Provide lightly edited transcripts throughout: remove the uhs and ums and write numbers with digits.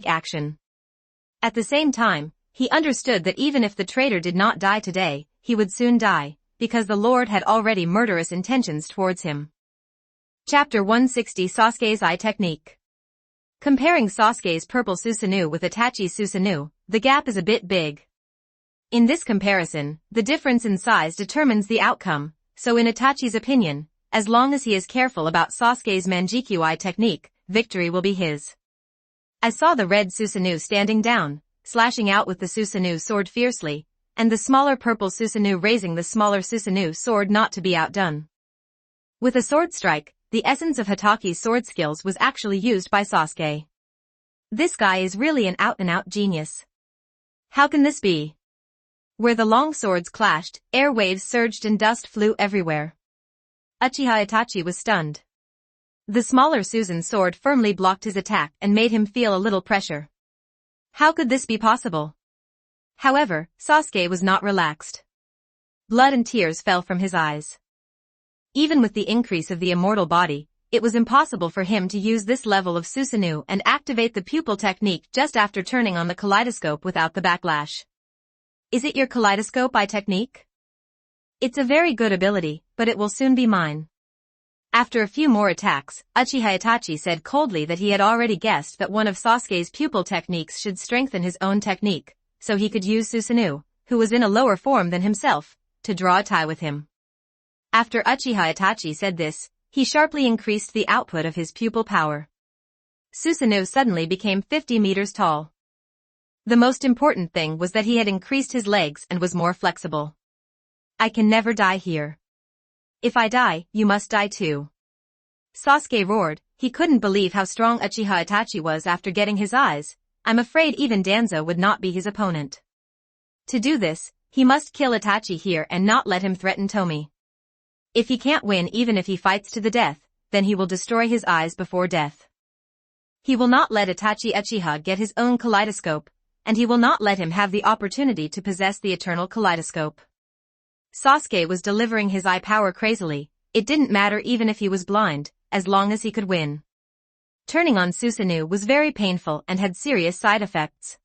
action. At the same time, he understood that even if the traitor did not die today, he would soon die, because the Lord had already murderous intentions towards him. Chapter 160 Sasuke's Eye Technique. Comparing Sasuke's purple Susanoo with Itachi's Susanoo, the gap is a bit big. In this comparison, the difference in size determines the outcome, so in Itachi's opinion, as long as he is careful about Sasuke's Manjikyu Eye technique, victory will be his. I saw the red Susanoo standing down, slashing out with the Susanoo sword fiercely, and the smaller purple Susanoo raising the smaller Susanoo sword not to be outdone. With a sword strike, the essence of Hitachi's sword skills was actually used by Sasuke. This guy is really an out-and-out genius. How can this be? Where the long swords clashed, air waves surged and dust flew everywhere. Uchiha Itachi was stunned. The smaller Susan's sword firmly blocked his attack and made him feel a little pressure. How could this be possible? However, Sasuke was not relaxed. Blood and tears fell from his eyes. Even with the increase of the immortal body, it was impossible for him to use this level of Susanoo and activate the pupil technique just after turning on the kaleidoscope without the backlash. Is it your kaleidoscope eye technique? It's a very good ability, but it will soon be mine. After a few more attacks, Uchiha Itachi said coldly that he had already guessed that one of Sasuke's pupil techniques should strengthen his own technique, so he could use Susanoo, who was in a lower form than himself, to draw a tie with him. After Uchiha Itachi said this, he sharply increased the output of his pupil power. Susanoo suddenly became 50 meters tall. The most important thing was that he had increased his legs and was more flexible. I can never die here. If I die, you must die too. Sasuke roared. He couldn't believe how strong Uchiha Itachi was after getting his eyes. I'm afraid even Danzo would not be his opponent. To do this, he must kill Itachi here and not let him threaten Tomie. If he can't win even if he fights to the death, then he will destroy his eyes before death. He will not let Itachi Uchiha get his own kaleidoscope, and he will not let him have the opportunity to possess the eternal kaleidoscope. Sasuke was delivering his eye power crazily. It didn't matter even if he was blind, as long as he could win. Turning on Susanoo was very painful and had serious side effects.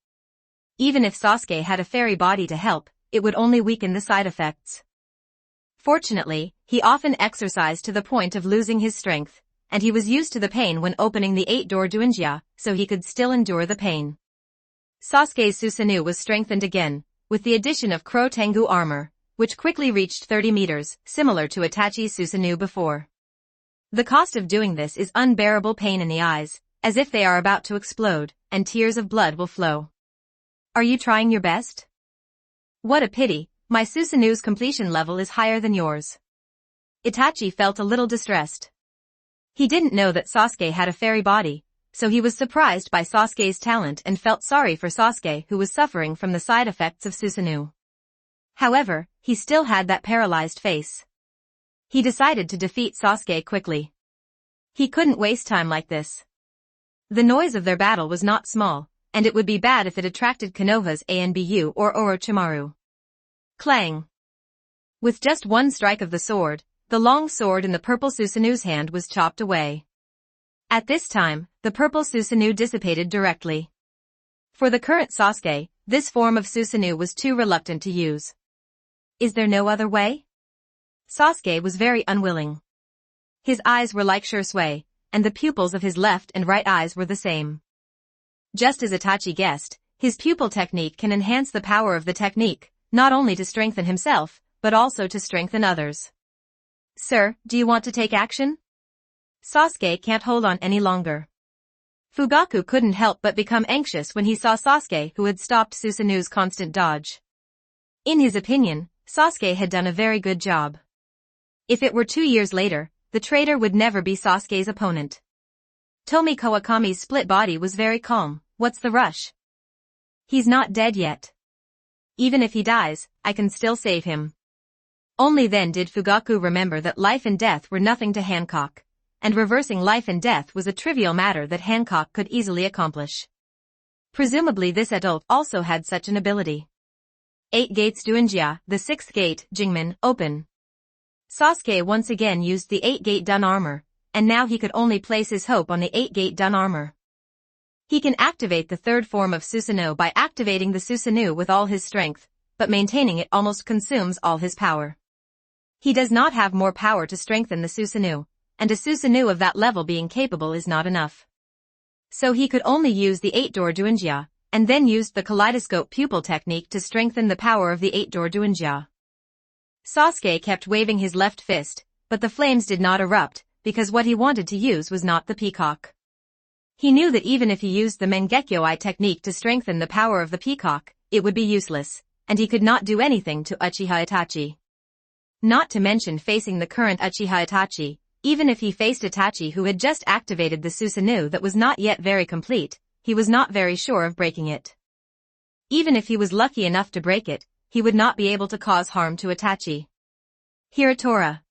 Even if Sasuke had a fairy body to help, it would only weaken the side effects. Fortunately, he often exercised to the point of losing his strength, and he was used to the pain when opening the 8-door Doinjia, so he could still endure the pain. Sasuke's Susanoo was strengthened again, with the addition of Crow Tengu armor, which quickly reached 30 meters, similar to Itachi's Susanoo before. The cost of doing this is unbearable pain in the eyes, as if they are about to explode, and tears of blood will flow. Are you trying your best? What a pity, my Susanoo's completion level is higher than yours. Itachi felt a little distressed. He didn't know that Sasuke had a fairy body, so he was surprised by Sasuke's talent and felt sorry for Sasuke who was suffering from the side effects of Susanoo. However, he still had that paralyzed face. He decided to defeat Sasuke quickly. He couldn't waste time like this. The noise of their battle was not small, and it would be bad if it attracted Konoha's Anbu or Orochimaru. Clang! With just one strike of the sword, the long sword in the purple Susanoo's hand was chopped away. At this time, the purple Susanoo dissipated directly. For the current Sasuke, this form of Susanoo was too reluctant to use. Is there no other way? Sasuke was very unwilling. His eyes were like Shursui, and the pupils of his left and right eyes were the same. Just as Itachi guessed, his pupil technique can enhance the power of the technique, not only to strengthen himself, but also to strengthen others. Sir, do you want to take action? Sasuke can't hold on any longer. Fugaku couldn't help but become anxious when he saw Sasuke who had stopped Susanoo's constant dodge. In his opinion, Sasuke had done a very good job. If it were 2 years later, the traitor would never be Sasuke's opponent. Tomie Kawakami's split body was very calm. What's the rush? He's not dead yet. Even if he dies, I can still save him. Only then did Fugaku remember that life and death were nothing to Hancock, and reversing life and death was a trivial matter that Hancock could easily accomplish. Presumably this adult also had such an ability. 8 gates Doinjia, the 6th gate, Jingmen, open. Sasuke once again used the 8-gate Dun armor, and now he could only place his hope on the 8-gate Dun armor. He can activate the third form of Susanoo by activating the Susanoo with all his strength, but maintaining it almost consumes all his power. He does not have more power to strengthen the Susanoo, and a Susanoo of that level being capable is not enough. So he could only use the 8-door Duinjia, and then used the kaleidoscope pupil technique to strengthen the power of the 8-door Duinjia. Sasuke kept waving his left fist, but the flames did not erupt, because what he wanted to use was not the peacock. He knew that even if he used the Mangekyo-I technique to strengthen the power of the peacock, it would be useless, and he could not do anything to Uchiha Itachi. Not to mention facing the current Uchiha Itachi, even if he faced Itachi who had just activated the Susanoo that was not yet very complete, he was not very sure of breaking it. Even if he was lucky enough to break it, he would not be able to cause harm to Itachi. Hiratora.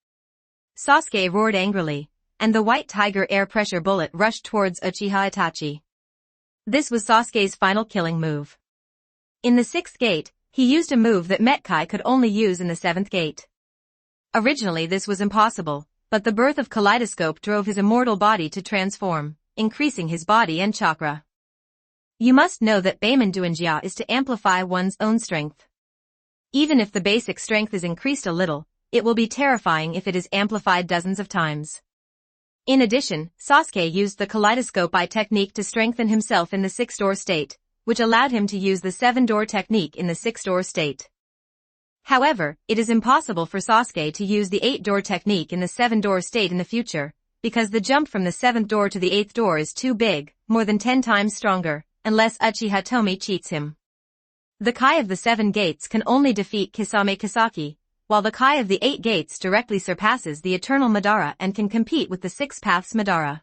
Sasuke roared angrily, and the White Tiger air pressure bullet rushed towards Uchiha Itachi. This was Sasuke's final killing move. In the 6th gate, he used a move that Metkai could only use in the 7th gate. Originally this was impossible, but the birth of Kaleidoscope drove his immortal body to transform, increasing his body and chakra. You must know that Beiman Duinjia is to amplify one's own strength. Even if the basic strength is increased a little, it will be terrifying if it is amplified dozens of times. In addition, Sasuke used the Kaleidoscope-I technique to strengthen himself in the 6-door state, which allowed him to use the 7-door technique in the 6-door state. However, it is impossible for Sasuke to use the 8-door technique in the 7-door state in the future, because the jump from the 7th door to the 8th door is too big, more than 10 times stronger, unless Uchiha Tomie cheats him. The Kai of the 7 gates can only defeat Kisame Kisaki, while the Kai of the 8 gates directly surpasses the Eternal Madara and can compete with the 6 Paths Madara.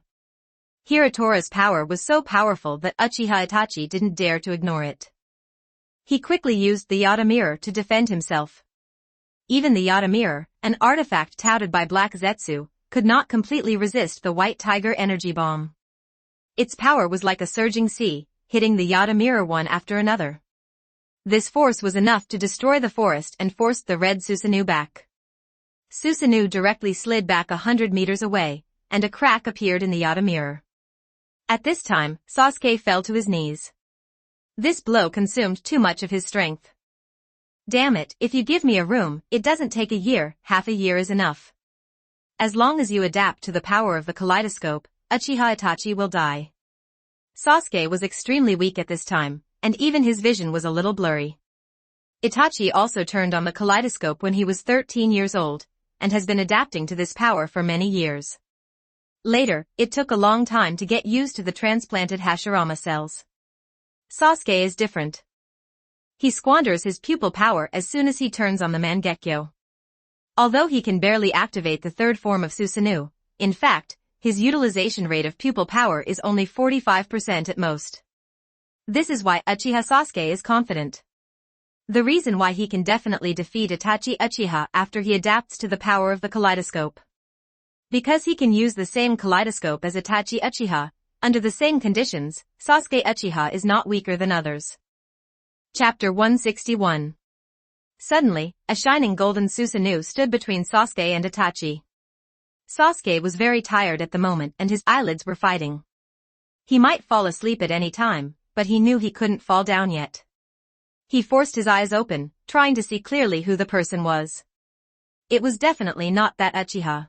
Hiratora's power was so powerful that Uchiha Itachi didn't dare to ignore it. He quickly used the Yata Mirror to defend himself. Even the Yata Mirror, an artifact touted by Black Zetsu, could not completely resist the White Tiger energy bomb. Its power was like a surging sea, hitting the Yata Mirror one after another. This force was enough to destroy the forest and forced the red Susanoo back. Susanoo directly slid back 100 meters away, and a crack appeared in the Yata Mirror. At this time, Sasuke fell to his knees. This blow consumed too much of his strength. Damn it, if you give me a room, it doesn't take a year, half a year is enough. As long as you adapt to the power of the kaleidoscope, Uchiha Itachi will die. Sasuke was extremely weak at this time, and even his vision was a little blurry. Itachi also turned on the kaleidoscope when he was 13 years old, and has been adapting to this power for many years. Later, it took a long time to get used to the transplanted Hashirama cells. Sasuke is different. He squanders his pupil power as soon as he turns on the Mangekyo. Although he can barely activate the 3rd form of Susanoo, in fact, his utilization rate of pupil power is only 45% at most. This is why Uchiha Sasuke is confident. The reason why he can definitely defeat Itachi Uchiha after he adapts to the power of the kaleidoscope. Because he can use the same kaleidoscope as Itachi Uchiha, under the same conditions, Sasuke Uchiha is not weaker than others. Chapter 161. Suddenly, a shining golden Susanoo stood between Sasuke and Itachi. Sasuke was very tired at the moment and his eyelids were fighting. He might fall asleep at any time, but he knew he couldn't fall down yet. He forced his eyes open, trying to see clearly who the person was. It was definitely not that Uchiha.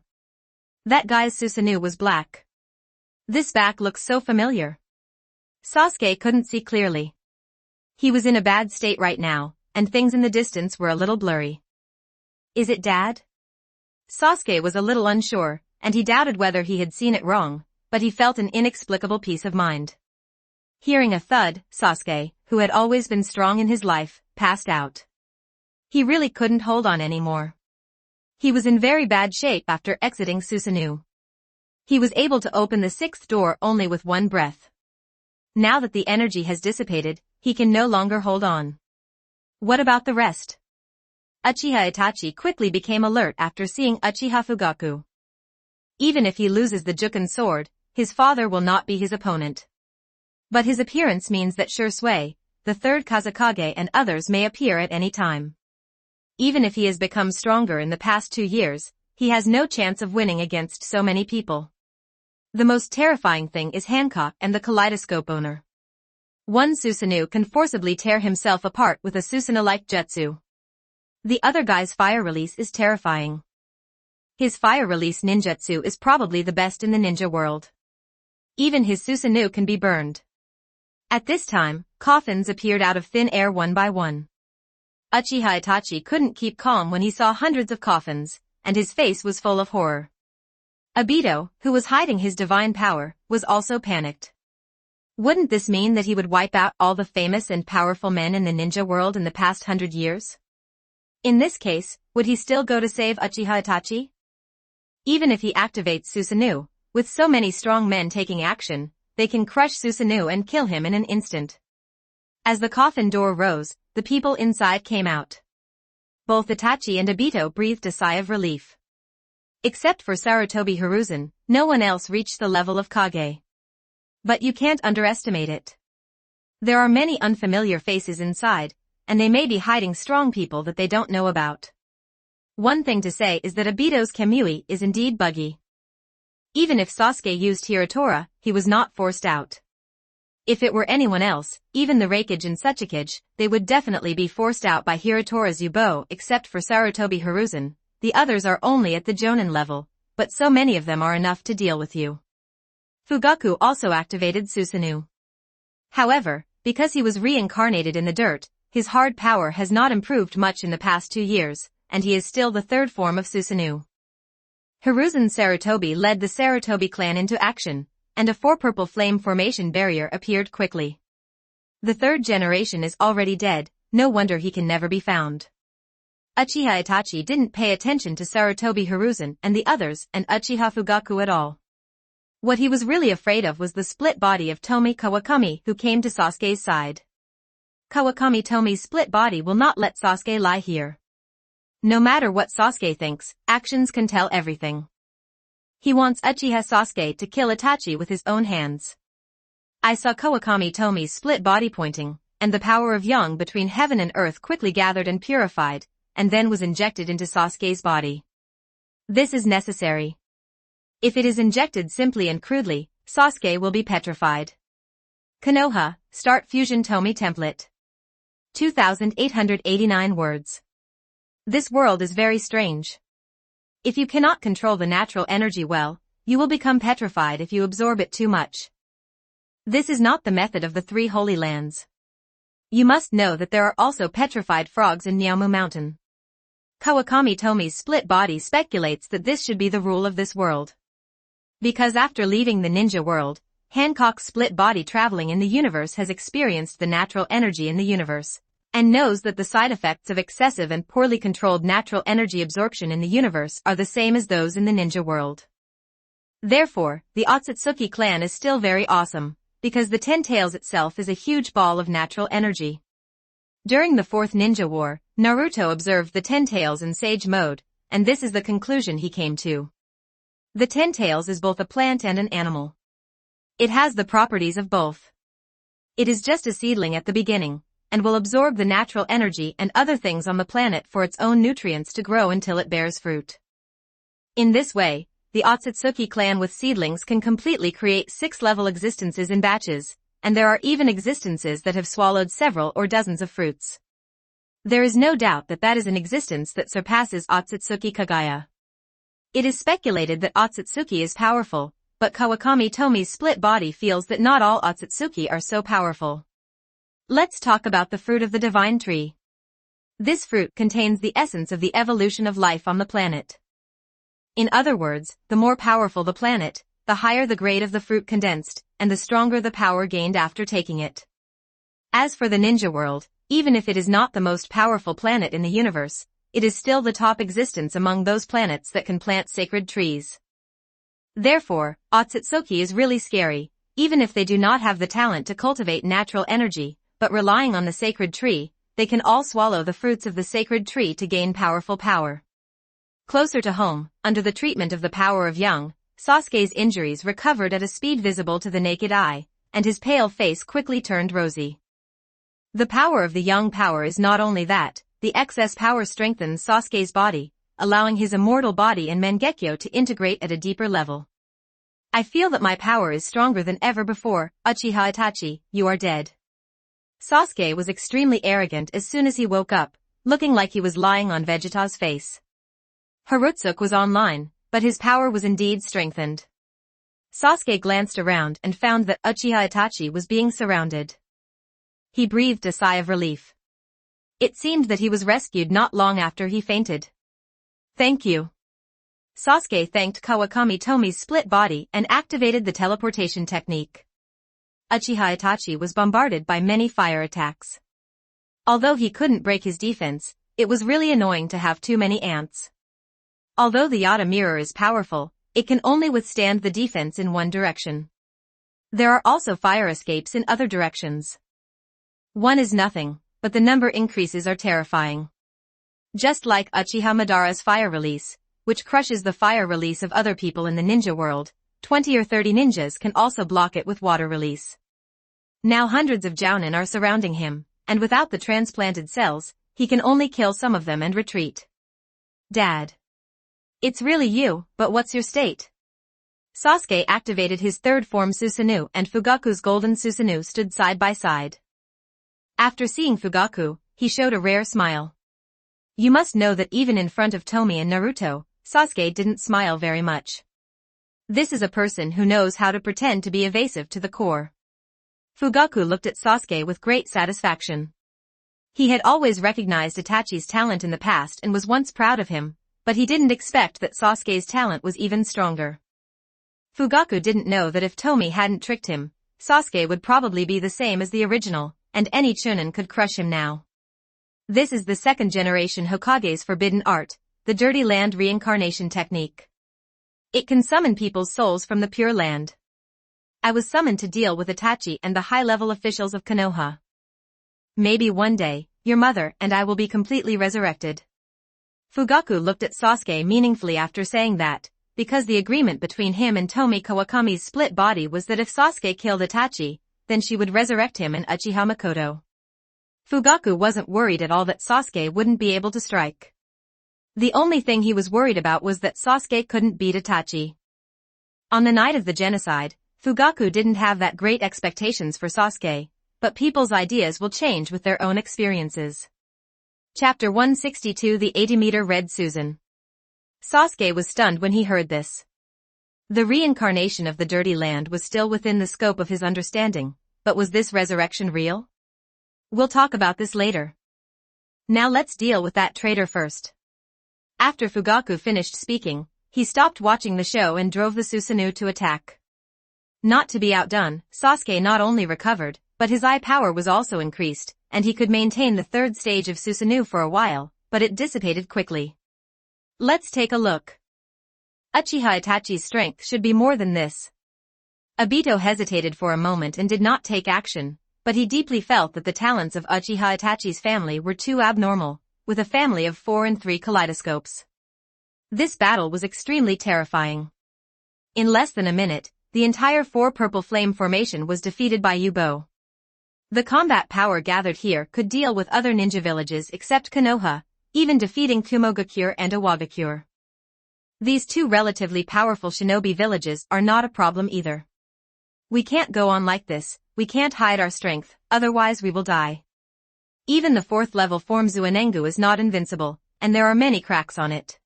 That guy's Susanoo was black. This back looks so familiar. Sasuke couldn't see clearly. He was in a bad state right now, and things in the distance were a little blurry. Is it Dad? Sasuke was a little unsure, and he doubted whether he had seen it wrong, but he felt an inexplicable peace of mind. Hearing a thud, Sasuke, who had always been strong in his life, passed out. He really couldn't hold on anymore. He was in very bad shape after exiting Susanoo. He was able to open the 6th door only with one breath. Now that the energy has dissipated, he can no longer hold on. What about the rest? Uchiha Itachi quickly became alert after seeing Uchiha Fugaku. Even if he loses the Juken sword, his father will not be his opponent. But his appearance means that Shursui, the 3rd Kazekage and others may appear at any time. Even if he has become stronger in the past 2 years, he has no chance of winning against so many people. The most terrifying thing is Hancock and the kaleidoscope owner. One Susanoo can forcibly tear himself apart with a Susanoo-like jutsu. The other guy's fire release is terrifying. His fire release ninjutsu is probably the best in the ninja world. Even his Susanoo can be burned. At this time, coffins appeared out of thin air one by one. Uchiha Itachi couldn't keep calm when he saw hundreds of coffins, and his face was full of horror. Obito, who was hiding his divine power, was also panicked. Wouldn't this mean that he would wipe out all the famous and powerful men in the ninja world in the past 100 years? In this case, would he still go to save Uchiha Itachi? Even if he activates Susanoo, with so many strong men taking action, they can crush Susanoo and kill him in an instant. As the coffin door rose, the people inside came out. Both Itachi and Obito breathed a sigh of relief. Except for Sarutobi Hiruzen, no one else reached the level of Kage. But you can't underestimate it. There are many unfamiliar faces inside, and they may be hiding strong people that they don't know about. One thing to say is that Obito's Kamui is indeed buggy. Even if Sasuke used Hirutora, he was not forced out. If it were anyone else, even the Raikage and Tsuchikage, they would definitely be forced out by Hirutora's Yubo except for Sarutobi Hiruzen. The others are only at the Jonin level, but so many of them are enough to deal with you. Fugaku also activated Susanoo. However, because he was reincarnated in the dirt, his hard power has not improved much in the past 2 years, and he is still the third form of Susanoo. Hiruzen Sarutobi led the Sarutobi clan into action, and a 4-purple flame formation barrier appeared quickly. The third generation is already dead, no wonder he can never be found. Uchiha Itachi didn't pay attention to Sarutobi Hiruzen and the others and Uchiha Fugaku at all. What he was really afraid of was the split body of Tomie Kawakami who came to Sasuke's side. Kawakami Tomie's split body will not let Sasuke lie here. No matter what Sasuke thinks, actions can tell everything. He wants Uchiha Sasuke to kill Itachi with his own hands. I saw Kawakami Tomie's split body pointing, and the power of Yang between heaven and earth quickly gathered and purified, and then was injected into Sasuke's body. This is necessary. If it is injected simply and crudely, Sasuke will be petrified. Konoha, Start Fusion Tomie Template. 2,889 words. This world is very strange. If you cannot control the natural energy well, you will become petrified if you absorb it too much. This is not the method of the 3 Holy Lands. You must know that there are also petrified frogs in Nyamu Mountain. Kawakami Tomie's split body speculates that this should be the rule of this world. Because after leaving the ninja world, Hancock's split body traveling in the universe has experienced the natural energy in the universe, and knows that the side effects of excessive and poorly controlled natural energy absorption in the universe are the same as those in the ninja world. Therefore, the Otsutsuki clan is still very awesome, because the Ten Tails itself is a huge ball of natural energy. During the 4th Ninja War, Naruto observed the Ten Tails in Sage Mode, and this is the conclusion he came to. The Ten Tails is both a plant and an animal. It has the properties of both. It is just a seedling at the beginning, and will absorb the natural energy and other things on the planet for its own nutrients to grow until it bears fruit. In this way, the Otsutsuki clan with seedlings can completely create 6-level existences in batches, and there are even existences that have swallowed several or dozens of fruits. There is no doubt that that is an existence that surpasses Otsutsuki Kagaya. It is speculated that Otsutsuki is powerful, but Kawakami Tomie's split body feels that not all Otsutsuki are so powerful. Let's talk about the fruit of the divine tree. This fruit contains the essence of the evolution of life on the planet. In other words, the more powerful the planet, the higher the grade of the fruit condensed, and the stronger the power gained after taking it. As for the ninja world, even if it is not the most powerful planet in the universe, it is still the top existence among those planets that can plant sacred trees. Therefore, Otsutsuki is really scary, even if they do not have the talent to cultivate natural energy, but relying on the sacred tree, they can all swallow the fruits of the sacred tree to gain powerful power. Closer to home, under the treatment of the power of Yang, Sasuke's injuries recovered at a speed visible to the naked eye, and his pale face quickly turned rosy. The power of the Yang power is not only that, the excess power strengthens Sasuke's body, allowing his immortal body and Mangekyo to integrate at a deeper level. I feel that my power is stronger than ever before. Uchiha Itachi, you are dead. Sasuke was extremely arrogant as soon as he woke up, looking like he was lying on Vegeta's face. Harutsuki was online, but his power was indeed strengthened. Sasuke glanced around and found that Uchiha Itachi was being surrounded. He breathed a sigh of relief. It seemed that he was rescued not long after he fainted. Thank you. Sasuke thanked Kawakami Tomie's split body and activated the teleportation technique. Uchiha Itachi was bombarded by many fire attacks. Although he couldn't break his defense, it was really annoying to have too many ants. Although the Yata mirror is powerful, it can only withstand the defense in one direction. There are also fire escapes in other directions. One is nothing, but the number increases are terrifying. Just like Uchiha Madara's fire release, which crushes the fire release of other people in the ninja world, 20 or 30 ninjas can also block it with water release. Now hundreds of Jounin are surrounding him, and without the transplanted cells, he can only kill some of them and retreat. Dad. It's really you, but what's your state? Sasuke activated his third form Susanoo and Fugaku's golden Susanoo stood side by side. After seeing Fugaku, he showed a rare smile. You must know that even in front of Tomie and Naruto, Sasuke didn't smile very much. This is a person who knows how to pretend to be evasive to the core. Fugaku looked at Sasuke with great satisfaction. He had always recognized Itachi's talent in the past and was once proud of him, but he didn't expect that Sasuke's talent was even stronger. Fugaku didn't know that if Tomie hadn't tricked him, Sasuke would probably be the same as the original, and any Chunin could crush him now. This is the second generation Hokage's forbidden art, the Dirty Land reincarnation technique. It can summon people's souls from the Pure Land. I was summoned to deal with Itachi and the high-level officials of Konoha. Maybe one day, your mother and I will be completely resurrected. Fugaku looked at Sasuke meaningfully after saying that, because the agreement between him and Tomie Kawakami's split body was that if Sasuke killed Itachi, then she would resurrect him and Uchiha Makoto. Fugaku wasn't worried at all that Sasuke wouldn't be able to strike. The only thing he was worried about was that Sasuke couldn't beat Itachi. On the night of the genocide, Fugaku didn't have that great expectations for Sasuke, but people's ideas will change with their own experiences. Chapter 162 The 80-meter Red Susan. Sasuke was stunned when he heard this. The reincarnation of the Dirty Land was still within the scope of his understanding, but was this resurrection real? We'll talk about this later. Now let's deal with that traitor first. After Fugaku finished speaking, he stopped watching the show and drove the Susanoo to attack. Not to be outdone, Sasuke not only recovered, but his eye power was also increased, and he could maintain the third stage of Susanoo for a while, but it dissipated quickly. Let's take a look. Uchiha Itachi's strength should be more than this. Obito hesitated for a moment and did not take action, but he deeply felt that the talents of Uchiha Itachi's family were too abnormal, with a family of 4 and 3 kaleidoscopes. This battle was extremely terrifying. In less than a minute, the entire 4 purple flame formation was defeated by Yubo. The combat power gathered here could deal with other ninja villages except Konoha, even defeating Kumogakure and Iwagakure. These 2 relatively powerful shinobi villages are not a problem either. We can't go on like this, we can't hide our strength, otherwise we will die. Even the 4th level form Zuanengu is not invincible, and there are many cracks on it.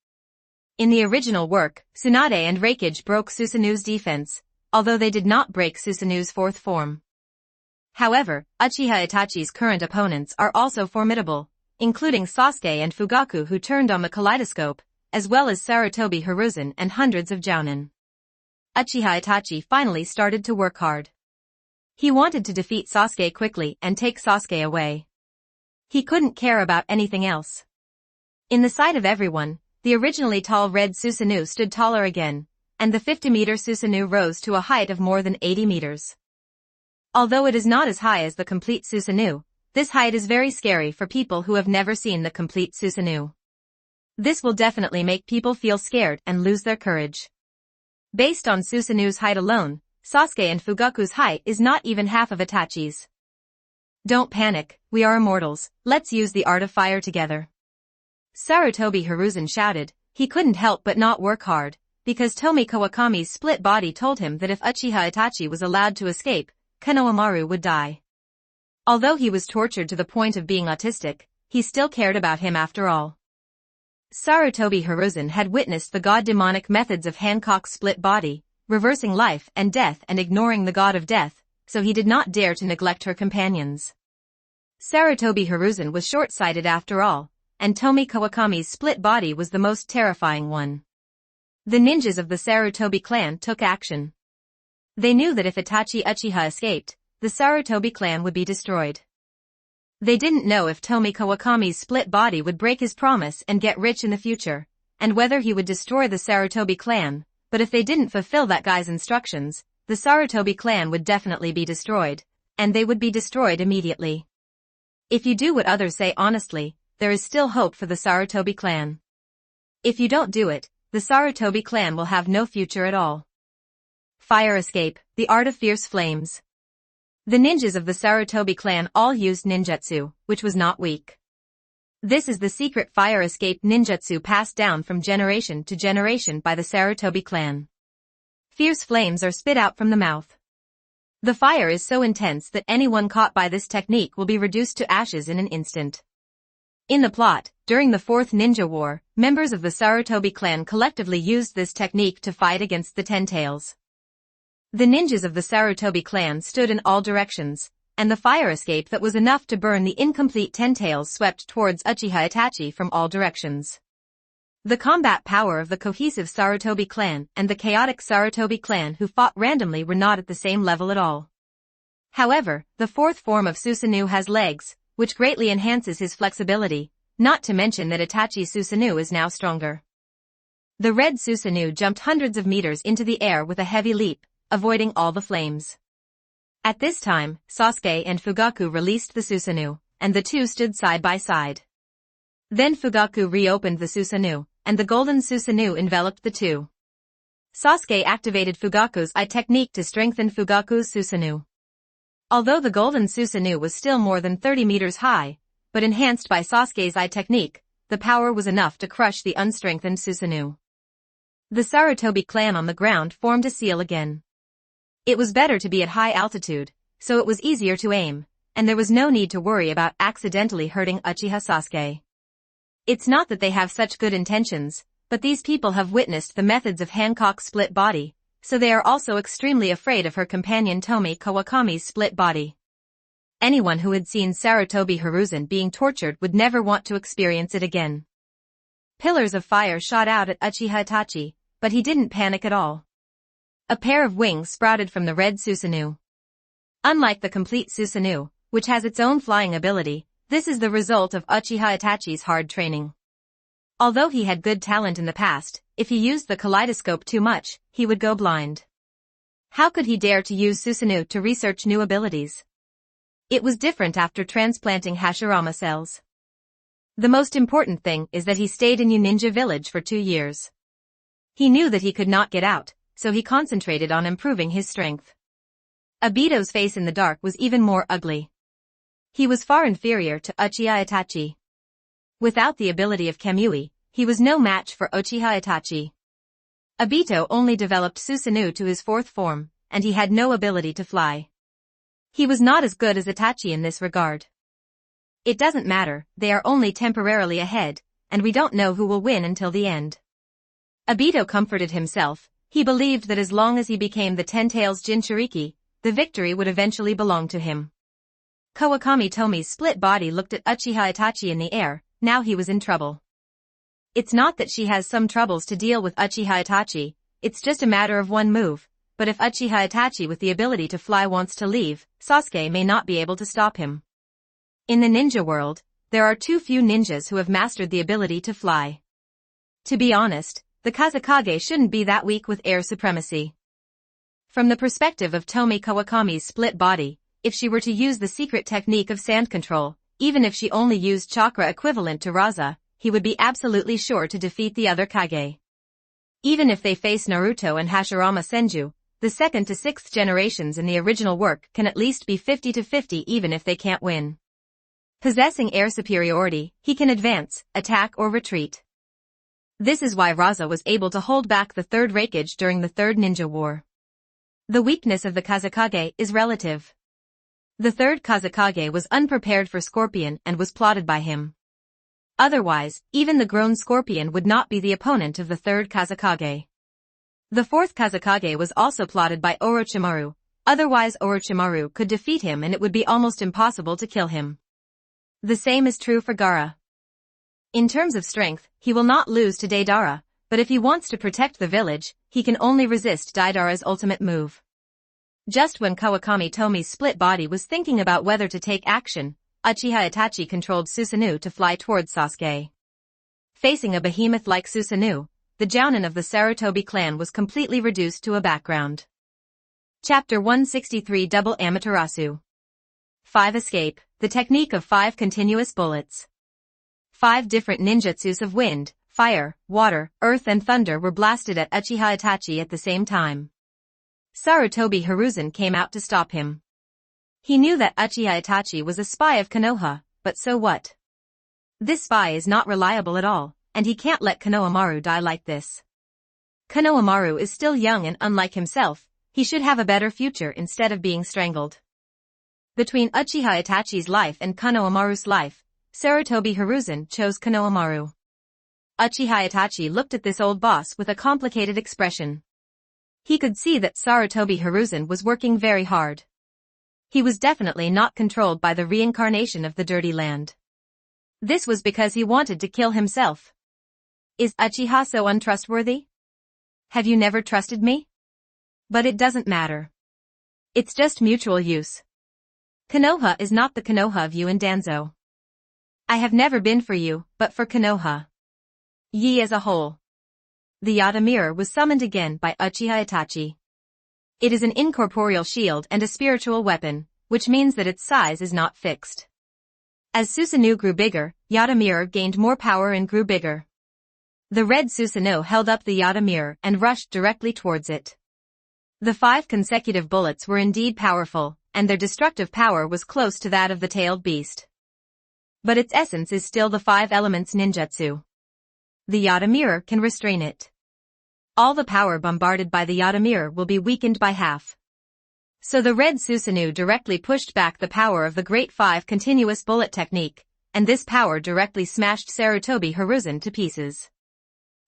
In the original work, Tsunade and Reikage broke Susanoo's defense, although they did not break Susanoo's 4th form. However, Uchiha Itachi's current opponents are also formidable, including Sasuke and Fugaku who turned on the kaleidoscope, as well as Sarutobi Hiruzen and hundreds of Jounin. Uchiha Itachi finally started to work hard. He wanted to defeat Sasuke quickly and take Sasuke away. He couldn't care about anything else. In the sight of everyone, the originally tall red Susanoo stood taller again, and the 50-meter Susanoo rose to a height of more than 80 meters. Although it is not as high as the complete Susanoo, this height is very scary for people who have never seen the complete Susanoo. This will definitely make people feel scared and lose their courage. Based on Susanoo's height alone, Sasuke and Fugaku's height is not even half of Itachi's. Don't panic, we are immortals, let's use the art of fire together. Sarutobi Hiruzen shouted. He couldn't help but not work hard, because Tomie Kawakami's split body told him that if Uchiha Itachi was allowed to escape, Konohamaru would die. Although he was tortured to the point of being autistic, he still cared about him after all. Sarutobi Hiruzen had witnessed the god-demonic methods of Hancock's split body, reversing life and death and ignoring the god of death, so he did not dare to neglect her companions. Sarutobi Hiruzen was short-sighted after all, and Tomie Kawakami's split body was the most terrifying one. The ninjas of the Sarutobi clan took action. They knew that if Itachi Uchiha escaped, the Sarutobi clan would be destroyed. They didn't know if Tomie Kawakami's split body would break his promise and get rich in the future, and whether he would destroy the Sarutobi clan, but if they didn't fulfill that guy's instructions, the Sarutobi clan would definitely be destroyed, and they would be destroyed immediately. If you do what others say honestly, there is still hope for the Sarutobi clan. If you don't do it, the Sarutobi clan will have no future at all. Fire escape, the art of fierce flames. The ninjas of the Sarutobi clan all used ninjutsu, which was not weak. This is the secret fire escape ninjutsu passed down from generation to generation by the Sarutobi clan. Fierce flames are spit out from the mouth. The fire is so intense that anyone caught by this technique will be reduced to ashes in an instant. In the plot, during the Fourth Ninja War, members of the Sarutobi clan collectively used this technique to fight against the Ten Tails. The ninjas of the Sarutobi clan stood in all directions, and the fire escape that was enough to burn the incomplete Ten Tails swept towards Uchiha Itachi from all directions. The combat power of the cohesive Sarutobi clan and the chaotic Sarutobi clan who fought randomly were not at the same level at all. However, the fourth form of Susanoo has legs, which greatly enhances his flexibility, not to mention that Itachi Susanoo is now stronger. The red Susanoo jumped hundreds of meters into the air with a heavy leap, avoiding all the flames. At this time, Sasuke and Fugaku released the Susanoo, and the two stood side by side. Then Fugaku reopened the Susanoo, and the golden Susanoo enveloped the two. Sasuke activated Fugaku's eye technique to strengthen Fugaku's Susanoo. Although the golden Susanoo was still more than 30 meters high, but enhanced by Sasuke's eye technique, the power was enough to crush the unstrengthened Susanoo. The Sarutobi clan on the ground formed a seal again. It was better to be at high altitude, so it was easier to aim, and there was no need to worry about accidentally hurting Uchiha Sasuke. It's not that they have such good intentions, but these people have witnessed the methods of Hancock's split body, so they are also extremely afraid of her companion Tomie Kawakami's split body. Anyone who had seen Sarutobi Hiruzen being tortured would never want to experience it again. Pillars of fire shot out at Uchiha Itachi, but he didn't panic at all. A pair of wings sprouted from the red Susanoo. Unlike the complete Susanoo, which has its own flying ability, this is the result of Uchiha Itachi's hard training. Although he had good talent in the past, if he used the kaleidoscope too much, he would go blind. How could he dare to use Susanoo to research new abilities? It was different after transplanting Hashirama cells. The most important thing is that he stayed in Ninja Village for 2 years. He knew that he could not get out, so he concentrated on improving his strength. Obito's face in the dark was even more ugly. He was far inferior to Uchiha Itachi. Without the ability of Kamui, he was no match for Uchiha Itachi. Obito only developed Susanoo to his fourth form, and he had no ability to fly. He was not as good as Itachi in this regard. It doesn't matter, they are only temporarily ahead, and we don't know who will win until the end. Obito comforted himself. He believed that as long as he became the Ten Tails Jinchuriki, the victory would eventually belong to him. Kawakami Tomie's split body looked at Uchiha Itachi in the air. Now he was in trouble. It's not that she has some troubles to deal with Uchiha Itachi, it's just a matter of one move, but if Uchiha Itachi with the ability to fly wants to leave, Sasuke may not be able to stop him. In the ninja world, there are too few ninjas who have mastered the ability to fly. To be honest, the Kazekage shouldn't be that weak with air supremacy. From the perspective of Tomie Kawakami's split body, if she were to use the secret technique of sand control, even if she only used chakra equivalent to Raza, he would be absolutely sure to defeat the other Kage. Even if they face Naruto and Hashirama Senju, the second to sixth generations in the original work can at least be 50-50 even if they can't win. Possessing air superiority, he can advance, attack or retreat. This is why Raza was able to hold back the third Raikage during the Third Ninja War. The weakness of the Kazekage is relative. The third Kazekage was unprepared for Scorpion and was plotted by him. Otherwise, even the grown Scorpion would not be the opponent of the third Kazekage. The fourth Kazekage was also plotted by Orochimaru, otherwise Orochimaru could defeat him and it would be almost impossible to kill him. The same is true for Gaara. In terms of strength, he will not lose to Deidara, but if he wants to protect the village, he can only resist Deidara's ultimate move. Just when Kawakami Tomie's split body was thinking about whether to take action, Uchiha Itachi controlled Susanoo to fly towards Sasuke. Facing a behemoth like Susanoo, the Jounin of the Sarutobi clan was completely reduced to a background. Chapter 163 Double Amaterasu. 5 Escape, the technique of 5 continuous bullets. 5 different ninjutsus of wind, fire, water, earth and thunder were blasted at Uchiha Itachi at the same time. Sarutobi Hiruzen came out to stop him. He knew that Uchiha Itachi was a spy of Konoha, but so what? This spy is not reliable at all, and he can't let Konohamaru die like this. Konohamaru is still young and unlike himself, he should have a better future instead of being strangled. Between Uchiha Itachi's life and Konohamaru's life, Sarutobi Hiruzen chose Konohamaru. Uchiha Itachi looked at this old boss with a complicated expression. He could see that Sarutobi Hiruzen was working very hard. He was definitely not controlled by the reincarnation of the Dirty Land. This was because he wanted to kill himself. Is Uchiha so untrustworthy? Have you never trusted me? But it doesn't matter. It's just mutual use. Konoha is not the Konoha of you and Danzo. I have never been for you, but for Konoha. Ye as a whole. The Yata mirror was summoned again by Uchiha Itachi. It is an incorporeal shield and a spiritual weapon, which means that its size is not fixed. As Susanoo grew bigger, Yata mirror gained more power and grew bigger. The red Susanoo held up the Yata mirror and rushed directly towards it. The 5 consecutive bullets were indeed powerful, and their destructive power was close to that of the tailed beast. But its essence is still the 5 elements ninjutsu. The Yata mirror can restrain it. All the power bombarded by the Yata mirror will be weakened by half. So the red Susanoo directly pushed back the power of the Great 5 continuous bullet technique, and this power directly smashed Sarutobi Hiruzen to pieces.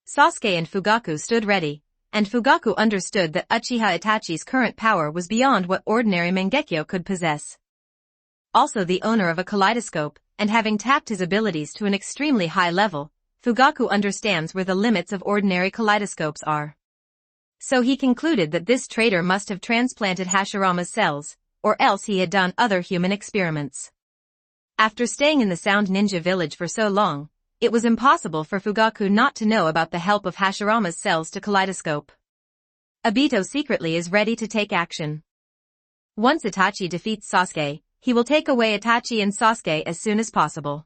Sasuke and Fugaku stood ready, and Fugaku understood that Uchiha Itachi's current power was beyond what ordinary Mangekyo could possess. Also the owner of a kaleidoscope, and having tapped his abilities to an extremely high level, Fugaku understands where the limits of ordinary kaleidoscopes are. So he concluded that this traitor must have transplanted Hashirama's cells, or else he had done other human experiments. After staying in the Sound Ninja village for so long, it was impossible for Fugaku not to know about the help of Hashirama's cells to kaleidoscope. Obito secretly is ready to take action. Once Itachi defeats Sasuke, he will take away Itachi and Sasuke as soon as possible.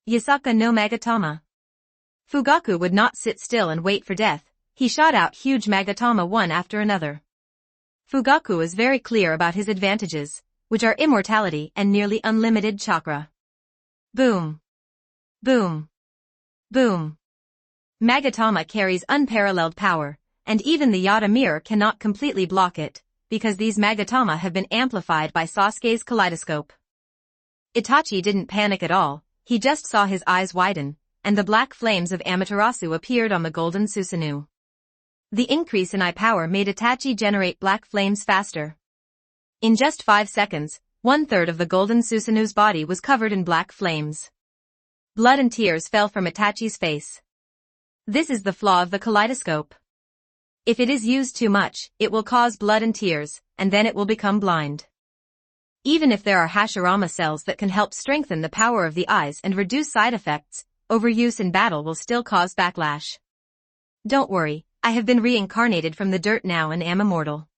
Yasaka no Magatama. Fugaku would not sit still and wait for death, he shot out huge Magatama one after another. Fugaku is very clear about his advantages, which are immortality and nearly unlimited chakra. Boom. Boom. Boom. Magatama carries unparalleled power, and even the Yata mirror cannot completely block it, because these Magatama have been amplified by Sasuke's kaleidoscope. Itachi didn't panic at all, he just saw his eyes widen, and the black flames of Amaterasu appeared on the golden Susanoo. The increase in eye power made Itachi generate black flames faster. In just 5 seconds, 1/3 of the golden Susanoo's body was covered in black flames. Blood and tears fell from Itachi's face. This is the flaw of the kaleidoscope. If it is used too much, it will cause blood and tears, and then it will become blind. Even if there are Hashirama cells that can help strengthen the power of the eyes and reduce side effects, overuse in battle will still cause backlash. Don't worry, I have been reincarnated from the dirt now and am immortal.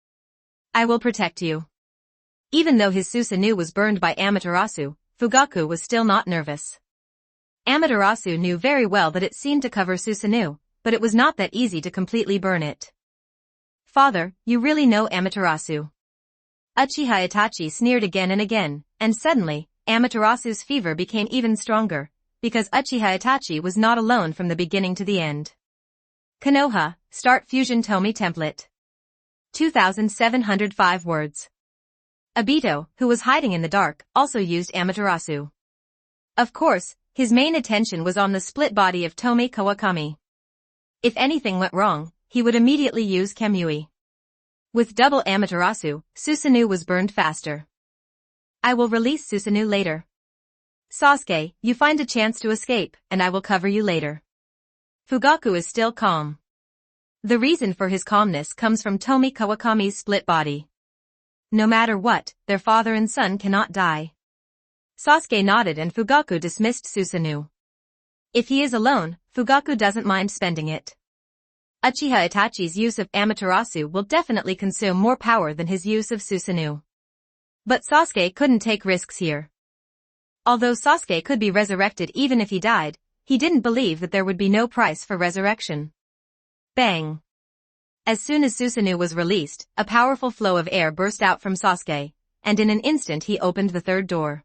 I will protect you. Even though his Susanoo was burned by Amaterasu, Fugaku was still not nervous. Amaterasu knew very well that it seemed to cover Susanoo, but it was not that easy to completely burn it. Father, you really know Amaterasu. Uchiha Itachi sneered again and again, and suddenly, Amaterasu's fever became even stronger, because Uchiha Itachi was not alone from the beginning to the end. Konoha, start Fusion Tomie template. 2,705 words. Obito, who was hiding in the dark, also used Amaterasu. Of course, his main attention was on the split body of Tomie Kawakami. If anything went wrong, he would immediately use Kamui. With double Amaterasu, Susanoo was burned faster. I will release Susanoo later. Sasuke, you find a chance to escape, and I will cover you later. Fugaku is still calm. The reason for his calmness comes from Tomie Kawakami's split body. No matter what, their father and son cannot die. Sasuke nodded and Fugaku dismissed Susanoo. If he is alone, Fugaku doesn't mind spending it. Uchiha Itachi's use of Amaterasu will definitely consume more power than his use of Susanoo. But Sasuke couldn't take risks here. Although Sasuke could be resurrected even if he died, he didn't believe that there would be no price for resurrection. Bang! As soon as Susanoo was released, a powerful flow of air burst out from Sasuke, and in an instant he opened the third door.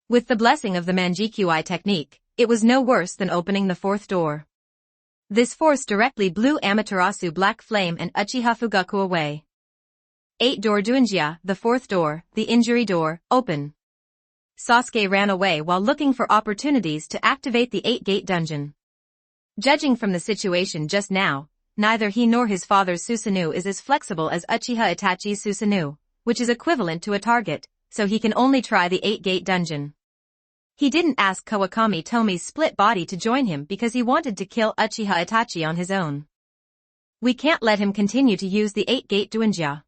With the blessing of the Manjikyu-I technique, it was no worse than opening the fourth door. This force directly blew Amaterasu Black Flame and Uchiha Fugaku away. 8-door Duinjia, the fourth door, the injury door, open. Sasuke ran away while looking for opportunities to activate the 8-gate dungeon. Judging from the situation just now, neither he nor his father's Susanoo is as flexible as Uchiha Itachi's Susanoo, which is equivalent to a target, so he can only try the 8-gate dungeon. He didn't ask Kawakami Tomie's split body to join him because he wanted to kill Uchiha Itachi on his own. We can't let him continue to use the 8-gate Duinjia.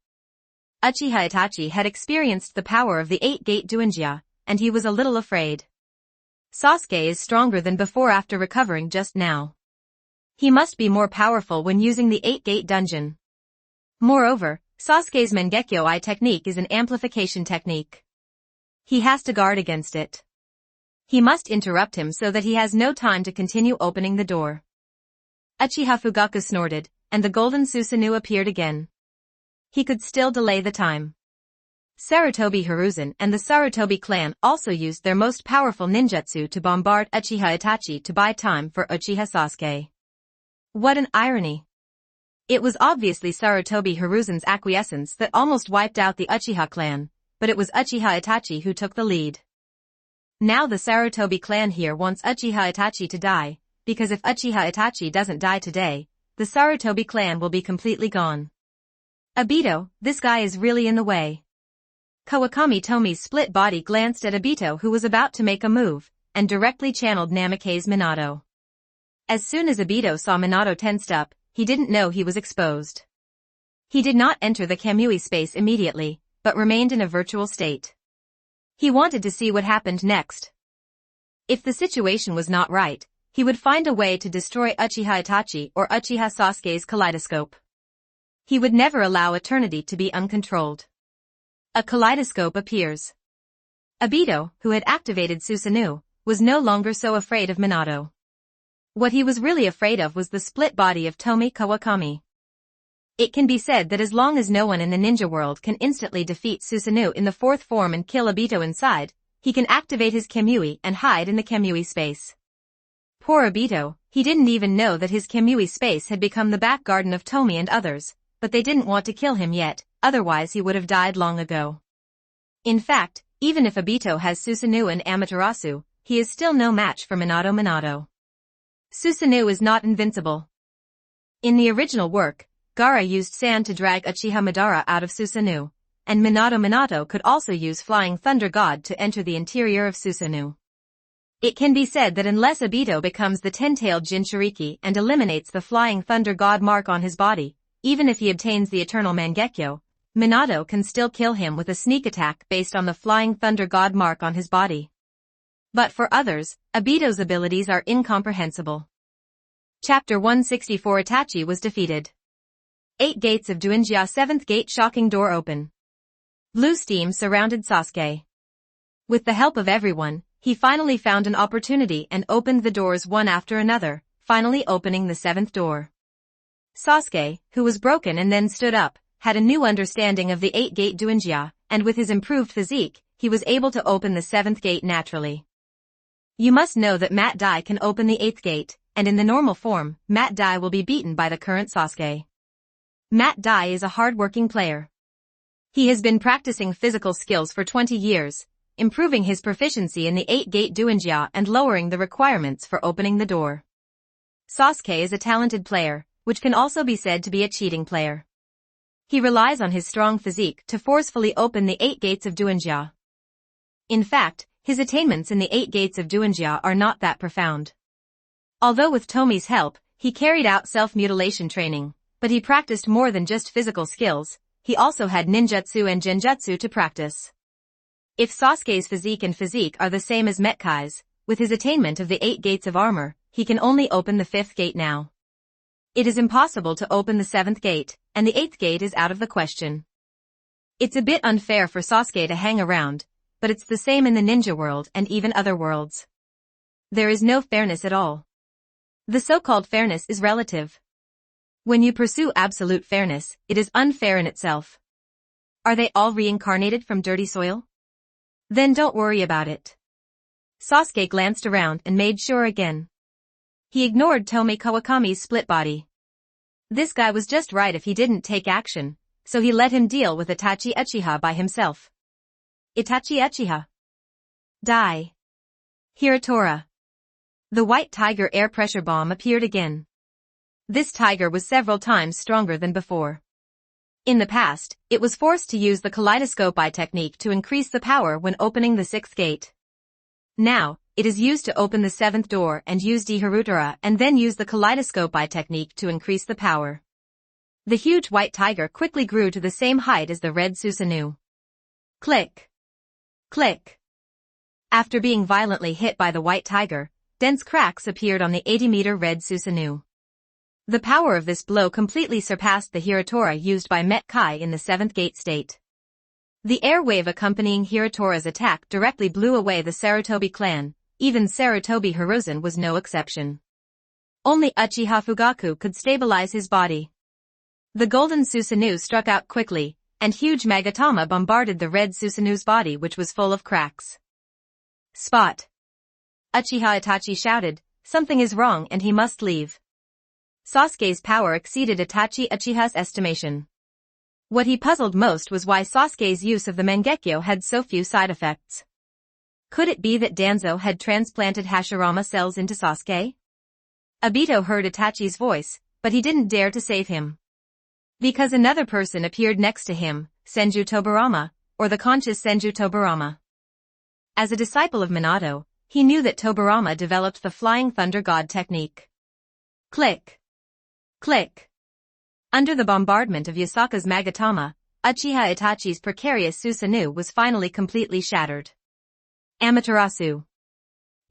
Uchiha Itachi had experienced the power of the 8-gate Duinjia, and he was a little afraid. Sasuke is stronger than before after recovering just now. He must be more powerful when using the 8-gate dungeon. Moreover, Sasuke's Mangekyo-I technique is an amplification technique. He has to guard against it. He must interrupt him so that he has no time to continue opening the door. Uchiha Fugaku snorted, and the golden Susanoo appeared again. He could still delay the time. Sarutobi Hiruzen and the Sarutobi clan also used their most powerful ninjutsu to bombard Uchiha Itachi to buy time for Uchiha Sasuke. What an irony. It was obviously Sarutobi Hiruzen's acquiescence that almost wiped out the Uchiha clan, but it was Uchiha Itachi who took the lead. Now the Sarutobi clan here wants Uchiha Itachi to die, because if Uchiha Itachi doesn't die today, the Sarutobi clan will be completely gone. Obito, this guy is really in the way. Kawakami Tomie's split body glanced at Obito who was about to make a move, and directly channeled Namake's Minato. As soon as Obito saw Minato tensed up, he didn't know he was exposed. He did not enter the Kamui space immediately, but remained in a virtual state. He wanted to see what happened next. If the situation was not right, he would find a way to destroy Uchiha Itachi or Uchiha Sasuke's kaleidoscope. He would never allow eternity to be uncontrolled. A kaleidoscope appears. Obito, who had activated Susanoo, was no longer so afraid of Minato. What he was really afraid of was the split body of Tomie Kawakami. It can be said that as long as no one in the ninja world can instantly defeat Susanoo in the fourth form and kill Obito inside, he can activate his Kamui and hide in the Kamui space. Poor Obito, he didn't even know that his Kamui space had become the back garden of Tomie and others, but they didn't want to kill him yet, otherwise he would have died long ago. In fact, even if Obito has Susanoo and Amaterasu, he is still no match for Minato. Susanoo is not invincible. In the original work, Gaara used sand to drag Uchiha Madara out of Susanoo, and Minato could also use Flying Thunder God to enter the interior of Susanoo. It can be said that unless Obito becomes the ten-tailed Jinchuriki and eliminates the Flying Thunder God mark on his body, even if he obtains the Eternal Mangekyo, Minato can still kill him with a sneak attack based on the Flying Thunder God mark on his body. But for others, Obito's abilities are incomprehensible. Chapter 164 Itachi was defeated. 8 gates of Duinjia 7th gate shocking door open. Blue steam surrounded Sasuke. With the help of everyone, he finally found an opportunity and opened the doors one after another, finally opening the 7th door. Sasuke, who was broken and then stood up, had a new understanding of the 8-gate Duinjia, and with his improved physique, he was able to open the 7th gate naturally. You must know that Mat Dai can open the 8th gate, and in the normal form, Mat Dai will be beaten by the current Sasuke. Mat Dai is a hard-working player. He has been practicing physical skills for 20 years, improving his proficiency in the 8-gate Duinjia and lowering the requirements for opening the door. Sasuke is a talented player, which can also be said to be a cheating player. He relies on his strong physique to forcefully open the 8 gates of Duinjia. In fact, his attainments in the 8 gates of Duinjia are not that profound. Although with Tomie's help, he carried out self-mutilation training, but he practiced more than just physical skills, he also had ninjutsu and genjutsu to practice. If Sasuke's physique and physique are the same as Metkai's, with his attainment of the 8 gates of armor, he can only open the 5th gate now. It is impossible to open the 7th gate, and the 8th gate is out of the question. It's a bit unfair for Sasuke to hang around, but it's the same in the ninja world and even other worlds. There is no fairness at all. The so-called fairness is relative. When you pursue absolute fairness, it is unfair in itself. Are they all reincarnated from dirty soil? Then don't worry about it. Sasuke glanced around and made sure again. He ignored Tomie Kawakami's split body. This guy was just right if he didn't take action, so he let him deal with Itachi Uchiha by himself. Itachi Uchiha. Die. Hiratora. The white tiger air pressure bomb appeared again. This tiger was several times stronger than before. In the past, it was forced to use the kaleidoscope eye technique to increase the power when opening the 6th gate. Now, it is used to open the 7th door and use Hirutora and then use the kaleidoscope eye technique to increase the power. The huge white tiger quickly grew to the same height as the red Susanoo. Click. Click. After being violently hit by the white tiger, dense cracks appeared on the 80-meter red Susanoo. The power of this blow completely surpassed the Hiratora used by Metkai in the 7th gate state. The air wave accompanying Hiratora's attack directly blew away the Sarutobi clan, even Sarutobi Hiruzen was no exception. Only Uchiha Fugaku could stabilize his body. The golden Susanoo struck out quickly, and huge Magatama bombarded the red Susanoo's body which was full of cracks. Spot. Uchiha Itachi shouted, something is wrong and he must leave. Sasuke's power exceeded Itachi Uchiha's estimation. What he puzzled most was why Sasuke's use of the Mangekyo had so few side effects. Could it be that Danzo had transplanted Hashirama cells into Sasuke? Obito heard Itachi's voice, but he didn't dare to save him. Because another person appeared next to him, Senju Tobirama, or the conscious Senju Tobirama. As a disciple of Minato, he knew that Tobirama developed the Flying Thunder God technique. Click. Click. Under the bombardment of Yasaka's Magatama, Uchiha Itachi's precarious Susanoo was finally completely shattered. Amaterasu.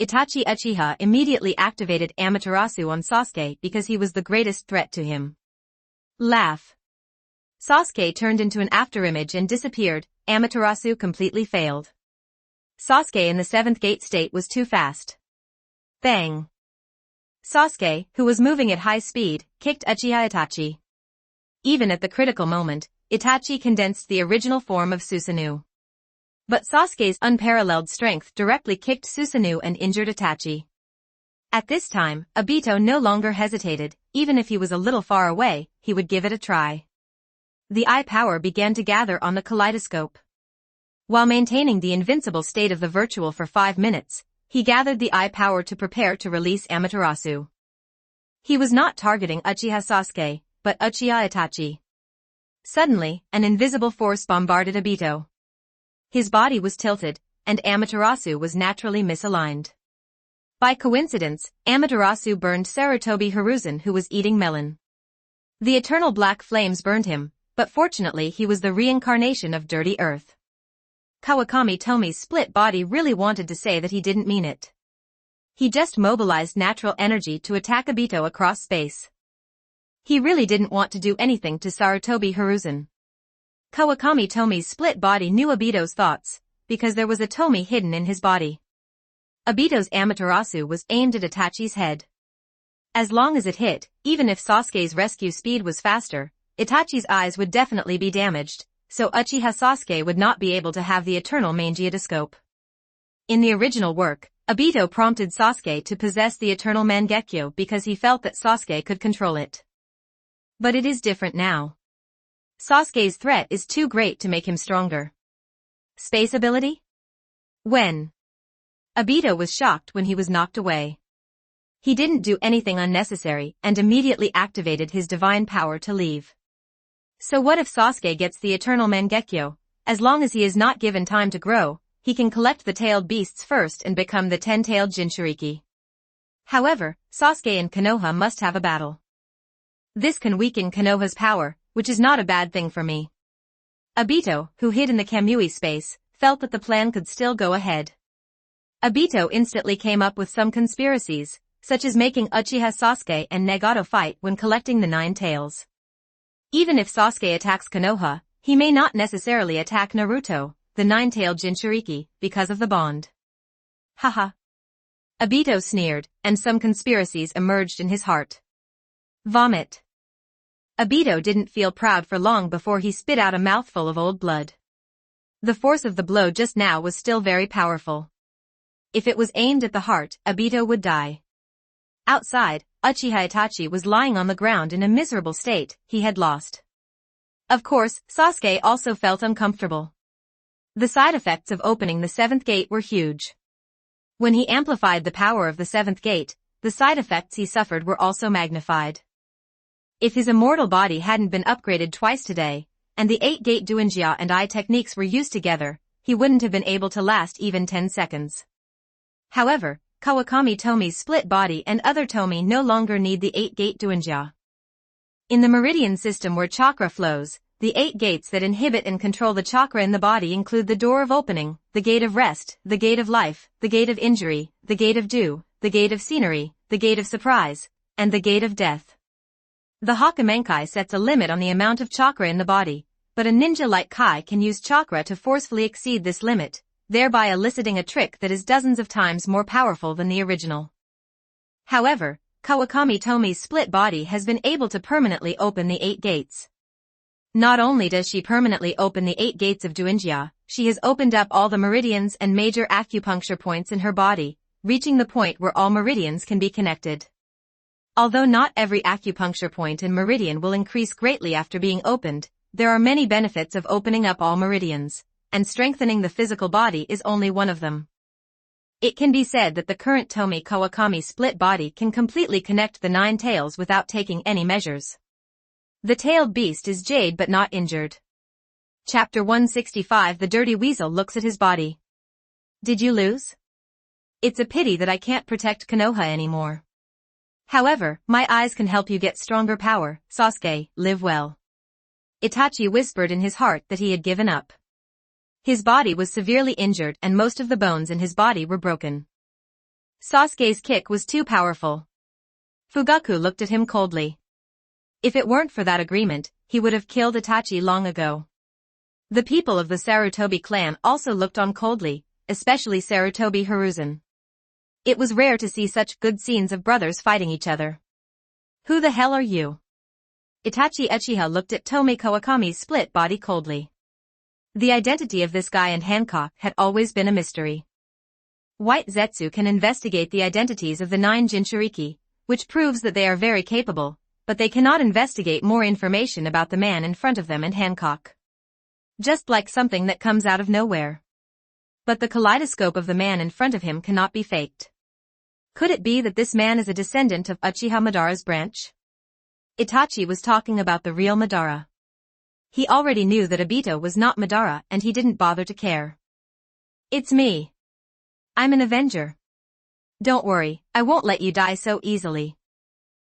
Itachi Uchiha immediately activated Amaterasu on Sasuke because he was the greatest threat to him. Laugh. Sasuke turned into an afterimage and disappeared, Amaterasu completely failed. Sasuke in the 7th gate state was too fast. Bang. Sasuke, who was moving at high speed, kicked Uchiha Itachi. Even at the critical moment, Itachi condensed the original form of Susanoo. But Sasuke's unparalleled strength directly kicked Susanoo and injured Itachi. At this time, Obito no longer hesitated, even if he was a little far away, he would give it a try. The eye power began to gather on the kaleidoscope. While maintaining the invincible state of the virtual for 5 minutes, he gathered the eye power to prepare to release Amaterasu. He was not targeting Uchiha Sasuke, but Uchiha Itachi. Suddenly, an invisible force bombarded Obito. His body was tilted, and Amaterasu was naturally misaligned. By coincidence, Amaterasu burned Sarutobi Hiruzen who was eating melon. The eternal black flames burned him, but fortunately he was the reincarnation of Dirty Earth. Kawakami Tomie's split body really wanted to say that he didn't mean it. He just mobilized natural energy to attack Obito across space. He really didn't want to do anything to Sarutobi Hiruzen. Kawakami Tomie's split body knew Obito's thoughts, because there was a Tomie hidden in his body. Obito's Amaterasu was aimed at Itachi's head. As long as it hit, even if Sasuke's rescue speed was faster, Itachi's eyes would definitely be damaged, so Uchiha Sasuke would not be able to have the eternal Mangekyoscope. In the original work, Obito prompted Sasuke to possess the eternal Mangekyo because he felt that Sasuke could control it. But it is different now. Sasuke's threat is too great to make him stronger. Space ability? When? Obito was shocked when he was knocked away. He didn't do anything unnecessary and immediately activated his divine power to leave. So what if Sasuke gets the eternal Mangekyo? As long as he is not given time to grow, he can collect the tailed beasts first and become the 10-tailed Jinchuriki. However, Sasuke and Konoha must have a battle. This can weaken Konoha's power, which is not a bad thing for me. Obito, who hid in the Kamui space, felt that the plan could still go ahead. Obito instantly came up with some conspiracies, such as making Uchiha Sasuke and Nagato fight when collecting the 9 tails. Even if Sasuke attacks Konoha, he may not necessarily attack Naruto, the 9-tailed Jinchuriki, because of the bond. Haha. Obito sneered, and some conspiracies emerged in his heart. Vomit. Obito didn't feel proud for long before he spit out a mouthful of old blood. The force of the blow just now was still very powerful. If it was aimed at the heart, Obito would die. Outside, Uchiha Itachi was lying on the ground in a miserable state. He had lost. Of course, Sasuke also felt uncomfortable. The side effects of opening the 7th gate were huge. When he amplified the power of the 7th gate, the side effects he suffered were also magnified. If his immortal body hadn't been upgraded twice today, and the 8-gate Duinjia and I techniques were used together, he wouldn't have been able to last even 10 seconds. However, Kawakami Tomie's split body and other Tomie no longer need the 8-gate Duinjia. In the meridian system where chakra flows, the 8 gates that inhibit and control the chakra in the body include the door of opening, the gate of rest, the gate of life, the gate of injury, the gate of dew, the gate of scenery, the gate of surprise, and the gate of death. The Hakumenkai sets a limit on the amount of chakra in the body, but a ninja like Kai can use chakra to forcefully exceed this limit, thereby eliciting a trick that is dozens of times more powerful than the original. However, Kawakami Tomie's split body has been able to permanently open the 8 gates. Not only does she permanently open the 8 gates of Duinjia, she has opened up all the meridians and major acupuncture points in her body, reaching the point where all meridians can be connected. Although not every acupuncture point and meridian will increase greatly after being opened, there are many benefits of opening up all meridians, and strengthening the physical body is only one of them. It can be said that the current Tomie Kawakami split body can completely connect the 9 tails without taking any measures. The tailed beast is jade but not injured. Chapter 165 The Dirty Weasel looks at his body. Did you lose? It's a pity that I can't protect Konoha anymore. However, my eyes can help you get stronger power. Sasuke, live well. Itachi whispered in his heart that he had given up. His body was severely injured and most of the bones in his body were broken. Sasuke's kick was too powerful. Fugaku looked at him coldly. If it weren't for that agreement, he would have killed Itachi long ago. The people of the Sarutobi clan also looked on coldly, especially Sarutobi Hiruzen. It was rare to see such good scenes of brothers fighting each other. Who the hell are you? Itachi Uchiha looked at Tomie Kawakami's split body coldly. The identity of this guy and Hancock had always been a mystery. White Zetsu can investigate the identities of the 9 Jinchuriki, which proves that they are very capable, but they cannot investigate more information about the man in front of them and Hancock. Just like something that comes out of nowhere. But the kaleidoscope of the man in front of him cannot be faked. Could it be that this man is a descendant of Uchiha Madara's branch? Itachi was talking about the real Madara. He already knew that Obito was not Madara and he didn't bother to care. It's me. I'm an Avenger. Don't worry, I won't let you die so easily.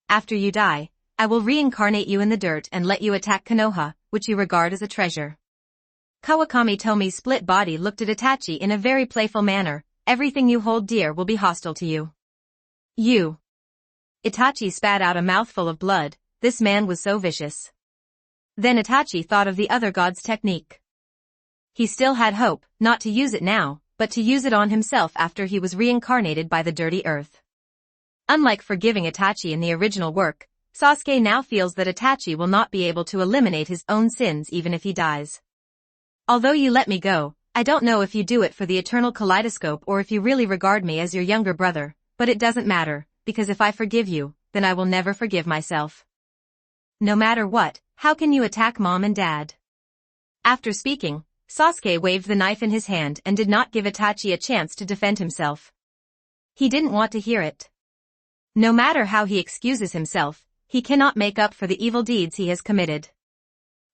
After you die, I will reincarnate you in the dirt and let you attack Konoha, which you regard as a treasure. Kawakami Tomie's split body looked at Itachi in a very playful manner. Everything you hold dear will be hostile to you. You. Itachi spat out a mouthful of blood. This man was so vicious. Then Itachi thought of the other god's technique. He still had hope, not to use it now, but to use it on himself after he was reincarnated by the dirty earth. Unlike forgiving Itachi in the original work, Sasuke now feels that Itachi will not be able to eliminate his own sins even if he dies. Although you let me go, I don't know if you do it for the eternal kaleidoscope or if you really regard me as your younger brother, but it doesn't matter, because if I forgive you, then I will never forgive myself. No matter what, how can you attack mom and dad? After speaking, Sasuke waved the knife in his hand and did not give Itachi a chance to defend himself. He didn't want to hear it. No matter how he excuses himself, he cannot make up for the evil deeds he has committed.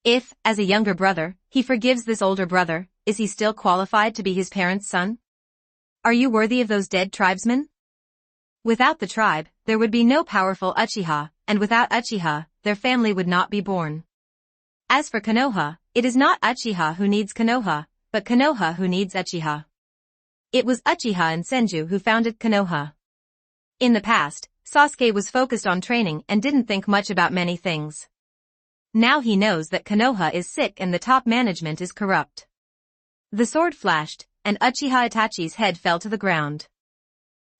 If, as a younger brother, he forgives this older brother, is he still qualified to be his parents' son? Are you worthy of those dead tribesmen? Without the tribe, there would be no powerful Uchiha, and without Uchiha, their family would not be born. As for Konoha, it is not Uchiha who needs Konoha, but Konoha who needs Uchiha. It was Uchiha and Senju who founded Konoha. In the past, Sasuke was focused on training and didn't think much about many things. Now he knows that Konoha is sick and the top management is corrupt. The sword flashed, and Uchiha Itachi's head fell to the ground.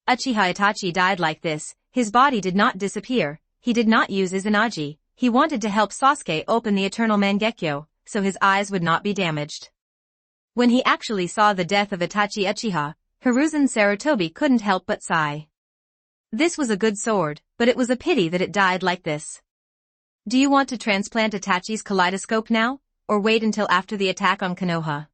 Uchiha Itachi died like this, his body did not disappear, he did not use Izanagi, he wanted to help Sasuke open the eternal Mangekyo, so his eyes would not be damaged. When he actually saw the death of Itachi Uchiha, Hiruzen Sarutobi couldn't help but sigh. This was a good sword, but it was a pity that it died like this. Do you want to transplant Itachi's kaleidoscope now, or wait until after the attack on Konoha?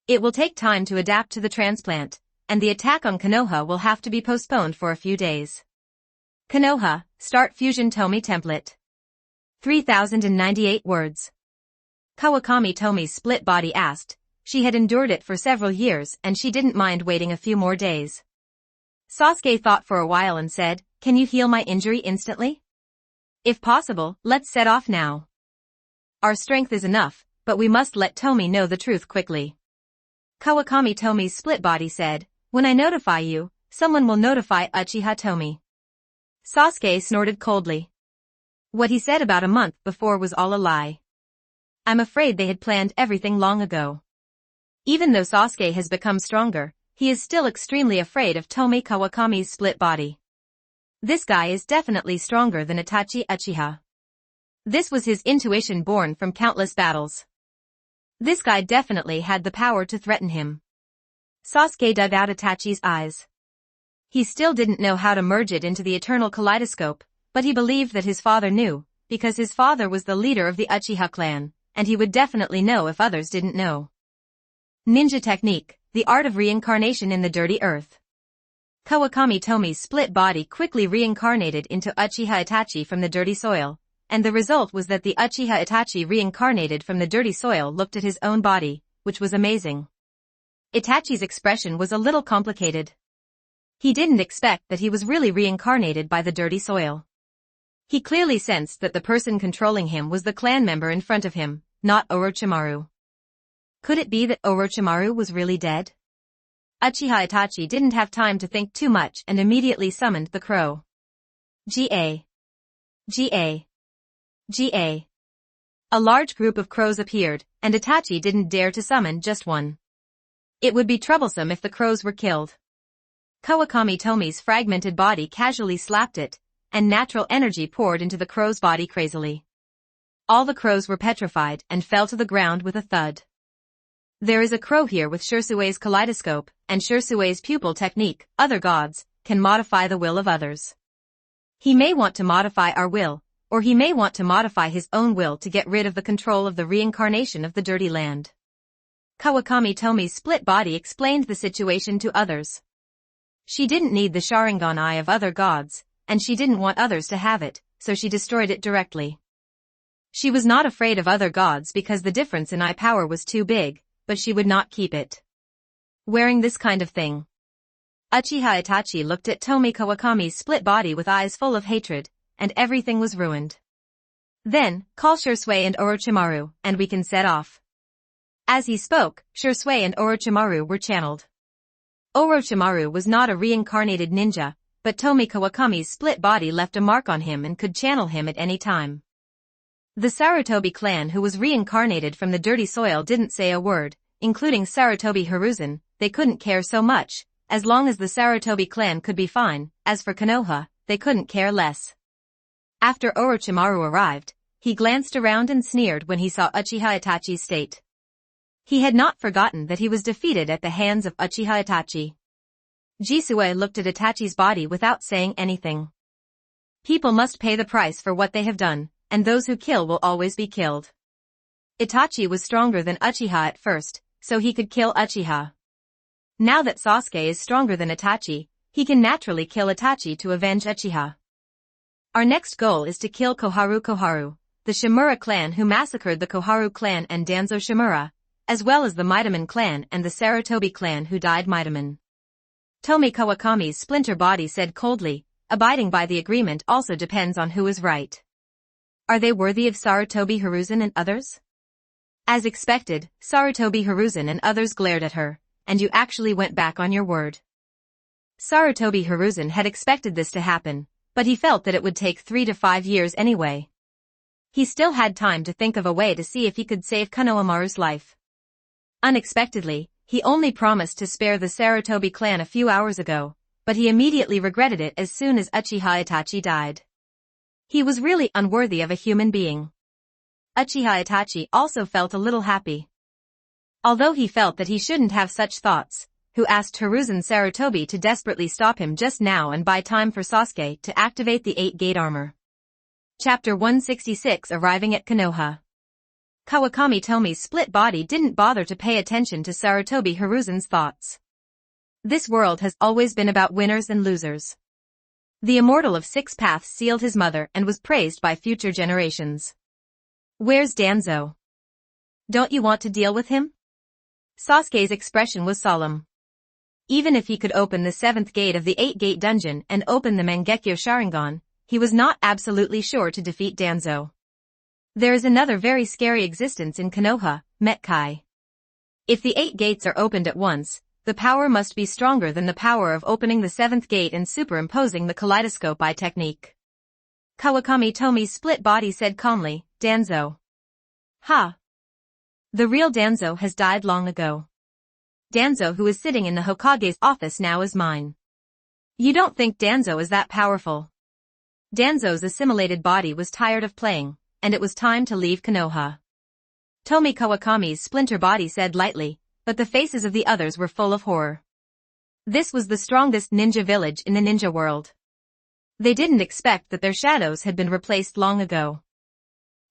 It will take time to adapt to the transplant, and the attack on Konoha will have to be postponed for a few days. Konoha, start Fusion Tomie template. 3098 words. Kawakami Tomie's split body asked. She had endured it for several years and she didn't mind waiting a few more days. Sasuke thought for a while and said, can you heal my injury instantly? If possible, let's set off now. Our strength is enough, but we must let Tomie know the truth quickly. Kawakami Tomie's split body said, when I notify you, someone will notify Uchiha Tomie. Sasuke snorted coldly. What he said about a month before was all a lie. I'm afraid they had planned everything long ago. Even though Sasuke has become stronger, he is still extremely afraid of Tomie Kawakami's split body. This guy is definitely stronger than Itachi Uchiha. This was his intuition born from countless battles. This guy definitely had the power to threaten him. Sasuke dug out Itachi's eyes. He still didn't know how to merge it into the eternal kaleidoscope, but he believed that his father knew, because his father was the leader of the Uchiha clan, and he would definitely know if others didn't know. Ninja technique, the art of reincarnation in the dirty earth. Kawakami Tomie's split body quickly reincarnated into Uchiha Itachi from the dirty soil, and the result was that the Uchiha Itachi reincarnated from the dirty soil looked at his own body, which was amazing. Itachi's expression was a little complicated. He didn't expect that he was really reincarnated by the dirty soil. He clearly sensed that the person controlling him was the clan member in front of him, not Orochimaru. Could it be that Orochimaru was really dead? Uchiha Itachi didn't have time to think too much and immediately summoned the crow. Ga. Ga. Ga. A large group of crows appeared, and Itachi didn't dare to summon just one. It would be troublesome if the crows were killed. Kawakami Tomie's fragmented body casually slapped it, and natural energy poured into the crow's body crazily. All the crows were petrified and fell to the ground with a thud. There is a crow here with Shursue's kaleidoscope, and Shursue's pupil technique, other gods, can modify the will of others. He may want to modify our will, or he may want to modify his own will to get rid of the control of the reincarnation of the dirty land. Kawakami Tomie's split body explained the situation to others. She didn't need the Sharingan eye of other gods, and she didn't want others to have it, so she destroyed it directly. She was not afraid of other gods because the difference in eye power was too big, but she would not keep it. Wearing this kind of thing. Uchiha Itachi looked at Tomie Kawakami's split body with eyes full of hatred, and everything was ruined. Then, call Shursui and Orochimaru, and we can set off. As he spoke, Shursui and Orochimaru were channeled. Orochimaru was not a reincarnated ninja, but Tomie Kawakami's split body left a mark on him and could channel him at any time. The Sarutobi clan who was reincarnated from the dirty soil didn't say a word, including Sarutobi Hiruzen, they couldn't care so much, as long as the Sarutobi clan could be fine. As for Konoha, they couldn't care less. After Orochimaru arrived, he glanced around and sneered when he saw Uchiha Itachi's state. He had not forgotten that he was defeated at the hands of Uchiha Itachi. Jisue looked at Itachi's body without saying anything. People must pay the price for what they have done, and those who kill will always be killed. Itachi was stronger than Uchiha at first, so he could kill Uchiha. Now that Sasuke is stronger than Itachi, he can naturally kill Itachi to avenge Uchiha. Our next goal is to kill Koharu, the Shimura clan who massacred the Koharu clan and Danzo Shimura, as well as the Midaman clan and the Sarutobi clan who died Midaman. Tomie Kawakami's splinter body said coldly, abiding by the agreement also depends on who is right. Are they worthy of Sarutobi Hiruzen and others? As expected, Sarutobi Hiruzen and others glared at her, and you actually went back on your word. Sarutobi Hiruzen had expected this to happen, but he felt that it would take 3 to 5 years anyway. He still had time to think of a way to see if he could save Konohamaru's life. Unexpectedly, he only promised to spare the Sarutobi clan a few hours ago, but he immediately regretted it as soon as Uchiha Itachi died. He was really unworthy of a human being. Uchiha Itachi also felt a little happy. Although he felt that he shouldn't have such thoughts, who asked Hiruzen Sarutobi to desperately stop him just now and buy time for Sasuke to activate the 8-gate armor. Chapter 166 Arriving at Konoha. Kawakami Tomie's split body didn't bother to pay attention to Sarutobi Hiruzen's thoughts. This world has always been about winners and losers. The immortal of 6 paths sealed his mother and was praised by future generations. Where's Danzo? Don't you want to deal with him? Sasuke's expression was solemn. Even if he could open the 7th gate of the 8-gate dungeon and open the Mangekyo Sharingan, he was not absolutely sure to defeat Danzo. There is another very scary existence in Konoha, Metkai. If the 8 gates are opened at once, the power must be stronger than the power of opening the 7th gate and superimposing the kaleidoscope eye technique. Kawakami Tomie's split body said calmly, Danzo. Ha! The real Danzo has died long ago. Danzo who is sitting in the Hokage's office now is mine. You don't think Danzo is that powerful? Danzo's assimilated body was tired of playing, and it was time to leave Konoha. Tomie Kawakami's splinter body said lightly, but the faces of the others were full of horror. This was the strongest ninja village in the ninja world. They didn't expect that their shadows had been replaced long ago.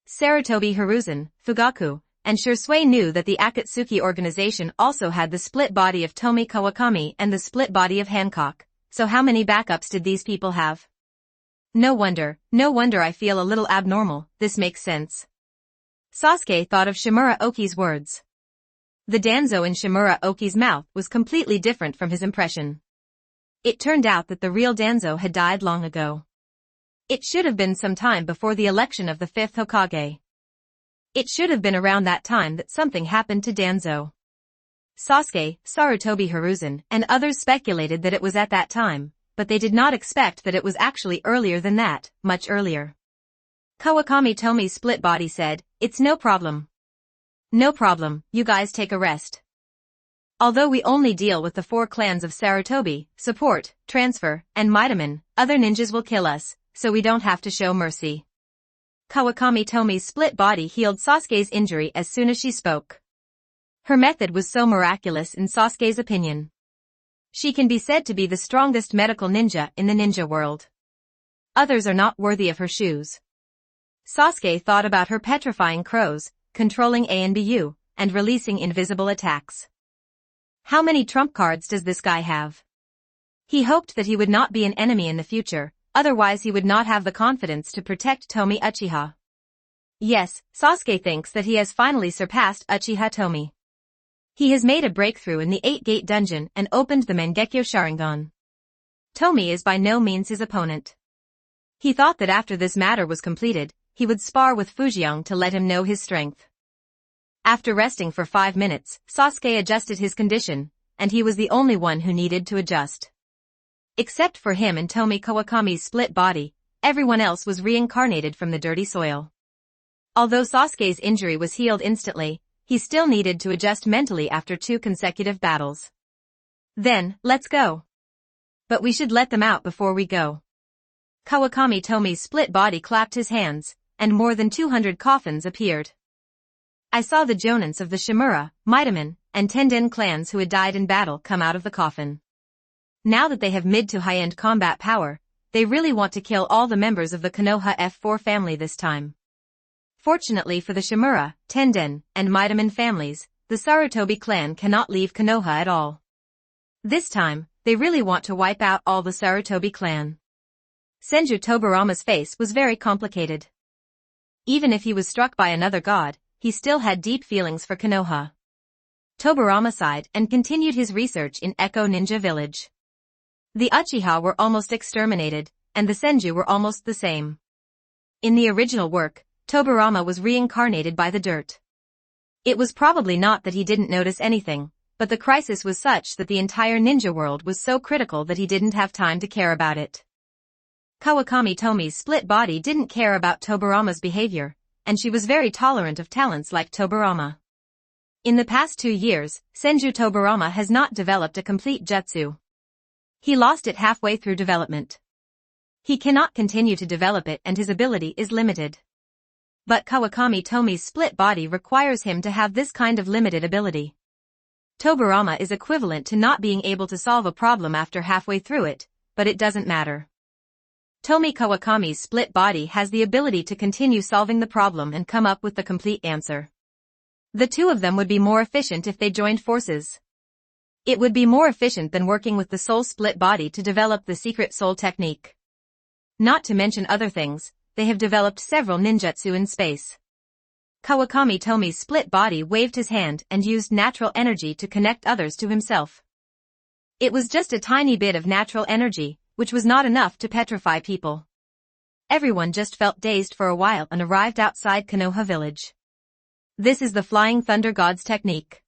Sarutobi Hiruzen, Fugaku, and Shursui knew that the Akatsuki organization also had the split body of Tomie Kawakami and the split body of Hancock, so how many backups did these people have? No wonder I feel a little abnormal, this makes sense. Sasuke thought of Shimura Oki's words. The Danzo in Shimura Oki's mouth was completely different from his impression. It turned out that the real Danzo had died long ago. It should have been some time before the election of the 5th Hokage. It should have been around that time that something happened to Danzo. Sasuke, Sarutobi Hiruzen, and others speculated that it was at that time, but they did not expect that it was actually earlier than that, much earlier. Kawakami Tomie's split body said, it's no problem. No problem, you guys take a rest. Although we only deal with the 4 clans of Sarutobi, Support, Transfer, and Midaman, other ninjas will kill us, so we don't have to show mercy. Kawakami Tomie's split body healed Sasuke's injury as soon as she spoke. Her method was so miraculous in Sasuke's opinion. She can be said to be the strongest medical ninja in the ninja world. Others are not worthy of her shoes. Sasuke thought about her petrifying crows, controlling A and BU, and releasing invisible attacks. How many trump cards does this guy have? He hoped that he would not be an enemy in the future, otherwise he would not have the confidence to protect Tomie Uchiha. Yes, Sasuke thinks that he has finally surpassed Uchiha Tomie. He has made a breakthrough in the 8-gate dungeon and opened the Mangekyo Sharingan. Tomie is by no means his opponent. He thought that after this matter was completed, he would spar with Fujiang to let him know his strength. After resting for 5 minutes, Sasuke adjusted his condition, and he was the only one who needed to adjust. Except for him and Tomie Kawakami's split body, everyone else was reincarnated from the dirty soil. Although Sasuke's injury was healed instantly, he still needed to adjust mentally after 2 consecutive battles. Then, let's go. But we should let them out before we go. Kawakami Tomie's split body clapped his hands, and more than 200 coffins appeared. I saw the Jonins of the Shimura, Midaman, and Tenden clans who had died in battle come out of the coffin. Now that they have mid to high-end combat power, they really want to kill all the members of the Konoha F4 family this time. Fortunately for the Shimura, Tenden, and Midaman families, the Sarutobi clan cannot leave Konoha at all. This time, they really want to wipe out all the Sarutobi clan. Senju Tobirama's face was very complicated. Even if he was struck by another god, he still had deep feelings for Konoha. Tobirama sighed and continued his research in Echo Ninja Village. The Uchiha were almost exterminated, and the Senju were almost the same. In the original work, Tobirama was reincarnated by the dirt. It was probably not that he didn't notice anything, but the crisis was such that the entire ninja world was so critical that he didn't have time to care about it. Kawakami Tomie's split body didn't care about Tobirama's behavior, and she was very tolerant of talents like Tobirama. In the past 2 years, Senju Tobirama has not developed a complete jutsu. He lost it halfway through development. He cannot continue to develop it and his ability is limited. But Kawakami Tomie's split body requires him to have this kind of limited ability. Tobirama is equivalent to not being able to solve a problem after halfway through it, but it doesn't matter. Tomie Kawakami's split body has the ability to continue solving the problem and come up with the complete answer. The two of them would be more efficient if they joined forces. It would be more efficient than working with the soul split body to develop the secret soul technique. Not to mention other things, they have developed several ninjutsu in space. Kawakami Tomie's split body waved his hand and used natural energy to connect others to himself. It was just a tiny bit of natural energy, which was not enough to petrify people. Everyone just felt dazed for a while and arrived outside Konoha village. This is the Flying Thunder God's technique.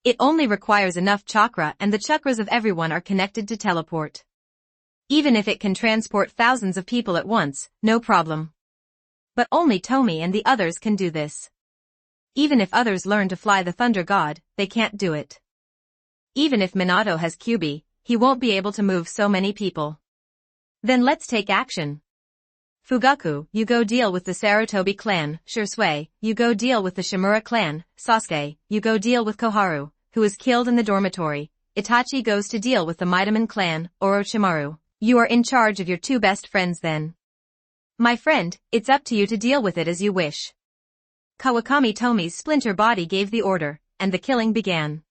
It only requires enough chakra and the chakras of everyone are connected to teleport. Even if it can transport thousands of people at once, no problem. But only Tomie and the others can do this. Even if others learn to fly the Thunder God, they can't do it. Even if Minato has Kyuubi, he won't be able to move so many people. Then let's take action. Fugaku, you go deal with the Sarutobi clan. Shursui, you go deal with the Shimura clan. Sasuke, you go deal with Koharu, who is killed in the dormitory. Itachi goes to deal with the Midaman clan. Orochimaru, you are in charge of your 2 best friends then. My friend, it's up to you to deal with it as you wish. Kawakami Tomie's splinter body gave the order, and the killing began.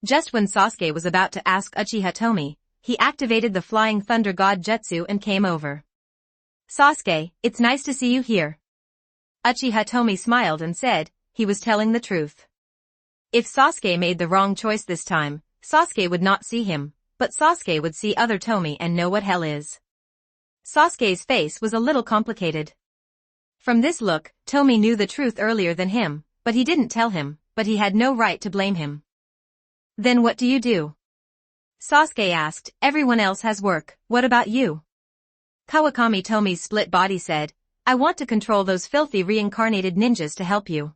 Just when Sasuke was about to ask Uchiha Tomie, he activated the Flying Thunder God Jutsu and came over. Sasuke, it's nice to see you here. Uchiha Tomie smiled and said, he was telling the truth. If Sasuke made the wrong choice this time, Sasuke would not see him, but Sasuke would see other Tomie and know what hell is. Sasuke's face was a little complicated. From this look, Tomie knew the truth earlier than him, but he didn't tell him, but he had no right to blame him. Then what do you do? Sasuke asked, everyone else has work, what about you? Kawakami Tomie's split body said, I want to control those filthy reincarnated ninjas to help you.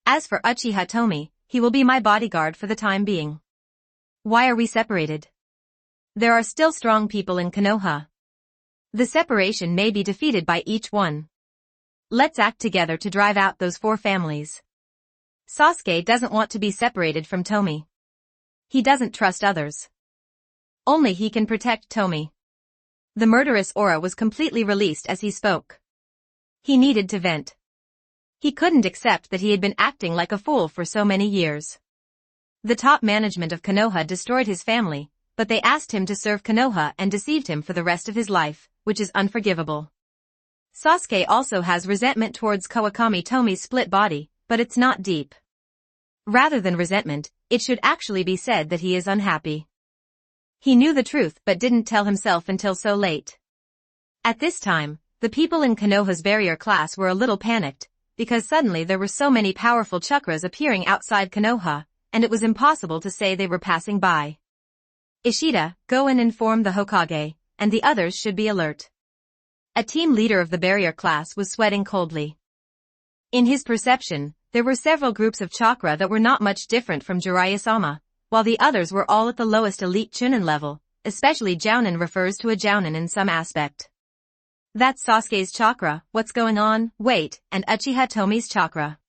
As for Uchiha Tomie, he will be my bodyguard for the time being. Why are we separated? There are still strong people in Konoha. The separation may be defeated by each one. Let's act together to drive out those 4 families. Sasuke doesn't want to be separated from Tomie. He doesn't trust others. Only he can protect Tomie. The murderous aura was completely released as he spoke. He needed to vent. He couldn't accept that he had been acting like a fool for so many years. The top management of Konoha destroyed his family, but they asked him to serve Konoha and deceived him for the rest of his life, which is unforgivable. Sasuke also has resentment towards Kawakami Tomie's split body, but it's not deep. Rather than resentment, it should actually be said that he is unhappy. He knew the truth but didn't tell himself until so late. At this time, the people in Konoha's barrier class were a little panicked, because suddenly there were so many powerful chakras appearing outside Konoha, and it was impossible to say they were passing by. Ishida, go and inform the Hokage, and the others should be alert. A team leader of the barrier class was sweating coldly. In his perception, there were several groups of chakra that were not much different from Jiraiya-sama, while the others were all at the lowest elite Chunin level, especially Jounin refers to a Jounin in some aspect. That's Sasuke's chakra, what's going on? Wait, and Uchiha Tomie's chakra.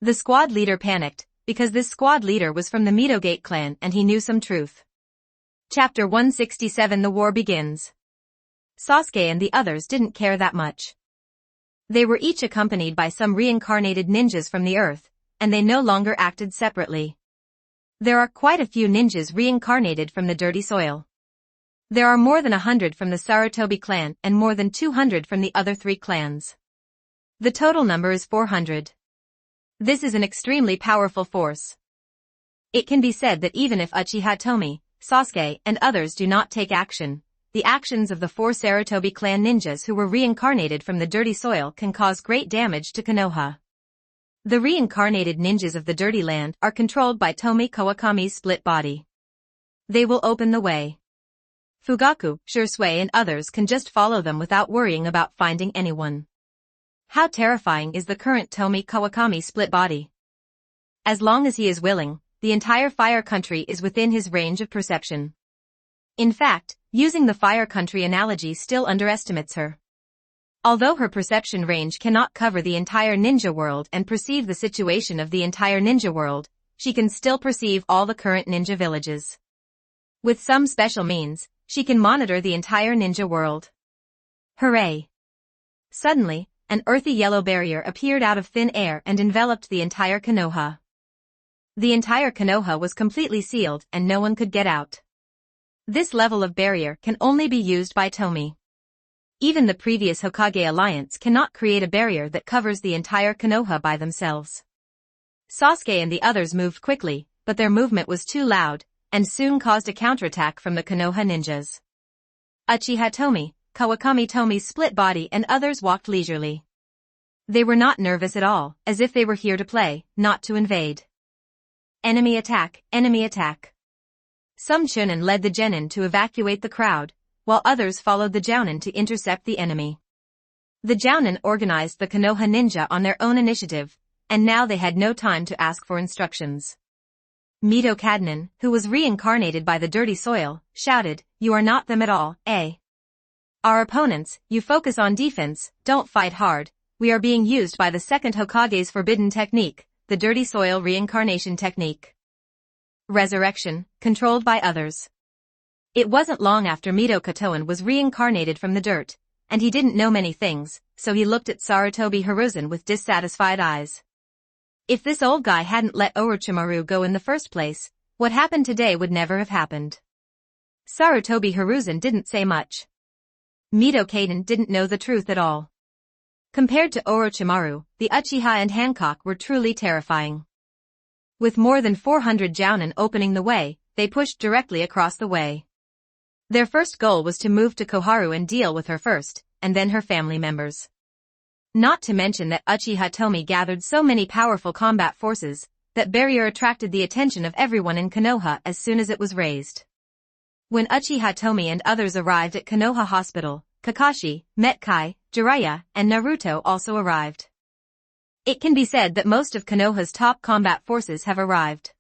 The squad leader panicked, because this squad leader was from the Midogate clan and he knew some truth. Chapter 167 The War Begins. Sasuke and the others didn't care that much. They were each accompanied by some reincarnated ninjas from the earth, and they no longer acted separately. There are quite a few ninjas reincarnated from the dirty soil. There are more than 100 from the Sarutobi clan and more than 200 from the other 3 clans. The total number is 400. This is an extremely powerful force. It can be said that even if Uchiha Tomie, Sasuke, and others do not take action, the actions of the 4 Sarutobi clan ninjas who were reincarnated from the dirty soil can cause great damage to Konoha. The reincarnated ninjas of the dirty land are controlled by Tomie Kawakami's split body. They will open the way. Fugaku, Shursui and others can just follow them without worrying about finding anyone. How terrifying is the current Tomie Kawakami split body? As long as he is willing, the entire fire country is within his range of perception. In fact, using the fire country analogy still underestimates her. Although her perception range cannot cover the entire ninja world and perceive the situation of the entire ninja world, she can still perceive all the current ninja villages. With some special means, she can monitor the entire ninja world. Hooray! Suddenly, an earthy yellow barrier appeared out of thin air and enveloped the entire Konoha. The entire Konoha was completely sealed and no one could get out. This level of barrier can only be used by Tomie. Even the previous Hokage alliance cannot create a barrier that covers the entire Konoha by themselves. Sasuke and the others moved quickly, but their movement was too loud, and soon caused a counterattack from the Konoha ninjas. Uchiha Tomie, Kawakami Tomie's split body and others walked leisurely. They were not nervous at all, as if they were here to play, not to invade. Enemy attack, enemy attack. Some Chunin led the Genin to evacuate the crowd, while others followed the Jounin to intercept the enemy. The Jounin organized the Konoha ninja on their own initiative, and now they had no time to ask for instructions. Mito Kadnan, who was reincarnated by the dirty soil, shouted, "You are not them at all, eh? Our opponents, you focus on defense, don't fight hard, we are being used by the second Hokage's forbidden technique, the dirty soil reincarnation technique. Resurrection, controlled by others." It wasn't long after Mito Katoan was reincarnated from the dirt, and he didn't know many things, so he looked at Sarutobi Hiruzen with dissatisfied eyes. If this old guy hadn't let Orochimaru go in the first place, what happened today would never have happened. Sarutobi Hiruzen didn't say much. Mito Kaden didn't know the truth at all. Compared to Orochimaru, the Uchiha and Hancock were truly terrifying. With more than 400 Jounin opening the way, they pushed directly across the way. Their first goal was to move to Koharu and deal with her first, and then her family members. Not to mention that Uchiha Tomie gathered so many powerful combat forces, that barrier attracted the attention of everyone in Konoha as soon as it was raised. When Uchiha Tomie and others arrived at Konoha Hospital, Kakashi, Metkai, Jiraiya, and Naruto also arrived. It can be said that most of Konoha's top combat forces have arrived.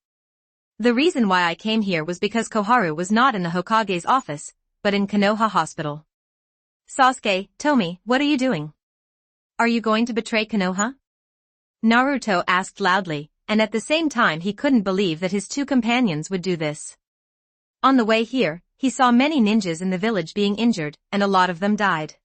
The reason why I came here was because Koharu was not in the Hokage's office, but in Konoha Hospital. Sasuke, Tomie, what are you doing? Are you going to betray Konoha? Naruto asked loudly, and at the same time he couldn't believe that his 2 companions would do this. On the way here, he saw many ninjas in the village being injured, and a lot of them died.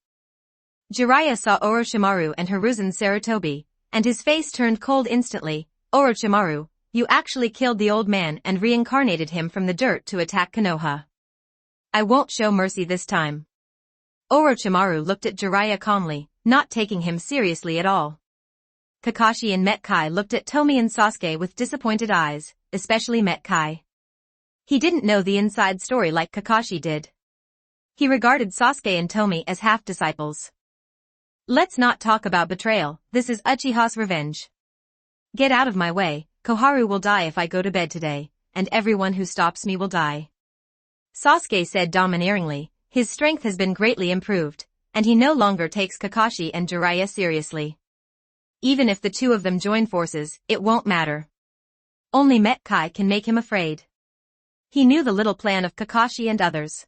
Jiraiya saw Orochimaru and Hiruzen Sarutobi, and his face turned cold instantly. Orochimaru, you actually killed the old man and reincarnated him from the dirt to attack Konoha. I won't show mercy this time. Orochimaru looked at Jiraiya calmly, not taking him seriously at all. Kakashi and Metkai looked at Tomie and Sasuke with disappointed eyes, especially Metkai. He didn't know the inside story like Kakashi did. He regarded Sasuke and Tomie as half-disciples. Let's not talk about betrayal, this is Uchiha's revenge. Get out of my way, Koharu will die if I go to bed today, and everyone who stops me will die. Sasuke said domineeringly, his strength has been greatly improved, and he no longer takes Kakashi and Jiraiya seriously. Even if the 2 of them join forces, it won't matter. Only Metkai can make him afraid. He knew the little plan of Kakashi and others.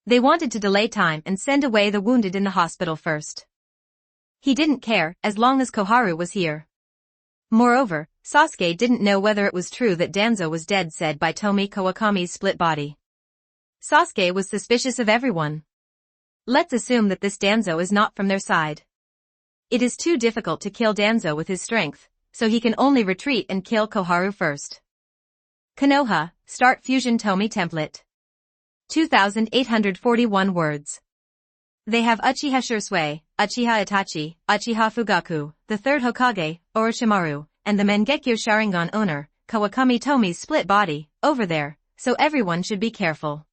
They wanted to delay time and send away the wounded in the hospital first. He didn't care, as long as Koharu was here. Moreover, Sasuke didn't know whether it was true that Danzo was dead, said by Tomie Kawakami's split body. Sasuke was suspicious of everyone. Let's assume that this Danzo is not from their side. It is too difficult to kill Danzo with his strength, so he can only retreat and kill Koharu first. Konoha, Start Fusion Tomie Template. 2,841 words. They have Uchiha Shursui, Uchiha Itachi, Uchiha Fugaku, the third Hokage, Orochimaru, and the Mangekyo Sharingan owner, Kawakami Tomie's split body, over there, so everyone should be careful.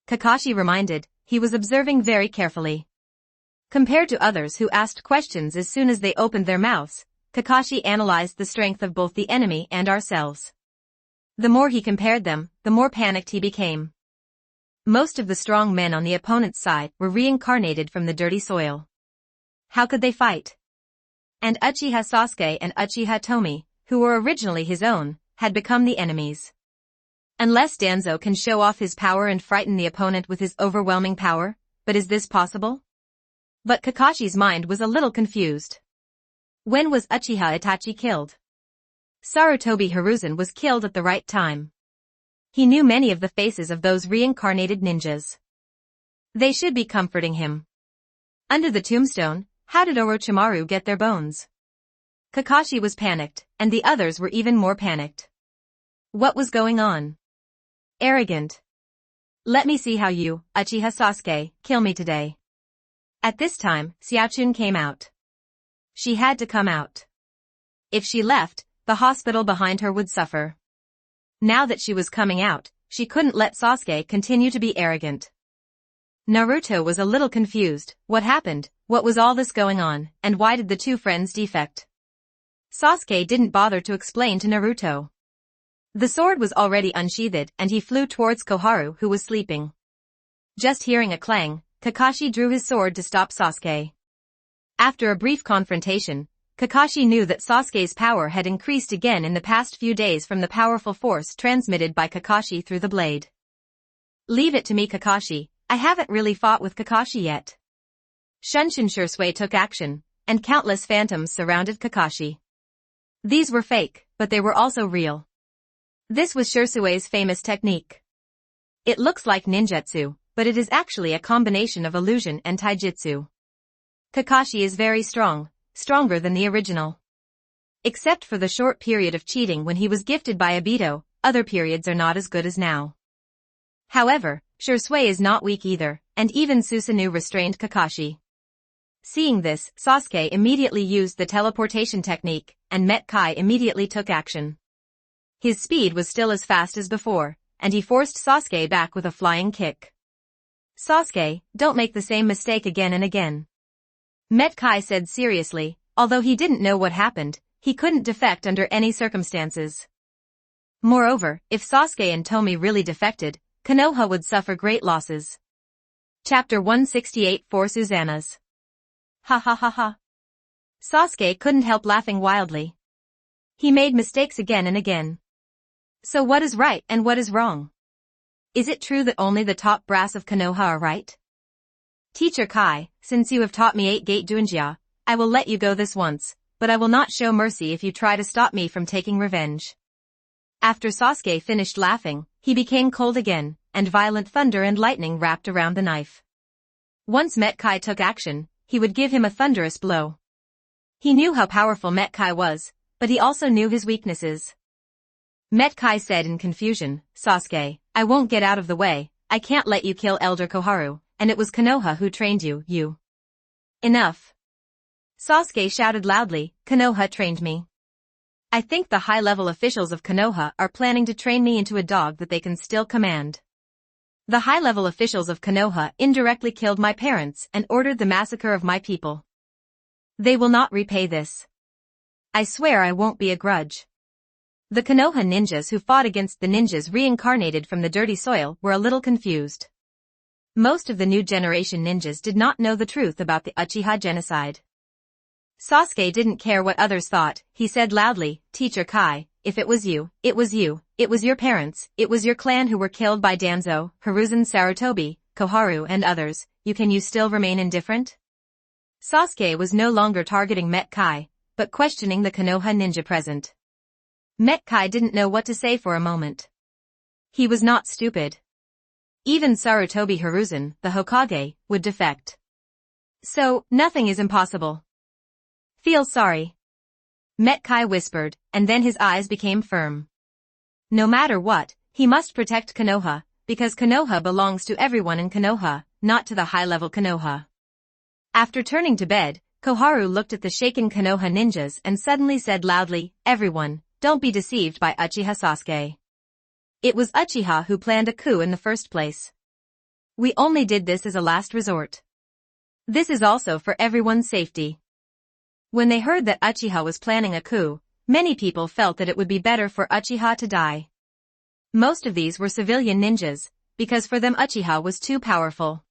Kakashi reminded, he was observing very carefully. Compared to others who asked questions as soon as they opened their mouths, Kakashi analyzed the strength of both the enemy and ourselves. The more he compared them, the more panicked he became. Most of the strong men on the opponent's side were reincarnated from the dirty soil. How could they fight? And Uchiha Sasuke and Uchiha Tomie, who were originally his own, had become the enemies. Unless Danzo can show off his power and frighten the opponent with his overwhelming power, but is this possible? But Kakashi's mind was a little confused. When was Uchiha Itachi killed? Sarutobi Hiruzen was killed at the right time. He knew many of the faces of those reincarnated ninjas. They should be comforting him. Under the tombstone, how did Orochimaru get their bones? Kakashi was panicked, and the others were even more panicked. What was going on? Arrogant. Let me see how you, Uchiha Sasuke, kill me today. At this time, Xiaochun came out. She had to come out. If she left, the hospital behind her would suffer. Now that she was coming out, she couldn't let Sasuke continue to be arrogant. Naruto was a little confused. What happened? What was all this going on, and why did the two friends defect? Sasuke didn't bother to explain to Naruto. The sword was already unsheathed and he flew towards Koharu who was sleeping. Just hearing a clang, Kakashi drew his sword to stop Sasuke. After a brief confrontation, Kakashi knew that Sasuke's power had increased again in the past few days from the powerful force transmitted by Kakashi through the blade. Leave it to me, Kakashi, I haven't really fought with Kakashi yet. Shunshin Shursui took action, and countless phantoms surrounded Kakashi. These were fake, but they were also real. This was Shursui's famous technique. It looks like ninjutsu, but it is actually a combination of illusion and taijutsu. Kakashi is very strong, stronger than the original. Except for the short period of cheating when he was gifted by Obito, other periods are not as good as now. However, Shursui is not weak either, and even Susanoo restrained Kakashi. Seeing this, Sasuke immediately used the teleportation technique, and Met Kai immediately took action. His speed was still as fast as before, and he forced Sasuke back with a flying kick. Sasuke, don't make the same mistake again and again. Met Kai said seriously, although he didn't know what happened, he couldn't defect under any circumstances. Moreover, if Sasuke and Tomie really defected, Konoha would suffer great losses. Chapter 168 for Susanna's. Ha ha ha ha. Sasuke couldn't help laughing wildly. He made mistakes again and again. So what is right and what is wrong? Is it true that only the top brass of Konoha are right? Teacher Kai, since you have taught me 8-gate Doujia, I will let you go this once, but I will not show mercy if you try to stop me from taking revenge. After Sasuke finished laughing, he became cold again, and violent thunder and lightning wrapped around the knife. Once Met Kai took action, he would give him a thunderous blow. He knew how powerful Met Kai was, but he also knew his weaknesses. Met Kai said in confusion, Sasuke, I won't get out of the way, I can't let you kill Elder Koharu, and it was Konoha who trained you. Enough. Sasuke shouted loudly, Konoha trained me. I think the high-level officials of Konoha are planning to train me into a dog that they can still command. The high-level officials of Konoha indirectly killed my parents and ordered the massacre of my people. They will not repay this. I swear I won't be a grudge. The Konoha ninjas who fought against the ninjas reincarnated from the dirty soil were a little confused. Most of the new generation ninjas did not know the truth about the Uchiha genocide. Sasuke didn't care what others thought, he said loudly, Teacher Kai, if it was you, it was you, it was your parents, it was your clan who were killed by Danzo, Hiruzen Sarutobi, Koharu and others, can you still remain indifferent? Sasuke was no longer targeting Met Kai, but questioning the Konoha ninja present. Met Kai didn't know what to say for a moment. He was not stupid. Even Sarutobi Hiruzen, the Hokage, would defect. So, nothing is impossible. Feel sorry. Metkai whispered, and then his eyes became firm. No matter what, he must protect Konoha, because Konoha belongs to everyone in Konoha, not to the high-level Konoha. After turning to bed, Koharu looked at the shaken Konoha ninjas and suddenly said loudly, "Everyone, don't be deceived by Uchiha Sasuke. It was Uchiha who planned a coup in the first place. We only did this as a last resort. This is also for everyone's safety." When they heard that Uchiha was planning a coup, many people felt that it would be better for Uchiha to die. Most of these were civilian ninjas, because for them Uchiha was too powerful.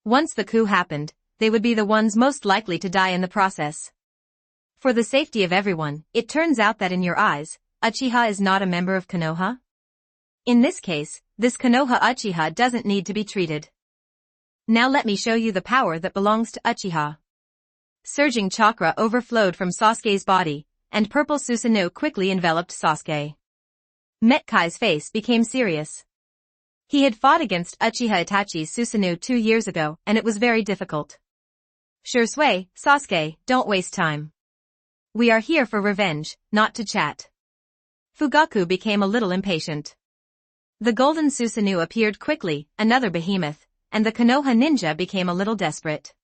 Once the coup happened, they would be the ones most likely to die in the process. For the safety of everyone, it turns out that in your eyes, Uchiha is not a member of Konoha? In this case, this Konoha Uchiha doesn't need to be treated. Now let me show you the power that belongs to Uchiha. Surging chakra overflowed from Sasuke's body, and purple Susanoo quickly enveloped Sasuke. Metkai's face became serious. He had fought against Uchiha Itachi's Susanoo 2 years ago, and it was very difficult. "Sure, Sasuke, don't waste time. We are here for revenge, not to chat." Fugaku became a little impatient. The golden Susanoo appeared quickly, another behemoth, and the Konoha ninja became a little desperate.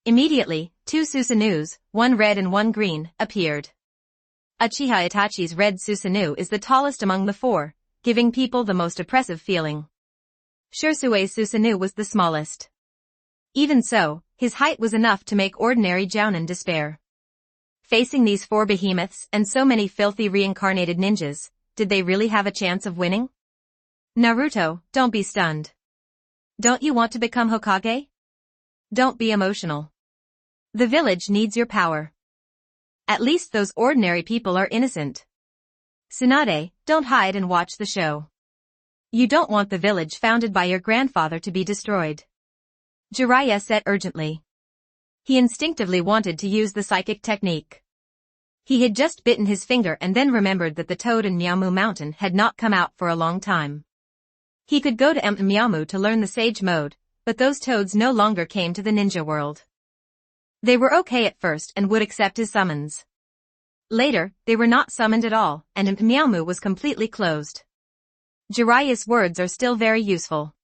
Immediately, 2 Susanoos, one red and one green, appeared. Uchiha Itachi's red Susanoo is the tallest among the 4, giving people the most oppressive feeling. Shursue's Susanoo was the smallest. Even so, his height was enough to make ordinary jounin despair. Facing these 4 behemoths and so many filthy reincarnated ninjas, did they really have a chance of winning? Naruto, don't be stunned. Don't you want to become Hokage? Don't be emotional. The village needs your power. At least those ordinary people are innocent. Tsunade, don't hide and watch the show. You don't want the village founded by your grandfather to be destroyed. Jiraiya said urgently. He instinctively wanted to use the psychic technique. He had just bitten his finger and then remembered that the toad in Miamu Mountain had not come out for a long time. He could go to Miamu to learn the sage mode, but those toads no longer came to the ninja world. They were okay at first and would accept his summons. Later, they were not summoned at all, and Miamu was completely closed. Jiraiya's words are still very useful.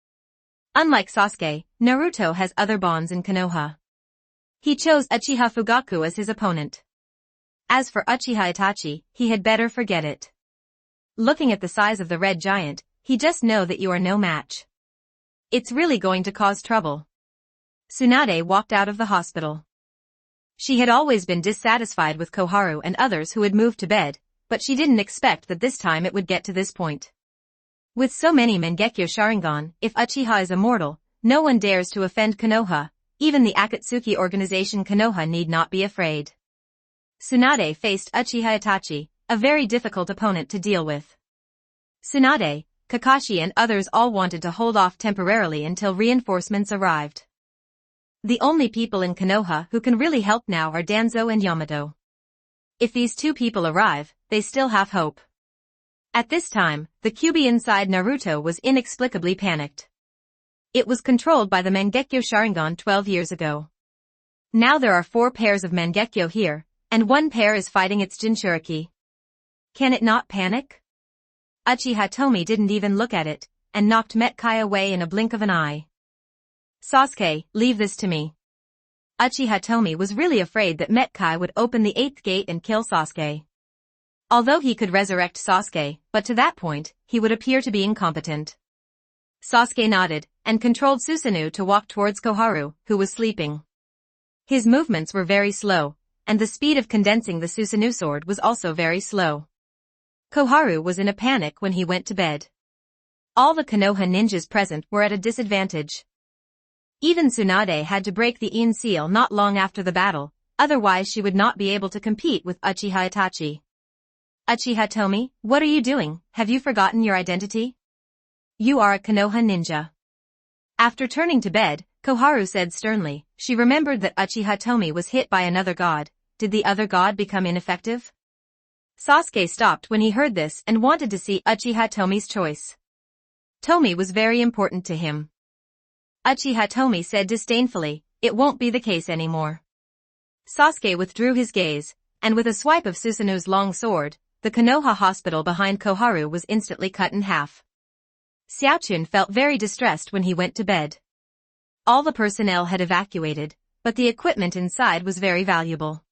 Unlike Sasuke, Naruto has other bonds in Konoha. He chose Uchiha Fugaku as his opponent. As for Uchiha Itachi, he had better forget it. Looking at the size of the red giant, he just know that you are no match. It's really going to cause trouble. Tsunade walked out of the hospital. She had always been dissatisfied with Koharu and others who had moved to bed, but she didn't expect that this time it would get to this point. With so many Mangekyo Sharingan, if Uchiha is immortal, no one dares to offend Konoha, even the Akatsuki organization Konoha need not be afraid. Tsunade faced Uchiha Itachi, a very difficult opponent to deal with. Tsunade, Kakashi and others all wanted to hold off temporarily until reinforcements arrived. The only people in Konoha who can really help now are Danzo and Yamato. If these 2 people arrive, they still have hope. At this time, the Kyuubi inside Naruto was inexplicably panicked. It was controlled by the Mangekyo Sharingan 12 years ago. Now there are 4 pairs of Mangekyo here, and 1 pair is fighting its Jinchuriki. Can it not panic? Uchiha Tomie didn't even look at it, and knocked Metkai away in a blink of an eye. Sasuke, leave this to me. Uchiha Tomie was really afraid that Metkai would open the 8th gate and kill Sasuke. Although he could resurrect Sasuke, but to that point, he would appear to be incompetent. Sasuke nodded, and controlled Susanoo to walk towards Koharu, who was sleeping. His movements were very slow, and the speed of condensing the Susanoo sword was also very slow. Koharu was in a panic when he went to bed. All the Konoha ninjas present were at a disadvantage. Even Tsunade had to break the Ien seal not long after the battle, otherwise she would not be able to compete with Uchiha Itachi. Uchiha Tomie, what are you doing? Have you forgotten your identity? You are a Konoha ninja. After turning to bed, Koharu said sternly, she remembered that Uchiha Tomie was hit by another god. Did the other god become ineffective? Sasuke stopped when he heard this and wanted to see Uchiha Tomie's choice. Tomie was very important to him. Uchiha Tomie said disdainfully, it won't be the case anymore. Sasuke withdrew his gaze, and with a swipe of Susanu's long sword, the Konoha hospital behind Koharu was instantly cut in half. Xiaochun felt very distressed when he went to bed. All the personnel had evacuated, but the equipment inside was very valuable.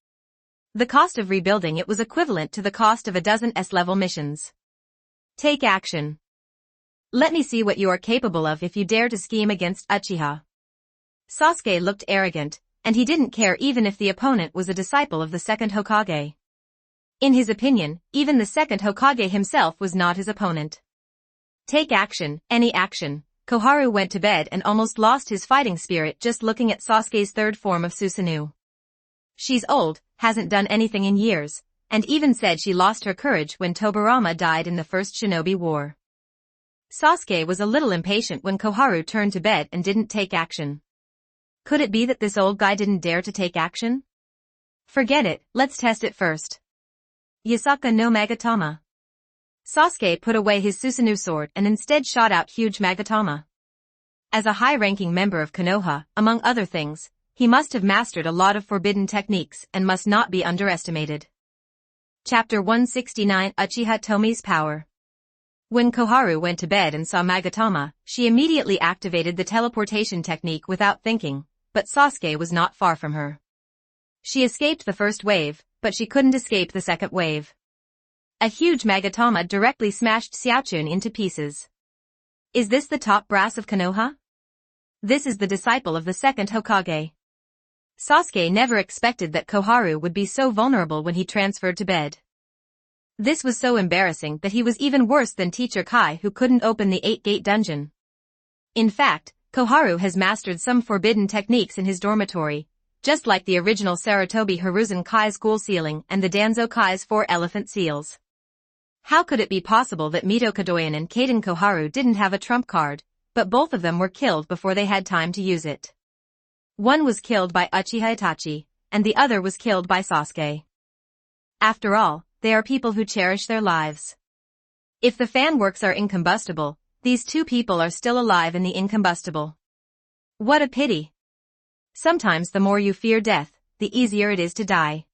The cost of rebuilding it was equivalent to the cost of a dozen S-level missions. Take action. Let me see what you are capable of if you dare to scheme against Uchiha. Sasuke looked arrogant, and he didn't care even if the opponent was a disciple of the second Hokage. In his opinion, even the second Hokage himself was not his opponent. Take action, any action. Koharu went to bed and almost lost his fighting spirit just looking at Sasuke's third form of Susanoo. She's old, hasn't done anything in years, and even said she lost her courage when Tobirama died in the first Shinobi War. Sasuke was a little impatient when Koharu turned to bed and didn't take action. Could it be that this old guy didn't dare to take action? Forget it, let's test it first. Yasaka no Magatama. Sasuke put away his Susanoo sword and instead shot out huge Magatama. As a high-ranking member of Konoha, among other things, he must have mastered a lot of forbidden techniques and must not be underestimated. Chapter 169 Uchiha Tomie's Power. When Koharu went to bed and saw Magatama, she immediately activated the teleportation technique without thinking, but Sasuke was not far from her. She escaped the first wave, but she couldn't escape the second wave. A huge Magatama directly smashed Xiaochun into pieces. Is this the top brass of Konoha? This is the disciple of the second Hokage. Sasuke never expected that Koharu would be so vulnerable when he transferred to bed. This was so embarrassing that he was even worse than Teacher Kai who couldn't open the 8-gate dungeon. In fact, Koharu has mastered some forbidden techniques in his dormitory, just like the original Sarutobi Hiruzen Kai's ghoul sealing and the Danzo Kai's 4 elephant seals. How could it be possible that Mito Kadoyan and Kaden Koharu didn't have a trump card, but both of them were killed before they had time to use it? One was killed by Uchiha Itachi, and the other was killed by Sasuke. After all, they are people who cherish their lives. If the fan works are incombustible, these two people are still alive in the incombustible. What a pity. Sometimes the more you fear death, the easier it is to die.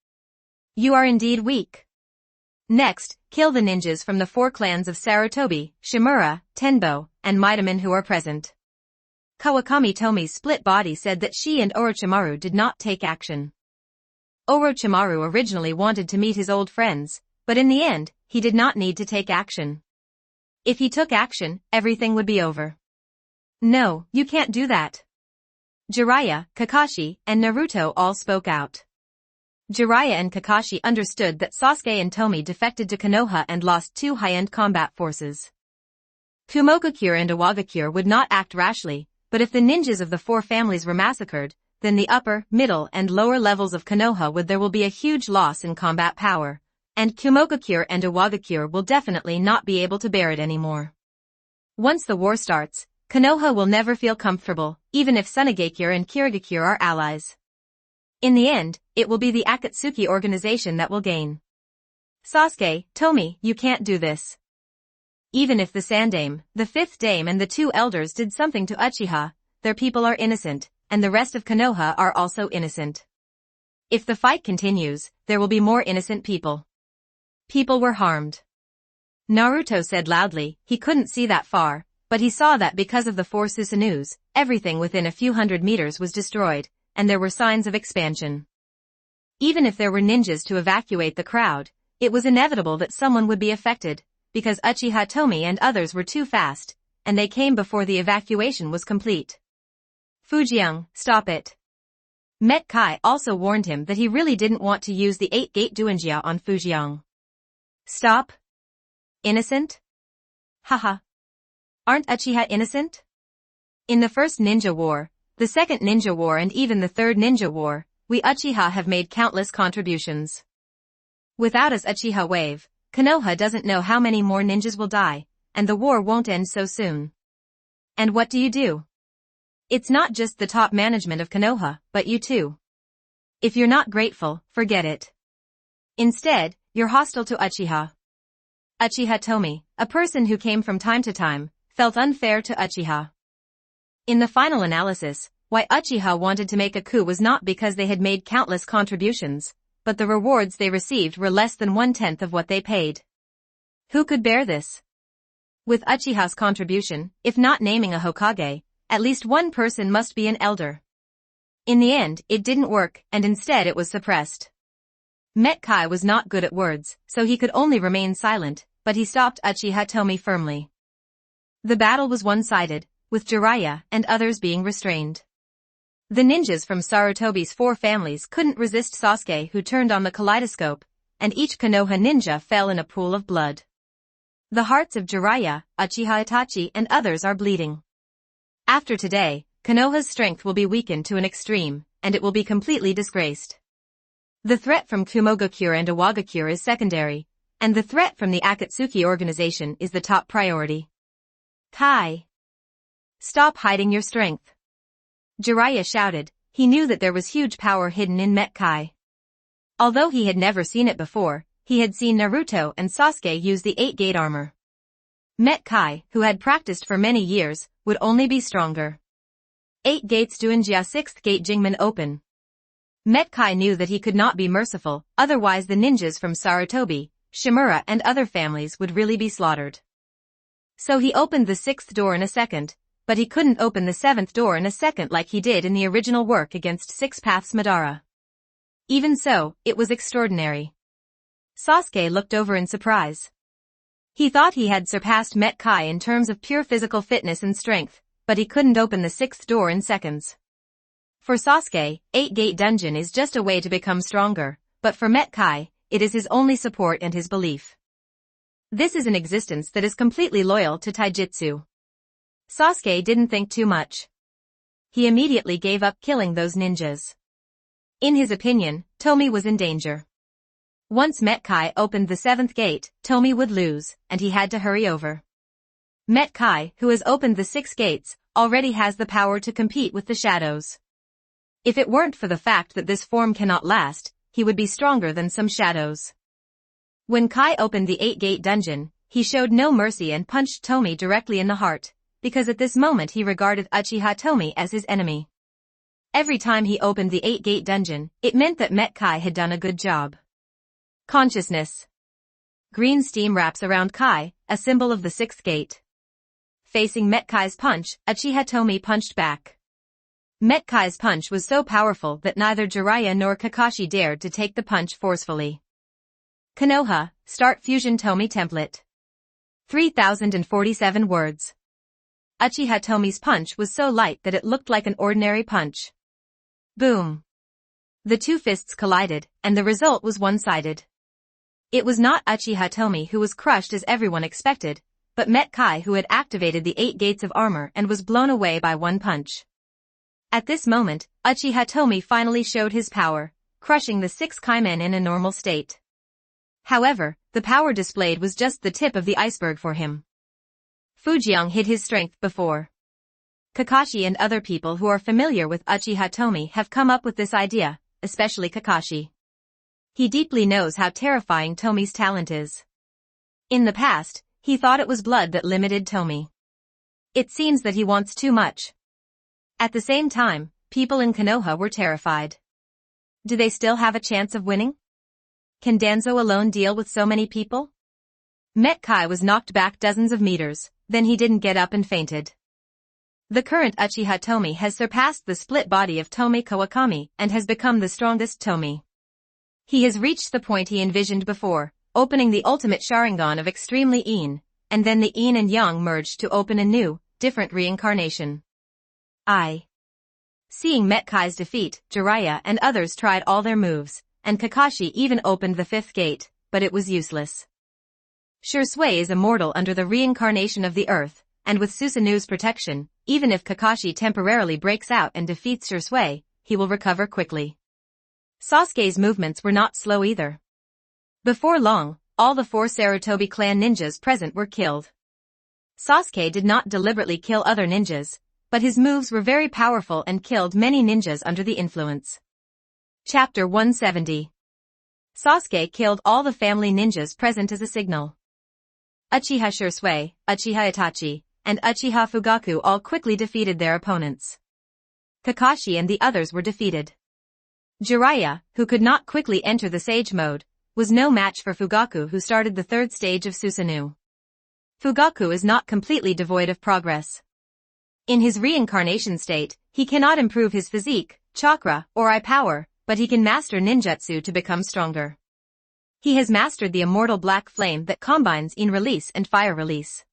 You are indeed weak. Next, kill the ninjas from the 4 clans of Sarutobi, Shimura, Tenbo, and Midaman who are present. Kawakami Tomie's split body said that she and Orochimaru did not take action. Orochimaru originally wanted to meet his old friends, but in the end, he did not need to take action. If he took action, everything would be over. No, you can't do that. Jiraiya, Kakashi, and Naruto all spoke out. Jiraiya and Kakashi understood that Sasuke and Tomie defected to Konoha and lost 2 high-end combat forces. Kumogakure and Iwagakure would not act rashly, but if the ninjas of the 4 families were massacred, then the upper, middle, and lower levels of Konoha there will be a huge loss in combat power, and Kumogakure and Iwagakure will definitely not be able to bear it anymore. Once the war starts, Konoha will never feel comfortable, even if Sunagakure and Kirigakure are allies. In the end, it will be the Akatsuki organization that will gain. Sasuke, Tomie, you can't do this. Even if the Sandame, the 5th Dame and the 2 elders did something to Uchiha, their people are innocent, and the rest of Konoha are also innocent. If the fight continues, there will be more innocent people. People were harmed. Naruto said loudly, he couldn't see that far, but he saw that because of the 4 Susanu's, everything within a few hundred meters was destroyed, and there were signs of expansion. Even if there were ninjas to evacuate the crowd, it was inevitable that someone would be affected, because Uchiha Tomie and others were too fast, and they came before the evacuation was complete. Fujiang, stop it. Met Kai also warned him that he really didn't want to use the 8-gate Duanjia on Fujiang. Stop? Innocent? Haha. Aren't Uchiha innocent? In the first Ninja War, the second Ninja War and even the third Ninja War, we Uchiha have made countless contributions. Without us Uchiha wave, Konoha doesn't know how many more ninjas will die, and the war won't end so soon. And what do? It's not just the top management of Konoha, but you too. If you're not grateful, forget it. Instead, you're hostile to Uchiha. Uchiha Tomie, a person who came from time to time, felt unfair to Uchiha. In the final analysis, Why Uchiha wanted to make a coup was not because they had made countless contributions, but the rewards they received were less than 1/10 of what they paid. Who could bear this? With Uchiha's contribution, if not naming a Hokage, at least one person must be an elder. In the end, it didn't work, and instead it was suppressed. Metkai was not good at words, so he could only remain silent, but he stopped Uchiha Tomie firmly. The battle was one-sided, with Jiraiya and others being restrained. The ninjas from Sarutobi's 4 families couldn't resist Sasuke, who turned on the kaleidoscope, and each Konoha ninja fell in a pool of blood. The hearts of Jiraiya, Uchiha Itachi and others are bleeding. After today, Konoha's strength will be weakened to an extreme, and it will be completely disgraced. The threat from Kumogakure and Iwagakure is secondary, and the threat from the Akatsuki organization is the top priority. Kai! Stop hiding your strength! Jiraiya shouted. He knew that there was huge power hidden in Metkai. Although he had never seen it before, he had seen Naruto and Sasuke use the 8-gate armor. Metkai, who had practiced for many years, would only be stronger. 8 gates Duinjia 6th gate Jingmen open. Metkai knew that he could not be merciful, otherwise the ninjas from Sarutobi, Shimura and other families would really be slaughtered. So he opened the 6th door in a second, but he couldn't open the 7th door in a second like he did in the original work against Six Paths Madara. Even so, it was extraordinary. Sasuke looked over in surprise. He thought he had surpassed Metkai in terms of pure physical fitness and strength, but he couldn't open the 6th door in seconds. For Sasuke, 8-gate dungeon is just a way to become stronger, but for Metkai, it is his only support and his belief. This is an existence that is completely loyal to taijutsu. Sasuke didn't think too much. He immediately gave up killing those ninjas. In his opinion, Tomie was in danger. Once Metkai opened the 7th gate, Tomie would lose, and he had to hurry over. Metkai, who has opened the 6 gates, already has the power to compete with the shadows. If it weren't for the fact that this form cannot last, he would be stronger than some shadows. When Kai opened the 8-gate dungeon, he showed no mercy and punched Tomie directly in the heart, because at this moment he regarded Uchiha Tomie as his enemy. Every time he opened the 8-gate dungeon, it meant that Metkai had done a good job. Consciousness. Green steam wraps around Kai, a symbol of the 6th gate. Facing Metkai's punch, Uchiha Tomie punched back. Metkai's punch was so powerful that neither Jiraiya nor Kakashi dared to take the punch forcefully. Konoha, start Fusion Tomie template. 3047 words. Uchiha Tomie's punch was so light that it looked like an ordinary punch. Boom. The 2 fists collided, and the result was one-sided. It was not Uchiha Tomie who was crushed as everyone expected, but Metkai who had activated the 8 gates of armor and was blown away by one punch. At this moment, Uchiha Tomie finally showed his power, crushing the 6 Kaimen in a normal state. However, the power displayed was just the tip of the iceberg for him. Fujiang hid his strength before. Kakashi and other people who are familiar with Uchiha Tomie have come up with this idea, especially Kakashi. He deeply knows how terrifying Tomie's talent is. In the past, he thought it was blood that limited Tomie. It seems that he wants too much. At the same time, people in Konoha were terrified. Do they still have a chance of winning? Can Danzo alone deal with so many people? Metkai was knocked back dozens of meters, then he didn't get up and fainted. The current Uchiha Tomie has surpassed the split body of Tomie Kawakami and has become the strongest Tomie. He has reached the point he envisioned before, opening the ultimate Sharingan of extremely Yin, and then the Yin and Yang merged to open a new, different reincarnation. Seeing Metkai's defeat, Jiraiya and others tried all their moves, and Kakashi even opened the 5th gate, but it was useless. Shursui is immortal under the reincarnation of the earth, and with Susanu's protection, even if Kakashi temporarily breaks out and defeats Shursui, he will recover quickly. Sasuke's movements were not slow either. Before long, all the 4 Sarutobi clan ninjas present were killed. Sasuke did not deliberately kill other ninjas, but his moves were very powerful and killed many ninjas under the influence. Chapter 170. Sasuke killed all the family ninjas present as a signal. Uchiha Shursui, Uchiha Itachi, and Uchiha Fugaku all quickly defeated their opponents. Kakashi and the others were defeated. Jiraiya, who could not quickly enter the Sage mode, was no match for Fugaku, who started the third stage of Susanoo. Fugaku is not completely devoid of progress. In his reincarnation state, he cannot improve his physique, chakra, or eye power, but he can master ninjutsu to become stronger. He has mastered the immortal black flame that combines in release and fire release.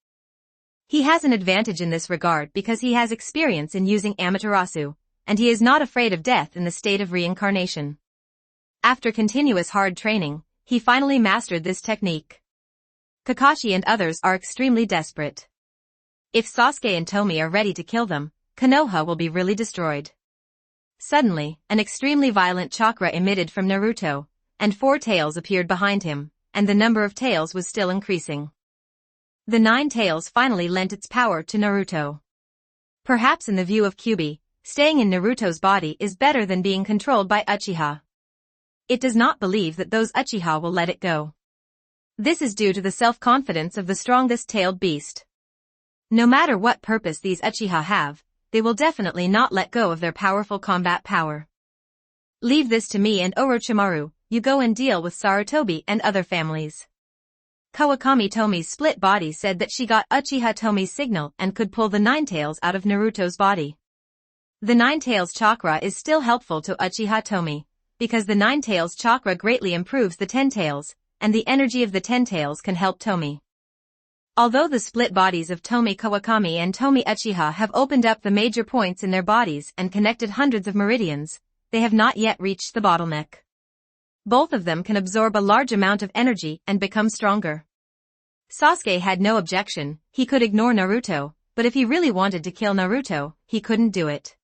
He has an advantage in this regard because he has experience in using Amaterasu, and he is not afraid of death in the state of reincarnation. After continuous hard training, he finally mastered this technique. Kakashi and others are extremely desperate. If Sasuke and Tomie are ready to kill them, Konoha will be really destroyed. Suddenly, an extremely violent chakra emitted from Naruto, and 4 tails appeared behind him, and the number of tails was still increasing. The 9 tails finally lent its power to Naruto. Perhaps in the view of Kyuubi, staying in Naruto's body is better than being controlled by Uchiha. It does not believe that those Uchiha will let it go. This is due to the self-confidence of the strongest tailed beast. No matter what purpose these Uchiha have, they will definitely not let go of their powerful combat power. Leave this to me and Orochimaru, you go and deal with Sarutobi and other families. Kawakami Tomie's split body said that she got Uchiha Tomie's signal and could pull the 9 tails out of Naruto's body. The 9 tails chakra is still helpful to Uchiha Tomie, because the 9 tails chakra greatly improves the 10 tails, and the energy of the 10 tails can help Tomie. Although the split bodies of Tomie Kawakami and Tomie Uchiha have opened up the major points in their bodies and connected hundreds of meridians, they have not yet reached the bottleneck. Both of them can absorb a large amount of energy and become stronger. Sasuke had no objection, he could ignore Naruto, but if he really wanted to kill Naruto, he couldn't do it.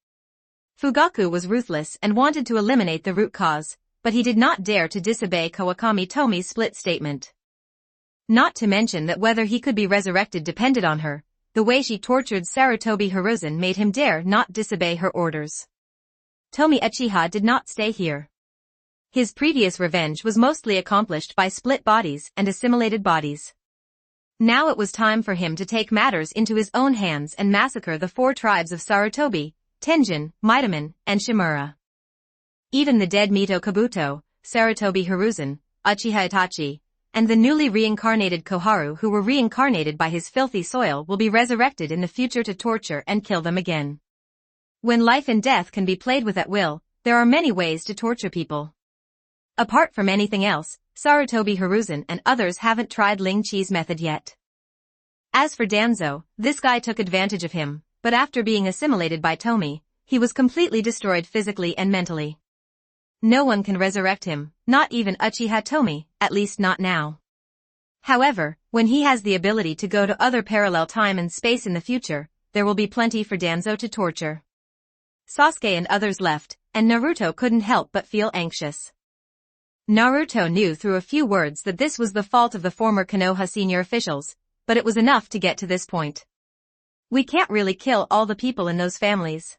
Fugaku was ruthless and wanted to eliminate the root cause, but he did not dare to disobey Kawakami Tomie's split statement. Not to mention that whether he could be resurrected depended on her. The way she tortured Sarutobi Hiruzen made him dare not disobey her orders. Tomie Uchiha did not stay here. His previous revenge was mostly accomplished by split bodies and assimilated bodies. Now it was time for him to take matters into his own hands and massacre the 4 tribes of Sarutobi, Tenjin, Mitamon, and Shimura. Even the dead Mito Kabuto, Sarutobi Hiruzen, Uchiha Itachi, and the newly reincarnated Koharu who were reincarnated by his filthy soil will be resurrected in the future to torture and kill them again. When life and death can be played with at will, there are many ways to torture people. Apart from anything else, Sarutobi Hiruzen and others haven't tried Ling Chi's method yet. As for Danzo, this guy took advantage of him, but after being assimilated by Tomie, he was completely destroyed physically and mentally. No one can resurrect him, not even Uchiha Tomie, at least not now. However, when he has the ability to go to other parallel time and space in the future, there will be plenty for Danzo to torture. Sasuke and others left, and Naruto couldn't help but feel anxious. Naruto knew through a few words that this was the fault of the former Konoha senior officials, but it was enough to get to this point. We can't really kill all the people in those families.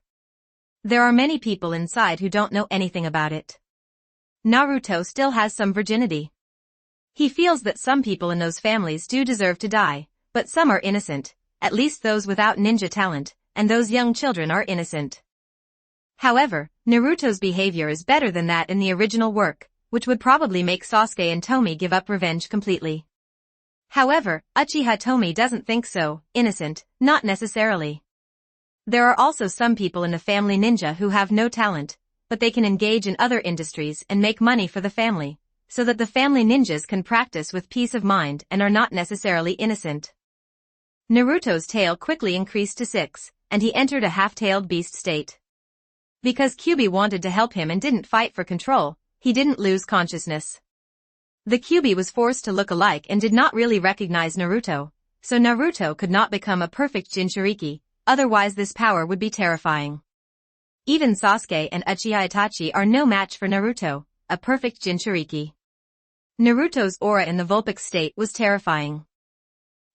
There are many people inside who don't know anything about it. Naruto still has some virginity. He feels that some people in those families do deserve to die, but some are innocent, at least those without ninja talent, and those young children are innocent. However, Naruto's behavior is better than that in the original work, which would probably make Sasuke and Tomie give up revenge completely. However, Uchiha Tomie doesn't think so, innocent, not necessarily. There are also some people in the family ninja who have no talent, but they can engage in other industries and make money for the family, so that the family ninjas can practice with peace of mind and are not necessarily innocent. Naruto's tail quickly increased to 6, and he entered a half-tailed beast state. Because Kyuubi wanted to help him and didn't fight for control, he didn't lose consciousness. The Kyuubi was forced to look alike and did not really recognize Naruto, so Naruto could not become a perfect Jinchuriki, otherwise this power would be terrifying. Even Sasuke and Uchiha Itachi are no match for Naruto, a perfect Jinchuriki. Naruto's aura in the Vulpix state was terrifying.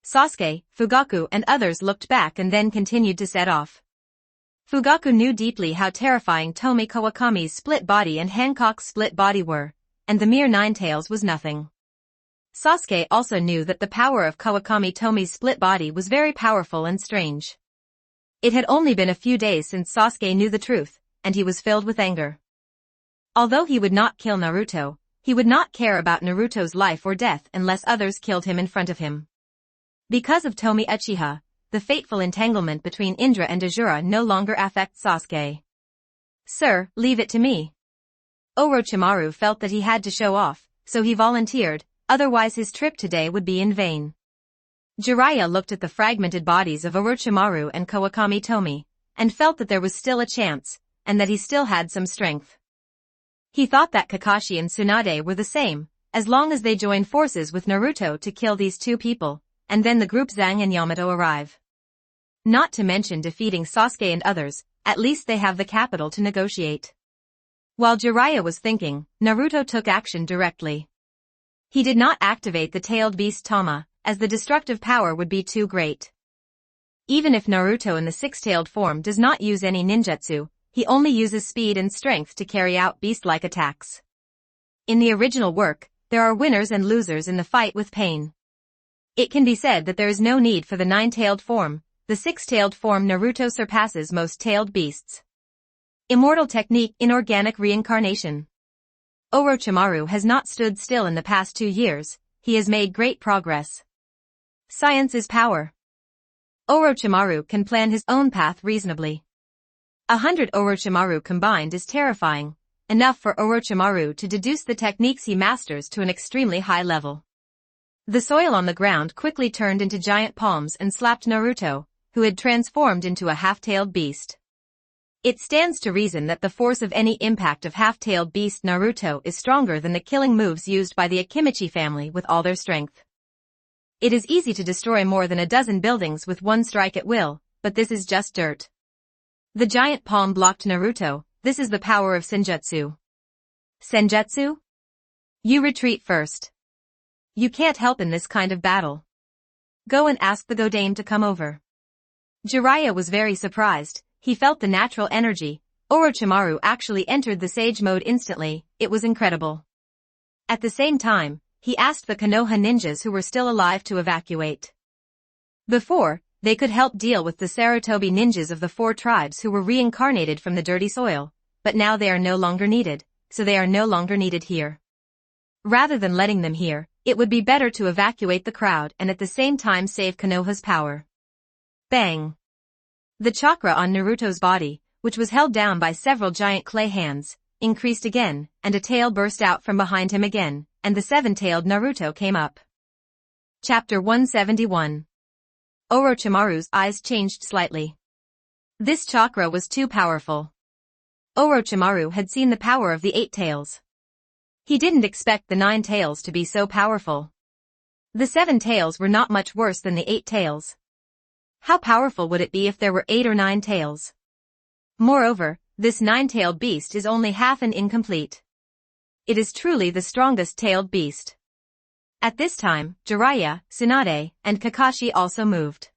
Sasuke, Fugaku and others looked back and then continued to set off. Fugaku knew deeply how terrifying Tomie Kawakami's split body and Hancock's split body were, and the mere 9 tails was nothing. Sasuke also knew that the power of Kawakami Tomie's split body was very powerful and strange. It had only been a few days since Sasuke knew the truth, and he was filled with anger. Although he would not kill Naruto, he would not care about Naruto's life or death unless others killed him in front of him. Because of Tomie Uchiha, the fateful entanglement between Indra and Azura no longer affects Sasuke. "Sir, leave it to me." Orochimaru felt that he had to show off, so he volunteered, otherwise his trip today would be in vain. Jiraiya looked at the fragmented bodies of Orochimaru and Kawakami Tomie, and felt that there was still a chance, and that he still had some strength. He thought that Kakashi and Tsunade were the same, as long as they joined forces with Naruto to kill these two people, and then the group Zhang and Yamato arrive. Not to mention defeating Sasuke and others, at least they have the capital to negotiate. While Jiraiya was thinking, Naruto took action directly. He did not activate the tailed beast Tama, as the destructive power would be too great. Even if Naruto in the six-tailed form does not use any ninjutsu, he only uses speed and strength to carry out beast-like attacks. In the original work, there are winners and losers in the fight with pain. It can be said that there is no need for the nine-tailed form. The six-tailed form Naruto surpasses most tailed beasts. Immortal technique, inorganic reincarnation. Orochimaru has not stood still in the past 2 years, he has made great progress. Science is power. Orochimaru can plan his own path reasonably. 100 Orochimaru combined is terrifying, enough for Orochimaru to deduce the techniques he masters to an extremely high level. The soil on the ground quickly turned into giant palms and slapped Naruto, who had transformed into a half-tailed beast. It stands to reason that the force of any impact of half-tailed beast Naruto is stronger than the killing moves used by the Akimichi family with all their strength. It is easy to destroy more than a dozen buildings with one strike at will, but this is just dirt. The giant palm blocked Naruto. This is the power of Senjutsu. Senjutsu? You retreat first. You can't help in this kind of battle. Go and ask the Godame to come over. Jiraiya was very surprised. He felt the natural energy. Orochimaru actually entered the sage mode instantly. It was incredible. At the same time, he asked the Konoha ninjas who were still alive to evacuate. Before, they could help deal with the Sarutobi ninjas of the 4 tribes who were reincarnated from the dirty soil, but now they are no longer needed, so they are no longer needed here. Rather than letting them here, it would be better to evacuate the crowd and at the same time save Konoha's power. Bang! The chakra on Naruto's body, which was held down by several giant clay hands, increased again, and a tail burst out from behind him again, and the 7-tailed Naruto came up. Chapter 171. Orochimaru's eyes changed slightly. This chakra was too powerful. Orochimaru had seen the power of the 8 tails. He didn't expect the 9 tails to be so powerful. The 7 tails were not much worse than the 8 tails. How powerful would it be if there were 8 or 9 tails? Moreover, this 9-tailed beast is only half and incomplete. It is truly the strongest tailed beast. At this time, Jiraiya, Tsunade, and Kakashi also moved.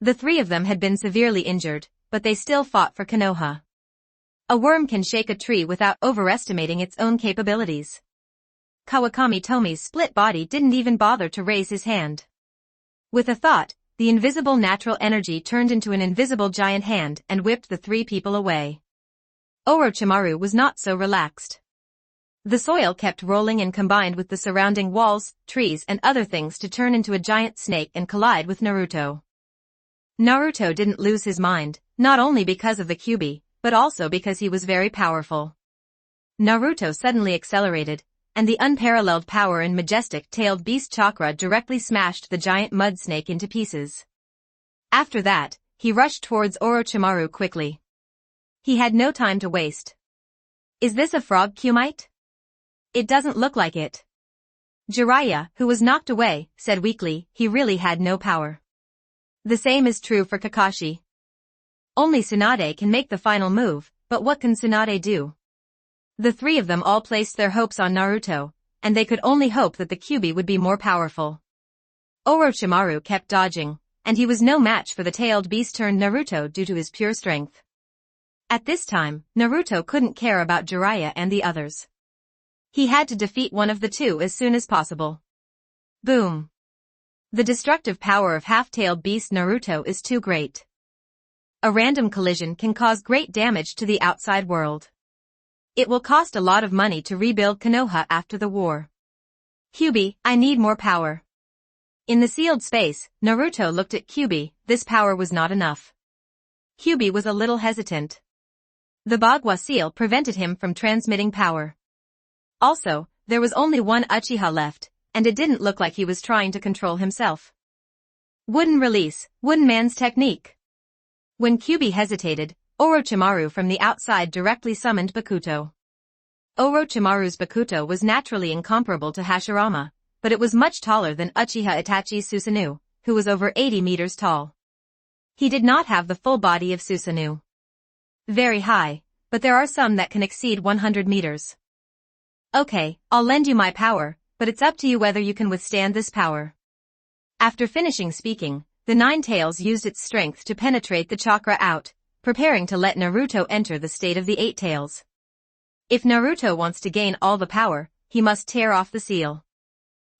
The 3 of them had been severely injured, but they still fought for Konoha. A worm can shake a tree without overestimating its own capabilities. Kawakami Tomie's split body didn't even bother to raise his hand. With a thought, the invisible natural energy turned into an invisible giant hand and whipped the 3 people away. Orochimaru was not so relaxed. The soil kept rolling and combined with the surrounding walls, trees and other things to turn into a giant snake and collide with Naruto. Naruto didn't lose his mind, not only because of the Kyuubi, but also because he was very powerful. Naruto suddenly accelerated, and the unparalleled power and majestic tailed beast chakra directly smashed the giant mud snake into pieces. After that, he rushed towards Orochimaru quickly. He had no time to waste. Is this a frog Kyuumite? It doesn't look like it. Jiraiya, who was knocked away, said weakly, he really had no power. The same is true for Kakashi. Only Tsunade can make the final move, but what can Tsunade do? The 3 of them all placed their hopes on Naruto, and they could only hope that the Kyuubi would be more powerful. Orochimaru kept dodging, and he was no match for the tailed beast turned Naruto due to his pure strength. At this time, Naruto couldn't care about Jiraiya and the others. He had to defeat one of the 2 as soon as possible. Boom! The destructive power of half-tailed beast Naruto is too great. A random collision can cause great damage to the outside world. It will cost a lot of money to rebuild Konoha after the war. Kyuubi, I need more power. In the sealed space, Naruto looked at Kyuubi. This power was not enough. Kyuubi was a little hesitant. The Bagua seal prevented him from transmitting power. Also, there was only one Uchiha left, and it didn't look like he was trying to control himself. Wooden release, Wooden Man's technique. When Kyuubi hesitated, Orochimaru from the outside directly summoned Bakuto. Orochimaru's Bakuto was naturally incomparable to Hashirama, but it was much taller than Uchiha Itachi's Susanoo, who was over 80 meters tall. He did not have the full body of Susanoo. Very high, but there are some that can exceed 100 meters. Okay, I'll lend you my power, but it's up to you whether you can withstand this power. After finishing speaking, the Nine Tails used its strength to penetrate the chakra out, preparing to let Naruto enter the state of the Eight Tails. If Naruto wants to gain all the power, he must tear off the seal.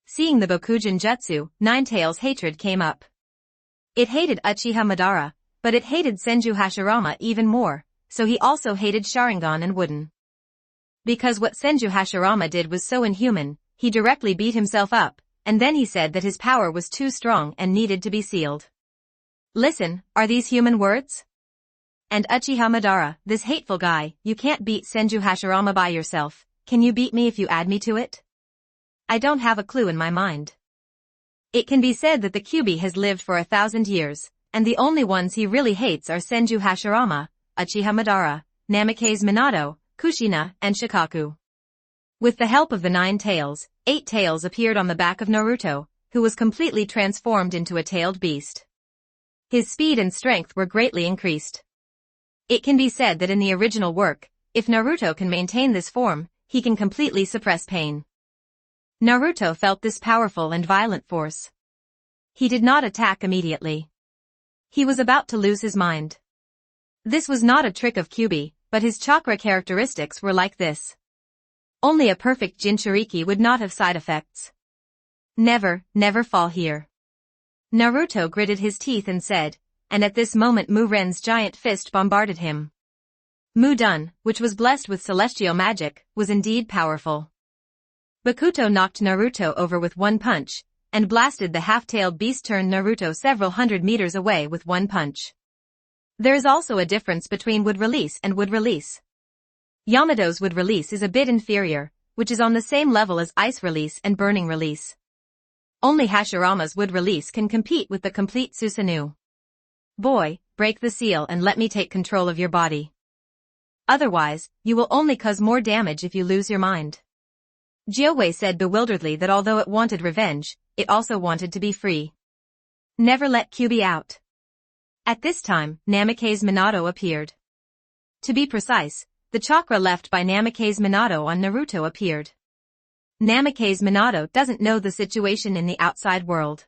Seeing the Bokujin Jutsu, Nine Tails' hatred came up. It hated Uchiha Madara, but it hated Senju Hashirama even more, so he also hated Sharingan and Wooden. Because what Senju Hashirama did was so inhuman, he directly beat himself up, and then he said that his power was too strong and needed to be sealed. Listen, are these human words? And Uchiha Madara, this hateful guy, you can't beat Senju Hashirama by yourself, can you beat me if you add me to it? I don't have a clue in my mind. It can be said that the Kyuubi has lived for 1,000 years, and the only ones he really hates are Senju Hashirama, Uchiha Madara, Namake's Minato, Kushina, and Shikaku. With the help of the Nine Tails, Eight Tails appeared on the back of Naruto, who was completely transformed into a tailed beast. His speed and strength were greatly increased. It can be said that in the original work, if Naruto can maintain this form, he can completely suppress pain. Naruto felt this powerful and violent force. He did not attack immediately. He was about to lose his mind. This was not a trick of Kyuubi, but his chakra characteristics were like this. Only a perfect Jinchuriki would not have side effects. Never, never fall here. Naruto gritted his teeth and said, and at this moment Muren's giant fist bombarded him. Mudun, which was blessed with celestial magic, was indeed powerful. Bakuto knocked Naruto over with one punch, and blasted the half-tailed beast turned Naruto several hundred meters away with one punch. There is also a difference between wood release and wood release. Yamato's wood release is a bit inferior, which is on the same level as ice release and burning release. Only Hashirama's wood release can compete with the complete Susanoo. Boy, break the seal and let me take control of your body. Otherwise, you will only cause more damage if you lose your mind. Jiuwei said bewilderedly that although it wanted revenge, it also wanted to be free. Never let Kyuubi out. At this time, Namake's Minato appeared. To be precise, the chakra left by Namake's Minato on Naruto appeared. Namake's Minato doesn't know the situation in the outside world.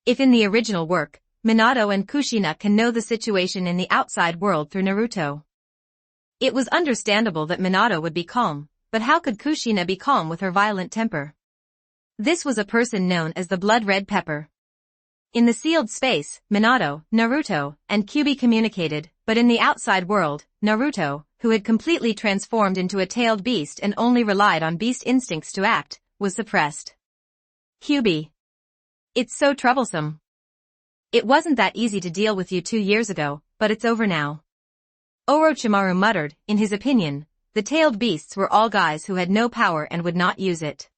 If in the original work, Minato and Kushina can know the situation in the outside world through Naruto. It was understandable that Minato would be calm, but how could Kushina be calm with her violent temper? This was a person known as the Blood Red Pepper. In the sealed space, Minato, Naruto, and Kyuubi communicated, but in the outside world, Naruto, who had completely transformed into a tailed beast and only relied on beast instincts to act, was suppressed. Kyuubi. It's so troublesome. It wasn't that easy to deal with you 2 years ago, but it's over now. Orochimaru muttered, in his opinion, the tailed beasts were all guys who had no power and would not use it.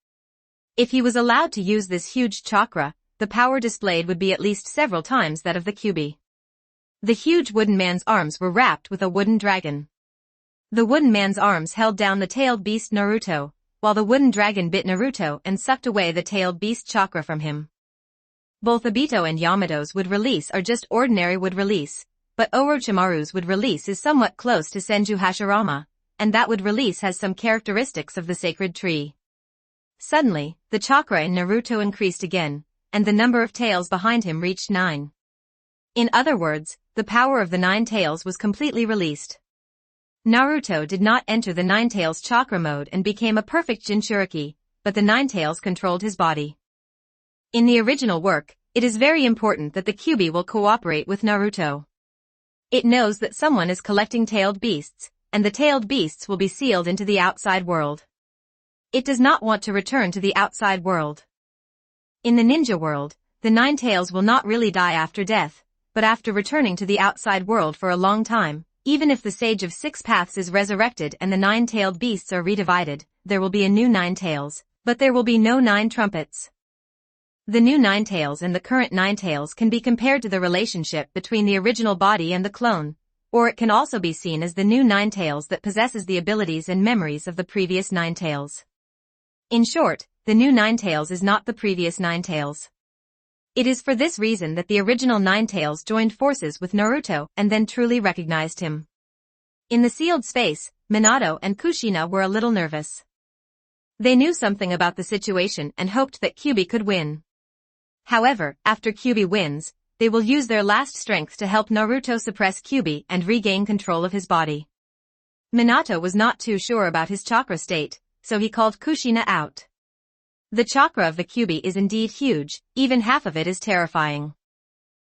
If he was allowed to use this huge chakra, the power displayed would be at least several times that of the Kyuubi. The huge wooden man's arms were wrapped with a wooden dragon. The wooden man's arms held down the tailed beast Naruto, while the wooden dragon bit Naruto and sucked away the tailed beast chakra from him. Both Obito and Yamato's wood release are just ordinary wood release, but Orochimaru's wood release is somewhat close to Senju Hashirama, and that wood release has some characteristics of the sacred tree. Suddenly, the chakra in Naruto increased again, and the number of tails behind him reached 9. In other words, the power of the 9 tails was completely released. Naruto did not enter the 9 tails chakra mode and became a perfect Jinchuriki, but the 9 tails controlled his body. In the original work, it is very important that the Kyuubi will cooperate with Naruto. It knows that someone is collecting tailed beasts, and the tailed beasts will be sealed into the outside world. It does not want to return to the outside world. In the ninja world, the nine tails will not really die after death, but after returning to the outside world for a long time, even if the Sage of Six Paths is resurrected and the nine-tailed beasts are redivided, there will be a new nine tails, but there will be no nine trumpets. The new nine tails and the current nine tails can be compared to the relationship between the original body and the clone, or it can also be seen as the new nine tails that possesses the abilities and memories of the previous nine tails. In short, the new nine tails is not the previous nine tails. It is for this reason that the original nine tails joined forces with Naruto and then truly recognized him. In the sealed space, Minato and Kushina were a little nervous. They knew something about the situation and hoped that Kyuubi could win. However, after Kyuubi wins, they will use their last strength to help Naruto suppress Kyuubi and regain control of his body. Minato was not too sure about his chakra state, so he called Kushina out. The chakra of the Kyuubi is indeed huge, even half of it is terrifying.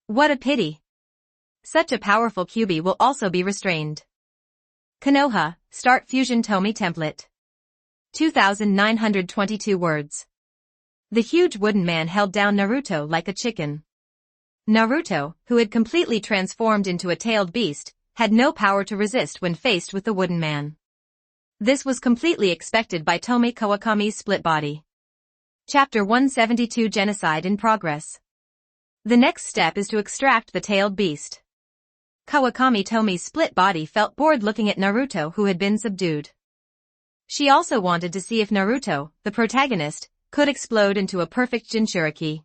What a pity. Such a powerful Kyuubi will also be restrained. Konoha, Start Fusion Tomie Template. 2,922 words. The huge wooden man held down Naruto like a chicken. Naruto, who had completely transformed into a tailed beast, had no power to resist when faced with the wooden man. This was completely expected by Tomie Kawakami's split body. Chapter 172 Genocide in Progress. The next step is to extract the tailed beast. Kawakami Tomie's split body felt bored looking at Naruto who had been subdued. She also wanted to see if Naruto, the protagonist, could explode into a perfect Jinchuriki.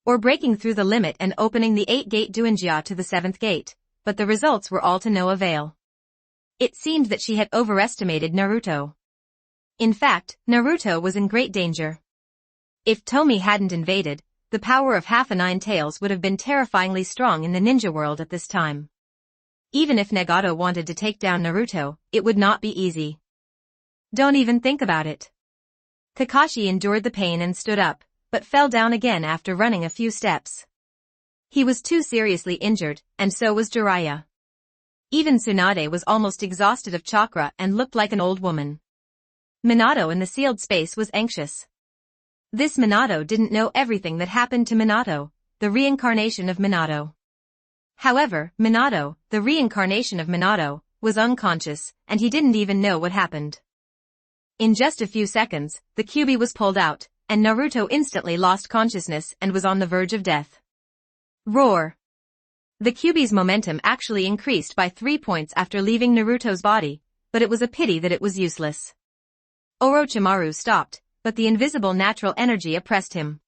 Or breaking through the limit and opening the 8-gate Duinjia to the 7th gate, but the results were all to no avail. It seemed that she had overestimated Naruto. In fact, Naruto was in great danger. If Tomie hadn't invaded, the power of half a nine tails would have been terrifyingly strong in the ninja world at this time. Even if Nagato wanted to take down Naruto, it would not be easy. Don't even think about it. Kakashi endured the pain and stood up, but fell down again after running a few steps. He was too seriously injured, and so was Jiraiya. Even Tsunade was almost exhausted of chakra and looked like an old woman. Minato in the sealed space was anxious. This Minato didn't know everything that happened to Minato, the reincarnation of Minato. However, Minato, the reincarnation of Minato, was unconscious, and he didn't even know what happened. In just a few seconds, the Kyuubi was pulled out, and Naruto instantly lost consciousness and was on the verge of death. Roar! The Kyuubi's momentum actually increased by 3 points after leaving Naruto's body, but it was a pity that it was useless. Orochimaru stopped, but the invisible natural energy oppressed him.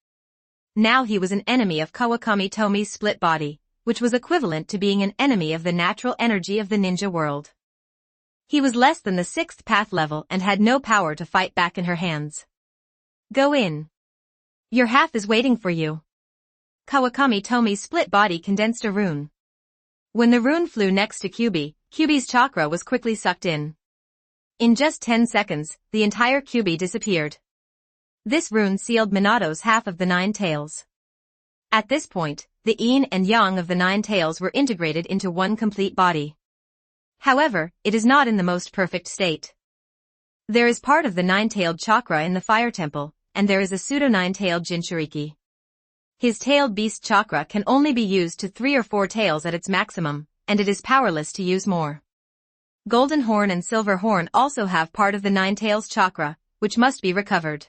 Now he was an enemy of Kawakami Tomie's split body, which was equivalent to being an enemy of the natural energy of the ninja world. He was less than the 6th path level and had no power to fight back in her hands. Go in. Your half is waiting for you. Kawakami Tomie's split body condensed a rune. When the rune flew next to Kyuubi, Kyuubi's chakra was quickly sucked in. In just 10 seconds, the entire Kyuubi disappeared. This rune sealed Minato's half of the nine tails. At this point, the yin and yang of the nine tails were integrated into one complete body. However, it is not in the most perfect state. There is part of the nine-tailed chakra in the fire temple, and there is a pseudo-nine-tailed Jinchuriki. His tailed beast chakra can only be used to 3 or 4 tails at its maximum, and it is powerless to use more. Golden Horn and Silver Horn also have part of the nine tails chakra, which must be recovered.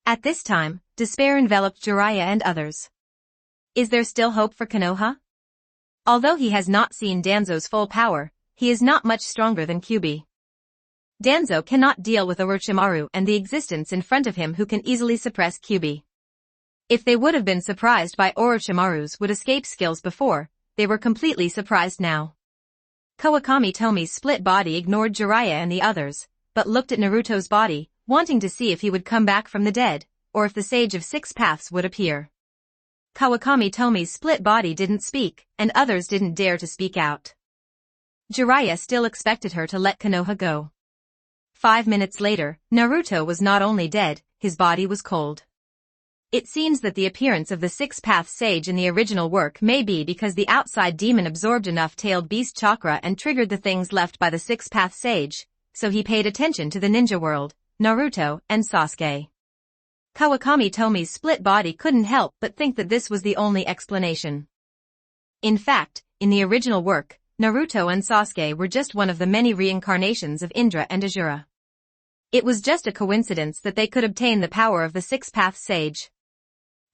At this time, despair enveloped Jiraiya and others. Is there still hope for Konoha? Although he has not seen Danzo's full power, he is not much stronger than Kyuubi. Danzo cannot deal with Orochimaru and the existence in front of him who can easily suppress Kyuubi. If they would have been surprised by Orochimaru's would escape skills before, they were completely surprised now. Kawakami Tomie's split body ignored Jiraiya and the others, but looked at Naruto's body, wanting to see if he would come back from the dead, or if the Sage of Six Paths would appear. Kawakami Tomie's split body didn't speak, and others didn't dare to speak out. Jiraiya still expected her to let Konoha go. 5 minutes later, Naruto was not only dead, his body was cold. It seems that the appearance of the six-path sage in the original work may be because the outside demon absorbed enough tailed beast chakra and triggered the things left by the six-path sage, so he paid attention to the ninja world, Naruto, and Sasuke. Kawakami Tomie's split body couldn't help but think that this was the only explanation. In fact, in the original work, Naruto and Sasuke were just one of the many reincarnations of Indra and Asura. It was just a coincidence that they could obtain the power of the six-path sage.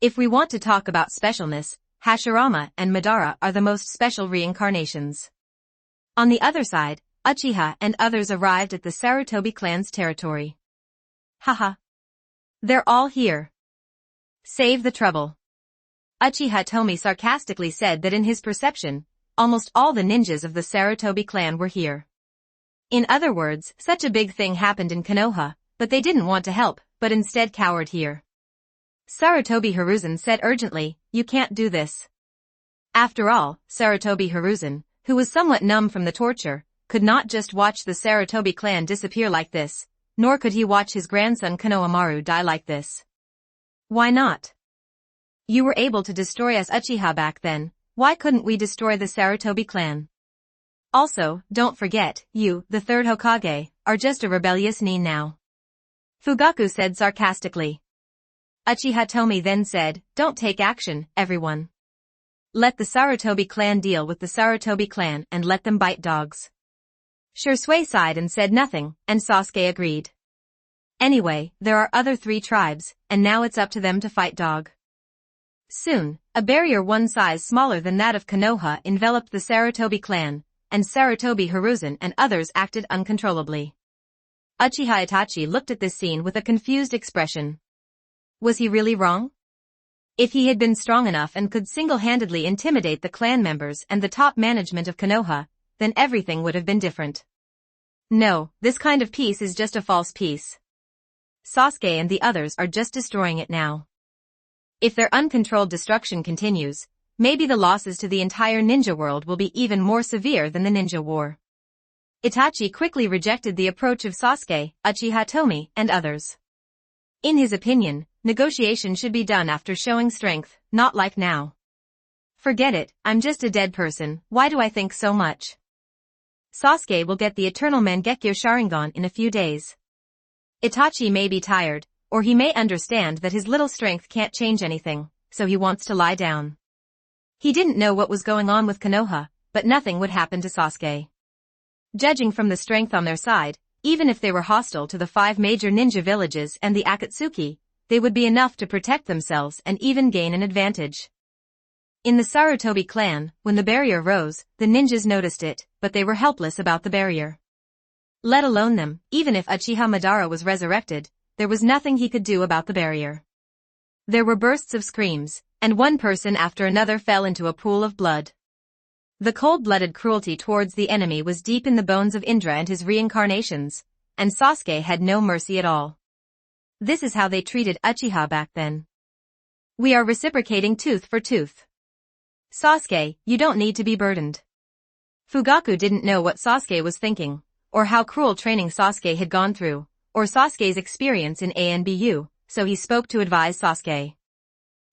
If we want to talk about specialness, Hashirama and Madara are the most special reincarnations. On the other side, Uchiha and others arrived at the Sarutobi clan's territory. Haha. They're all here. Save the trouble. Uchiha Tomie sarcastically said that in his perception, almost all the ninjas of the Sarutobi clan were here. In other words, such a big thing happened in Konoha, but they didn't want to help, but instead cowered here. Sarutobi Hiruzen said urgently, "You can't do this." After all, Sarutobi Hiruzen, who was somewhat numb from the torture, could not just watch the Sarutobi clan disappear like this, nor could he watch his grandson Konohamaru die like this. Why not? You were able to destroy us Uchiha back then, why couldn't we destroy the Sarutobi clan? Also, don't forget, you, the third Hokage, are just a rebellious nin now. Fugaku said sarcastically. Uchiha Tomie then said, "Don't take action, everyone. Let the Sarutobi clan deal with the Sarutobi clan and let them bite dogs." Shisui sighed and said nothing, and Sasuke agreed. Anyway, there are other 3 tribes, and now it's up to them to fight dog. Soon, a barrier one size smaller than that of Konoha enveloped the Sarutobi clan, and Sarutobi Hiruzen and others acted uncontrollably. Uchiha Itachi looked at this scene with a confused expression. Was he really wrong? If he had been strong enough and could single-handedly intimidate the clan members and the top management of Konoha, then everything would have been different. No, this kind of peace is just a false peace. Sasuke and the others are just destroying it now. If their uncontrolled destruction continues, maybe the losses to the entire ninja world will be even more severe than the ninja war. Itachi quickly rejected the approach of Sasuke, Uchiha Tomie, and others. In his opinion, negotiation should be done after showing strength, not like now. Forget it, I'm just a dead person, why do I think so much? Sasuke will get the eternal Mangekyo Sharingan in a few days. Itachi may be tired, or he may understand that his little strength can't change anything, so he wants to lie down. He didn't know what was going on with Konoha, but nothing would happen to Sasuke. Judging from the strength on their side, even if they were hostile to the 5 major ninja villages and the Akatsuki, they would be enough to protect themselves and even gain an advantage. In the Sarutobi clan, when the barrier rose, the ninjas noticed it, but they were helpless about the barrier. Let alone them, even if Uchiha Madara was resurrected, there was nothing he could do about the barrier. There were bursts of screams, and one person after another fell into a pool of blood. The cold-blooded cruelty towards the enemy was deep in the bones of Indra and his reincarnations, and Sasuke had no mercy at all. This is how they treated Uchiha back then. We are reciprocating tooth for tooth. Sasuke, you don't need to be burdened. Fugaku didn't know what Sasuke was thinking, or how cruel training Sasuke had gone through, or Sasuke's experience in ANBU, so he spoke to advise Sasuke.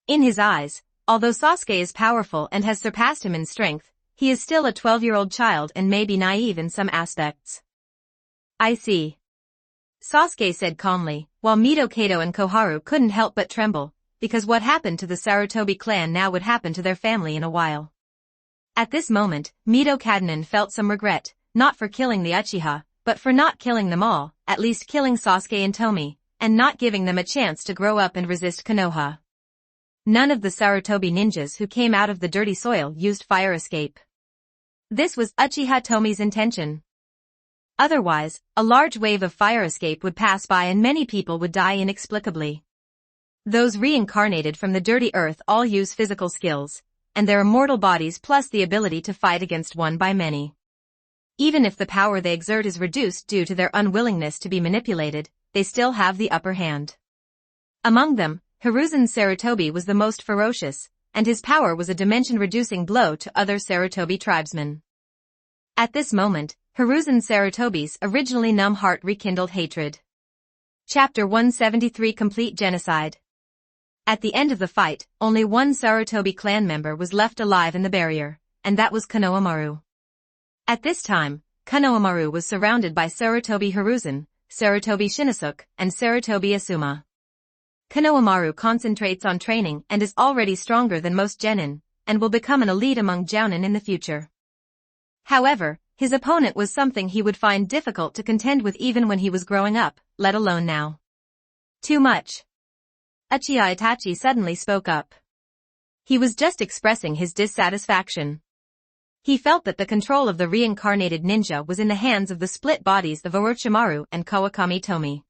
In his eyes, although Sasuke is powerful and has surpassed him in strength, he is still a 12-year-old child and may be naive in some aspects. I see. Sasuke said calmly, while Mito Kato and Koharu couldn't help but tremble, because what happened to the Sarutobi clan now would happen to their family in a while. At this moment, Mito Kadanen felt some regret, not for killing the Uchiha, but for not killing them all, at least killing Sasuke and Tomie, and not giving them a chance to grow up and resist Konoha. None of the Sarutobi ninjas who came out of the dirty soil used fire escape. This was Uchiha Tomie's intention. Otherwise, a large wave of fire escape would pass by and many people would die inexplicably. Those reincarnated from the dirty earth all use physical skills, and their immortal bodies plus the ability to fight against one by many. Even if the power they exert is reduced due to their unwillingness to be manipulated, they still have the upper hand. Among them, Hiruzen Sarutobi was the most ferocious, and his power was a dimension-reducing blow to other Sarutobi tribesmen. At this moment, Hiruzen Sarutobi's originally numb heart rekindled hatred. Chapter 173 Complete Genocide. At the end of the fight, only one Sarutobi clan member was left alive in the barrier, and that was Konohamaru. At this time, Konohamaru was surrounded by Sarutobi Hiruzen, Sarutobi Shinosuke, and Sarutobi Asuma. Konohamaru concentrates on training and is already stronger than most genin, and will become an elite among jounin in the future. However, his opponent was something he would find difficult to contend with even when he was growing up, let alone now. Too much. Uchiha Itachi suddenly spoke up. He was just expressing his dissatisfaction. He felt that the control of the reincarnated ninja was in the hands of the split bodies of Orochimaru and Kawakami Tomie.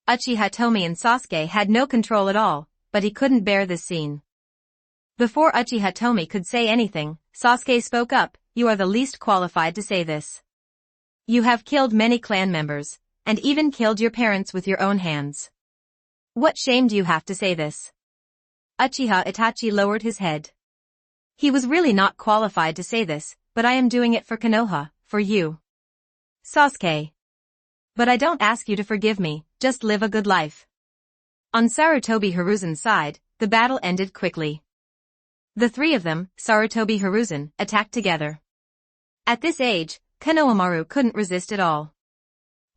Uchiha Tomie and Sasuke had no control at all, but he couldn't bear this scene. Before Uchiha Tomie could say anything, Sasuke spoke up, "You are the least qualified to say this. You have killed many clan members, and even killed your parents with your own hands. What shame do you have to say this?" Uchiha Itachi lowered his head. He was really not qualified to say this, but I am doing it for Konoha, for you. Sasuke. But I don't ask you to forgive me, just live a good life. On Sarutobi Hiruzen's side, the battle ended quickly. The three of them, Sarutobi Hiruzen, attacked together. At this age, Konohamaru couldn't resist at all.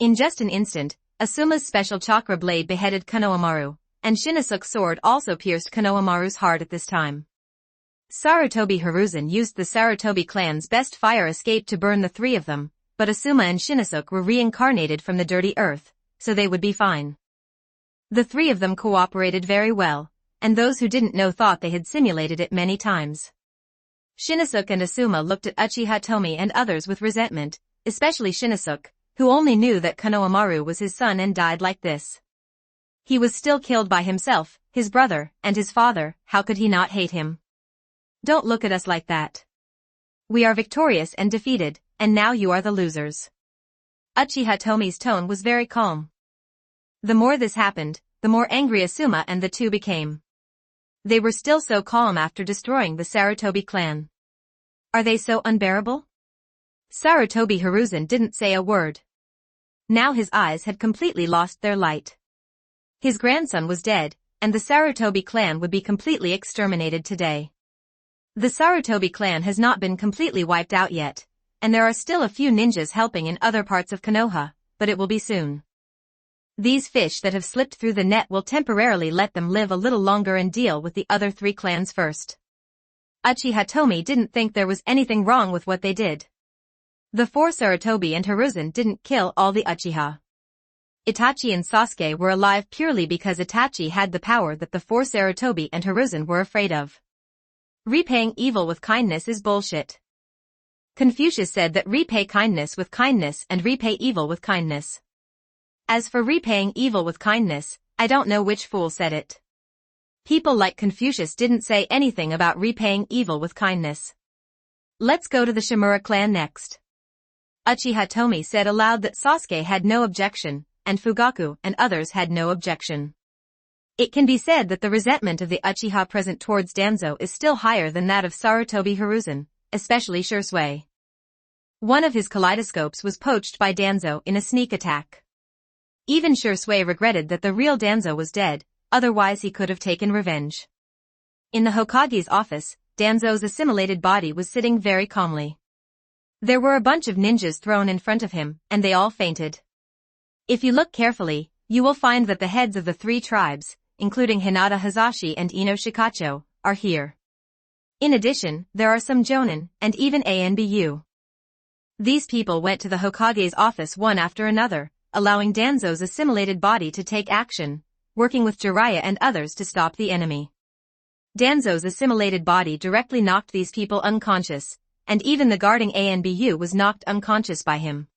In just an instant, Asuma's special chakra blade beheaded Konohamaru, and Shinosuke's sword also pierced Konohamaru's heart at this time. Sarutobi Hiruzen used the Sarutobi clan's best fire escape to burn the three of them, but Asuma and Shinosuke were reincarnated from the dirty earth, so they would be fine. The three of them cooperated very well, and those who didn't know thought they had simulated it many times. Shinosuke and Asuma looked at Uchiha Tomie and others with resentment, especially Shinosuke, who only knew that Konohamaru was his son and died like this. He was still killed by himself, his brother, and his father, how could he not hate him? Don't look at us like that. We are victorious and defeated, and now you are the losers. Uchiha Tomie's tone was very calm. The more this happened, the more angry Asuma and the two became. They were still so calm after destroying the Sarutobi clan. Are they so unbearable? Sarutobi Hiruzen didn't say a word. Now his eyes had completely lost their light. His grandson was dead, and the Sarutobi clan would be completely exterminated today. The Sarutobi clan has not been completely wiped out yet, and there are still a few ninjas helping in other parts of Konoha, but it will be soon. These fish that have slipped through the net will temporarily let them live a little longer and deal with the other three clans first. Uchiha Tomie didn't think there was anything wrong with what they did. The four Sarutobi and Hiruzen didn't kill all the Uchiha. Itachi and Sasuke were alive purely because Itachi had the power that the four Sarutobi and Hiruzen were afraid of. Repaying evil with kindness is bullshit. Confucius said that repay kindness with kindness and repay evil with kindness. As for repaying evil with kindness, I don't know which fool said it. People like Confucius didn't say anything about repaying evil with kindness. Let's go to the Shimura clan next. Uchiha Tomie said aloud that Sasuke had no objection, and Fugaku and others had no objection. It can be said that the resentment of the Uchiha present towards Danzo is still higher than that of Sarutobi Hiruzen, especially Shisui. One of his kaleidoscopes was poached by Danzo in a sneak attack. Even Shisui regretted that the real Danzo was dead, otherwise he could have taken revenge. In the Hokage's office, Danzo's assimilated body was sitting very calmly. There were a bunch of ninjas thrown in front of him, and they all fainted. If you look carefully, you will find that the heads of the three tribes, including Hinata Hazashi and Ino Shikacho, are here. In addition, there are some Jonin, and even Anbu. These people went to the Hokage's office one after another, allowing Danzo's assimilated body to take action, working with Jiraiya and others to stop the enemy. Danzo's assimilated body directly knocked these people unconscious, and even the guarding Anbu was knocked unconscious by him.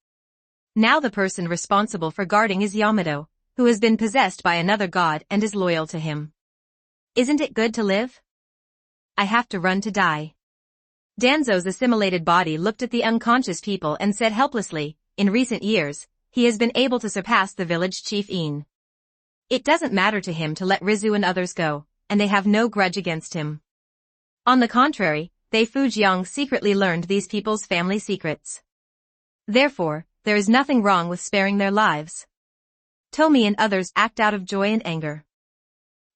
Now the person responsible for guarding is Yamato, who has been possessed by another god and is loyal to him. Isn't it good to live? I have to run to die. Danzo's assimilated body looked at the unconscious people and said helplessly, in recent years, he has been able to surpass the village chief In. It doesn't matter to him to let Rizu and others go, and they have no grudge against him. On the contrary, they Fujiang secretly learned these people's family secrets. Therefore, there is nothing wrong with sparing their lives. Tomie and others act out of joy and anger.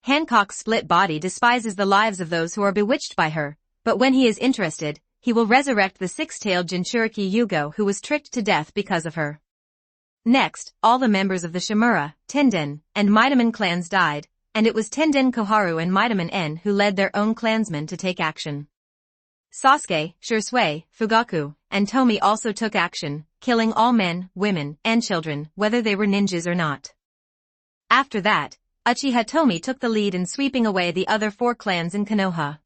Hancock's split body despises the lives of those who are bewitched by her, but when he is interested, he will resurrect the six-tailed Jinchuriki Yugo who was tricked to death because of her. Next, all the members of the Shimura, Tenden, and Midaman clans died, and it was Tenden Koharu and Midaman En who led their own clansmen to take action. Sasuke, Shisui, Fugaku, and Tomie also took action, killing all men, women, and children, whether they were ninjas or not. After that, Uchiha Tomie took the lead in sweeping away the other 4 clans in Konoha.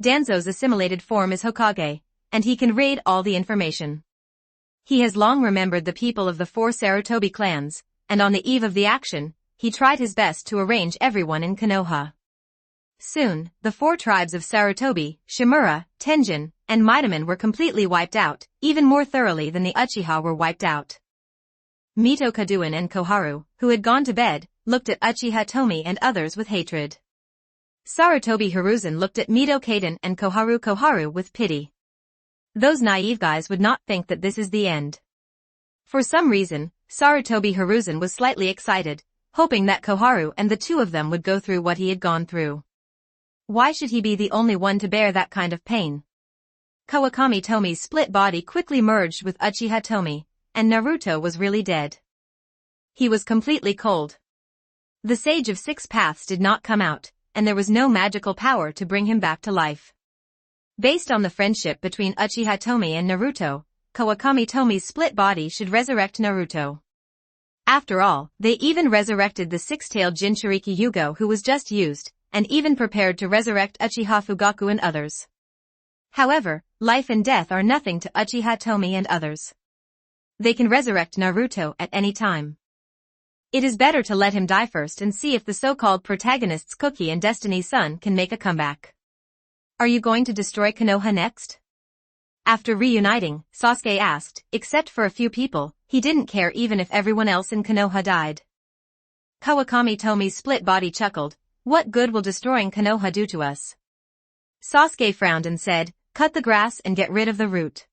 Danzo's assimilated form is Hokage, and he can read all the information. He has long remembered the people of the 4 Sarutobi clans, and on the eve of the action, he tried his best to arrange everyone in Konoha. Soon, the 4 tribes of Sarutobi, Shimura, Tenjin, and Midaman were completely wiped out, even more thoroughly than the Uchiha were wiped out. Mito Kaduin and Koharu, who had gone to bed, looked at Uchiha Tomie and others with hatred. Sarutobi Hiruzen looked at Mito Kaden and Koharu with pity. Those naive guys would not think that this is the end. For some reason, Sarutobi Hiruzen was slightly excited, hoping that Koharu and the 2 of them would go through what he had gone through. Why should he be the only one to bear that kind of pain? Kawakami Tomie's split body quickly merged with Uchiha Tomie, and Naruto was really dead. He was completely cold. The Sage of 6 Paths did not come out, and there was no magical power to bring him back to life. Based on the friendship between Uchiha Tomie and Naruto, Kawakami Tomie's split body should resurrect Naruto. After all, they even resurrected the 6-tailed Jinchuriki Yugo who was just used, and even prepared to resurrect Uchiha Fugaku and others. However, life and death are nothing to Uchiha Tomie and others. They can resurrect Naruto at any time. It is better to let him die first and see if the so-called protagonists Cookie and Destiny's Son can make a comeback. Are you going to destroy Konoha next? After reuniting, Sasuke asked, except for a few people, he didn't care even if everyone else in Konoha died. Kawakami Tomie's split body chuckled, what good will destroying Konoha do to us? Sasuke frowned and said, cut the grass and get rid of the root.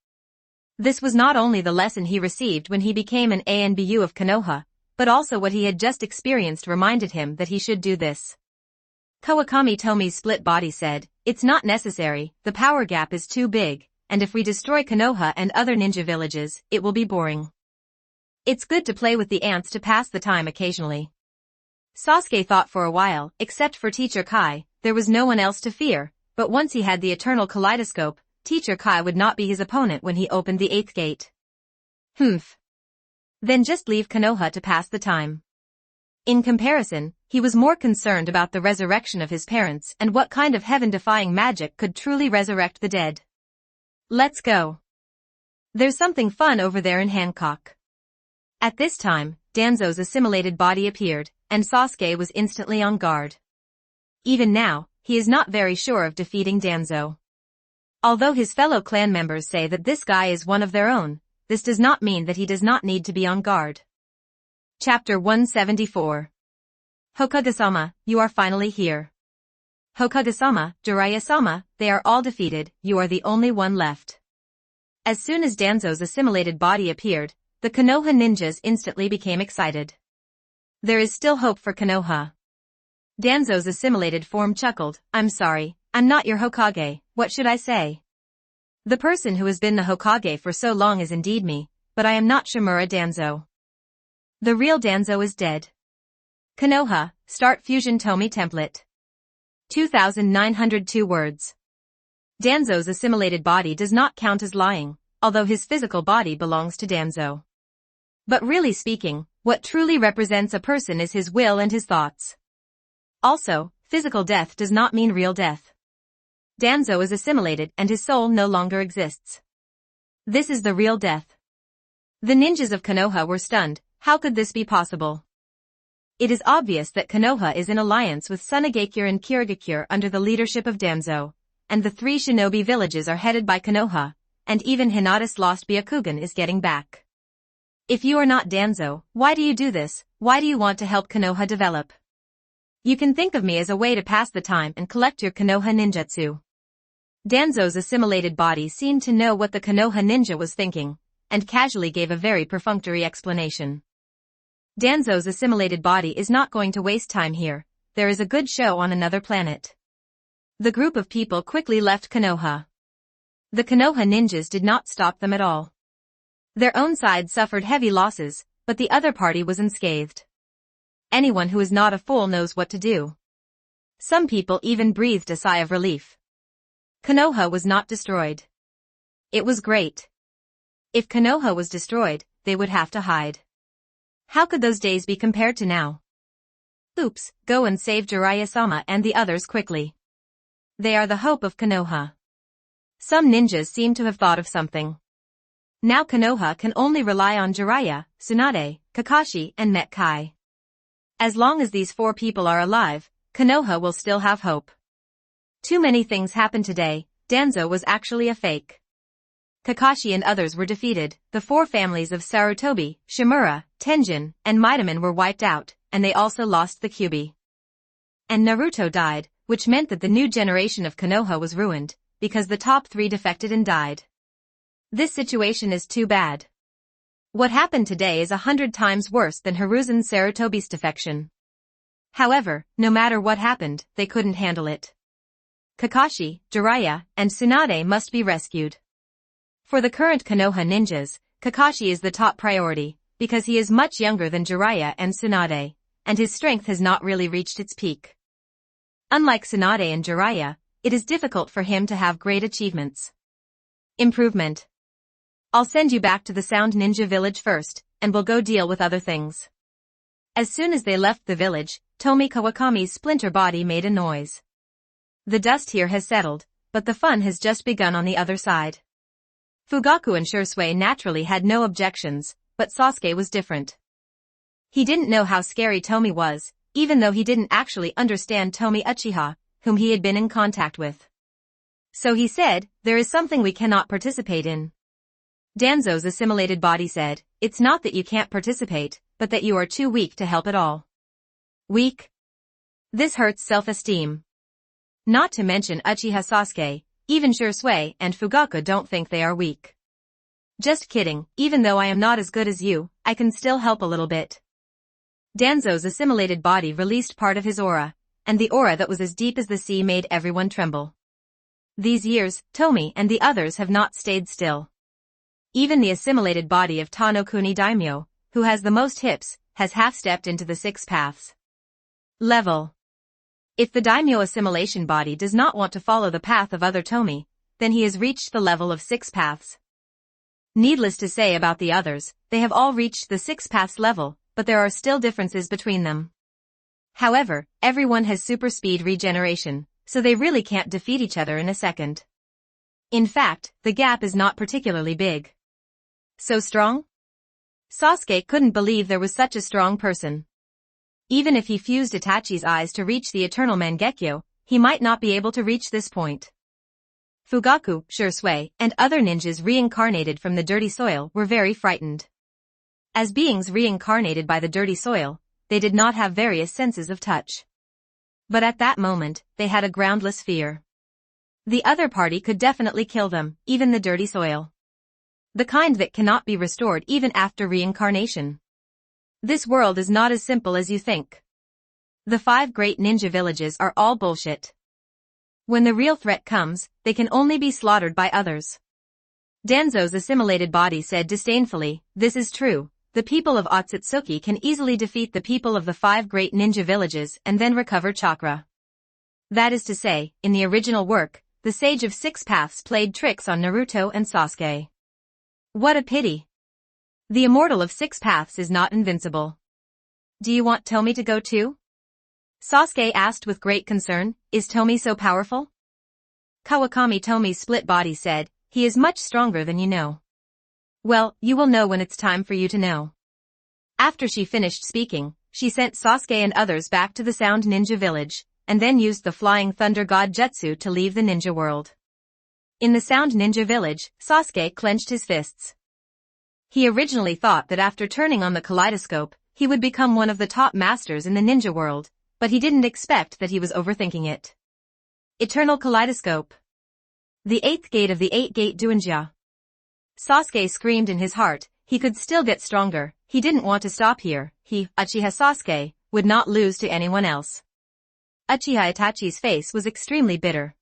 This was not only the lesson he received when he became an ANBU of Konoha, but also what he had just experienced reminded him that he should do this. Kawakami Tomie's split body said, it's not necessary, the power gap is too big, and if we destroy Konoha and other ninja villages, it will be boring. It's good to play with the ants to pass the time occasionally. Sasuke thought for a while, except for Teacher Kai, there was no one else to fear, but once he had the eternal kaleidoscope, Teacher Kai would not be his opponent when he opened the 8th gate. Humph. Then just leave Konoha to pass the time. In comparison, he was more concerned about the resurrection of his parents and what kind of heaven-defying magic could truly resurrect the dead. Let's go. There's something fun over there in Hancock. At this time, Danzo's assimilated body appeared, and Sasuke was instantly on guard. Even now, he is not very sure of defeating Danzo. Although his fellow clan members say that this guy is one of their own, this does not mean that he does not need to be on guard. Chapter 174. Hokage-sama, you are finally here. Hokage-sama, Jiraiya-sama, they are all defeated, you are the only one left. As soon as Danzo's assimilated body appeared, the Konoha ninjas instantly became excited. There is still hope for Konoha. Danzo's assimilated form chuckled, I'm sorry, I'm not your Hokage, what should I say? The person who has been the Hokage for so long is indeed me, but I am not Shimura Danzo. The real Danzo is dead. Konoha, start Fusion Tomie template. 2,902 words. Danzo's assimilated body does not count as lying, although his physical body belongs to Danzo. But really speaking, what truly represents a person is his will and his thoughts. Also, physical death does not mean real death. Danzo is assimilated and his soul no longer exists. This is the real death. The ninjas of Konoha were stunned, how could this be possible? It is obvious that Konoha is in alliance with Tsunagakure and Kirigakure under the leadership of Danzo, and the 3 shinobi villages are headed by Konoha, and even Hinata's lost Byakugan is getting back. If you are not Danzo, why do you do this? Why do you want to help Konoha develop? You can think of me as a way to pass the time and collect your Konoha ninjutsu. Danzo's assimilated body seemed to know what the Konoha ninja was thinking, and casually gave a very perfunctory explanation. Danzo's assimilated body is not going to waste time here, there is a good show on another planet. The group of people quickly left Konoha. The Konoha ninjas did not stop them at all. Their own side suffered heavy losses, but the other party was unscathed. Anyone who is not a fool knows what to do. Some people even breathed a sigh of relief. Konoha was not destroyed. It was great. If Konoha was destroyed, they would have to hide. How could those days be compared to now? Oops, go and save Jiraiya-sama and the others quickly. They are the hope of Konoha. Some ninjas seem to have thought of something. Now Konoha can only rely on Jiraiya, Tsunade, Kakashi and Met Kai. As long as these 4 people are alive, Konoha will still have hope. Too many things happened today. Danzo was actually a fake. Kakashi and others were defeated. The 4 families of Sarutobi, Shimura, Tenjin, and Midaman were wiped out, and they also lost the Kyuubi. And Naruto died, which meant that the new generation of Konoha was ruined, because the top 3 defected and died. This situation is too bad. What happened today is 100 times worse than Hiruzen Sarutobi's defection. However, no matter what happened, they couldn't handle it. Kakashi, Jiraiya, and Tsunade must be rescued. For the current Konoha ninjas, Kakashi is the top priority, because he is much younger than Jiraiya and Tsunade, and his strength has not really reached its peak. Unlike Tsunade and Jiraiya, it is difficult for him to have great achievements. Improvement. I'll send you back to the Sound Ninja village first, and we'll go deal with other things. As soon as they left the village, Tomie Kawakami's splinter body made a noise. The dust here has settled, but the fun has just begun on the other side. Fugaku and Shursui naturally had no objections, but Sasuke was different. He didn't know how scary Tomie was, even though he didn't actually understand Tomie Uchiha, whom he had been in contact with. So he said, "There is something we cannot participate in." Danzo's assimilated body said, "It's not that you can't participate, but that you are too weak to help at all." Weak? This hurts self-esteem. Not to mention Uchiha Sasuke, even Shursui and Fugaku don't think they are weak. Just kidding, even though I am not as good as you, I can still help a little bit. Danzo's assimilated body released part of his aura, and the aura that was as deep as the sea made everyone tremble. These years, Tomie and the others have not stayed still. Even the assimilated body of Tanokuni Daimyo, who has the most hips, has half-stepped into the 6 paths level. If the Daimyo assimilation body does not want to follow the path of other Tomie, then he has reached the level of 6 paths. Needless to say about the others, they have all reached the 6 paths level, but there are still differences between them. However, everyone has super speed regeneration, so they really can't defeat each other in a second. In fact, the gap is not particularly big. So strong? Sasuke couldn't believe there was such a strong person. Even if he fused Itachi's eyes to reach the eternal Mangekyo, he might not be able to reach this point. Fugaku, Shursui, and other ninjas reincarnated from the dirty soil were very frightened. As beings reincarnated by the dirty soil, they did not have various senses of touch. But at that moment, they had a groundless fear. The other party could definitely kill them, even the dirty soil. The kind that cannot be restored even after reincarnation. This world is not as simple as you think. The 5 great ninja villages are all bullshit. When the real threat comes, they can only be slaughtered by others. Danzo's assimilated body said disdainfully, "This is true. The people of Otsutsuki can easily defeat the people of the 5 great ninja villages and then recover chakra. That is to say, in the original work, the Sage of 6 Paths played tricks on Naruto and Sasuke. What a pity. The Immortal of 6 Paths is not invincible. Do you want Tomie to go too?" Sasuke asked with great concern, "Is Tomie so powerful?" Kawakami Tomie's split body said, "He is much stronger than you know." Well, you will know when it's time for you to know. After she finished speaking, she sent Sasuke and others back to the Sound Ninja village, and then used the Flying Thunder God Jutsu to leave the ninja world. In the Sound Ninja village, Sasuke clenched his fists. He originally thought that after turning on the kaleidoscope, he would become one of the top masters in the ninja world, but he didn't expect that he was overthinking it. Eternal Kaleidoscope. The 8th gate of the 8-gate Duinja. Sasuke screamed in his heart, he could still get stronger, he didn't want to stop here, he, Uchiha Sasuke, would not lose to anyone else. Uchiha Itachi's face was extremely bitter.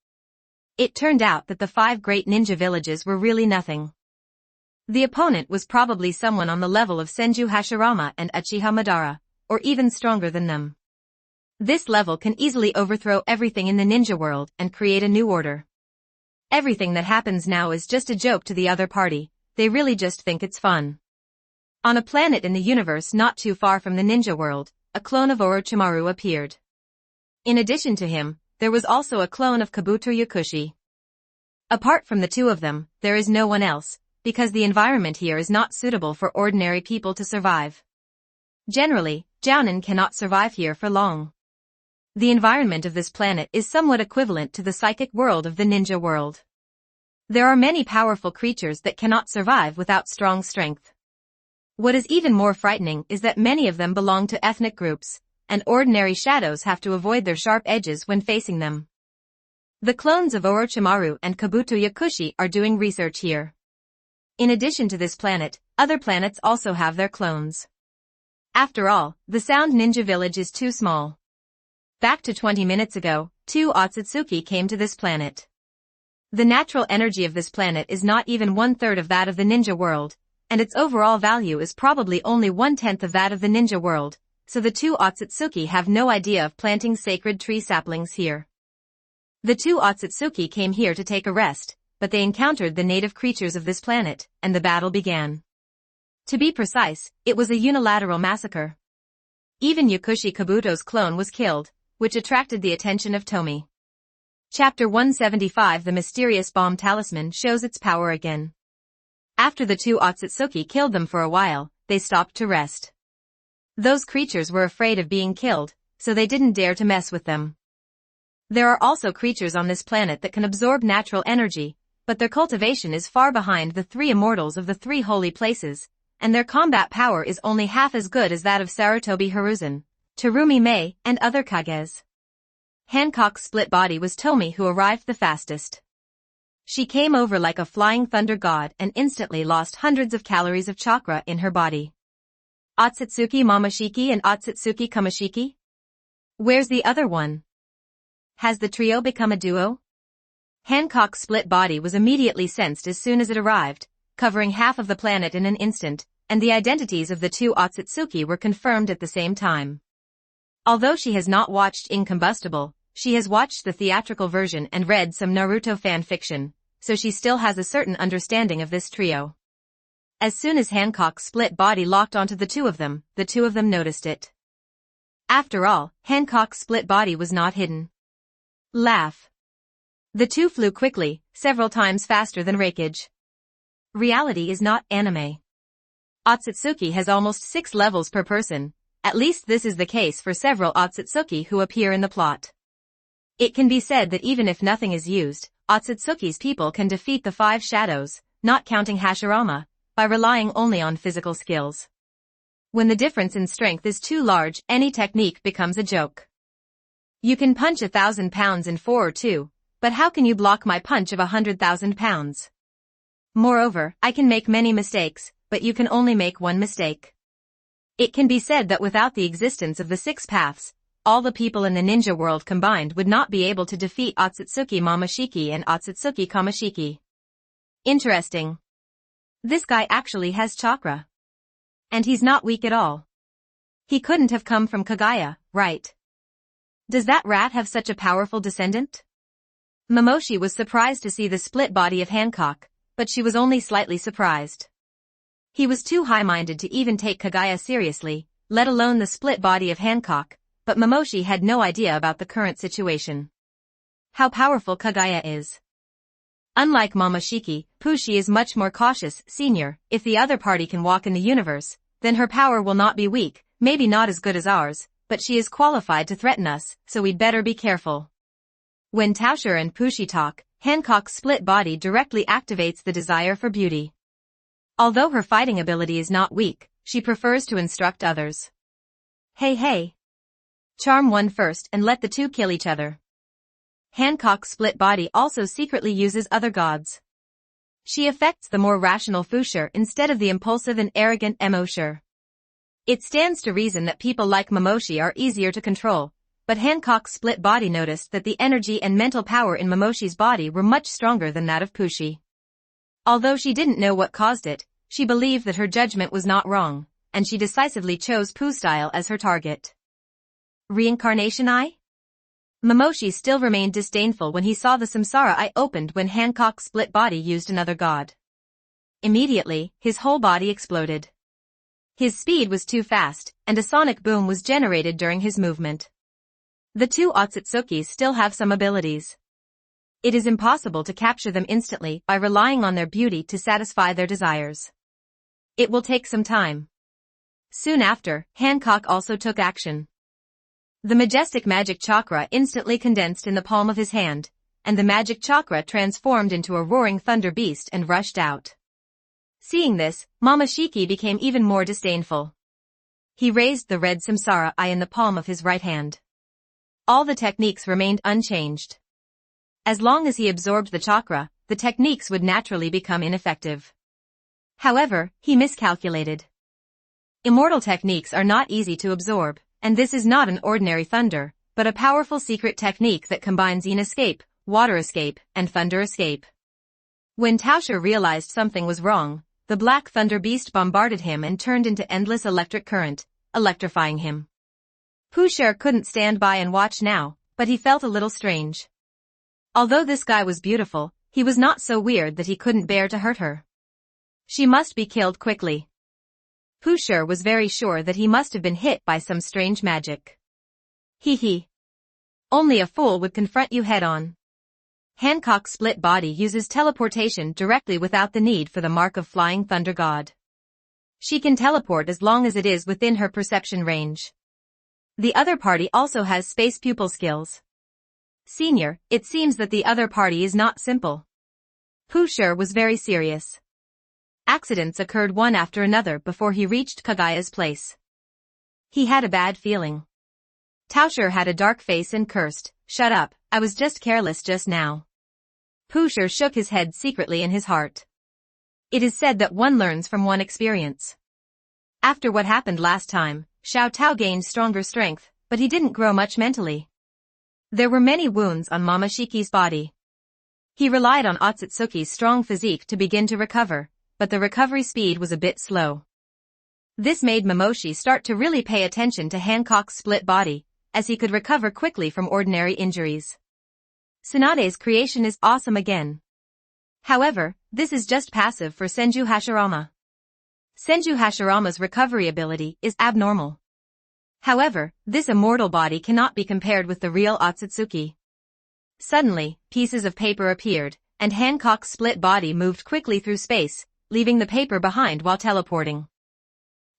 It turned out that the 5 great ninja villages were really nothing. The opponent was probably someone on the level of Senju Hashirama and Uchiha Madara, or even stronger than them. This level can easily overthrow everything in the ninja world and create a new order. Everything that happens now is just a joke to the other party, they really just think it's fun. On a planet in the universe not too far from the ninja world, a clone of Orochimaru appeared. In addition to him, there was also a clone of Kabuto Yakushi. Apart from the two of them, there is no one else, because the environment here is not suitable for ordinary people to survive. Generally, Jounin cannot survive here for long. The environment of this planet is somewhat equivalent to the psychic world of the ninja world. There are many powerful creatures that cannot survive without strong strength. What is even more frightening is that many of them belong to ethnic groups, and ordinary shadows have to avoid their sharp edges when facing them. The clones of Orochimaru and Kabuto Yakushi are doing research here. In addition to this planet, other planets also have their clones. After all, the Sound Ninja Village is too small. Back to 20 minutes ago, 2 Otsutsuki came to this planet. The natural energy of this planet is not even 1/3 of that of the ninja world, and its overall value is probably only 1/10 of that of the ninja world, so the 2 Otsutsuki have no idea of planting sacred tree saplings here. The 2 Otsutsuki came here to take a rest, but they encountered the native creatures of this planet, and the battle began. To be precise, it was a unilateral massacre. Even Yakushi Kabuto's clone was killed, which attracted the attention of Tomie. Chapter 175 The Mysterious Bomb Talisman shows its power again. After the 2 Otsutsuki killed them for a while, they stopped to rest. Those creatures were afraid of being killed, so they didn't dare to mess with them. There are also creatures on this planet that can absorb natural energy, but their cultivation is far behind the 3 immortals of the 3 holy places, and their combat power is only half as good as that of Sarutobi Hiruzen, Terumi Mei, and other Kages. Hancock's split body was Tomie who arrived the fastest. She came over like a flying thunder god and instantly lost hundreds of calories of chakra in her body. Otsutsuki Momoshiki and Otsutsuki Kamashiki? Where's the other one? Has the trio become a duo? Hancock's split body was immediately sensed as soon as it arrived, covering half of the planet in an instant, and the identities of the 2 Otsutsuki were confirmed at the same time. Although she has not watched Incombustible, she has watched the theatrical version and read some Naruto fan fiction, so she still has a certain understanding of this trio. As soon as Hancock's split body locked onto the two of them noticed it. After all, Hancock's split body was not hidden. Laugh. The two flew quickly, several times faster than Reikage. Reality is not anime. Otsutsuki has almost 6 levels per person. At least this is the case for several Otsutsuki who appear in the plot. It can be said that even if nothing is used, Otsutsuki's people can defeat the 5 shadows, not counting Hashirama, by relying only on physical skills. When the difference in strength is too large, any technique becomes a joke. You can punch 1,000 pounds in 4 or 2, but how can you block my punch of 100,000 pounds? Moreover, I can make many mistakes, but you can only make one mistake. It can be said that without the existence of the 6 paths, all the people in the ninja world combined would not be able to defeat Otsutsuki Momoshiki and Otsutsuki Kamashiki. Interesting. This guy actually has chakra. And he's not weak at all. He couldn't have come from Kaguya, right? Does that rat have such a powerful descendant? Momoshi was surprised to see the split body of Hancock, but she was only slightly surprised. He was too high-minded to even take Kaguya seriously, let alone the split body of Hancock, but Momoshi had no idea about the current situation. How powerful Kaguya is. Unlike Momoshiki, Pushi is much more cautious. Senior, if the other party can walk in the universe, then her power will not be weak, maybe not as good as ours, but she is qualified to threaten us, so we'd better be careful. When Tauscher and Pushi talk, Hancock's split body directly activates the desire for beauty. Although her fighting ability is not weak, she prefers to instruct others. Hey. Charm one first and let the two kill each other. Hancock's split body also secretly uses other gods. She affects the more rational Fusher instead of the impulsive and arrogant Mosher. It stands to reason that people like Momoshi are easier to control, but Hancock's split body noticed that the energy and mental power in Momoshi's body were much stronger than that of Pushi. Although she didn't know what caused it, she believed that her judgment was not wrong, and she decisively chose Poo-style as her target. Reincarnation Eye? Momoshi still remained disdainful when he saw the Samsara Eye opened when Hancock's split body used another god. Immediately, his whole body exploded. His speed was too fast, and a sonic boom was generated during his movement. The two Otsutsuki still have some abilities. It is impossible to capture them instantly by relying on their beauty to satisfy their desires. It will take some time. Soon after, Hancock also took action. The majestic magic chakra instantly condensed in the palm of his hand, and the magic chakra transformed into a roaring thunder beast and rushed out. Seeing this, Momoshiki became even more disdainful. He raised the red Samsara Eye in the palm of his right hand. All the techniques remained unchanged. As long as he absorbed the chakra, the techniques would naturally become ineffective. However, he miscalculated. Immortal techniques are not easy to absorb, and this is not an ordinary thunder, but a powerful secret technique that combines yin escape, water escape, and thunder escape. When Tauscher realized something was wrong, the black thunder beast bombarded him and turned into endless electric current, electrifying him. Pusher couldn't stand by and watch now, but he felt a little strange. Although this guy was beautiful, he was not so weird that he couldn't bear to hurt her. She must be killed quickly. Pusher was very sure that he must have been hit by some strange magic. Hee. Only a fool would confront you head-on. Hancock's split body uses teleportation directly without the need for the mark of Flying Thunder God. She can teleport as long as it is within her perception range. The other party also has space pupil skills. Senior, it seems that the other party is not simple. Pusher was very serious. Accidents occurred one after another before he reached Kagaya's place. He had a bad feeling. Tauscher had a dark face and cursed, "Shut up, I was just careless just now." Pusher shook his head secretly in his heart. It is said that one learns from one experience. After what happened last time, Xiao Tao gained stronger strength, but he didn't grow much mentally. There were many wounds on Momoshiki's body. He relied on Otsutsuki's strong physique to begin to recover, but the recovery speed was a bit slow. This made Momoshi start to really pay attention to Hancock's split body, as he could recover quickly from ordinary injuries. Tsunade's creation is awesome again. However, this is just passive for Senju Hashirama. Senju Hashirama's recovery ability is abnormal. However, this immortal body cannot be compared with the real Otsutsuki. Suddenly, pieces of paper appeared, and Hancock's split body moved quickly through space, leaving the paper behind while teleporting.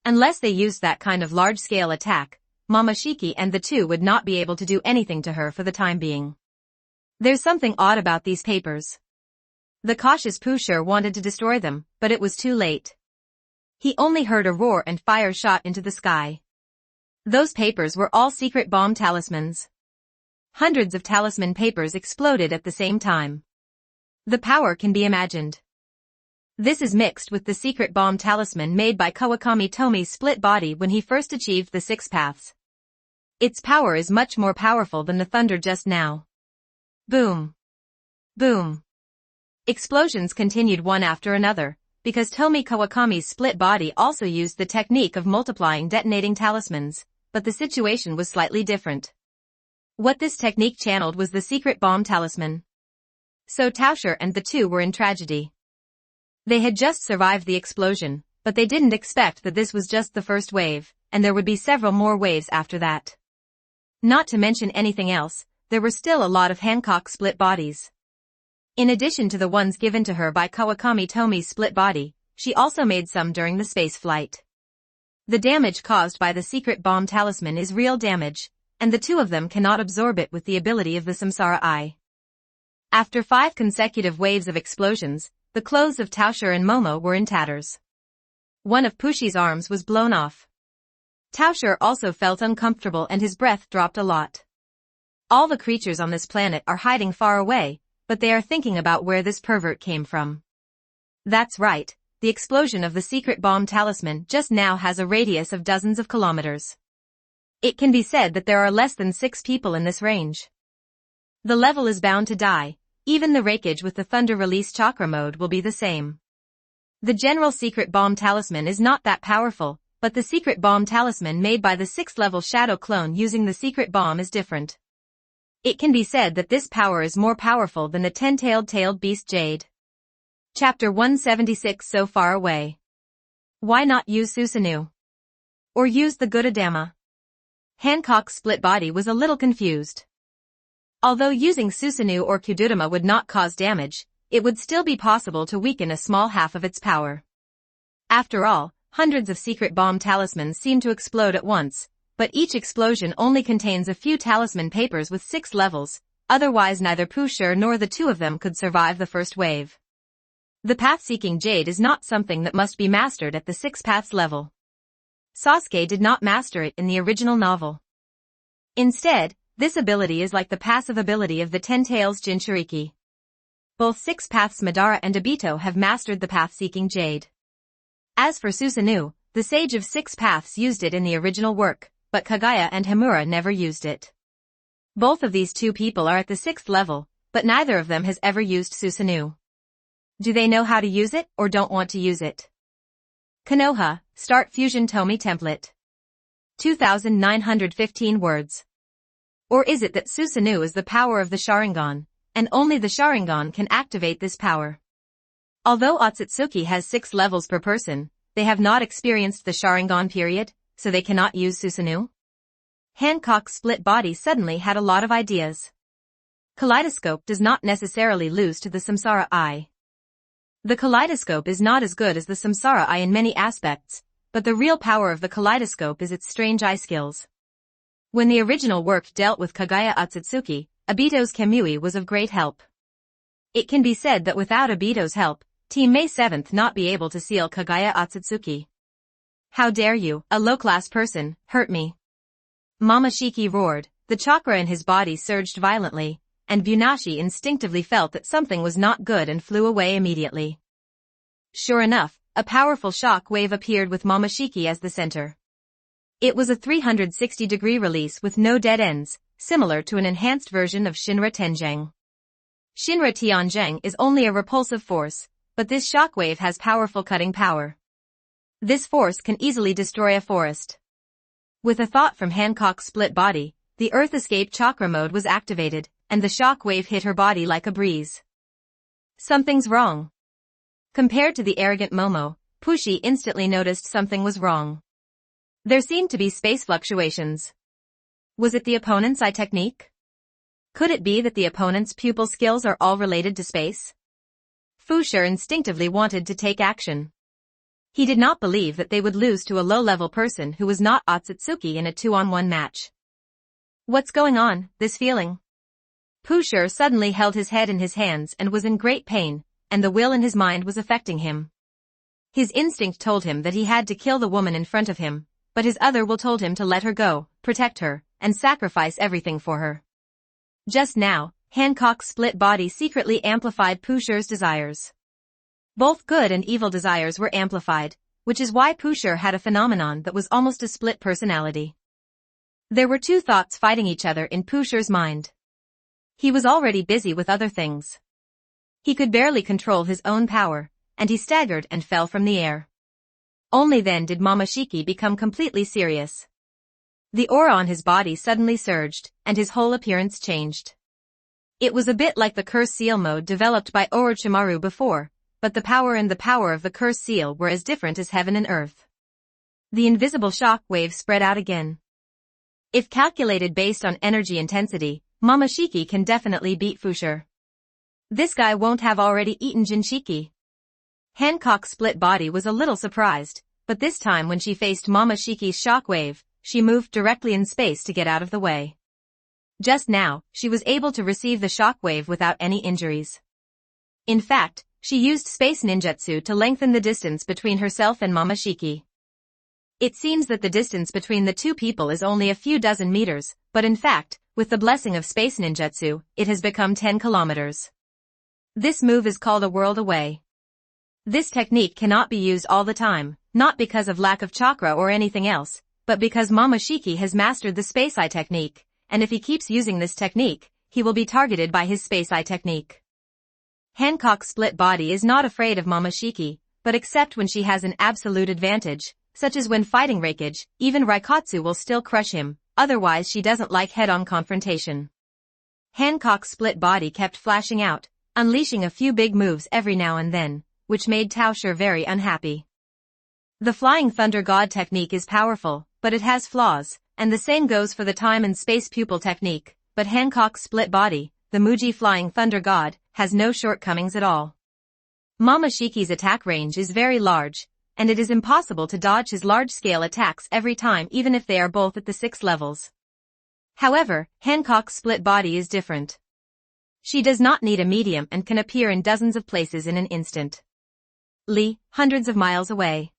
Unless they used that kind of large-scale attack, Momoshiki and the two would not be able to do anything to her for the time being. There's something odd about these papers. The cautious Pusher wanted to destroy them, but it was too late. He only heard a roar and fire shot into the sky. Those papers were all secret bomb talismans. Hundreds of talisman papers exploded at the same time. The power can be imagined. This is mixed with the secret bomb talisman made by Kawakami Tomie's split body when he first achieved the 6 paths. Its power is much more powerful than the thunder just now. Boom. Boom. Explosions continued one after another, because Tomie Kawakami's split body also used the technique of multiplying detonating talismans, but the situation was slightly different. What this technique channeled was the secret bomb talisman. So Tauscher and the two were in tragedy. They had just survived the explosion, but they didn't expect that this was just the first wave, and there would be several more waves after that. Not to mention anything else, there were still a lot of Hancock split bodies. In addition to the ones given to her by Kawakami Tomie's split body, she also made some during the space flight. The damage caused by the secret bomb talisman is real damage, and the two of them cannot absorb it with the ability of the Samsara Eye. After 5 consecutive waves of explosions, the clothes of Tauscher and Momo were in tatters. One of Pushi's arms was blown off. Tauscher also felt uncomfortable and his breath dropped a lot. All the creatures on this planet are hiding far away, but they are thinking about where this pervert came from. That's right, the explosion of the secret bomb talisman just now has a radius of dozens of kilometers. It can be said that there are less than 6 people in this range. The level is bound to die, even the Raikage with the Thunder Release Chakra mode will be the same. The general secret bomb talisman is not that powerful, but the secret bomb talisman made by the 6th level shadow clone using the secret bomb is different. It can be said that this power is more powerful than the 10-tailed beast Jade. Chapter 176 So Far Away. Why not use Susanoo? Or use the Gudadama? Hancock's split body was a little confused. Although using Susanoo or Kududama would not cause damage, it would still be possible to weaken a small half of its power. After all, hundreds of secret bomb talismans seem to explode at once, but each explosion only contains a few talisman papers with 6 levels, otherwise neither Pusher nor the two of them could survive the first wave. The path-seeking Jade is not something that must be mastered at the 6 paths level. Sasuke did not master it in the original novel. Instead, this ability is like the passive ability of the 10 Tails Jinchuriki. Both 6 paths Madara and Obito have mastered the path-seeking Jade. As for Susanoo, the sage of 6 paths used it in the original work, but Kagaya and Himura never used it. Both of these two people are at the 6th level, but neither of them has ever used Susanoo. Do they know how to use it or don't want to use it? Konoha, Start Fusion Tomie Template. 2,915 words. Or is it that Susanoo is the power of the Sharingan, and only the Sharingan can activate this power? Although Otsutsuki has 6 levels per person, they have not experienced the Sharingan period, so they cannot use Susanoo? Hancock's split body suddenly had a lot of ideas. Kaleidoscope does not necessarily lose to the Samsara Eye. The kaleidoscope is not as good as the Samsara Eye in many aspects, but the real power of the kaleidoscope is its strange eye skills. When the original work dealt with Kagaya Otsutsuki, Obito's Kamui was of great help. It can be said that without Obito's help, Team May 7th not be able to seal Kagaya Otsutsuki. How dare you, a low-class person, hurt me? Momoshiki roared, the chakra in his body surged violently, and Bunashi instinctively felt that something was not good and flew away immediately. Sure enough, a powerful shock wave appeared with Momoshiki as the center. It was a 360-degree release with no dead ends, similar to an enhanced version of Shinra Tenjang. Shinra Tianzheng is only a repulsive force, but this shockwave has powerful cutting power. This force can easily destroy a forest. With a thought from Hancock's split body, the Earth Escape Chakra mode was activated, and the shockwave hit her body like a breeze. Something's wrong. Compared to the arrogant Momo, Pushi instantly noticed something was wrong. There seemed to be space fluctuations. Was it the opponent's eye technique? Could it be that the opponent's pupil skills are all related to space? Fushir instinctively wanted to take action. He did not believe that they would lose to a low-level person who was not Otsutsuki in a 2-on-1 match. What's going on, this feeling? Pushir suddenly held his head in his hands and was in great pain, and the will in his mind was affecting him. His instinct told him that he had to kill the woman in front of him, but his other will told him to let her go, protect her, and sacrifice everything for her. Just now, Hancock's split body secretly amplified Pushir's desires. Both good and evil desires were amplified, which is why Pushir had a phenomenon that was almost a split personality. There were two thoughts fighting each other in Pushir's mind. He was already busy with other things. He could barely control his own power, and he staggered and fell from the air. Only then did Momoshiki become completely serious. The aura on his body suddenly surged, and his whole appearance changed. It was a bit like the curse seal mode developed by Orochimaru before, but the power and the power of the curse seal were as different as heaven and earth. The invisible shock wave spread out again. If calculated based on energy intensity, Momoshiki can definitely beat Fushir. This guy won't have already eaten Jinchiki. Hancock's split body was a little surprised, but this time when she faced Momoshiki's shockwave, she moved directly in space to get out of the way. Just now, she was able to receive the shockwave without any injuries. In fact, she used space ninjutsu to lengthen the distance between herself and Momoshiki. It seems that the distance between the two people is only a few dozen meters, but in fact, with the blessing of space ninjutsu, it has become 10 kilometers. This move is called a world away. This technique cannot be used all the time, not because of lack of chakra or anything else, but because Momoshiki has mastered the Space Eye technique, and if he keeps using this technique, he will be targeted by his Space Eye technique. Hancock's split body is not afraid of Momoshiki, but except when she has an absolute advantage, such as when fighting Raikage, even Raikatsu will still crush him, otherwise she doesn't like head-on confrontation. Hancock's split body kept flashing out, unleashing a few big moves every now and then, which made Taosher very unhappy. The Flying Thunder God technique is powerful, but it has flaws, and the same goes for the Time and Space Pupil technique, but Hancock's split body, the Muji Flying Thunder God, has no shortcomings at all. Momoshiki's attack range is very large, and it is impossible to dodge his large-scale attacks every time even if they are both at the 6 levels. However, Hancock's split body is different. She does not need a medium and can appear in dozens of places in an instant. Hundreds of miles away.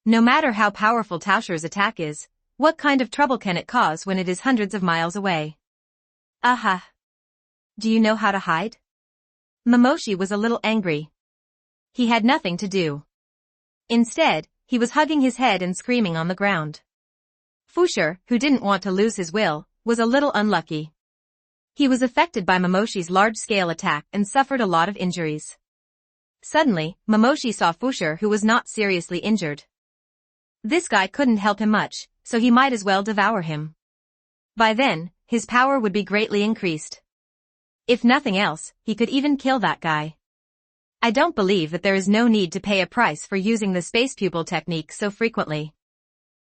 No matter how powerful Taosher's attack is, what kind of trouble can it cause when it is hundreds of miles away? Aha! Do you know how to hide? Momoshi was a little angry. He had nothing to do. Instead, he was hugging his head and screaming on the ground. Fushir, who didn't want to lose his will, was a little unlucky. He was affected by Momoshi's large-scale attack and suffered a lot of injuries. Suddenly, Momoshi saw Fushir, who was not seriously injured. This guy couldn't help him much, so he might as well devour him. By then, his power would be greatly increased. If nothing else, he could even kill that guy. I don't believe that there is no need to pay a price for using the Space Pupil technique so frequently.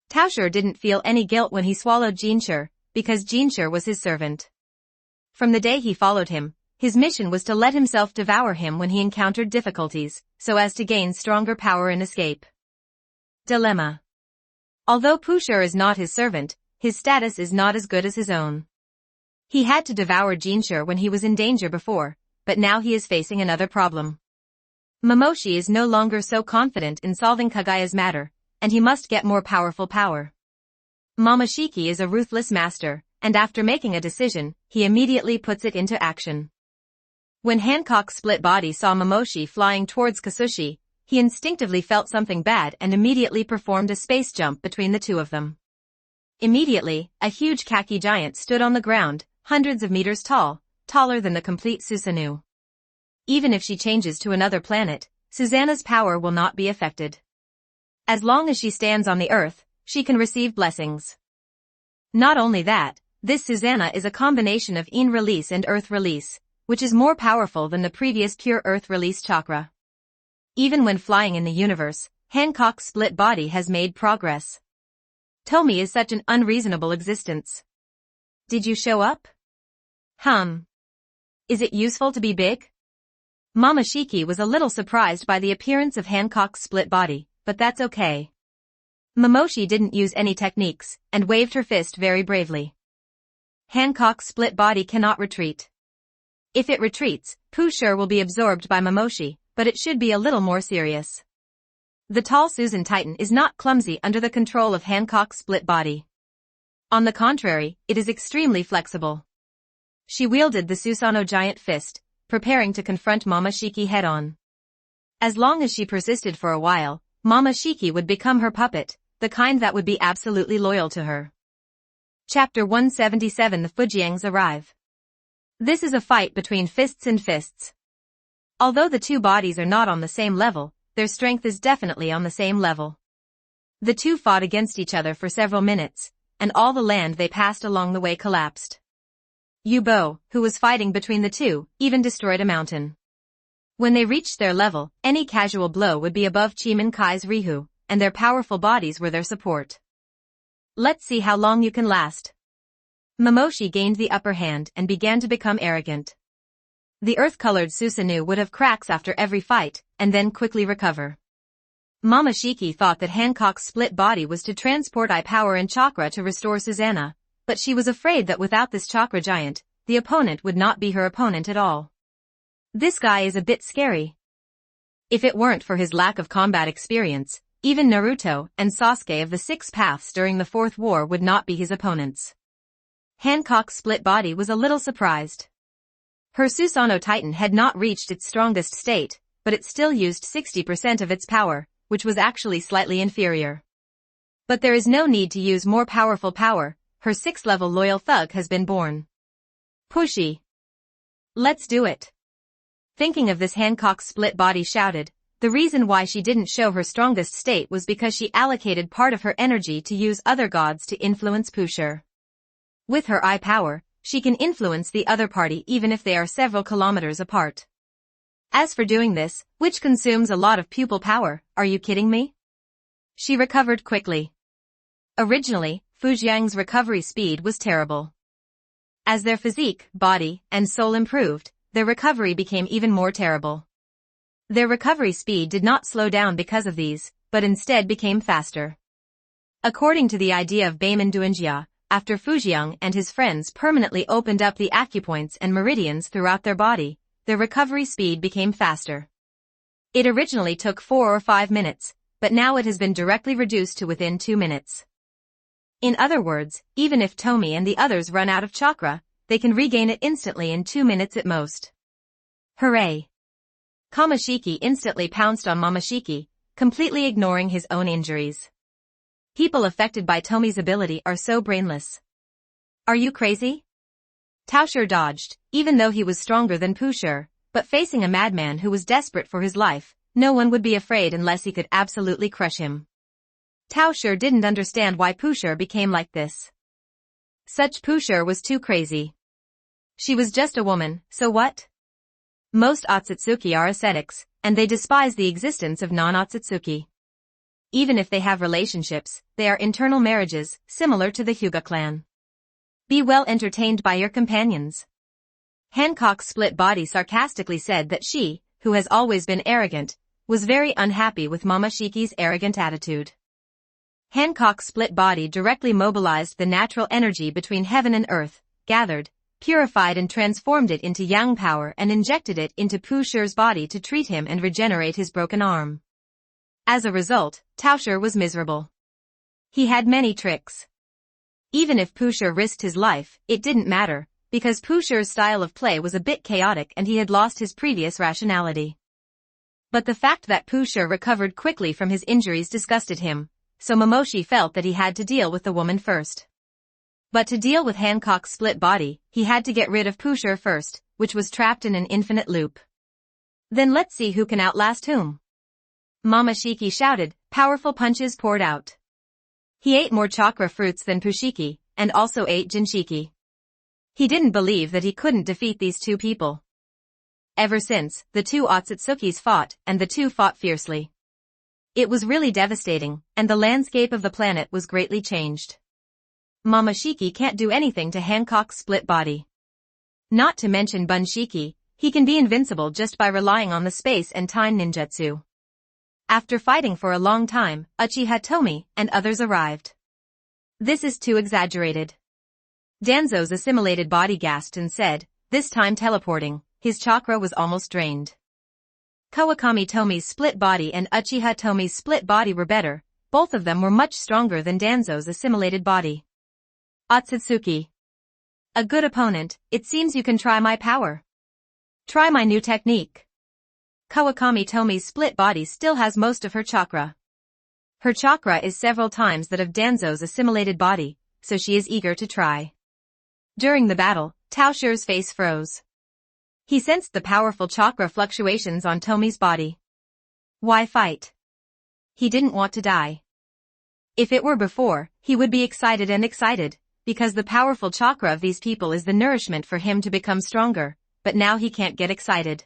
Taosher didn't feel any guilt when he swallowed Jinshur, because Jinshur was his servant. From the day he followed him, his mission was to let himself devour him when he encountered difficulties, so as to gain stronger power and escape. Dilemma. Although Fushir is not his servant, his status is not as good as his own. He had to devour Jinshur when he was in danger before, but now he is facing another problem. Momoshi is no longer so confident in solving Kagaya's matter, and he must get more powerful power. Momoshiki is a ruthless master, and after making a decision, he immediately puts it into action. When Hancock's split body saw Momoshi flying towards Kasushi, he instinctively felt something bad and immediately performed a space jump between the two of them. Immediately, a huge khaki giant stood on the ground, hundreds of meters tall, taller than the complete Susanoo. Even if she changes to another planet, Susanna's power will not be affected. As long as she stands on the Earth, she can receive blessings. Not only that, this Susanna is a combination of Yin release and Earth release, which is more powerful than the previous pure Earth release chakra. Even when flying in the universe, Hancock's split body has made progress. Tomie is such an unreasonable existence. Did you show up? Is it useful to be big? Momoshiki was a little surprised by the appearance of Hancock's split body, but that's okay. Momoshi didn't use any techniques, and waved her fist very bravely. Hancock's split body cannot retreat. If it retreats, Fushir will be absorbed by Momoshi, but it should be a little more serious. The tall Susan Titan is not clumsy under the control of Hancock's split body. On the contrary, it is extremely flexible. She wielded the Susanoo giant fist, preparing to confront Momoshiki head-on. As long as she persisted for a while, Momoshiki would become her puppet, the kind that would be absolutely loyal to her. Chapter 177. The Fujiangs arrive. This is a fight between fists and fists. Although the two bodies are not on the same level, their strength is definitely on the same level. The two fought against each other for several minutes, and all the land they passed along the way collapsed. Yubo, who was fighting between the two, even destroyed a mountain. When they reached their level, any casual blow would be above Chiman-Kai's Rihu, and their powerful bodies were their support. Let's see how long you can last. Momoshi gained the upper hand and began to become arrogant. The earth-colored Susanoo would have cracks after every fight, and then quickly recover. Momoshiki thought that Hancock's split body was to transport eye power and chakra to restore Susanna, but she was afraid that without this chakra giant, the opponent would not be her opponent at all. This guy is a bit scary. If it weren't for his lack of combat experience, even Naruto and Sasuke of the Six Paths during the Fourth War would not be his opponents. Hancock's split body was a little surprised. Her Susanoo Titan had not reached its strongest state, but it still used 60% of its power, which was actually slightly inferior. But there is no need to use more powerful power, her 6th-level loyal thug has been born. Pushy. Let's do it. Thinking of this, Hancock's split body shouted. The reason why she didn't show her strongest state was because she allocated part of her energy to use other gods to influence Pusher. With her eye power, she can influence the other party even if they are several kilometers apart. As for doing this, which consumes a lot of pupil power, are you kidding me? She recovered quickly. Originally, Fujiang's recovery speed was terrible. As their physique, body, and soul improved, their recovery became even more terrible. Their recovery speed did not slow down because of these, but instead became faster. According to the idea of Beiman Duanjia, after Fujiang and his friends permanently opened up the acupoints and meridians throughout their body, their recovery speed became faster. It originally took 4 or 5 minutes, but now it has been directly reduced to within 2 minutes. In other words, even if Tomie and the others run out of chakra, they can regain it instantly in 2 minutes at most. Hooray! Kamashiki instantly pounced on Momoshiki, completely ignoring his own injuries. People affected by Tomie's ability are so brainless. Are you crazy? Taosher dodged, even though he was stronger than Pusher, but facing a madman who was desperate for his life, no one would be afraid unless he could absolutely crush him. Taosher didn't understand why Pusher became like this. Such Pusher was too crazy. She was just a woman, so what? Most Otsutsuki are ascetics, and they despise the existence of non-Otsutsuki. Even if they have relationships, they are internal marriages, similar to the Hyuga clan. Be well entertained by your companions. Hancock's split body sarcastically said that she, who has always been arrogant, was very unhappy with Momoshiki's arrogant attitude. Hancock's split body directly mobilized the natural energy between heaven and earth, gathered, purified and transformed it into yang power and injected it into Pusher's body to treat him and regenerate his broken arm. As a result, Taosher was miserable. He had many tricks. Even if Pusher risked his life, it didn't matter, because Pusher's style of play was a bit chaotic and he had lost his previous rationality. But the fact that Pusher recovered quickly from his injuries disgusted him, so Momoshi felt that he had to deal with the woman first. But to deal with Hancock's split body, he had to get rid of Pusher first, which was trapped in an infinite loop. Then let's see who can outlast whom. Momoshiki shouted, powerful punches poured out. He ate more chakra fruits than Pushiki, and also ate Jinshiki. He didn't believe that he couldn't defeat these two people. Ever since, the two Otsutsukis fought, and the two fought fiercely. It was really devastating, and the landscape of the planet was greatly changed. Momoshiki can't do anything to Hancock's split body. Not to mention Bunshiki, he can be invincible just by relying on the space and time ninjutsu. After fighting for a long time, Uchiha Tomie and others arrived. This is too exaggerated. Danzo's assimilated body gasped and said, this time teleporting, his chakra was almost drained. Kawakami Tomie's split body and Uchiha Tomie's split body were better, both of them were much stronger than Danzo's assimilated body. Otsutsuki. A good opponent, it seems you can try my power. Try my new technique. Kawakami Tomie's split body still has most of her chakra. Her chakra is several times that of Danzo's assimilated body, so she is eager to try. During the battle, Taosher's face froze. He sensed the powerful chakra fluctuations on Tomie's body. Why fight? He didn't want to die. If it were before, he would be excited, because the powerful chakra of these people is the nourishment for him to become stronger, but now he can't get excited.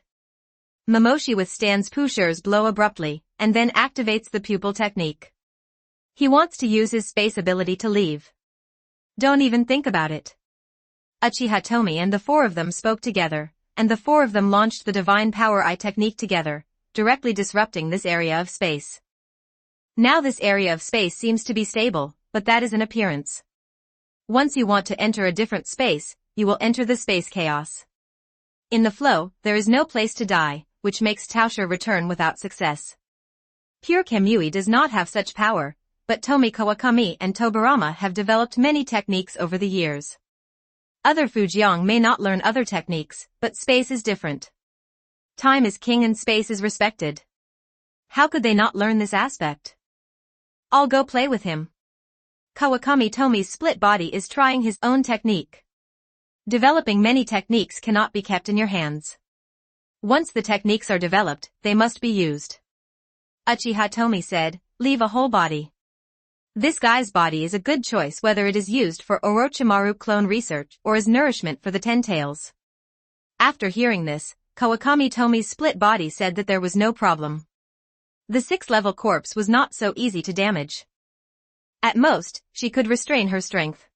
Momoshi withstands Pusher's blow abruptly, and then activates the pupil technique. He wants to use his space ability to leave. Don't even think about it. Uchiha Tomie and the four of them spoke together, and the four of them launched the Divine Power Eye technique together, directly disrupting this area of space. Now this area of space seems to be stable, but that is an appearance. Once you want to enter a different space, you will enter the space chaos. In the flow, there is no place to die, which makes Taosher return without success. Pure Kamui does not have such power, but Tomie Kawakami and Tobarama have developed many techniques over the years. Other Fujiang may not learn other techniques, but space is different. Time is king and space is respected. How could they not learn this aspect? I'll go play with him. Kawakami Tomie's split body is trying his own technique. Developing many techniques cannot be kept in your hands. Once the techniques are developed, they must be used. Uchiha Tomie said, leave a whole body. This guy's body is a good choice whether it is used for Orochimaru clone research or as nourishment for the Ten Tails. After hearing this, Kawakami Tomie's split body said that there was no problem. The 6th-level corpse was not so easy to damage. At most, she could restrain her strength.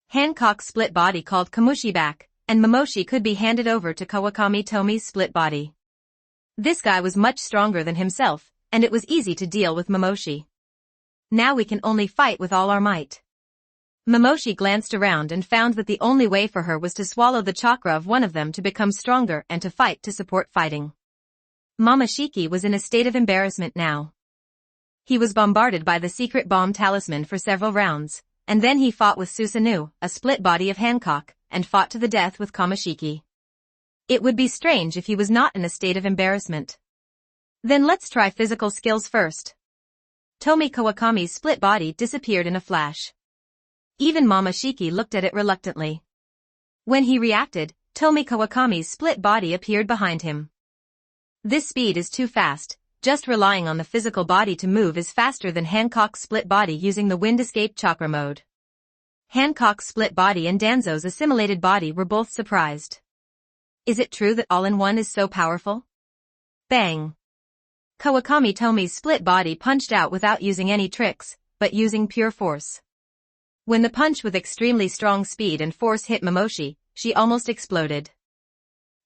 Hancock's split body called Kamushi back, and Momoshi could be handed over to Kawakami Tomie's split body. This guy was much stronger than himself, and it was easy to deal with Momoshi. Now we can only fight with all our might. Momoshi glanced around and found that the only way for her was to swallow the chakra of one of them to become stronger and to fight to support fighting. Momoshiki was in a state of embarrassment now. He was bombarded by the secret bomb talisman for several rounds, and then he fought with Susanoo, a split body of Hancock, and fought to the death with Kamoshiki. It would be strange if he was not in a state of embarrassment. Then let's try physical skills first. Tomie Kawakami's split body disappeared in a flash. Even Momoshiki looked at it reluctantly. When he reacted, Tomie Kawakami's split body appeared behind him. This speed is too fast, just relying on the physical body to move is faster than Hancock's split body using the wind escape chakra mode. Hancock's split body and Danzo's assimilated body were both surprised. Is it true that all-in-one is so powerful? Bang! Kawakami Tomie's split body punched out without using any tricks, but using pure force. When the punch with extremely strong speed and force hit Momoshi, she almost exploded.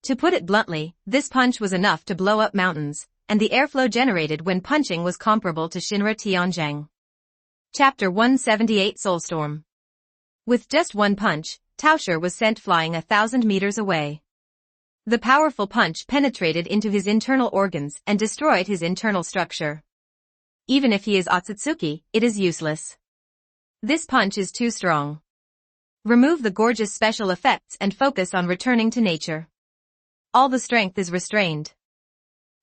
To put it bluntly, this punch was enough to blow up mountains, and the airflow generated when punching was comparable to Shinra Tianjang. Chapter 178 Soulstorm. With just one punch, Tauscher was sent flying 1,000 meters away. The powerful punch penetrated into his internal organs and destroyed his internal structure. Even if he is Otsutsuki, it is useless. This punch is too strong. Remove the gorgeous special effects and focus on returning to nature. All the strength is restrained.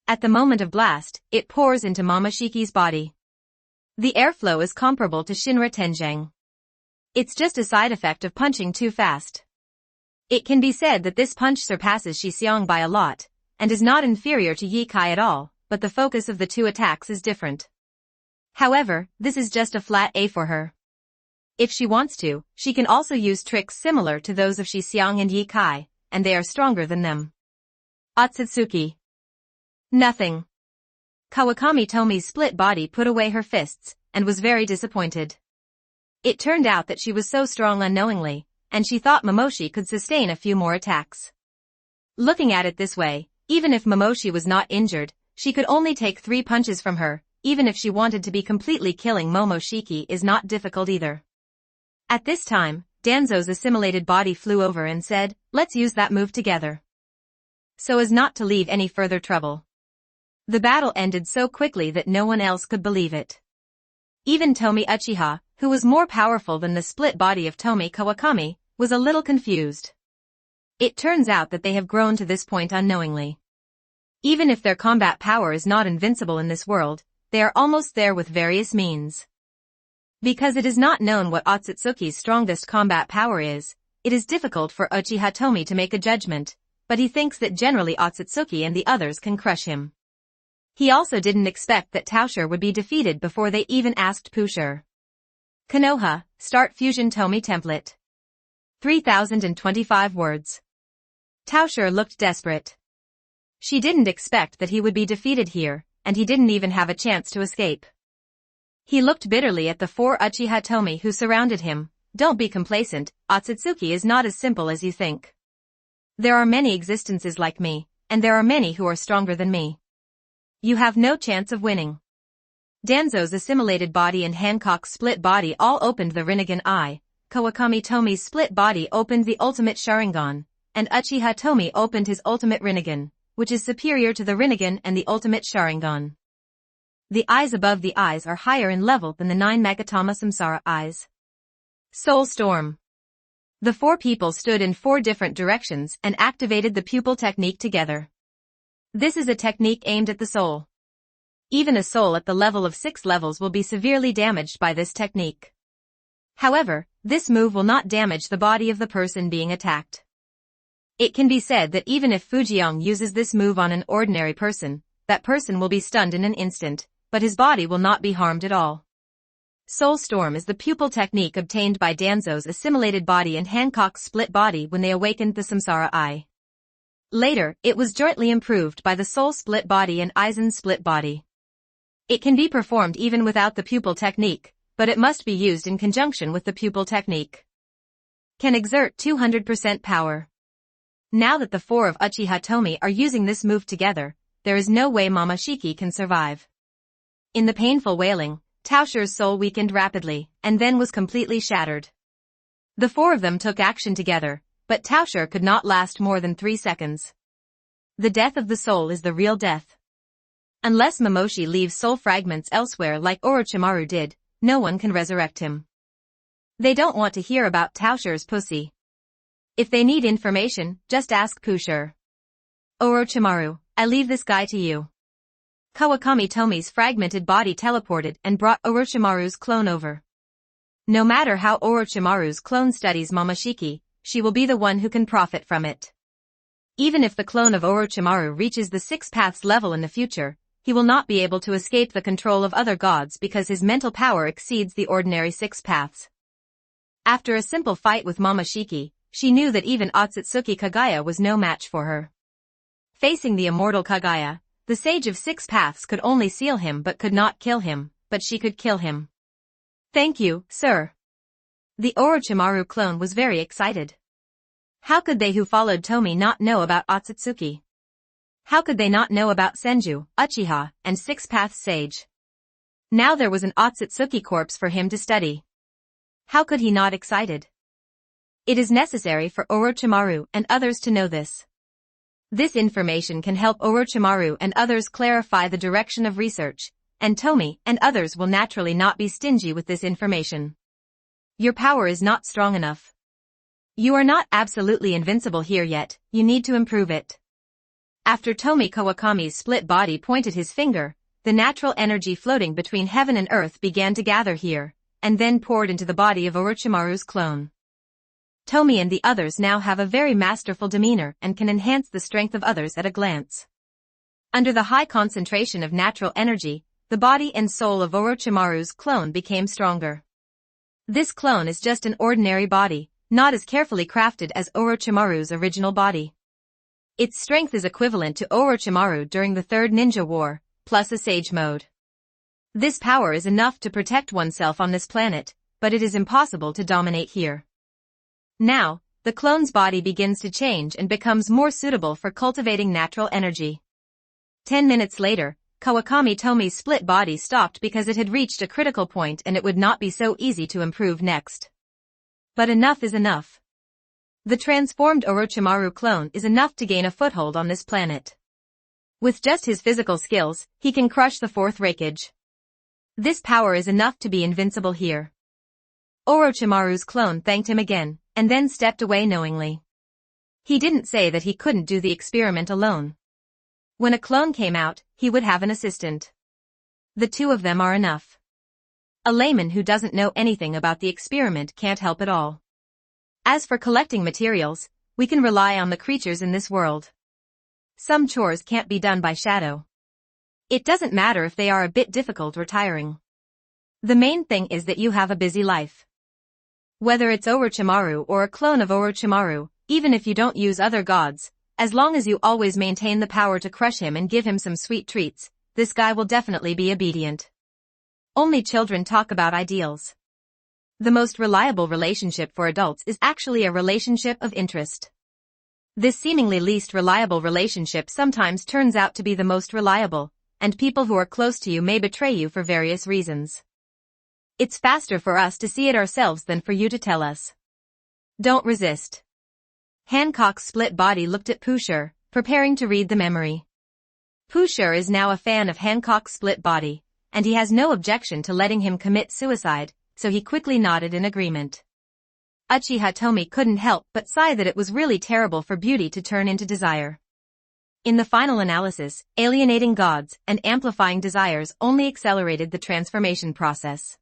At the moment of blast, it pours into Momoshiki's body. The airflow is comparable to Shinra Tenjang. It's just a side effect of punching too fast. It can be said that this punch surpasses Shiseong by a lot, and is not inferior to Yi Kai at all, but the focus of the two attacks is different. However, this is just a flat A for her. If she wants to, she can also use tricks similar to those of Shiseong and Yi Kai, and they are stronger than them. Otsutsuki. Nothing. Kawakami Tomie's split body put away her fists, and was very disappointed. It turned out that she was so strong unknowingly, and she thought Momoshi could sustain a few more attacks. Looking at it this way, even if Momoshi was not injured, she could only take 3 punches from her, even if she wanted to be completely killing Momoshiki is not difficult either. At this time, Danzo's assimilated body flew over and said, let's use that move together. So as not to leave any further trouble. The battle ended so quickly that no one else could believe it. Even Tomie Uchiha, who was more powerful than the split body of Tomie Kawakami, was a little confused. It turns out that they have grown to this point unknowingly. Even if their combat power is not invincible in this world, they are almost there with various means. Because it is not known what Otsutsuki's strongest combat power is, it is difficult for Uchiha Tomie to make a judgment, but he thinks that generally Otsutsuki and the others can crush him. He also didn't expect that Tauscher would be defeated before they even asked Pusher. Konoha, start Fusion Tomie template. 3025 words. Tauscher looked desperate. She didn't expect that he would be defeated here, and he didn't even have a chance to escape. He looked bitterly at the 4 Uchiha Tomie who surrounded him. Don't be complacent, Otsutsuki is not as simple as you think. There are many existences like me, and there are many who are stronger than me. You have no chance of winning. Danzo's assimilated body and Hancock's split body all opened the Rinnegan Eye, Kawakami Tomie's split body opened the ultimate Sharingan, and Uchiha Tomie opened his ultimate Rinnegan, which is superior to the Rinnegan and the ultimate Sharingan. The eyes above the eyes are higher in level than the 9 Magatama Samsara eyes. Soul Storm. The 4 people stood in 4 different directions and activated the pupil technique together. This is a technique aimed at the soul. Even a soul at the level of 6 levels will be severely damaged by this technique. However, this move will not damage the body of the person being attacked. It can be said that even if Fujiang uses this move on an ordinary person, that person will be stunned in an instant, but his body will not be harmed at all. Soul Storm is the pupil technique obtained by Danzo's assimilated body and Hancock's split body when they awakened the Samsara Eye. Later, it was jointly improved by the Soul split body and Aizen's split body. It can be performed even without the pupil technique, but it must be used in conjunction with the pupil technique. Can exert 200% power. Now that the four of Uchiha Tomie are using this move together, there is no way Momoshiki can survive. In the painful wailing, Taoshi's soul weakened rapidly, and then was completely shattered. The four of them took action together, but Taoshi could not last more than 3 seconds. The death of the soul is the real death. Unless Momoshi leaves soul fragments elsewhere like Orochimaru did, no one can resurrect him. They don't want to hear about Taoshi's pussy. If they need information, just ask Pushir. Orochimaru, I leave this guy to you. Kawakami Tomie's fragmented body teleported and brought Orochimaru's clone over. No matter how Orochimaru's clone studies Momoshiki, she will be the one who can profit from it. Even if the clone of Orochimaru reaches the 6 paths level in the future, he will not be able to escape the control of other gods because his mental power exceeds the ordinary 6 paths. After a simple fight with Momoshiki, she knew that even Otsutsuki Kagaya was no match for her. Facing the immortal Kagaya, the Sage of 6 Paths could only seal him but could not kill him, but she could kill him. Thank you, sir. The Orochimaru clone was very excited. How could they who followed Tomie not know about Otsutsuki? How could they not know about Senju, Uchiha, and 6 Paths Sage? Now there was an Otsutsuki corpse for him to study. How could he not excited? It is necessary for Orochimaru and others to know this. This information can help Orochimaru and others clarify the direction of research, and Tomie and others will naturally not be stingy with this information. Your power is not strong enough. You are not absolutely invincible here yet, you need to improve it. After Tomie Kawakami's split body pointed his finger, the natural energy floating between heaven and earth began to gather here, and then poured into the body of Orochimaru's clone. Tomie and the others now have a very masterful demeanor and can enhance the strength of others at a glance. Under the high concentration of natural energy, the body and soul of Orochimaru's clone became stronger. This clone is just an ordinary body, not as carefully crafted as Orochimaru's original body. Its strength is equivalent to Orochimaru during the Third Ninja War, plus a Sage mode. This power is enough to protect oneself on this planet, but it is impossible to dominate here. Now, the clone's body begins to change and becomes more suitable for cultivating natural energy. 10 minutes later, Kawakami Tomie's split body stopped because it had reached a critical point and it would not be so easy to improve next. But enough is enough. The transformed Orochimaru clone is enough to gain a foothold on this planet. With just his physical skills, he can crush the 4th Raikage. This power is enough to be invincible here. Orochimaru's clone thanked him again, and then stepped away knowingly. He didn't say that he couldn't do the experiment alone. When a clone came out, he would have an assistant. The 2 of them are enough. A layman who doesn't know anything about the experiment can't help at all. As for collecting materials, we can rely on the creatures in this world. Some chores can't be done by shadow. It doesn't matter if they are a bit difficult or tiring. The main thing is that you have a busy life. Whether it's Orochimaru or a clone of Orochimaru, even if you don't use other gods, as long as you always maintain the power to crush him and give him some sweet treats, this guy will definitely be obedient. Only children talk about ideals. The most reliable relationship for adults is actually a relationship of interest. This seemingly least reliable relationship sometimes turns out to be the most reliable, and people who are close to you may betray you for various reasons. It's faster for us to see it ourselves than for you to tell us. Don't resist. Hancock's split body looked at Pushir, preparing to read the memory. Pushir is now a fan of Hancock's split body, and he has no objection to letting him commit suicide, so he quickly nodded in agreement. Uchiha Tomie couldn't help but sigh that it was really terrible for beauty to turn into desire. In the final analysis, alienating gods and amplifying desires only accelerated the transformation process.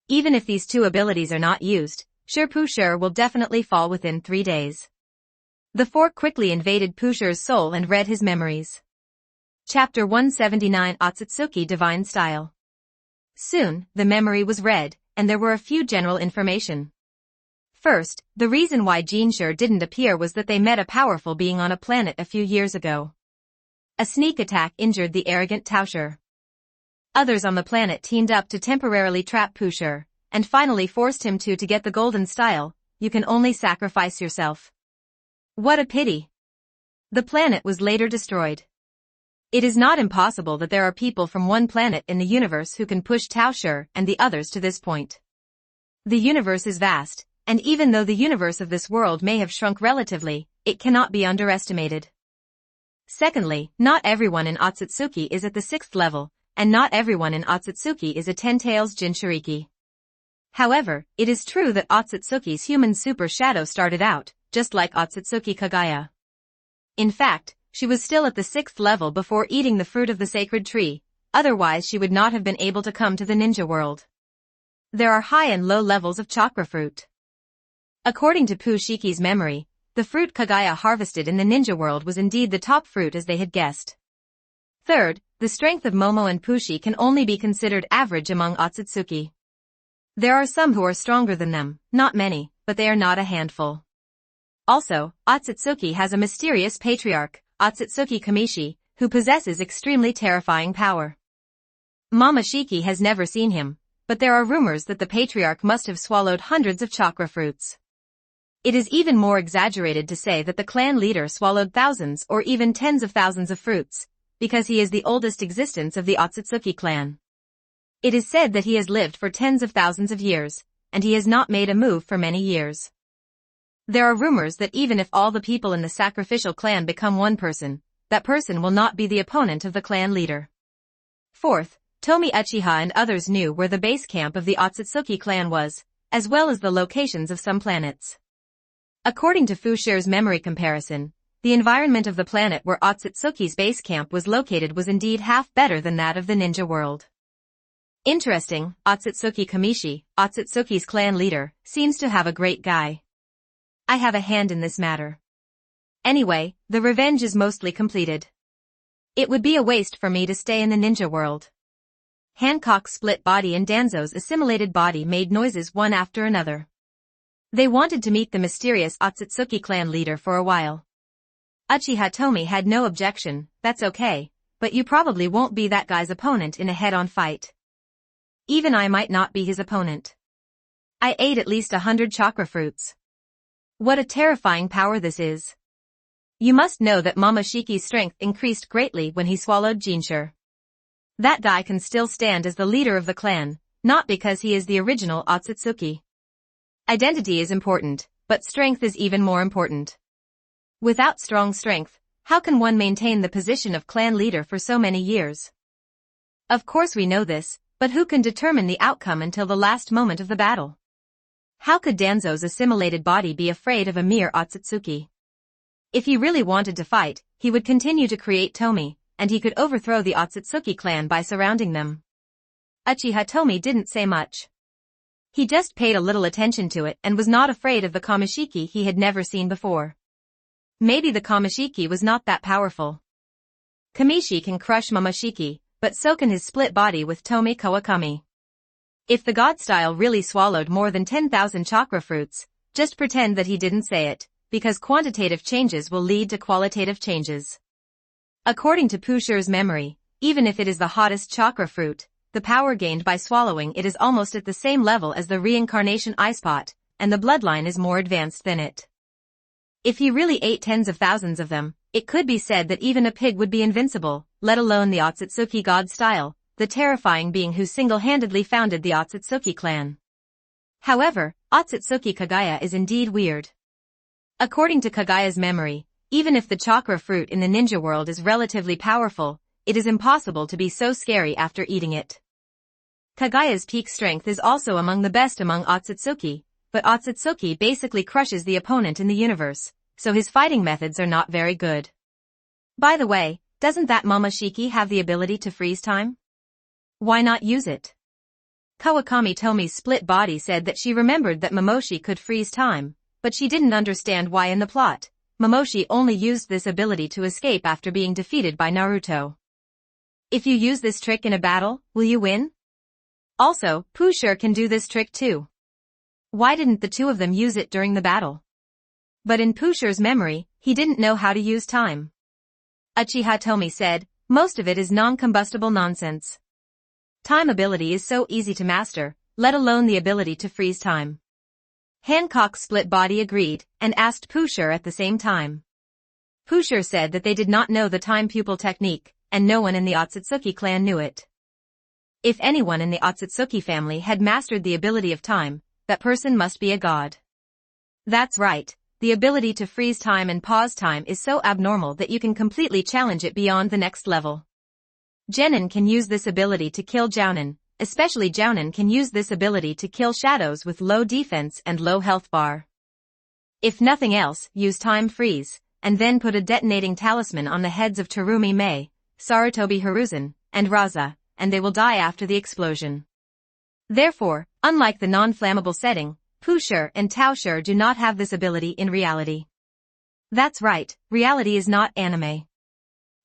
Even if these two abilities are not used, Pusher will definitely fall within 3 days. The fork quickly invaded Pusher's soul and read his memories. Chapter 179 Otsutsuki Divine Style. Soon, the memory was read, and there were a few general information. First, the reason why Jinshur didn't appear was that they met a powerful being on a planet a few years ago. A sneak attack injured the arrogant Tauscher. Others on the planet teamed up to temporarily trap Pusher, and finally forced him to get the golden style. You can only sacrifice yourself. What a pity. The planet was later destroyed. It is not impossible that there are people from one planet in the universe who can push Tauscher and the others to this point. The universe is vast, and even though the universe of this world may have shrunk relatively, it cannot be underestimated. Secondly, not everyone in Otsutsuki is at the 6th level, and not everyone in Otsutsuki is a 10-tails Jinchuriki. However, it is true that Otsutsuki's human super shadow started out, just like Otsutsuki Kagaya. In fact, she was still at the 6th level before eating the fruit of the sacred tree, otherwise she would not have been able to come to the ninja world. There are high and low levels of chakra fruit. According to Pushiki's memory, the fruit Kagaya harvested in the ninja world was indeed the top fruit as they had guessed. Third, the strength of Momo and Pushi can only be considered average among Otsutsuki. There are some who are stronger than them, not many, but they are not a handful. Also, Otsutsuki has a mysterious patriarch, Otsutsuki Kamishi, who possesses extremely terrifying power. Mama Shiki has never seen him, but there are rumors that the patriarch must have swallowed hundreds of chakra fruits. It is even more exaggerated to say that the clan leader swallowed thousands or even tens of thousands of fruits, because he is the oldest existence of the Otsutsuki clan. It is said that he has lived for tens of thousands of years, and he has not made a move for many years. There are rumors that even if all the people in the sacrificial clan become one person, that person will not be the opponent of the clan leader. Fourth, Tomie Uchiha and others knew where the base camp of the Otsutsuki clan was, as well as the locations of some planets. According to Fushir's memory comparison, the environment of the planet where Otsutsuki's base camp was located was indeed half better than that of the ninja world. Interesting, Otsutsuki Kamishi, Otsutsuki's clan leader, seems to have a great guy. I have a hand in this matter. Anyway, the revenge is mostly completed. It would be a waste for me to stay in the ninja world. Hancock's split body and Danzo's assimilated body made noises one after another. They wanted to meet the mysterious Otsutsuki clan leader for a while. Uchiha Tomie had no objection. That's okay, but you probably won't be that guy's opponent in a head-on fight. Even I might not be his opponent. I ate at least 100 chakra fruits. What a terrifying power this is. You must know that Mama Shiki's strength increased greatly when he swallowed Jinshur. That guy can still stand as the leader of the clan, not because he is the original Otsutsuki. Identity is important, but strength is even more important. Without strong strength, how can one maintain the position of clan leader for so many years? Of course we know this, but who can determine the outcome until the last moment of the battle? How could Danzo's assimilated body be afraid of a mere Otsutsuki? If he really wanted to fight, he would continue to create Tomie, and he could overthrow the Otsutsuki clan by surrounding them. Uchiha Tomie didn't say much. He just paid a little attention to it and was not afraid of the Kamishiki he had never seen before. Maybe the Kamishiki was not that powerful. Kamishi can crush Mamashiki, but so can his split body with Tomie Kawakami. If the god style really swallowed more than 10,000 chakra fruits, just pretend that he didn't say it, because quantitative changes will lead to qualitative changes. According to Pushir's memory, even if it is the hottest chakra fruit, the power gained by swallowing it is almost at the same level as the reincarnation ice pot, and the bloodline is more advanced than it. If he really ate tens of thousands of them, it could be said that even a pig would be invincible, let alone the Otsutsuki god style, the terrifying being who single-handedly founded the Otsutsuki clan. However, Otsutsuki Kagaya is indeed weird. According to Kagaya's memory, even if the chakra fruit in the ninja world is relatively powerful, it is impossible to be so scary after eating it. Kagaya's peak strength is also among the best among Otsutsuki, but Otsutsuki basically crushes the opponent in the universe, so his fighting methods are not very good. By the way, doesn't that Mamashiki have the ability to freeze time? Why not use it? Kawakami Tomie's split body said that she remembered that Momoshi could freeze time, but she didn't understand why in the plot. Momoshi only used this ability to escape after being defeated by Naruto. If you use this trick in a battle, will you win? Also, Pusher can do this trick too. Why didn't the two of them use it during the battle? But in Pusher's memory, he didn't know how to use time. Uchiha Tomie said, most of it is non-combustible nonsense. Time ability is so easy to master, let alone the ability to freeze time. Hancock's split body agreed, and asked Pusher at the same time. Pusher said that they did not know the time pupil technique, and no one in the Otsutsuki clan knew it. If anyone in the Otsutsuki family had mastered the ability of time, that person must be a god. That's right, the ability to freeze time and pause time is so abnormal that you can completely challenge it beyond the next level. Genin can use this ability to kill Jounin, especially Jounin can use this ability to kill shadows with low defense and low health bar. If nothing else, use time freeze, and then put a detonating talisman on the heads of Terumi Mei, Sarutobi Hiruzen, and Raza, and they will die after the explosion. Therefore, unlike the non-flammable setting, Pusher and Taosher do not have this ability in reality. That's right, reality is not anime.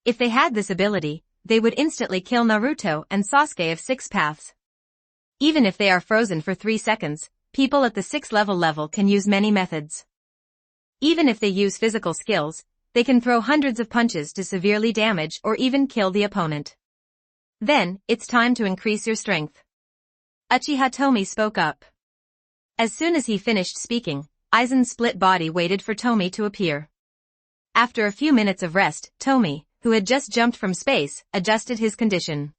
If they had this ability, they would instantly kill Naruto and Sasuke of 6 paths. Even if they are frozen for 3 seconds, people at the 6th level can use many methods. Even if they use physical skills, they can throw hundreds of punches to severely damage or even kill the opponent. Then, it's time to increase your strength. Uchiha Tomie spoke up. As soon as he finished speaking, Aizen's split body waited for Tomie to appear. After a few minutes of rest, Tomie, who had just jumped from space, adjusted his condition.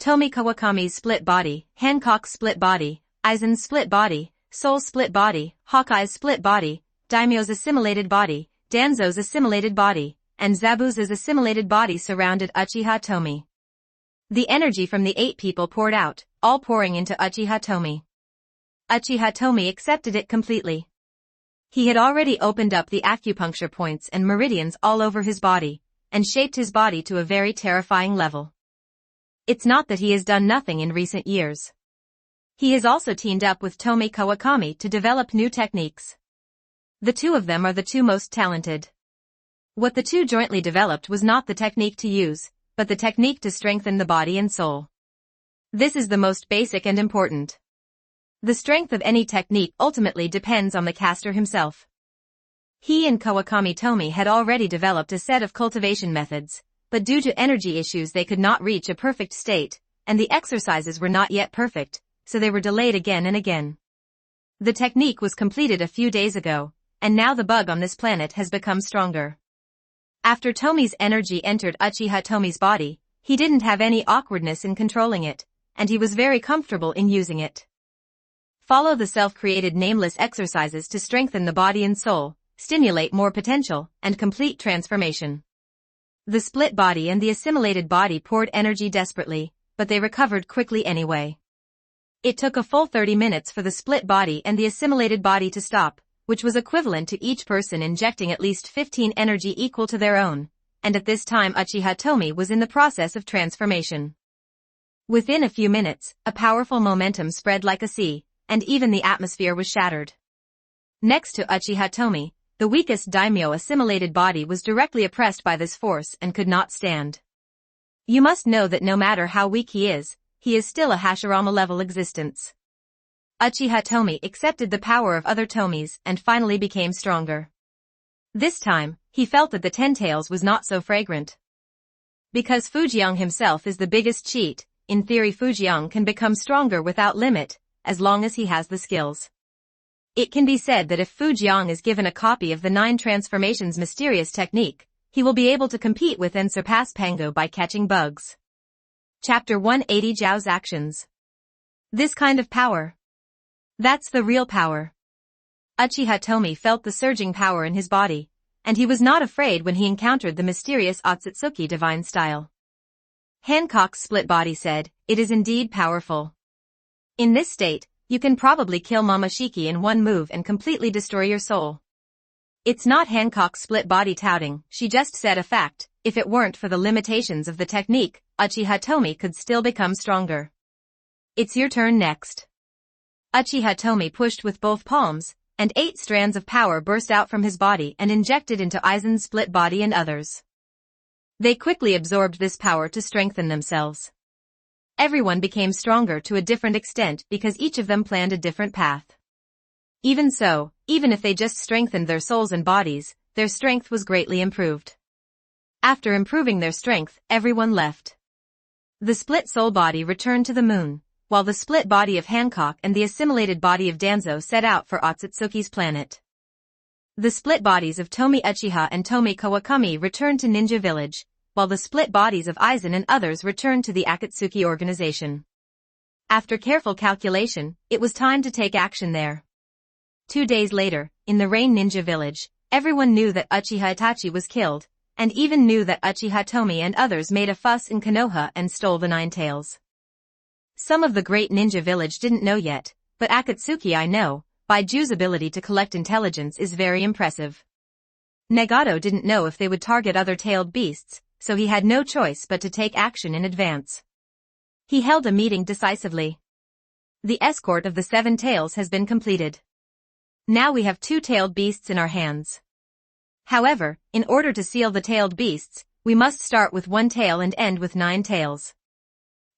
Tomie Kawakami's split body, Hancock's split body, Aizen's split body, Soul's split body, Hawkeye's split body, Daimyo's assimilated body, Danzo's assimilated body, and Zabu's assimilated body surrounded Uchiha Tomie. The energy from the 8 people poured out, all pouring into Uchiha Tomie. Uchiha Tomie accepted it completely. He had already opened up the acupuncture points and meridians all over his body, and shaped his body to a very terrifying level. It's not that he has done nothing in recent years. He has also teamed up with Tomie Kawakami to develop new techniques. The two of them are the two most talented. What the two jointly developed was not the technique to use, but the technique to strengthen the body and soul. This is the most basic and important. The strength of any technique ultimately depends on the caster himself. He and Kawakami Tomie had already developed a set of cultivation methods, but due to energy issues they could not reach a perfect state, and the exercises were not yet perfect, so they were delayed again and again. The technique was completed a few days ago, and now the bug on this planet has become stronger. After Tomie's energy entered Uchiha Tomie's body, he didn't have any awkwardness in controlling it, and he was very comfortable in using it. Follow the self-created nameless exercises to strengthen the body and soul, stimulate more potential, and complete transformation. The split body and the assimilated body poured energy desperately, but they recovered quickly anyway. It took a full 30 minutes for the split body and the assimilated body to stop, which was equivalent to each person injecting at least 15 energy equal to their own, and at this time Uchiha Tomie was in the process of transformation. Within a few minutes, a powerful momentum spread like a sea, and even the atmosphere was shattered. Next to Uchiha Tomie, the weakest daimyo assimilated body was directly oppressed by this force and could not stand. You must know that no matter how weak he is still a Hashirama-level existence. Uchiha Tomie accepted the power of other Tomies and finally became stronger. This time, he felt that the Ten-Tails was not so fragrant. Because Fujiang himself is the biggest cheat, in theory Fujiang can become stronger without limit, as long as he has the skills. It can be said that if Fujiang is given a copy of the 9 Transformations mysterious technique, he will be able to compete with and surpass Pango by catching bugs. Chapter 180 Zhao's Actions. This kind of power. That's the real power. Uchiha Tomie felt the surging power in his body, and he was not afraid when he encountered the mysterious Otsutsuki divine style. Hancock's split body said, "It is indeed powerful. In this state, you can probably kill Momoshiki in one move and completely destroy your soul." It's not Hancock's split body touting, she just said a fact. If it weren't for the limitations of the technique, Uchiha Tomie could still become stronger. It's your turn next. Uchiha Tomie pushed with both palms, and 8 strands of power burst out from his body and injected into Aizen's split body and others. They quickly absorbed this power to strengthen themselves. Everyone became stronger to a different extent because each of them planned a different path. Even so, even if they just strengthened their souls and bodies, their strength was greatly improved. After improving their strength, everyone left. The split soul body returned to the moon, while the split body of Hancock and the assimilated body of Danzo set out for Otsutsuki's planet. The split bodies of Tomie Uchiha and Tomie Kawakami returned to Ninja Village, while the split bodies of Aizen and others returned to the Akatsuki organization. After careful calculation, it was time to take action there. 2 days later, in the Rain Ninja Village, everyone knew that Uchiha Itachi was killed, and even knew that Uchiha Tomie and others made a fuss in Konoha and stole the 9 tails. Some of the great ninja village didn't know yet, but Akatsuki I know, Baiju's ability to collect intelligence is very impressive. Nagato didn't know if they would target other tailed beasts, so he had no choice but to take action in advance. He held a meeting decisively. The escort of the 7 tails has been completed. Now we have 2 tailed beasts in our hands. However, in order to seal the tailed beasts, we must start with 1 tail and end with 9 tails.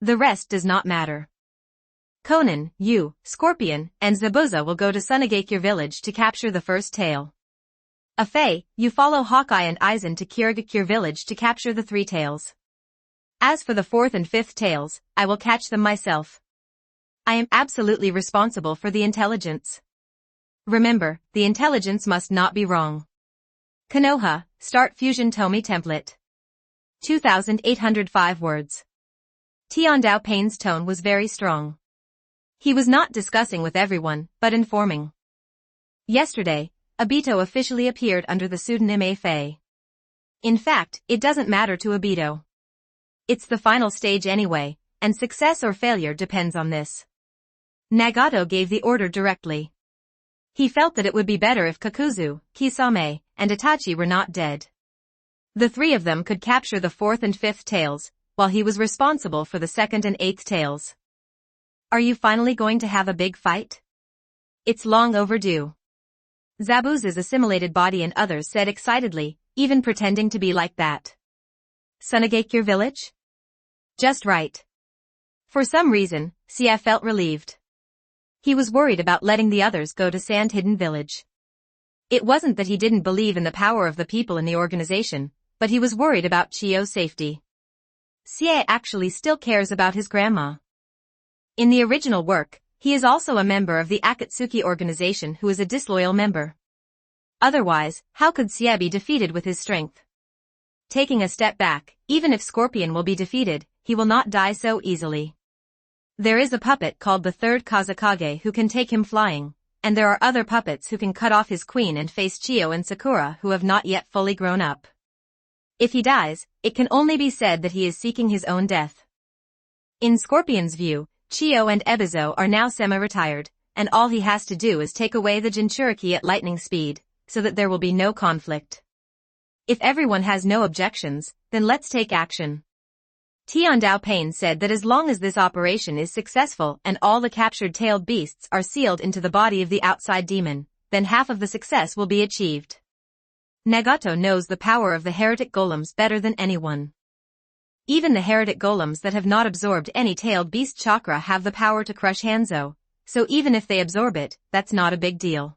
The rest does not matter. Conan, you, Scorpion, and Zabuza will go to Sunagakure village to capture the first tail. Afei, you follow Hawkeye and Aizen to Kirigakure village to capture the 3 tails. As for the 4th and 5th tails, I will catch them myself. I am absolutely responsible for the intelligence. Remember, the intelligence must not be wrong. Konoha, start Fusion Tomie template. 2,805 words. Tiandao Payne's tone was very strong. He was not discussing with everyone, but informing. Yesterday, Obito officially appeared under the pseudonym Afei. In fact, it doesn't matter to Obito. It's the final stage anyway, and success or failure depends on this. Nagato gave the order directly. He felt that it would be better if Kakuzu, Kisame, and Itachi were not dead. The 3 of them could capture the 4th and 5th tails, while he was responsible for the 2nd and 8th tails. Are you finally going to have a big fight? It's long overdue. Zabuza's assimilated body and others said excitedly, even pretending to be like that. Sunagakure village? Just right. For some reason, Sia felt relieved. He was worried about letting the others go to Sand Hidden Village. It wasn't that he didn't believe in the power of the people in the organization, but he was worried about Chiyo's safety. Sia actually still cares about his grandma. In the original work, he is also a member of the Akatsuki organization who is a disloyal member. Otherwise, how could Sia be defeated with his strength? Taking a step back, even if Scorpion will be defeated, he will not die so easily. There is a puppet called the 3rd Kazekage who can take him flying, and there are other puppets who can cut off his queen and face Chiyo and Sakura who have not yet fully grown up. If he dies, it can only be said that he is seeking his own death. In Scorpion's view, Chiyo and Ebizo are now semi-retired, and all he has to do is take away the Jinchuriki at lightning speed, so that there will be no conflict. If everyone has no objections, then let's take action. Tiandao Payne said that as long as this operation is successful and all the captured tailed beasts are sealed into the body of the outside demon, then half of the success will be achieved. Nagato knows the power of the heretic golems better than anyone. Even the heretic golems that have not absorbed any tailed beast chakra have the power to crush Hanzo, so even if they absorb it, that's not a big deal.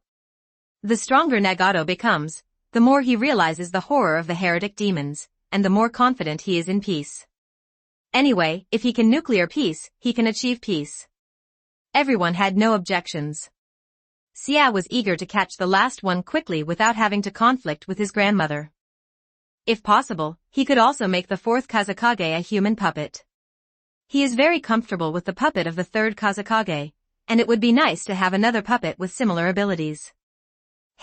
The stronger Nagato becomes, the more he realizes the horror of the heretic demons, and the more confident he is in peace. Anyway, if he can nuclear peace, he can achieve peace. Everyone had no objections. Sia was eager to catch the last one quickly without having to conflict with his grandmother. If possible, he could also make the 4th Kazekage a human puppet. He is very comfortable with the puppet of the 3rd Kazekage, and it would be nice to have another puppet with similar abilities.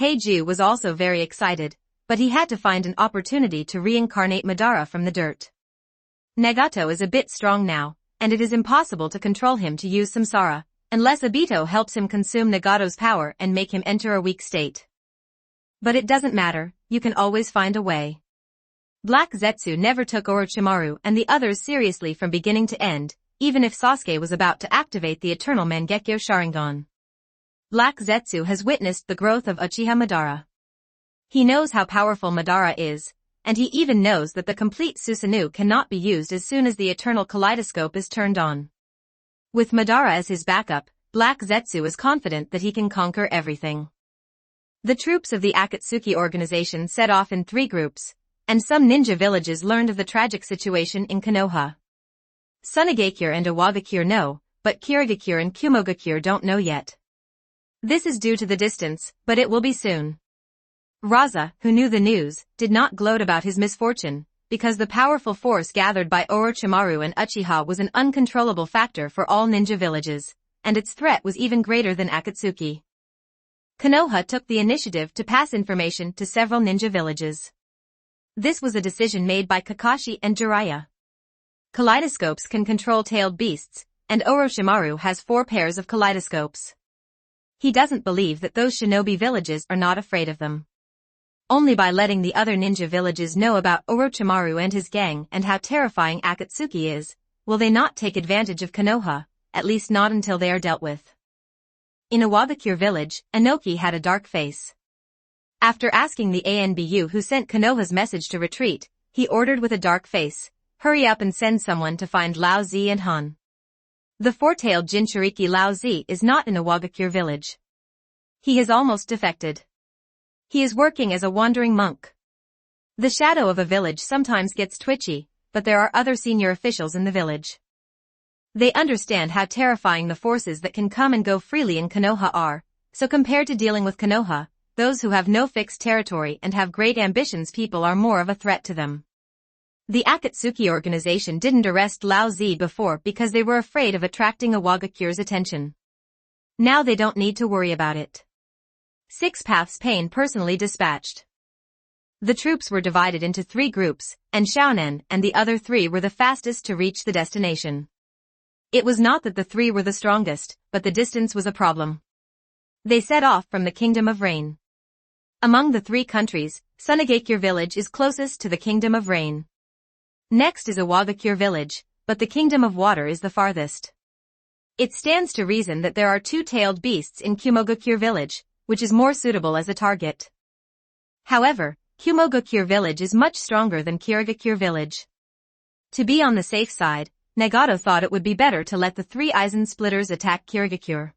Heiju was also very excited, but he had to find an opportunity to reincarnate Madara from the dirt. Nagato is a bit strong now, and it is impossible to control him to use samsara, unless Obito helps him consume Nagato's power and make him enter a weak state. But it doesn't matter, you can always find a way. Black Zetsu never took Orochimaru and the others seriously from beginning to end, even if Sasuke was about to activate the Eternal Mangekyo Sharingan. Black Zetsu has witnessed the growth of Uchiha Madara. He knows how powerful Madara is, and he even knows that the complete Susanoo cannot be used as soon as the Eternal Kaleidoscope is turned on. With Madara as his backup, Black Zetsu is confident that he can conquer everything. The troops of the Akatsuki organization set off in 3 groups, and some ninja villages learned of the tragic situation in Konoha. Tsunagakure and Iwagakure know, but Kirigakure and Kumogakure don't know yet. This is due to the distance, but it will be soon. Raza, who knew the news, did not gloat about his misfortune, because the powerful force gathered by Orochimaru and Uchiha was an uncontrollable factor for all ninja villages, and its threat was even greater than Akatsuki. Konoha took the initiative to pass information to several ninja villages. This was a decision made by Kakashi and Jiraiya. Kaleidoscopes can control tailed beasts, and Orochimaru has 4 pairs of kaleidoscopes. He doesn't believe that those shinobi villages are not afraid of them. Only by letting the other ninja villages know about Orochimaru and his gang and how terrifying Akatsuki is, will they not take advantage of Konoha, at least not until they are dealt with. In Iwagakure village, Inoki had a dark face. After asking the ANBU who sent Konoha's message to retreat, he ordered with a dark face, "Hurry up and send someone to find Lao Zi and Han." The 4-tailed Jinchuriki Lao Zi is not in Iwagakure village. He has almost defected. He is working as a wandering monk. The shadow of a village sometimes gets twitchy, but there are other senior officials in the village. They understand how terrifying the forces that can come and go freely in Konoha are, so compared to dealing with Konoha, those who have no fixed territory and have great ambitions people are more of a threat to them. The Akatsuki organization didn't arrest Lao Zi before because they were afraid of attracting Iwagakure's attention. Now they don't need to worry about it. 6 Paths Pain personally dispatched. The troops were divided into 3 groups, and Xiaonen and the other 3 were the fastest to reach the destination. It was not that the 3 were the strongest, but the distance was a problem. They set off from the Kingdom of Rain. Among the 3 countries, Tsunagakure village is closest to the Kingdom of Rain. Next is Iwagakure village, but the Kingdom of Water is the farthest. It stands to reason that there are 2-tailed beasts in Kumogakure village, which is more suitable as a target. However, Kumogakure village is much stronger than Kirigakure village. To be on the safe side, Nagato thought it would be better to let the 3 Aizen splitters attack Kirigakure.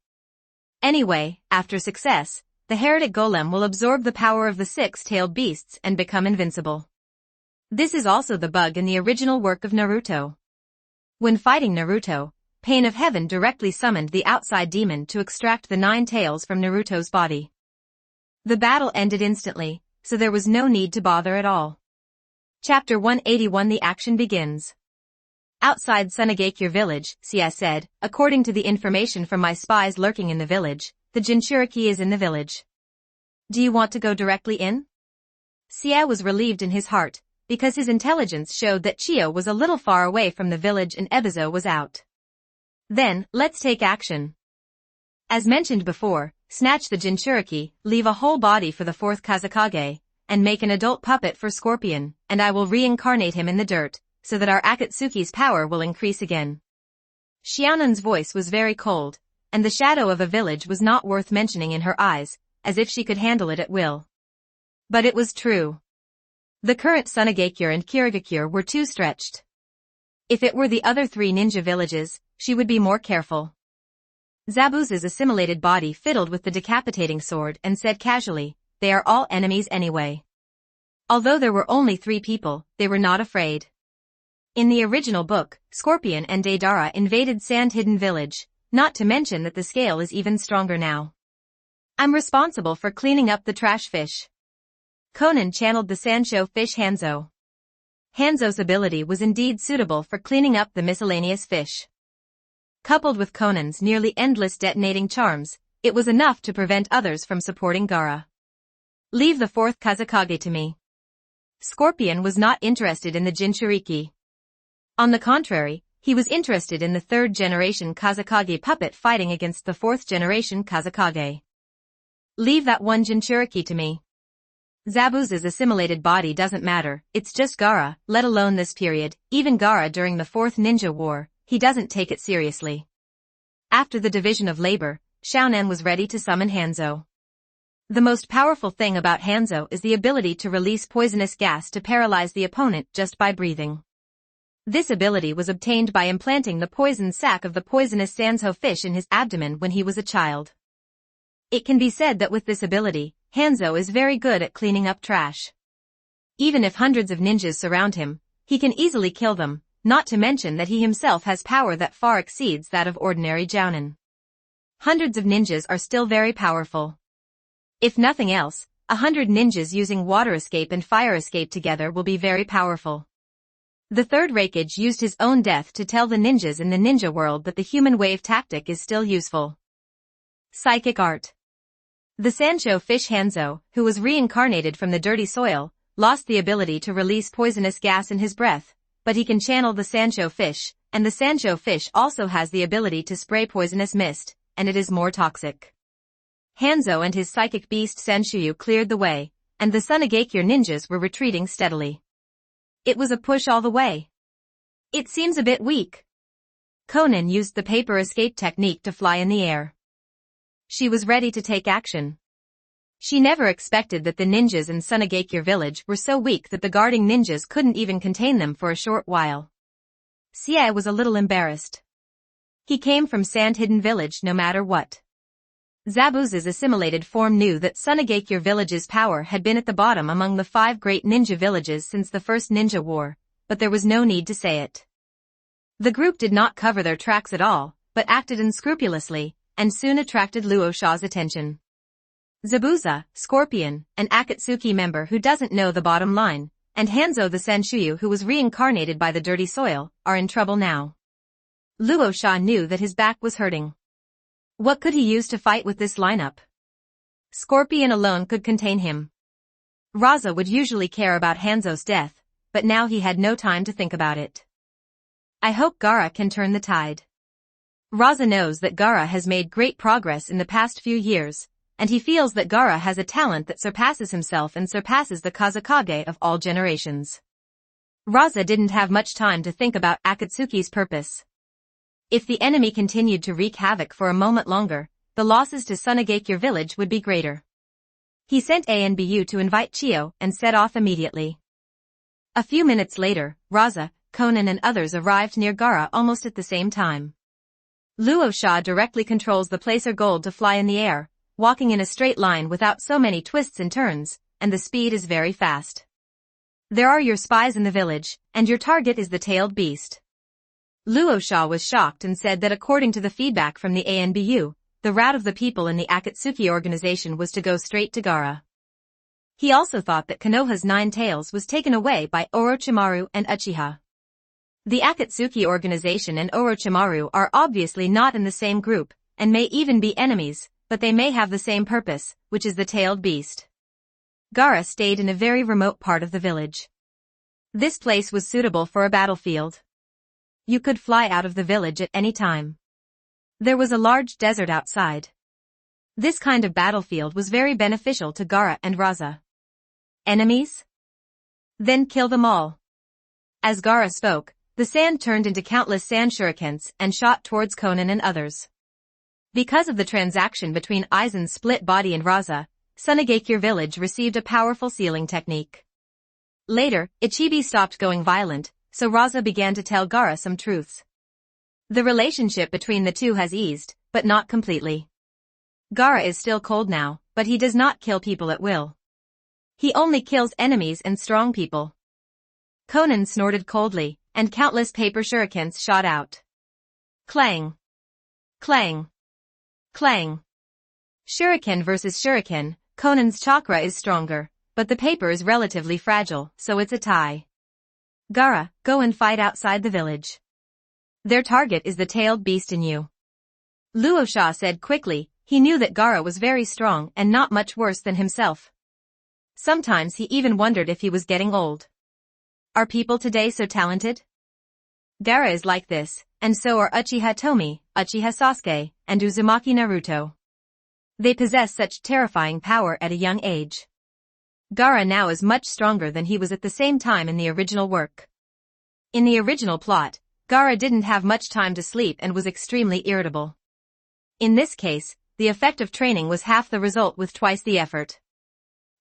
Anyway, after success, the heretic golem will absorb the power of the 6-tailed beasts and become invincible. This is also the bug in the original work of Naruto. When fighting Naruto, Pain of Heaven directly summoned the outside demon to extract the 9 tails from Naruto's body. The battle ended instantly, so there was no need to bother at all. Chapter 181 The action begins. Outside Tsunagakure village, Sia said, according to the information from my spies lurking in the village, the Jinchuriki is in the village. Do you want to go directly in? Sia was relieved in his heart, because his intelligence showed that Chiyo was a little far away from the village and Ebizo was out. Then, let's take action. As mentioned before, snatch the Jinchuriki, leave a whole body for the 4th Kazekage, and make an adult puppet for Scorpion, and I will reincarnate him in the dirt, so that our Akatsuki's power will increase again. Xiaonen's voice was very cold, and the shadow of a village was not worth mentioning in her eyes, as if she could handle it at will. But it was true. The current Tsunagakure and Kirigakure were too stretched. If it were the other 3 ninja villages, she would be more careful. Zabuza's assimilated body fiddled with the decapitating sword and said casually, they are all enemies anyway. Although there were only 3 people, they were not afraid. In the original book, Scorpion and Deidara invaded Sand Hidden Village, not to mention that the scale is even stronger now. I'm responsible for cleaning up the trash fish. Conan channeled the Sanshou fish Hanzo. Hanzo's ability was indeed suitable for cleaning up the miscellaneous fish. Coupled with Conan's nearly endless detonating charms, it was enough to prevent others from supporting Gaara. Leave the 4th Kazekage to me. Scorpion was not interested in the Jinchuriki. On the contrary, he was interested in the 3rd generation Kazekage puppet fighting against the 4th generation Kazekage. Leave that one Jinchuriki to me. Zabuza's assimilated body doesn't matter, it's just Gaara, let alone this period, even Gaara during the 4th Ninja War, he doesn't take it seriously. After the division of labor, Xiaonan was ready to summon Hanzo. The most powerful thing about Hanzo is the ability to release poisonous gas to paralyze the opponent just by breathing. This ability was obtained by implanting the poison sac of the poisonous Sanzho fish in his abdomen when he was a child. It can be said that with this ability, Hanzo is very good at cleaning up trash. Even if hundreds of ninjas surround him, he can easily kill them, not to mention that he himself has power that far exceeds that of ordinary jounin. Hundreds of ninjas are still very powerful. If nothing else, 100 ninjas using water escape and fire escape together will be very powerful. The third Raikage used his own death to tell the ninjas in the ninja world that the human wave tactic is still useful. Psychic art. The Sanzho fish Hanzo, who was reincarnated from the dirty soil, lost the ability to release poisonous gas in his breath, but he can channel the Sanzho fish, and the Sanzho fish also has the ability to spray poisonous mist, and it is more toxic. Hanzo and his psychic beast Sanshuyu cleared the way, and the Sunagakure ninjas were retreating steadily. It was a push all the way. It seems a bit weak. Konan used the paper escape technique to fly in the air. She was ready to take action. She never expected that the ninjas in Sunagakure village were so weak that the guarding ninjas couldn't even contain them for a short while. Sia was a little embarrassed. He came from Sand-Hidden Village no matter what. Zabuza's assimilated form knew that Sunagakure village's power had been at the bottom among the 5 great ninja villages since the first ninja war, but there was no need to say it. The group did not cover their tracks at all, but acted unscrupulously, and soon attracted Luosha's attention. Zabuza, Scorpion, an Akatsuki member who doesn't know the bottom line, and Hanzo the Sanshuyu who was reincarnated by the dirty soil, are in trouble now. Luosha knew that his back was hurting. What could he use to fight with this lineup? Scorpion alone could contain him. Raza would usually care about Hanzo's death, but now he had no time to think about it. I hope Gaara can turn the tide. Raza knows that Gaara has made great progress in the past few years, and he feels that Gaara has a talent that surpasses himself and surpasses the Kazekage of all generations. Raza didn't have much time to think about Akatsuki's purpose. If the enemy continued to wreak havoc for a moment longer, the losses to Sunagakure village would be greater. He sent Anbu to invite Chiyo and set off immediately. A few minutes later, Raza, Konan and others arrived near Gaara almost at the same time. Luosha directly controls the placer gold to fly in the air, walking in a straight line without so many twists and turns, and the speed is very fast. There are your spies in the village, and your target is the tailed beast. Luosha was shocked and said that according to the feedback from the Anbu, the route of the people in the Akatsuki organization was to go straight to Gaara. He also thought that Konoha's 9 tails was taken away by Orochimaru and Uchiha. The Akatsuki organization and Orochimaru are obviously not in the same group, and may even be enemies, but they may have the same purpose, which is the tailed beast. Gaara stayed in a very remote part of the village. This place was suitable for a battlefield. You could fly out of the village at any time. There was a large desert outside. This kind of battlefield was very beneficial to Gaara and Raza. Enemies? Then kill them all. As Gaara spoke, the sand turned into countless sand shurikens and shot towards Konan and others. Because of the transaction between Aizen's split body and Raza, Sunagakure village received a powerful sealing technique. Later, Ichibi stopped going violent, so Raza began to tell Gaara some truths. The relationship between the two has eased, but not completely. Gaara is still cold now, but he does not kill people at will. He only kills enemies and strong people. Konan snorted coldly, and countless paper shurikens shot out. Clang! Clang! Clang! Shuriken versus shuriken, Konan's chakra is stronger, but the paper is relatively fragile, so it's a tie. Gaara, go and fight outside the village. Their target is the tailed beast in you. Luosha said quickly. He knew that Gaara was very strong and not much worse than himself. Sometimes he even wondered if he was getting old. Are people today so talented? Gaara is like this, and so are Uchiha Tomie, Uchiha Sasuke, and Uzumaki Naruto. They possess such terrifying power at a young age. Gaara now is much stronger than he was at the same time in the original work. In the original plot, Gaara didn't have much time to sleep and was extremely irritable. In this case, the effect of training was half the result with twice the effort.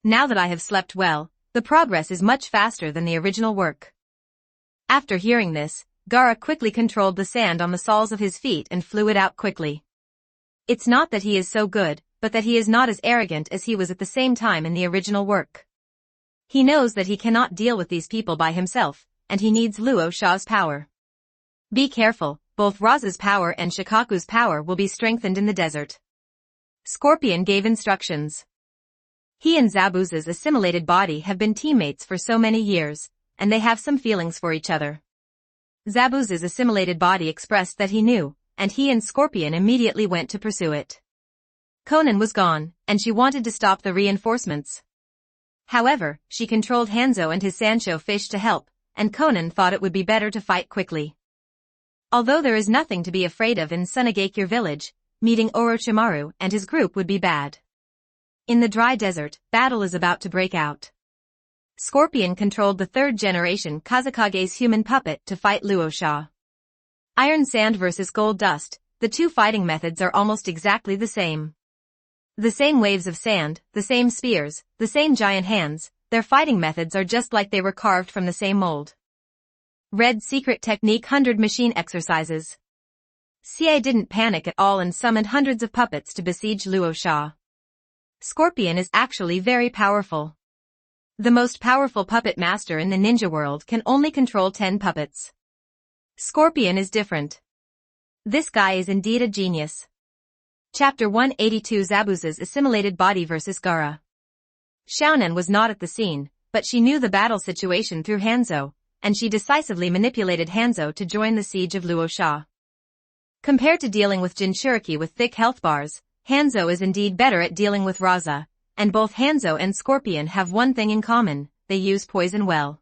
Now that I have slept well, the progress is much faster than the original work. After hearing this, Gaara quickly controlled the sand on the soles of his feet and flew it out quickly. It's not that he is so good, but that he is not as arrogant as he was at the same time in the original work. He knows that he cannot deal with these people by himself, and he needs Luo Sha's power. Be careful, both Raza's power and Shikaku's power will be strengthened in the desert. Scorpion gave instructions. He and Zabuza's assimilated body have been teammates for so many years, and they have some feelings for each other. Zabuza's assimilated body expressed that he knew, and he and Scorpion immediately went to pursue it. Konan was gone, and she wanted to stop the reinforcements. However, she controlled Hanzo and his Sancho fish to help, and Konan thought it would be better to fight quickly. Although there is nothing to be afraid of in Sunagakure village, meeting Orochimaru and his group would be bad. In the dry desert, battle is about to break out. Scorpion controlled the third-generation Kazekage's human puppet to fight Luo Sha. Iron sand versus gold dust, the two fighting methods are almost exactly the same. The same waves of sand, the same spears, the same giant hands, their fighting methods are just like they were carved from the same mold. Red Secret Technique 100 Machine Exercises. CA didn't panic at all and summoned hundreds of puppets to besiege Luo Sha. Scorpion is actually very powerful. The most powerful puppet master in the ninja world can only control 10 puppets. Scorpion is different. This guy is indeed a genius. Chapter 182 Zabuza's assimilated body vs. Gaara. Xiaonan was not at the scene, but she knew the battle situation through Hanzo, and she decisively manipulated Hanzo to join the siege of Luo Sha. Compared to dealing with Jinchuriki with thick health bars, Hanzo is indeed better at dealing with Raza, and both Hanzo and Scorpion have one thing in common, they use poison well.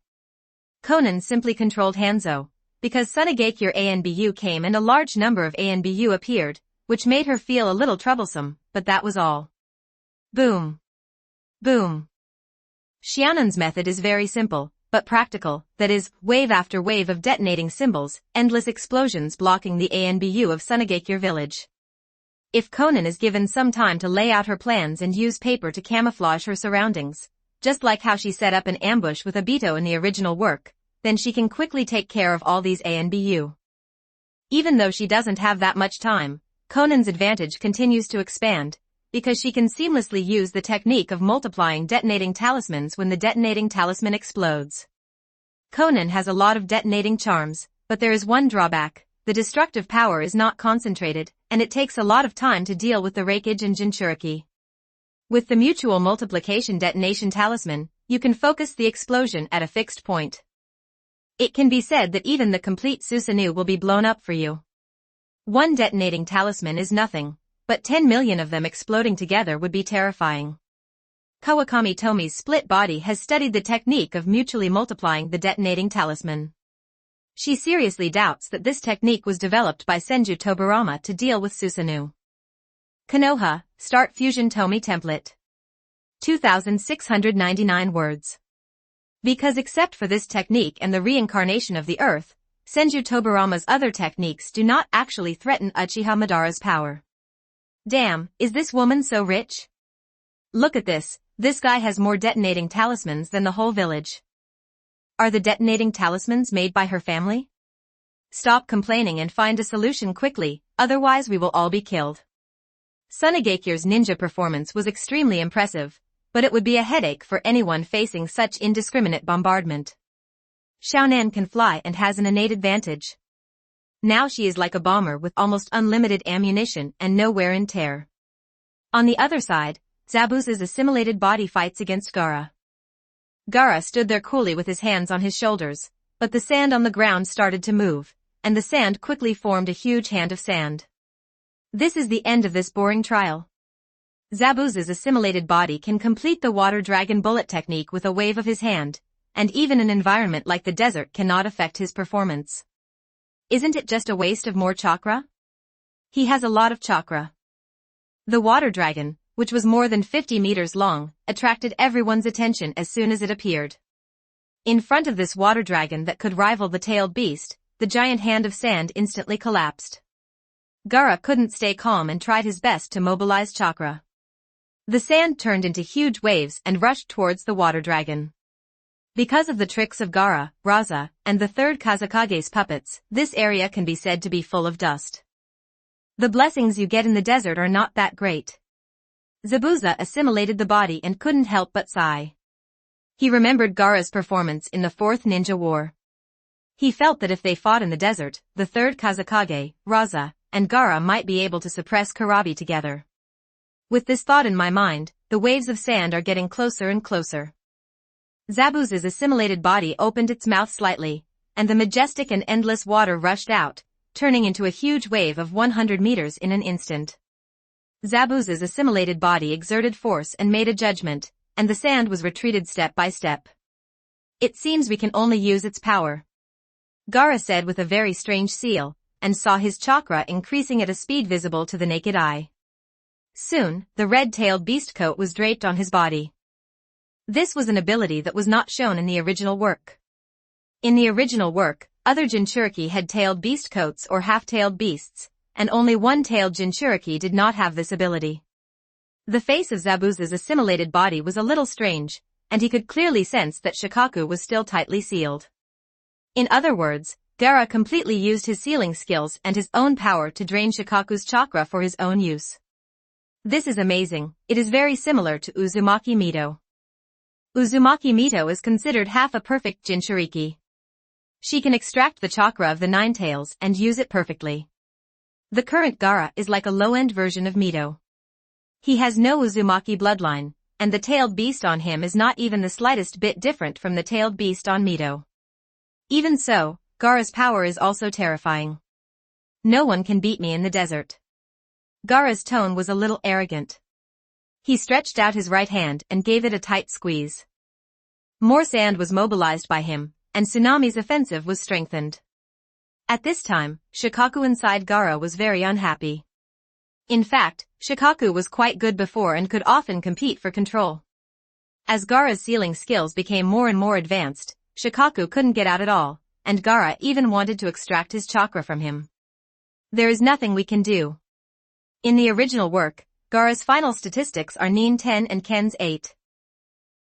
Konan simply controlled Hanzo, because Sunagakure Anbu came and a large number of Anbu appeared, which made her feel a little troublesome, but that was all. Boom. Boom. Xianan's method is very simple, but practical, that is, wave after wave of detonating symbols, endless explosions blocking the Anbu of Sunagakure village. If Konan is given some time to lay out her plans and use paper to camouflage her surroundings, just like how she set up an ambush with Obito in the original work, then she can quickly take care of all these Anbu. Even though she doesn't have that much time, Konan's advantage continues to expand, because she can seamlessly use the technique of multiplying detonating talismans when the detonating talisman explodes. Konan has a lot of detonating charms, but there is one drawback, the destructive power is not concentrated, and it takes a lot of time to deal with the Reikage and Jinchuriki. With the mutual multiplication detonation talisman, you can focus the explosion at a fixed point. It can be said that even the complete Susanoo will be blown up for you. One detonating talisman is nothing, but 10 million of them exploding together would be terrifying. Kawakami Tomie's split body has studied the technique of mutually multiplying the detonating talisman. She seriously doubts that this technique was developed by Senju Tobirama to deal with Susanoo. Konoha, Start Fusion Tomie Template. 2,699 words. Because except for this technique and the reincarnation of the earth, Senju Tobirama's other techniques do not actually threaten Uchiha Madara's power. Damn, is this woman so rich? Look at this guy has more detonating talismans than the whole village. Are the detonating talismans made by her family? Stop complaining and find a solution quickly, otherwise we will all be killed. Sunagakure's ninja performance was extremely impressive, but it would be a headache for anyone facing such indiscriminate bombardment. Xiaonan can fly and has an innate advantage. Now she is like a bomber with almost unlimited ammunition and no wear and tear. On the other side, Zabuza's assimilated body fights against Gaara. Gaara stood there coolly with his hands on his shoulders, but the sand on the ground started to move, and the sand quickly formed a huge hand of sand. This is the end of this boring trial. Zabuza's assimilated body can complete the water dragon bullet technique with a wave of his hand, and even an environment like the desert cannot affect his performance. Isn't it just a waste of more chakra? He has a lot of chakra. The water dragon, which was more than 50 meters long, attracted everyone's attention as soon as it appeared. In front of this water dragon that could rival the tailed beast, the giant hand of sand instantly collapsed. Gaara couldn't stay calm and tried his best to mobilize chakra. The sand turned into huge waves and rushed towards the water dragon. Because of the tricks of Gaara, Raza, and the third Kazakage's puppets, this area can be said to be full of dust. The blessings you get in the desert are not that great. Zabuza assimilated the body and couldn't help but sigh. He remembered Gaara's performance in the Fourth Ninja War. He felt that if they fought in the desert, the third Kazakage, Raza, and Gaara might be able to suppress Karabi together. With this thought in my mind, the waves of sand are getting closer and closer. Zabuza's assimilated body opened its mouth slightly, and the majestic and endless water rushed out, turning into a huge wave of 100 meters in an instant. Zabuza's assimilated body exerted force and made a judgment, and the sand was retreated step by step. It seems we can only use its power, Gaara said with a very strange seal, and saw his chakra increasing at a speed visible to the naked eye. Soon, the red-tailed beast coat was draped on his body. This was an ability that was not shown in the original work. In the original work, other Jinchuriki had tailed beast coats or half-tailed beasts, and only one-tailed Jinchuriki did not have this ability. The face of Zabuza's assimilated body was a little strange, and he could clearly sense that Shikaku was still tightly sealed. In other words, Gaara completely used his sealing skills and his own power to drain Shikaku's chakra for his own use. This is amazing. It is very similar to Uzumaki Mito. Uzumaki Mito is considered half a perfect Jinchuriki. She can extract the chakra of the nine tails and use it perfectly. The current Gaara is like a low-end version of Mito. He has no Uzumaki bloodline, and the tailed beast on him is not even the slightest bit different from the tailed beast on Mito. Even so, Gaara's power is also terrifying. No one can beat me in the desert. Gaara's tone was a little arrogant. He stretched out his right hand and gave it a tight squeeze. More sand was mobilized by him, and Tsunami's offensive was strengthened. At this time, Shikaku inside Gaara was very unhappy. In fact, Shikaku was quite good before and could often compete for control. As Gaara's sealing skills became more and more advanced, Shikaku couldn't get out at all, and Gaara even wanted to extract his chakra from him. There is nothing we can do. In the original work, Gaara's final statistics are Nin 10 and Ken's 8.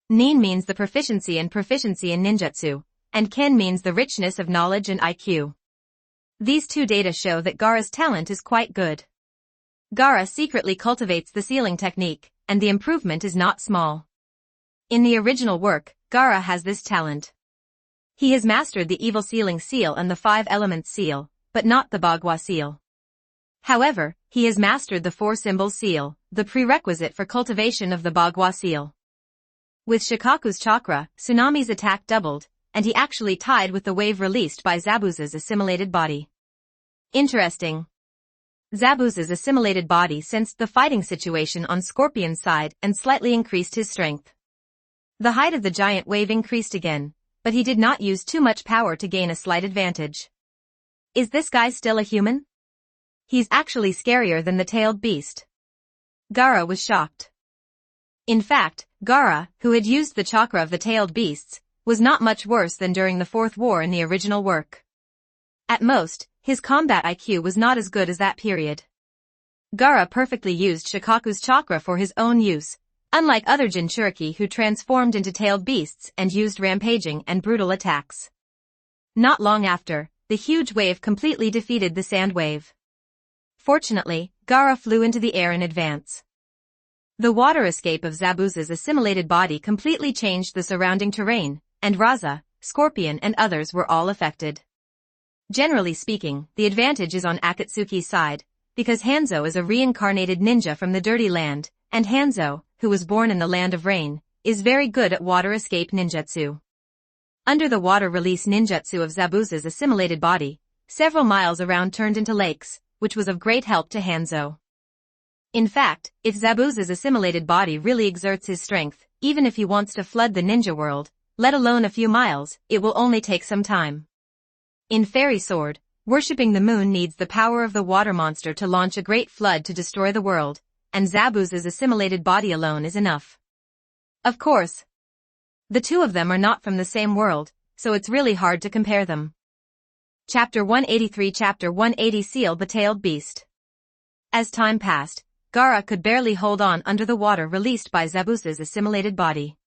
Nin means the proficiency in ninjutsu, and Ken means the richness of knowledge and IQ. These two data show that Gaara's talent is quite good. Gaara secretly cultivates the sealing technique, and the improvement is not small. In the original work, Gaara has this talent. He has mastered the evil sealing seal and the 5 elements seal, but not the Bagua seal. However, he has mastered the 4 symbols seal, the prerequisite for cultivation of the Bagua seal. With Shikaku's chakra, Tsunami's attack doubled, and he actually tied with the wave released by Zabuza's assimilated body. Interesting. Zabuza's assimilated body sensed the fighting situation on Scorpion's side and slightly increased his strength. The height of the giant wave increased again, but he did not use too much power to gain a slight advantage. Is this guy still a human? He's actually scarier than the tailed beast. Gaara was shocked. In fact, Gaara, who had used the chakra of the tailed beasts, was not much worse than during the Fourth War in the original work. At most, his combat IQ was not as good as that period. Gaara perfectly used Shikaku's chakra for his own use, unlike other Jinchuriki who transformed into tailed beasts and used rampaging and brutal attacks. Not long after, the huge wave completely defeated the sand wave. Fortunately, Gaara flew into the air in advance. The water escape of Zabuza's assimilated body completely changed the surrounding terrain, and Raza, Scorpion and others were all affected. Generally speaking, the advantage is on Akatsuki's side, because Hanzo is a reincarnated ninja from the Dirty Land, and Hanzo, who was born in the Land of Rain, is very good at water escape ninjutsu. Under the water release ninjutsu of Zabuza's assimilated body, several miles around turned into lakes, which was of great help to Hanzo. In fact, if Zabuza's assimilated body really exerts his strength, even if he wants to flood the ninja world, let alone a few miles, it will only take some time. In Fairy Sword, worshipping the moon needs the power of the water monster to launch a great flood to destroy the world, and Zabuza's assimilated body alone is enough. Of course, the two of them are not from the same world, so it's really hard to compare them. Chapter 183 Chapter 180 Seal the Tailed Beast. As time passed, Gaara could barely hold on under the water released by Zabuza's assimilated body.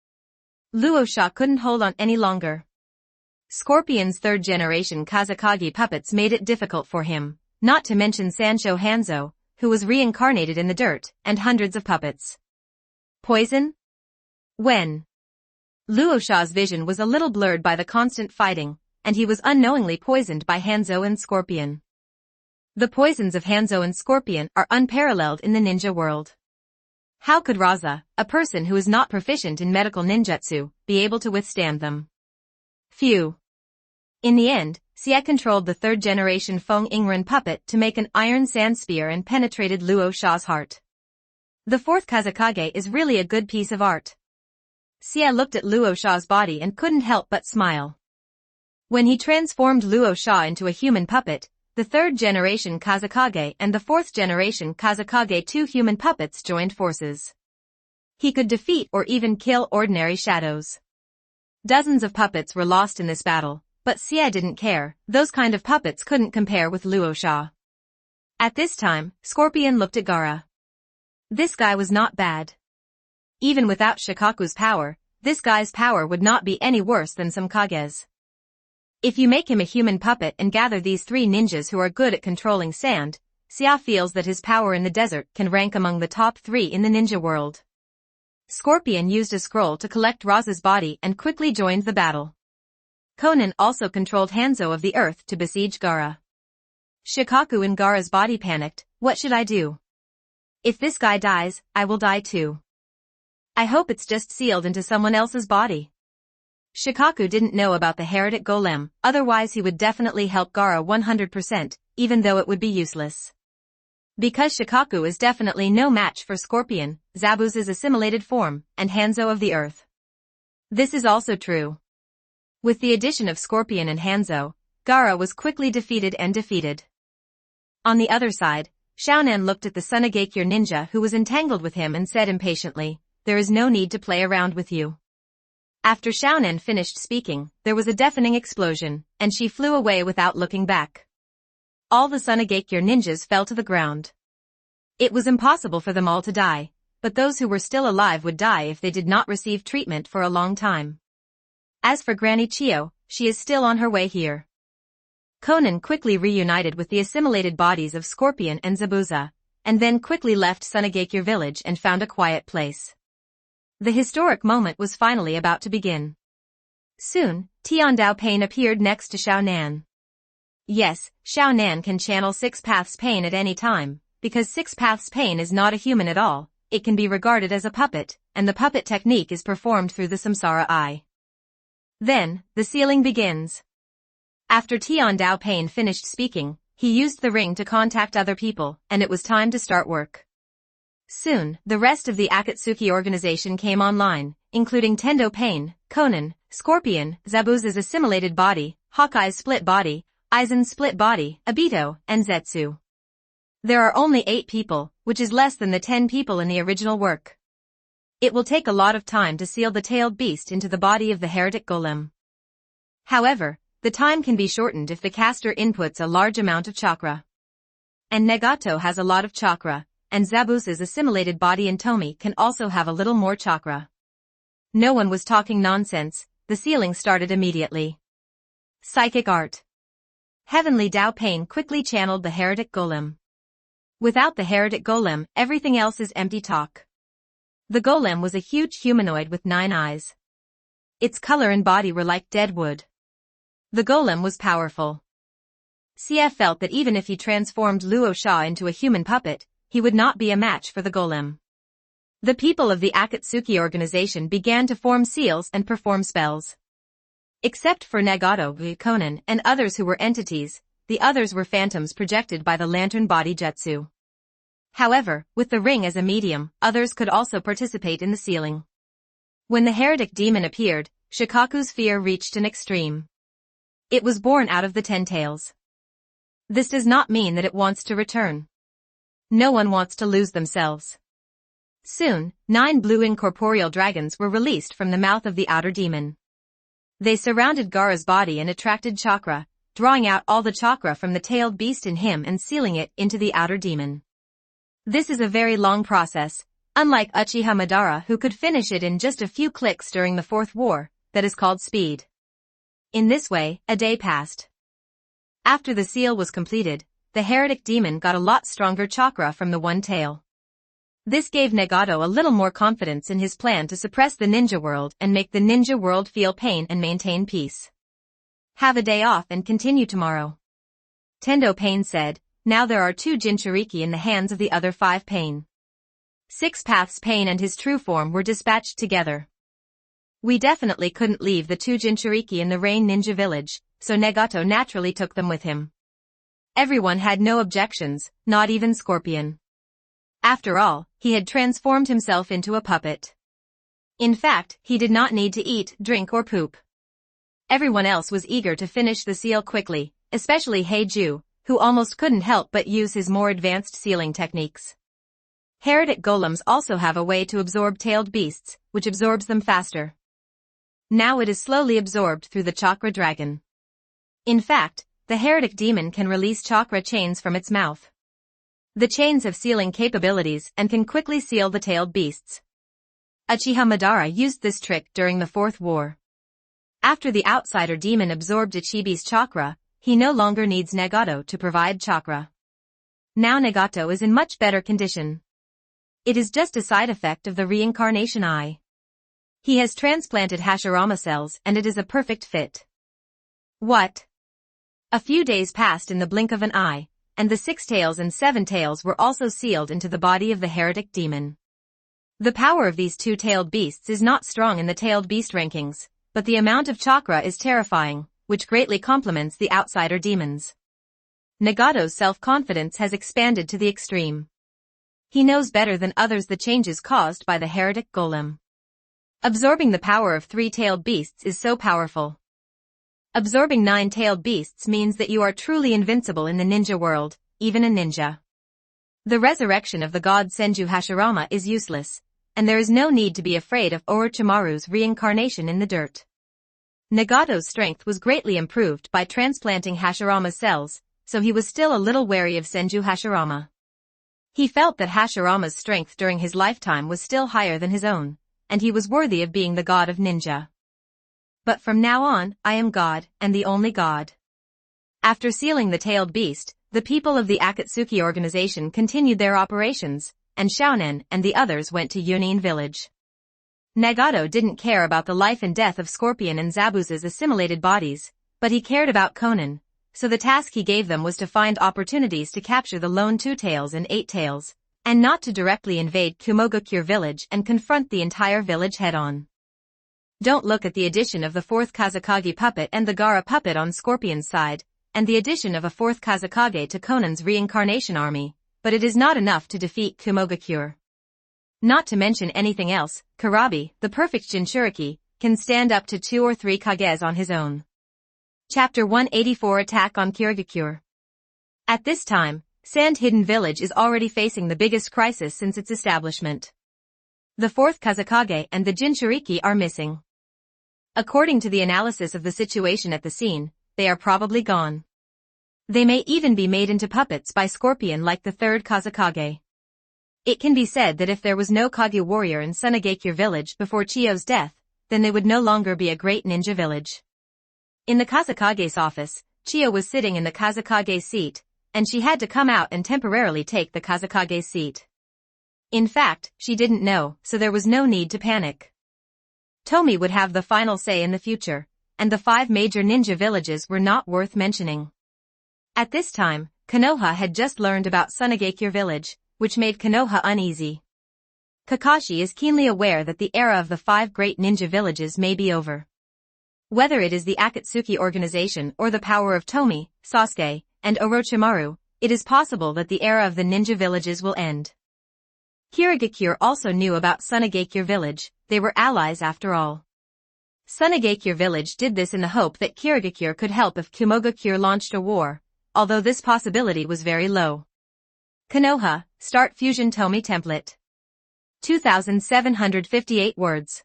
Luosha couldn't hold on any longer. Scorpion's third-generation Kazekage puppets made it difficult for him, not to mention Sancho Hanzo, who was reincarnated in the dirt, and hundreds of puppets. Poison? When? Luosha's vision was a little blurred by the constant fighting, and he was unknowingly poisoned by Hanzo and Scorpion. The poisons of Hanzo and Scorpion are unparalleled in the ninja world. How could Raza, a person who is not proficient in medical ninjutsu, be able to withstand them? Phew. In the end, Xie controlled the third-generation Feng Ingren puppet to make an iron sand spear and penetrated Luosha's heart. The fourth Kazekage is really a good piece of art. Xie looked at Luosha's body and couldn't help but smile. When he transformed Luosha into a human puppet, the third-generation Kazekage and the fourth-generation Kazekage, two human puppets, joined forces. He could defeat or even kill ordinary shadows. Dozens of puppets were lost in this battle, but Xie didn't care. Those kind of puppets couldn't compare with Luosha. At this time, Scorpion looked at Gaara. This guy was not bad. Even without Shikaku's power, this guy's power would not be any worse than some Kage's. If you make him a human puppet and gather these three ninjas who are good at controlling sand, Xia feels that his power in the desert can rank among the top 3 in the ninja world. Scorpion used a scroll to collect Raza's body and quickly joined the battle. Conan also controlled Hanzo of the earth to besiege Gaara. Shikaku in Gaara's body panicked. What should I do? If this guy dies, I will die too. I hope it's just sealed into someone else's body. Shikaku didn't know about the heretic golem, otherwise he would definitely help Gaara 100%, even though it would be useless. Because Shikaku is definitely no match for Scorpion, Zabuza's assimilated form, and Hanzo of the earth. This is also true. With the addition of Scorpion and Hanzo, Gaara was quickly defeated. On the other side, Xiaonan looked at the Sunagakure ninja who was entangled with him and said impatiently, "There is no need to play around with you." After Xiaonan finished speaking, there was a deafening explosion, and she flew away without looking back. All the Sunagakure ninjas fell to the ground. It was impossible for them all to die, but those who were still alive would die if they did not receive treatment for a long time. As for Granny Chio, she is still on her way here. Conan quickly reunited with the assimilated bodies of Scorpion and Zabuza, and then quickly left Sunagakure village and found a quiet place. The historic moment was finally about to begin. Soon, Tiandao Pain appeared next to Xiaonan. Yes, Xiaonan can channel Six Paths Pain at any time, because Six Paths Pain is not a human at all, it can be regarded as a puppet, and the puppet technique is performed through the Samsara Eye. Then, the sealing begins. After Tiandao Pain finished speaking, he used the ring to contact other people, and it was time to start work. Soon, the rest of the Akatsuki organization came online, including Tendo Pain, Conan, Scorpion, Zabuza's assimilated body, Hawkeye's split body, Aizen's split body, Obito, and Zetsu. There are only 8 people, which is less than the 10 people in the original work. It will take a lot of time to seal the tailed beast into the body of the heretic golem. However, the time can be shortened if the caster inputs a large amount of chakra. And Nagato has a lot of chakra, and Zabuza's assimilated body and Tomie can also have a little more chakra. No one was talking nonsense, the sealing started immediately. Psychic art. Heavenly Dao Pain quickly channeled the heretic golem. Without the heretic golem, everything else is empty talk. The golem was a huge humanoid with 9 eyes. Its color and body were like dead wood. The golem was powerful. CF felt that even if he transformed Luosha into a human puppet, he would not be a match for the golem. The people of the Akatsuki organization began to form seals and perform spells. Except for Nagato, Conan, and others who were entities, the others were phantoms projected by the lantern body jutsu. However, with the ring as a medium, others could also participate in the sealing. When the heretic demon appeared, Shikaku's fear reached an extreme. It was born out of the 10 tails. This does not mean that it wants to return. No one wants to lose themselves. Soon, 9 blue incorporeal dragons were released from the mouth of the outer demon. They surrounded Gaara's body and attracted chakra, drawing out all the chakra from the tailed beast in him and sealing it into the outer demon. This is a very long process, unlike Uchiha Madara who could finish it in just a few clicks during the Fourth War, that is called speed. In this way, a day passed. After the seal was completed, the heretic demon got a lot stronger chakra from the one tail. This gave Nagato a little more confidence in his plan to suppress the ninja world and make the ninja world feel pain and maintain peace. Have a day off and continue tomorrow. Tendo Pain said, now there are 2 Jinchuriki in the hands of the other 5 Pain. 6 Paths Pain and his true form were dispatched together. We definitely couldn't leave the 2 Jinchuriki in the Rain Ninja Village, so Nagato naturally took them with him. Everyone had no objections, not even Scorpion. After all, he had transformed himself into a puppet. In fact, he did not need to eat, drink or poop. Everyone else was eager to finish the seal quickly, especially Heiju, who almost couldn't help but use his more advanced sealing techniques. Heretic golems also have a way to absorb tailed beasts, which absorbs them faster. Now it is slowly absorbed through the chakra dragon. In fact, the heretic demon can release chakra chains from its mouth. The chains have sealing capabilities and can quickly seal the tailed beasts. Uchiha Madara used this trick during the Fourth War. After the outsider demon absorbed Ichibi's chakra, he no longer needs Nagato to provide chakra. Now Nagato is in much better condition. It is just a side effect of the reincarnation eye. He has transplanted Hashirama cells and it is a perfect fit. What? A few days passed in the blink of an eye, and the 6 tails and 7 tails were also sealed into the body of the heretic demon. The power of these 2-tailed beasts is not strong in the tailed beast rankings, but the amount of chakra is terrifying, which greatly complements the outsider demons. Nagato's self-confidence has expanded to the extreme. He knows better than others the changes caused by the heretic golem. Absorbing the power of 3-tailed beasts is so powerful. Absorbing 9-tailed beasts means that you are truly invincible in the ninja world, even a ninja. The resurrection of the god Senju Hashirama is useless, and there is no need to be afraid of Orochimaru's reincarnation in the dirt. Nagato's strength was greatly improved by transplanting Hashirama's cells, so he was still a little wary of Senju Hashirama. He felt that Hashirama's strength during his lifetime was still higher than his own, and he was worthy of being the god of ninja. But from now on, I am God, and the only God. After sealing the tailed beast, the people of the Akatsuki organization continued their operations, and Shounen and the others went to Yunin village. Nagato didn't care about the life and death of Scorpion and Zabuza's assimilated bodies, but he cared about Konan, so the task he gave them was to find opportunities to capture the lone 2 tails and 8 tails, and not to directly invade Kumogakure village and confront the entire village head-on. Don't look at the addition of the 4th Kazekage puppet and the Gaara puppet on Scorpion's side, and the addition of a 4th Kazekage to Konan's reincarnation army, but it is not enough to defeat Kumogakure. Not to mention anything else, Karabi, the perfect Jinchuriki, can stand up to 2 or 3 Kages on his own. Chapter 184 Attack on Kirigakure. At this time, Sand Hidden Village is already facing the biggest crisis since its establishment. The 4th Kazekage and the Jinchuriki are missing. According to the analysis of the situation at the scene, they are probably gone. They may even be made into puppets by Scorpion like the 3rd Kazekage. It can be said that if there was no Kage warrior in Sunagakure village before Chiyo's death, then they would no longer be a great ninja village. In the Kazekage's office, Chiyo was sitting in the Kazekage's seat, and she had to come out and temporarily take the Kazekage's seat. In fact, she didn't know, so there was no need to panic. Tomie would have the final say in the future, and the 5 major ninja villages were not worth mentioning. At this time, Konoha had just learned about Sunagakure village, which made Konoha uneasy. Kakashi is keenly aware that the era of the 5 great ninja villages may be over. Whether it is the Akatsuki organization or the power of Tomie, Sasuke, and Orochimaru, it is possible that the era of the ninja villages will end. Kirigakure also knew about Sunagakure village, they were allies after all. Sunagakure village did this in the hope that Kirigakure could help if Kumogakure launched a war, although this possibility was very low. Konoha, Start Fusion Tomie Template. 2,758 words.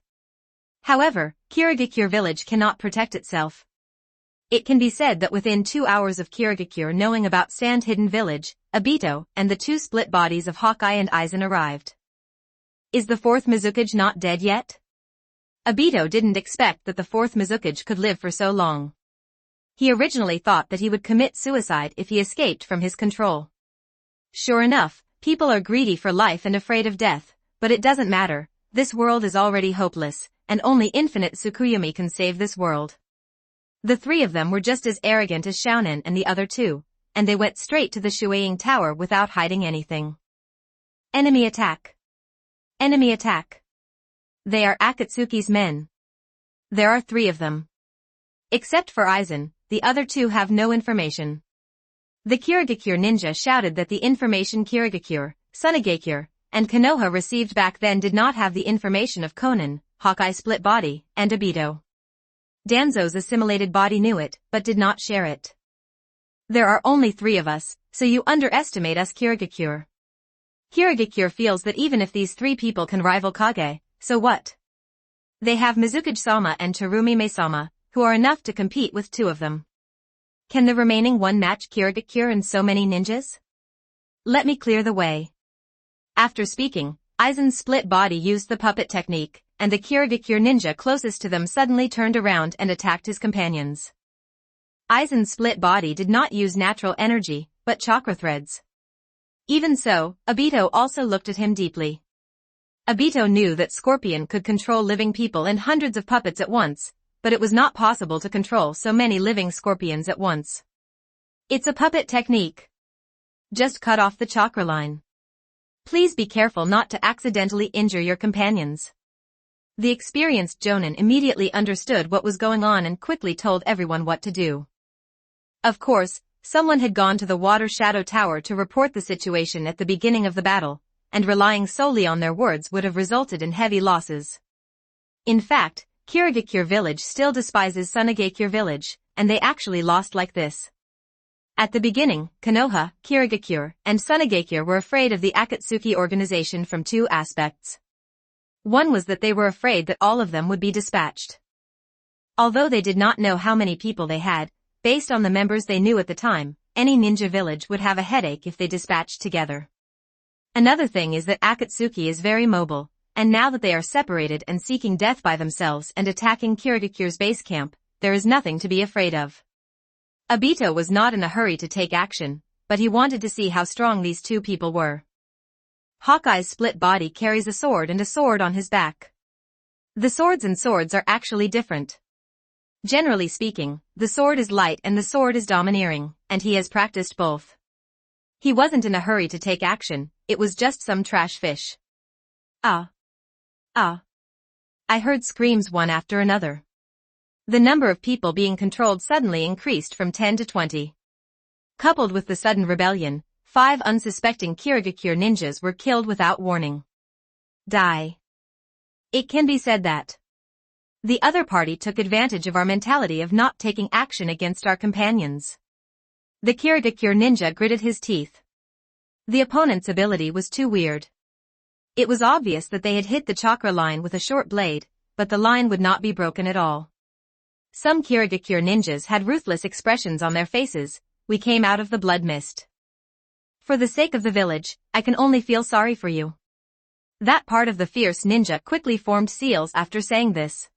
However, Kirigakure village cannot protect itself. It can be said that within 2 hours of Kirigakure knowing about Sand-Hidden Village, Obito and the two split bodies of Hawkeye and Aizen arrived. Is the fourth Mizukage not dead yet? Obito didn't expect that the fourth Mizukage could live for so long. He originally thought that he would commit suicide if he escaped from his control. Sure enough, people are greedy for life and afraid of death, but it doesn't matter, this world is already hopeless, and only infinite Tsukuyomi can save this world. The three of them were just as arrogant as Shounen and the other two, and they went straight to the Shueing Tower without hiding anything. Enemy attack. Enemy attack. They are Akatsuki's men. There are 3 of them. Except for Aizen, the other 2 have no information. The Kirigakure ninja shouted that the information Kirigakure, Sunagakure, and Konoha received back then did not have the information of Konan, Hawkeye split body, and Obito. Danzo's assimilated body knew it, but did not share it. There are only 3 of us, so you underestimate us Kirigakure. Kirigakure feels that even if these 3 people can rival Kage, so what? They have Mizukage-sama and Terumi-me-sama, who are enough to compete with 2 of them. Can the remaining one match Kirigakure and so many ninjas? Let me clear the way. After speaking, Aizen's split body used the puppet technique, and the Kirigakure ninja closest to them suddenly turned around and attacked his companions. Aizen's split body did not use natural energy, but chakra threads. Even so, Obito also looked at him deeply. Obito knew that Scorpion could control living people and hundreds of puppets at once, but it was not possible to control so many living scorpions at once. It's a puppet technique. Just cut off the chakra line. Please be careful not to accidentally injure your companions. The experienced Jonin immediately understood what was going on and quickly told everyone what to do. Of course, someone had gone to the Water Shadow Tower to report the situation at the beginning of the battle, and relying solely on their words would have resulted in heavy losses. In fact, Kirigakure village still despises Sunagakure village, and they actually lost like this. At the beginning, Konoha, Kirigakure, and Sunagakure were afraid of the Akatsuki organization from 2 aspects. One was that they were afraid that all of them would be dispatched. Although they did not know how many people they had, based on the members they knew at the time, any ninja village would have a headache if they dispatched together. Another thing is that Akatsuki is very mobile, and now that they are separated and seeking death by themselves and attacking Kirigakure's base camp, there is nothing to be afraid of. Obito was not in a hurry to take action, but he wanted to see how strong these 2 people were. Hawkeye's split body carries a sword and a sword on his back. The swords and swords are actually different. Generally speaking, the sword is light and the sword is domineering, and he has practiced both. He wasn't in a hurry to take action, it was just some trash fish. Ah. Ah. I heard screams one after another. The number of people being controlled suddenly increased from 10 to 20. Coupled with the sudden rebellion, 5 unsuspecting Kirigakure ninjas were killed without warning. Die. It can be said that the other party took advantage of our mentality of not taking action against our companions. The Kirigakure ninja gritted his teeth. The opponent's ability was too weird. It was obvious that they had hit the chakra line with a short blade, but the line would not be broken at all. Some Kirigakure ninjas had ruthless expressions on their faces. We came out of the blood mist. For the sake of the village, I can only feel sorry for you. That part of the fierce ninja quickly formed seals after saying this.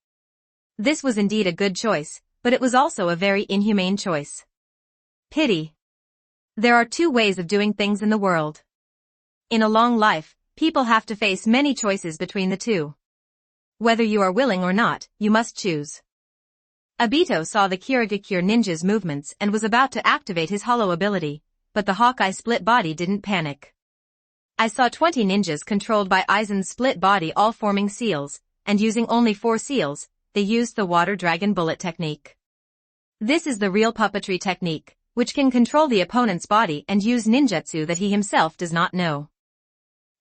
This was indeed a good choice, but it was also a very inhumane choice. Pity. There are 2 ways of doing things in the world. In a long life, people have to face many choices between the 2. Whether you are willing or not, you must choose. Obito saw the Kirigakure ninja's movements and was about to activate his hollow ability, but the Hawkeye split body didn't panic. I saw 20 ninjas controlled by Aizen's split body all forming seals, and using only 4 seals, they used the water dragon bullet technique. This is the real puppetry technique, which can control the opponent's body and use ninjutsu that he himself does not know.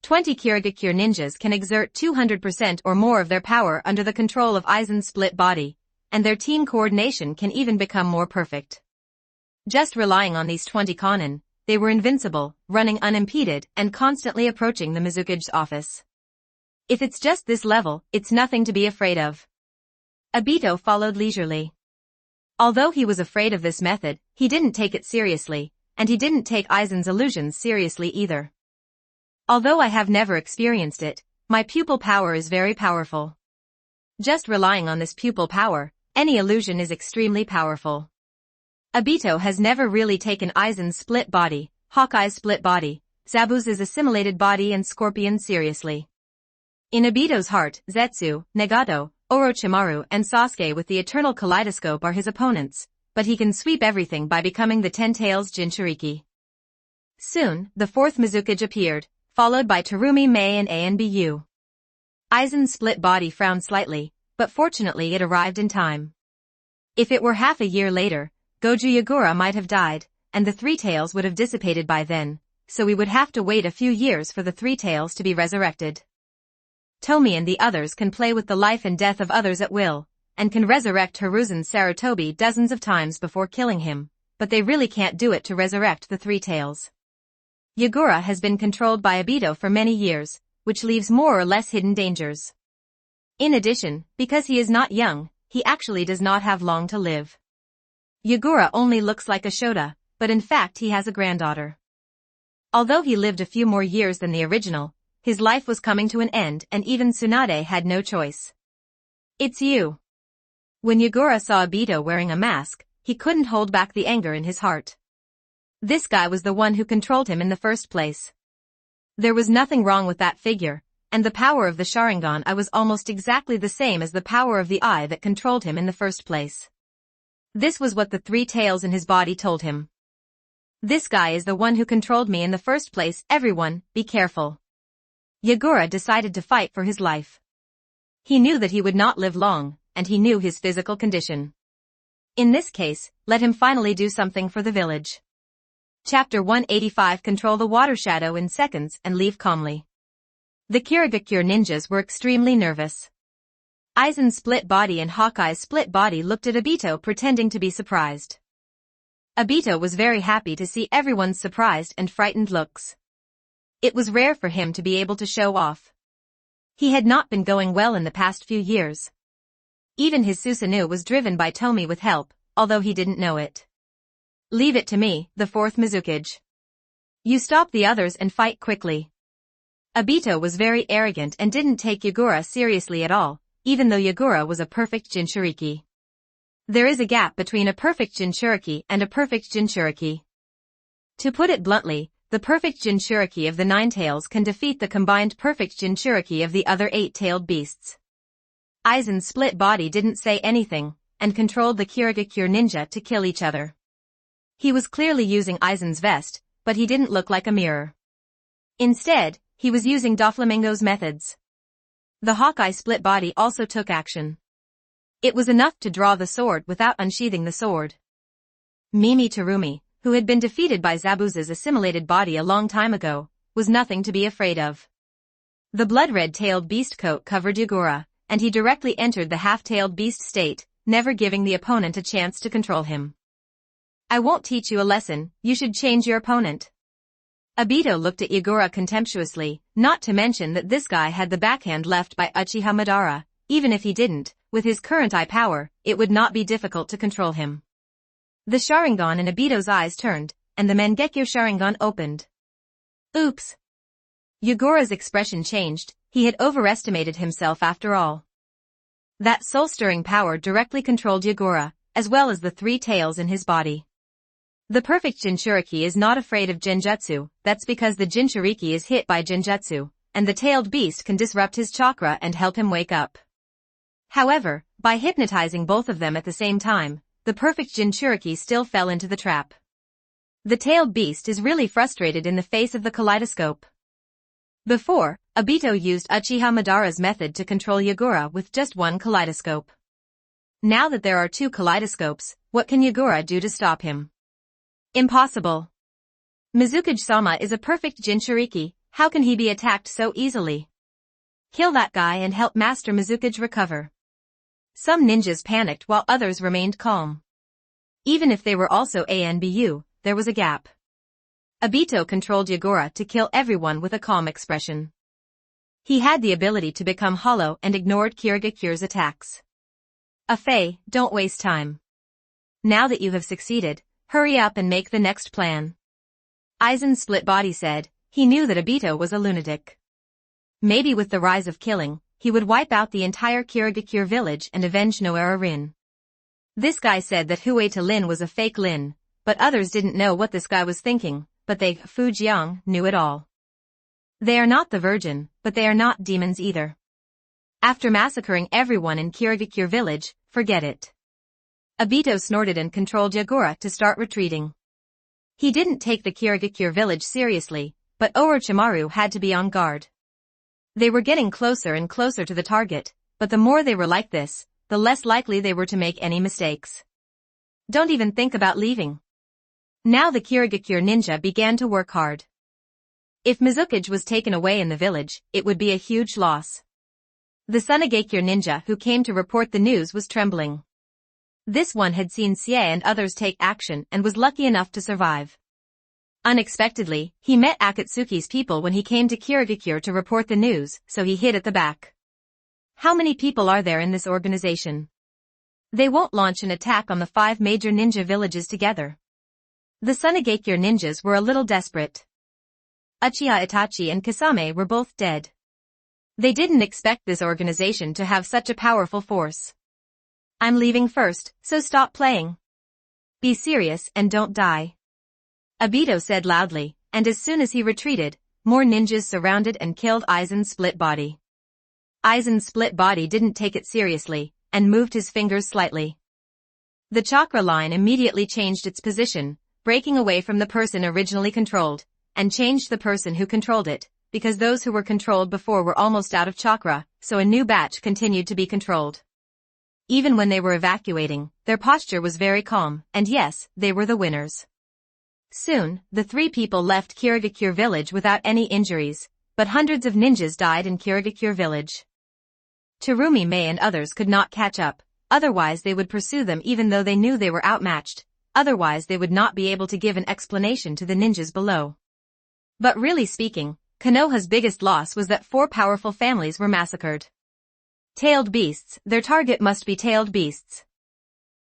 20 Kirigakure ninjas can exert 200% or more of their power under the control of Aizen's split body, and their team coordination can even become more perfect. Just relying on these 20 Kanin, they were invincible, running unimpeded and constantly approaching the Mizukage's office. If it's just this level, it's nothing to be afraid of. Obito followed leisurely. Although he was afraid of this method, he didn't take it seriously, and he didn't take Aizen's illusions seriously either. Although I have never experienced it, my pupil power is very powerful. Just relying on this pupil power, any illusion is extremely powerful. Obito has never really taken Aizen's split body, Hawkeye's split body, Zabuza's assimilated body and Scorpion seriously. In Obito's heart, Zetsu, Nagato, Orochimaru and Sasuke with the eternal kaleidoscope are his opponents, but he can sweep everything by becoming the Ten-Tails Jinchuriki. Soon, the fourth Mizukage appeared, followed by Terumi Mei and Anbu. Aizen's split body frowned slightly, but fortunately it arrived in time. If it were half a year later, Goju Yagura might have died, and the Three Tails would have dissipated by then, so we would have to wait a few years for the Three Tails to be resurrected. Tomie and the others can play with the life and death of others at will, and can resurrect Hiruzen Sarutobi dozens of times before killing him, but they really can't do it to resurrect the Three Tails. Yagura has been controlled by Obito for many years, which leaves more or less hidden dangers. In addition, because he is not young, he actually does not have long to live. Yagura only looks like a Shota, but in fact he has a granddaughter. Although he lived a few more years than the original, his life was coming to an end and even Tsunade had no choice. It's you. When Yagura saw Obito wearing a mask, he couldn't hold back the anger in his heart. This guy was the one who controlled him in the first place. There was nothing wrong with that figure, and the power of the Sharingan I was almost exactly the same as the power of the eye that controlled him in the first place. This was what the Three Tails in his body told him. This guy is the one who controlled me in the first place. Everyone, be careful. Yagura decided to fight for his life. He knew that he would not live long, and he knew his physical condition. In this case, let him finally do something for the village. Chapter 185 Control the water shadow in seconds and leave calmly. The Kirigakure ninjas were extremely nervous. Aizen's split body and Hawkeye's split body looked at Obito pretending to be surprised. Obito was very happy to see everyone's surprised and frightened looks. It was rare for him to be able to show off. He had not been going well in the past few years. Even his Susanoo was driven by Tomie with help, although he didn't know it. Leave it to me, the fourth Mizukage. You stop the others and fight quickly. Obito was very arrogant and didn't take Yagura seriously at all, even though Yagura was a perfect Jinchuriki. There is a gap between a perfect Jinchuriki and a perfect Jinchuriki. To put it bluntly, the perfect Jinchuriki of the Nine Tails can defeat the combined perfect Jinchuriki of the other eight-tailed beasts. Aizen's split body didn't say anything, and controlled the Kirigakure ninja to kill each other. He was clearly using Aizen's vest, but he didn't look like a mirror. Instead, he was using Doflamingo's methods. The Hawkeye split body also took action. It was enough to draw the sword without unsheathing the sword. Mimi Terumi, who had been defeated by Zabuza's assimilated body a long time ago, was nothing to be afraid of. The blood-red-tailed beast coat covered Yagura, and he directly entered the half-tailed beast state, never giving the opponent a chance to control him. I won't teach you a lesson, you should change your opponent. Obito looked at Yagura contemptuously, not to mention that this guy had the backhand left by Uchiha Madara. Even if he didn't, with his current eye power, it would not be difficult to control him. The Sharingan in Obito's eyes turned, and the Mangekyo Sharingan opened. Oops! Yagura's expression changed, he had overestimated himself after all. That soul-stirring power directly controlled Yagura, as well as the Three Tails in his body. The perfect Jinchuriki is not afraid of Genjutsu, that's because the Jinchuriki is hit by Genjutsu, and the tailed beast can disrupt his chakra and help him wake up. However, by hypnotizing both of them at the same time, the perfect Jinchuriki still fell into the trap. The tailed beast is really frustrated in the face of the kaleidoscope. Before, Obito used Uchiha Madara's method to control Yagura with just one kaleidoscope. Now that there are two kaleidoscopes, what can Yagura do to stop him? Impossible. Mizukage-sama is a perfect Jinchuriki, how can he be attacked so easily? Kill that guy and help Master Mizukage recover. Some ninjas panicked while others remained calm. Even if they were also ANBU, there was a gap. Obito controlled Yagura to kill everyone with a calm expression. He had the ability to become hollow and ignored Kirigakure's attacks. Afei, don't waste time. Now that you have succeeded, hurry up and make the next plan. Aizen's split body said. He knew that Obito was a lunatic. Maybe with the rise of killing, he would wipe out the entire Kirigakure village and avenge Noara Rin. This guy said that Hueta Lin was a fake Lin, but others didn't know what this guy was thinking, but they, Fujiang, knew it all. They are not the Virgin, but they are not demons either. After massacring everyone in Kirigakure village, forget it. Obito snorted and controlled Yagura to start retreating. He didn't take the Kirigakure village seriously, but Orochimaru had to be on guard. They were getting closer and closer to the target, but the more they were like this, the less likely they were to make any mistakes. Don't even think about leaving. Now the Kirigakure ninja began to work hard. If Mizukage was taken away in the village, it would be a huge loss. The Sunagakure ninja who came to report the news was trembling. This one had seen Sie and others take action and was lucky enough to survive. Unexpectedly, he met Akatsuki's people when he came to Kirigakure to report the news, so he hid at the back. How many people are there in this organization? They won't launch an attack on the 5 major ninja villages together. The Sunagakure ninjas were a little desperate. Uchiha Itachi and Kasame were both dead. They didn't expect this organization to have such a powerful force. I'm leaving first, so stop playing. Be serious and don't die. Obito said loudly, and as soon as he retreated, more ninjas surrounded and killed Aizen's split body. Aizen's split body didn't take it seriously, and moved his fingers slightly. The chakra line immediately changed its position, breaking away from the person originally controlled, and changed the person who controlled it, because those who were controlled before were almost out of chakra, so a new batch continued to be controlled. Even when they were evacuating, their posture was very calm, and yes, they were the winners. Soon, the 3 people left Kirigakure village without any injuries, but hundreds of ninjas died in Kirigakure village. Terumi Mei and others could not catch up, otherwise they would pursue them even though they knew they were outmatched, otherwise they would not be able to give an explanation to the ninjas below. But really speaking, Konoha's biggest loss was that 4 powerful families were massacred. Tailed beasts, their target must be tailed beasts.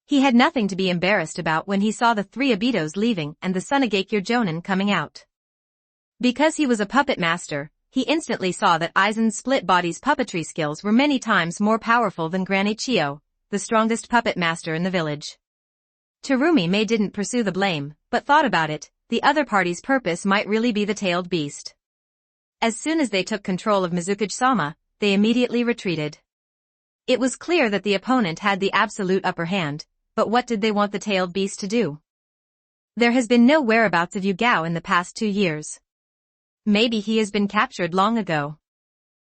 He had nothing to be embarrassed about when he saw the 3 Obitos leaving and the Sunagakure Jonin coming out. Because he was a puppet master, he instantly saw that Aizen's split body's puppetry skills were many times more powerful than Granny Chio, the strongest puppet master in the village. Terumi Mei didn't pursue the blame, but thought about it, the other party's purpose might really be the tailed beast. As soon as they took control of Mizukage-sama, they immediately retreated. It was clear that the opponent had the absolute upper hand, but what did they want the tailed beast to do? There has been no whereabouts of Yugao in the past 2 years. Maybe he has been captured long ago.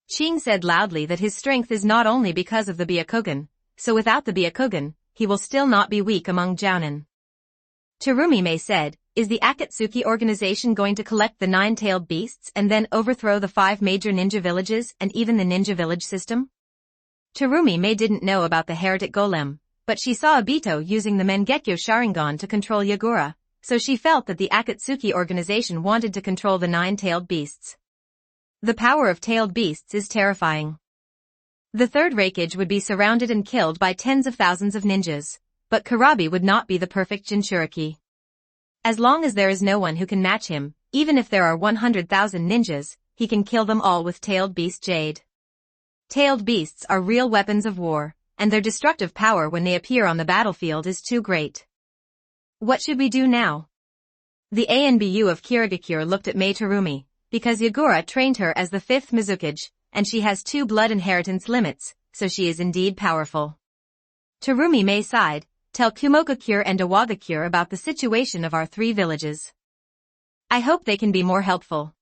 Ching said loudly that his strength is not only because of the Byakugan, so without the Byakugan, he will still not be weak among Jounin. Terumi Mei said, is the Akatsuki organization going to collect the 9-tailed beasts and then overthrow the 5 major ninja villages and even the ninja village system? Terumi Mei didn't know about the heretic golem, but she saw Obito using the Mangekyo Sharingan to control Yagura, so she felt that the Akatsuki organization wanted to control the 9-tailed beasts. The power of tailed beasts is terrifying. The 3rd Raikage would be surrounded and killed by tens of thousands of ninjas, but Kurabi would not be the perfect Jinchuriki. As long as there is no one who can match him, even if there are 100,000 ninjas, he can kill them all with tailed beast jade. Tailed beasts are real weapons of war, and their destructive power when they appear on the battlefield is too great. What should we do now? The ANBU of Kirigakure looked at Mei Terumi, because Yagura trained her as the 5th Mizukage, and she has 2 blood inheritance limits, so she is indeed powerful. Terumi Mei sighed, tell Kumogakure and Awagakure about the situation of our 3 villages. I hope they can be more helpful.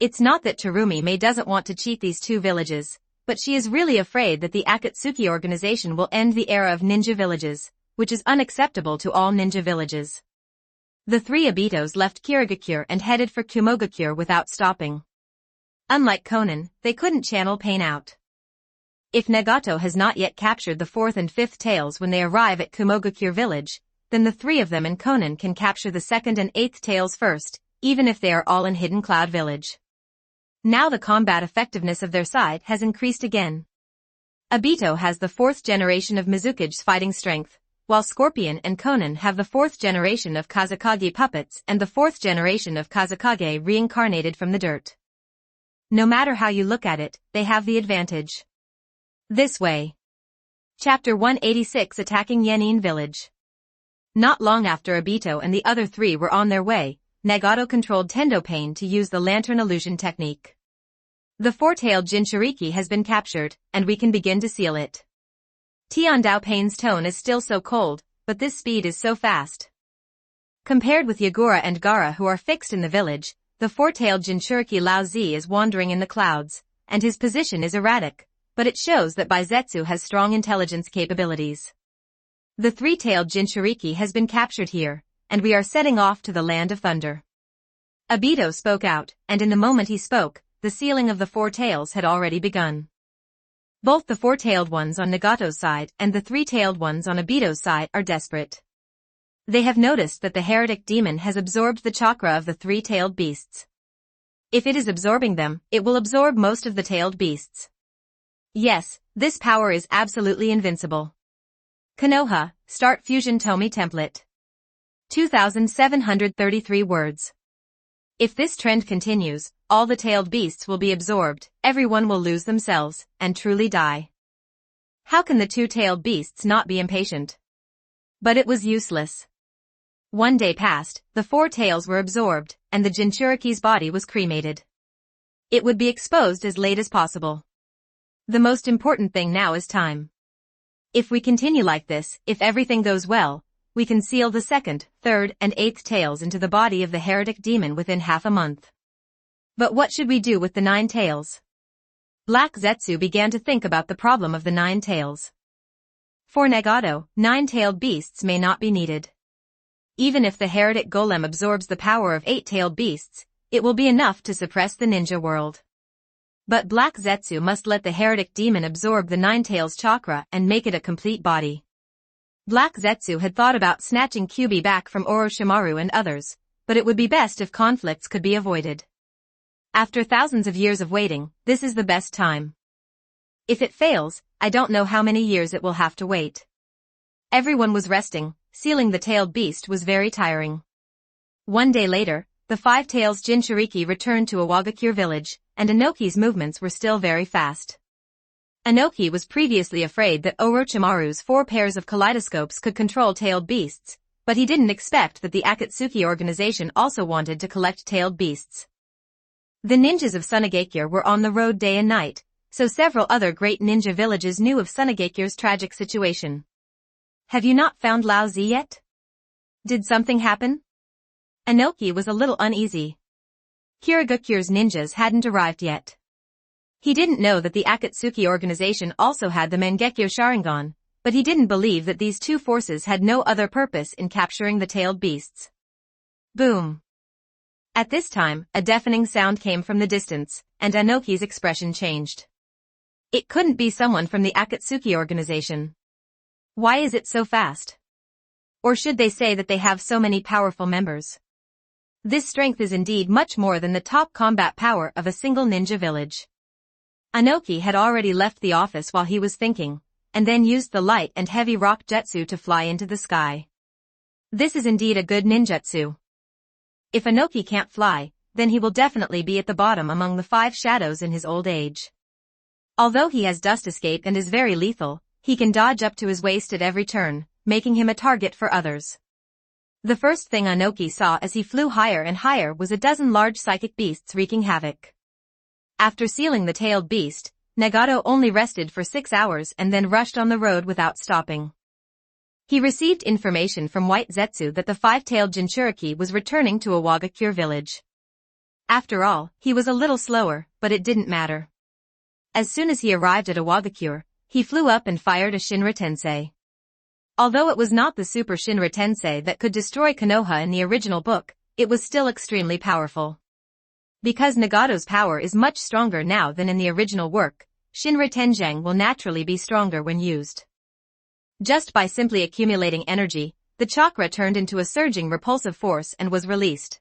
It's not that Terumi Mei doesn't want to cheat these 2 villages, but she is really afraid that the Akatsuki organization will end the era of ninja villages, which is unacceptable to all ninja villages. The 3 Obitos left Kirigakure and headed for Kumogakure without stopping. Unlike Konan, they couldn't channel pain out. If Nagato has not yet captured the 4th and 5th tails when they arrive at Kumogakure village, then the 3 of them and Konan can capture the 2nd and 8th tails first, even if they are all in Hidden Cloud village. Now the combat effectiveness of their side has increased again. Obito has the 4th generation of Mizukage's fighting strength, while Scorpion and Conan have the 4th generation of Kazekage puppets and the 4th generation of Kazekage reincarnated from the dirt. No matter how you look at it, they have the advantage. This way. Chapter 186 Attacking Yenin Village. Not long after Obito and the other 3 were on their way, Nagato controlled Tendo Pain to use the lantern illusion technique. The 4-tailed Jinchuriki has been captured, and we can begin to seal it. Tiandao Pain's tone is still so cold, but this speed is so fast. Compared with Yagura and Gaara who are fixed in the village, the 4-tailed Jinchuriki Lao Zi is wandering in the clouds, and his position is erratic, but it shows that Baizetsu has strong intelligence capabilities. The 3-tailed Jinchuriki has been captured here, and we are setting off to the Land of Thunder. Obito spoke out, and in the moment he spoke, the sealing of the 4 tails had already begun. Both the 4-tailed ones on Nagato's side and the 3-tailed ones on Obito's side are desperate. They have noticed that the heretic demon has absorbed the chakra of the 3-tailed beasts. If it is absorbing them, it will absorb most of the tailed beasts. Yes, this power is absolutely invincible. Konoha, start Fusion Tomie template. 2,733 words. If this trend continues, all the tailed beasts will be absorbed, everyone will lose themselves, and truly die. How can the 2-tailed beasts not be impatient? But it was useless. One day passed, the 4 tails were absorbed, and the Jinchuriki's body was cremated. It would be exposed as late as possible. The most important thing now is time. If we continue like this, if everything goes well, we can seal the 2nd, 3rd, and 8th tails into the body of the heretic demon within half a month. But what should we do with the 9 tails? Black Zetsu began to think about the problem of the 9 tails. For Nagato, 9-tailed beasts may not be needed. Even if the heretic golem absorbs the power of 8-tailed beasts, it will be enough to suppress the ninja world. But Black Zetsu must let the heretic demon absorb the 9 tails chakra and make it a complete body. Black Zetsu had thought about snatching Kyuubi back from Orochimaru and others, but it would be best if conflicts could be avoided. After thousands of years of waiting, this is the best time. If it fails, I don't know how many years it will have to wait. Everyone was resting, sealing the tailed beast was very tiring. One day later, the 5 tails Jinchuriki returned to Awagakure village, and Inoki's movements were still very fast. Inoki was previously afraid that Orochimaru's 4 pairs of kaleidoscopes could control tailed beasts, but he didn't expect that the Akatsuki organization also wanted to collect tailed beasts. The ninjas of Sunagakure were on the road day and night, so several other great ninja villages knew of Sunagakure's tragic situation. Have you not found Lao Zi yet? Did something happen? Inoki was a little uneasy. Kirigakure's ninjas hadn't arrived yet. He didn't know that the Akatsuki organization also had the Mangekyo Sharingan, but he didn't believe that these 2 forces had no other purpose in capturing the tailed beasts. Boom. At this time, a deafening sound came from the distance, and Inoki's expression changed. It couldn't be someone from the Akatsuki organization. Why is it so fast? Or should they say that they have so many powerful members? This strength is indeed much more than the top combat power of a single ninja village. Inoki had already left the office while he was thinking, and then used the light and heavy rock jutsu to fly into the sky. This is indeed a good ninjutsu. If Inoki can't fly, then he will definitely be at the bottom among the 5 shadows in his old age. Although he has dust escape and is very lethal, he can dodge up to his waist at every turn, making him a target for others. The first thing Inoki saw as he flew higher and higher was a dozen large psychic beasts wreaking havoc. After sealing the tailed beast, Nagato only rested for 6 hours and then rushed on the road without stopping. He received information from White Zetsu that the 5-tailed Jinchuriki was returning to Awagakure village. After all, he was a little slower, but it didn't matter. As soon as he arrived at Awagakure, he flew up and fired a Shinra Tensei. Although it was not the Super Shinra Tensei that could destroy Konoha in the original book, it was still extremely powerful. Because Nagato's power is much stronger now than in the original work, Shinra Tenjang will naturally be stronger when used. Just by simply accumulating energy, the chakra turned into a surging repulsive force and was released.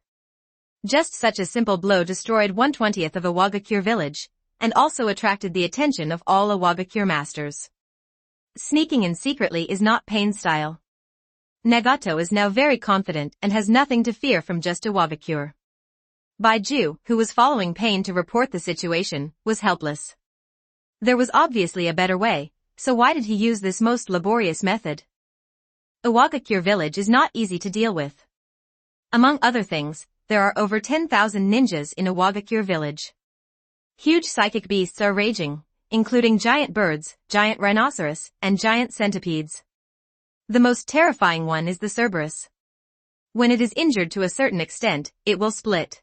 Just such a simple blow destroyed 1/20th of Awagakure village, and also attracted the attention of all Awagakure masters. Sneaking in secretly is not Pain's style. Nagato is now very confident and has nothing to fear from just Iwagakure. Baiju, who was following Pain to report the situation, was helpless. There was obviously a better way, so why did he use this most laborious method? Iwagakure village is not easy to deal with. Among other things, there are over 10,000 ninjas in Iwagakure village. Huge psychic beasts are raging, including giant birds, giant rhinoceros, and giant centipedes. The most terrifying one is the Cerberus. When it is injured to a certain extent, it will split.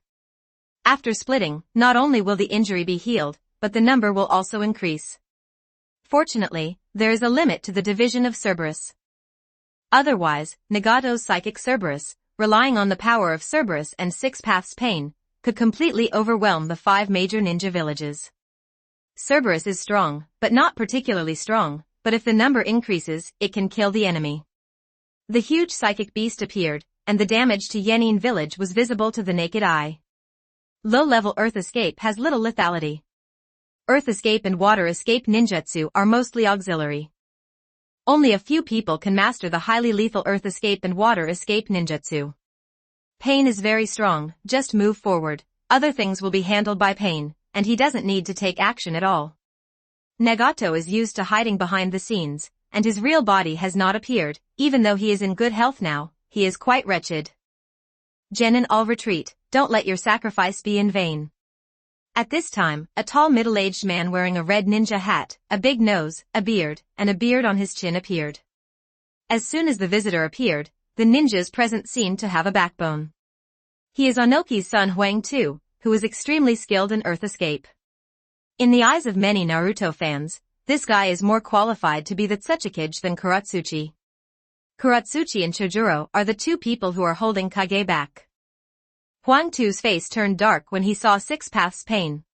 After splitting, not only will the injury be healed, but the number will also increase. Fortunately, there is a limit to the division of Cerberus. Otherwise, Nagato's psychic Cerberus, relying on the power of Cerberus and Six Paths Pain, could completely overwhelm the 5 major ninja villages. Cerberus is strong, but not particularly strong, but if the number increases, it can kill the enemy. The huge psychic beast appeared, and the damage to Yenin village was visible to the naked eye. Low-level Earth Escape has little lethality. Earth Escape and Water Escape ninjutsu are mostly auxiliary. Only a few people can master the highly lethal Earth Escape and Water Escape ninjutsu. Pain is very strong, just move forward, other things will be handled by Pain, and he doesn't need to take action at all. Nagato is used to hiding behind the scenes, and his real body has not appeared, even though he is in good health now, he is quite wretched. Genin, all retreat, don't let your sacrifice be in vain. At this time, a tall middle-aged man wearing a red ninja hat, a big nose, a beard on his chin appeared. As soon as the visitor appeared, the ninjas present seemed to have a backbone. He is Onoki's son Huang Tu, who is extremely skilled in Earth Escape. In the eyes of many Naruto fans, this guy is more qualified to be the Tsuchikage than Kuratsuchi. Kuratsuchi and Chojuro are the 2 people who are holding Kage back. Huang Tu's face turned dark when he saw Six Paths Pain.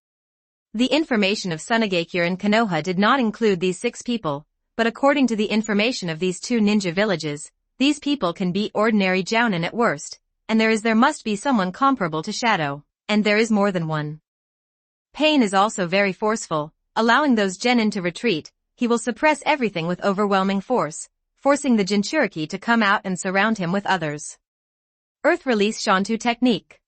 The information of Sunagakure and Konoha did not include these 6 people, but according to the information of these 2 ninja villages, these people can be ordinary jounin at worst, and there must be someone comparable to Shadow, and there is more than one. Pain is also very forceful, allowing those genin to retreat. He will suppress everything with overwhelming force, forcing the Jinchuriki to come out and surround him with others. Earth Release Shantu Technique.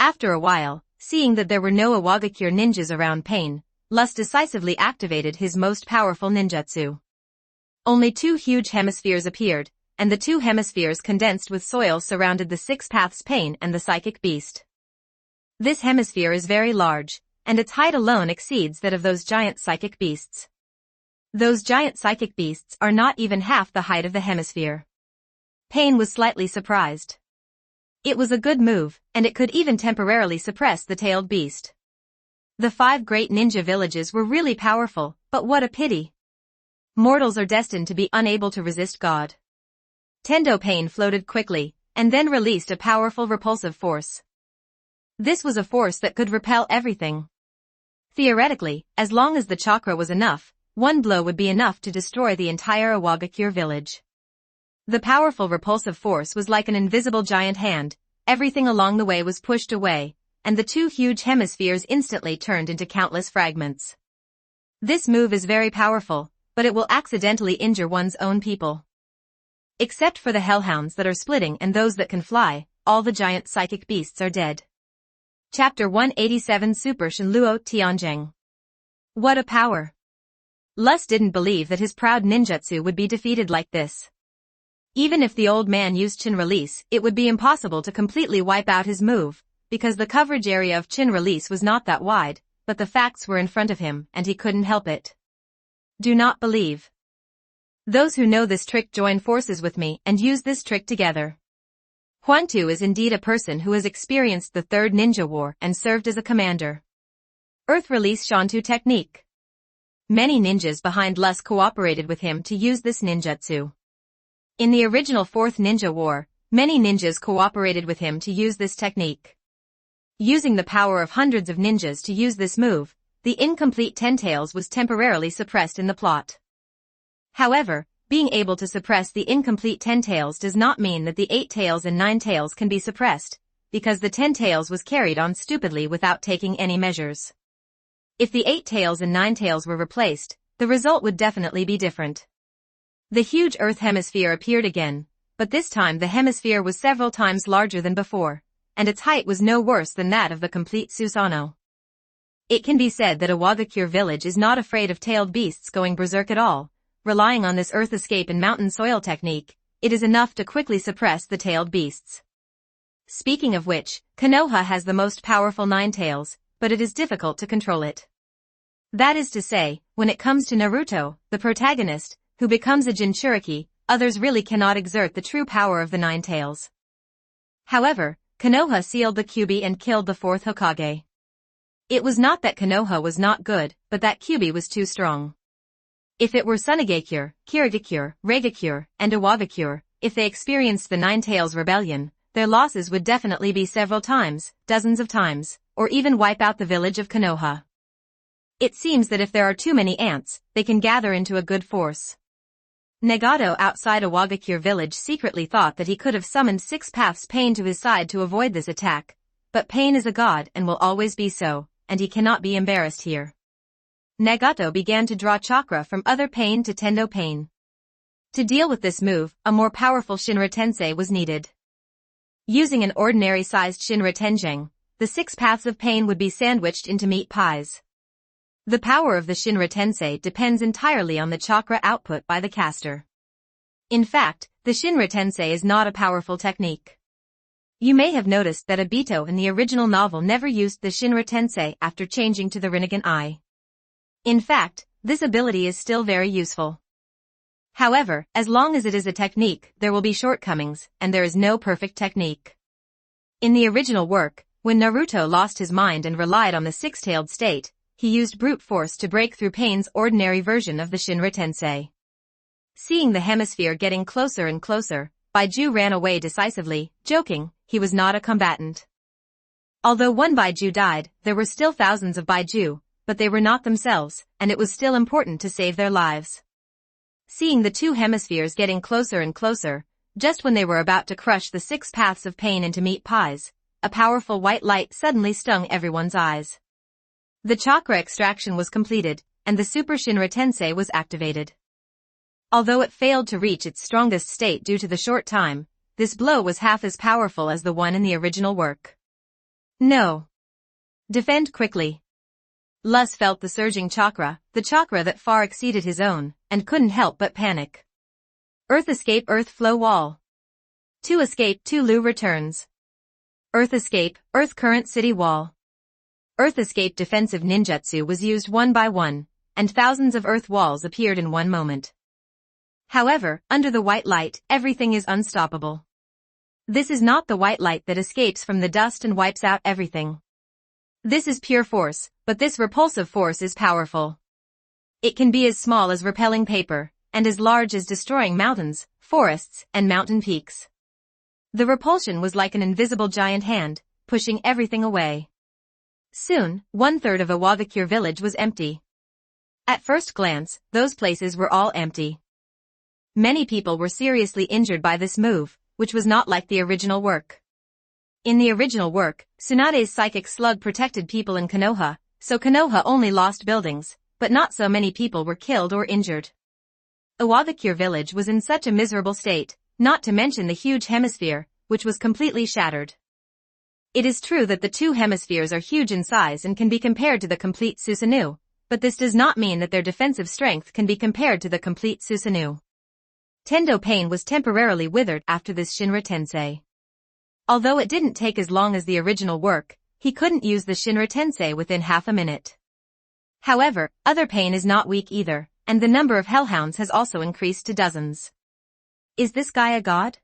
After a while, seeing that there were no Iwagakure ninjas around Pain, Lust decisively activated his most powerful ninjutsu. Only 2 huge hemispheres appeared, and the 2 hemispheres condensed with soil surrounded the Six Paths Pain and the psychic beast. This hemisphere is very large, and its height alone exceeds that of those giant psychic beasts. Those giant psychic beasts are not even half the height of the hemisphere. Pain was slightly surprised. It was a good move, and it could even temporarily suppress the tailed beast. The 5 great ninja villages were really powerful, but what a pity. Mortals are destined to be unable to resist God. Tendo Pain floated quickly, and then released a powerful repulsive force. This was a force that could repel everything. Theoretically, as long as the chakra was enough, one blow would be enough to destroy the entire Iwagakure village. The powerful repulsive force was like an invisible giant hand, everything along the way was pushed away, and the 2 huge hemispheres instantly turned into countless fragments. This move is very powerful, but it will accidentally injure one's own people. Except for the hellhounds that are splitting and those that can fly, all the giant psychic beasts are dead. Chapter 187 Super Shenluo Tianjing. What a power! Lust didn't believe that his proud ninjutsu would be defeated like this. Even if the old man used Chin Release, it would be impossible to completely wipe out his move, because the coverage area of Chin Release was not that wide, but the facts were in front of him, and he couldn't help it. Do not believe. Those who know this trick join forces with me and use this trick together. Huang Tu is indeed a person who has experienced the 3rd Ninja War and served as a commander. Earth Release Shantu Technique. Many ninjas behind Lust cooperated with him to use this ninjutsu. In the original 4th Ninja War, many ninjas cooperated with him to use this technique. Using the power of hundreds of ninjas to use this move, the incomplete 10 tails was temporarily suppressed in the plot. However, being able to suppress the incomplete 10 tails does not mean that the 8 tails and 9 tails can be suppressed, because the 10 tails was carried on stupidly without taking any measures. If the 8 tails and 9 tails were replaced, the result would definitely be different. The huge Earth hemisphere appeared again, but this time the hemisphere was several times larger than before, and its height was no worse than that of the complete Susanoo. It can be said that Awagakure village is not afraid of tailed beasts going berserk at all. Relying on this earth escape and mountain soil technique, it is enough to quickly suppress the tailed beasts. Speaking of which, Konoha has the most powerful 9 tails, but it is difficult to control it. That is to say, when it comes to Naruto, the protagonist, who becomes a Jinchuriki, others really cannot exert the true power of the 9 tails. However, Konoha sealed the Kyuubi and killed the 4th Hokage. It was not that Konoha was not good, but that Kyuubi was too strong. If it were Tsunagakure, Kirigakure, Reigakure, and Awagakure, if they experienced the 9 tails rebellion, their losses would definitely be several times, dozens of times, or even wipe out the village of Konoha. It seems that if there are too many ants, they can gather into a good force. Nagato outside Awagakure village secretly thought that he could have summoned 6 paths Pain to his side to avoid this attack, but Pain is a god and will always be so, and he cannot be embarrassed here. Nagato began to draw chakra from other Pain to Tendo Pain. To deal with this move, a more powerful Shinra Tensei was needed. Using an ordinary-sized Shinra Tenjang, the 6 paths of Pain would be sandwiched into meat pies. The power of the Shinra Tensei depends entirely on the chakra output by the caster. In fact, the Shinra Tensei is not a powerful technique. You may have noticed that Obito in the original novel never used the Shinra Tensei after changing to the Rinnegan Eye. In fact, this ability is still very useful. However, as long as it is a technique, there will be shortcomings, and there is no perfect technique. In the original work, when Naruto lost his mind and relied on the 6-tailed state, he used brute force to break through Pain's ordinary version of the Shinra Tensei. Seeing the hemisphere getting closer and closer, Baiju ran away decisively, joking, he was not a combatant. Although one Baiju died, there were still thousands of Baiju, but they were not themselves, and it was still important to save their lives. Seeing the 2 hemispheres getting closer and closer, just when they were about to crush the 6 paths of Pain into meat pies, a powerful white light suddenly stung everyone's eyes. The chakra extraction was completed, and the Super Shinra Tensei was activated. Although it failed to reach its strongest state due to the short time, this blow was half as powerful as the one in the original work. No. Defend quickly. Lus felt the surging chakra, the chakra that far exceeded his own, and couldn't help but panic. Earth escape, earth flow wall. 2 escape, 2 Lu returns. Earth escape, earth current city wall. Earth escape defensive ninjutsu was used one by one, and thousands of earth walls appeared in one moment. However, under the white light, everything is unstoppable. This is not the white light that escapes from the dust and wipes out everything. This is pure force, but this repulsive force is powerful. It can be as small as repelling paper, and as large as destroying mountains, forests, and mountain peaks. The repulsion was like an invisible giant hand, pushing everything away. Soon, 1/3 of Awagakure village was empty. At first glance, those places were all empty. Many people were seriously injured by this move, which was not like the original work. In the original work, Tsunade's psychic slug protected people in Konoha, so Konoha only lost buildings, but not so many people were killed or injured. Awagakure village was in such a miserable state, not to mention the huge hemisphere, which was completely shattered. It is true that the 2 hemispheres are huge in size and can be compared to the complete Susanoo, but this does not mean that their defensive strength can be compared to the complete Susanoo. Tendo Pain was temporarily withered after this Shinra Tensei. Although it didn't take as long as the original work, he couldn't use the Shinra Tensei within half a minute. However, other Pain is not weak either, and the number of hellhounds has also increased to dozens. Is this guy a god?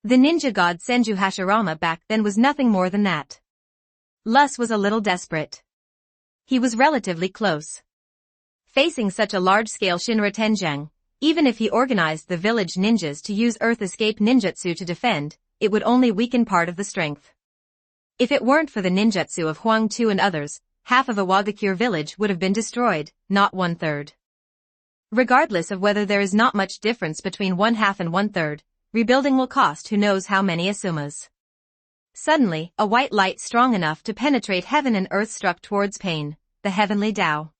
The ninja god Senju Hashirama back then was nothing more than that. Lus was a little desperate. He was relatively close. Facing such a large-scale Shinra Tenjang, even if he organized the village ninjas to use Earth Escape ninjutsu to defend, it would only weaken part of the strength. If it weren't for the ninjutsu of Huang Tu and others, half of Awagakure village would have been destroyed, not 1/3. Regardless of whether there is not much difference between 1/2 and 1/3, rebuilding will cost who knows how many asumas. Suddenly, a white light strong enough to penetrate heaven and earth struck towards Pain, the heavenly Tao.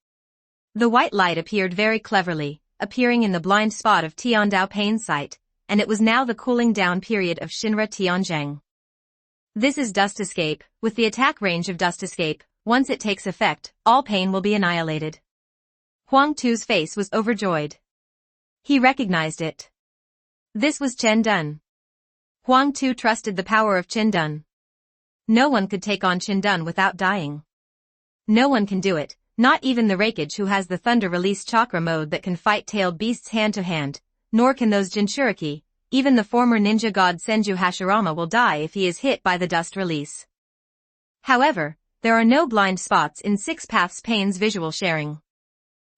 The white light appeared very cleverly, appearing in the blind spot of Tiandao Pain's sight, and it was now the cooling down period of Shinra Tianzhang. This is Dust Escape. With the attack range of Dust Escape, once it takes effect, all pain will be annihilated. Huang Tu's face was overjoyed. He recognized it. This was Chen Dun. Huang Tu trusted the power of Chen Dun. No one could take on Chen Dun without dying. No one can do it, not even the Raikage who has the Thunder Release Chakra mode that can fight tailed beasts hand to hand, nor can those Jinchuriki. Even the former ninja god Senju Hashirama will die if he is hit by the Dust Release. However, there are no blind spots in Six Paths Pain's visual sharing.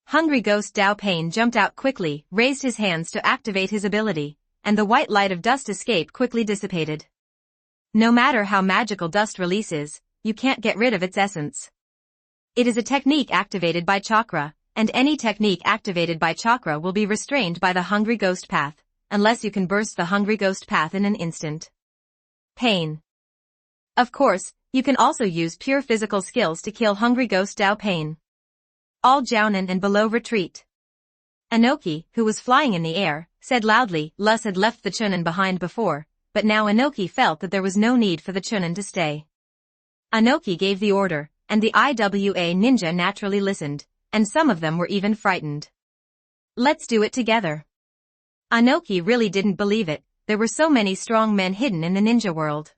Hungry Ghost Dao Pain jumped out quickly, raised his hands to activate his ability, and the white light of Dust Escape quickly dissipated. No matter how magical Dust Release is, you can't get rid of its essence. It is a technique activated by chakra, and any technique activated by chakra will be restrained by the Hungry Ghost Path, unless you can burst the Hungry Ghost Path in an instant. Pain. Of course, you can also use pure physical skills to kill Hungry Ghost Dao Pain. All Jounin and below retreat. Inoki, who was flying in the air, said loudly. Lus had left the Chunin behind before, but now Inoki felt that there was no need for the Chunin to stay. Inoki gave the order, and the IWA ninja naturally listened, and some of them were even frightened. Let's do it together. Inoki really didn't believe it, there were so many strong men hidden in the ninja world.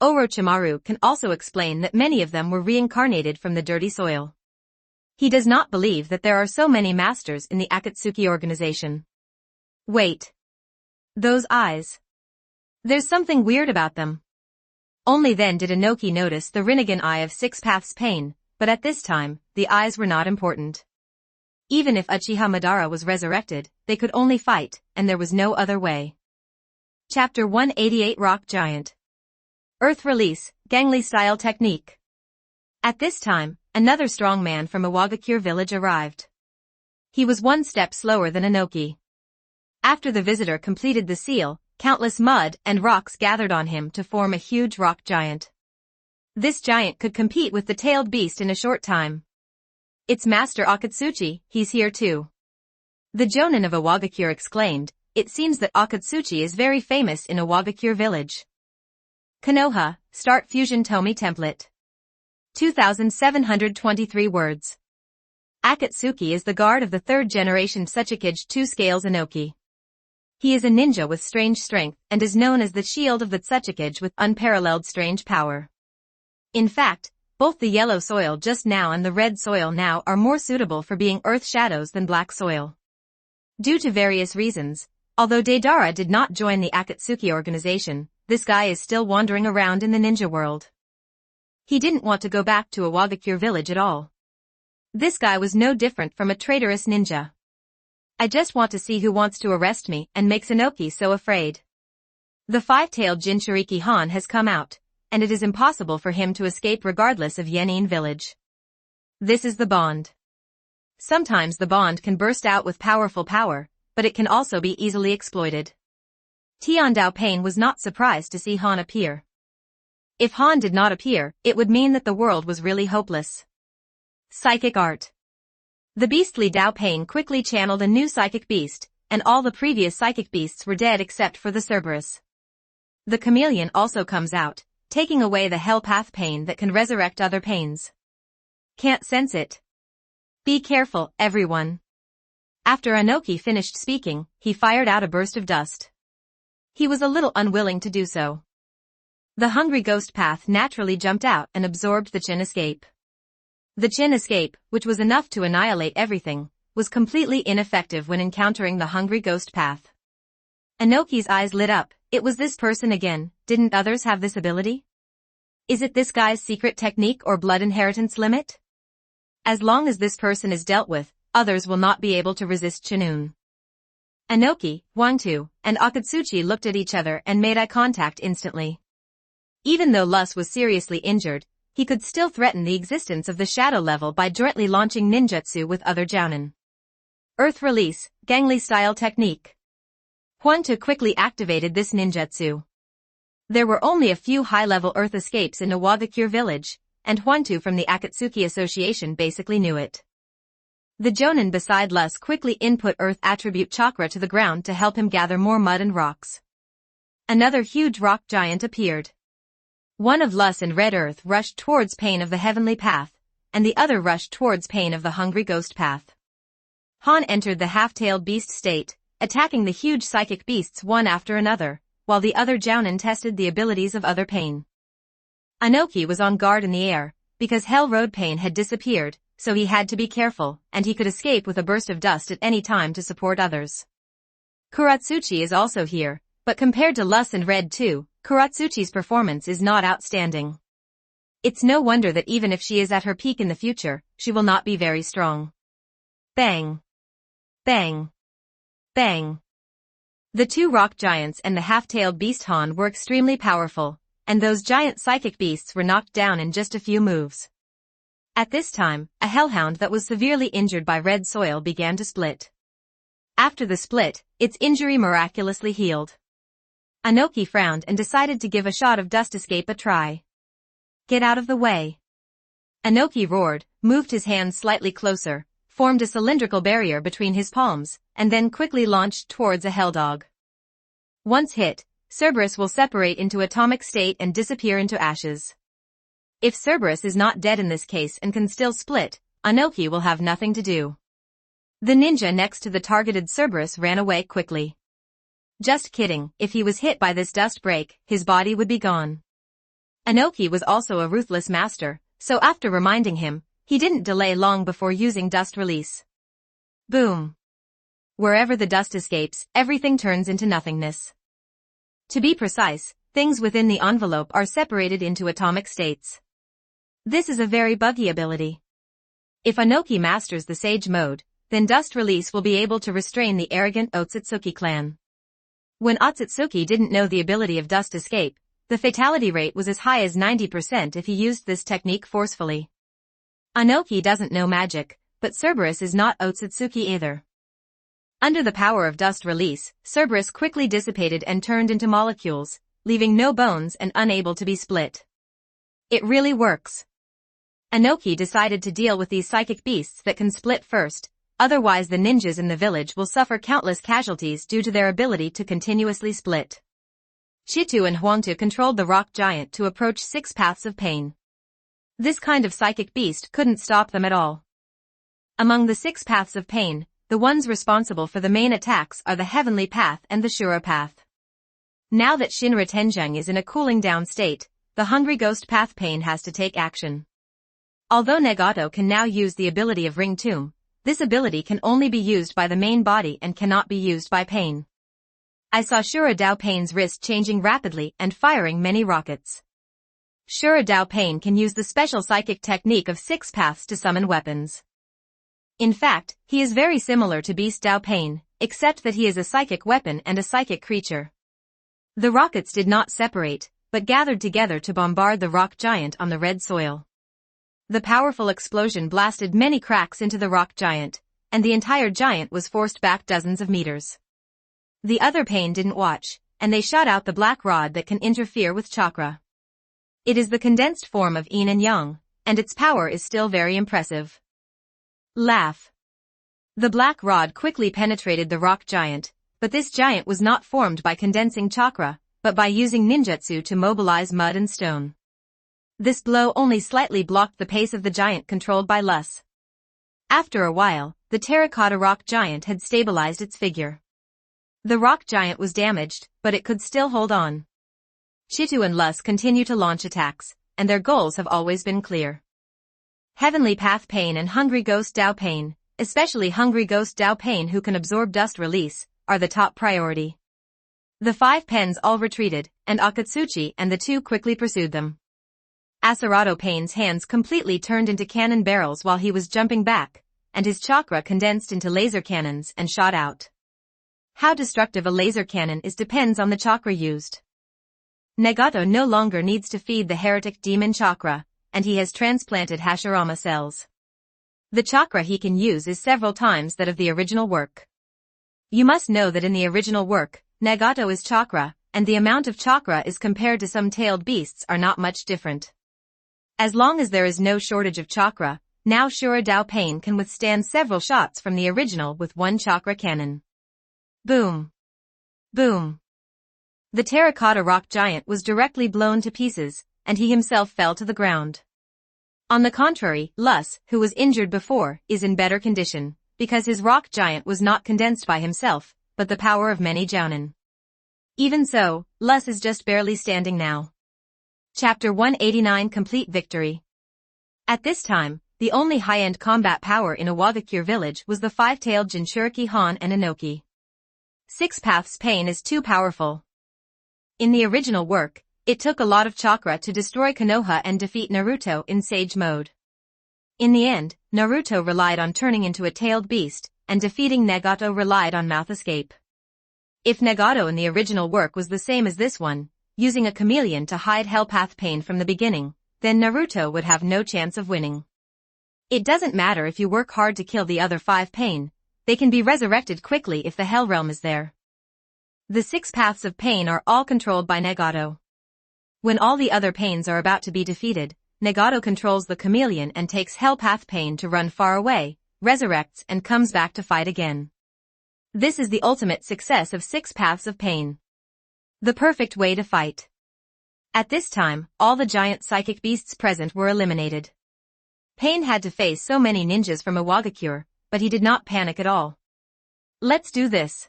Orochimaru can also explain that many of them were reincarnated from the dirty soil. He does not believe that there are so many masters in the Akatsuki organization. Wait. Those eyes. There's something weird about them. Only then did Inoki notice the Rinnegan eye of Six Paths Pain, but at this time, the eyes were not important. Even if Uchiha Madara was resurrected, they could only fight, and there was no other way. Chapter 188 Rock Giant. Earth Release, Gangly Style Technique. At this time, another strong man from Iwagakure village arrived. He was one step slower than Inoki. After the visitor completed the seal, countless mud and rocks gathered on him to form a huge rock giant. This giant could compete with the tailed beast in a short time. It's Master Akatsuchi, he's here too. The Jonin of Iwagakure exclaimed, it seems that Akatsuchi is very famous in Iwagakure village. Konoha, Start Fusion Tomie Template. 2,723 words. Akatsuki is the guard of the third generation Tsuchikage 2 Scales Inoki. He is a ninja with strange strength and is known as the shield of the Tsuchikage with unparalleled strange power. In fact, both the yellow soil just now and the red soil now are more suitable for being earth shadows than black soil. Due to various reasons, although Deidara did not join the Akatsuki organization, this guy is still wandering around in the ninja world. He didn't want to go back to Iwagakure village at all. This guy was no different from a traitorous ninja. I just want to see who wants to arrest me and makes Inoki so afraid. The five-tailed Jinchuriki Han has come out, and it is impossible for him to escape regardless of Yenin village. This is the bond. Sometimes the bond can burst out with powerful power, but it can also be easily exploited. Tian Dao Pain was not surprised to see Han appear. If Han did not appear, it would mean that the world was really hopeless. Psychic Art. The beastly Dao Pain quickly channeled a new psychic beast, and all the previous psychic beasts were dead except for the Cerberus. The chameleon also comes out, taking away the hell path pain that can resurrect other pains. Can't sense it. Be careful, everyone. After Inoki finished speaking, he fired out a burst of dust. He was a little unwilling to do so. The Hungry Ghost Path naturally jumped out and absorbed the Chin Escape. The Chin Escape, which was enough to annihilate everything, was completely ineffective when encountering the Hungry Ghost Path. Inoki's eyes lit up. It was this person again. Didn't others have this ability? Is it this guy's secret technique or blood inheritance limit? As long as this person is dealt with, others will not be able to resist Chinun. Inoki, Huang Tu, and Akatsuchi looked at each other and made eye contact instantly. Even though Lus was seriously injured, he could still threaten the existence of the shadow level by jointly launching ninjutsu with other Jounin. Earth Release, Gangly Style Technique. Huang Tu quickly activated this ninjutsu. There were only a few high-level earth escapes in Iwagakure village, and Huang Tu from the Akatsuki Association basically knew it. The Jonin beside Lus quickly input earth attribute chakra to the ground to help him gather more mud and rocks. Another huge rock giant appeared. One of Lus and Red Earth rushed towards Pain of the Heavenly Path, and the other rushed towards Pain of the Hungry Ghost Path. Han entered the half-tailed beast state, attacking the huge psychic beasts one after another, while the other Jounin tested the abilities of other Pain. Anoki was on guard in the air, because Hell Road Pain had disappeared, so he had to be careful, and he could escape with a burst of dust at any time to support others. Kuratsuchi is also here, but compared to Lus and Red 2, Kuratsuchi's performance is not outstanding. It's no wonder that even if she is at her peak in the future, she will not be very strong. Bang! Bang! Bang! The two rock giants and the half-tailed beast Han were extremely powerful, and those giant psychic beasts were knocked down in just a few moves. At this time, a hellhound that was severely injured by red soil began to split. After the split, its injury miraculously healed. Anoki frowned and decided to give a shot of dust escape a try. Get out of the way. Anoki roared, moved his hands slightly closer, formed a cylindrical barrier between his palms, and then quickly launched towards a Helldog. Once hit, Cerberus will separate into atomic state and disappear into ashes. If Cerberus is not dead in this case and can still split, Anoki will have nothing to do. The ninja next to the targeted Cerberus ran away quickly. Just kidding, if he was hit by this dust break, his body would be gone. Anoki was also a ruthless master, so after reminding him, he didn't delay long before using dust release. Boom. Wherever the dust escapes, everything turns into nothingness. To be precise, things within the envelope are separated into atomic states. This is a very buggy ability. If Anoki masters the Sage mode, then dust release will be able to restrain the arrogant Otsutsuki clan. When Otsutsuki didn't know the ability of dust escape, the fatality rate was as high as 90% if he used this technique forcefully. Anoki doesn't know magic, but Cerberus is not Otsutsuki either. Under the power of dust release, Cerberus quickly dissipated and turned into molecules, leaving no bones and unable to be split. It really works. Anoki decided to deal with these psychic beasts that can split first, otherwise the ninjas in the village will suffer countless casualties due to their ability to continuously split. Shitu and Huangtu controlled the rock giant to approach 6 paths of pain. This kind of psychic beast couldn't stop them at all. Among the 6 paths of pain, the ones responsible for the main attacks are the Heavenly Path and the Shura Path. Now that Shinra Tenjing is in a cooling down state, the Hungry Ghost Path pain has to take action. Although Nagato can now use the ability of Ring Tomb, this ability can only be used by the main body and cannot be used by Pain. I saw Shura Dao Pain's wrist changing rapidly and firing many rockets. Shura Dao Pain can use the special psychic technique of 6 paths to summon weapons. In fact, he is very similar to Beast Dao Pain, except that he is a psychic weapon and a psychic creature. The rockets did not separate, but gathered together to bombard the rock giant on the red soil. The powerful explosion blasted many cracks into the rock giant, and the entire giant was forced back dozens of meters. The other Pain didn't watch, and they shot out the black rod that can interfere with chakra. It is the condensed form of yin and yang, and its power is still very impressive. Laugh. The black rod quickly penetrated the rock giant, but this giant was not formed by condensing chakra, but by using ninjutsu to mobilize mud and stone. This blow only slightly blocked the pace of the giant controlled by Lus. After a while, the terracotta rock giant had stabilized its figure. The rock giant was damaged, but it could still hold on. Shitu and Lus continue to launch attacks, and their goals have always been clear. Heavenly Path Pain and Hungry Ghost Dao Pain, especially Hungry Ghost Dao Pain who can absorb dust release, are the top priority. The 5 pens all retreated, and Akatsuchi and the 2 quickly pursued them. Asurado Pain's hands completely turned into cannon barrels while he was jumping back, and his chakra condensed into laser cannons and shot out. How destructive a laser cannon is depends on the chakra used. Nagato no longer needs to feed the heretic demon chakra, and he has transplanted Hashirama cells. The chakra he can use is several times that of the original work. You must know that in the original work, Nagato is chakra, and the amount of chakra is compared to some tailed beasts are not much different. As long as there is no shortage of chakra, now Shura Dao Pain can withstand several shots from the original with one chakra cannon. Boom. Boom. The terracotta rock giant was directly blown to pieces, and he himself fell to the ground. On the contrary, Lus, who was injured before, is in better condition, because his rock giant was not condensed by himself, but the power of many Jounin. Even so, Lus is just barely standing now. Chapter 189 Complete Victory. At this time, the only high-end combat power in Awagakure village was the five-tailed Jinchuriki Han and Inoki. Six Paths Pain is too powerful. In the original work, it took a lot of chakra to destroy Konoha and defeat Naruto in Sage Mode. In the end, Naruto relied on turning into a tailed beast, and defeating Nagato relied on mouth escape. If Nagato in the original work was the same as this one, using a chameleon to hide Hell Path Pain from the beginning, then Naruto would have no chance of winning. It doesn't matter if you work hard to kill the other five pain, they can be resurrected quickly if the Hell Realm is there. The six paths of pain are all controlled by Nagato. When all the other pains are about to be defeated, Nagato controls the chameleon and takes Hell Path Pain to run far away, resurrects and comes back to fight again. This is the ultimate success of six paths of pain. The perfect way to fight. At this time, all the giant psychic beasts present were eliminated. Pain had to face so many ninjas from Awagakure, but he did not panic at all. Let's do this.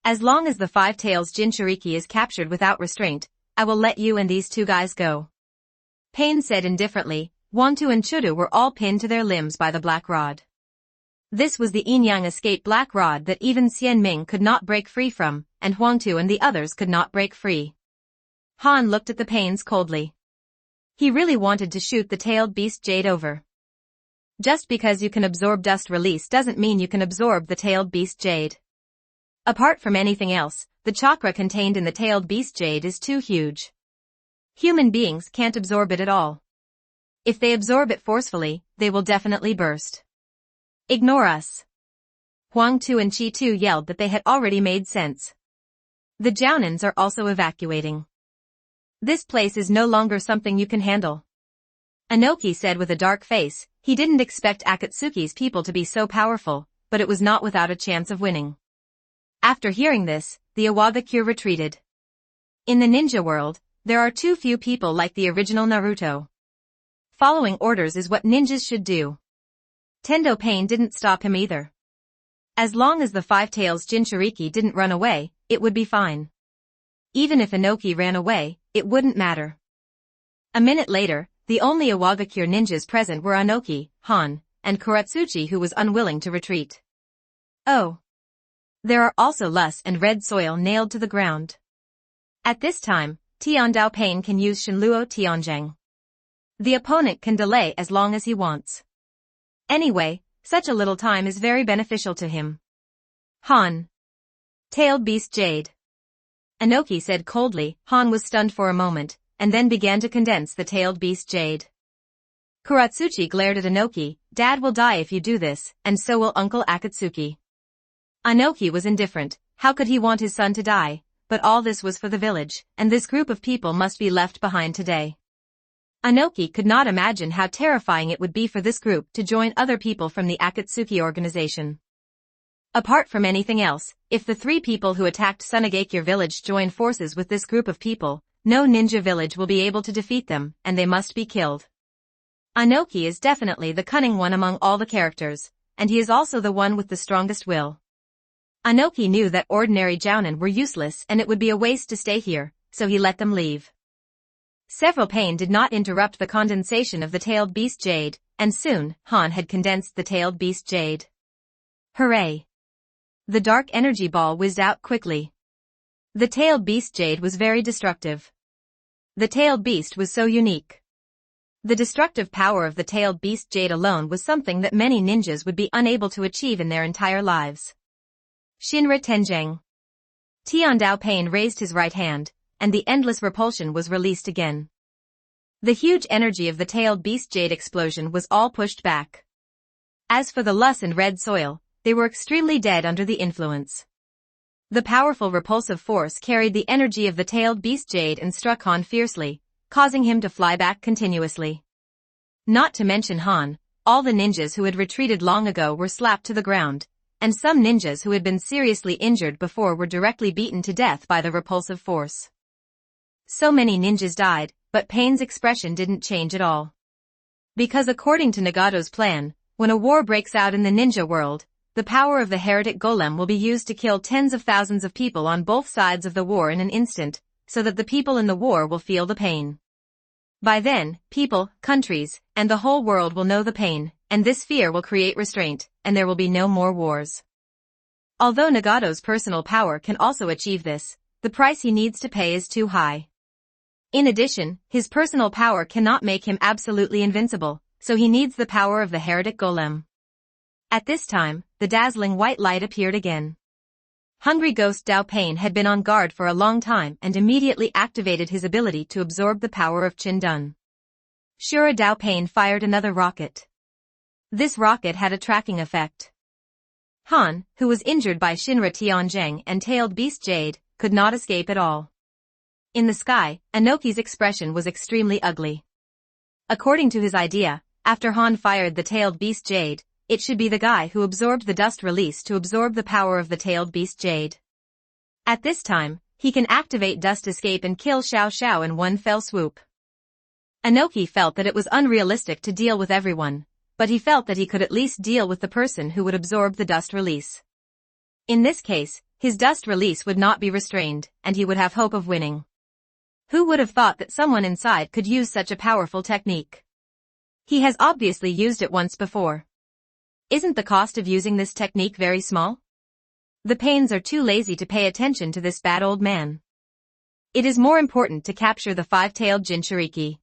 As long as the Five Tails Jinchuriki is captured without restraint, I will let you and these two guys go. Pain said indifferently. Huangtu and Chudu were all pinned to their limbs by the black rod. This was the yin-yang escape black rod that even Xian Ming could not break free from, and Huangtu and the others could not break free. Han looked at the pains coldly. He really wanted to shoot the tailed beast Jade over. Just because you can absorb dust release doesn't mean you can absorb the tailed beast Jade. Apart from anything else, the chakra contained in the tailed beast Jade is too huge. Human beings can't absorb it at all. If they absorb it forcefully, they will definitely burst. Ignore us. Huangtu and Chi-Tu yelled that they had already made sense. The Jounins are also evacuating. This place is no longer something you can handle. Inoki said with a dark face. He didn't expect Akatsuki's people to be so powerful, but it was not without a chance of winning. After hearing this, the Awagakure retreated. In the ninja world, there are too few people like the original Naruto. Following orders is what ninjas should do. Tendo Pain didn't stop him either. As long as the Five Tails Jinchuriki didn't run away, it would be fine. Even if Inoki ran away, it wouldn't matter. A minute later, the only Awagakure ninjas present were Inoki, Han, and Kuratsuchi, who was unwilling to retreat. Oh. There are also Lus and Red Soil nailed to the ground. At this time, Tiandao Pain can use Shenluo Tianzhang. The opponent can delay as long as he wants. Anyway, such a little time is very beneficial to him. Han. Tailed Beast Jade. Inoki said coldly. Han was stunned for a moment, and then began to condense the tailed beast Jade. Kuratsuchi glared at Inoki. Dad will die if you do this, and so will Uncle Akatsuki. Inoki was indifferent. How could he want his son to die? But all this was for the village, and this group of people must be left behind today. Inoki could not imagine how terrifying it would be for this group to join other people from the Akatsuki organization. Apart from anything else, if the three people who attacked Sunagakure village join forces with this group of people, no ninja village will be able to defeat them, and they must be killed. Inoki is definitely the cunning one among all the characters, and he is also the one with the strongest will. Inoki knew that ordinary Jounin were useless and it would be a waste to stay here, so he let them leave. Several pain did not interrupt the condensation of the tailed beast Jade, and soon, Han had condensed the tailed beast Jade. Hooray! The dark energy ball whizzed out quickly. The tailed beast Jade was very destructive. The tailed beast was so unique. The destructive power of the tailed beast Jade alone was something that many ninjas would be unable to achieve in their entire lives. Shinra Tenjang. Tiandao Pain raised his right hand, and the endless repulsion was released again. The huge energy of the tailed beast Jade explosion was all pushed back. As for the Lus and Red Soil, they were extremely dead under the influence. The powerful repulsive force carried the energy of the tailed beast Jade and struck Han fiercely, causing him to fly back continuously. Not to mention Han, all the ninjas who had retreated long ago were slapped to the ground, and some ninjas who had been seriously injured before were directly beaten to death by the repulsive force. So many ninjas died, but Pain's expression didn't change at all. Because according to Nagato's plan, when a war breaks out in the ninja world, the power of the heretic golem will be used to kill tens of thousands of people on both sides of the war in an instant, so that the people in the war will feel the pain. By then, people, countries, and the whole world will know the pain, and this fear will create restraint, and there will be no more wars. Although Nagato's personal power can also achieve this, the price he needs to pay is too high. In addition, his personal power cannot make him absolutely invincible, so he needs the power of the heretic golem. At this time, the dazzling white light appeared again. Hungry Ghost Dao Pain had been on guard for a long time and immediately activated his ability to absorb the power of Chin-dun. Shura Dao Pain fired another rocket. This rocket had a tracking effect. Han, who was injured by Shinra Tianzheng and tailed Beast Jade, could not escape at all. In the sky, Inoki's expression was extremely ugly. According to his idea, after Han fired the tailed Beast Jade, it should be the guy who absorbed the dust release to absorb the power of the tailed Beast Jade. At this time, he can activate Dust Escape and kill Xiao Xiao in one fell swoop. Inoki felt that it was unrealistic to deal with everyone, but he felt that he could at least deal with the person who would absorb the dust release. In this case, his dust release would not be restrained, and he would have hope of winning. Who would have thought that someone inside could use such a powerful technique? He has obviously used it once before. Isn't the cost of using this technique very small? The Pains are too lazy to pay attention to this bad old man. It is more important to capture the five-tailed Jinchuriki.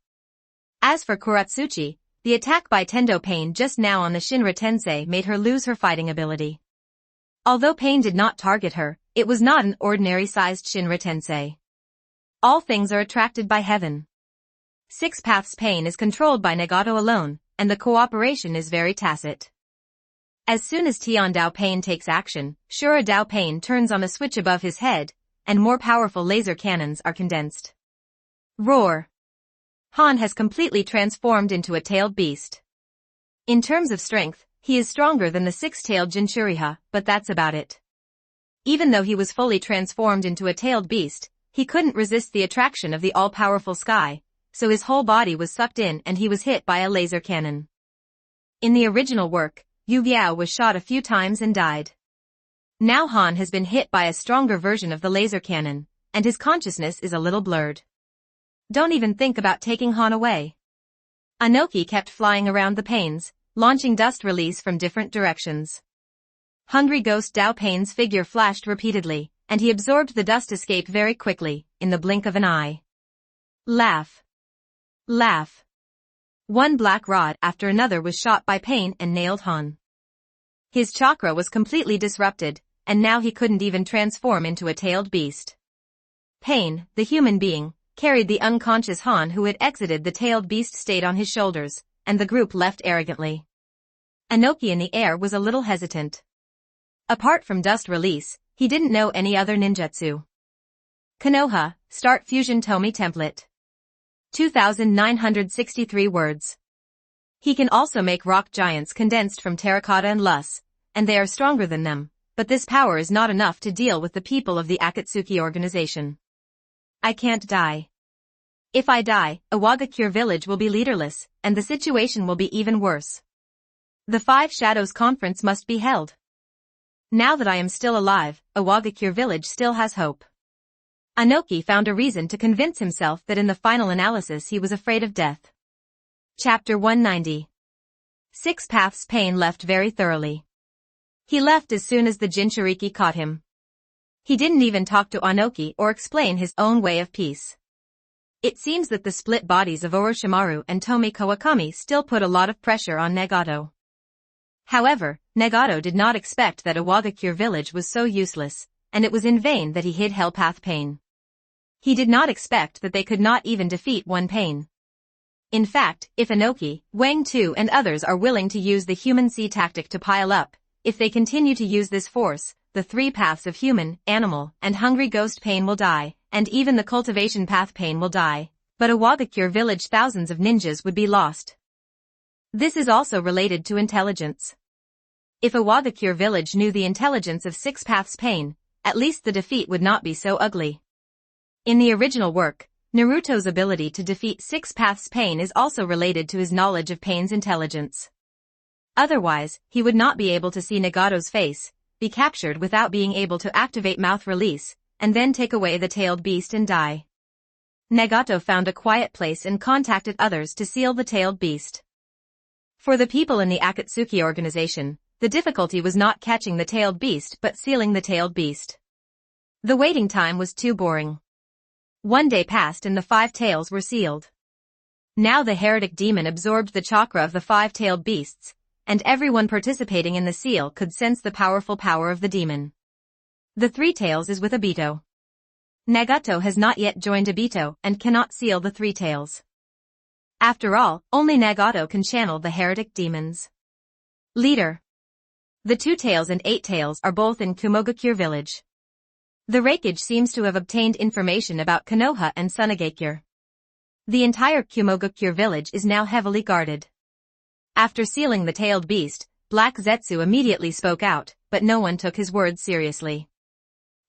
As for Kuratsuchi, the attack by Tendo Pain just now on the Shinra Tensei made her lose her fighting ability. Although Pain did not target her, it was not an ordinary-sized Shinra Tensei. All things are attracted by heaven. Six Paths Pain is controlled by Nagato alone, and the cooperation is very tacit. As soon as Tian Dao Pain takes action, Shura Dao Pain turns on a switch above his head, and more powerful laser cannons are condensed. Roar! Han has completely transformed into a tailed beast. In terms of strength, he is stronger than the six-tailed Jinchuriha, but that's about it. Even though he was fully transformed into a tailed beast, he couldn't resist the attraction of the all-powerful sky, so his whole body was sucked in and he was hit by a laser cannon. In the original work, Yu Biao was shot a few times and died. Now Han has been hit by a stronger version of the laser cannon, and his consciousness is a little blurred. Don't even think about taking Han away. Inoki kept flying around the Pains, launching dust release from different directions. Hungry Ghost Dao Pain's figure flashed repeatedly, and he absorbed the dust escape very quickly, in the blink of an eye. Laugh. Laugh. One black rod after another was shot by Pain and nailed Han. His chakra was completely disrupted, and now he couldn't even transform into a tailed beast. Pain, the human being, carried the unconscious Han who had exited the tailed beast state on his shoulders, and the group left arrogantly. Inoki in the air was a little hesitant. Apart from dust release, he didn't know any other ninjutsu. Konoha, Start Fusion Tomie Template. 2,963 words. He can also make rock giants condensed from terracotta and lus, and they are stronger than them, but this power is not enough to deal with the people of the Akatsuki organization. I can't die. If I die, Iwagakure village will be leaderless, and the situation will be even worse. The Five Shadows Conference must be held. Now that I am still alive, Iwagakure village still has hope. Inoki found a reason to convince himself that in the final analysis he was afraid of death. Chapter 190. Six Paths Pain left very thoroughly. He left as soon as the Jinchuriki caught him. He didn't even talk to Inoki or explain his own way of peace. It seems that the split bodies of Orochimaru and Tomie Kawakami still put a lot of pressure on Nagato. However, Nagato did not expect that Iwagakure village was so useless, and it was in vain that he hid Hellpath Pain. He did not expect that they could not even defeat one Pain. In fact, if Inoki, Wang Tu and others are willing to use the human sea tactic to pile up, if they continue to use this force, the three paths of human, animal, and hungry ghost Pain will die, and even the cultivation path Pain will die, but Iwagakure village thousands of ninjas would be lost. This is also related to intelligence. If a Wagakure village knew the intelligence of Six Paths Pain, at least the defeat would not be so ugly. In the original work, Naruto's ability to defeat Six Paths Pain is also related to his knowledge of Pain's intelligence. Otherwise, he would not be able to see Nagato's face, be captured without being able to activate mouth release, and then take away the tailed beast and die. Nagato found a quiet place and contacted others to seal the tailed beast. For the people in the Akatsuki organization, the difficulty was not catching the tailed beast but sealing the tailed beast. The waiting time was too boring. One day passed and the 5 tails were sealed. Now the heretic demon absorbed the chakra of the 5-tailed beasts, and everyone participating in the seal could sense the powerful power of the demon. The 3 tails is with Obito. Nagato has not yet joined Obito and cannot seal the 3 tails. After all, only Nagato can channel the heretic demons. Leader. The 2 tails and 8 tails are both in Kumogakure village. The Raikage seems to have obtained information about Konoha and Sunagakure. The entire Kumogakure village is now heavily guarded. After sealing the tailed beast, Black Zetsu immediately spoke out, but no one took his words seriously.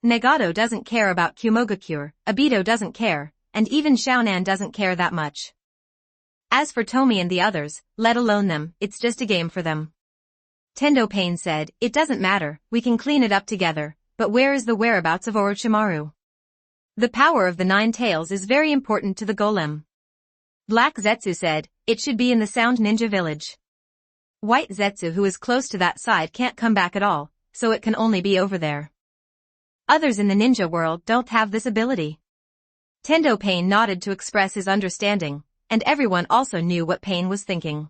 Nagato doesn't care about Kumogakure, Obito doesn't care, and even Shaonan doesn't care that much. As for Tomie and the others, let alone them, it's just a game for them. Tendo Pain said, it doesn't matter, we can clean it up together, but where is the whereabouts of Orochimaru? The power of the 9 tails is very important to the golem. Black Zetsu said, it should be in the Sound Ninja village. White Zetsu, who is close to that side, can't come back at all, so it can only be over there. Others in the ninja world don't have this ability. Tendo Pain nodded to express his understanding, and everyone also knew what Pain was thinking.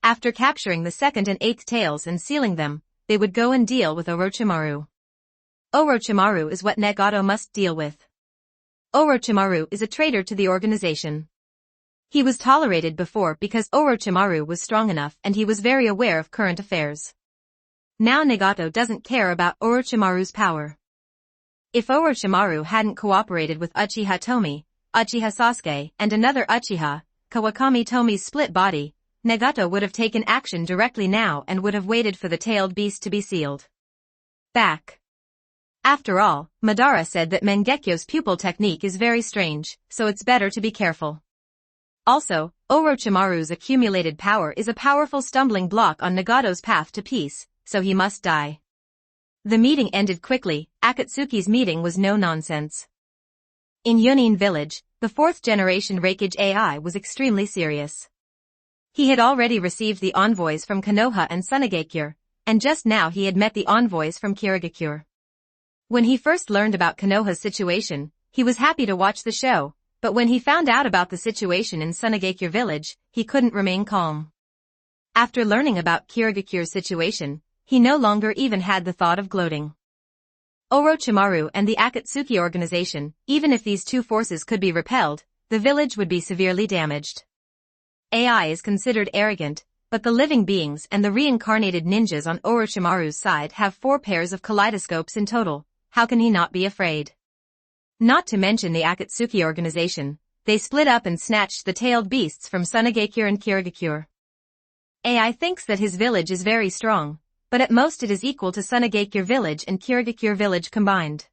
After capturing the 2nd and 8th tails and sealing them, they would go and deal with Orochimaru. Orochimaru is what Nagato must deal with. Orochimaru is a traitor to the organization. He was tolerated before because Orochimaru was strong enough and he was very aware of current affairs. Now Nagato doesn't care about Orochimaru's power. If Orochimaru hadn't cooperated with Uchiha Tomie, Uchiha Sasuke, and another Uchiha, Kawakami Tomie's split body, Nagato would have taken action directly now and would have waited for the tailed beast to be sealed. Back. After all, Madara said that Mangekyo's pupil technique is very strange, so it's better to be careful. Also, Orochimaru's accumulated power is a powerful stumbling block on Nagato's path to peace, so he must die. The meeting ended quickly. Akatsuki's meeting was no nonsense. In Yunin village, the 4th generation Raikage AI was extremely serious. He had already received the envoys from Konoha and Sunagakure, and just now he had met the envoys from Kirigakure. When he first learned about Konoha's situation, he was happy to watch the show, but when he found out about the situation in Sunagakure village, he couldn't remain calm. After learning about Kirigakure's situation, he no longer even had the thought of gloating. Orochimaru and the Akatsuki organization, even if these 2 forces could be repelled, the village would be severely damaged. AI is considered arrogant, but the living beings and the reincarnated ninjas on Orochimaru's side have 4 pairs of kaleidoscopes in total. How can he not be afraid? Not to mention the Akatsuki organization, they split up and snatched the tailed beasts from Sunagakure and Kirigakure. AI thinks that his village is very strong, but at most it is equal to Sunagakure village and Kirigakure village combined.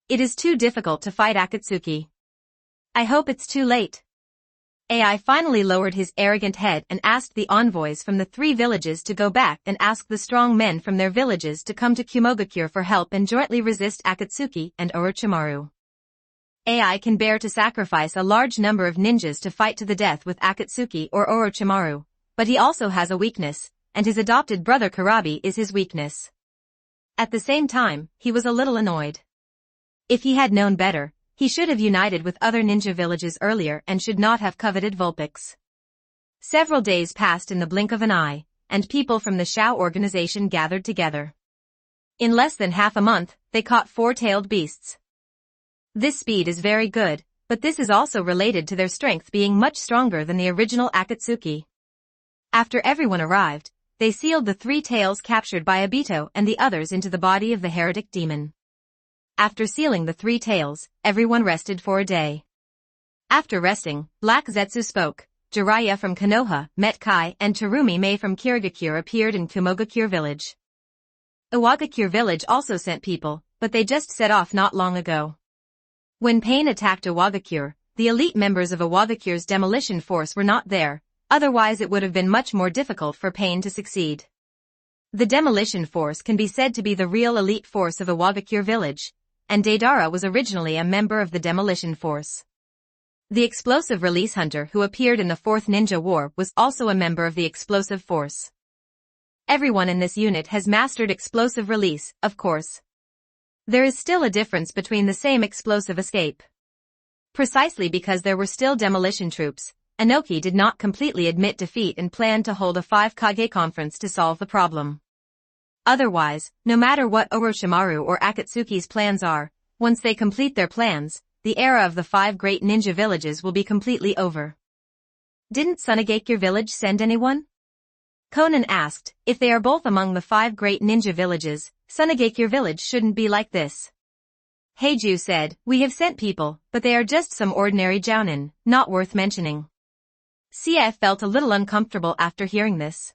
It is too difficult to fight Akatsuki. I hope it's too late. AI finally lowered his arrogant head and asked the envoys from the 3 villages to go back and ask the strong men from their villages to come to Kumogakure for help and jointly resist Akatsuki and Orochimaru. AI can bear to sacrifice a large number of ninjas to fight to the death with Akatsuki or Orochimaru, but he also has a weakness, and his adopted brother Karabi is his weakness. At the same time, he was a little annoyed. If he had known better, he should have united with other ninja villages earlier and should not have coveted Vulpix. Several days passed in the blink of an eye, and people from the Shao organization gathered together. In less than half a month, they caught 4-tailed beasts. This speed is very good, but this is also related to their strength being much stronger than the original Akatsuki. After everyone arrived, they sealed the 3 tails captured by Obito and the others into the body of the heretic demon. After sealing the 3 tails, everyone rested for a day. After resting, Black Zetsu spoke, Jiraiya from Konoha, Met Kai and Terumi Mei from Kirigakure appeared in Kumogakure village. Iwagakure village also sent people, but they just set off not long ago. When Pain attacked Iwagakure, the elite members of Iwagakure's demolition force were not there, otherwise it would have been much more difficult for Pain to succeed. The demolition force can be said to be the real elite force of Iwagakure village, and Deidara was originally a member of the demolition force. The explosive release hunter who appeared in the 4th Ninja War was also a member of the explosive force. Everyone in this unit has mastered explosive release, of course. There is still a difference between the same explosive escape. Precisely because there were still demolition troops, Inoki did not completely admit defeat and planned to hold a 5 Kage conference to solve the problem. Otherwise, no matter what Orochimaru or Akatsuki's plans are, once they complete their plans, the era of the 5 great ninja villages will be completely over. Didn't Sunagakure village send anyone? Conan asked. If they are both among the 5 great ninja villages, Sunagakure village shouldn't be like this. Heiju said, we have sent people, but they are just some ordinary jounin, not worth mentioning. CF felt a little uncomfortable after hearing this.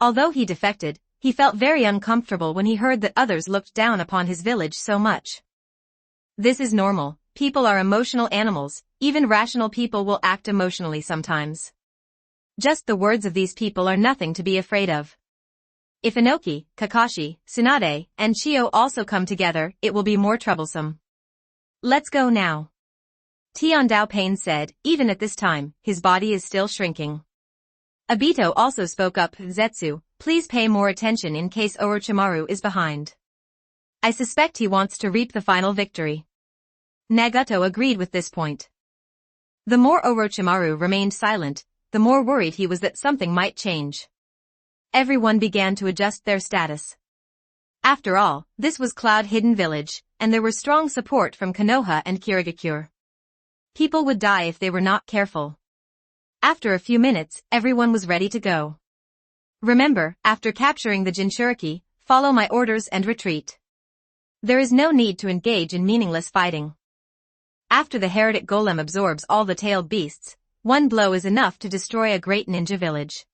Although he defected, he felt very uncomfortable when he heard that others looked down upon his village so much. This is normal, people are emotional animals, even rational people will act emotionally sometimes. Just the words of these people are nothing to be afraid of. If Inoki, Kakashi, Tsunade, and Chio also come together, it will be more troublesome. Let's go now. Tiandao Pain said, even at this time, his body is still shrinking. Obito also spoke up, Zetsu, please pay more attention in case Orochimaru is behind. I suspect he wants to reap the final victory. Nagato agreed with this point. The more Orochimaru remained silent, the more worried he was that something might change. Everyone began to adjust their status. After all, this was Cloud Hidden Village, and there were strong support from Konoha and Kirigakure. People would die if they were not careful. After a few minutes, everyone was ready to go. Remember, after capturing the Jinchuriki, follow my orders and retreat. There is no need to engage in meaningless fighting. After the heretic golem absorbs all the tailed beasts, one blow is enough to destroy a great ninja village.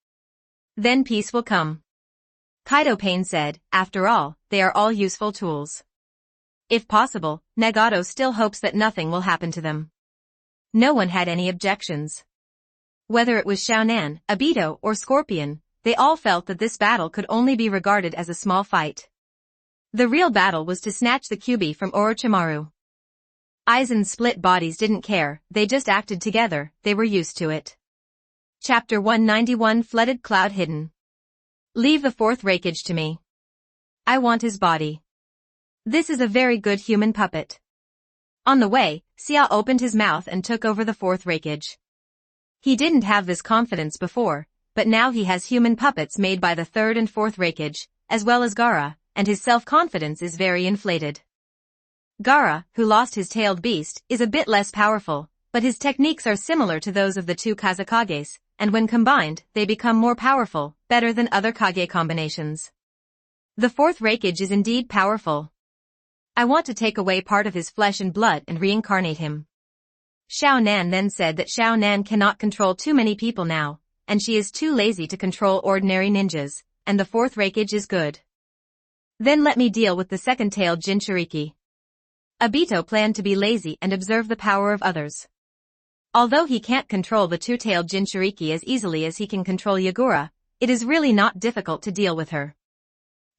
Then peace will come. Kaido Pain said, after all, they are all useful tools. If possible, Nagato still hopes that nothing will happen to them. No one had any objections. Whether it was Xiaonan, Obito, or Scorpion, they all felt that this battle could only be regarded as a small fight. The real battle was to snatch the Kyuubi from Orochimaru. Aizen's split bodies didn't care, they just acted together, they were used to it. Chapter 191 Flooded Cloud Hidden. Leave the 4th Raikage to me. I want his body. This is a very good human puppet. On the way, Xia opened his mouth and took over the 4th Raikage. He didn't have this confidence before, but now he has human puppets made by the 3rd and 4th Raikage, as well as Gaara, and his self-confidence is very inflated. Gaara, who lost his tailed beast, is a bit less powerful, but his techniques are similar to those of the 2 Kazekages, and when combined, they become more powerful, better than other Kage combinations. The 4th Raikage is indeed powerful. I want to take away part of his flesh and blood and reincarnate him. Xiao Nan then said that Xiao Nan cannot control too many people now, and she is too lazy to control ordinary ninjas, and the 4th Raikage is good. Then let me deal with the second-tailed Jinchuriki. Obito planned to be lazy and observe the power of others. Although he can't control the 2-tailed Jinchuriki as easily as he can control Yagura, it is really not difficult to deal with her.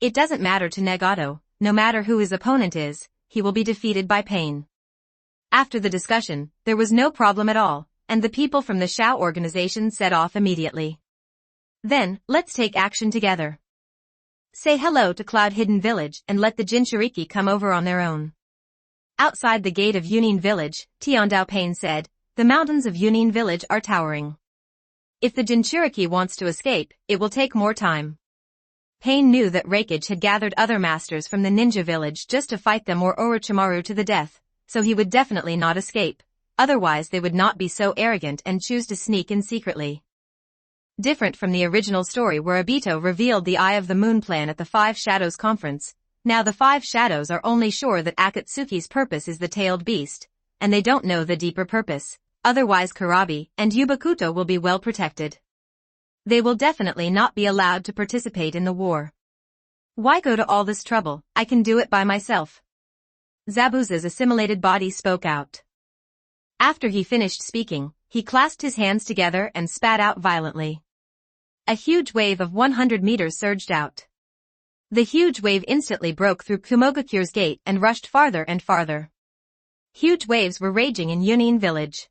It doesn't matter to Nagato, no matter who his opponent is, he will be defeated by Pain. After the discussion, there was no problem at all, and the people from the Shao organization set off immediately. Then, let's take action together. Say hello to Cloud Hidden Village and let the Jinchuriki come over on their own. Outside the gate of Yunin Village, Tiandao Pain said, the mountains of Yunin Village are towering. If the Jinchuriki wants to escape, it will take more time. Pain knew that Raikage had gathered other masters from the ninja village just to fight them or Orochimaru to the death, so he would definitely not escape, otherwise they would not be so arrogant and choose to sneak in secretly. Different from the original story where Obito revealed the Eye of the Moon plan at the 5 Shadows conference, now the 5 Shadows are only sure that Akatsuki's purpose is the tailed beast, and they don't know the deeper purpose, otherwise Kurabi and Yubakuto will be well protected. They will definitely not be allowed to participate in the war. Why go to all this trouble? I can do it by myself. Zabuza's assimilated body spoke out. After he finished speaking, he clasped his hands together and spat out violently. A huge wave of 100 meters surged out. The huge wave instantly broke through Kumogakure's gate and rushed farther and farther. Huge waves were raging in Yunin village.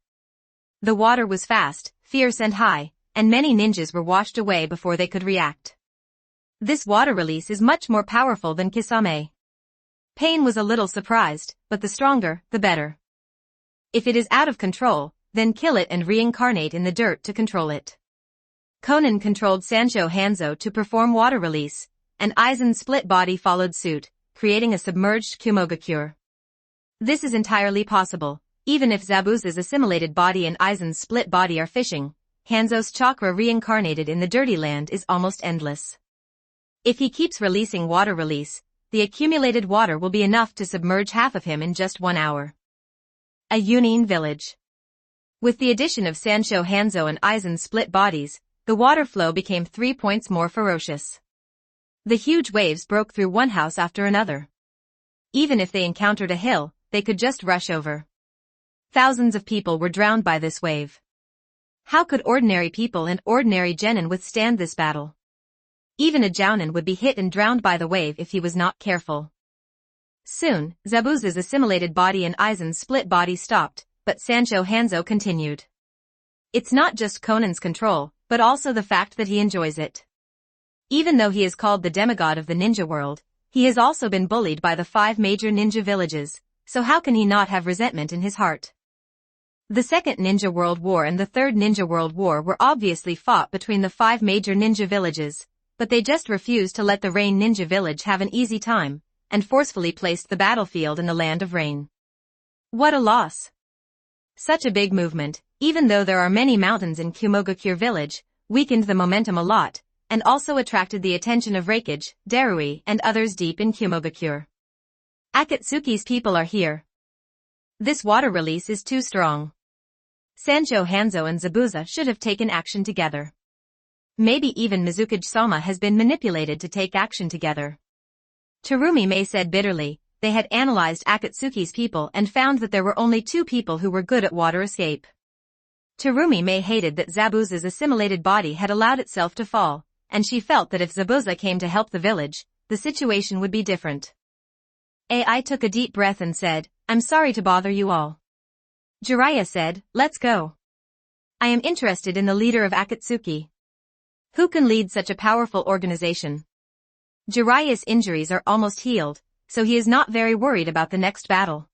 The water was fast, fierce and high, and many ninjas were washed away before they could react. This water release is much more powerful than Kisame. Pain was a little surprised, but the stronger, the better. If it is out of control, then kill it and reincarnate in the dirt to control it. Konan controlled Sancho Hanzo to perform water release, and Aizen's split body followed suit, creating a submerged Kumogakure. This is entirely possible, even if Zabuza's assimilated body and Aizen's split body are fishing. Hanzo's chakra reincarnated in the dirty land is almost endless. If he keeps releasing water release, the accumulated water will be enough to submerge half of him in just 1 hour. A Yunin village. With the addition of Sancho Hanzo and Aizen's split bodies, the water flow became 3 points more ferocious. The huge waves broke through one house after another. Even if they encountered a hill, they could just rush over. Thousands of people were drowned by this wave. How could ordinary people and ordinary genin withstand this battle? Even a jounin would be hit and drowned by the wave if he was not careful. Soon, Zabuza's assimilated body and Aizen's split body stopped, but Sancho Hanzo continued. It's not just Konan's control, but also the fact that he enjoys it. Even though he is called the demigod of the ninja world, he has also been bullied by the 5 major ninja villages, so how can he not have resentment in his heart? The Second Ninja World War and the Third Ninja World War were obviously fought between the 5 major ninja villages, but they just refused to let the Rain Ninja Village have an easy time, and forcefully placed the battlefield in the land of Rain. What a loss! Such a big movement, even though there are many mountains in Kumogakure village, weakened the momentum a lot, and also attracted the attention of Reikage, Darui, and others deep in Kumogakure. Akatsuki's people are here. This water release is too strong. Sancho Hanzo and Zabuza should have taken action together. Maybe even Mizukage-sama has been manipulated to take action together. Terumi-mei said bitterly. They had analyzed Akatsuki's people and found that there were only 2 people who were good at water escape. Terumi-mei hated that Zabuza's assimilated body had allowed itself to fall, and she felt that if Zabuza came to help the village, the situation would be different. AI took a deep breath and said, I'm sorry to bother you all. Jiraiya said, let's go. I am interested in the leader of Akatsuki. Who can lead such a powerful organization? Jiraiya's injuries are almost healed, so he is not very worried about the next battle.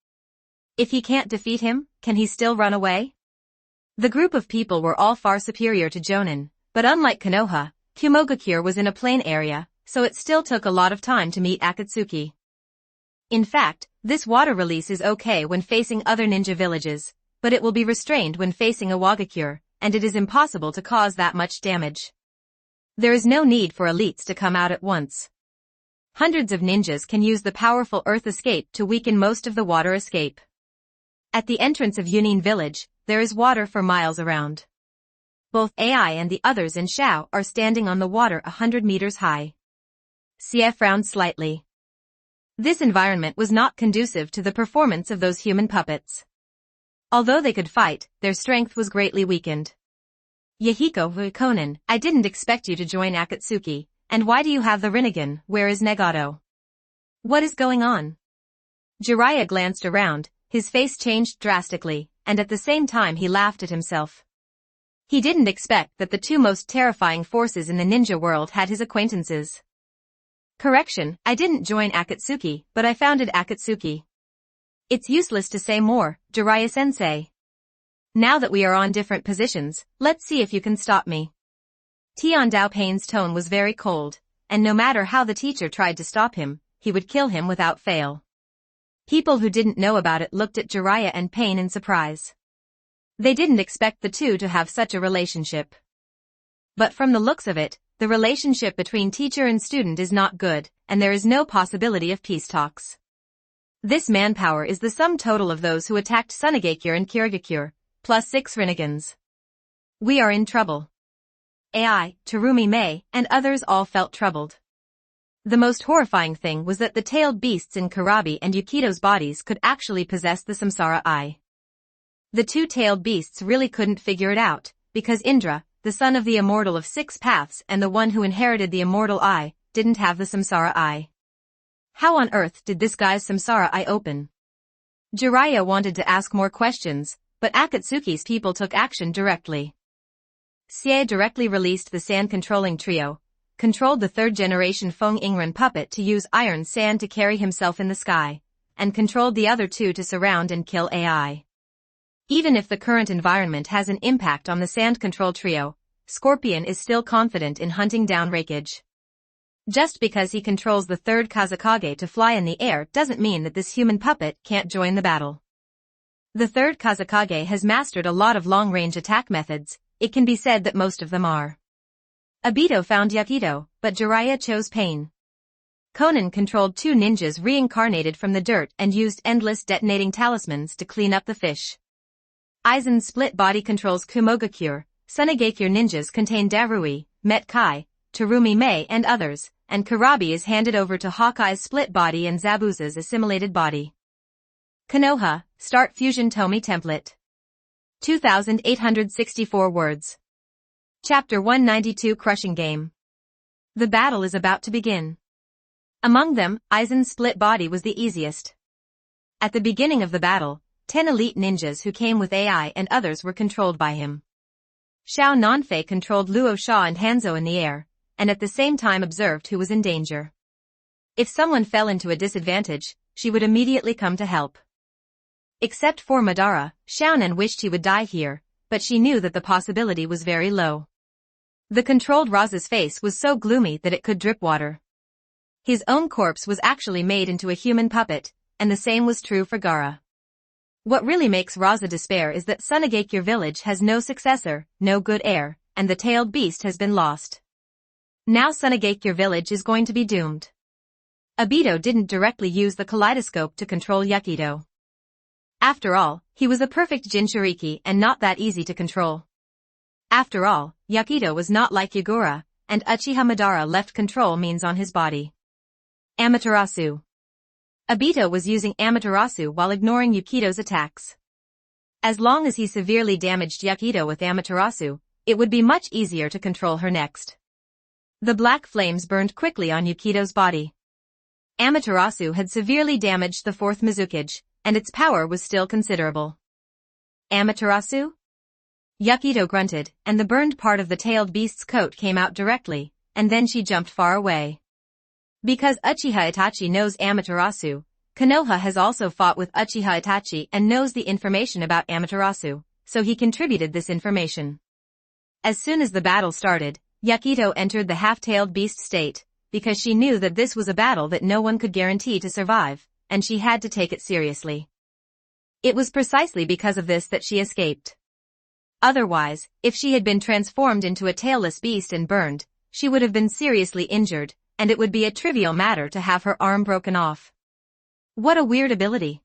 If he can't defeat him, can he still run away? The group of people were all far superior to Jonin, but unlike Konoha, Kumogakure was in a plain area, so it still took a lot of time to meet Akatsuki. In fact, this water release is okay when facing other ninja villages, but it will be restrained when facing a Wagakure, and it is impossible to cause that much damage. There is no need for elites to come out at once. Hundreds of ninjas can use the powerful earth escape to weaken most of the water escape. At the entrance of Yunin village, there is water for miles around. Both AI and the others in Shao are standing on the water 100 meters high. CF frowned slightly. This environment was not conducive to the performance of those human puppets. Although they could fight, their strength was greatly weakened. Yahiko Konan, I didn't expect you to join Akatsuki, and why do you have the Rinnegan? Where is Negato? What is going on? Jiraiya glanced around, his face changed drastically, and at the same time he laughed at himself. He didn't expect that the 2 most terrifying forces in the ninja world had his acquaintances. Correction, I didn't join Akatsuki, but I founded Akatsuki. It's useless to say more, Jiraiya-sensei. Now that we are on different positions, let's see if you can stop me. Tian Daopein's tone was very cold, and no matter how the teacher tried to stop him, he would kill him without fail. People who didn't know about it looked at Jiraiya and Pain in surprise. They didn't expect the 2 to have such a relationship. But from the looks of it, the relationship between teacher and student is not good, and there is no possibility of peace talks. This manpower is the sum total of those who attacked Sunagakure and Kirigakure, plus 6 Rinnegan's. We are in trouble. AI, Terumi Mei, and others all felt troubled. The most horrifying thing was that the tailed beasts in Karabi and Yukito's bodies could actually possess the Samsara Eye. The two tailed beasts really couldn't figure it out, because Indra, the son of the immortal of 6 paths and the one who inherited the immortal eye, didn't have the Samsara Eye. How on earth did this guy's Samsara Eye open? Jiraiya wanted to ask more questions, but Akatsuki's people took action directly. Sie directly released the sand-controlling trio, controlled the third-generation Feng Ingren puppet to use iron sand to carry himself in the sky, and controlled the other two to surround and kill AI. Even if the current environment has an impact on the sand control trio, Scorpion is still confident in hunting down Raikage. Just because he controls the third Kazekage to fly in the air doesn't mean that this human puppet can't join the battle. The third Kazekage has mastered a lot of long-range attack methods. It can be said that most of them are. Obito found Yukito, but Jiraiya chose pain. Conan controlled 2 ninjas reincarnated from the dirt and used endless detonating talismans to clean up the fish. Aizen's split body controls Kumogakure, Sunagakure ninjas contain Darui, Met Kai, Terumi Mei and others, and Karabi is handed over to Hawkeye's split body and Zabuza's assimilated body. Konoha, Start Fusion Tomie Template. 2,864 words. Chapter 192 Crushing Game. The battle is about to begin. Among them, Aizen's split body was the easiest. At the beginning of the battle, 10 elite ninjas who came with AI and others were controlled by him. Xiao Nanfei controlled Luo Sha and Hanzo in the air, and at the same time observed who was in danger. If someone fell into a disadvantage, she would immediately come to help. Except for Madara, Xiaonan wished he would die here, but she knew that the possibility was very low. The controlled Raza's face was so gloomy that it could drip water. His own corpse was actually made into a human puppet, and the same was true for Gaara. What really makes Raza despair is that Sunagakure village has no successor, no good heir, and the tailed beast has been lost. Now Sunagakure village is going to be doomed. Obito didn't directly use the kaleidoscope to control Yukito. After all, he was a perfect Jinchuriki and not that easy to control. After all, Yukito was not like Yagura, and Uchiha Madara left control means on his body. Amaterasu. Obito was using Amaterasu while ignoring Yukito's attacks. As long as he severely damaged Yukito with Amaterasu, it would be much easier to control her next. The black flames burned quickly on Yukito's body. Amaterasu had severely damaged the fourth Mizukage, and its power was still considerable. Amaterasu? Yukito grunted, and the burned part of the tailed beast's coat came out directly, and then she jumped far away. Because Uchiha Itachi knows Amaterasu, Konoha has also fought with Uchiha Itachi and knows the information about Amaterasu, so he contributed this information. As soon as the battle started, Yukito entered the half-tailed beast state, because she knew that this was a battle that no one could guarantee to survive, and she had to take it seriously. It was precisely because of this that she escaped. Otherwise, if she had been transformed into a tailless beast and burned, she would have been seriously injured, and it would be a trivial matter to have her arm broken off. What a weird ability.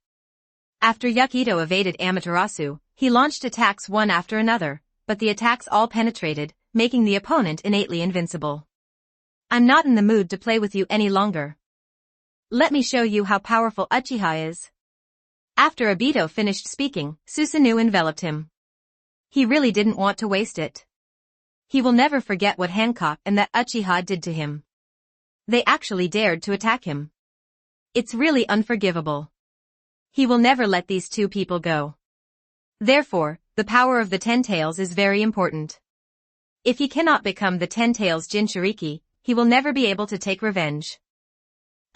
After Yukito evaded Amaterasu, he launched attacks one after another, but the attacks all penetrated, making the opponent innately invincible. I'm not in the mood to play with you any longer. Let me show you how powerful Uchiha is. After Obito finished speaking, Susanoo enveloped him. He really didn't want to waste it. He will never forget what Hancock and that Uchiha did to him. They actually dared to attack him. It's really unforgivable. He will never let these two people go. Therefore, the power of the Ten Tails is very important. If he cannot become the Ten Tails Jinchuriki, he will never be able to take revenge.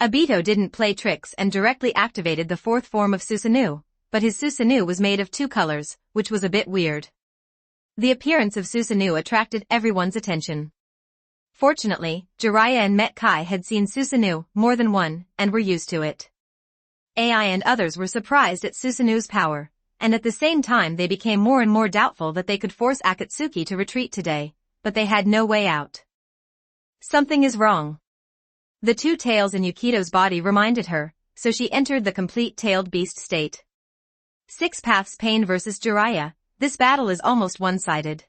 Obito didn't play tricks and directly activated the fourth form of Susanoo, but his Susanoo was made of 2 colors, which was a bit weird. The appearance of Susanoo attracted everyone's attention. Fortunately, Jiraiya and Met Kai had seen Susanoo more than one, and were used to it. AI and others were surprised at Susanoo's power, and at the same time they became more and more doubtful that they could force Akatsuki to retreat today, but they had no way out. Something is wrong. The 2 tails in Yukito's body reminded her, so she entered the complete tailed beast state. 6 Paths Pain vs Jiraiya, this battle is almost one-sided.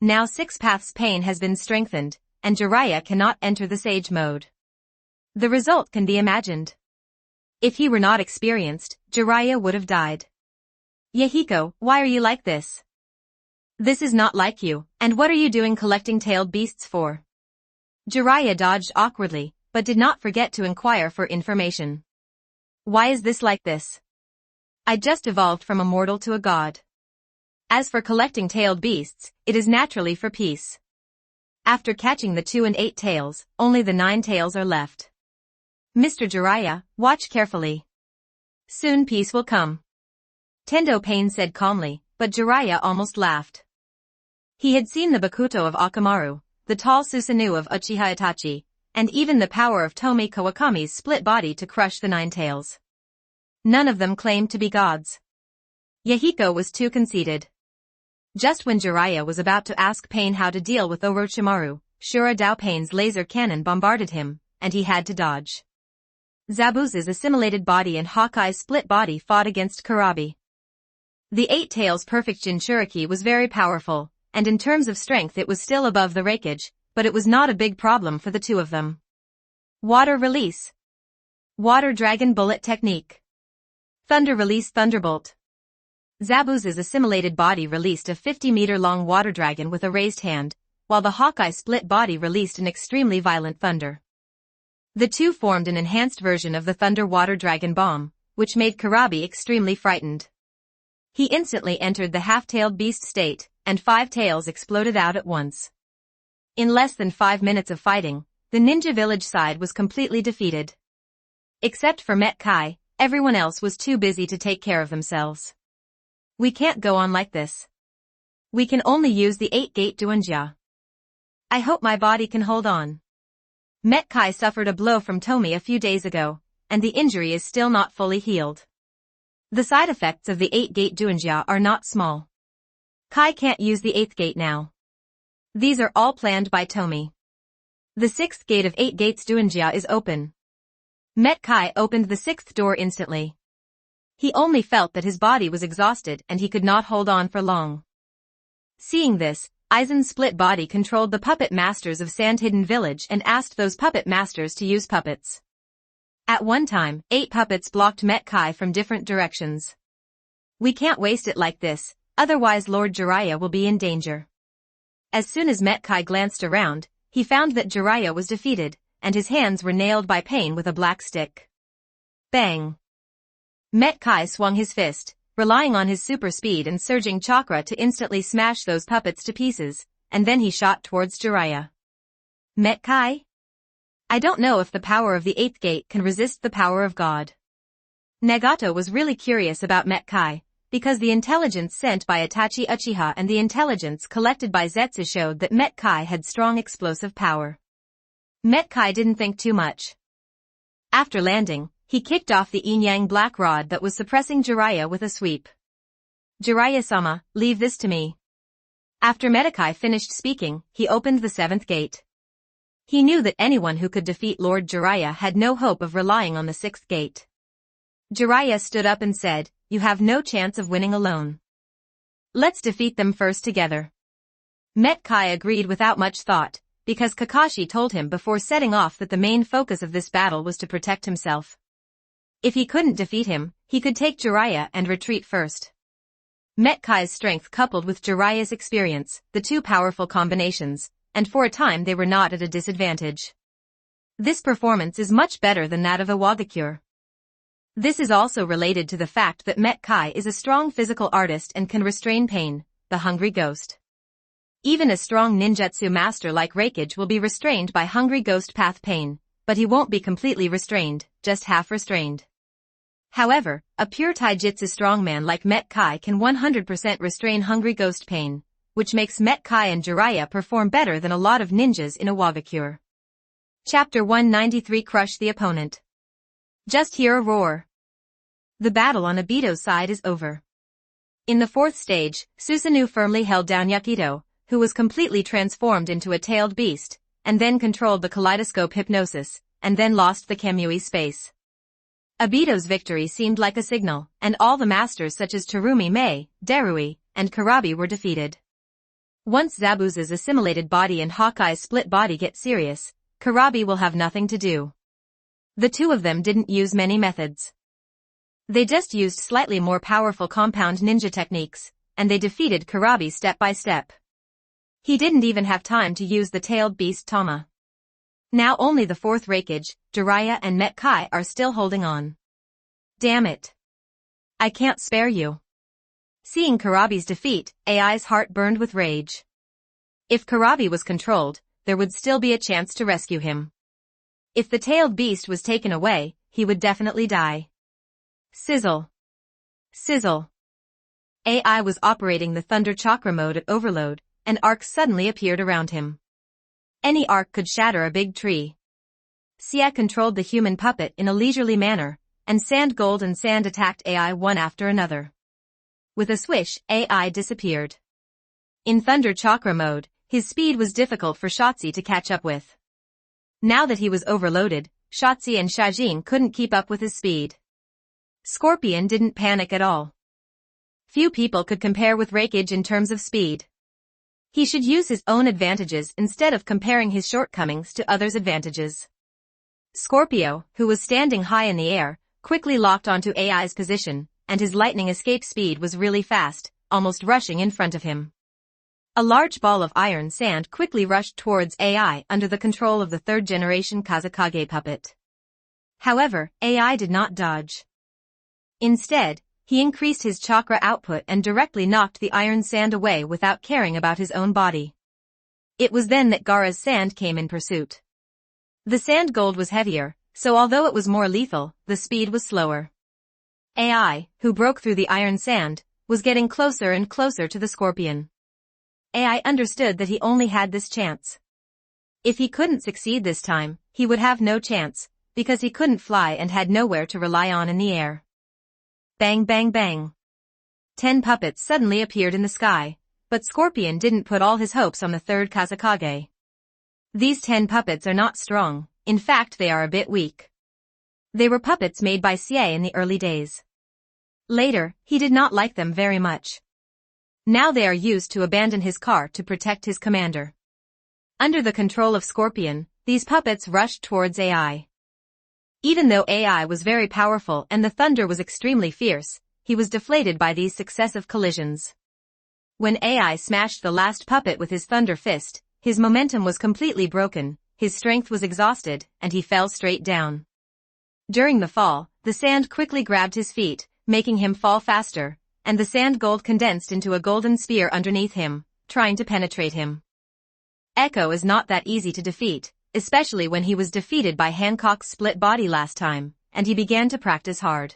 Now 6 paths pain has been strengthened, and Jiraiya cannot enter the sage mode. The result can be imagined. If he were not experienced, Jiraiya would have died. Yahiko, why are you like this? This is not like you, and what are you doing collecting tailed beasts for? Jiraiya dodged awkwardly, but did not forget to inquire for information. Why is this like this? I just evolved from a mortal to a god. As for collecting tailed beasts, it is naturally for peace. After catching the 2 and 8 tails, only the 9 tails are left. Mr. Jiraiya, watch carefully. Soon peace will come. Tendo Pain said calmly, but Jiraiya almost laughed. He had seen the Bakuto of Akamaru, the tall Susanoo of Uchiha Itachi, and even the power of Tomie Kawakami's split body to crush the 9 tails. None of them claimed to be gods. Yahiko was too conceited. Just when Jiraiya was about to ask Pain how to deal with Orochimaru, Shura Dao Pain's laser cannon bombarded him, and he had to dodge. Zabuza's assimilated body and Hawkeye's split body fought against Kurabi. The 8 tails perfect Jinchuriki was very powerful, and in terms of strength it was still above the Raikage, but it was not a big problem for the 2 of them. Water release. Water Dragon Bullet Technique. Thunder release Thunderbolt. Zabuza's assimilated body released a 50-meter-long water dragon with a raised hand, while the Hawkeye split body released an extremely violent thunder. The 2 formed an enhanced version of the Thunder Water Dragon Bomb, which made Kurabi extremely frightened. He instantly entered the half-tailed beast state, and 5 tails exploded out at once. In less than 5 minutes of fighting, the ninja village side was completely defeated. Except for Met Kai, everyone else was too busy to take care of themselves. We can't go on like this. We can only use the 8-gate Duanjia. I hope my body can hold on. Met Kai suffered a blow from Tomie a few days ago, and the injury is still not fully healed. The side effects of the 8-gate Duanjia are not small. Kai can't use the 8th gate now. These are all planned by Tomie. The 6th gate of 8 gates Duanjia is open. Met Kai opened the 6th door instantly. He only felt that his body was exhausted and he could not hold on for long. Seeing this, Aizen's split body controlled the puppet masters of Sand Hidden Village and asked those puppet masters to use puppets. At one time, 8 puppets blocked Met Kai from different directions. We can't waste it like this, otherwise Lord Jiraiya will be in danger. As soon as Met Kai glanced around, he found that Jiraiya was defeated, and his hands were nailed by Pain with a black stick. Bang! Met Kai swung his fist, relying on his super speed and surging chakra to instantly smash those puppets to pieces, and then he shot towards Jiraiya. Met Kai? I don't know if the power of the 8th gate can resist the power of God. Nagato was really curious about Met Kai, because the intelligence sent by Itachi Uchiha and the intelligence collected by Zetsu showed that Met Kai had strong explosive power. Met Kai didn't think too much. After landing, he kicked off the yin-yang black rod that was suppressing Jiraiya with a sweep. Jiraiya-sama, leave this to me. After Medakai finished speaking, he opened the 7th gate. He knew that anyone who could defeat Lord Jiraiya had no hope of relying on the 6th gate. Jiraiya stood up and said, "You have no chance of winning alone. Let's defeat them first together." Met Kai agreed without much thought, because Kakashi told him before setting off that the main focus of this battle was to protect himself. If he couldn't defeat him, he could take Jiraiya and retreat first. Met Kai's strength coupled with Jiraiya's experience, the 2 powerful combinations, and for a time they were not at a disadvantage. This performance is much better than that of Iwagakure. This is also related to the fact that Met Kai is a strong physical artist and can restrain Pain, the hungry ghost. Even a strong ninjutsu master like Raikage will be restrained by hungry ghost path Pain, but he won't be completely restrained, just half restrained. However, a pure taijutsu strongman like Met Kai can 100% restrain hungry ghost Pain, which makes Met Kai and Jiraiya perform better than a lot of ninjas in Iwagakure. Chapter 193 Crush the Opponent. Just hear a roar. The battle on Obito's side is over. In the 4th stage, Susanoo firmly held down Yakido, who was completely transformed into a tailed beast, and then controlled the kaleidoscope hypnosis, and then lost the Kamui space. Obito's victory seemed like a signal, and all the masters such as Terumi Mei, Darui, and Karabi were defeated. Once Zabuza's assimilated body and Hawkeye's split body get serious, Karabi will have nothing to do. The two of them didn't use many methods. They just used slightly more powerful compound ninja techniques, and they defeated Karabi step by step. He didn't even have time to use the tailed beast Tomie. Now only the fourth Raikage, Jiraiya and Met Kai are still holding on. Damn it. I can't spare you. Seeing Karabi's defeat, AI's heart burned with rage. If Karabi was controlled, there would still be a chance to rescue him. If the tailed beast was taken away, he would definitely die. Sizzle. Sizzle. AI was operating the Thunder Chakra mode at overload, and arcs suddenly appeared around him. Any arc could shatter a big tree. Sia controlled the human puppet in a leisurely manner, and Sand Gold and Sand attacked AI one after another. With a swish, AI disappeared. In Thunder Chakra mode, his speed was difficult for Shotzi to catch up with. Now that he was overloaded, Shotzi and Shajin couldn't keep up with his speed. Scorpion didn't panic at all. Few people could compare with Raikage in terms of speed. He should use his own advantages instead of comparing his shortcomings to others' advantages. Scorpio, who was standing high in the air, quickly locked onto AI's position, and his lightning escape speed was really fast, almost rushing in front of him. A large ball of iron sand quickly rushed towards AI under the control of the third-generation Kazekage puppet. However, AI did not dodge. Instead, he increased his chakra output and directly knocked the iron sand away without caring about his own body. It was then that Gaara's sand came in pursuit. The sand gold was heavier, so although it was more lethal, the speed was slower. AI, who broke through the iron sand, was getting closer and closer to the scorpion. AI understood that he only had this chance. If he couldn't succeed this time, he would have no chance, because he couldn't fly and had nowhere to rely on in the air. Bang bang bang. 10 puppets suddenly appeared in the sky, but Scorpion didn't put all his hopes on the third Kazekage. These 10 puppets are not strong, in fact they are a bit weak. They were puppets made by Sie in the early days. Later, he did not like them very much. Now they are used to abandon his car to protect his commander. Under the control of Scorpion, these puppets rushed towards AI. Even though AI was very powerful and the thunder was extremely fierce, he was deflated by these successive collisions. When AI smashed the last puppet with his thunder fist, his momentum was completely broken, his strength was exhausted, and he fell straight down. During the fall, the sand quickly grabbed his feet, making him fall faster, and the sand gold condensed into a golden spear underneath him, trying to penetrate him. Echo is not that easy to defeat, especially when he was defeated by Hancock's split body last time, and he began to practice hard.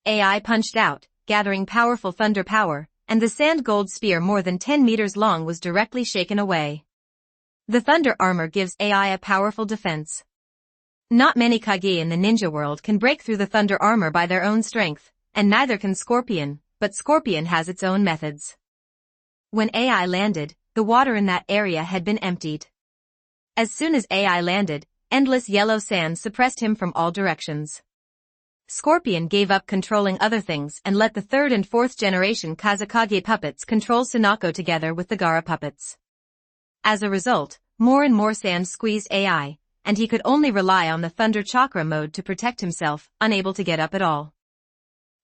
AI punched out, gathering powerful thunder power, and the sand gold spear more than 10 meters long was directly shaken away. The thunder armor gives AI a powerful defense. Not many Kage in the ninja world can break through the thunder armor by their own strength, and neither can Scorpion, but Scorpion has its own methods. When AI landed, the water in that area had been emptied. As soon as AI landed, endless yellow sand suppressed him from all directions. Scorpion gave up controlling other things and let the third and fourth generation Kazekage puppets control Sunako together with the Gaara puppets. As a result, more and more sand squeezed AI, and he could only rely on the Thunder Chakra mode to protect himself, unable to get up at all.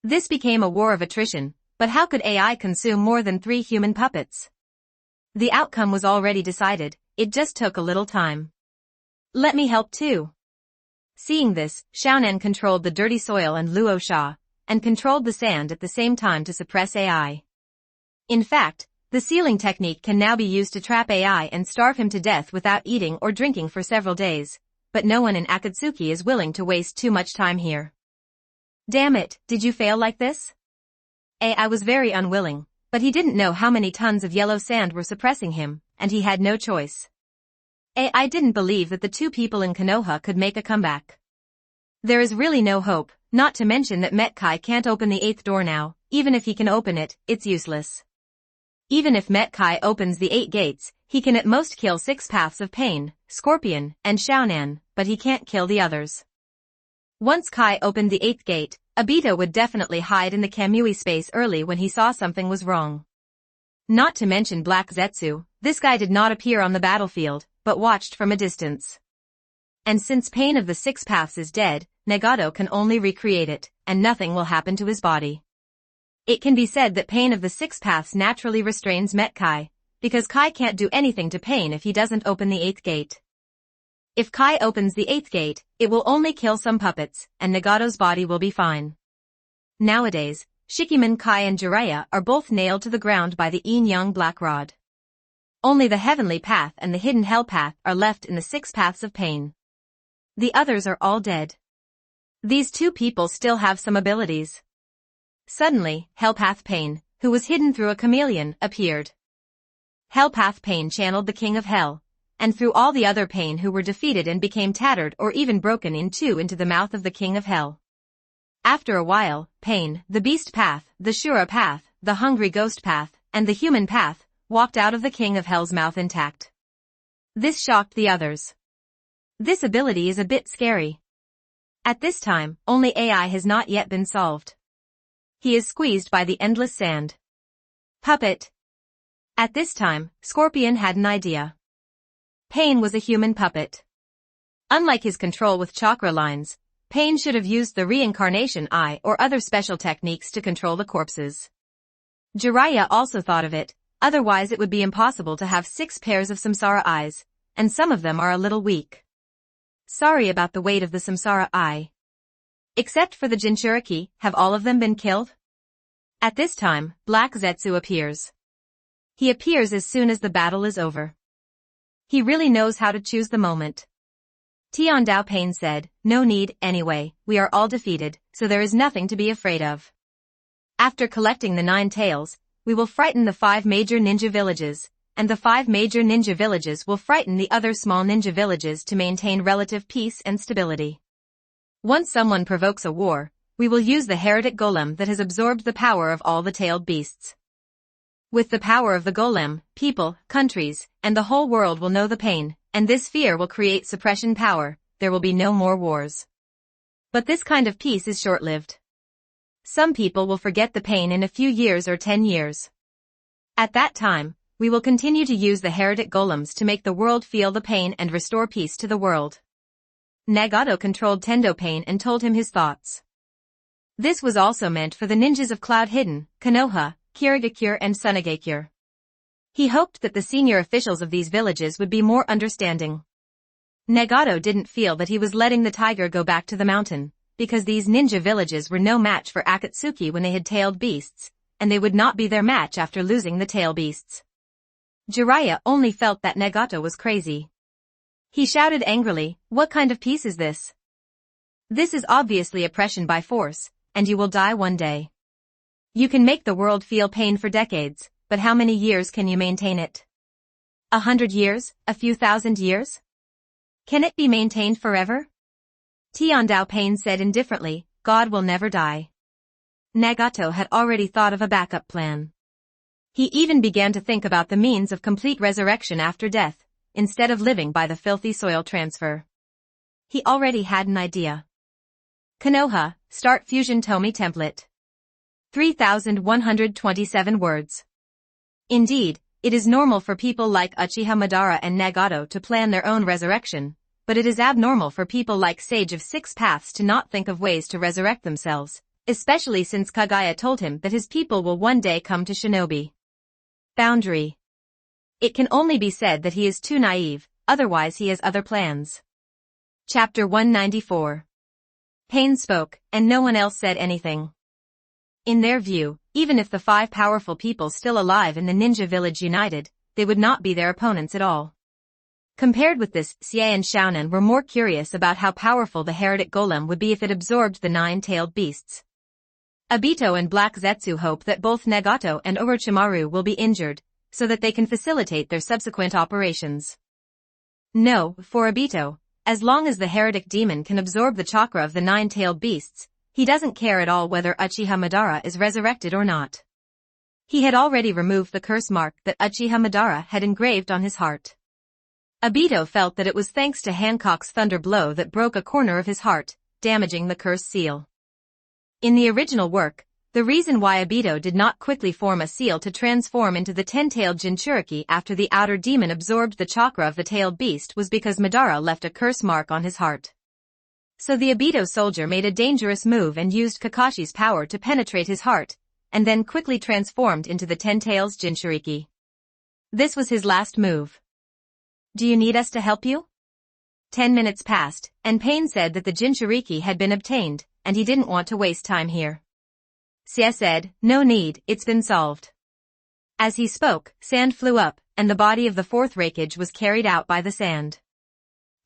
This became a war of attrition, but how could AI consume more than 3 human puppets? The outcome was already decided, it just took a little time. Let me help too. Seeing this, Xiaonan controlled the dirty soil and Luo Sha, and controlled the sand at the same time to suppress AI. In fact, the sealing technique can now be used to trap AI and starve him to death without eating or drinking for several days, but no one in Akatsuki is willing to waste too much time here. Damn it, did you fail like this? AI was very unwilling, but he didn't know how many tons of yellow sand were suppressing him, and he had no choice. AI didn't believe that the 2 people in Konoha could make a comeback. There is really no hope, not to mention that Metkai can't open the 8th door now, even if he can open it, it's useless. Even if Metkai opens the 8 gates, he can at most kill 6 Paths of Pain, Scorpion, and Xiaonan, but he can't kill the others. Once Kai opened the 8th gate, Obito would definitely hide in the Kamui space early when he saw something was wrong. Not to mention Black Zetsu, this guy did not appear on the battlefield, but watched from a distance. And since Pain of the Six Paths is dead, Nagato can only recreate it, and nothing will happen to his body. It can be said that Pain of the Six Paths naturally restrains Met Kai, because Kai can't do anything to Pain if he doesn't open the 8th gate. If Kai opens the 8th gate, it will only kill some puppets, and Nagato's body will be fine. Nowadays, Shikimon Kai and Jiraiya are both nailed to the ground by the yin-yang black rod. Only the heavenly path and the hidden hell path are left in the 6 paths of pain. The others are all dead. These two people still have some abilities. Suddenly, Hellpath Pain, who was hidden through a chameleon, appeared. Hellpath Pain channeled the King of Hell, and threw all the other Pain who were defeated and became tattered or even broken in two into the mouth of the King of Hell. After a while, Pain, the Beast Path, the Shura Path, the Hungry Ghost Path, and the Human Path, walked out of the King of Hell's mouth intact. This shocked the others. This ability is a bit scary. At this time, only AI has not yet been solved. He is squeezed by the endless sand. Puppet. At this time, Scorpion had an idea. Pain was a human puppet. Unlike his control with chakra lines, Pain should have used the reincarnation eye or other special techniques to control the corpses. Jiraiya also thought of it, otherwise it would be impossible to have 6 pairs of samsara eyes, and some of them are a little weak. Sorry about the weight of the samsara eye. Except for the Jinchuriki, have all of them been killed? At this time, Black Zetsu appears. He appears as soon as the battle is over. He really knows how to choose the moment. Tiandao Pain said, "No need, anyway, we are all defeated, so there is nothing to be afraid of. After collecting the 9 tails, we will frighten the 5 major ninja villages, and the 5 major ninja villages will frighten the other small ninja villages to maintain relative peace and stability. Once someone provokes a war, we will use the heretic golem that has absorbed the power of all the tailed beasts. With the power of the golem, people, countries, and the whole world will know the pain, and this fear will create suppression power, there will be no more wars. But this kind of peace is short-lived. Some people will forget the pain in a few years or 10 years. At that time, we will continue to use the heretic golems to make the world feel the pain and restore peace to the world." Nagato controlled Tendo Pain and told him his thoughts. This was also meant for the ninjas of Cloud Hidden, Konoha, Kirigakure and Sunagakure. He hoped that the senior officials of these villages would be more understanding. Nagato didn't feel that he was letting the tiger go back to the mountain, because these ninja villages were no match for Akatsuki when they had tailed beasts, and they would not be their match after losing the tail beasts. Jiraiya only felt that Nagato was crazy. He shouted angrily, "What kind of peace is this? This is obviously oppression by force, and you will die one day. You can make the world feel pain for decades, but how many years can you maintain it? 100 years? A few thousand years? Can it be maintained forever?" Tiandao Pain said indifferently, "God will never die." Nagato had already thought of a backup plan. He even began to think about the means of complete resurrection after death, instead of living by the filthy soil transfer. He already had an idea. Konoha, start Fusion Tomie template. 3,127 words. Indeed, it is normal for people like Uchiha Madara and Nagato to plan their own resurrection, but it is abnormal for people like Sage of 6 Paths to not think of ways to resurrect themselves, especially since Kagaya told him that his people will one day come to Shinobi. Boundary. It can only be said that he is too naive, otherwise he has other plans. Chapter 194. Pain spoke, and no one else said anything. In their view, even if the 5 powerful people still alive in the ninja village united, they would not be their opponents at all. Compared with this, Xie and Xiaonan were more curious about how powerful the heretic golem would be if it absorbed the 9-tailed beasts. Obito and Black Zetsu hope that both Nagato and Orochimaru will be injured, so that they can facilitate their subsequent operations. No, for Obito, as long as the heretic demon can absorb the chakra of the 9-tailed beasts, he doesn't care at all whether Uchiha Madara is resurrected or not. He had already removed the curse mark that Uchiha Madara had engraved on his heart. Obito felt that it was thanks to Hancock's thunder blow that broke a corner of his heart, damaging the curse seal. In the original work, The reason why Obito did not quickly form a seal to transform into the 10-tailed Jinchuriki after the outer demon absorbed the chakra of the tailed beast was because Madara left a curse mark on his heart. So the Obito soldier made a dangerous move and used Kakashi's power to penetrate his heart, and then quickly transformed into the 10 tails Jinchuriki. This was his last move. Do you need us to help you? 10 minutes passed, and Pain said that the Jinchuriki had been obtained, and he didn't want to waste time here. Sia said, no need, it's been solved. As he spoke, sand flew up, and the body of the fourth Raikage was carried out by the sand.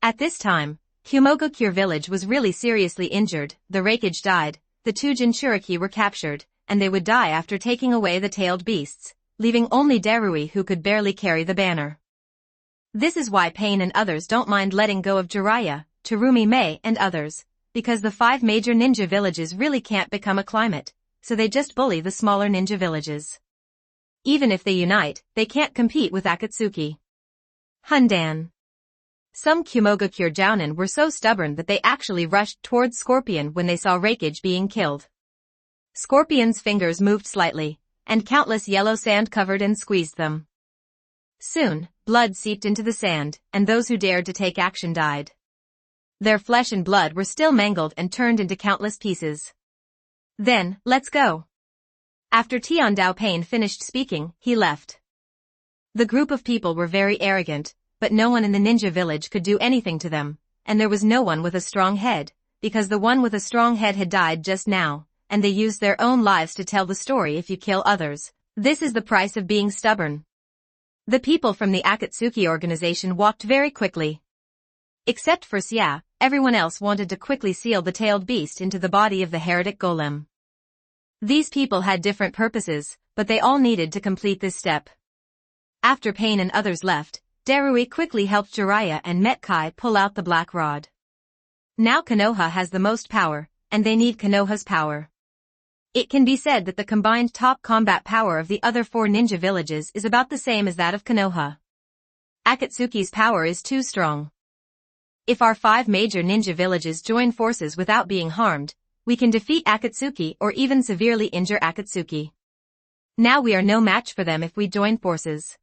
At this time, Kumogakure village was really seriously injured, the Raikage died, the 2 Jinchuriki were captured, and they would die after taking away the tailed beasts, leaving only Darui who could barely carry the banner. This is why Pain and others don't mind letting go of Jiraiya, Terumi Mei and others, because the 5 major ninja villages really can't become a climate, so they just bully the smaller ninja villages. Even if they unite, they can't compete with Akatsuki. Hundan. Some Kumogakure Jounin were so stubborn that they actually rushed towards Scorpion when they saw Raikage being killed. Scorpion's fingers moved slightly, and countless yellow sand covered and squeezed them. Soon, blood seeped into the sand, and those who dared to take action died. Their flesh and blood were still mangled and turned into countless pieces. Then, let's go. After Tian Dao Pain finished speaking, he left. The group of people were very arrogant, but no one in the ninja village could do anything to them, and there was no one with a strong head, because the one with a strong head had died just now, and they used their own lives to tell the story. If you kill others, this is the price of being stubborn. The people from the Akatsuki organization walked very quickly. Except for Xia, everyone else wanted to quickly seal the tailed beast into the body of the heretic golem. These people had different purposes, but they all needed to complete this step. After Pain and others left, Darui quickly helped Jiraiya and Metkai pull out the black rod. Now Konoha has the most power, and they need Konoha's power. It can be said that the combined top combat power of the other 4 ninja villages is about the same as that of Konoha. Akatsuki's power is too strong. If our 5 major ninja villages join forces without being harmed, we can defeat Akatsuki or even severely injure Akatsuki. Now we are no match for them if we join forces.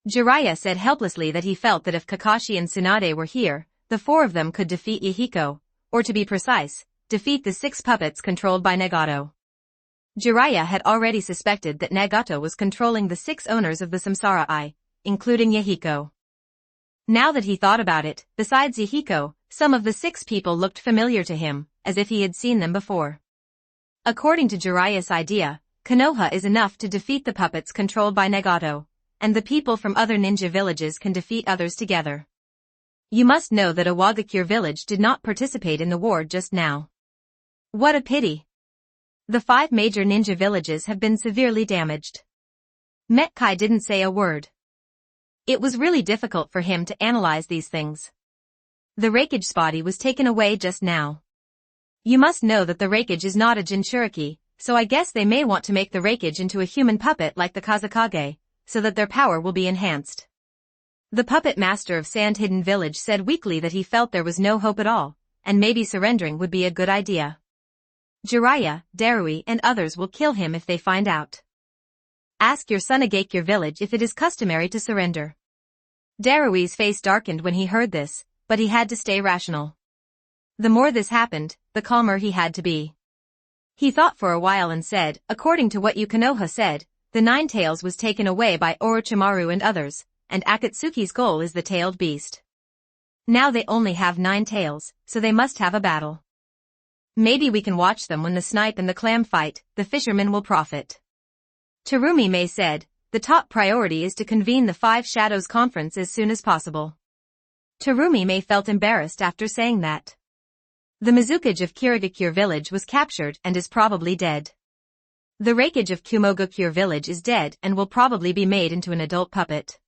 Jiraiya said helplessly that he felt that if Kakashi and Tsunade were here, the 4 of them could defeat Yahiko, or to be precise, defeat the 6 puppets controlled by Nagato. Jiraiya had already suspected that Nagato was controlling the 6 owners of the Samsara Eye, including Yahiko. Now that he thought about it, besides Yahiko, some of the 6 people looked familiar to him, as if he had seen them before. According to Jiraiya's idea, Konoha is enough to defeat the puppets controlled by Nagato, and the people from other ninja villages can defeat others together. You must know that Awagakure village did not participate in the war just now. What a pity. The 5 major ninja villages have been severely damaged. Metkai didn't say a word. It was really difficult for him to analyze these things. The Raikage's body was taken away just now. You must know that the Raikage is not a Jinchuriki, so I guess they may want to make the Raikage into a human puppet like the Kazekage, so that their power will be enhanced. The puppet master of Sand Hidden Village said weakly that he felt there was no hope at all, and maybe surrendering would be a good idea. Jiraiya, Darui and others will kill him if they find out. Ask your Sunagakure village if it is customary to surrender. Darui's face darkened when he heard this, but he had to stay rational. The more this happened, the calmer he had to be. He thought for a while and said, according to what Konoha said, the 9 tails was taken away by Orochimaru and others, and Akatsuki's goal is the tailed beast. Now they only have 9 tails, so they must have a battle. Maybe we can watch them when the snipe and the clam fight, the fishermen will profit. Terumi Mei said, the top priority is to convene the 5 Shadows Conference as soon as possible. Terumi Mei felt embarrassed after saying that. The Mizukage of Kirigakure village was captured and is probably dead. The Raikage of Kumogakure village is dead and will probably be made into an adult puppet.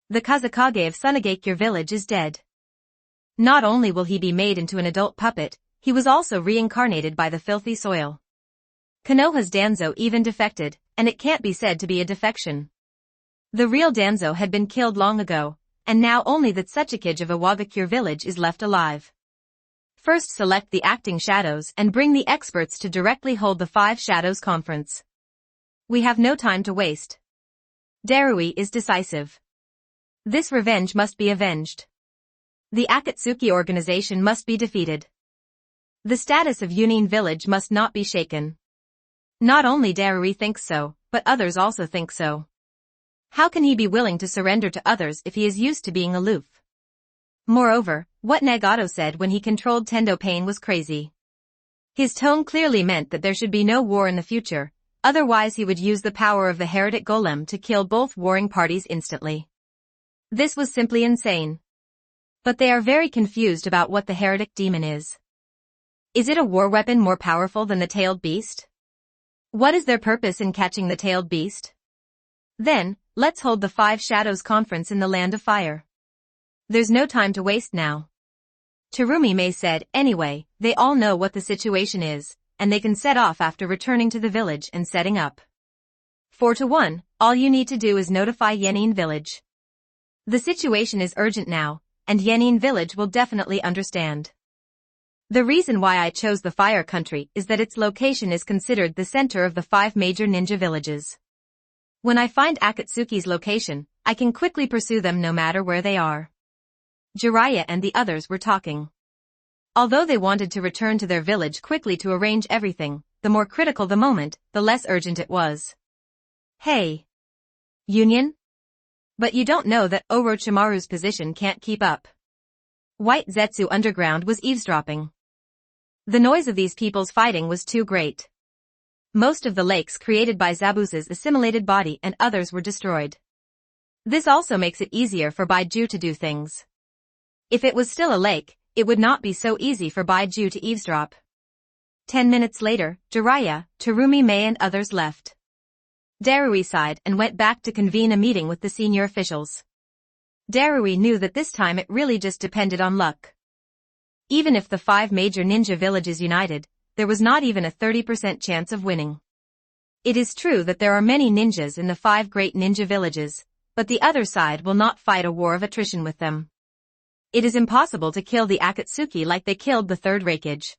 The Kazekage of Sunagakure village is dead. Not only will he be made into an adult puppet, he was also reincarnated by the filthy soil. Konoha's Danzo even defected, and it can't be said to be a defection. The real Danzo had been killed long ago, and now only the Tsuchikage of Awagakure village is left alive. First select the acting shadows and bring the experts to directly hold the 5 shadows conference. We have no time to waste. Darui is decisive. This revenge must be avenged. The Akatsuki organization must be defeated. The status of Yunin village must not be shaken. Not only Darui thinks so, but others also think so. How can he be willing to surrender to others if he is used to being aloof? Moreover, what Nagato said when he controlled Tendo Pain was crazy. His tone clearly meant that there should be no war in the future, otherwise he would use the power of the heretic golem to kill both warring parties instantly. This was simply insane. But they are very confused about what the heretic demon is. Is it a war weapon more powerful than the tailed beast? What is their purpose in catching the tailed beast? Then, let's hold the 5 shadows conference in the land of fire. There's no time to waste now. Terumi May said, anyway, they all know what the situation is, and they can set off after returning to the village and setting up. 4-1, all you need to do is notify Yenin village. The situation is urgent now, and Yenin village will definitely understand. The reason why I chose the fire country is that its location is considered the center of the 5 major ninja villages. When I find Akatsuki's location, I can quickly pursue them no matter where they are. Jiraiya and the others were talking. Although they wanted to return to their village quickly to arrange everything, the more critical the moment, the less urgent it was. Hey! Union? But you don't know that Orochimaru's position can't keep up. White Zetsu Underground was eavesdropping. The noise of these people's fighting was too great. Most of the lakes created by Zabuza's assimilated body and others were destroyed. This also makes it easier for Baiju to do things. If it was still a lake, it would not be so easy for Baiju to eavesdrop. 10 minutes later, Jiraiya, Terumi May and others left. Darui sighed and went back to convene a meeting with the senior officials. Darui knew that this time it really just depended on luck. Even if the 5 major ninja villages united, there was not even a 30% chance of winning. It is true that there are many ninjas in the 5 great ninja villages, but the other side will not fight a war of attrition with them. It is impossible to kill the Akatsuki like they killed the 3rd Raikage.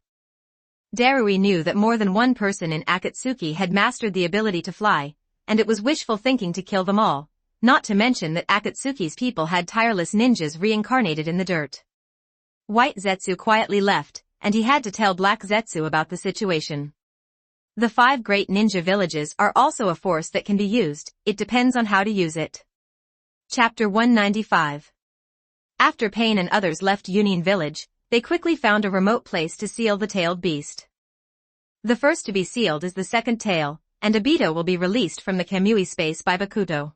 Darui knew that more than one person in Akatsuki had mastered the ability to fly, and it was wishful thinking to kill them all, not to mention that Akatsuki's people had tireless ninjas reincarnated in the dirt. White Zetsu quietly left, and he had to tell Black Zetsu about the situation. The 5 great ninja villages are also a force that can be used, it depends on how to use it. Chapter 195. After Pain and others left Union village, they quickly found a remote place to seal the tailed beast. The first to be sealed is the 2nd tail, and Obito will be released from the Kamui space by Bakuto.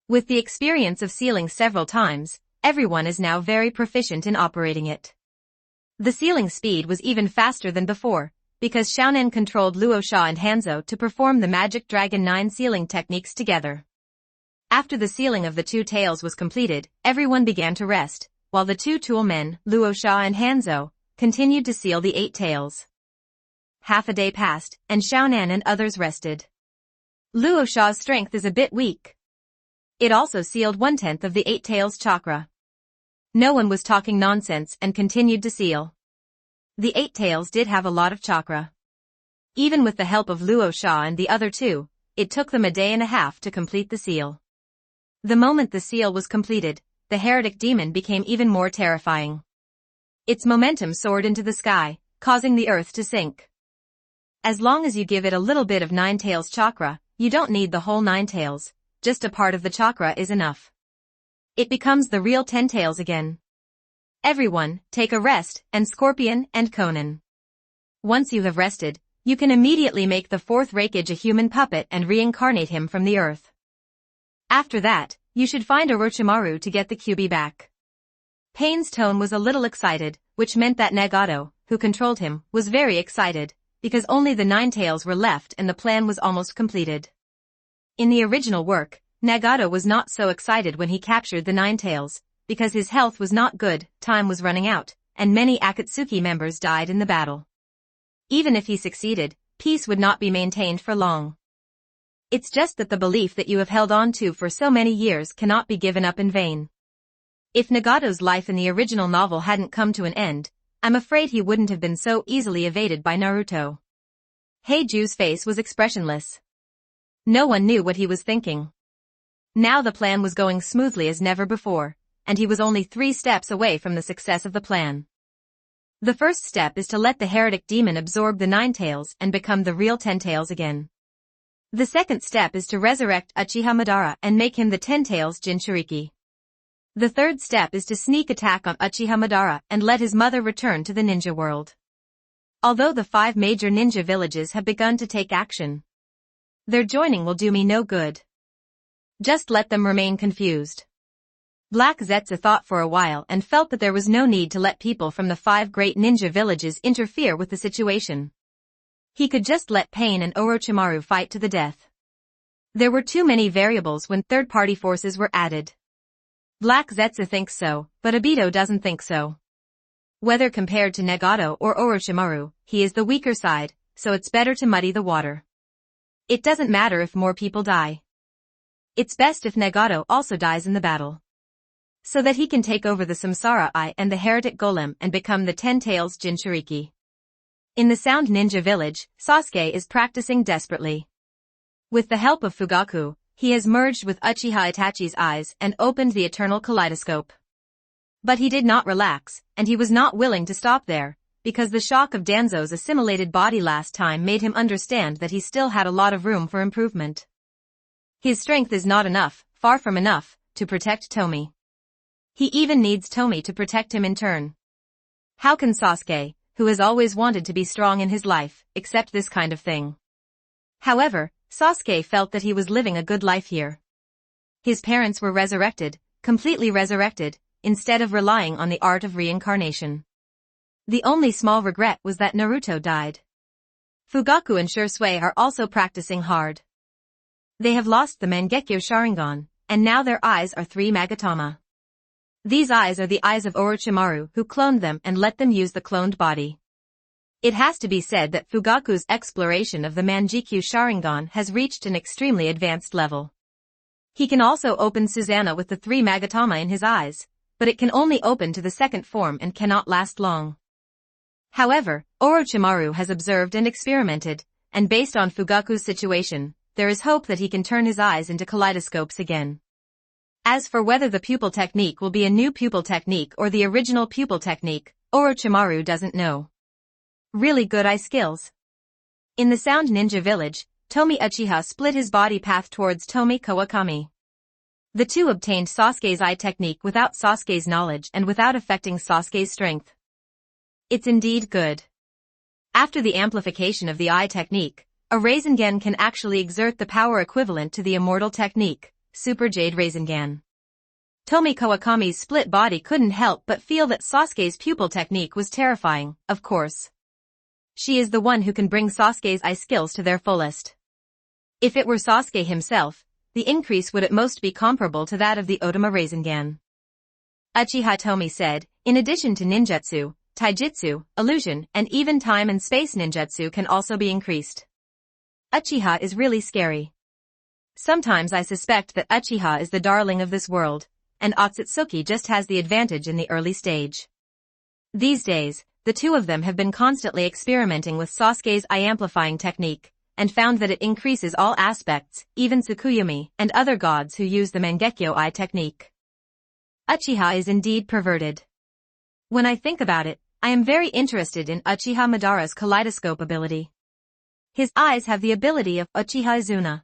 With the experience of sealing several times, everyone is now very proficient in operating it. The sealing speed was even faster than before, because Xiaonen controlled Luo Sha and Hanzo to perform the Magic Dragon 9 sealing techniques together. After the sealing of the 2 tails was completed, everyone began to rest, while the 2 tool men, Luo Sha and Hanzo, continued to seal the 8 tails. Half a day passed, and Xiaonan and others rested. Luo Sha's strength is a bit weak. It also sealed 1/10 of the 8 tails chakra. No one was talking nonsense and continued to seal. The 8 tails did have a lot of chakra. Even with the help of Luo Sha and the other 2, it took them a day and a half to complete the seal. The moment the seal was completed, the heretic demon became even more terrifying. Its momentum soared into the sky, causing the earth to sink. As long as you give it a little bit of 9 tails chakra, you don't need the whole 9 tails, just a part of the chakra is enough. It becomes the real 10 tails again. Everyone, take a rest, and Scorpion and Conan. Once you have rested, you can immediately make the 4th Raikage a human puppet and reincarnate him from the earth. After that, you should find Orochimaru to get the Kyuubi back. Pain's tone was a little excited, which meant that Nagato, who controlled him, was very excited, because only the 9 tails were left and the plan was almost completed. In the original work, Nagato was not so excited when he captured the 9 tails, because his health was not good, time was running out, and many Akatsuki members died in the battle. Even if he succeeded, peace would not be maintained for long. It's just that the belief that you have held on to for so many years cannot be given up in vain. If Nagato's life in the original novel hadn't come to an end, I'm afraid he wouldn't have been so easily evaded by Naruto. Heiju's face was expressionless. No one knew what he was thinking. Now the plan was going smoothly as never before, and he was only 3 steps away from the success of the plan. The first step is to let the heretic demon absorb the 9 tails and become the real 10 tails again. The second step is to resurrect Uchiha Madara and make him the 10 tails Jinchuriki. The third step is to sneak attack on Uchiha Madara and let his mother return to the ninja world. Although the 5 major ninja villages have begun to take action, their joining will do me no good. Just let them remain confused. Black Zetsu thought for a while and felt that there was no need to let people from the 5 great ninja villages interfere with the situation. He could just let Pain and Orochimaru fight to the death. There were too many variables when third-party forces were added. Black Zetsu thinks so, but Obito doesn't think so. Whether compared to Nagato or Orochimaru, he is the weaker side, so it's better to muddy the water. It doesn't matter if more people die. It's best if Nagato also dies in the battle, so that he can take over the Samsara Eye and the Heretic Golem and become the 10 tails Jinchuriki. In the Sound Ninja Village, Sasuke is practicing desperately. With the help of Fugaku, he has merged with Uchiha Itachi's eyes and opened the eternal kaleidoscope. But he did not relax, and he was not willing to stop there, because the shock of Danzo's assimilated body last time made him understand that he still had a lot of room for improvement. His strength is not enough, far from enough, to protect Tomie. He even needs Tomie to protect him in turn. How can Sasuke, who has always wanted to be strong in his life, accept this kind of thing? However, Sasuke felt that he was living a good life here. His parents were resurrected, completely resurrected, instead of relying on the art of reincarnation. The only small regret was that Naruto died. Fugaku and Shursui are also practicing hard. They have lost the Mangekyo Sharingan, and now their eyes are 3 Magatama. These eyes are the eyes of Orochimaru, who cloned them and let them use the cloned body. It has to be said that Fugaku's exploration of the Mangekyo Sharingan has reached an extremely advanced level. He can also open Susanoo with the 3 Magatama in his eyes, but it can only open to the second form and cannot last long. However, Orochimaru has observed and experimented, and based on Fugaku's situation, there is hope that he can turn his eyes into kaleidoscopes again. As for whether the pupil technique will be a new pupil technique or the original pupil technique, Orochimaru doesn't know. Really good eye skills. In the Sound Ninja Village, Tomie Uchiha split his body path towards Tomie Kawakami. The two obtained Sasuke's eye technique without Sasuke's knowledge and without affecting Sasuke's strength. It's indeed good. After the amplification of the eye technique, a Rasengan can actually exert the power equivalent to the immortal technique, Super Jade Rasengan. Tomie Kawakami's split body couldn't help but feel that Sasuke's pupil technique was terrifying, of course. She is the one who can bring Sasuke's eye skills to their fullest. If it were Sasuke himself, the increase would at most be comparable to that of the Otama Rasengan. Uchiha Tomie said, in addition to ninjutsu, taijutsu, illusion, and even time and space ninjutsu can also be increased. Uchiha is really scary. Sometimes I suspect that Uchiha is the darling of this world, and Otsutsuki just has the advantage in the early stage. These days, the two of them have been constantly experimenting with Sasuke's eye-amplifying technique, and found that it increases all aspects, even Tsukuyomi and other gods who use the Mangekyo eye technique. Uchiha is indeed perverted. When I think about it, I am very interested in Uchiha Madara's kaleidoscope ability. His eyes have the ability of Uchiha Izuna.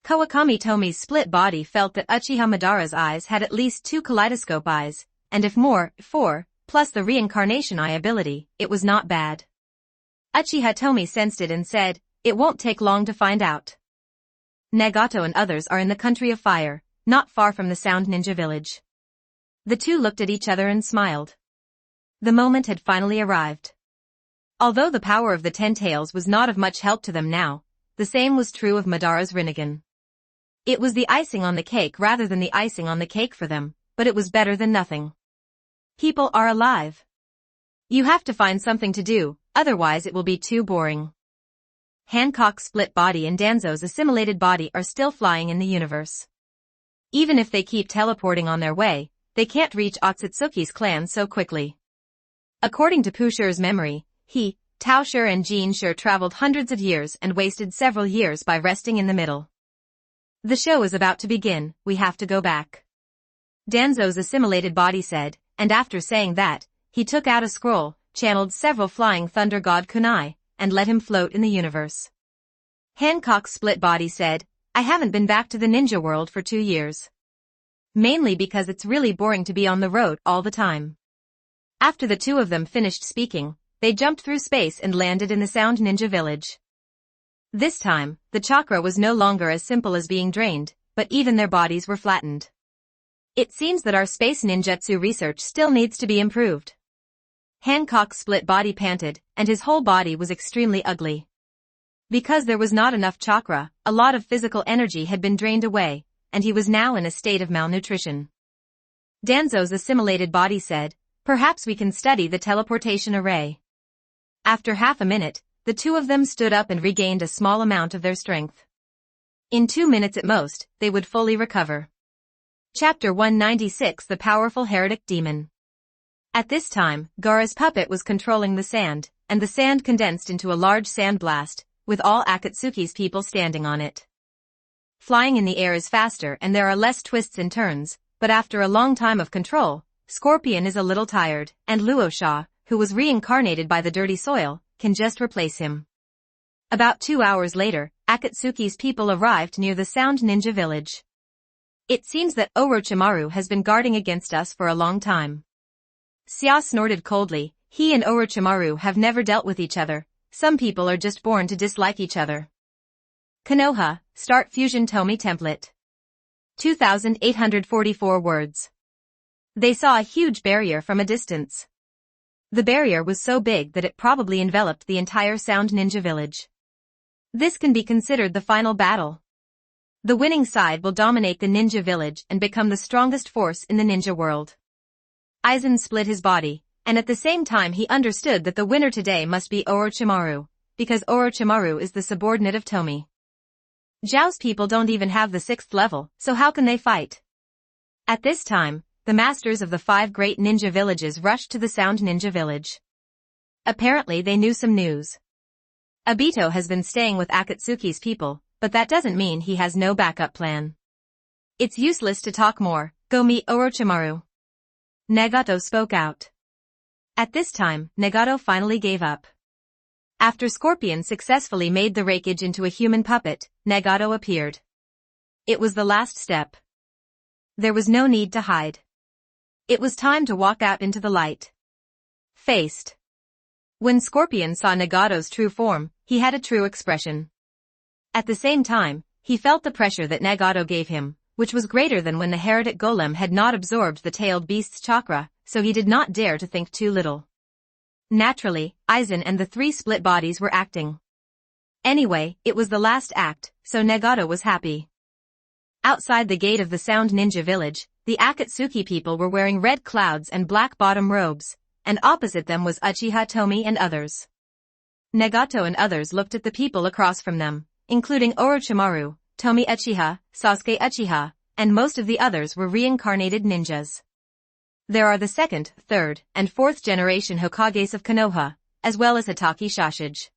Kawakami Tomie's split body felt that Uchiha Madara's eyes had at least 2 kaleidoscope eyes, and if more, 4, plus the reincarnation eye ability, it was not bad. Uchiha Tomie sensed it and said, it won't take long to find out. Nagato and others are in the country of fire, not far from the Sound Ninja Village. The two looked at each other and smiled. The moment had finally arrived. Although the power of the 10 tails was not of much help to them now, the same was true of Madara's Rinnegan. It was the icing on the cake rather than the icing on the cake for them, but it was better than nothing. People are alive. You have to find something to do, otherwise it will be too boring. Hancock's split body and Danzo's assimilated body are still flying in the universe. Even if they keep teleporting on their way, they can't reach Otsutsuki's clan so quickly. According to Pushur's memory, he, Tao Shur and Jin Shur traveled hundreds of years and wasted several years by resting in the middle. The show is about to begin, we have to go back. Danzo's assimilated body said, and after saying that, he took out a scroll, channeled several flying thunder god kunai, and let him float in the universe. Hancock's split body said, I haven't been back to the ninja world for 2 years. Mainly because it's really boring to be on the road all the time. After the two of them finished speaking, they jumped through space and landed in the Sound Ninja Village. This time, the chakra was no longer as simple as being drained, but even their bodies were flattened. It seems that our space ninjutsu research still needs to be improved. Hancock's split body panted, and his whole body was extremely ugly. Because there was not enough chakra, a lot of physical energy had been drained away, and he was now in a state of malnutrition. Danzo's assimilated body said, perhaps we can study the teleportation array. After half a minute, the two of them stood up and regained a small amount of their strength. In 2 minutes at most, they would fully recover. Chapter 196 The Powerful Heretic Demon. At this time, Gaara's puppet was controlling the sand, and the sand condensed into a large sand blast, with all Akatsuki's people standing on it. Flying in the air is faster and there are less twists and turns, but after a long time of control, Scorpion is a little tired, and Luosha, who was reincarnated by the dirty soil, can just replace him. About 2 hours later, Akatsuki's people arrived near the Sound Ninja Village. It seems that Orochimaru has been guarding against us for a long time. Xia snorted coldly, he and Orochimaru have never dealt with each other, some people are just born to dislike each other. Konoha, Start Fusion Tomie Template. 2,844 words. They saw a huge barrier from a distance. The barrier was so big that it probably enveloped the entire Sound Ninja Village. This can be considered the final battle. The winning side will dominate the ninja village and become the strongest force in the ninja world. Aizen split his body, and at the same time he understood that the winner today must be Orochimaru, because Orochimaru is the subordinate of Tomie. Zhao's people don't even have the 6th level, so how can they fight? At this time, the masters of the 5 great ninja villages rushed to the Sound Ninja Village. Apparently they knew some news. Obito has been staying with Akatsuki's people, but that doesn't mean he has no backup plan. It's useless to talk more, go meet Orochimaru. Nagato spoke out. At this time, Nagato finally gave up. After Scorpion successfully made the Raikage into a human puppet, Nagato appeared. It was the last step. There was no need to hide. It was time to walk out into the light. Faced. When Scorpion saw Nagato's true form, he had a true expression. At the same time, he felt the pressure that Nagato gave him, which was greater than when the heretic golem had not absorbed the tailed beast's chakra, so he did not dare to think too little. Naturally, Aizen and the 3 split bodies were acting. Anyway, it was the last act, so Nagato was happy. Outside the gate of the Sound Ninja Village, the Akatsuki people were wearing red clouds and black bottom robes, and opposite them was Uchiha Tomie and others. Nagato and others looked at the people across from them, including Orochimaru, Tomie Uchiha, Sasuke Uchiha, and most of the others were reincarnated ninjas. There are the 2nd, 3rd, and 4th generation Hokages of Konoha, as well as Hitaki Shashige.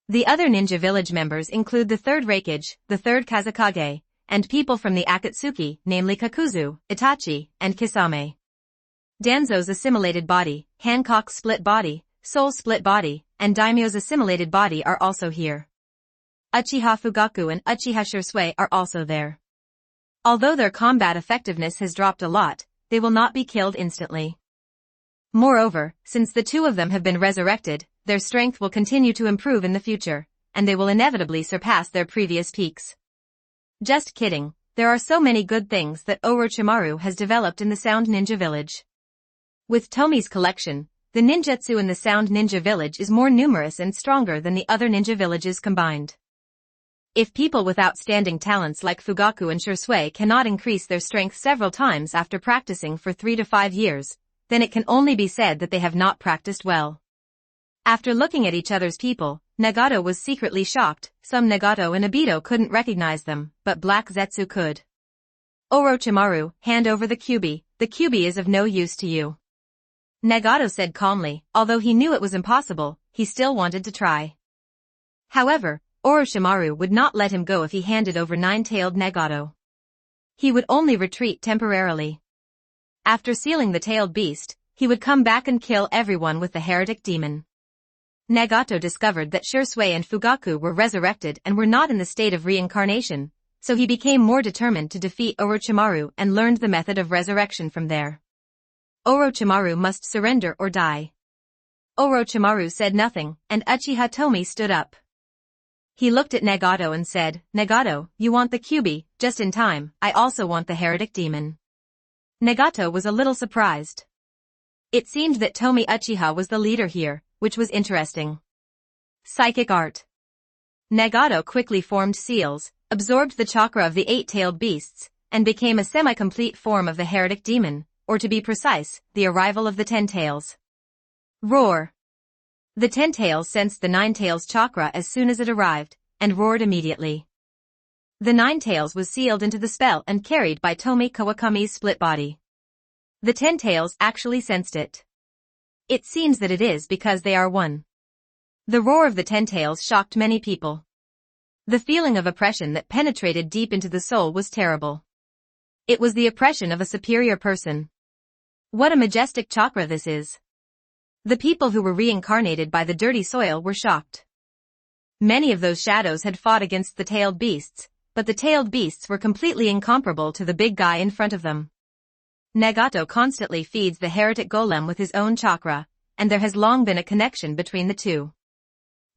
The other ninja village members include the 3rd Raikage, the 3rd Kazekage, and people from the Akatsuki, namely Kakuzu, Itachi, and Kisame. Danzo's assimilated body, Hancock's split body, Soul's split body, and Daimyo's assimilated body are also here. Uchiha Fugaku and Uchiha Shisui are also there. Although their combat effectiveness has dropped a lot, they will not be killed instantly. Moreover, since the two of them have been resurrected, their strength will continue to improve in the future, and they will inevitably surpass their previous peaks. Just kidding, there are so many good things that Orochimaru has developed in the Sound Ninja Village. With Tomie's collection, the ninjutsu in the Sound Ninja Village is more numerous and stronger than the other ninja villages combined. If people with outstanding talents like Fugaku and Shisui cannot increase their strength several times after practicing for 3 to 5 years, then it can only be said that they have not practiced well. After looking at each other's people, Nagato was secretly shocked. Some Nagato and Obito couldn't recognize them, but Black Zetsu could. Orochimaru, hand over the kyubi is of no use to you. Nagato said calmly. Although he knew it was impossible, he still wanted to try. However, Orochimaru would not let him go if he handed over nine-tailed Nagato. He would only retreat temporarily. After sealing the tailed beast, he would come back and kill everyone with the heretic demon. Nagato discovered that Shisui and Fugaku were resurrected and were not in the state of reincarnation, so he became more determined to defeat Orochimaru and learned the method of resurrection from there. Orochimaru must surrender or die. Orochimaru said nothing, and Uchiha Tomie stood up. He looked at Nagato and said, "Nagato, you want the Kyuubi, just in time, I also want the heretic demon." Nagato was a little surprised. It seemed that Tomie Uchiha was the leader here, which was interesting. Psychic art. Nagato quickly formed seals, absorbed the chakra of the eight-tailed beasts, and became a semi-complete form of the heretic demon, or to be precise, the arrival of the ten tails. Roar. The ten tails sensed the nine tails chakra as soon as it arrived, and roared immediately. The nine tails was sealed into the spell and carried by Tomie Kawakami's split body. The ten tails actually sensed it. It seems that it is because they are one. The roar of the ten tails shocked many people. The feeling of oppression that penetrated deep into the soul was terrible. It was the oppression of a superior person. What a majestic chakra this is. The people who were reincarnated by the dirty soil were shocked. Many of those shadows had fought against the tailed beasts, but the tailed beasts were completely incomparable to the big guy in front of them. Nagato constantly feeds the heretic golem with his own chakra, and there has long been a connection between the two.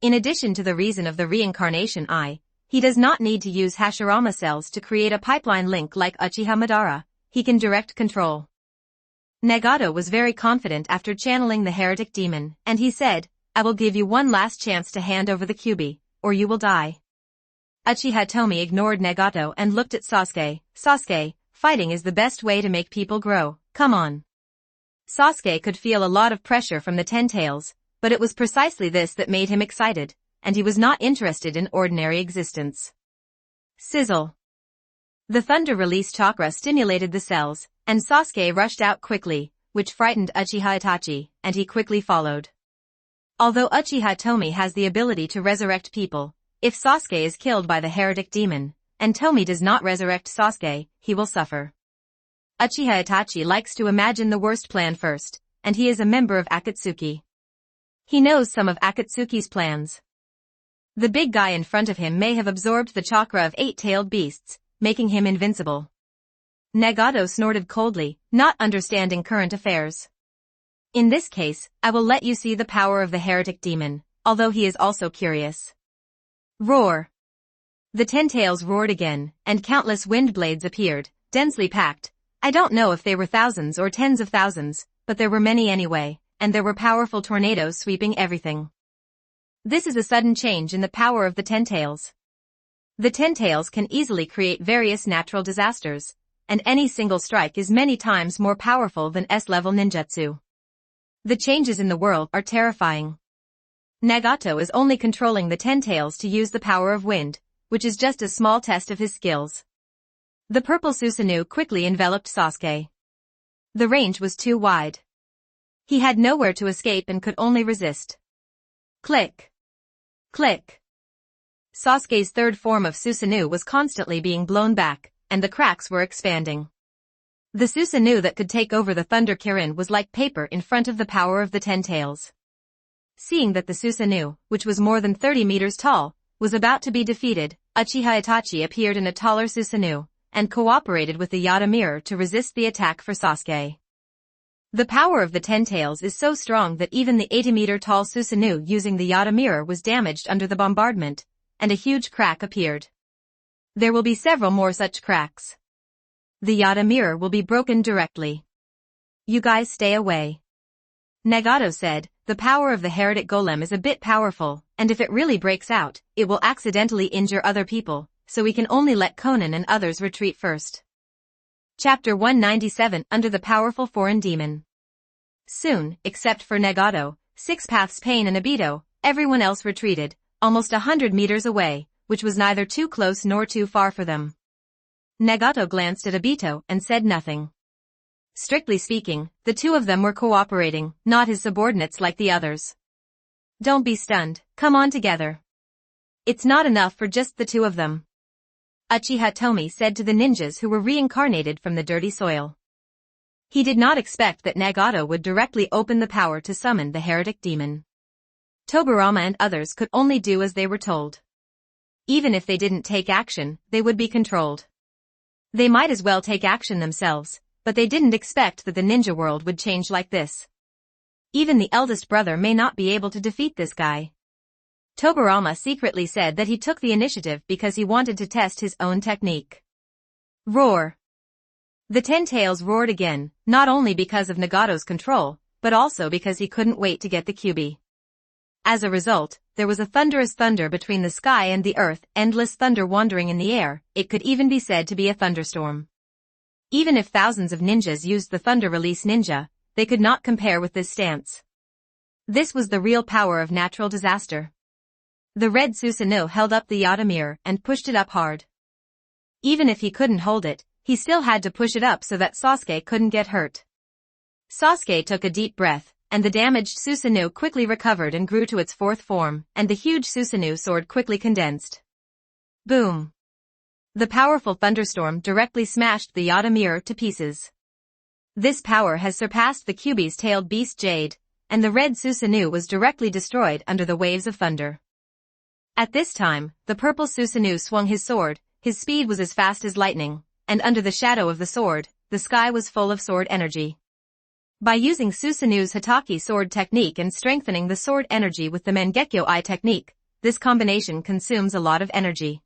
In addition to the reason of the reincarnation he does not need to use Hashirama cells to create a pipeline link like Uchiha Madara, he can direct control. Nagato was very confident after channeling the heretic demon, and he said, "I will give you one last chance to hand over the Kyuubi, or you will die." Uchiha Tomie ignored Nagato and looked at Sasuke. "Sasuke, fighting is the best way to make people grow, come on." Sasuke could feel a lot of pressure from the ten tails, but it was precisely this that made him excited, and he was not interested in ordinary existence. Sizzle. The thunder release chakra stimulated the cells, and Sasuke rushed out quickly, which frightened Uchiha Itachi, and he quickly followed. Although Uchiha Tomie has the ability to resurrect people, if Sasuke is killed by the heretic demon, and Tomie does not resurrect Sasuke, he will suffer. Uchiha Itachi likes to imagine the worst plan first, and he is a member of Akatsuki. He knows some of Akatsuki's plans. The big guy in front of him may have absorbed the chakra of eight-tailed beasts, making him invincible. Nagato snorted coldly, not understanding current affairs. "In this case, I will let you see the power of the heretic demon, although he is also curious." Roar. The ten tails roared again, and countless wind blades appeared, densely packed. I don't know if they were thousands or tens of thousands, but there were many anyway, and there were powerful tornadoes sweeping everything. This is a sudden change in the power of the ten tails. The ten tails can easily create various natural disasters, and any single strike is many times more powerful than S-level ninjutsu. The changes in the world are terrifying. Nagato is only controlling the ten tails to use the power of wind, which is just a small test of his skills. The purple Susanoo quickly enveloped Sasuke. The range was too wide. He had nowhere to escape and could only resist. Click. Click. Sasuke's third form of Susanoo was constantly being blown back, and the cracks were expanding. The Susanoo that could take over the Thunder Kirin was like paper in front of the power of the ten tails. Seeing that the Susanoo, which was more than 30 meters tall, was about to be defeated, Uchiha Itachi appeared in a taller Susanoo, and cooperated with the Yata mirror to resist the attack for Sasuke. The power of the ten tails is so strong that even the 80-meter-tall Susanoo using the Yata mirror was damaged under the bombardment, and a huge crack appeared. There will be several more such cracks. The Yata mirror will be broken directly. You guys stay away. Nagato said, "The power of the heretic golem is a bit powerful, and if it really breaks out, it will accidentally injure other people, so we can only let Konan and others retreat first." Chapter 197 Under the Powerful Foreign Demon. Soon, except for Nagato, Six Paths Pain and Obito, everyone else retreated, almost 100 meters away, which was neither too close nor too far for them. Nagato glanced at Obito and said nothing. Strictly speaking, the two of them were cooperating, not his subordinates like the others. Don't be stunned, come on together. It's not enough for just the two of them. Uchiha Tomie said to the ninjas who were reincarnated from the dirty soil. He did not expect that Nagato would directly open the power to summon the heretic demon. Tobirama and others could only do as they were told. Even if they didn't take action, they would be controlled. They might as well take action themselves, but they didn't expect that the ninja world would change like this. Even the eldest brother may not be able to defeat this guy. Tobirama secretly said that he took the initiative because he wanted to test his own technique. Roar! The 10 tails roared again, not only because of Nagato's control, but also because he couldn't wait to get the Kyuubi. As a result, there was a thunderous thunder between the sky and the earth, endless thunder wandering in the air. It could even be said to be a thunderstorm. Even if thousands of ninjas used the thunder release ninja, they could not compare with this stance. This was the real power of natural disaster. The red Susanoo held up the Yata mirror and pushed it up hard. Even if he couldn't hold it, he still had to push it up so that Sasuke couldn't get hurt. Sasuke took a deep breath, and the damaged Susanoo quickly recovered and grew to its fourth form, and the huge Susanoo sword quickly condensed. Boom! The powerful thunderstorm directly smashed the Yata mirror to pieces. This power has surpassed the Kyuubi's tailed beast Jade, and the red Susanoo was directly destroyed under the waves of thunder. At this time, the purple Susanoo swung his sword, his speed was as fast as lightning, and under the shadow of the sword, the sky was full of sword energy. By using Susanoo's Hitaki sword technique and strengthening the sword energy with the Mangekyo Eye technique, this combination consumes a lot of energy.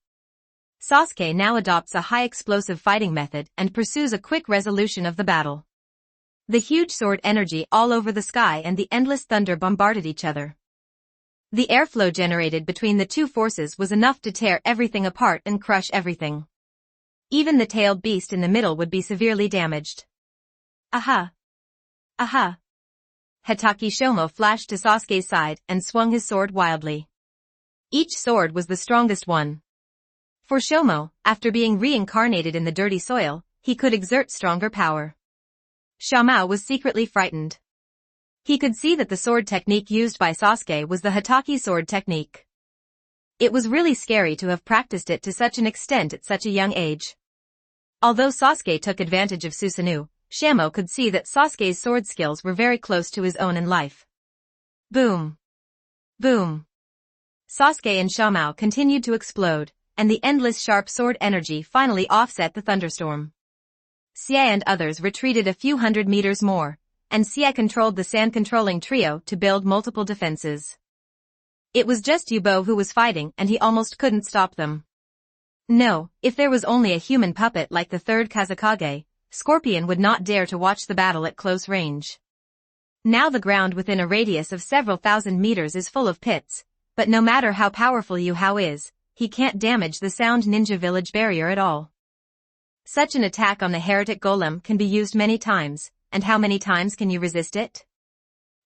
Sasuke now adopts a high-explosive fighting method and pursues a quick resolution of the battle. The huge sword energy all over the sky and the endless thunder bombarded each other. The airflow generated between the two forces was enough to tear everything apart and crush everything. Even the tailed beast in the middle would be severely damaged. Aha! Aha! Hitaki Shomo flashed to Sasuke's side and swung his sword wildly. Each sword was the strongest one. For Shomo, after being reincarnated in the dirty soil, he could exert stronger power. Shamao was secretly frightened. He could see that the sword technique used by Sasuke was the Hitaki sword technique. It was really scary to have practiced it to such an extent at such a young age. Although Sasuke took advantage of Susanoo, Shamo could see that Sasuke's sword skills were very close to his own in life. Boom! Boom! Sasuke and Shamao continued to explode, and the endless sharp sword energy finally offset the thunderstorm. Xie and others retreated a few hundred meters more, and Xie controlled the sand-controlling trio to build multiple defenses. It was just Yubo who was fighting and he almost couldn't stop them. No, if there was only a human puppet like the third Kazekage, Scorpion would not dare to watch the battle at close range. Now the ground within a radius of several thousand meters is full of pits, but no matter how powerful Yu Hao is, he can't damage the sound ninja village barrier at all. Such an attack on the heretic golem can be used many times, and how many times can you resist it?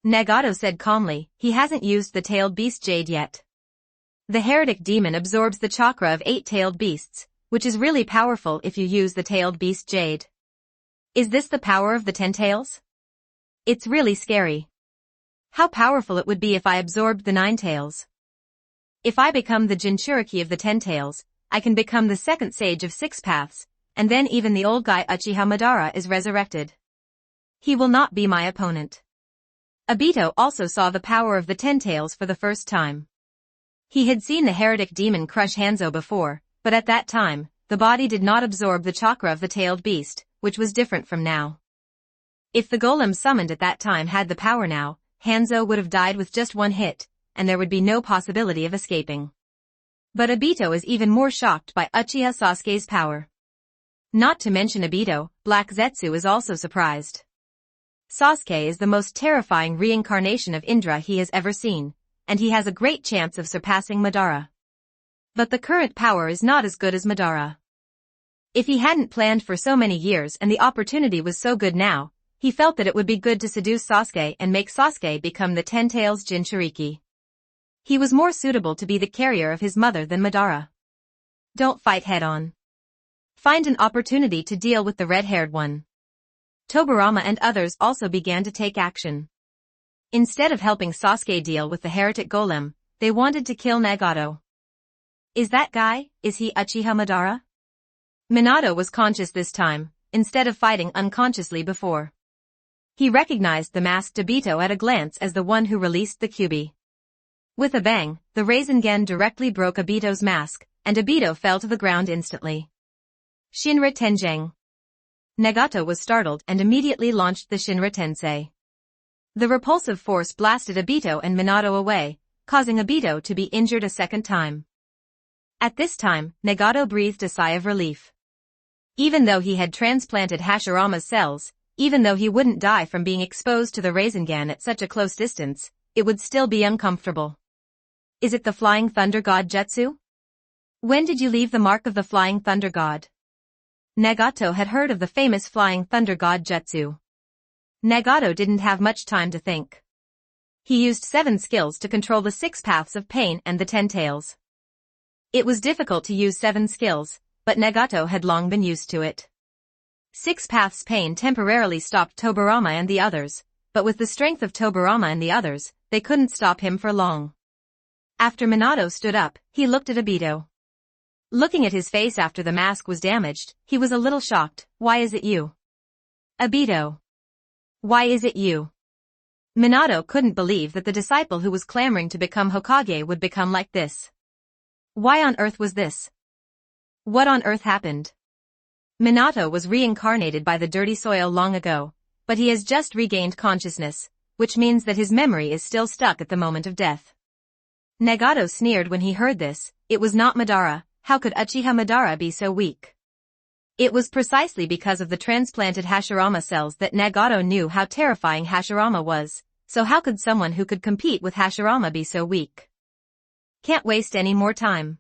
Nagato said calmly, he hasn't used the tailed beast Jade yet. The heretic demon absorbs the chakra of 8 tailed beasts, which is really powerful if you use the tailed beast Jade. Is this the power of the 10 tails? It's really scary. How powerful it would be if I absorbed the 9 tails. If I become the Jinchuriki of the 10 tails, I can become the second sage of 6 paths, and then even the old guy Uchiha Madara is resurrected. He will not be my opponent. Obito also saw the power of the 10 tails for the first time. He had seen the heretic demon crush Hanzo before, but at that time, the body did not absorb the chakra of the tailed beast, which was different from now. If the golem summoned at that time had the power now, Hanzo would have died with just one hit, and there would be no possibility of escaping. But Obito is even more shocked by Uchiha Sasuke's power. Not to mention Obito, Black Zetsu is also surprised. Sasuke is the most terrifying reincarnation of Indra he has ever seen, and he has a great chance of surpassing Madara. But the current power is not as good as Madara. If he hadn't planned for so many years and the opportunity was so good now, he felt that it would be good to seduce Sasuke and make Sasuke become the 10 tails Jinchuriki. He was more suitable to be the carrier of his mother than Madara. Don't fight head-on. Find an opportunity to deal with the red-haired one. Tobirama and others also began to take action. Instead of helping Sasuke deal with the heretic golem, they wanted to kill Nagato. Is that guy, is he Uchiha Madara? Minato was conscious this time, instead of fighting unconsciously before. He recognized the masked Obito at a glance as the one who released the Kyuubi. With a bang, the Rasengan directly broke Obito's mask, and Obito fell to the ground instantly. Shinra Tenjang. Nagato was startled and immediately launched the Shinra Tensei. The repulsive force blasted Obito and Minato away, causing Obito to be injured a second time. At this time, Nagato breathed a sigh of relief. Even though he had transplanted Hashirama's cells, even though he wouldn't die from being exposed to the Rasengan at such a close distance, it would still be uncomfortable. Is it the Flying Thunder God Jutsu? When did you leave the mark of the Flying Thunder God? Nagato had heard of the famous Flying Thunder God Jutsu. Nagato didn't have much time to think. He used 7 skills to control the 6 paths of pain and the 10 tails. It was difficult to use 7 skills, but Nagato had long been used to it. 6 paths pain temporarily stopped Tobirama and the others, but with the strength of Tobirama and the others, they couldn't stop him for long. After Minato stood up, he looked at Obito. Looking at his face after the mask was damaged, he was a little shocked. Why is it you? Obito. Why is it you? Minato couldn't believe that the disciple who was clamoring to become Hokage would become like this. Why on earth was this? What on earth happened? Minato was reincarnated by the dirty soil long ago, but he has just regained consciousness, which means that his memory is still stuck at the moment of death. Nagato sneered when he heard this. It was not Madara. How could Uchiha Madara be so weak? It was precisely because of the transplanted Hashirama cells that Nagato knew how terrifying Hashirama was, so how could someone who could compete with Hashirama be so weak? Can't waste any more time.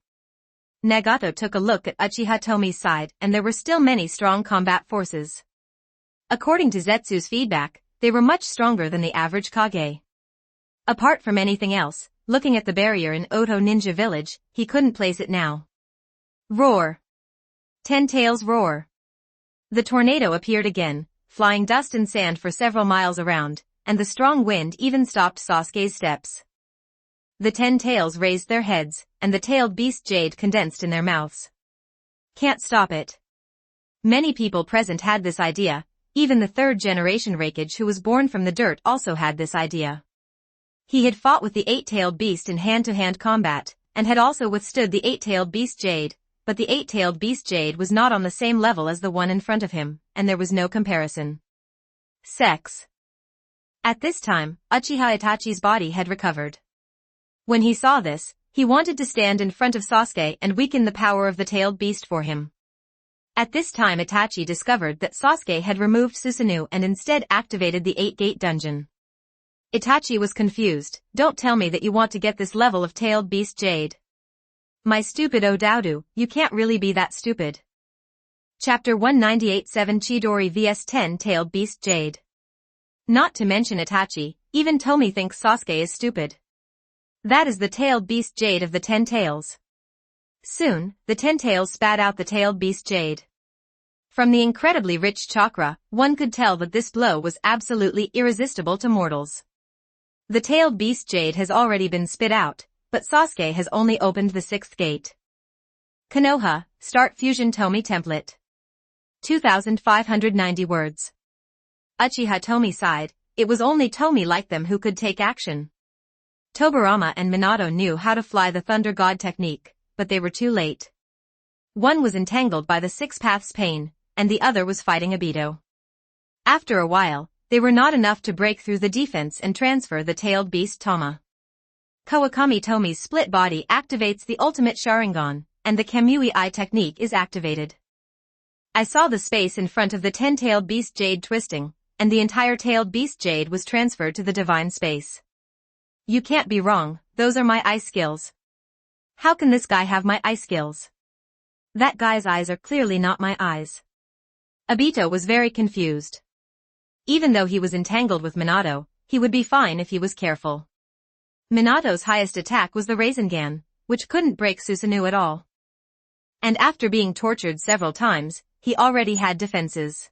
Nagato took a look at Uchiha Tomie's side and there were still many strong combat forces. According to Zetsu's feedback, they were much stronger than the average Kage. Apart from anything else, looking at the barrier in Oto Ninja Village, he couldn't place it now. Roar! 10 tails roar! The tornado appeared again, flying dust and sand for several miles around, and the strong wind even stopped Sasuke's steps. The 10 tails raised their heads, and the tailed beast jade condensed in their mouths. Can't stop it. Many people present had this idea, even the 3rd generation Raikage who was born from the dirt also had this idea. He had fought with the 8-tailed beast in hand-to-hand combat, and had also withstood the 8-tailed beast jade, but the 8-tailed beast jade was not on the same level as the one in front of him, and there was no comparison. Sex. At this time, Uchiha Itachi's body had recovered. When he saw this, he wanted to stand in front of Sasuke and weaken the power of the tailed beast for him. At this time Itachi discovered that Sasuke had removed Susanoo and instead activated the 8-gate dungeon. Itachi was confused. Don't tell me that you want to get this level of tailed beast jade. My stupid Odaodu, you can't really be that stupid. Chapter 198 7 Chidori vs 10 Tailed Beast Jade. Not to mention Itachi, even Tomie thinks Sasuke is stupid. That is the tailed beast jade of the 10 tails. Soon, the 10 tails spat out the tailed beast jade. From the incredibly rich chakra, one could tell that this blow was absolutely irresistible to mortals. The tailed beast jade has already been spit out, but Sasuke has only opened the 6th gate. Konoha, start Fusion Tomie template. 2,590 words. Uchiha Tomie sighed. It was only Tomie like them who could take action. Tobirama and Minato knew how to fly the Thunder God technique, but they were too late. One was entangled by the 6 paths pain, and the other was fighting Obito. After a while, they were not enough to break through the defense and transfer the tailed beast Tama. Kawakami Tomie's split body activates the ultimate Sharingan, and the Kamui Eye technique is activated. I saw the space in front of the 10-tailed beast jade twisting, and the entire tailed beast jade was transferred to the divine space. You can't be wrong, those are my eye skills. How can this guy have my eye skills? That guy's eyes are clearly not my eyes. Obito was very confused. Even though he was entangled with Minato, he would be fine if he was careful. Minato's highest attack was the Rasengan, which couldn't break Susanoo at all. And after being tortured several times, he already had defenses.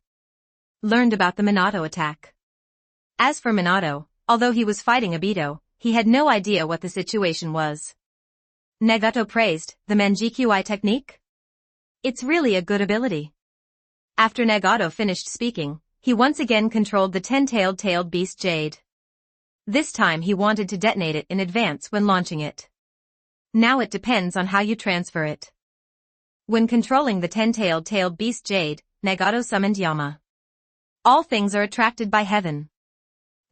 learned about the Minato attack. As for Minato, although he was fighting Obito, he had no idea what the situation was. Nagato praised the Manjikui technique. It's really a good ability. After Nagato finished speaking, he once again controlled the 10-tailed beast Jade. This time he wanted to detonate it in advance when launching it. Now it depends on how you transfer it. When controlling the 10-tailed beast Jade, Nagato summoned Yama. All things are attracted by heaven.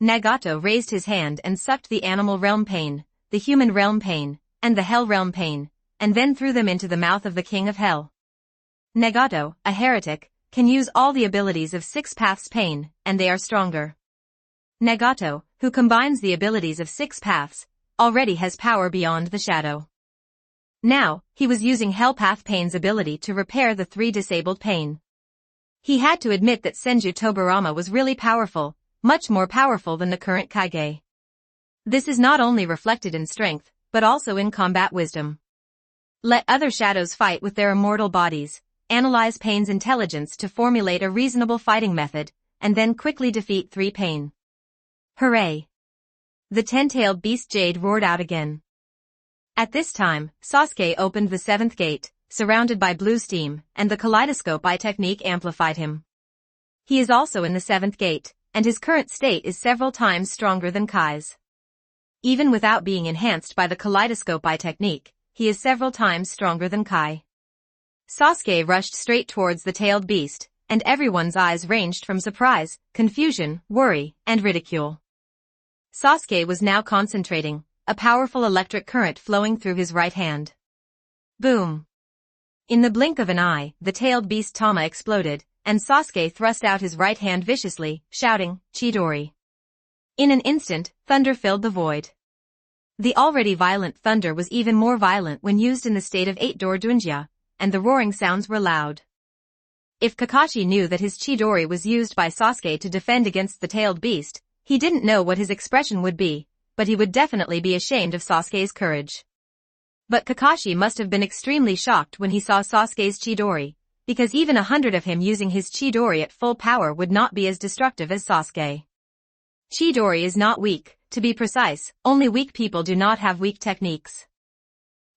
Nagato raised his hand and sucked the animal realm pain, the human realm pain, and the hell realm pain, and then threw them into the mouth of the king of hell. Nagato, a heretic, can use all the abilities of 6 paths pain, and they are stronger. Nagato, who combines the abilities of 6 paths, already has power beyond the shadow. Now, he was using Hell Path Pain's ability to repair the 3 disabled pain. He had to admit that Senju Tobirama was really powerful, much more powerful than the current Kage. This is not only reflected in strength, but also in combat wisdom. Let other shadows fight with their immortal bodies, analyze Pain's intelligence to formulate a reasonable fighting method, and then quickly defeat 3 Pain. Hooray! The 10-tailed beast Jade roared out again. At this time, Sasuke opened the 7th gate, surrounded by blue steam, and the kaleidoscope eye technique amplified him. He is also in the 7th gate, and his current state is several times stronger than Kai's. Even without being enhanced by the kaleidoscope eye technique, he is several times stronger than Kai. Sasuke rushed straight towards the tailed beast, and everyone's eyes ranged from surprise, confusion, worry, and ridicule. Sasuke was now concentrating, a powerful electric current flowing through his right hand. Boom! In the blink of an eye, the tailed beast Tama exploded, and Sasuke thrust out his right hand viciously, shouting, Chidori. In an instant, thunder filled the void. The already violent thunder was even more violent when used in the state of 8-door Dunjia, and the roaring sounds were loud. If Kakashi knew that his Chidori was used by Sasuke to defend against the tailed beast, he didn't know what his expression would be, but he would definitely be ashamed of Sasuke's courage. But Kakashi must have been extremely shocked when he saw Sasuke's Chidori, because even 100 of him using his Chidori at full power would not be as destructive as Sasuke. Chidori is not weak, to be precise, only weak people do not have weak techniques.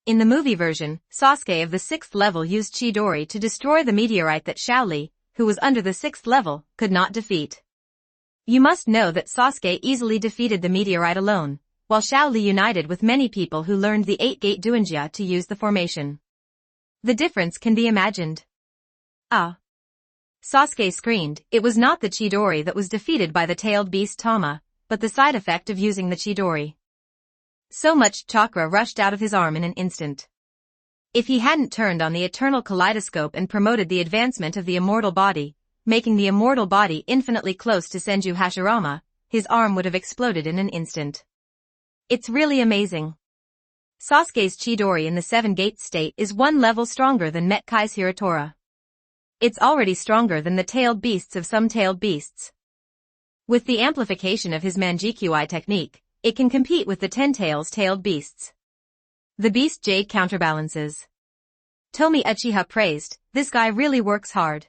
In the movie version, Sasuke of the 6th level used Chidori to destroy the meteorite that Xiaoli, who was under the 6th level, could not defeat. You must know that Sasuke easily defeated the meteorite alone, while Xiaoli united with many people who learned the 8-gate Dunjia to use the formation. The difference can be imagined. Ah! Sasuke screamed. It was not the Chidori that was defeated by the tailed beast Tama, but the side effect of using the Chidori. So much chakra rushed out of his arm in an instant. If he hadn't turned on the eternal kaleidoscope and promoted the advancement of the immortal body, making the immortal body infinitely close to Senju Hashirama, his arm would have exploded in an instant. It's really amazing. Sasuke's Chidori in the 7-gate state is 1 level stronger than Metkai's Hiratora. It's already stronger than the tailed beasts of some tailed beasts. With the amplification of his Manjikui technique, it can compete with the 10-tailed beasts. The beast Jade counterbalances. Tomie Uchiha praised, this guy really works hard.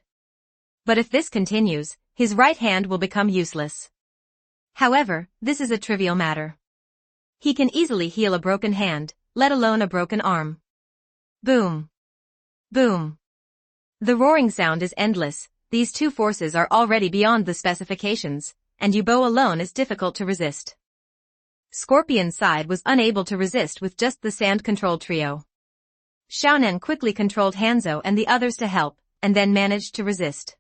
But if this continues, his right hand will become useless. However, this is a trivial matter. He can easily heal a broken hand, let alone a broken arm. Boom. Boom. The roaring sound is endless. These 2 forces are already beyond the specifications, and Yubo alone is difficult to resist. Scorpion's side was unable to resist with just the sand control trio. Xiaonen quickly controlled Hanzo and the others to help, and then managed to resist.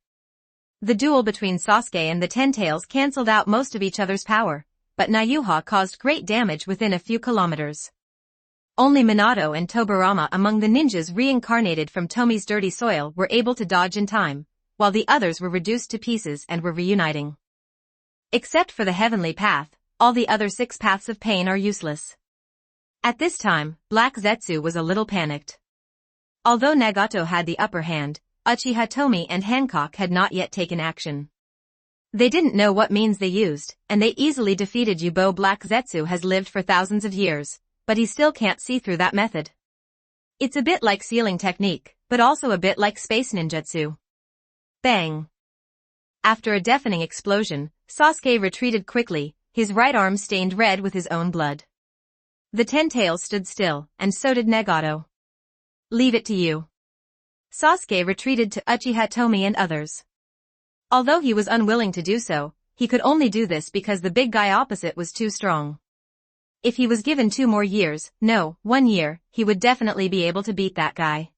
The duel between Sasuke and the 10-tails cancelled out most of each other's power, but Nayuha caused great damage within a few kilometers. Only Minato and Tobirama among the ninjas reincarnated from Tomie's dirty soil were able to dodge in time, while the others were reduced to pieces and were reuniting. Except for the heavenly path, all the other 6 paths of pain are useless. At this time, Black Zetsu was a little panicked. Although Nagato had the upper hand, Uchiha Tomie and Hancock had not yet taken action. They didn't know what means they used, and they easily defeated Yubo. Black Zetsu has lived for thousands of years, but he still can't see through that method. It's a bit like sealing technique, but also a bit like space ninjutsu. Bang! After a deafening explosion, Sasuke retreated quickly, his right arm stained red with his own blood. The Ten Tails stood still, and so did Nagato. Leave it to you. Sasuke retreated to Uchiha Tomie and others. Although he was unwilling to do so, he could only do this because the big guy opposite was too strong. If he was given 2 more years, no, 1 year, he would definitely be able to beat that guy.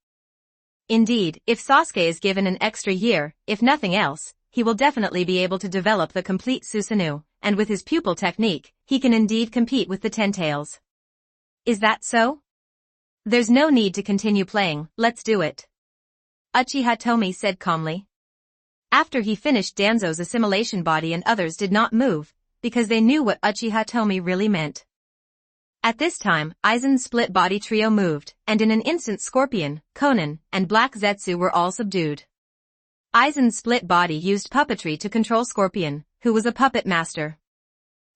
Indeed, if Sasuke is given an extra year, if nothing else, he will definitely be able to develop the complete Susanoo, and with his pupil technique, he can indeed compete with the Ten Tails. Is that so? There's no need to continue playing, let's do it. Uchiha Tomie said calmly. After he finished Danzo's assimilation body and others did not move, because they knew what Uchiha Tomie really meant. At this time, Aizen's split body trio moved, and in an instant Scorpion, Konan, and Black Zetsu were all subdued. Aizen's split body used puppetry to control Scorpion, who was a puppet master.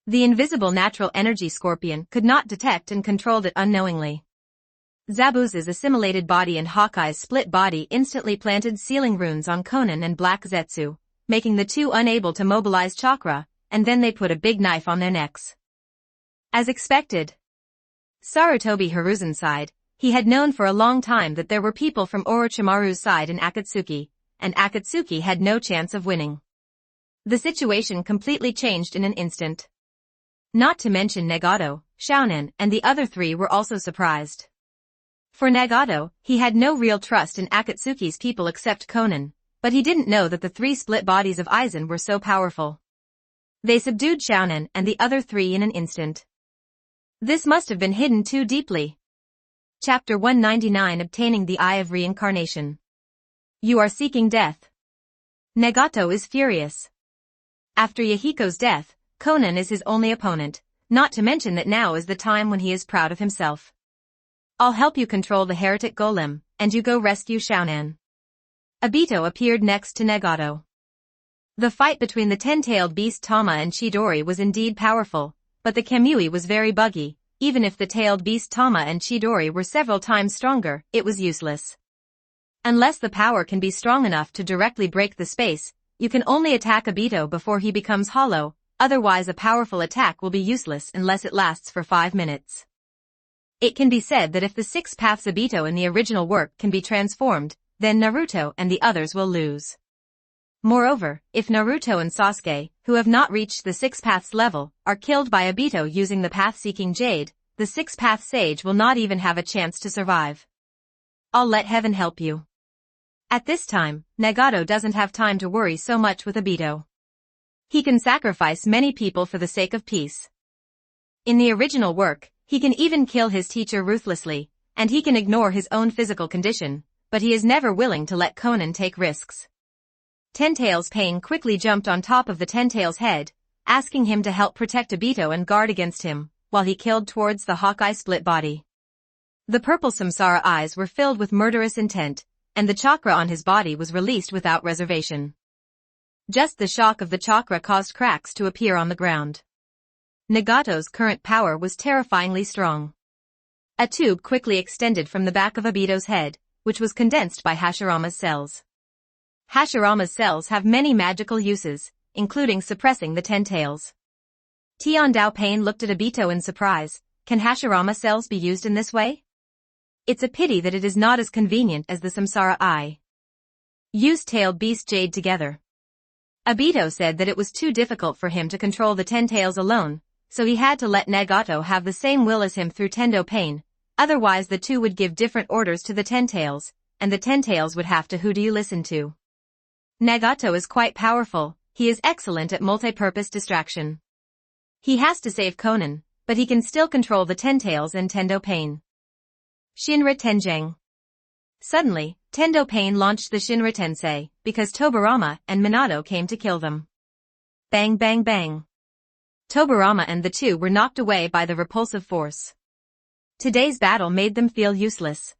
The invisible natural energy Scorpion could not detect and controlled it unknowingly. Zabuza's assimilated body and Hawkeye's split body instantly planted sealing runes on Konan and Black Zetsu, making the two unable to mobilize chakra, and then they put a big knife on their necks. As expected. Sarutobi Hiruzen's side, he had known for a long time that there were people from Orochimaru's side in Akatsuki, and Akatsuki had no chance of winning. The situation completely changed in an instant. Not to mention Nagato, Shounen, and the other 3 were also surprised. For Nagato, he had no real trust in Akatsuki's people except Konan, but he didn't know that the 3 split bodies of Aizen were so powerful. They subdued Shounen and the other 3 in an instant. This must have been hidden too deeply. Chapter 199 Obtaining the Eye of Reincarnation. You are seeking death. Nagato is furious. After Yahiko's death, Konan is his only opponent, not to mention that now is the time when he is proud of himself. I'll help you control the heretic golem, and you go rescue Shounen. Obito appeared next to Nagato. The fight between the ten-tailed beast Tama and Chidori was indeed powerful, but the Kamui was very buggy. Even if the tailed beast Tama and Chidori were several times stronger, it was useless. Unless the power can be strong enough to directly break the space, you can only attack Obito before he becomes hollow, otherwise a powerful attack will be useless unless it lasts for 5 minutes. It can be said that if the 6 paths Obito in the original work can be transformed, then Naruto and the others will lose. Moreover, if Naruto and Sasuke, who have not reached the 6 paths level, are killed by Obito using the path-seeking jade, the 6 path sage will not even have a chance to survive. I'll let heaven help you. At this time, Nagato doesn't have time to worry so much with Obito. He can sacrifice many people for the sake of peace. In the original work, he can even kill his teacher ruthlessly, and he can ignore his own physical condition, but he is never willing to let Konan take risks. Ten-Tails Pain quickly jumped on top of the Ten-Tails head, asking him to help protect Obito and guard against him, while he killed towards the Hawkeye split body. The purple samsara eyes were filled with murderous intent, and the chakra on his body was released without reservation. Just the shock of the chakra caused cracks to appear on the ground. Nagato's current power was terrifyingly strong. A tube quickly extended from the back of Obito's head, which was condensed by Hashirama's cells. Hashirama's cells have many magical uses, including suppressing the Ten-Tails. Tiandao Pain looked at Obito in surprise. Can Hashirama cells be used in this way? It's a pity that it is not as convenient as the Samsara Eye. Use Tailed Beast Jade together. Obito said that it was too difficult for him to control the Ten-Tails alone, so he had to let Nagato have the same will as him through Tendo Pain, otherwise the two would give different orders to the Ten-Tails, and the Ten-Tails would have to who do you listen to. Nagato is quite powerful, he is excellent at multi-purpose distraction. He has to save Konan, but he can still control the Ten-Tails and Tendo Pain. Shinra Tenjang. Suddenly, Tendo Pain launched the Shinra Tensei, because Tobirama and Minato came to kill them. Bang bang bang. Tobirama and the two were knocked away by the repulsive force. Today's battle made them feel useless.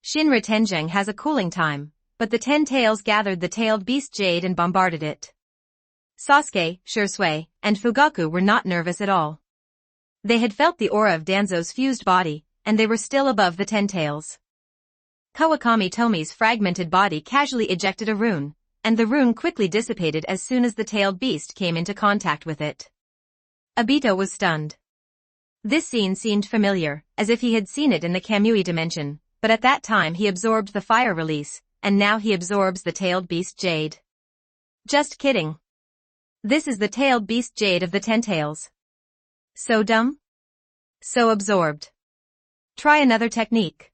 Shinra Tenjang has a cooling time, but the Ten-Tails gathered the tailed beast jade and bombarded it. Sasuke, Shisui, and Fugaku were not nervous at all. They had felt the aura of Danzo's fused body, and they were still above the Ten-Tails. Kawakami Tomie's fragmented body casually ejected a rune, and the rune quickly dissipated as soon as the tailed beast came into contact with it. Obito was stunned. This scene seemed familiar, as if he had seen it in the Kamui dimension, but at that time he absorbed the fire release, and now he absorbs the tailed beast jade. Just kidding. This is the tailed beast jade of the Ten Tails. So dumb? So absorbed. Try another technique.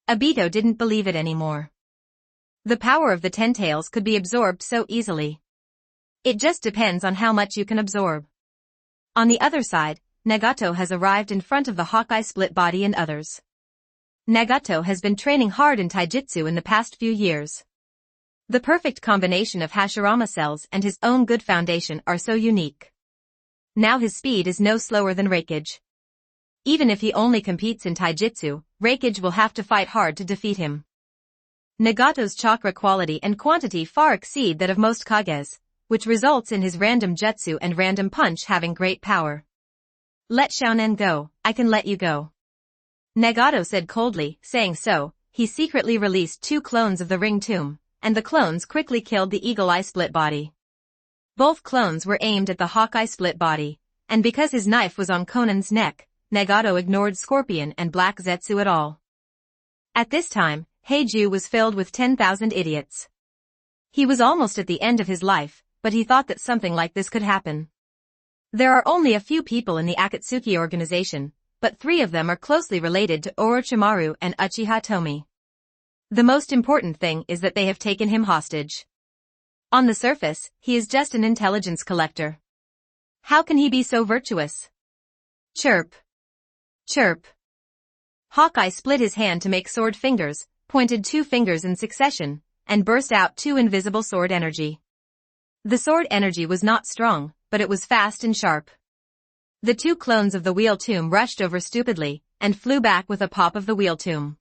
Obito didn't believe it anymore. The power of the Ten Tails could be absorbed so easily. It just depends on how much you can absorb. On the other side, Nagato has arrived in front of the Hawkeye split body and others. Nagato has been training hard in taijutsu in the past few years. The perfect combination of Hashirama cells and his own good foundation are so unique. Now his speed is no slower than Raikage. Even if he only competes in taijutsu, Raikage will have to fight hard to defeat him. Nagato's chakra quality and quantity far exceed that of most Kages, which results in his random jutsu and random punch having great power. Let Shounen go, I can let you go. Nagato said coldly, saying so, he secretly released 2 clones of the ring tomb, and the clones quickly killed the Eagle Eye split body. Both clones were aimed at the Hawkeye split body, and because his knife was on Conan's neck, Nagato ignored Scorpion and Black Zetsu at all. At this time, Heiju was filled with 10,000 idiots. He was almost at the end of his life, but he thought that something like this could happen. There are only a few people in the Akatsuki organization, but 3 of them are closely related to Orochimaru and Uchiha Tomie. The most important thing is that they have taken him hostage. On the surface, he is just an intelligence collector. How can he be so virtuous? Chirp. Chirp. Hawkeye split his hand to make sword fingers, pointed 2 fingers in succession, and burst out 2 invisible sword energy. The sword energy was not strong, but it was fast and sharp. The 2 clones of the wheel tomb rushed over stupidly, and flew back with a pop of the wheel tomb.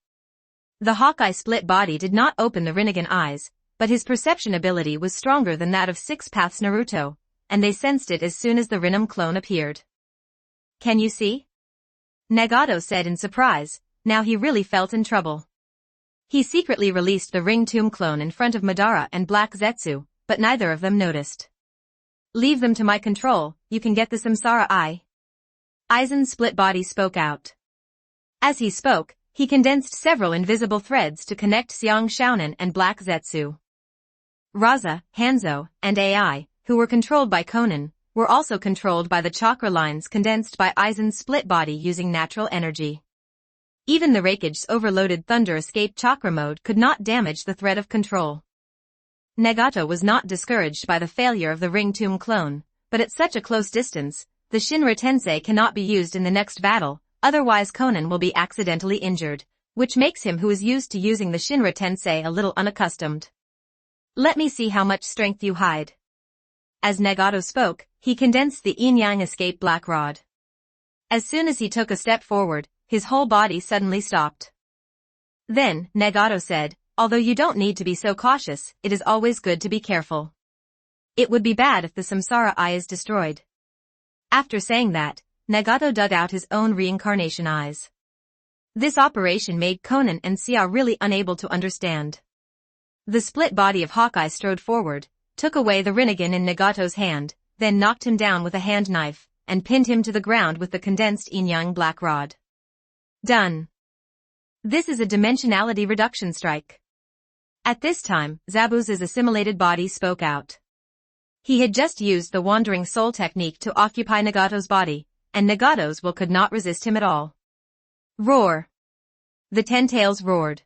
The Hawkeye split body did not open the Rinnegan eyes, but his perception ability was stronger than that of Six Paths Naruto, and they sensed it as soon as the Rinnem clone appeared. Can you see? Nagato said in surprise, now he really felt in trouble. He secretly released the Ring Tomb clone in front of Madara and Black Zetsu, but neither of them noticed. Leave them to my control, you can get the Samsara Eye. Aizen's split body spoke out. As he spoke, he condensed several invisible threads to connect Xiang Xiaonan and Black Zetsu. Raza, Hanzo, and AI, who were controlled by Conan, were also controlled by the chakra lines condensed by Aizen's split body using natural energy. Even the Raikage's overloaded Thunder Escape chakra mode could not damage the thread of control. Nagato was not discouraged by the failure of the Ring Tomb clone, but at such a close distance, the Shinra Tensei cannot be used in the next battle, otherwise Conan will be accidentally injured, which makes him who is used to using the Shinra Tensei a little unaccustomed. Let me see how much strength you hide. As Nagato spoke, he condensed the Yin-Yang Escape Black Rod. As soon as he took a step forward, his whole body suddenly stopped. Then, Nagato said, although you don't need to be so cautious, it is always good to be careful. It would be bad if the Samsara Eye is destroyed. After saying that, Nagato dug out his own reincarnation eyes. This operation made Conan and Sia really unable to understand. The split body of Hawkeye strode forward, took away the Rinnegan in Nagato's hand, then knocked him down with a hand knife, and pinned him to the ground with the condensed Yin-Yang Black Rod. Done. This is a dimensionality reduction strike. At this time, Zabuza's assimilated body spoke out. He had just used the Wandering Soul technique to occupy Nagato's body, and Nagato's will could not resist him at all. Roar. The Ten Tails roared.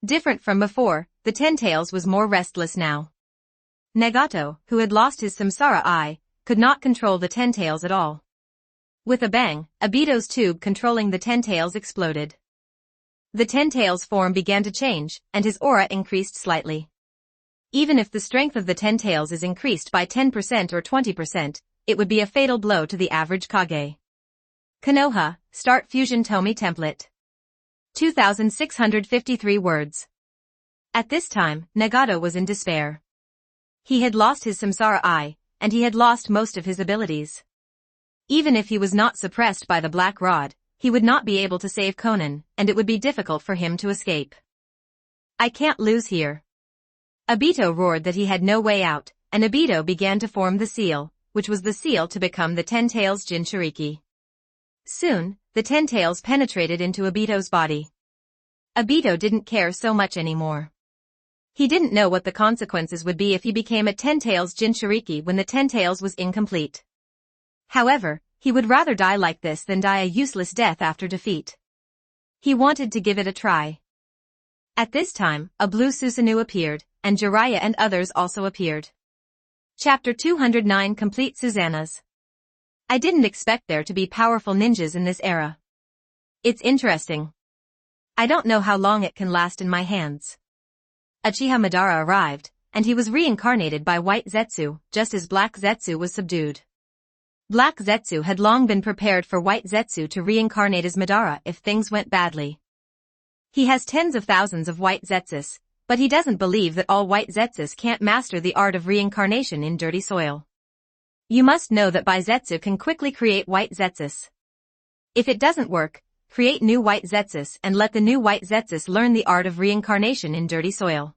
Different from before, the Ten Tails was more restless now. Nagato, who had lost his Samsara Eye, could not control the Ten Tails at all. With a bang, Obito's tube controlling the Ten Tails exploded. The Ten Tails' form began to change, and his aura increased slightly. Even if the strength of the Ten Tails is increased by 10% or 20%, it would be a fatal blow to the average Kage. Konoha, Start Fusion Tomie Template. 2,653 words. At this time, Nagato was in despair. He had lost his Samsara Eye, and he had lost most of his abilities. Even if he was not suppressed by the Black Rod, he would not be able to save Conan, and it would be difficult for him to escape. I can't lose here. Obito roared that he had no way out, and Obito began to form the seal, which was the seal to become the Ten Tails Jinchuriki. Soon, the Ten Tails penetrated into Obito's body. Obito didn't care so much anymore. He didn't know what the consequences would be if he became a Ten Tails Jinchuriki when the Ten Tails was incomplete. However, he would rather die like this than die a useless death after defeat. He wanted to give it a try. At this time, a blue Susanoo appeared, and Jiraiya and others also appeared. Chapter 209 Complete Susannas. I didn't expect there to be powerful ninjas in this era. It's interesting. I don't know how long it can last in my hands. Uchiha Madara arrived, and he was reincarnated by White Zetsu, just as Black Zetsu was subdued. Black Zetsu had long been prepared for White Zetsu to reincarnate as Madara if things went badly. He has tens of thousands of White Zetsus, but he doesn't believe that all White Zetsus can't master the art of reincarnation in dirty soil. You must know that Baizetsu can quickly create White Zetsus. If it doesn't work, create new White Zetsus and let the new White Zetsus learn the art of reincarnation in dirty soil.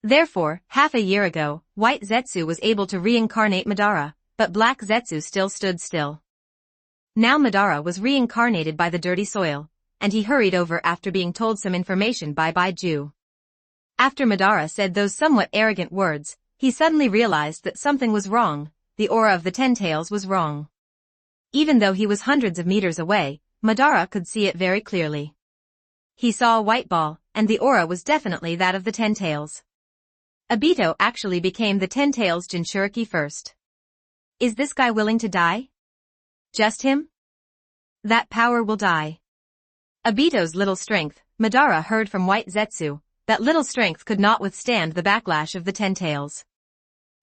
Therefore, half a year ago, White Zetsu was able to reincarnate Madara, but Black Zetsu still stood still. Now Madara was reincarnated by the dirty soil, and he hurried over after being told some information by Baiju. After Madara said those somewhat arrogant words, he suddenly realized that something was wrong, the aura of the Ten Tails was wrong. Even though he was hundreds of meters away, Madara could see it very clearly. He saw a white ball, and the aura was definitely that of the Ten Tails. Obito actually became the Ten Tails Jinchuriki first. Is this guy willing to die? Just him? That power will die. Obito's little strength, Madara heard from White Zetsu, that little strength could not withstand the backlash of the Ten Tails.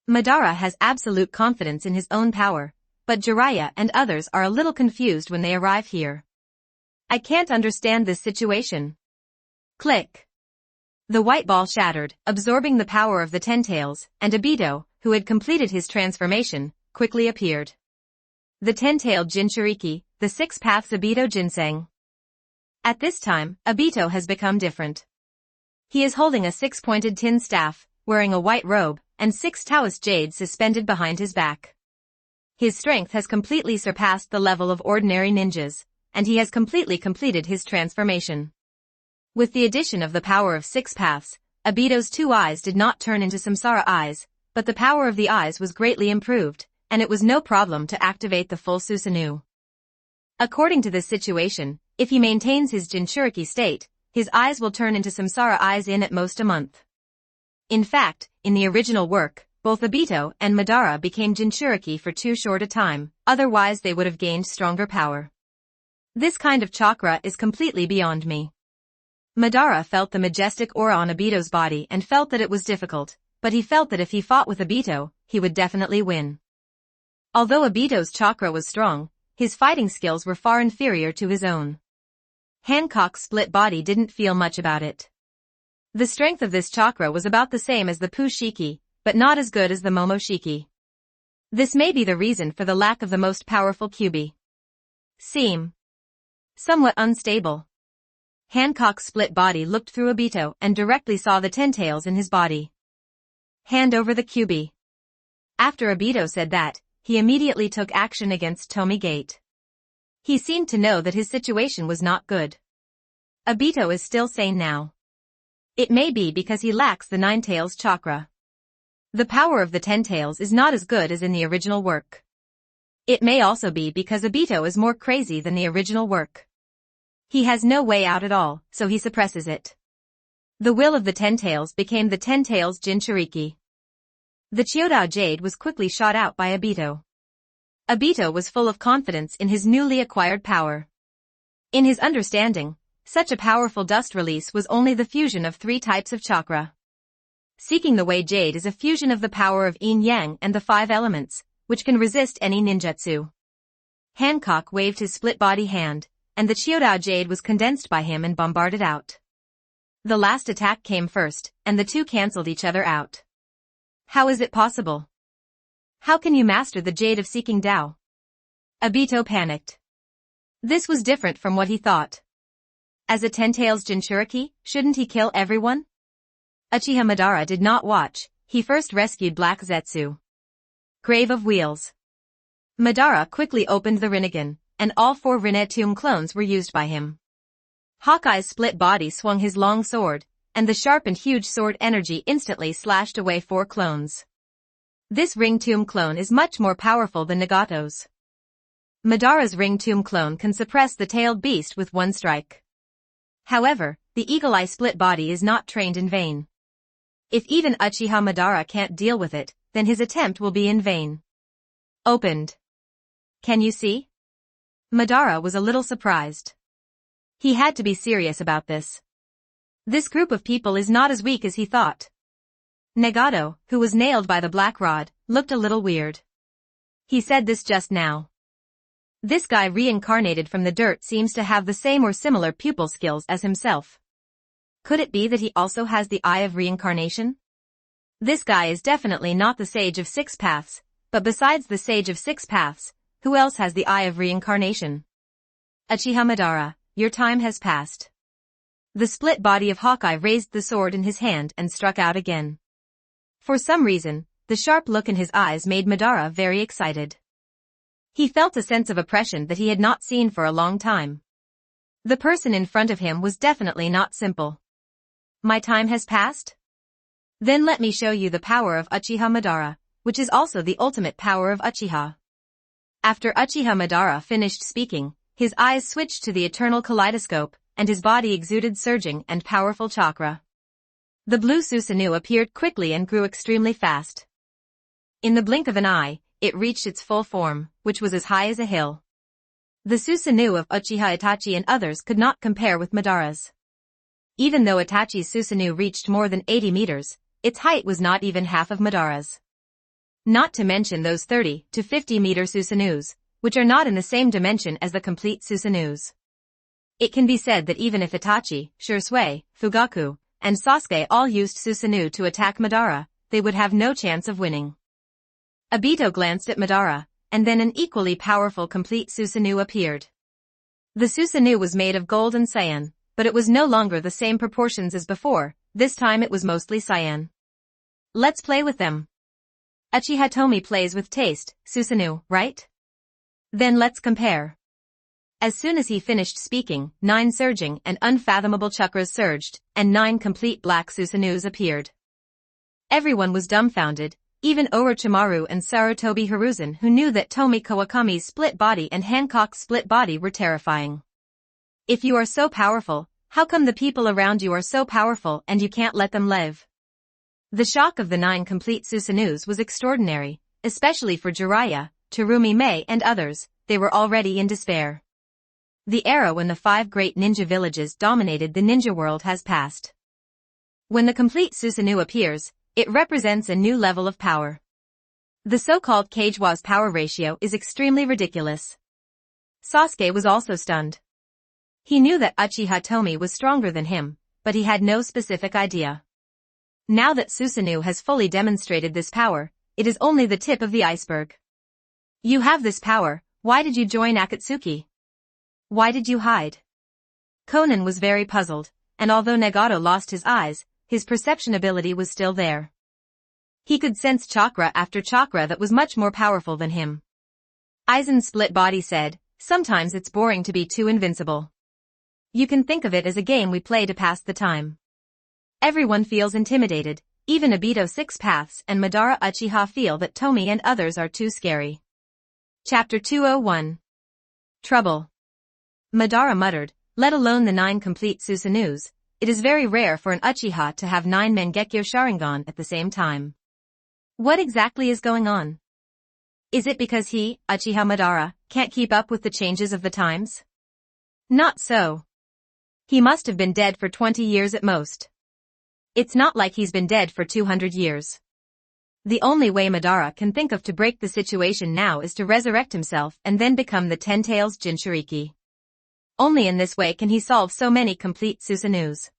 Madara has absolute confidence in his own power, but Jiraiya and others are a little confused when they arrive here. I can't understand this situation. Click. The white ball shattered, absorbing the power of the Ten Tails, and Obito, who had completed his transformation, quickly appeared. The Ten-Tailed Jinchuriki, the Six Paths Obito Ginseng. At this time, Obito has become different. He is holding a six-pointed tin staff, wearing a white robe, and 6 Taoist jades suspended behind his back. His strength has completely surpassed the level of ordinary ninjas, and he has completely completed his transformation. With the addition of the power of 6 paths, Obito's 2 eyes did not turn into Samsara eyes, but the power of the eyes was greatly improved, and it was no problem to activate the full Susanoo. According to this situation, if he maintains his Jinchuriki state, his eyes will turn into Samsara eyes in at most a month. In fact, in the original work, both Obito and Madara became Jinchuriki for too short a time, otherwise they would have gained stronger power. This kind of chakra is completely beyond me. Madara felt the majestic aura on Obito's body and felt that it was difficult, but he felt that if he fought with Obito, he would definitely win. Although Obito's chakra was strong, his fighting skills were far inferior to his own. Hancock's split body didn't feel much about it. The strength of this chakra was about the same as the Pushiki, but not as good as the Momoshiki. This may be the reason for the lack of the most powerful Kyuubi. Seem somewhat unstable. Hancock's split body looked through Obito and directly saw the Ten Tails in his body. Hand over the Kyuubi. After Obito said that, he immediately took action against Tomie Gate. He seemed to know that his situation was not good. Obito is still sane now. It may be because he lacks the Nine Tails chakra. The power of the Ten Tails is not as good as in the original work. It may also be because Obito is more crazy than the original work. He has no way out at all, so he suppresses it. The will of the Ten Tails became the Ten Tails Jinchuriki. The Chiyoda Jade was quickly shot out by Obito. Obito was full of confidence in his newly acquired power. In his understanding, such a powerful dust release was only the fusion of 3 types of chakra. Seeking the Way Jade is a fusion of the power of yin-yang and the 5 elements, which can resist any ninjutsu. Hancock waved his split-body hand, and the Chiyoda Jade was condensed by him and bombarded out. The last attack came first, and the two cancelled each other out. How is it possible? How can you master the Jade of Seeking Tao? Obito panicked. This was different from what he thought. As a Ten Tails Jinchuriki, shouldn't he kill everyone? Uchiha Madara did not watch, he first rescued Black Zetsu. Grave of Wheels. Madara quickly opened the Rinnegan, and all 4 Rinnegan clones were used by him. Hawkeye's split body swung his long sword, and the sharp and huge sword energy instantly slashed away 4 clones. This Ring Tomb clone is much more powerful than Nagato's. Madara's Ring Tomb clone can suppress the tailed beast with 1 strike. However, the Eagle Eye split body is not trained in vain. If even Uchiha Madara can't deal with it, then his attempt will be in vain. Opened. Can you see? Madara was a little surprised. He had to be serious about this. This group of people is not as weak as he thought. Nagato, who was nailed by the black rod, looked a little weird. He said this just now. This guy reincarnated from the dirt seems to have the same or similar pupil skills as himself. Could it be that he also has the Eye of Reincarnation? This guy is definitely not the Sage of 6 Paths, but besides the Sage of 6 Paths, who else has the Eye of Reincarnation? Uchiha Madara, your time has passed. The split body of Hawkeye raised the sword in his hand and struck out again. For some reason, the sharp look in his eyes made Madara very excited. He felt a sense of oppression that he had not seen for a long time. The person in front of him was definitely not simple. My time has passed? Then let me show you the power of Uchiha Madara, which is also the ultimate power of Uchiha. After Uchiha Madara finished speaking, his eyes switched to the eternal kaleidoscope, and his body exuded surging and powerful chakra. The blue Susanoo appeared quickly and grew extremely fast. In the blink of an eye, it reached its full form, which was as high as a hill. The Susanoo of Uchiha Itachi and others could not compare with Madara's. Even though Itachi's Susanoo reached more than 80 meters, its height was not even half of Madara's. Not to mention those 30 to 50 meter Susanoos, which are not in the same dimension as the complete Susanoos. It can be said that even if Itachi, Shisui, Fugaku, and Sasuke all used Susanoo to attack Madara, they would have no chance of winning. Obito glanced at Madara, and then an equally powerful complete Susanoo appeared. The Susanoo was made of gold and cyan, but it was no longer the same proportions as before, this time it was mostly cyan. Let's play with them. Uchiha Tomie plays with taste, Susanoo, right? Then let's compare. As soon as he finished speaking, 9 surging and unfathomable chakras surged, and 9 complete black Susanoos appeared. Everyone was dumbfounded, even Orochimaru and Sarutobi Hiruzen, who knew that Tomie Kawakami's split body and Hancock's split body were terrifying. If you are so powerful, how come the people around you are so powerful and you can't let them live? The shock of the 9 complete Susanoos was extraordinary, especially for Jiraiya, Terumi Mei and others. They were already in despair. The era when the 5 great ninja villages dominated the ninja world has passed. When the complete Susanoo appears, it represents a new level of power. The so-called Kagewa's power ratio is extremely ridiculous. Sasuke was also stunned. He knew that Uchiha Tomie was stronger than him, but he had no specific idea. Now that Susanoo has fully demonstrated this power, it is only the tip of the iceberg. You have this power, why did you join Akatsuki? Why did you hide? Conan was very puzzled, and although Nagato lost his eyes, his perception ability was still there. He could sense chakra after chakra that was much more powerful than him. Aizen's split body said, sometimes it's boring to be too invincible. You can think of it as a game we play to pass the time. Everyone feels intimidated, even Obito 6 Paths and Madara Uchiha feel that Tomie and others are too scary. Chapter 201. Trouble. Madara muttered, let alone the 9 complete Susanoos, it is very rare for an Uchiha to have 9 Mangekyo Sharingan at the same time. What exactly is going on? Is it because he, Uchiha Madara, can't keep up with the changes of the times? Not so. He must have been dead for 20 years at most. It's not like he's been dead for 200 years. The only way Madara can think of to break the situation now is to resurrect himself and then become the 10 Tails Jinchuriki. Only in this way can he solve so many complete Susanoos.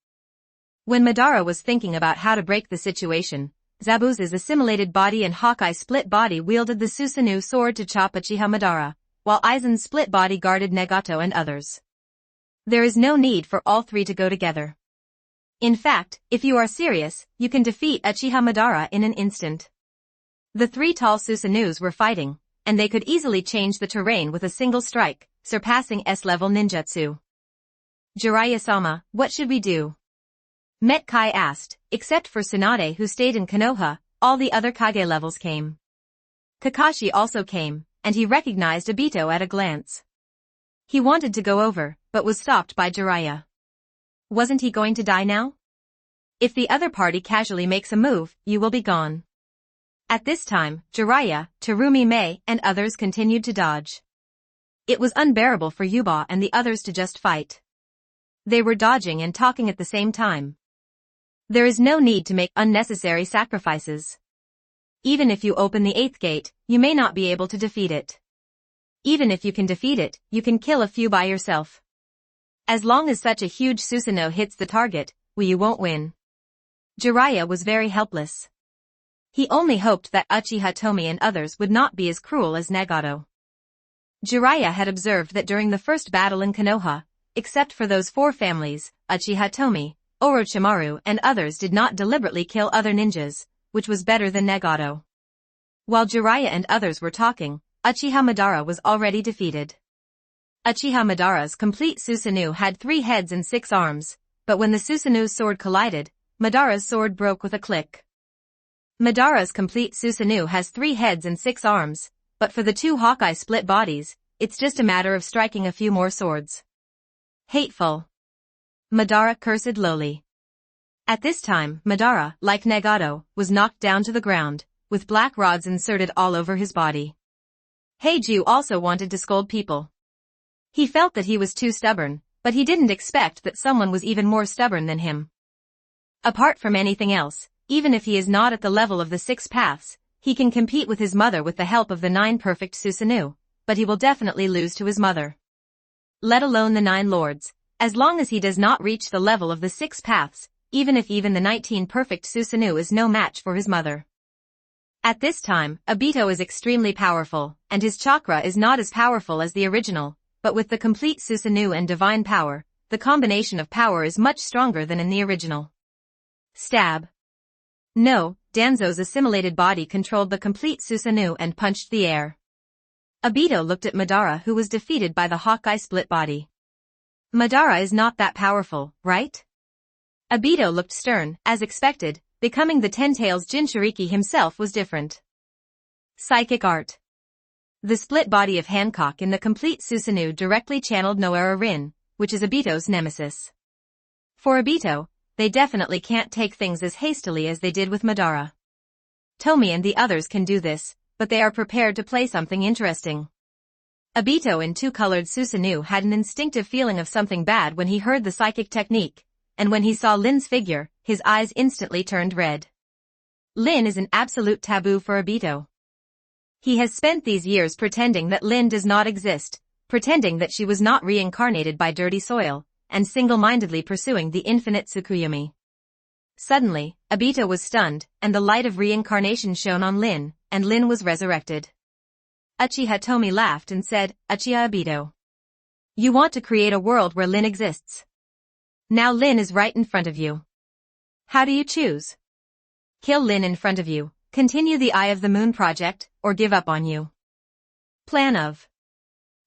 When Madara was thinking about how to break the situation, Zabuza's assimilated body and Hawkeye's split body wielded the Susanoo sword to chop Uchiha Madara, while Aizen's split body guarded Nagato and others. There is no need for all 3 to go together. In fact, if you are serious, you can defeat Uchiha Madara in an instant. The three tall Susanoo were fighting, and they could easily change the terrain with a single strike, surpassing S-level ninjutsu. Jiraiya-sama, what should we do? Met Kai asked. Except for Tsunade who stayed in Konoha, all the other Kage levels came. Kakashi also came, and he recognized Obito at a glance. He wanted to go over, but was stopped by Jiraiya. Wasn't he going to die now? If the other party casually makes a move, you will be gone. At this time, Jiraiya, Terumi Mei, and others continued to dodge. It was unbearable for Yuba and the others to just fight. They were dodging and talking at the same time. There is no need to make unnecessary sacrifices. Even if you open the 8th gate, you may not be able to defeat it. Even if you can defeat it, you can kill a few by yourself. As long as such a huge Susanoo hits the target, you won't win. Jiraiya was very helpless. He only hoped that Uchiha Tomie and others would not be as cruel as Nagato. Jiraiya had observed that during the first battle in Konoha, except for those 4 families, Uchiha Tomie, Orochimaru and others did not deliberately kill other ninjas, which was better than Nagato. While Jiraiya and others were talking, Uchiha Madara was already defeated. Uchiha Madara's complete Susanoo had 3 heads and 6 arms, but when the Susanoo's sword collided, Madara's sword broke with a click. Madara's complete Susanoo has 3 heads and 6 arms, but for the 2 Hawkeye split bodies, it's just a matter of striking a few more swords. Hateful. Madara cursed lowly. At this time, Madara, like Nagato, was knocked down to the ground, with black rods inserted all over his body. Heiju also wanted to scold people. He felt that he was too stubborn, but he didn't expect that someone was even more stubborn than him. Apart from anything else, even if he is not at the level of the 6 paths, he can compete with his mother with the help of the 9 perfect Susanoo, but he will definitely lose to his mother. Let alone the 9 lords. As long as he does not reach the level of the 6 paths, even the 19 perfect Susanoo is no match for his mother. At this time, Obito is extremely powerful, and his chakra is not as powerful as the original, but with the complete Susanoo and divine power, the combination of power is much stronger than in the original. Stab. No, Danzo's assimilated body controlled the complete Susanoo and punched the air. Obito looked at Madara who was defeated by the Hawkeye split body. Madara is not that powerful, right? Obito looked stern, as expected, becoming the Ten-Tails Jinchuriki himself was different. Psychic art. The split body of Hancock in the complete Susanoo directly channeled Noara Rin, which is Obito's nemesis. For Obito, they definitely can't take things as hastily as they did with Madara. Tomie and the others can do this, but they are prepared to play something interesting. Obito in 2-colored Susanoo had an instinctive feeling of something bad when he heard the psychic technique, and when he saw Lin's figure, his eyes instantly turned red. Lin is an absolute taboo for Obito. He has spent these years pretending that Lin does not exist, pretending that she was not reincarnated by dirty soil, and single-mindedly pursuing the infinite Tsukuyomi. Suddenly, Obito was stunned, and the light of reincarnation shone on Lin, and Lin was resurrected. Uchiha Tomie laughed and said, Uchiha Obito. You want to create a world where Lin exists. Now Lin is right in front of you. How do you choose? Kill Lin in front of you, continue the Eye of the Moon project, or give up on you. Plan of.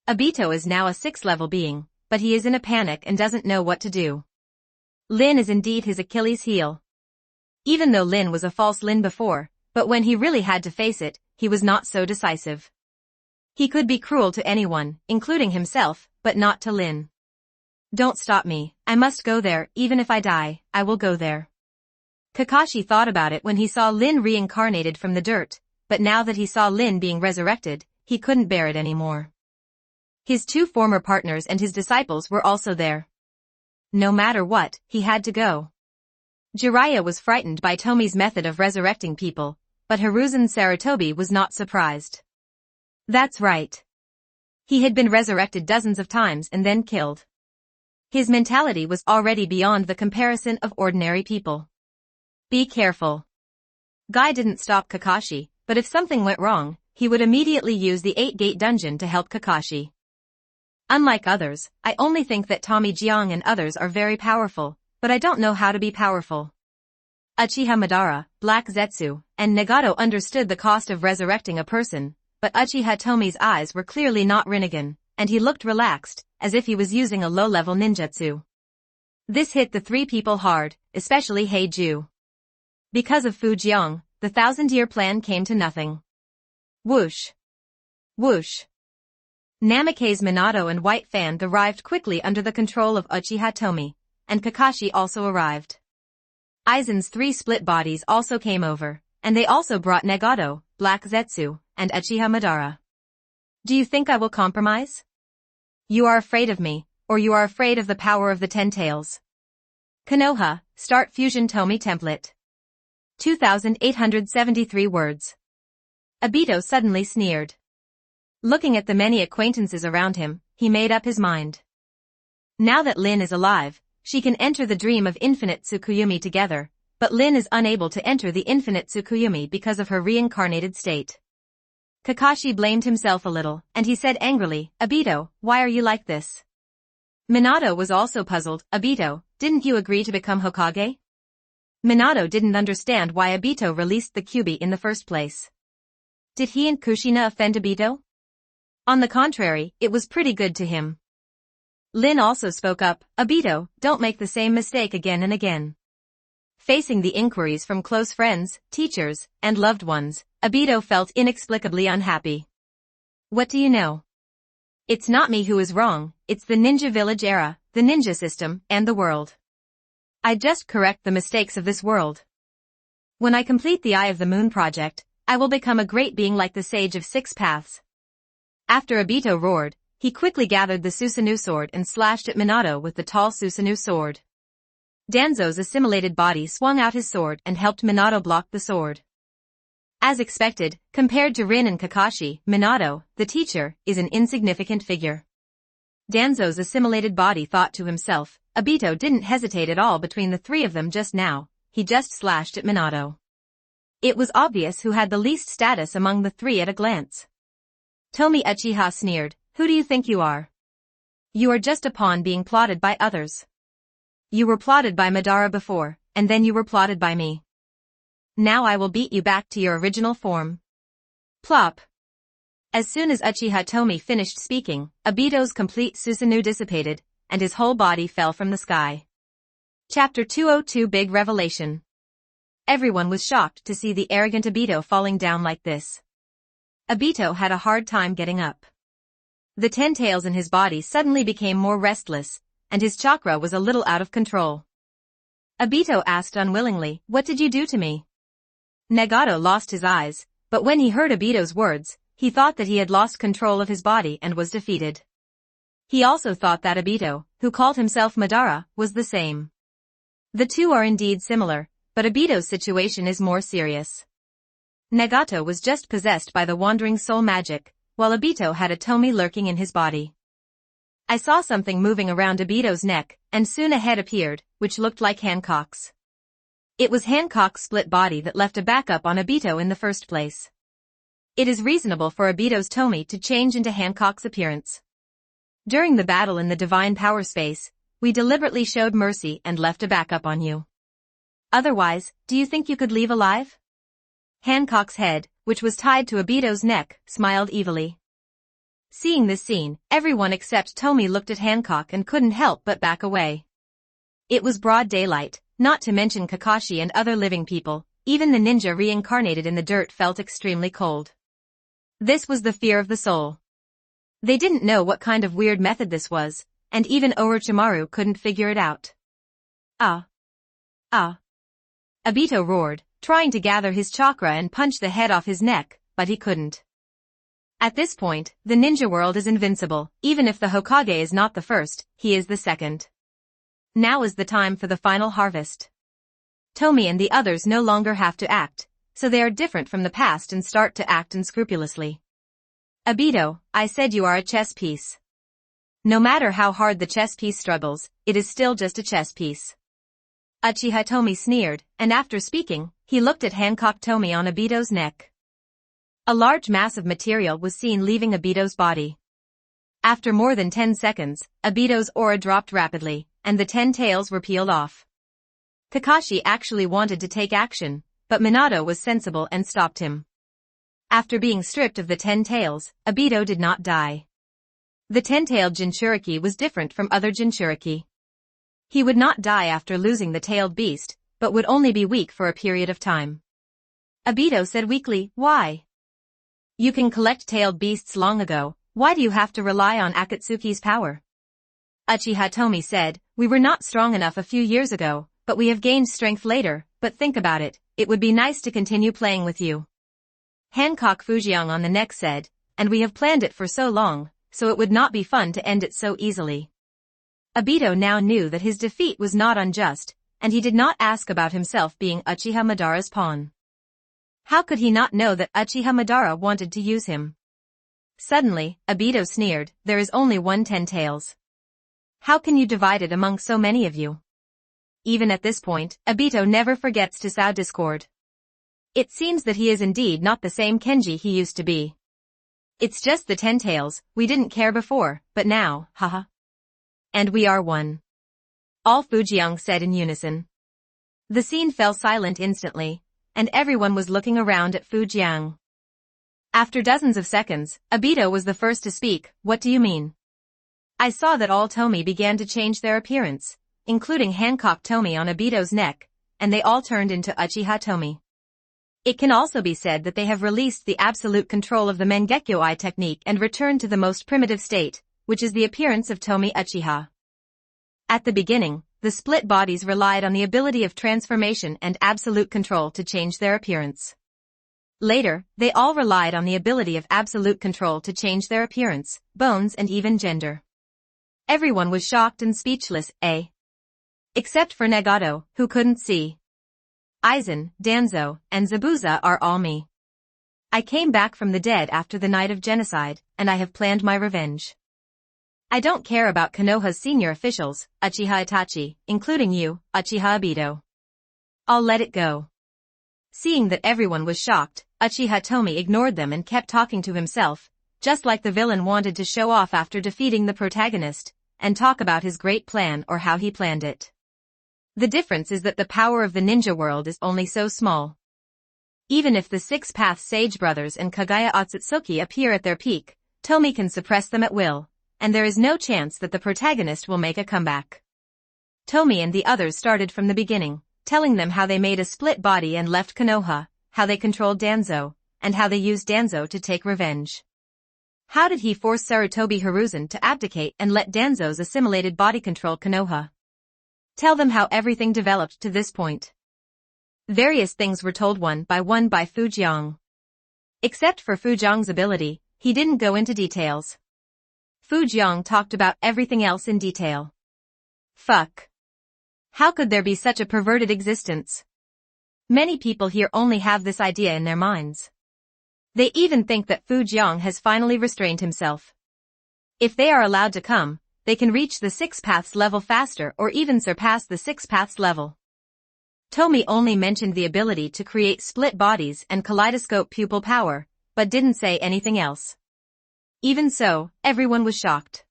Obito is now a 6th-level being, but he is in a panic and doesn't know what to do. Lin is indeed his Achilles heel. Even though Lin was a false Lin before, but when he really had to face it, he was not so decisive. He could be cruel to anyone, including himself, but not to Lin. Don't stop me, I must go there, even if I die, I will go there. Kakashi thought about it when he saw Lin reincarnated from the dirt, but now that he saw Lin being resurrected, he couldn't bear it anymore. His 2 former partners and his disciples were also there. No matter what, he had to go. Jiraiya was frightened by Tomie's method of resurrecting people, but Hiruzen Sarutobi was not surprised. That's right. He had been resurrected dozens of times and then killed. His mentality was already beyond the comparison of ordinary people. Be careful. Guy didn't stop Kakashi, but if something went wrong, he would immediately use the 8-gate dungeon to help Kakashi. Unlike others, I only think that Tomie Jiang and others are very powerful, but I don't know how to be powerful. Uchiha Madara, Black Zetsu, and Nagato understood the cost of resurrecting a person, but Uchiha Tomie's eyes were clearly not Rinnegan, and he looked relaxed, as if he was using a low-level ninjutsu. This hit the three people hard, especially Heiju. Because of Fu Jiang, the 1,000-year plan came to nothing. Whoosh! Whoosh! Namake's Minato and White Fan arrived quickly under the control of Uchiha Tomie, and Kakashi also arrived. Aizen's three split bodies also came over, and they also brought Nagato, Black Zetsu, and Uchiha Madara. Do you think I will compromise? You are afraid of me, or you are afraid of the power of the Ten Tails. Konoha, Start Fusion Tomie Template. 2,873 words. Obito suddenly sneered. Looking at the many acquaintances around him, he made up his mind. Now that Lin is alive, she can enter the dream of infinite Tsukuyomi together, but Lin is unable to enter the infinite Tsukuyomi because of her reincarnated state. Kakashi blamed himself a little, and he said angrily, Obito, why are you like this? Minato was also puzzled. Obito, didn't you agree to become Hokage? Minato didn't understand why Obito released the Kyuubi in the first place. Did he and Kushina offend Obito? On the contrary, it was pretty good to him. Lin also spoke up, Obito, don't make the same mistake again and again. Facing the inquiries from close friends, teachers, and loved ones, Obito felt inexplicably unhappy. What do you know? It's not me who is wrong, it's the ninja village era, the ninja system, and the world. I just correct the mistakes of this world. When I complete the Eye of the Moon project, I will become a great being like the Sage of Six Paths. After Obito roared, he quickly gathered the Susanoo sword and slashed at Minato with the tall Susanoo sword. Danzo's assimilated body swung out his sword and helped Minato block the sword. As expected, compared to Rin and Kakashi, Minato, the teacher, is an insignificant figure. Danzo's assimilated body thought to himself, Obito didn't hesitate at all between the three of them just now, he just slashed at Minato. It was obvious who had the least status among the three at a glance. Tomie Uchiha sneered, who do you think you are? You are just a pawn being plotted by others. You were plotted by Madara before, and then you were plotted by me. Now I will beat you back to your original form. Plop. As soon as Uchiha Tomie finished speaking, Obito's complete Susanoo dissipated, and his whole body fell from the sky. Chapter 202 Big Revelation. Everyone was shocked to see the arrogant Obito falling down like this. Obito had a hard time getting up. The 10 tails in his body suddenly became more restless, and his chakra was a little out of control. Obito asked unwillingly, what did you do to me? Nagato lost his eyes, but when he heard Obito's words, he thought that he had lost control of his body and was defeated. He also thought that Obito, who called himself Madara, was the same. The two are indeed similar, but Obito's situation is more serious. Nagato was just possessed by the wandering soul magic, while Obito had a Tomie lurking in his body. I saw something moving around Obito's neck, and soon a head appeared, which looked like Hancock's. It was Hancock's split body that left a backup on Obito in the first place. It is reasonable for Obito's Tomie to change into Hancock's appearance. During the battle in the Divine Power Space, we deliberately showed mercy and left a backup on you. Otherwise, do you think you could leave alive? Hancock's head, which was tied to Obito's neck, smiled evilly. Seeing this scene, everyone except Tomie looked at Hancock and couldn't help but back away. It was broad daylight, not to mention Kakashi and other living people, even the ninja reincarnated in the dirt felt extremely cold. This was the fear of the soul. They didn't know what kind of weird method this was, and even Orochimaru couldn't figure it out. Ah! Ah! Obito roared, trying to gather his chakra and punch the head off his neck, but he couldn't. At this point, the ninja world is invincible, even if the Hokage is not the first, he is the second. Now is the time for the final harvest. Tomie and the others no longer have to act, so they are different from the past and start to act unscrupulously. Obito, I said you are a chess piece. No matter how hard the chess piece struggles, it is still just a chess piece. Uchiha Tomie sneered, and after speaking, he looked at Hancock Tomie on Obito's neck. A large mass of material was seen leaving Obito's body. After more than 10 seconds, Obito's aura dropped rapidly, and the 10 tails were peeled off. Kakashi actually wanted to take action, but Minato was sensible and stopped him. After being stripped of the 10 tails, Obito did not die. The 10-tailed Jinchuriki was different from other Jinchuriki. He would not die after losing the tailed beast, but would only be weak for a period of time. Obito said weakly, "Why? You can collect tailed beasts long ago, why do you have to rely on Akatsuki's power?" Uchiha Tomie said, "We were not strong enough a few years ago, but we have gained strength later, but think about it, it would be nice to continue playing with you." Hancock Fujian on the neck said, "And we have planned it for so long, so it would not be fun to end it so easily." Obito now knew that his defeat was not unjust, and he did not ask about himself being Uchiha Madara's pawn. How could he not know that Uchiha Madara wanted to use him? Suddenly, Obito sneered, "There is only one 10 tails. How can you divide it among so many of you?" Even at this point, Obito never forgets to sow discord. It seems that he is indeed not the same Kenji he used to be. "It's just the 10 tails, we didn't care before, but now, haha. And we are one." All Fujian said in unison. The scene fell silent instantly, and everyone was looking around at Fujian. After dozens of seconds, Obito was the first to speak, "What do you mean?" "I saw that all Tomie began to change their appearance, including Hancock Tomie on Obito's neck, and they all turned into Uchiha Tomie. It can also be said that they have released the absolute control of the Mangekyo-I technique and returned to the most primitive state, which is the appearance of Tomie Uchiha." At the beginning, the split bodies relied on the ability of transformation and absolute control to change their appearance. Later, they all relied on the ability of absolute control to change their appearance, bones and even gender. Everyone was shocked and speechless, except for Nagato, who couldn't see. "Aizen, Danzo, and Zabuza are all me. I came back from the dead after the night of genocide, and I have planned my revenge. I don't care about Konoha's senior officials, Uchiha Itachi, including you, Uchiha Obito. I'll let it go." Seeing that everyone was shocked, Uchiha Tomie ignored them and kept talking to himself, just like the villain wanted to show off after defeating the protagonist, and talk about his great plan or how he planned it. The difference is that the power of the ninja world is only so small. Even if the Six-Path Sage Brothers and Kagaya Otsutsuki appear at their peak, Tomie can suppress them at will, and there is no chance that the protagonist will make a comeback. Tomie and the others started from the beginning, telling them how they made a split body and left Konoha, how they controlled Danzo, and how they used Danzo to take revenge. How did he force Sarutobi Hiruzen to abdicate and let Danzo's assimilated body control Konoha? Tell them how everything developed to this point. Various things were told one by Fujian. Except for Fujian's ability, he didn't go into details. Fujian talked about everything else in detail. Fuck. How could there be such a perverted existence? Many people here only have this idea in their minds. They even think that Fujian has finally restrained himself. If they are allowed to come, they can reach the Six Paths level faster or even surpass the Six Paths level. Tomie only mentioned the ability to create split bodies and kaleidoscope pupil power, but didn't say anything else. Even so, everyone was shocked.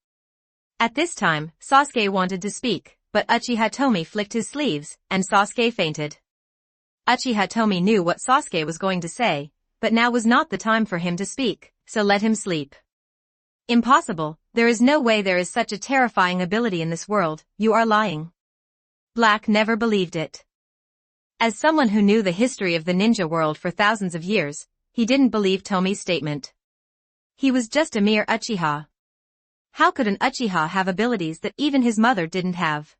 At this time, Sasuke wanted to speak, but Uchiha Tomie flicked his sleeves, and Sasuke fainted. Uchiha Tomie knew what Sasuke was going to say, but now was not the time for him to speak, so let him sleep. "Impossible, there is no way there is such a terrifying ability in this world, you are lying." Black never believed it. As someone who knew the history of the ninja world for thousands of years, he didn't believe Tomie's statement. He was just a mere Uchiha. How could an Uchiha have abilities that even his mother didn't have?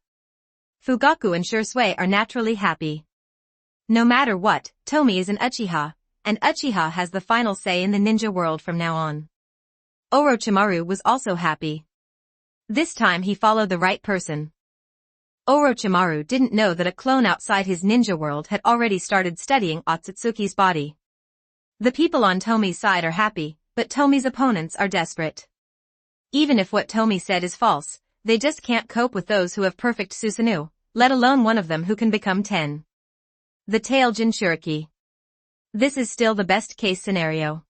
Fugaku and Shursui are naturally happy. No matter what, Tomie is an Uchiha, and Uchiha has the final say in the ninja world from now on. Orochimaru was also happy. This time he followed the right person. Orochimaru didn't know that a clone outside his ninja world had already started studying Otsutsuki's body. The people on Tomie's side are happy, but Tomie's opponents are desperate. Even if what Tomie said is false, they just can't cope with those who have perfect Susanoo, let alone one of them who can become 10. The Tail Jinchuriki. This is still the best case scenario.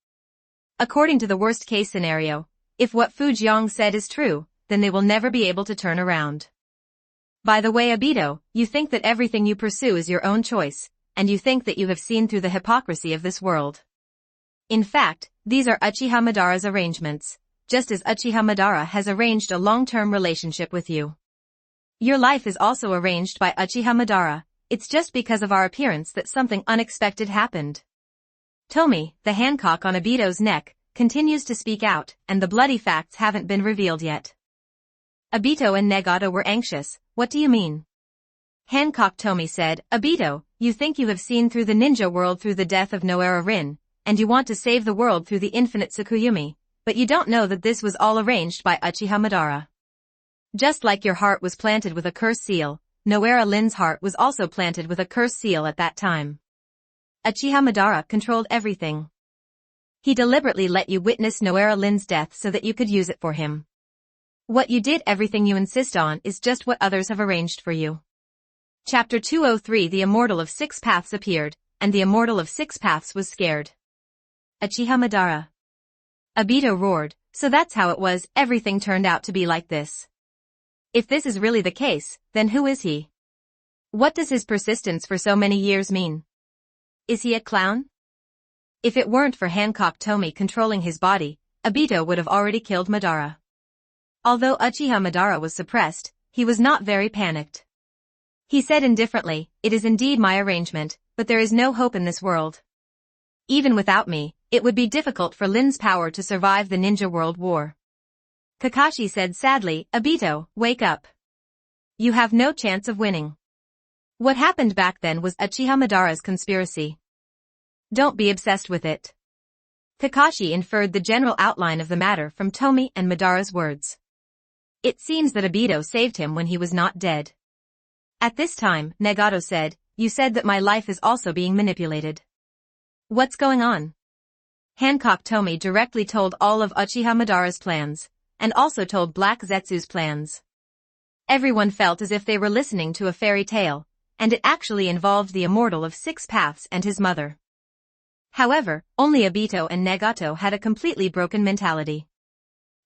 According to the worst case scenario, if what Fujian said is true, then they will never be able to turn around. By the way, Obito, you think that everything you pursue is your own choice, and you think that you have seen through the hypocrisy of this world. In fact, these are Uchiha Madara's arrangements, just as Uchiha Madara has arranged a long-term relationship with you. Your life is also arranged by Uchiha Madara, it's just because of our appearance that something unexpected happened. Tomie, the Hancock on Obito's neck, continues to speak out, and the bloody facts haven't been revealed yet. Obito and Nagato were anxious. What do you mean? Hancock. Tomie said, Obito, you think you have seen through the ninja world through the death of Noara Rin, and you want to save the world through the infinite Tsukuyomi, but you don't know that this was all arranged by Uchiha Madara. Just like your heart was planted with a curse seal, Noara Rin's heart was also planted with a curse seal at that time. Uchiha Madara controlled everything. He deliberately let you witness Noara Rin's death so that you could use it for him. What you did, everything you insist on, is just what others have arranged for you. Chapter 203. The Immortal of Six Paths appeared, and the Immortal of Six Paths was scared. Uchiha Madara. Obito roared, so that's how it was, everything turned out to be like this. If this is really the case, then who is he? What does his persistence for so many years mean? Is he a clown? If it weren't for Hancock Tomie controlling his body, Obito would have already killed Madara. Although Uchiha Madara was suppressed, he was not very panicked. He said indifferently, it is indeed my arrangement, but there is no hope in this world. Even without me, it would be difficult for Rin's power to survive the Ninja World War. Kakashi said sadly, Obito, wake up. You have no chance of winning. What happened back then was Uchiha Madara's conspiracy. Don't be obsessed with it. Kakashi inferred the general outline of the matter from Tomie and Madara's words. It seems that Obito saved him when he was not dead. At this time, Nagato said, you said that my life is also being manipulated. What's going on? Hancock Tomie directly told all of Uchiha Madara's plans, and also told Black Zetsu's plans. Everyone felt as if they were listening to a fairy tale, and it actually involved the Immortal of Six Paths and his mother. However, only Obito and Nagato had a completely broken mentality.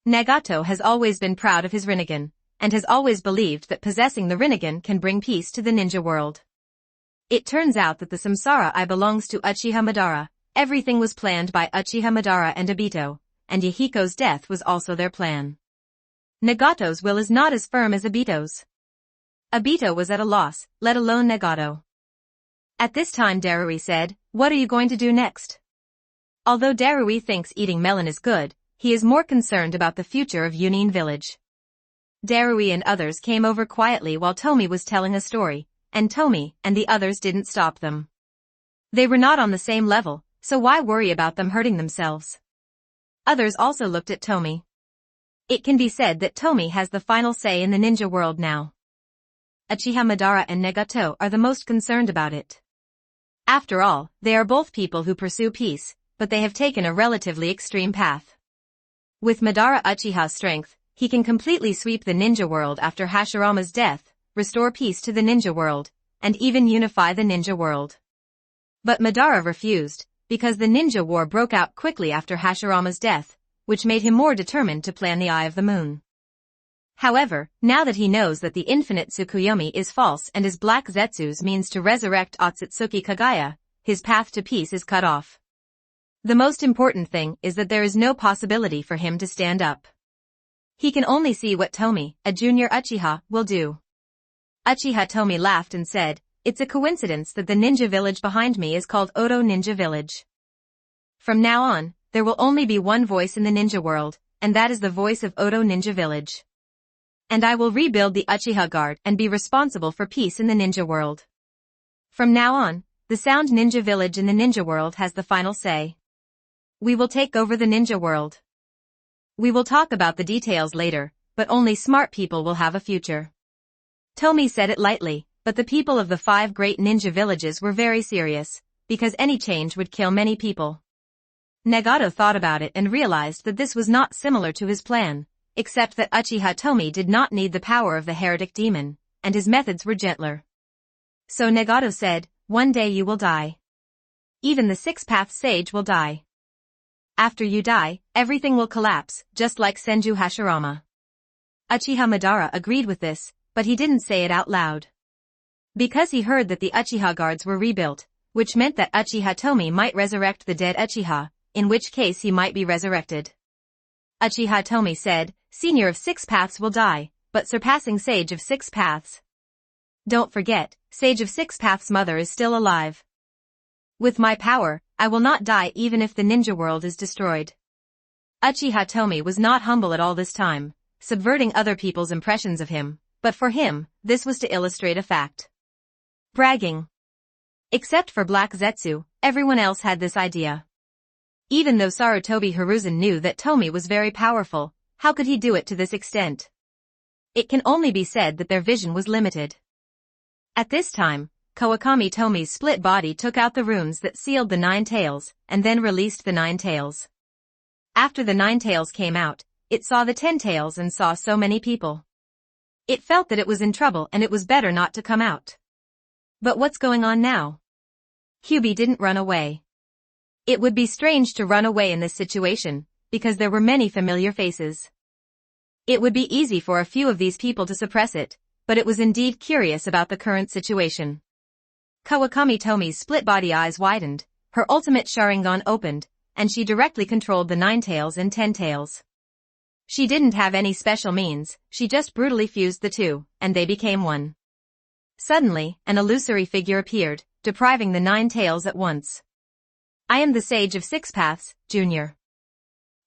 Nagato has always been proud of his Rinnegan, and has always believed that possessing the Rinnegan can bring peace to the ninja world. It turns out that the Samsara Eye belongs to Uchiha Madara, everything was planned by Uchiha Madara and Obito, and Yahiko's death was also their plan. Nagato's will is not as firm as Obito's. Obito was at a loss, let alone Nagato. At this time Darui said, what are you going to do next? Although Darui thinks eating melon is good, he is more concerned about the future of Union Village. Darui and others came over quietly while Tomie was telling a story, and Tomie and the others didn't stop them. They were not on the same level, so why worry about them hurting themselves? Others also looked at Tomie. It can be said that Tomie has the final say in the ninja world now. Uchiha Madara and Nagato are the most concerned about it. After all, they are both people who pursue peace, but they have taken a relatively extreme path. With Madara Uchiha's strength, he can completely sweep the ninja world after Hashirama's death, restore peace to the ninja world, and even unify the ninja world. But Madara refused, because the ninja war broke out quickly after Hashirama's death, which made him more determined to plan the Eye of the Moon. However, now that he knows that the infinite Tsukuyomi is false and his Black Zetsu's means to resurrect Otsutsuki Kagaya, his path to peace is cut off. The most important thing is that there is no possibility for him to stand up. He can only see what Tomie, a junior Uchiha, will do. Uchiha Tomie laughed and said, it's a coincidence that the ninja village behind me is called Oto Ninja Village. From now on, there will only be one voice in the ninja world, and that is the voice of Oto Ninja Village. And I will rebuild the Uchiha Guard and be responsible for peace in the ninja world. From now on, the Sound Ninja Village in the ninja world has the final say. We will take over the ninja world. We will talk about the details later, but only smart people will have a future. Tomie said it lightly, but the people of the 5 great ninja villages were very serious, because any change would kill many people. Nagato thought about it and realized that this was not similar to his plan, except that Uchiha Tomie did not need the power of the heretic demon, and his methods were gentler. So Nagato said, one day you will die. Even the Six-Path Sage will die. After you die, everything will collapse, just like Senju Hashirama. Uchiha Madara agreed with this, but he didn't say it out loud. Because he heard that the Uchiha guards were rebuilt, which meant that Uchiha Tomie might resurrect the dead Uchiha, in which case he might be resurrected. Uchiha Tomie said, Senior of Six Paths will die, but surpassing Sage of Six Paths. Don't forget, Sage of Six Paths' mother is still alive. With my power, I will not die even if the ninja world is destroyed. Uchiha Tomie was not humble at all this time, subverting other people's impressions of him, but for him, this was to illustrate a fact. Bragging. Except for Black Zetsu, everyone else had this idea. Even though Sarutobi Hiruzen knew that Tomie was very powerful, how could he do it to this extent? It can only be said that their vision was limited. At this time, Kawakami Tomie's split body took out the runes that sealed the Nine Tails, and then released the Nine Tails. After the Nine Tails came out, it saw the 10 Tails and saw so many people. It felt that it was in trouble and it was better not to come out. But what's going on now? Kyubi didn't run away. It would be strange to run away in this situation, because there were many familiar faces. It would be easy for a few of these people to suppress it, but it was indeed curious about the current situation. Kawakami Tomie's split body eyes widened, her ultimate Sharingan opened, and she directly controlled the Nine Tails and 10 Tails. She didn't have any special means, she just brutally fused the two, and they became one. Suddenly, an illusory figure appeared, depriving the Nine Tails at once. I am the Sage of Six Paths, Junior.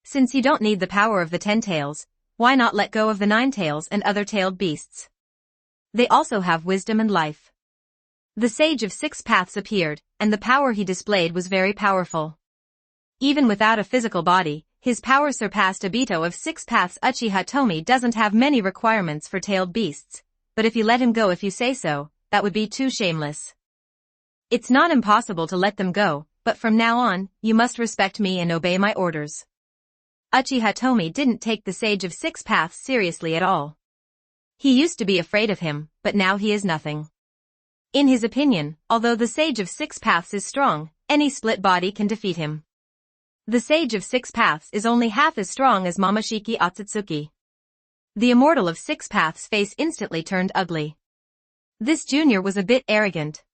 Since you don't need the power of the 10 Tails, why not let go of the 9 Tails and other tailed beasts? They also have wisdom and life. The Sage of Six Paths appeared, and the power he displayed was very powerful. Even without a physical body, his power surpassed Obito of Six Paths. Uchiha Tomie doesn't have many requirements for tailed beasts, but if you let him go if you say so, that would be too shameless. It's not impossible to let them go, but from now on, you must respect me and obey my orders. Uchiha Tomie didn't take the Sage of Six Paths seriously at all. He used to be afraid of him, but now he is nothing. In his opinion, although the Sage of Six Paths is strong, any split body can defeat him. The Sage of Six Paths is only half as strong as Momoshiki Otsutsuki. The Immortal of Six Paths' face instantly turned ugly. This junior was a bit arrogant.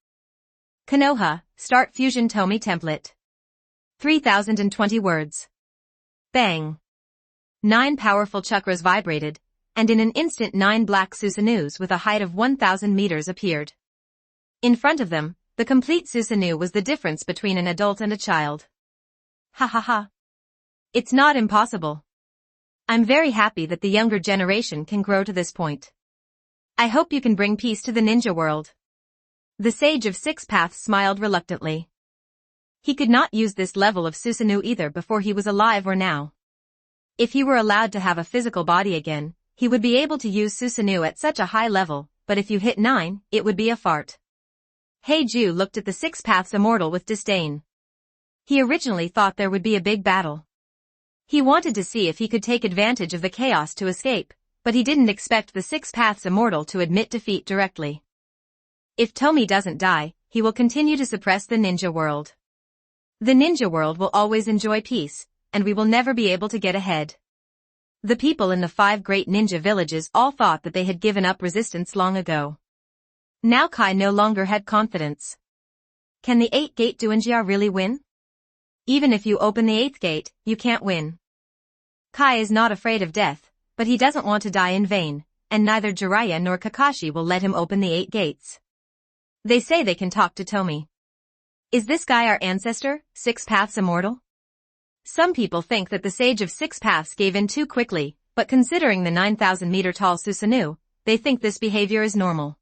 Konoha, start Fusion Tomie template. 3020 words. Bang. 9 powerful chakras vibrated, and in an instant 9 black Susanus with a height of 1000 meters appeared. In front of them, the complete Susanoo was the difference between an adult and a child. Ha ha ha. It's not impossible. I'm very happy that the younger generation can grow to this point. I hope you can bring peace to the ninja world. The Sage of Six Paths smiled reluctantly. He could not use this level of Susanoo either before he was alive or now. If he were allowed to have a physical body again, he would be able to use Susanoo at such a high level, but if you hit 9, it would be a fart. Heiju looked at the Six Paths Immortal with disdain. He originally thought there would be a big battle. He wanted to see if he could take advantage of the chaos to escape, but he didn't expect the Six Paths Immortal to admit defeat directly. If Tomie doesn't die, he will continue to suppress the ninja world. The ninja world will always enjoy peace, and we will never be able to get ahead. The people in the 5 great ninja villages all thought that they had given up resistance long ago. Now Kai no longer had confidence. Can the 8-gate Duanjia really win? Even if you open the 8th gate, you can't win. Kai is not afraid of death, but he doesn't want to die in vain, and neither Jiraiya nor Kakashi will let him open the 8 gates. They say they can talk to Tomie. Is this guy our ancestor, Six Paths Immortal? Some people think that the Sage of Six Paths gave in too quickly, but considering the 9,000-meter-tall Susanoo, they think this behavior is normal.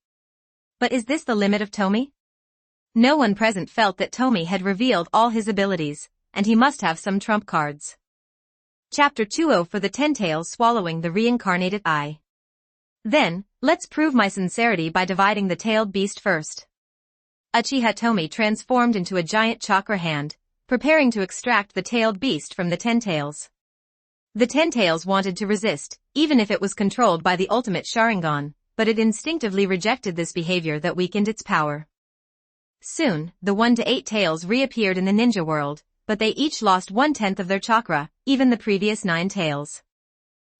But is this the limit of Tomie? No one present felt that Tomie had revealed all his abilities, and he must have some trump cards. Chapter 20 for the 10 Tails swallowing the reincarnated eye. Then, let's prove my sincerity by dividing the tailed beast first. Uchiha Tomie transformed into a giant chakra hand, preparing to extract the tailed beast from the 10 Tails. The 10 Tails wanted to resist, even if it was controlled by the ultimate Sharingan, but it instinctively rejected this behavior that weakened its power. Soon, the 1 to 8 Tails reappeared in the ninja world, but they each lost 1/10 of their chakra, even the previous 9 Tails.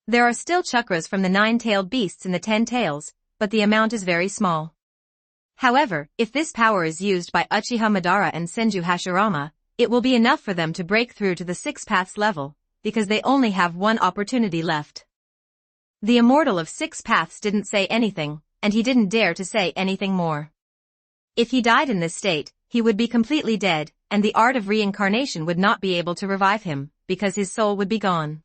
There are still chakras from the 9-tailed beasts in the 10 Tails, but the amount is very small. However, if this power is used by Uchiha Madara and Senju Hashirama, it will be enough for them to break through to the Six Paths level, because they only have one opportunity left. The Immortal of Six Paths didn't say anything, and he didn't dare to say anything more. If he died in this state, he would be completely dead, and the art of reincarnation would not be able to revive him, because his soul would be gone.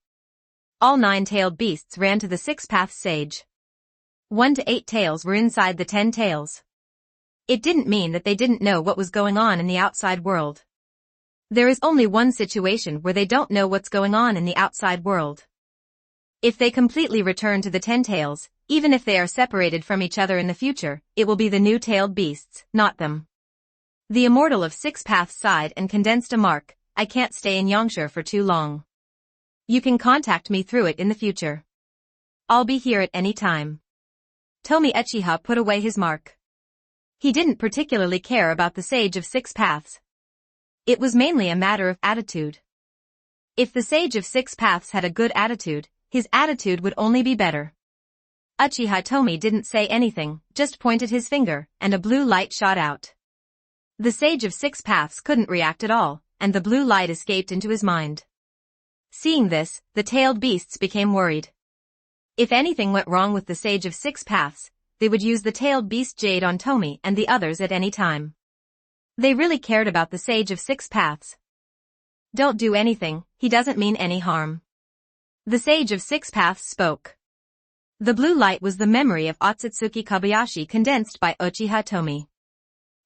All 9-tailed beasts ran to the Six Paths sage. 1 to 8 tails were inside the 10 tails. It didn't mean that they didn't know what was going on in the outside world. There is only one situation where they don't know what's going on in the outside world. If they completely return to the 10 tails, even if they are separated from each other in the future, it will be the new tailed beasts, not them. The Immortal of Six Paths sighed and condensed a mark, I can't stay in Yangshire for too long. You can contact me through it in the future. I'll be here at any time. Tomie Uchiha put away his mark. He didn't particularly care about the Sage of Six Paths. It was mainly a matter of attitude. If the Sage of Six Paths had a good attitude, his attitude would only be better. Uchiha Tomie didn't say anything, just pointed his finger, and a blue light shot out. The Sage of Six Paths couldn't react at all, and the blue light escaped into his mind. Seeing this, the tailed beasts became worried. If anything went wrong with the Sage of Six Paths, they would use the tailed beast Jade on Tomie and the others at any time. They really cared about the Sage of Six Paths. Don't do anything, he doesn't mean any harm. The Sage of Six Paths spoke. The blue light was the memory of Otsutsuki Kobayashi condensed by Uchiha Tomie.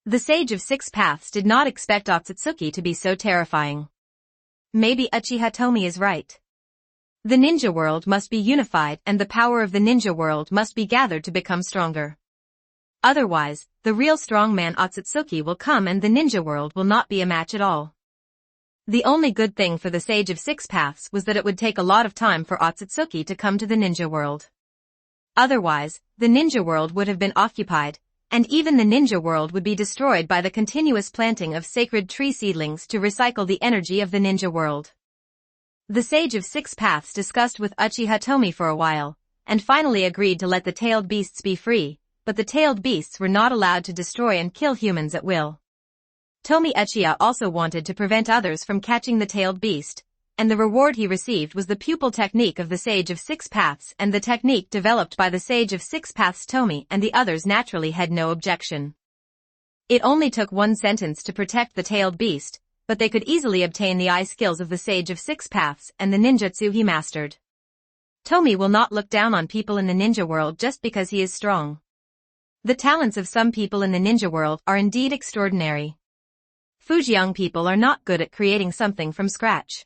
The Sage of Six Paths did not expect Otsutsuki to be so terrifying. Maybe Uchiha Tomie is right. The ninja world must be unified and the power of the ninja world must be gathered to become stronger. Otherwise, the real strongman Otsutsuki will come and the ninja world will not be a match at all. The only good thing for the Sage of Six Paths was that it would take a lot of time for Otsutsuki to come to the ninja world. Otherwise, the ninja world would have been occupied, and even the ninja world would be destroyed by the continuous planting of sacred tree seedlings to recycle the energy of the ninja world. The Sage of Six Paths discussed with Uchiha Tomie for a while, and finally agreed to let the tailed beasts be free, but the tailed beasts were not allowed to destroy and kill humans at will. Tomie Uchiha also wanted to prevent others from catching the tailed beast, and the reward he received was the pupil technique of the Sage of Six Paths and the technique developed by the Sage of Six Paths. Tomie and the others naturally had no objection. It only took one sentence to protect the tailed beast, but they could easily obtain the eye skills of the Sage of Six Paths and the ninjutsu he mastered. Tomie will not look down on people in the ninja world just because he is strong. The talents of some people in the ninja world are indeed extraordinary. Fujian people are not good at creating something from scratch.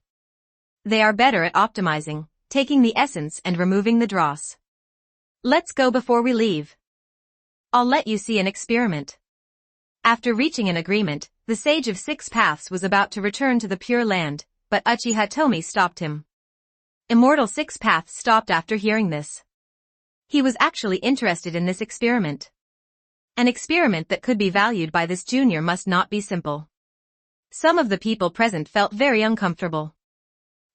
They are better at optimizing, taking the essence and removing the dross. Let's go before we leave. I'll let you see an experiment. After reaching an agreement, the Sage of Six Paths was about to return to the Pure Land, but Uchiha Tomie stopped him. Immortal Six Paths stopped after hearing this. He was actually interested in this experiment. An experiment that could be valued by this junior must not be simple. Some of the people present felt very uncomfortable.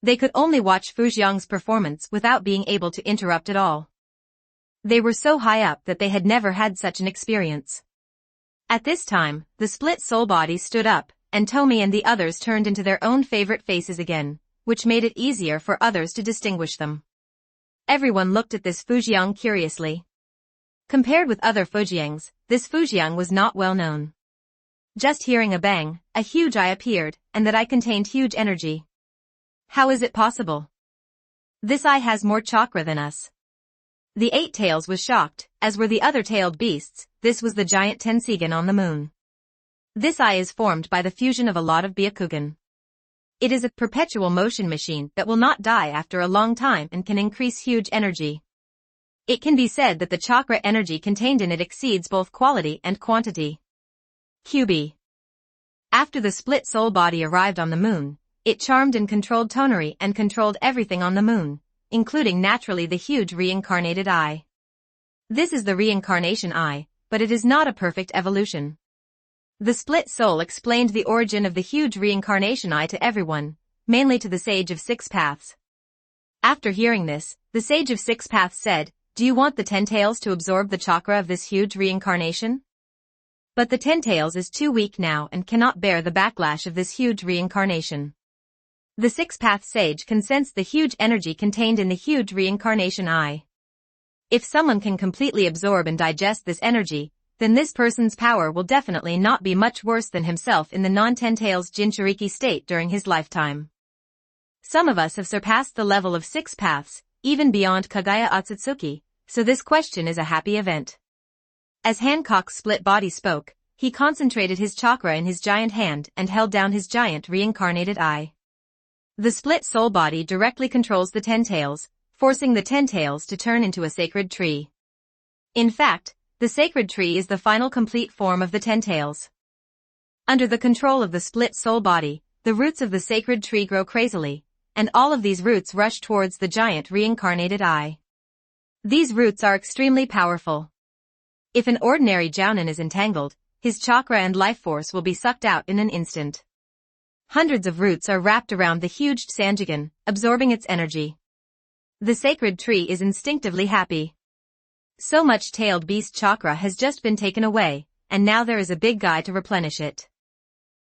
They could only watch Fujiang's performance without being able to interrupt at all. They were so high up that they had never had such an experience. At this time, the split soul body stood up, and Tomie and the others turned into their own favorite faces again, which made it easier for others to distinguish them. Everyone looked at this Fujiang curiously. Compared with other Fujiangs, this Fujiang was not well known. Just hearing a bang, a huge eye appeared, and that eye contained huge energy. How is it possible? This eye has more chakra than us. The Eight Tails was shocked, as were the other tailed beasts. This was the giant Tensigan on the moon. This eye is formed by the fusion of a lot of Byakugan. It is a perpetual motion machine that will not die after a long time and can increase huge energy. It can be said that the chakra energy contained in it exceeds both quality and quantity. QB. After the split soul body arrived on the moon, it charmed and controlled Tonari and controlled everything on the moon, including naturally the huge reincarnated eye. This is the reincarnation eye, but it is not a perfect evolution. The split soul explained the origin of the huge reincarnation eye to everyone, mainly to the Sage of Six Paths. After hearing this, the Sage of Six Paths said, Do you want the Ten Tails to absorb the chakra of this huge reincarnation? But the Ten Tails is too weak now and cannot bear the backlash of this huge reincarnation. The Six-Path Sage can sense the huge energy contained in the huge reincarnation eye. If someone can completely absorb and digest this energy, then this person's power will definitely not be much worse than himself in the non-Ten Tails Jinchuriki state during his lifetime. Some of us have surpassed the level of 6 paths, even beyond Kagaya Otsutsuki, so this question is a happy event. As Hancock's split body spoke, he concentrated his chakra in his giant hand and held down his giant reincarnated eye. The split soul body directly controls the Ten Tails, forcing the Ten Tails to turn into a sacred tree. In fact, the sacred tree is the final complete form of the Ten Tails. Under the control of the split soul body, the roots of the sacred tree grow crazily, and all of these roots rush towards the giant reincarnated eye. These roots are extremely powerful. If an ordinary jounin is entangled, his chakra and life force will be sucked out in an instant. Hundreds of roots are wrapped around the huge Sanjigan, absorbing its energy. The sacred tree is instinctively happy. So much tailed beast chakra has just been taken away, and now there is a big guy to replenish it.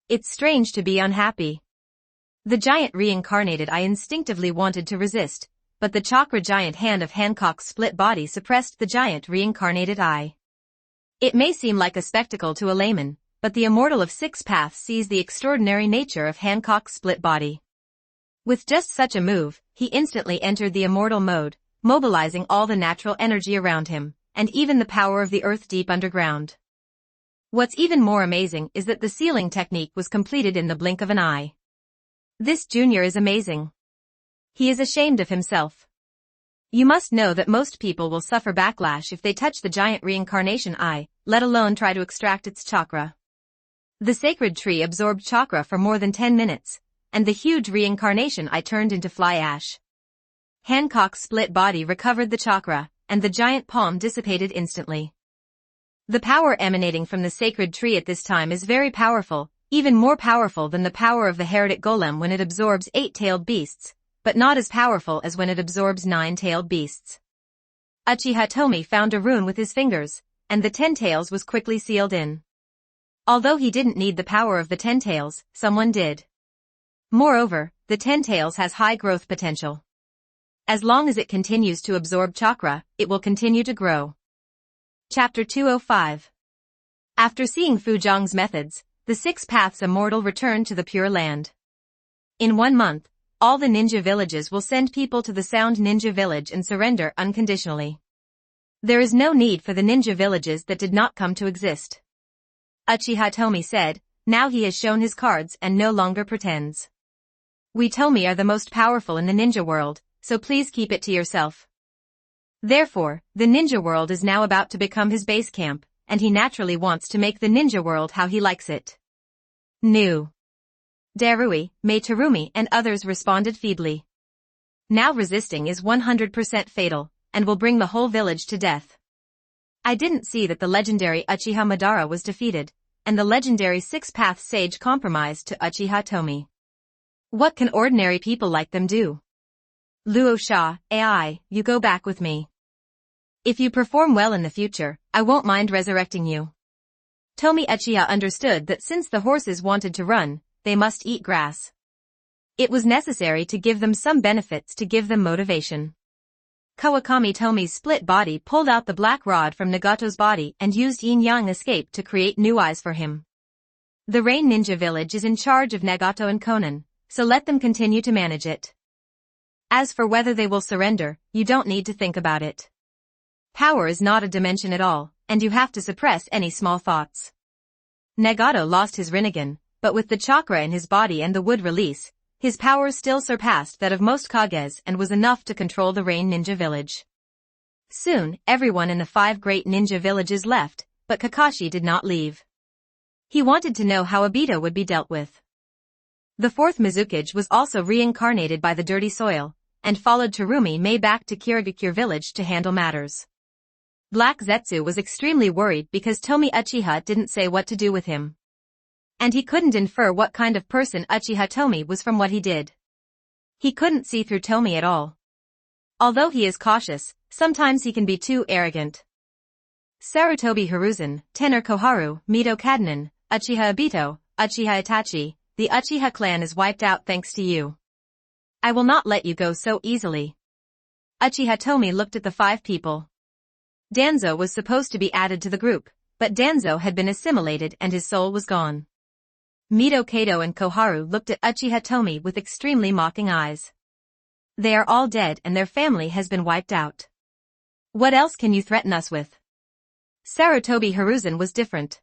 It's strange to be unhappy. The giant reincarnated eye instinctively wanted to resist, but the chakra giant hand of Hancock's split body suppressed the giant reincarnated eye. It may seem like a spectacle to a layman, but the immortal of 6 paths sees the extraordinary nature of Hancock's split body. With just such a move, he instantly entered the immortal mode, mobilizing all the natural energy around him, and even the power of the earth deep underground. What's even more amazing is that the sealing technique was completed in the blink of an eye. This junior is amazing. He is ashamed of himself. You must know that most people will suffer backlash if they touch the giant reincarnation eye, let alone try to extract its chakra. The sacred tree absorbed chakra for more than 10 minutes, and the huge reincarnation eye turned into fly ash. Hancock's split body recovered the chakra, and the giant palm dissipated instantly. The power emanating from the sacred tree at this time is very powerful, even more powerful than the power of the heretic golem when it absorbs 8-tailed beasts, but not as powerful as when it absorbs 9-tailed beasts. Uchiha Tomie found a rune with his fingers, and the 10 tails was quickly sealed in. Although he didn't need the power of the 10 tails, someone did. Moreover, the 10 tails has high growth potential. As long as it continues to absorb chakra, it will continue to grow. Chapter 205. After seeing Fu Zhang's methods, the 6 paths immortal returned to the Pure Land. In 1 month, all the ninja villages will send people to the Sound Ninja Village and surrender unconditionally. There is no need for the ninja villages that did not come to exist. Uchiha Tomie said, now he has shown his cards and no longer pretends. We Tomie are the most powerful in the ninja world, so please keep it to yourself. Therefore, the ninja world is now about to become his base camp, and he naturally wants to make the ninja world how he likes it. New. Darui, Mei Terumi and others responded feebly. Now resisting is 100% fatal, and will bring the whole village to death. I didn't see that the legendary Uchiha Madara was defeated, and the legendary 6-path sage compromised to Uchiha Tomie. What can ordinary people like them do? Luo Sha, AI, you go back with me. If you perform well in the future, I won't mind resurrecting you. Tomie Uchiha understood that since the horses wanted to run, they must eat grass. It was necessary to give them some benefits to give them motivation. Kawakami Tomie's split body pulled out the black rod from Nagato's body and used yin-yang escape to create new eyes for him. The Rain Ninja Village is in charge of Nagato and Konan, so let them continue to manage it. As for whether they will surrender, you don't need to think about it. Power is not a dimension at all, and you have to suppress any small thoughts. Nagato lost his Rinnegan, but with the chakra in his body and the wood release, his power still surpassed that of most Kages and was enough to control the Rain Ninja Village. Soon, everyone in the 5 great ninja villages left, but Kakashi did not leave. He wanted to know how Obito would be dealt with. The 4th Mizukage was also reincarnated by the dirty soil, and followed Terumi Mei back to Kirigakure village to handle matters. Black Zetsu was extremely worried because Tomie Uchiha didn't say what to do with him. And he couldn't infer what kind of person Uchiha Tomie was from what he did. He couldn't see through Tomie at all. Although he is cautious, sometimes he can be too arrogant. Sarutobi Hiruzen, Tenor Koharu, Mito Kadnan, Uchiha Obito, Uchiha Itachi, the Uchiha clan is wiped out thanks to you. I will not let you go so easily. Uchiha Tomie looked at the 5 people. Danzo was supposed to be added to the group, but Danzo had been assimilated and his soul was gone. Mito Kato and Koharu looked at Uchiha Tomie with extremely mocking eyes. They are all dead and their family has been wiped out. What else can you threaten us with? Sarutobi Hiruzen was different.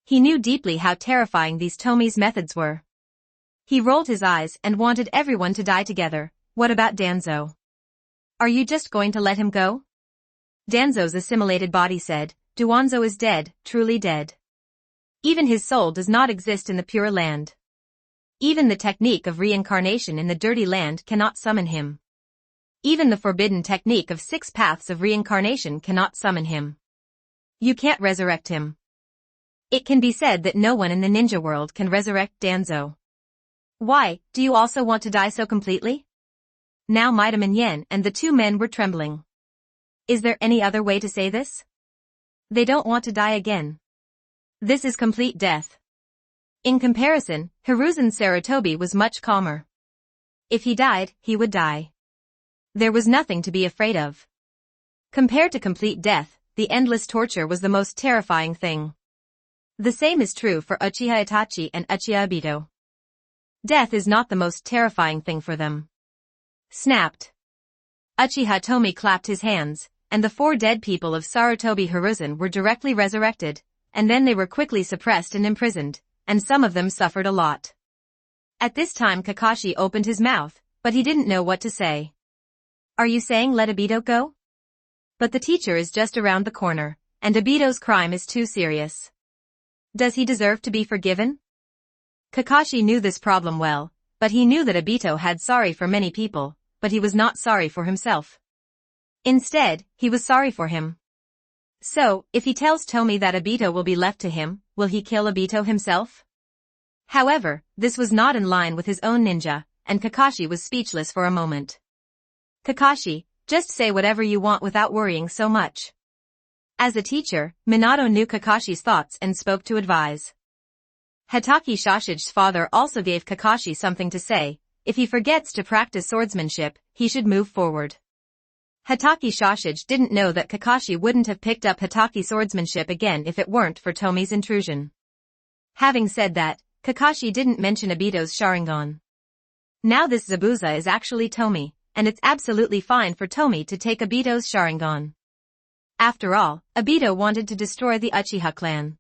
He knew deeply how terrifying these Tomie's methods were. He rolled his eyes and wanted everyone to die together. What about Danzo? Are you just going to let him go? Danzo's assimilated body said, Duanzo is dead, truly dead. Even his soul does not exist in the Pure Land. Even the technique of reincarnation in the Dirty Land cannot summon him. Even the forbidden technique of 6 paths of reincarnation cannot summon him. You can't resurrect him. It can be said that no one in the ninja world can resurrect Danzo. Why, do you also want to die so completely? Now Midaman Yen and the 2 men were trembling. Is there any other way to say this? They don't want to die again. This is complete death. In comparison, Hiruzen Sarutobi was much calmer. If he died, he would die. There was nothing to be afraid of. Compared to complete death, the endless torture was the most terrifying thing. The same is true for Uchiha Itachi and Uchiha Obito. Death is not the most terrifying thing for them. Snapped. Uchiha Tomie clapped his hands, and the 4 dead people of Sarutobi Hiruzen were directly resurrected, and then they were quickly suppressed and imprisoned, and some of them suffered a lot. At this time Kakashi opened his mouth, but he didn't know what to say. Are you saying let Obito go? But the teacher is just around the corner, and Obito's crime is too serious. Does he deserve to be forgiven? Kakashi knew this problem well, but he knew that Obito had sorry for many people, but he was not sorry for himself. Instead, he was sorry for him. So, if he tells Tomie that Obito will be left to him, will he kill Obito himself? However, this was not in line with his own ninja, and Kakashi was speechless for a moment. Kakashi, just say whatever you want without worrying so much. As a teacher, Minato knew Kakashi's thoughts and spoke to advise. Hatake Shoshige's father also gave Kakashi something to say. If he forgets to practice swordsmanship, he should move forward. Hatake Shoshige didn't know that Kakashi wouldn't have picked up Hatake swordsmanship again if it weren't for Tomie's intrusion. Having said that, Kakashi didn't mention Obito's Sharingan. Now this Zabuza is actually Tomie, and it's absolutely fine for Tomie to take Obito's Sharingan. After all, Obito wanted to destroy the Uchiha clan.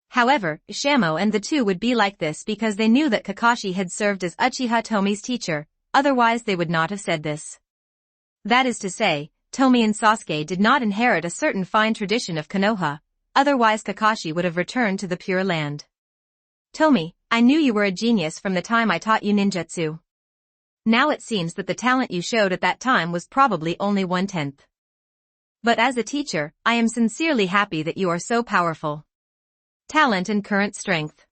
However, Shamo and the 2 would be like this because they knew that Kakashi had served as Uchiha Tomie's teacher, otherwise they would not have said this. That is to say, Tomie and Sasuke did not inherit a certain fine tradition of Konoha, otherwise Kakashi would have returned to the Pure Land. Tomie, I knew you were a genius from the time I taught you ninjutsu. Now it seems that the talent you showed at that time was probably only 1/10. But as a teacher, I am sincerely happy that you are so powerful. Talent and current strength.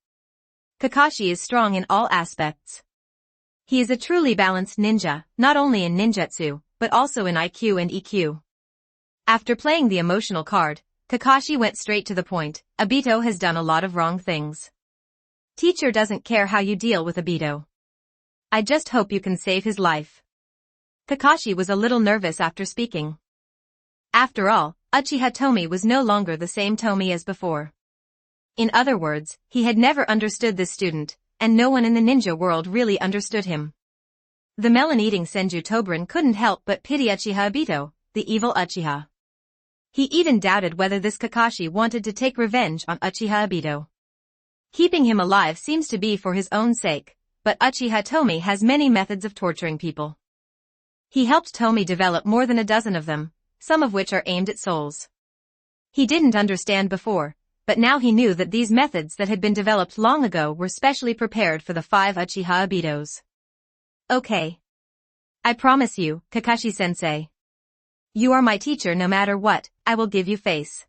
Kakashi is strong in all aspects. He is a truly balanced ninja, not only in ninjutsu, but also in IQ and EQ. After playing the emotional card, Kakashi went straight to the point. Obito has done a lot of wrong things. Teacher doesn't care how you deal with Obito. I just hope you can save his life. Kakashi was a little nervous after speaking. After all, Uchiha Tomie was no longer the same Tomie as before. In other words, he had never understood this student, and no one in the ninja world really understood him. The melon-eating Senju Tobran couldn't help but pity Uchiha Obito, the evil Uchiha. He even doubted whether this Kakashi wanted to take revenge on Uchiha Obito. Keeping him alive seems to be for his own sake, but Uchiha Tomie has many methods of torturing people. He helped Tomie develop more than a dozen of them, some of which are aimed at souls. He didn't understand before, but now he knew that these methods that had been developed long ago were specially prepared for the 5 Uchiha Obitos. Okay. I promise you, Kakashi-sensei. You are my teacher no matter what, I will give you face.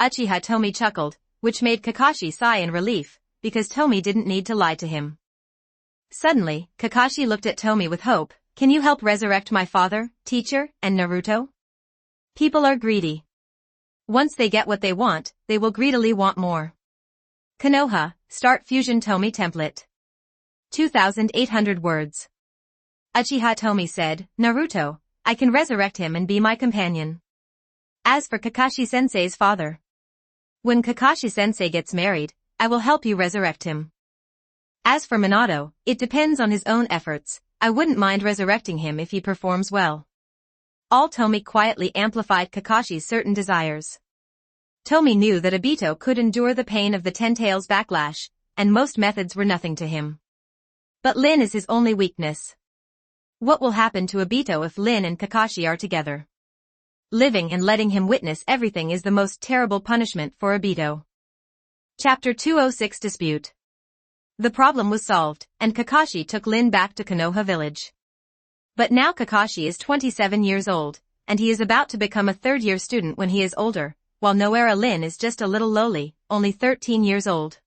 Uchiha Tomie chuckled, which made Kakashi sigh in relief, because Tomie didn't need to lie to him. Suddenly, Kakashi looked at Tomie with hope. Can you help resurrect my father, teacher, and Naruto? People are greedy. Once they get what they want, they will greedily want more. Konoha, start Fusion Tomie template. 2,800 words. Uchiha Tomie said, Naruto, I can resurrect him and be my companion. As for Kakashi-sensei's father, when Kakashi-sensei gets married, I will help you resurrect him. As for Minato, it depends on his own efforts. I wouldn't mind resurrecting him if he performs well. All Tomie quietly amplified Kakashi's certain desires. Tomie knew that Obito could endure the pain of the Ten Tails backlash, and most methods were nothing to him. But Lin is his only weakness. What will happen to Obito if Lin and Kakashi are together? Living and letting him witness everything is the most terrible punishment for Obito. Chapter 206 Dispute. The problem was solved, and Kakashi took Lin back to Konoha village. But now Kakashi is 27 years old, and he is about to become a third-year student when he is older, while Noara Lin is just a little lowly, only 13 years old.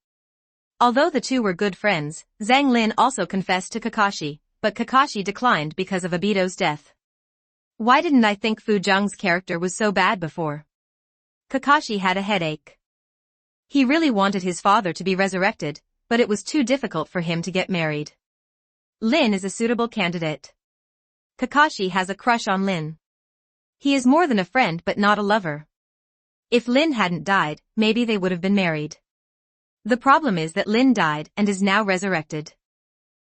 Although the two were good friends, Zhang Lin also confessed to Kakashi, but Kakashi declined because of Obito's death. Why didn't I think Fu Zheng's character was so bad before? Kakashi had a headache. He really wanted his father to be resurrected, but it was too difficult for him to get married. Lin is a suitable candidate. Kakashi has a crush on Lin. He is more than a friend but not a lover. If Lin hadn't died, maybe they would have been married. The problem is that Lin died and is now resurrected.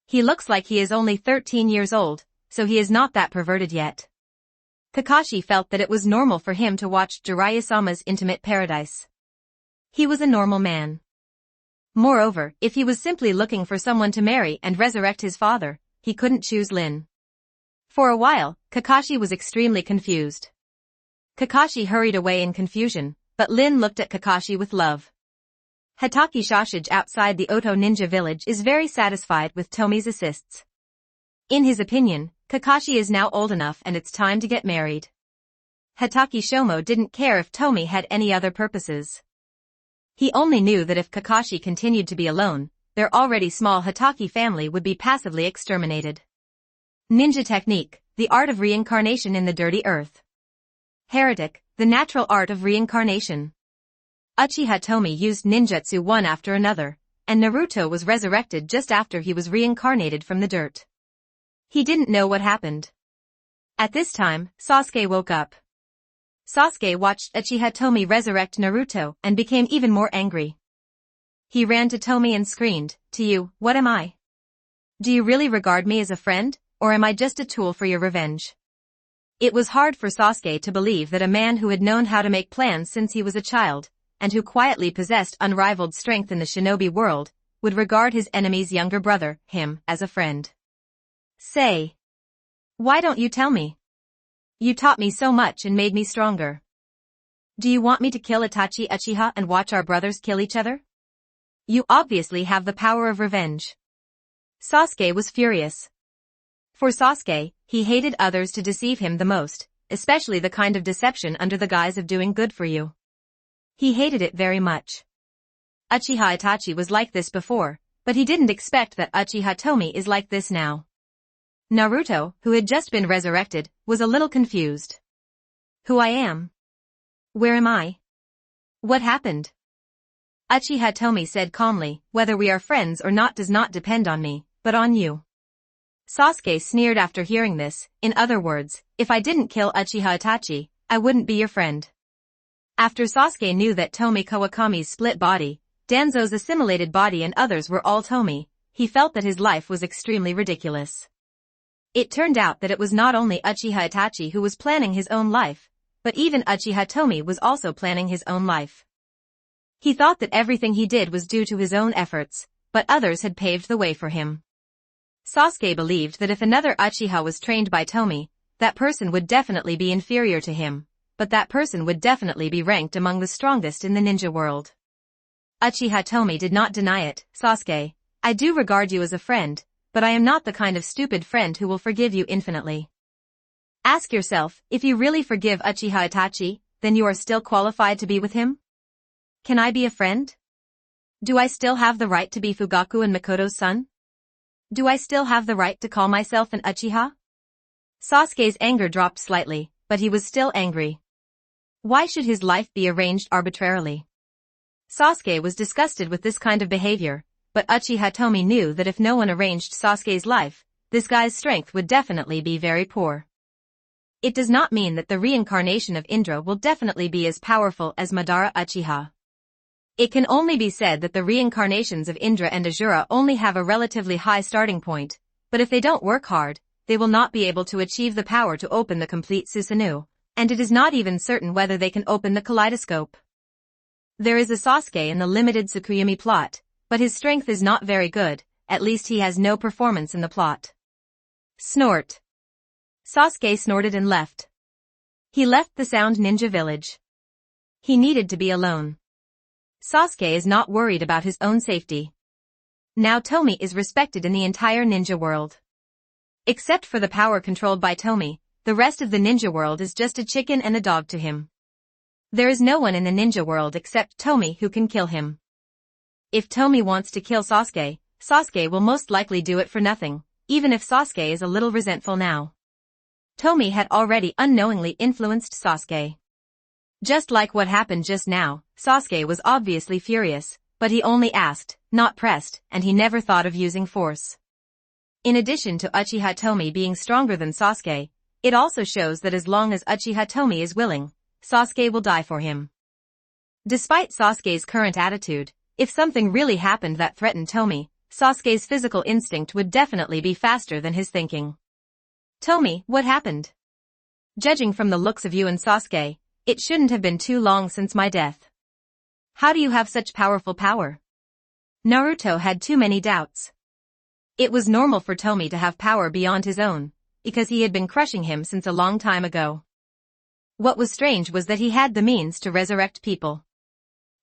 He looks like he is only 13 years old, so he is not that perverted yet. Kakashi felt that it was normal for him to watch Jiraiya-sama's intimate paradise. He was a normal man. Moreover, if he was simply looking for someone to marry and resurrect his father, he couldn't choose Lin. For a while, Kakashi was extremely confused. Kakashi hurried away in confusion, but Lin looked at Kakashi with love. Hatake Shashige outside the Oto ninja village is very satisfied with Tomie's assists. In his opinion, Kakashi is now old enough and it's time to get married. Hatake Shomo didn't care if Tomie had any other purposes. He only knew that if Kakashi continued to be alone, their already small Hatake family would be passively exterminated. Ninja technique, the art of reincarnation in the dirty earth. Heretic, the natural art of reincarnation. Uchiha Tomie used ninjutsu one after another, and Naruto was resurrected just after he was reincarnated from the dirt. He didn't know what happened. At this time, Sasuke woke up. Sasuke watched Uchiha Tomie resurrect Naruto and became even more angry. He ran to Tomie and screamed, "To you, what am I? Do you really regard me as a friend, or am I just a tool for your revenge?" It was hard for Sasuke to believe that a man who had known how to make plans since he was a child, and who quietly possessed unrivaled strength in the shinobi world, would regard his enemy's younger brother, him, as a friend. Say. Why don't you tell me? You taught me so much and made me stronger. Do you want me to kill Itachi Uchiha and watch our brothers kill each other? You obviously have the power of revenge. Sasuke was furious. For Sasuke, he hated others to deceive him the most, especially the kind of deception under the guise of doing good for you. He hated it very much. Uchiha Itachi was like this before, but he didn't expect that Uchiha Tomie is like this now. Naruto, who had just been resurrected, was a little confused. Who I am? Where am I? What happened? Uchiha Tomie said calmly, whether we are friends or not does not depend on me, but on you. Sasuke sneered after hearing this, in other words, if I didn't kill Uchiha Itachi, I wouldn't be your friend. After Sasuke knew that Tomie Kawakami's split body, Danzo's assimilated body and others were all Tomie, he felt that his life was extremely ridiculous. It turned out that it was not only Uchiha Itachi who was planning his own life, but even Uchiha Tomie was also planning his own life. He thought that everything he did was due to his own efforts, but others had paved the way for him. Sasuke believed that if another Uchiha was trained by Tomie, that person would definitely be inferior to him, but that person would definitely be ranked among the strongest in the ninja world. Uchiha Tomie did not deny it. Sasuke, I do regard you as a friend, but I am not the kind of stupid friend who will forgive you infinitely. Ask yourself, if you really forgive Uchiha Itachi, then you are still qualified to be with him? Can I be a friend? Do I still have the right to be Fugaku and Mikoto's son? Do I still have the right to call myself an Uchiha? Sasuke's anger dropped slightly, but he was still angry. Why should his life be arranged arbitrarily? Sasuke was disgusted with this kind of behavior, but Uchiha Tomie knew that if no one arranged Sasuke's life, this guy's strength would definitely be very poor. It does not mean that the reincarnation of Indra will definitely be as powerful as Madara Uchiha. It can only be said that the reincarnations of Indra and Asura only have a relatively high starting point, but if they don't work hard, they will not be able to achieve the power to open the complete Susanoo, and it is not even certain whether they can open the kaleidoscope. There is a Sasuke in the limited Tsukuyomi plot, but his strength is not very good, at least he has no performance in the plot. Snort. Sasuke snorted and left. He left the Sound Ninja village. He needed to be alone. Sasuke is not worried about his own safety. Now Tomie is respected in the entire ninja world. Except for the power controlled by Tomie, the rest of the ninja world is just a chicken and a dog to him. There is no one in the ninja world except Tomie who can kill him. If Tomie wants to kill Sasuke, Sasuke will most likely do it for nothing, even if Sasuke is a little resentful now. Tomie had already unknowingly influenced Sasuke. Just like what happened just now, Sasuke was obviously furious, but he only asked, not pressed, and he never thought of using force. In addition to Uchiha Tomie being stronger than Sasuke, it also shows that as long as Uchiha Tomie is willing, Sasuke will die for him. Despite Sasuke's current attitude, if something really happened that threatened Tomie, Sasuke's physical instinct would definitely be faster than his thinking. Tomie, what happened? Judging from the looks of you and Sasuke, it shouldn't have been too long since my death. How do you have such powerful power? Naruto had too many doubts. It was normal for Tomie to have power beyond his own, because he had been crushing him since a long time ago. What was strange was that he had the means to resurrect people.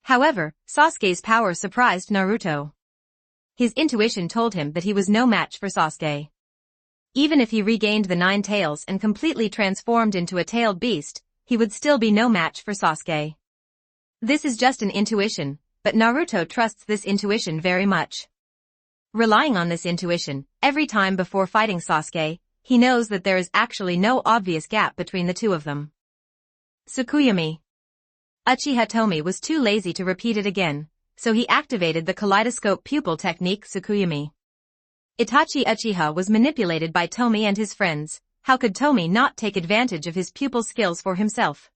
However, Sasuke's power surprised Naruto. His intuition told him that he was no match for Sasuke. Even if he regained the 9 tails and completely transformed into a tailed beast, he would still be no match for Sasuke. This is just an intuition, but Naruto trusts this intuition very much. Relying on this intuition, every time before fighting Sasuke, he knows that there is actually no obvious gap between the two of them. Tsukuyomi. Uchiha Tomie was too lazy to repeat it again, so he activated the kaleidoscope pupil technique Tsukuyomi. Itachi Uchiha was manipulated by Tomie and his friends. How could Tomie not take advantage of his pupil skills for himself?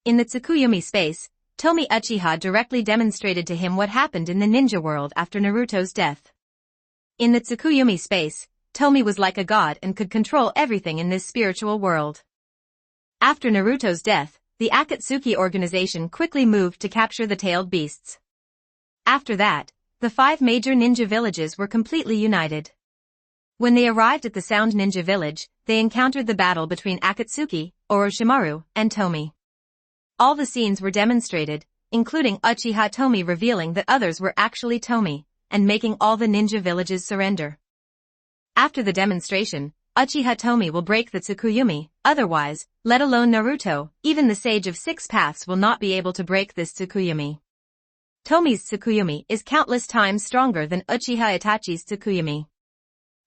In the Tsukuyomi space, Tomie Uchiha directly demonstrated to him what happened in the ninja world after Naruto's death. In the Tsukuyomi space, Tomie was like a god and could control everything in this spiritual world. After Naruto's death, the Akatsuki organization quickly moved to capture the tailed beasts. After that, the 5 major ninja villages were completely united. When they arrived at the Sound Ninja village, they encountered the battle between Akatsuki, Orochimaru, and Tomie. All the scenes were demonstrated, including Uchiha Tomie revealing that others were actually Tomie, and making all the ninja villages surrender. After the demonstration, Uchiha Tomie will break the Tsukuyomi, otherwise, let alone Naruto, even the Sage of 6 Paths will not be able to break this Tsukuyomi. Tomie's Tsukuyomi is countless times stronger than Uchiha Itachi's Tsukuyomi.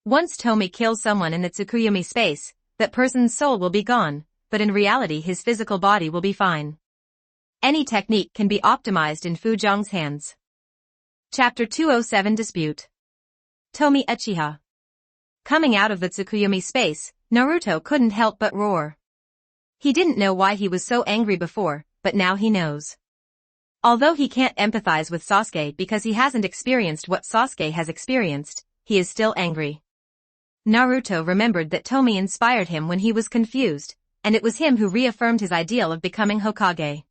Once Tomie kills someone in the Tsukuyomi space, that person's soul will be gone, but in reality his physical body will be fine. Any technique can be optimized in Fujong's hands. Chapter 207 Dispute. Tomie Uchiha. Coming out of the Tsukuyomi space, Naruto couldn't help but roar. He didn't know why he was so angry before, but now he knows. Although he can't empathize with Sasuke because he hasn't experienced what Sasuke has experienced, he is still angry. Naruto remembered that Tomie inspired him when he was confused, and it was him who reaffirmed his ideal of becoming Hokage.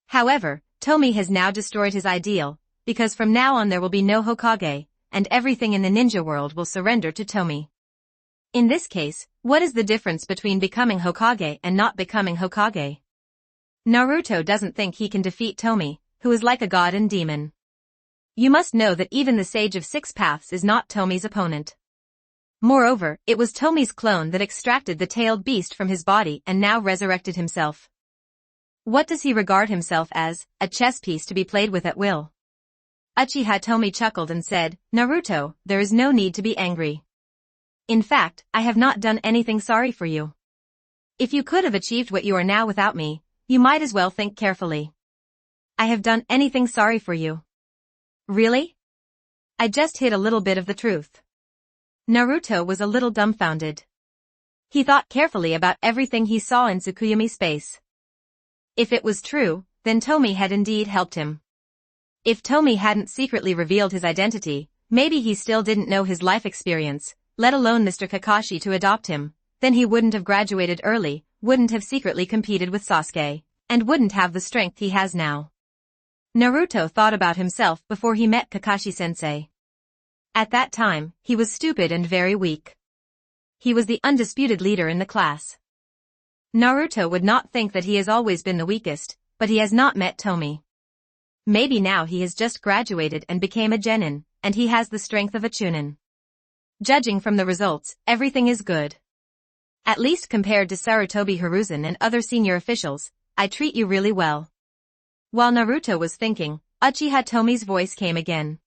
However, Tomie has now destroyed his ideal, because from now on there will be no Hokage, and everything in the ninja world will surrender to Tomie. In this case, what is the difference between becoming Hokage and not becoming Hokage? Naruto doesn't think he can defeat Tomie, who is like a god and demon. You must know that even the Sage of 6 Paths is not Tomie's opponent. Moreover, it was Tomie's clone that extracted the tailed beast from his body and now resurrected himself. What does he regard himself as? A chess piece to be played with at will? Uchiha Tomie chuckled and said, Naruto, there is no need to be angry. In fact, I have not done anything sorry for you. If you could have achieved what you are now without me, you might as well think carefully. I have done anything sorry for you. Really? I just hid a little bit of the truth. Naruto was a little dumbfounded. He thought carefully about everything he saw in Tsukuyomi space. If it was true, then Tomie had indeed helped him. If Tomie hadn't secretly revealed his identity, maybe he still didn't know his life experience, let alone Mr. Kakashi to adopt him, then he wouldn't have graduated early, wouldn't have secretly competed with Sasuke, and wouldn't have the strength he has now. Naruto thought about himself before he met Kakashi-sensei. At that time, he was stupid and very weak. He was the undisputed leader in the class. Naruto would not think that he has always been the weakest, but he has not met Tomie. Maybe now he has just graduated and became a genin, and he has the strength of a chunin. Judging from the results, everything is good. At least compared to Sarutobi Hiruzen and other senior officials, I treat you really well. While Naruto was thinking, Uchiha Tomie's voice came again.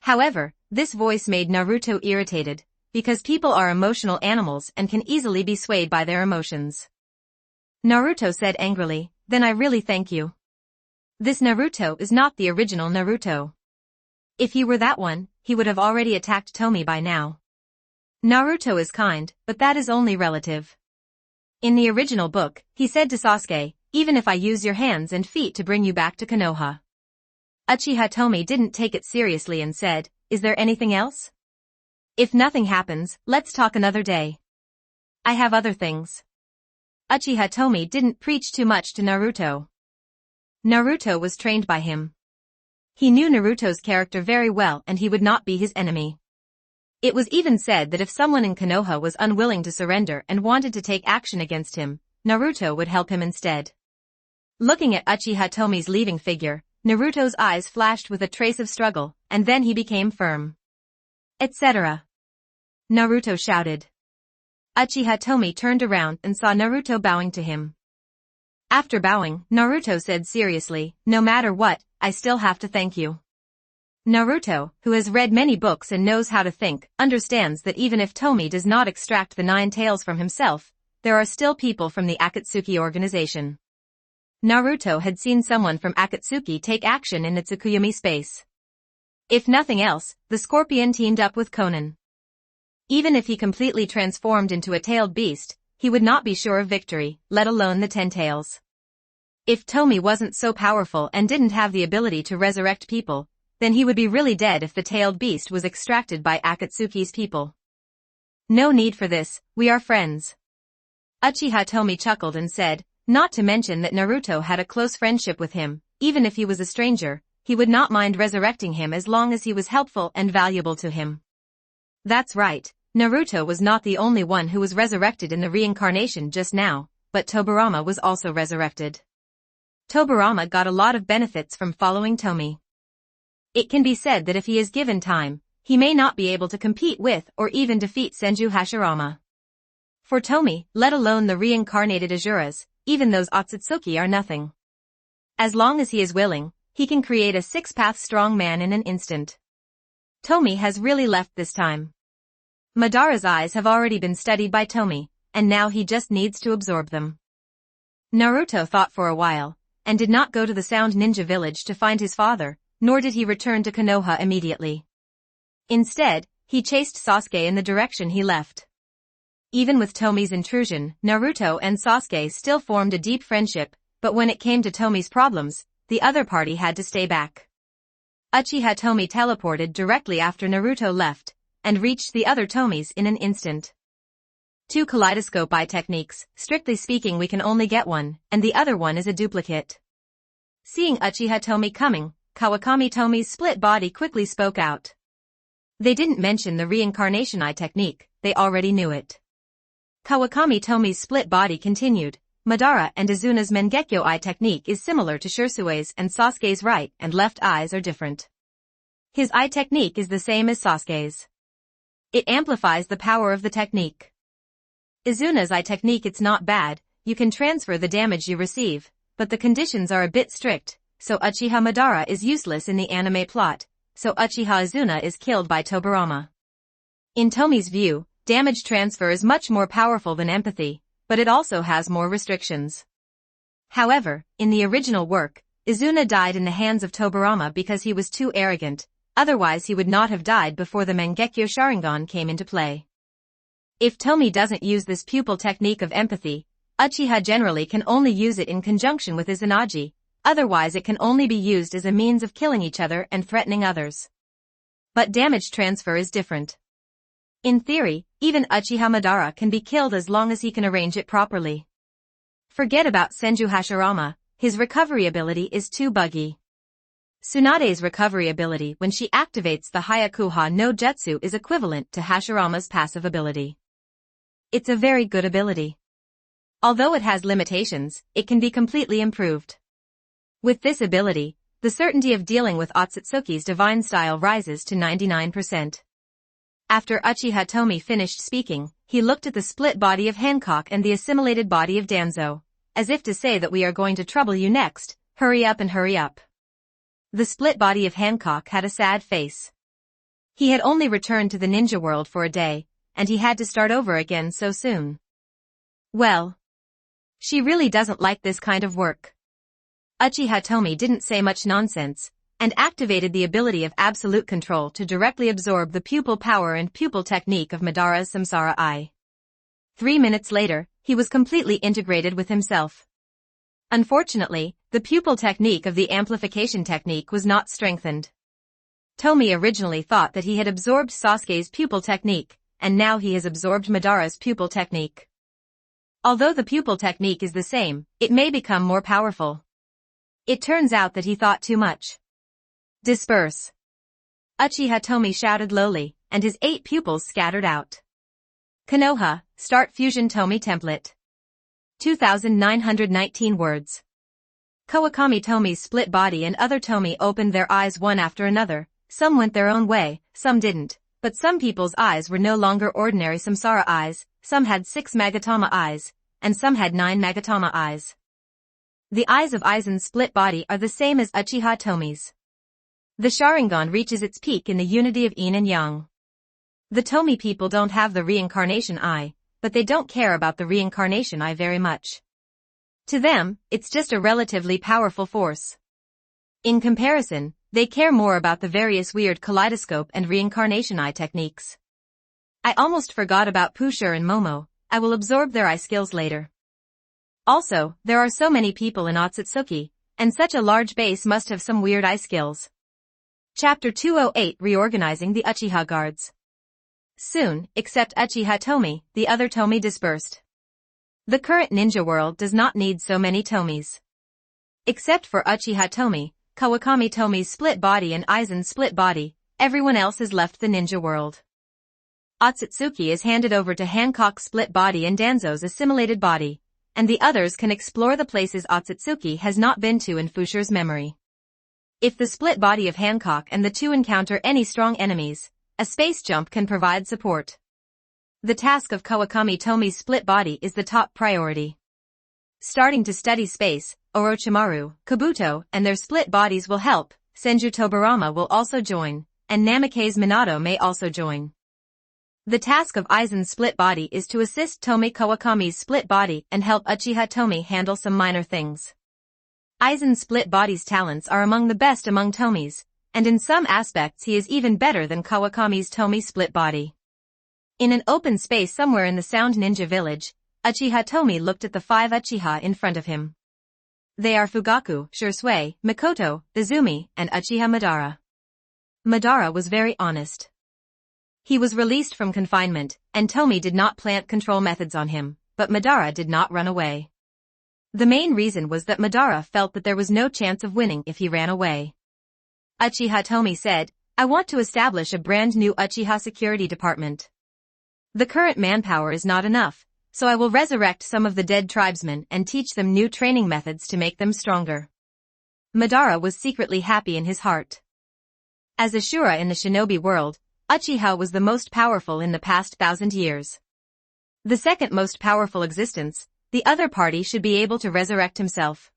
However, this voice made Naruto irritated, because people are emotional animals and can easily be swayed by their emotions. Naruto said angrily, then I really thank you. This Naruto is not the original Naruto. If he were that one, he would have already attacked Tomie by now. Naruto is kind, but that is only relative. In the original book, he said to Sasuke, even if I use your hands and feet to bring you back to Konoha. Uchiha Tomie didn't take it seriously and said, is there anything else? If nothing happens, let's talk another day. I have other things. Uchiha Tomie didn't preach too much to Naruto. Naruto was trained by him. He knew Naruto's character very well and he would not be his enemy. It was even said that if someone in Konoha was unwilling to surrender and wanted to take action against him, Naruto would help him instead. Looking at Uchiha Tomie's leaving figure, Naruto's eyes flashed with a trace of struggle, and then he became firm. Etc. Naruto shouted. Uchiha Tomie turned around and saw Naruto bowing to him. After bowing, Naruto said seriously, no matter what, I still have to thank you. Naruto, who has read many books and knows how to think, understands that even if Tomie does not extract the 9 tails from himself, there are still people from the Akatsuki organization. Naruto had seen someone from Akatsuki take action in the Tsukuyomi space. If nothing else, the scorpion teamed up with Konan. Even if he completely transformed into a tailed beast, he would not be sure of victory, let alone the 10 tails. If Tomie wasn't so powerful and didn't have the ability to resurrect people, then he would be really dead if the tailed beast was extracted by Akatsuki's people. No need for this, we are friends. Uchiha Tomie chuckled and said, not to mention that Naruto had a close friendship with him, even if he was a stranger, he would not mind resurrecting him as long as he was helpful and valuable to him. That's right, Naruto was not the only one who was resurrected in the reincarnation just now, but Tobirama was also resurrected. Tobirama got a lot of benefits from following Tomie. It can be said that if he is given time, he may not be able to compete with or even defeat Senju Hashirama. For Tomie, let alone the reincarnated Azuras, even those Otsutsuki are nothing. As long as he is willing, he can create a 6-path strong man in an instant. Tomie has really left this time. Madara's eyes have already been studied by Tomie, and now he just needs to absorb them. Naruto thought for a while, and did not go to the Sound Ninja village to find his father, nor did he return to Konoha immediately. Instead, he chased Sasuke in the direction he left. Even with Tomie's intrusion, Naruto and Sasuke still formed a deep friendship, but when it came to Tomie's problems, the other party had to stay back. Uchiha Tomie teleported directly after Naruto left, and reached the other Tomies in an instant. 2 kaleidoscope eye techniques, strictly speaking we can only get one, and the other one is a duplicate. Seeing Uchiha Tomie coming, Kawakami Tomie's split body quickly spoke out. They didn't mention the reincarnation eye technique, they already knew it. Kawakami Tomie's split body continued, Madara and Azuna's Mangekyo eye technique is similar to Shirsue's and Sasuke's right and left eyes are different. His eye technique is the same as Sasuke's. It amplifies the power of the technique. Azuna's eye technique it's not bad, you can transfer the damage you receive, but the conditions are a bit strict, so Uchiha Madara is useless in the anime plot, so Uchiha Azuna is killed by Tobirama. In Tomie's view, damage transfer is much more powerful than empathy, but it also has more restrictions. However, in the original work, Izuna died in the hands of Tobirama because he was too arrogant, otherwise he would not have died before the Mangekyo Sharingan came into play. If Tomie doesn't use this pupil technique of empathy, Uchiha generally can only use it in conjunction with Izanagi, otherwise it can only be used as a means of killing each other and threatening others. But damage transfer is different. In theory, even Uchiha Madara can be killed as long as he can arrange it properly. Forget about Senju Hashirama, his recovery ability is too buggy. Tsunade's recovery ability when she activates the Hyakuha no Jutsu is equivalent to Hashirama's passive ability. It's a very good ability. Although it has limitations, it can be completely improved. With this ability, the certainty of dealing with Otsutsuki's divine style rises to 99%. After Uchiha Tomie finished speaking, he looked at the split body of Hancock and the assimilated body of Danzo, as if to say that we are going to trouble you next, hurry up and hurry up. The split body of Hancock had a sad face. He had only returned to the ninja world for a day, and he had to start over again so soon. Well, she really doesn't like this kind of work. Uchiha Tomie didn't say much nonsense, and activated the ability of absolute control to directly absorb the pupil power and pupil technique of Madara's Samsara Eye. 3 minutes later, he was completely integrated with himself. Unfortunately, the pupil technique of the amplification technique was not strengthened. Tomie originally thought that he had absorbed Sasuke's pupil technique, and now he has absorbed Madara's pupil technique. Although the pupil technique is the same, it may become more powerful. It turns out that he thought too much. Disperse! Uchiha Tomie shouted lowly, and his 8 pupils scattered out. Konoha, start Fusion Tomie template. 2,919 words. Kawakami Tomie's split body and other Tomie opened their eyes one after another, some went their own way, some didn't, but some people's eyes were no longer ordinary Samsara eyes, some had 6 Magatama eyes, and some had 9 Magatama eyes. The eyes of Aizen's split body are the same as Uchiha Tomie's. The Sharingan reaches its peak in the unity of yin and yang. The Tomie people don't have the reincarnation eye, but they don't care about the reincarnation eye very much. To them, it's just a relatively powerful force. In comparison, they care more about the various weird kaleidoscope and reincarnation eye techniques. I almost forgot about Pushur and Momo, I will absorb their eye skills later. Also, there are so many people in Otsutsuki, and such a large base must have some weird eye skills. Chapter 208 Reorganizing the Uchiha Guards. Soon, except Uchiha Tomie, the other Tomie dispersed. The current ninja world does not need so many Tomies. Except for Uchiha Tomie, Kawakami Tomie's split body and Aizen's split body, everyone else has left the ninja world. Otsutsuki is handed over to Hancock's split body and Danzo's assimilated body, and the others can explore the places Otsutsuki has not been to in Fushur's memory. If the split body of Hancock and the two encounter any strong enemies, a space jump can provide support. The task of Kawakami Tomie's split body is the top priority. Starting to study space, Orochimaru, Kabuto, and their split bodies will help, Senju Tobirama will also join, and Namake's Minato may also join. The task of Aizen's split body is to assist Tomie Kawakami's split body and help Uchiha Tomie handle some minor things. Aizen's split body's talents are among the best among Tomie's, and in some aspects he is even better than Kawakami's Tomie split body. In an open space somewhere in the Sound Ninja village, Uchiha Tomie looked at the 5 Uchiha in front of him. They are Fugaku, Shursui, Mikoto, Izumi, and Uchiha Madara. Madara was very honest. He was released from confinement, and Tomie did not plant control methods on him, but Madara did not run away. The main reason was that Madara felt that there was no chance of winning if he ran away. Uchiha Tomie said, I want to establish a brand new Uchiha security department. The current manpower is not enough, so I will resurrect some of the dead tribesmen and teach them new training methods to make them stronger. Madara was secretly happy in his heart. As Ashura in the shinobi world, Uchiha was the most powerful in the past 1,000 years. The second most powerful existence, the other party should be able to resurrect himself.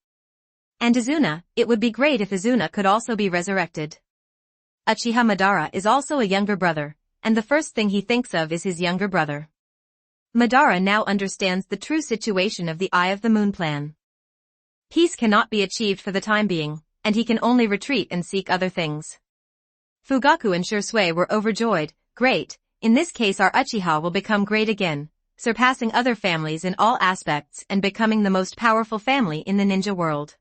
And Izuna, it would be great if Izuna could also be resurrected. Uchiha Madara is also a younger brother, and the first thing he thinks of is his younger brother. Madara now understands the true situation of the Eye of the Moon plan. Peace cannot be achieved for the time being, and he can only retreat and seek other things. Fugaku and Shisui were overjoyed. Great, in this case our Uchiha will become great again, surpassing other families in all aspects and becoming the most powerful family in the ninja world.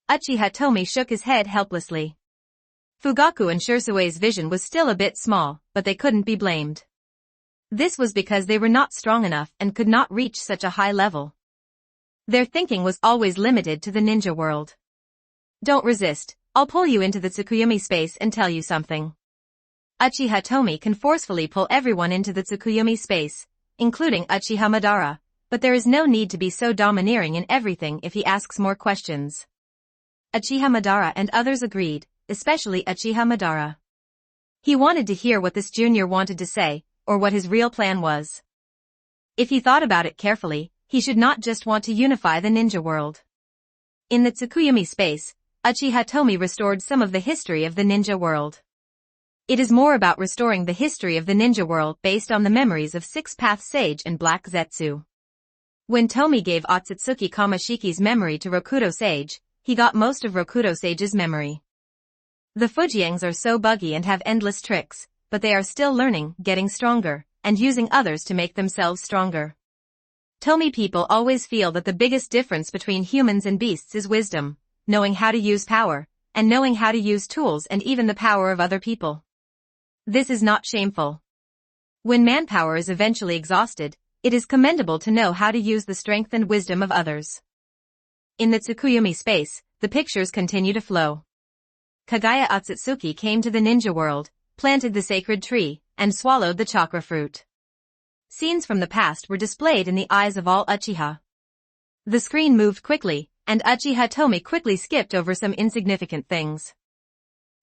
Uchiha Tomie shook his head helplessly. Fugaku and Shisui's vision was still a bit small, but they couldn't be blamed. This was because they were not strong enough and could not reach such a high level. Their thinking was always limited to the ninja world. Don't resist, I'll pull you into the Tsukuyomi space and tell you something. Uchiha Tomie can forcefully pull everyone into the Tsukuyomi space, including Uchiha Madara, but there is no need to be so domineering in everything if he asks more questions. Uchiha Madara and others agreed, especially Uchiha Madara. He wanted to hear what this junior wanted to say, or what his real plan was. If he thought about it carefully, he should not just want to unify the ninja world. In the Tsukuyomi space, Uchiha Tomie restored some of the history of the ninja world. It is more about restoring the history of the ninja world based on the memories of Six Path Sage and Black Zetsu. When Tomie gave Otsutsuki Kamashiki's memory to Rokudo Sage, he got most of Rokudo Sage's memory. The Fujiangs are so buggy and have endless tricks, but they are still learning, getting stronger, and using others to make themselves stronger. Tomie people always feel that the biggest difference between humans and beasts is wisdom, knowing how to use power, and knowing how to use tools and even the power of other people. This is not shameful. When manpower is eventually exhausted, it is commendable to know how to use the strength and wisdom of others. In the Tsukuyomi space, the pictures continue to flow. Kagaya Otsutsuki came to the ninja world, planted the sacred tree, and swallowed the chakra fruit. Scenes from the past were displayed in the eyes of all Uchiha. The screen moved quickly, and Uchiha Tomie quickly skipped over some insignificant things.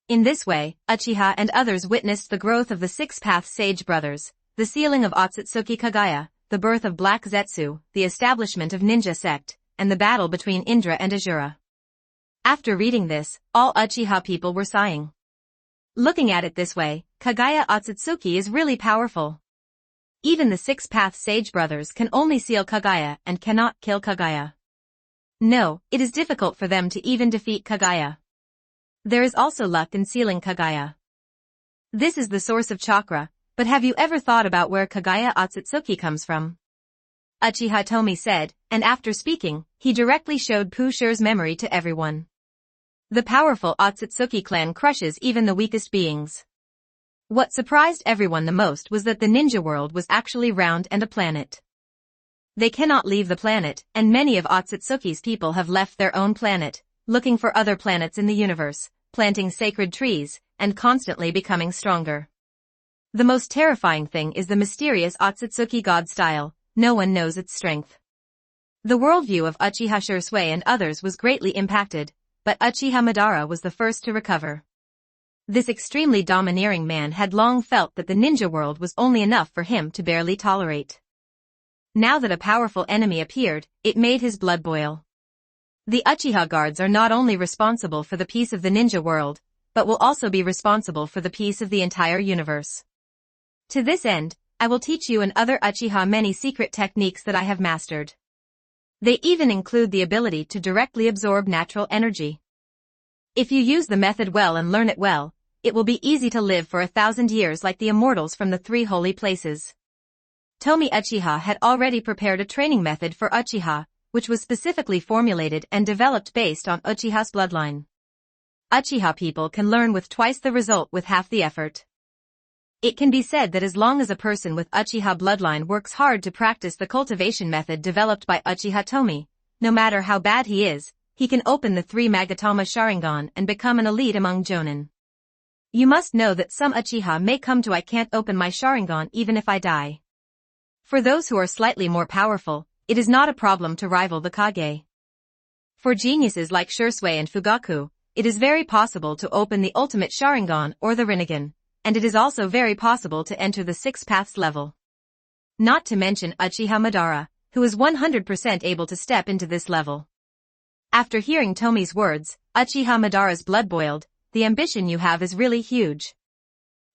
In this way, Uchiha and others witnessed the growth of the Six Path Sage brothers, the sealing of Otsutsuki Kagaya, the birth of Black Zetsu, the establishment of Ninja Sect, and the battle between Indra and Asura. After reading this, all Uchiha people were sighing. Looking at it this way, Kagaya Otsutsuki is really powerful. Even the Six Path Sage brothers can only seal Kagaya and cannot kill Kagaya. No, it is difficult for them to even defeat Kagaya. There is also luck in sealing Kagaya. This is the source of chakra, but have you ever thought about where Kagaya Otsutsuki comes from? Uchiha Tomie said, and after speaking, he directly showed Pusher's memory to everyone. The powerful Otsutsuki clan crushes even the weakest beings. What surprised everyone the most was that the ninja world was actually round and a planet. They cannot leave the planet, and many of Otsutsuki's people have left their own planet, looking for other planets in the universe, planting sacred trees, and constantly becoming stronger. The most terrifying thing is the mysterious Otsutsuki god style, no one knows its strength. The worldview of Uchiha Shisui and others was greatly impacted, but Uchiha Madara was the first to recover. This extremely domineering man had long felt that the ninja world was only enough for him to barely tolerate. Now that a powerful enemy appeared, it made his blood boil. The Uchiha guards are not only responsible for the peace of the ninja world, but will also be responsible for the peace of the entire universe. To this end, I will teach you and other Uchiha many secret techniques that I have mastered. They even include the ability to directly absorb natural energy. If you use the method well and learn it well, it will be easy to live for 1,000 years like the immortals from the three holy places. Tomie Uchiha had already prepared a training method for Uchiha, which was specifically formulated and developed based on Uchiha's bloodline. Uchiha people can learn with twice the result with half the effort. It can be said that as long as a person with Uchiha bloodline works hard to practice the cultivation method developed by Uchiha Tomie, no matter how bad he is, he can open the 3 Magatama Sharingan and become an elite among Jonin. You must know that some Uchiha may come to I can't open my Sharingan even if I die. For those who are slightly more powerful, it is not a problem to rival the Kage. For geniuses like Shisui and Fugaku, it is very possible to open the ultimate Sharingan or the Rinnegan, and it is also very possible to enter the 6 paths level. Not to mention Uchiha Madara, who is 100% able to step into this level. After hearing Tomie's words, Uchiha Madara's blood boiled. The ambition you have is really huge.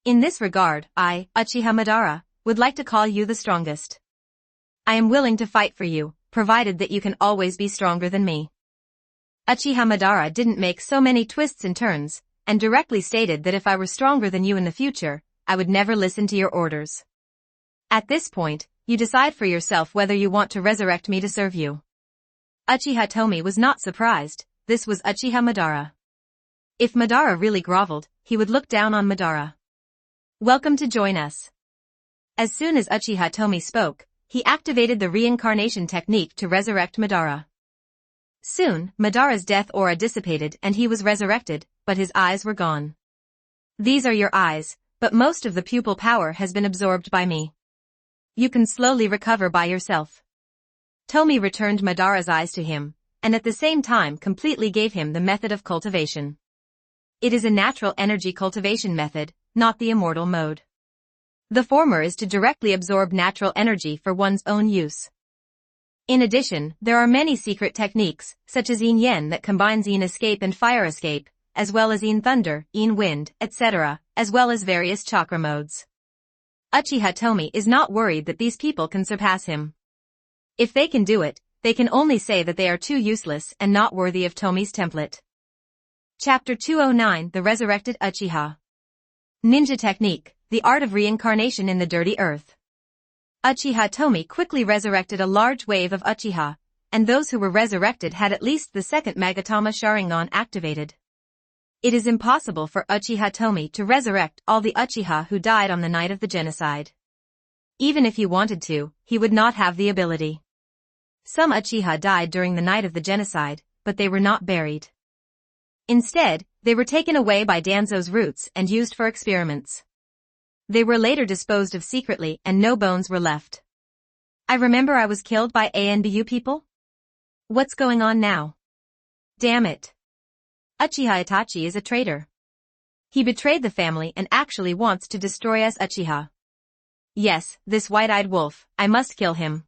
In this regard, I, Uchiha Madara, would like to call you the strongest. I am willing to fight for you, provided that you can always be stronger than me. Uchiha Madara didn't make so many twists and turns, and directly stated that if I were stronger than you in the future, I would never listen to your orders. At this point, you decide for yourself whether you want to resurrect me to serve you. Uchiha Tomie was not surprised. This was Uchiha Madara. If Madara really groveled, he would look down on Madara. Welcome to join us. As soon as Uchiha Tomie spoke, he activated the reincarnation technique to resurrect Madara. Soon, Madara's death aura dissipated and he was resurrected, but his eyes were gone. These are your eyes, but most of the pupil power has been absorbed by me. You can slowly recover by yourself. Tomie returned Madara's eyes to him, and at the same time completely gave him the method of cultivation. It is a natural energy cultivation method, not the immortal mode. The former is to directly absorb natural energy for one's own use. In addition, there are many secret techniques, such as Yin Yen that combines Yin escape and fire escape, as well as Yin thunder, Yin wind, etc., as well as various chakra modes. Uchiha Tomie is not worried that these people can surpass him. If they can do it, they can only say that they are too useless and not worthy of Tomie's template. Chapter 209 The Resurrected Uchiha. Ninja Technique, the art of reincarnation in the dirty earth. Uchiha Tomie quickly resurrected a large wave of Uchiha, and those who were resurrected had at least the second Magatama Sharingan activated. It is impossible for Uchiha Tomie to resurrect all the Uchiha who died on the night of the genocide. Even if he wanted to, he would not have the ability. Some Uchiha died during the night of the genocide, but they were not buried. Instead, they were taken away by Danzo's roots and used for experiments. They were later disposed of secretly and no bones were left. I remember I was killed by ANBU people? What's going on now? Damn it. Uchiha Itachi is a traitor. He betrayed the family and actually wants to destroy us Uchiha. Yes, this white-eyed wolf, I must kill him.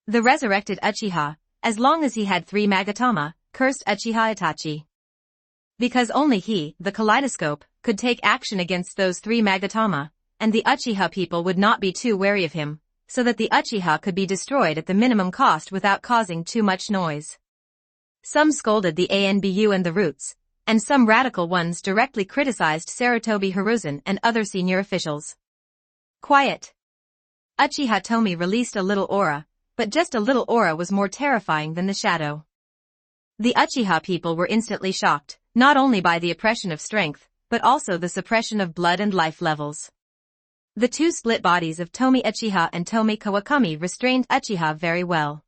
The resurrected Uchiha, as long as he had 3 Magatama, cursed Uchiha Itachi. Because only he, the kaleidoscope, could take action against those 3 Magatama, and the Uchiha people would not be too wary of him, so that the Uchiha could be destroyed at the minimum cost without causing too much noise. Some scolded the ANBU and the roots, and some radical ones directly criticized Sarutobi Hiruzen and other senior officials. Quiet. Uchiha Tomie released a little aura, but just a little aura was more terrifying than the shadow. The Uchiha people were instantly shocked, not only by the oppression of strength, but also the suppression of blood and life levels. The two split bodies of Tomie Uchiha and Tomie Kawakami restrained Uchiha very well.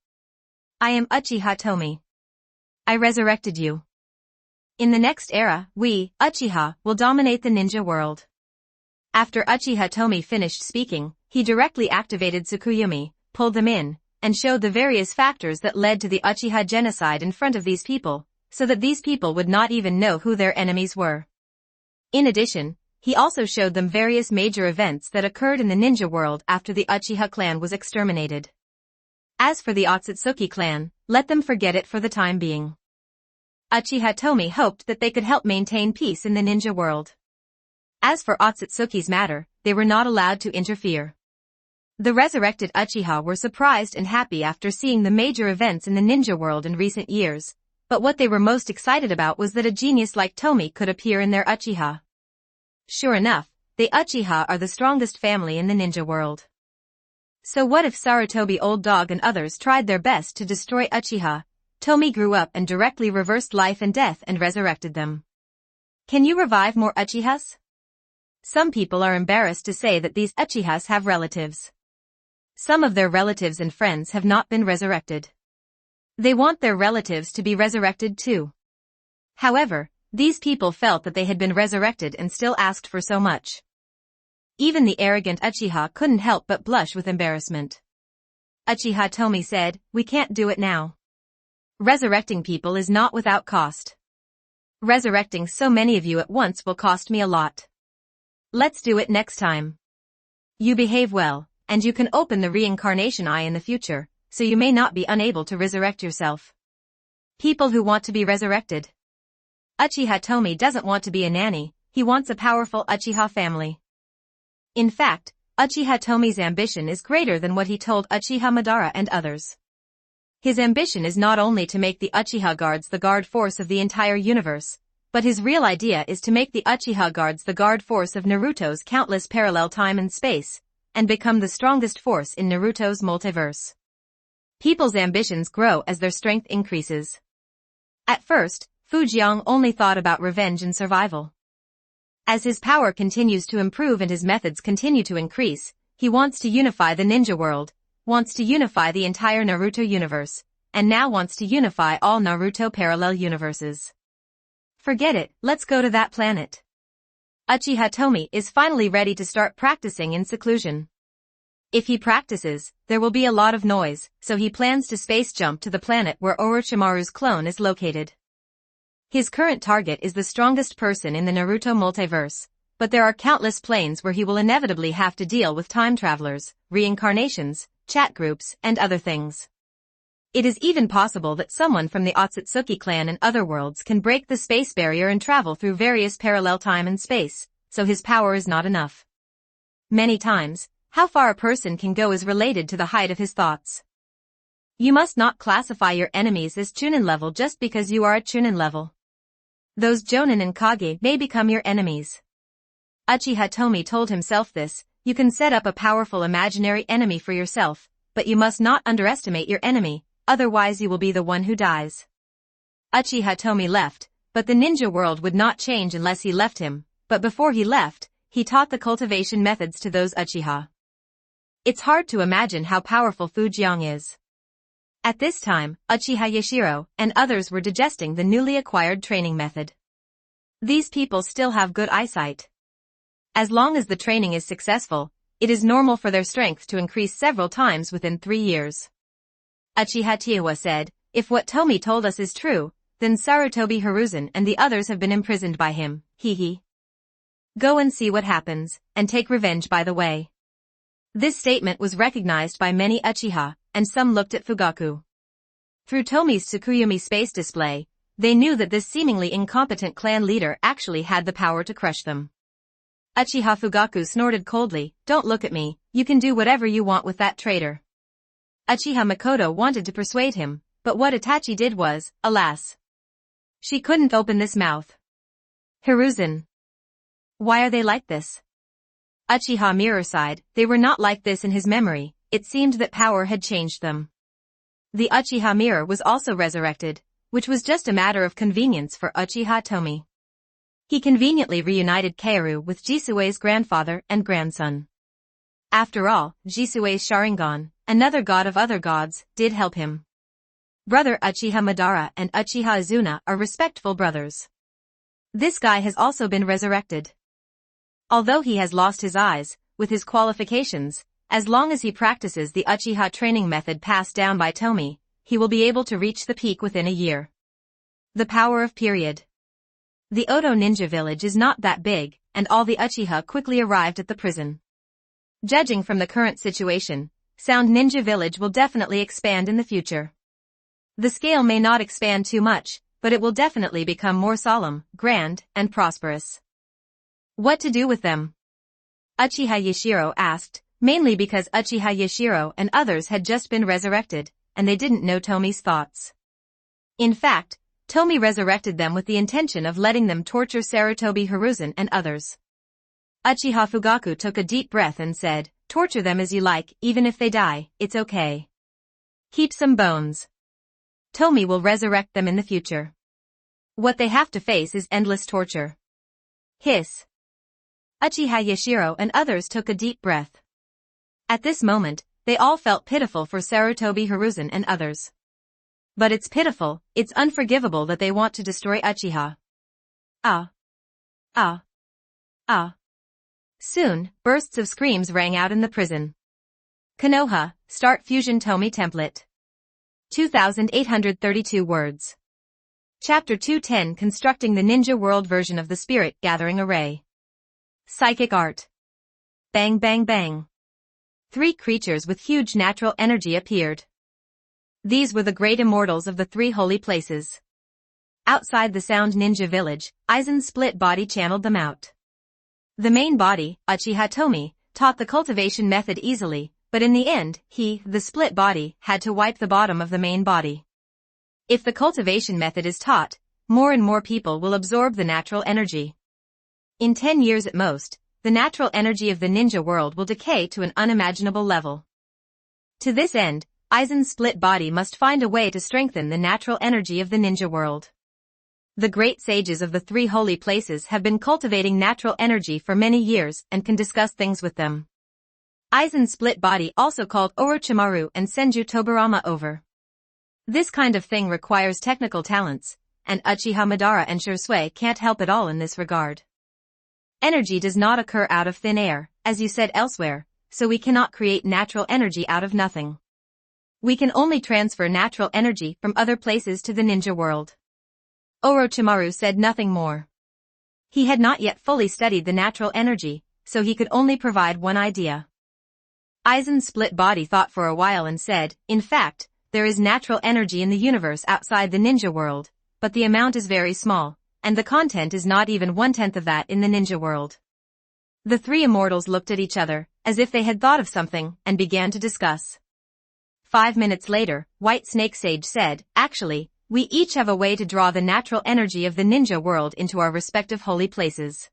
I am Uchiha Tomie. I resurrected you. In the next era, we, Uchiha, will dominate the ninja world. After Uchiha Tomie finished speaking, he directly activated Tsukuyomi, pulled them in, and showed the various factors that led to the Uchiha genocide in front of these people, so that these people would not even know who their enemies were. In addition, he also showed them various major events that occurred in the ninja world after the Uchiha clan was exterminated. As for the Otsutsuki clan, let them forget it for the time being. Uchiha Tomie hoped that they could help maintain peace in the ninja world. As for Otsutsuki's matter, they were not allowed to interfere. The resurrected Uchiha were surprised and happy after seeing the major events in the ninja world in recent years, but what they were most excited about was that a genius like Tomie could appear in their Uchiha. Sure enough, the Uchiha are the strongest family in the ninja world. So what if Sarutobi Old Dog and others tried their best to destroy Uchiha? Tomie grew up and directly reversed life and death and resurrected them. Can you revive more Uchihas? Some people are embarrassed to say that these Uchihas have relatives. Some of their relatives and friends have not been resurrected. They want their relatives to be resurrected too. However, these people felt that they had been resurrected and still asked for so much. Even the arrogant Uchiha couldn't help but blush with embarrassment. Uchiha Tomie said, "We can't do it now. Resurrecting people is not without cost. Resurrecting so many of you at once will cost me a lot. Let's do it next time. You behave well, and you can open the reincarnation eye in the future, so you may not be unable to resurrect yourself. People who want to be resurrected. Uchiha Tomie doesn't want to be a nanny, he wants a powerful Uchiha family. In fact, Uchiha Tomie's ambition is greater than what he told Uchiha Madara and others. His ambition is not only to make the Uchiha Guards the guard force of the entire universe, but his real idea is to make the Uchiha Guards the guard force of Naruto's countless parallel time and space, and become the strongest force in Naruto's multiverse. People's ambitions grow as their strength increases. At first, Fujian only thought about revenge and survival. As his power continues to improve and his methods continue to increase, he wants to unify the ninja world, wants to unify the entire Naruto universe, and now wants to unify all Naruto parallel universes. Forget it, let's go to that planet. Uchiha Tomie is finally ready to start practicing in seclusion. If he practices, there will be a lot of noise, so he plans to space jump to the planet where Orochimaru's clone is located. His current target is the strongest person in the Naruto multiverse, but there are countless planes where he will inevitably have to deal with time travelers, reincarnations, chat groups, and other things. It is even possible that someone from the Otsutsuki clan and other worlds can break the space barrier and travel through various parallel time and space, so his power is not enough. Many times, how far a person can go is related to the height of his thoughts. You must not classify your enemies as Chunin level just because you are at Chunin level. Those Jonin and Kage may become your enemies. Uchiha Tomie told himself this: you can set up a powerful imaginary enemy for yourself, but you must not underestimate your enemy, otherwise you will be the one who dies. Uchiha Tomie left, but the ninja world would not change unless he left him, but before he left, he taught the cultivation methods to those Uchiha. It's hard to imagine how powerful Fujian is. At this time, Uchiha Yashiro and others were digesting the newly acquired training method. These people still have good eyesight. As long as the training is successful, it is normal for their strength to increase several times within 3 years. Uchiha Taiwa said, if what Tomie told us is true, then Sarutobi Hiruzen and the others have been imprisoned by him, hee. Go and see what happens, and take revenge by the way. This statement was recognized by many Uchiha, and some looked at Fugaku. Through Tomie's Tsukuyomi space display, they knew that this seemingly incompetent clan leader actually had the power to crush them. Uchiha Fugaku snorted coldly, don't look at me, you can do whatever you want with that traitor. Uchiha Makoto wanted to persuade him, but what Itachi did was, alas. She couldn't open this mouth. Hiruzen. Why are they like this? Uchiha Mirror sighed, they were not like this in his memory. It seemed that power had changed them. The Uchiha Mirror was also resurrected, which was just a matter of convenience for Uchiha Tomie. He conveniently reunited Kaoru with Jisui's grandfather and grandson. After all, Jisui's Sharingan, another god of other gods, did help him. Brother Uchiha Madara and Uchiha Azuna are respectful brothers. This guy has also been resurrected. Although he has lost his eyes, with his qualifications, as long as he practices the Uchiha training method passed down by Tomie, he will be able to reach the peak within a year. The power of period. The Oto ninja village is not that big, and all the Uchiha quickly arrived at the prison. Judging from the current situation, Sound Ninja Village will definitely expand in the future. The scale may not expand too much, but it will definitely become more solemn, grand, and prosperous. What to do with them? Uchiha Yashiro asked, mainly because Uchiha Yashiro and others had just been resurrected, and they didn't know Tomie's thoughts. In fact, Tomie resurrected them with the intention of letting them torture Sarutobi Hiruzen and others. Uchiha Fugaku took a deep breath and said, torture them as you like, even if they die, it's okay. Keep some bones. Tomie will resurrect them in the future. What they have to face is endless torture. Hiss. Uchiha Yashiro and others took a deep breath. At this moment, they all felt pitiful for Sarutobi Hiruzen and others. But it's pitiful, it's unforgivable that they want to destroy Uchiha. Soon, bursts of screams rang out in the prison. Konoha, start Fusion Tomie template. 2,832 words. Chapter 210 Constructing the Ninja World version of the Spirit Gathering Array. Psychic Art. Bang bang bang. 3 creatures with huge natural energy appeared. These were the great immortals of the 3 holy places. Outside the Sound Ninja Village, Aizen's split body channeled them out. The main body, Uchiha Tomie, taught the cultivation method easily, but in the end, the split body, had to wipe the bottom of the main body. If the cultivation method is taught, more and more people will absorb the natural energy. In 10 years at most, the natural energy of the ninja world will decay to an unimaginable level. To this end, Aizen's split body must find a way to strengthen the natural energy of the ninja world. The great sages of the 3 holy places have been cultivating natural energy for many years and can discuss things with them. Aizen's split body, also called Orochimaru and Senju Tobarama over. This kind of thing requires technical talents, and Uchiha Madara and Shursui can't help at all in this regard. Energy does not occur out of thin air, as you said elsewhere, so we cannot create natural energy out of nothing. We can only transfer natural energy from other places to the ninja world. Orochimaru said nothing more. He had not yet fully studied the natural energy, so he could only provide one idea. Aizen's split body thought for a while and said, in fact, there is natural energy in the universe outside the ninja world, but the amount is very small, and the content is not even 1/10 of that in the ninja world. The 3 immortals looked at each other, as if they had thought of something, and began to discuss. 5 minutes later, White Snake Sage said, actually, we each have a way to draw the natural energy of the ninja world into our respective holy places.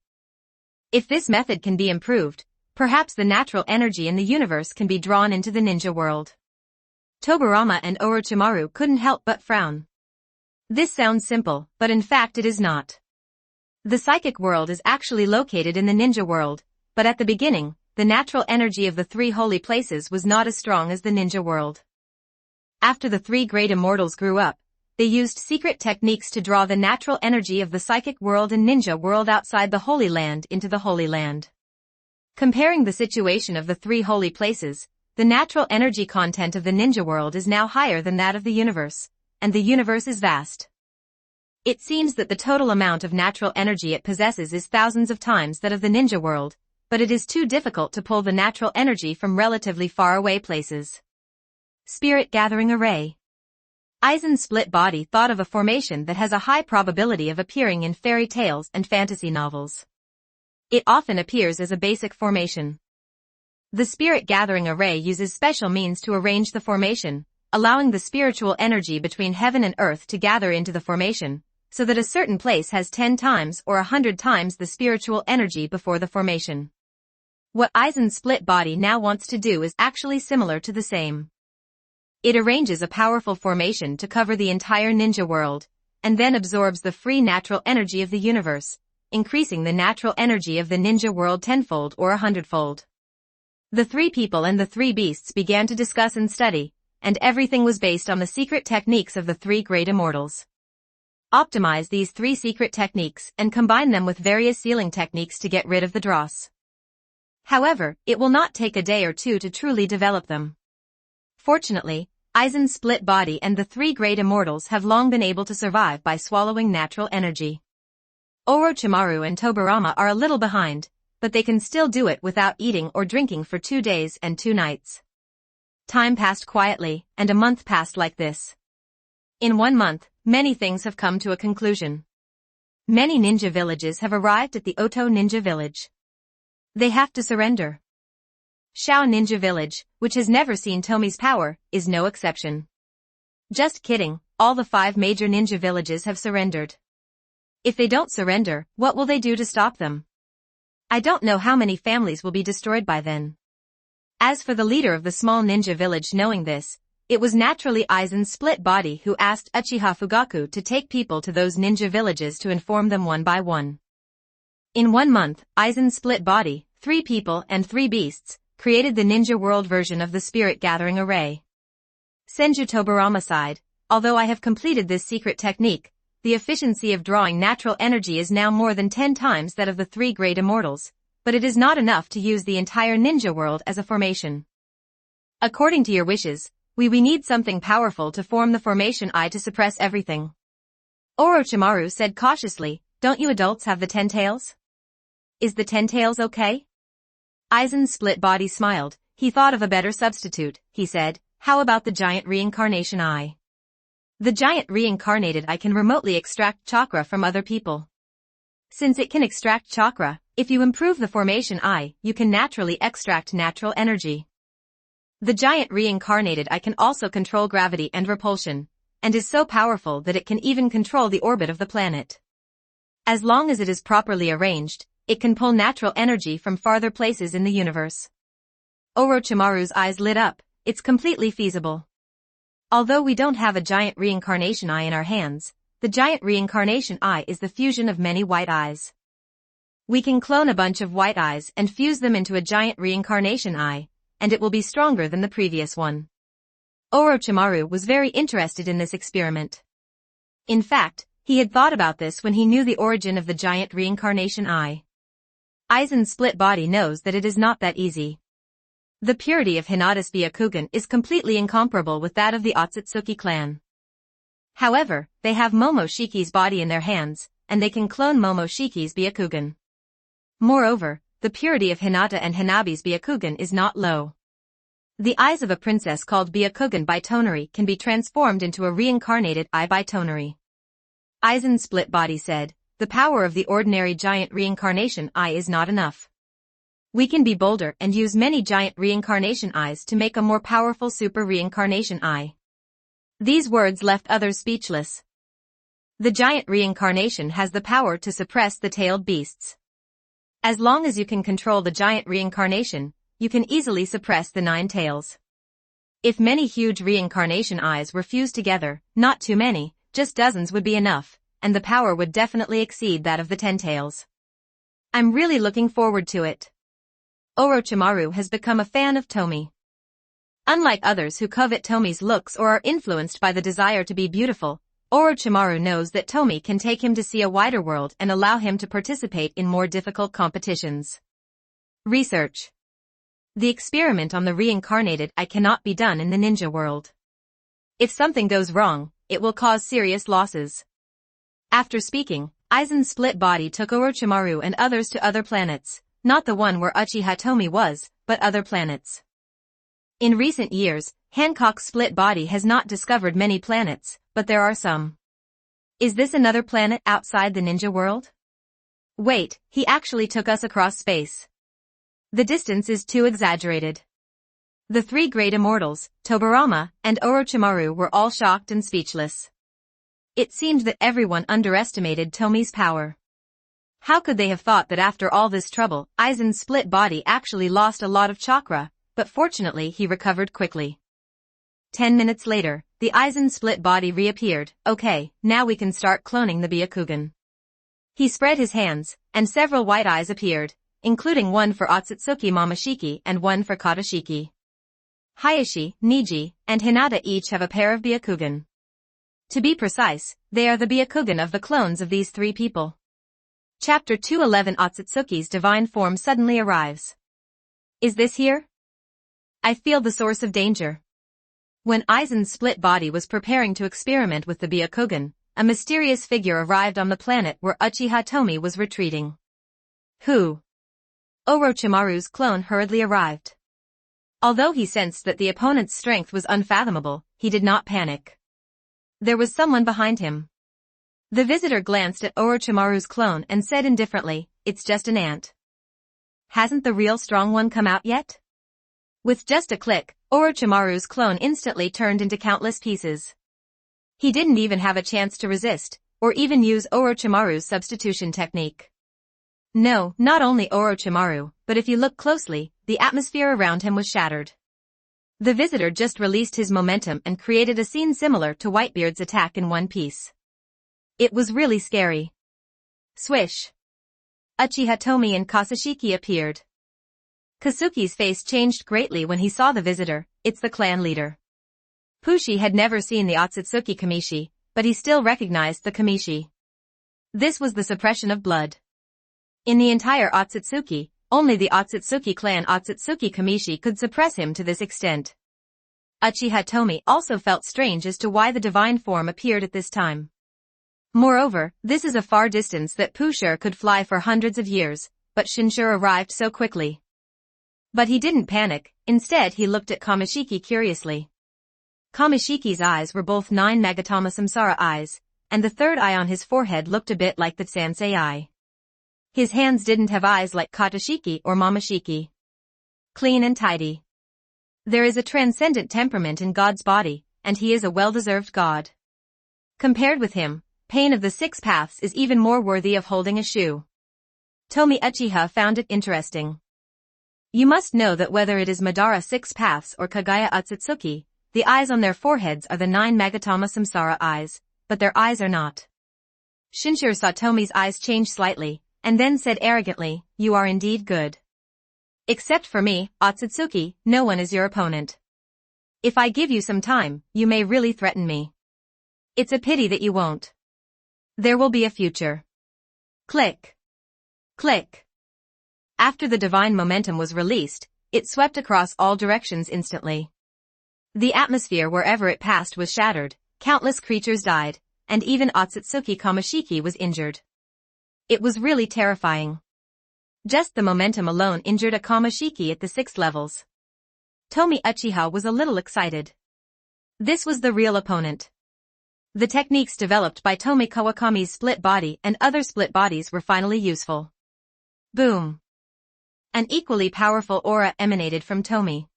If this method can be improved, perhaps the natural energy in the universe can be drawn into the ninja world. Tobarama and Orochimaru couldn't help but frown. This sounds simple, but in fact it is not. The psychic world is actually located in the ninja world, but at the beginning, the natural energy of the 3 holy places was not as strong as the ninja world. After the 3 great immortals grew up, they used secret techniques to draw the natural energy of the psychic world and ninja world outside the Holy Land into the Holy Land. Comparing the situation of the 3 holy places, the natural energy content of the ninja world is now higher than that of the universe, and the universe is vast. It seems that the total amount of natural energy it possesses is thousands of times that of the ninja world, but it is too difficult to pull the natural energy from relatively far away places. Spirit Gathering Array. Aizen's split body thought of a formation that has a high probability of appearing in fairy tales and fantasy novels. It often appears as a basic formation. The Spirit Gathering Array uses special means to arrange the formation, allowing the spiritual energy between heaven and earth to gather into the formation, so that a certain place has 10 times or 100 times the spiritual energy before the formation. What Aizen's split body now wants to do is actually similar to the same. It arranges a powerful formation to cover the entire ninja world, and then absorbs the free natural energy of the universe, increasing the natural energy of the ninja world 10-fold or 100-fold. The 3 people and the 3 beasts began to discuss and study, and everything was based on the secret techniques of the 3 great immortals. Optimize these 3 secret techniques and combine them with various sealing techniques to get rid of the dross. However, it will not take a day or 2 to truly develop them. Fortunately, Aizen's split body and the 3 great immortals have long been able to survive by swallowing natural energy. Orochimaru and Tobarama are a little behind, but they can still do it without eating or drinking for 2 days and 2 nights. Time passed quietly, and a month passed like this. In 1 month, many things have come to a conclusion. Many ninja villages have arrived at the Oto Ninja Village. They have to surrender. Shao Ninja Village, which has never seen Tomie's power, is no exception. Just kidding, all the 5 major ninja villages have surrendered. If they don't surrender, what will they do to stop them? I don't know how many families will be destroyed by then. As for the leader of the small ninja village knowing this, it was naturally Aizen's split body who asked Uchiha Fugaku to take people to those ninja villages to inform them one by one. In 1 month, Aizen's split body, 3 people and 3 beasts, created the ninja world version of the Spirit Gathering Array. Senju Tobarama sighed, although I have completed this secret technique, the efficiency of drawing natural energy is now more than 10 times that of the 3 great immortals, but it is not enough to use the entire ninja world as a formation. According to your wishes, we need something powerful to form the formation I to suppress everything. Orochimaru said cautiously, don't you adults have the 10 tails? Is the 10 tails okay? Aizen's split body smiled, he thought of a better substitute, he said, how about the giant reincarnation eye? The giant reincarnated eye can remotely extract chakra from other people. Since it can extract chakra, if you improve the formation eye, you can naturally extract natural energy. The giant reincarnated eye can also control gravity and repulsion, and is so powerful that it can even control the orbit of the planet. As long as it is properly arranged, it can pull natural energy from farther places in the universe. Orochimaru's eyes lit up. It's completely feasible. Although we don't have a giant reincarnation eye in our hands, the giant reincarnation eye is the fusion of many white eyes. We can clone a bunch of white eyes and fuse them into a giant reincarnation eye, and it will be stronger than the previous one. Orochimaru was very interested in this experiment. In fact, he had thought about this when he knew the origin of the giant reincarnation eye. Aizen's split body knows that it is not that easy. The purity of Hinata's Byakugan is completely incomparable with that of the Otsutsuki clan. However, they have Momoshiki's body in their hands, and they can clone Momoshiki's Byakugan. Moreover, the purity of Hinata and Hanabi's Byakugan is not low. The eyes of a princess called Byakugan by Tonari can be transformed into a reincarnated eye by Tonari. Aizen's split body said, the power of the ordinary giant reincarnation eye is not enough. We can be bolder and use many giant reincarnation eyes to make a more powerful super reincarnation eye. These words left others speechless. The giant reincarnation has the power to suppress the tailed beasts. As long as you can control the giant reincarnation, you can easily suppress the 9 tails. If many huge reincarnation eyes were fused together, not too many, just dozens would be enough, and the power would definitely exceed that of the 10 tails. I'm really looking forward to it. Orochimaru has become a fan of Tomie. Unlike others who covet Tomie's looks or are influenced by the desire to be beautiful, Orochimaru knows that Tomie can take him to see a wider world and allow him to participate in more difficult competitions. Research. The experiment on the reincarnated eye cannot be done in the ninja world. If something goes wrong, it will cause serious losses. After speaking, Aizen's split body took Orochimaru and others to other planets. Not the one where Uchiha Tomie was, but other planets. In recent years, Hancock's split body has not discovered many planets, but there are some. Is this another planet outside the ninja world? Wait, he actually took us across space. The distance is too exaggerated. The 3 great immortals, Tobirama and Orochimaru, were all shocked and speechless. It seemed that everyone underestimated Tomie's power. How could they have thought that after all this trouble, Aizen's split body actually lost a lot of chakra, but fortunately he recovered quickly. 10 minutes later, the Aizen split body reappeared. Okay, now we can start cloning the Byakugan. He spread his hands, and several white eyes appeared, including one for Otsutsuki Momoshiki and one for Katashiki. Hayashi, Niji, and Hinata each have a pair of Byakugan. To be precise, they are the Byakugan of the clones of these 3 people. Chapter 211. Otsutsuki's divine form suddenly arrives. Is this here? I feel the source of danger. When Aizen's split body was preparing to experiment with the Byakugan, a mysterious figure arrived on the planet where Uchiha Tomie was retreating. Who? Orochimaru's clone hurriedly arrived. Although he sensed that the opponent's strength was unfathomable, he did not panic. There was someone behind him. The visitor glanced at Orochimaru's clone and said indifferently, it's just an ant. Hasn't the real strong one come out yet? With just a click, Orochimaru's clone instantly turned into countless pieces. He didn't even have a chance to resist, or even use Orochimaru's substitution technique. No, not only Orochimaru, but if you look closely, the atmosphere around him was shattered. The visitor just released his momentum and created a scene similar to Whitebeard's attack in one piece. It was really scary. Swish. Uchiha Tomie and Kasashiki appeared. Kasuki's face changed greatly when he saw the visitor. It's the clan leader. Pushi had never seen the Otsutsuki Kamishi, but he still recognized the Kamishi. This was the suppression of blood. In the entire Otsutsuki, only the Otsutsuki clan Otsutsuki Kamishi could suppress him to this extent. Uchiha Tomie also felt strange as to why the divine form appeared at this time. Moreover, this is a far distance that Pushur could fly for hundreds of years, but Shinshur arrived so quickly. But he didn't panic, instead he looked at Kamishiki curiously. Kamishiki's eyes were both 9 Magatama Samsara eyes, and the third eye on his forehead looked a bit like the Sansei eye. His hands didn't have eyes like Katashiki or Mamashiki. Clean and tidy. There is a transcendent temperament in God's body, and he is a well-deserved God. Compared with him, Pain of the Six Paths is even more worthy of holding a shoe. Tomie Uchiha found it interesting. You must know that whether it is Madara Six Paths or Kagaya Otsutsuki, the eyes on their foreheads are the 9 Magatama Samsara eyes, but their eyes are not. Shinshiro saw Tomie's eyes change slightly, and then said arrogantly, "You are indeed good. Except for me, Otsutsuki, no one is your opponent. If I give you some time, you may really threaten me. It's a pity that you won't. There will be a future." Click. Click. After the divine momentum was released, it swept across all directions instantly. The atmosphere wherever it passed was shattered, countless creatures died, and even Otsutsuki Kamashiki was injured. It was really terrifying. Just the momentum alone injured a Kamashiki at the 6 levels. Tomie Uchiha was a little excited. This was the real opponent. The techniques developed by Tomie Kawakami's split body and other split bodies were finally useful. Boom. An equally powerful aura emanated from Tomie.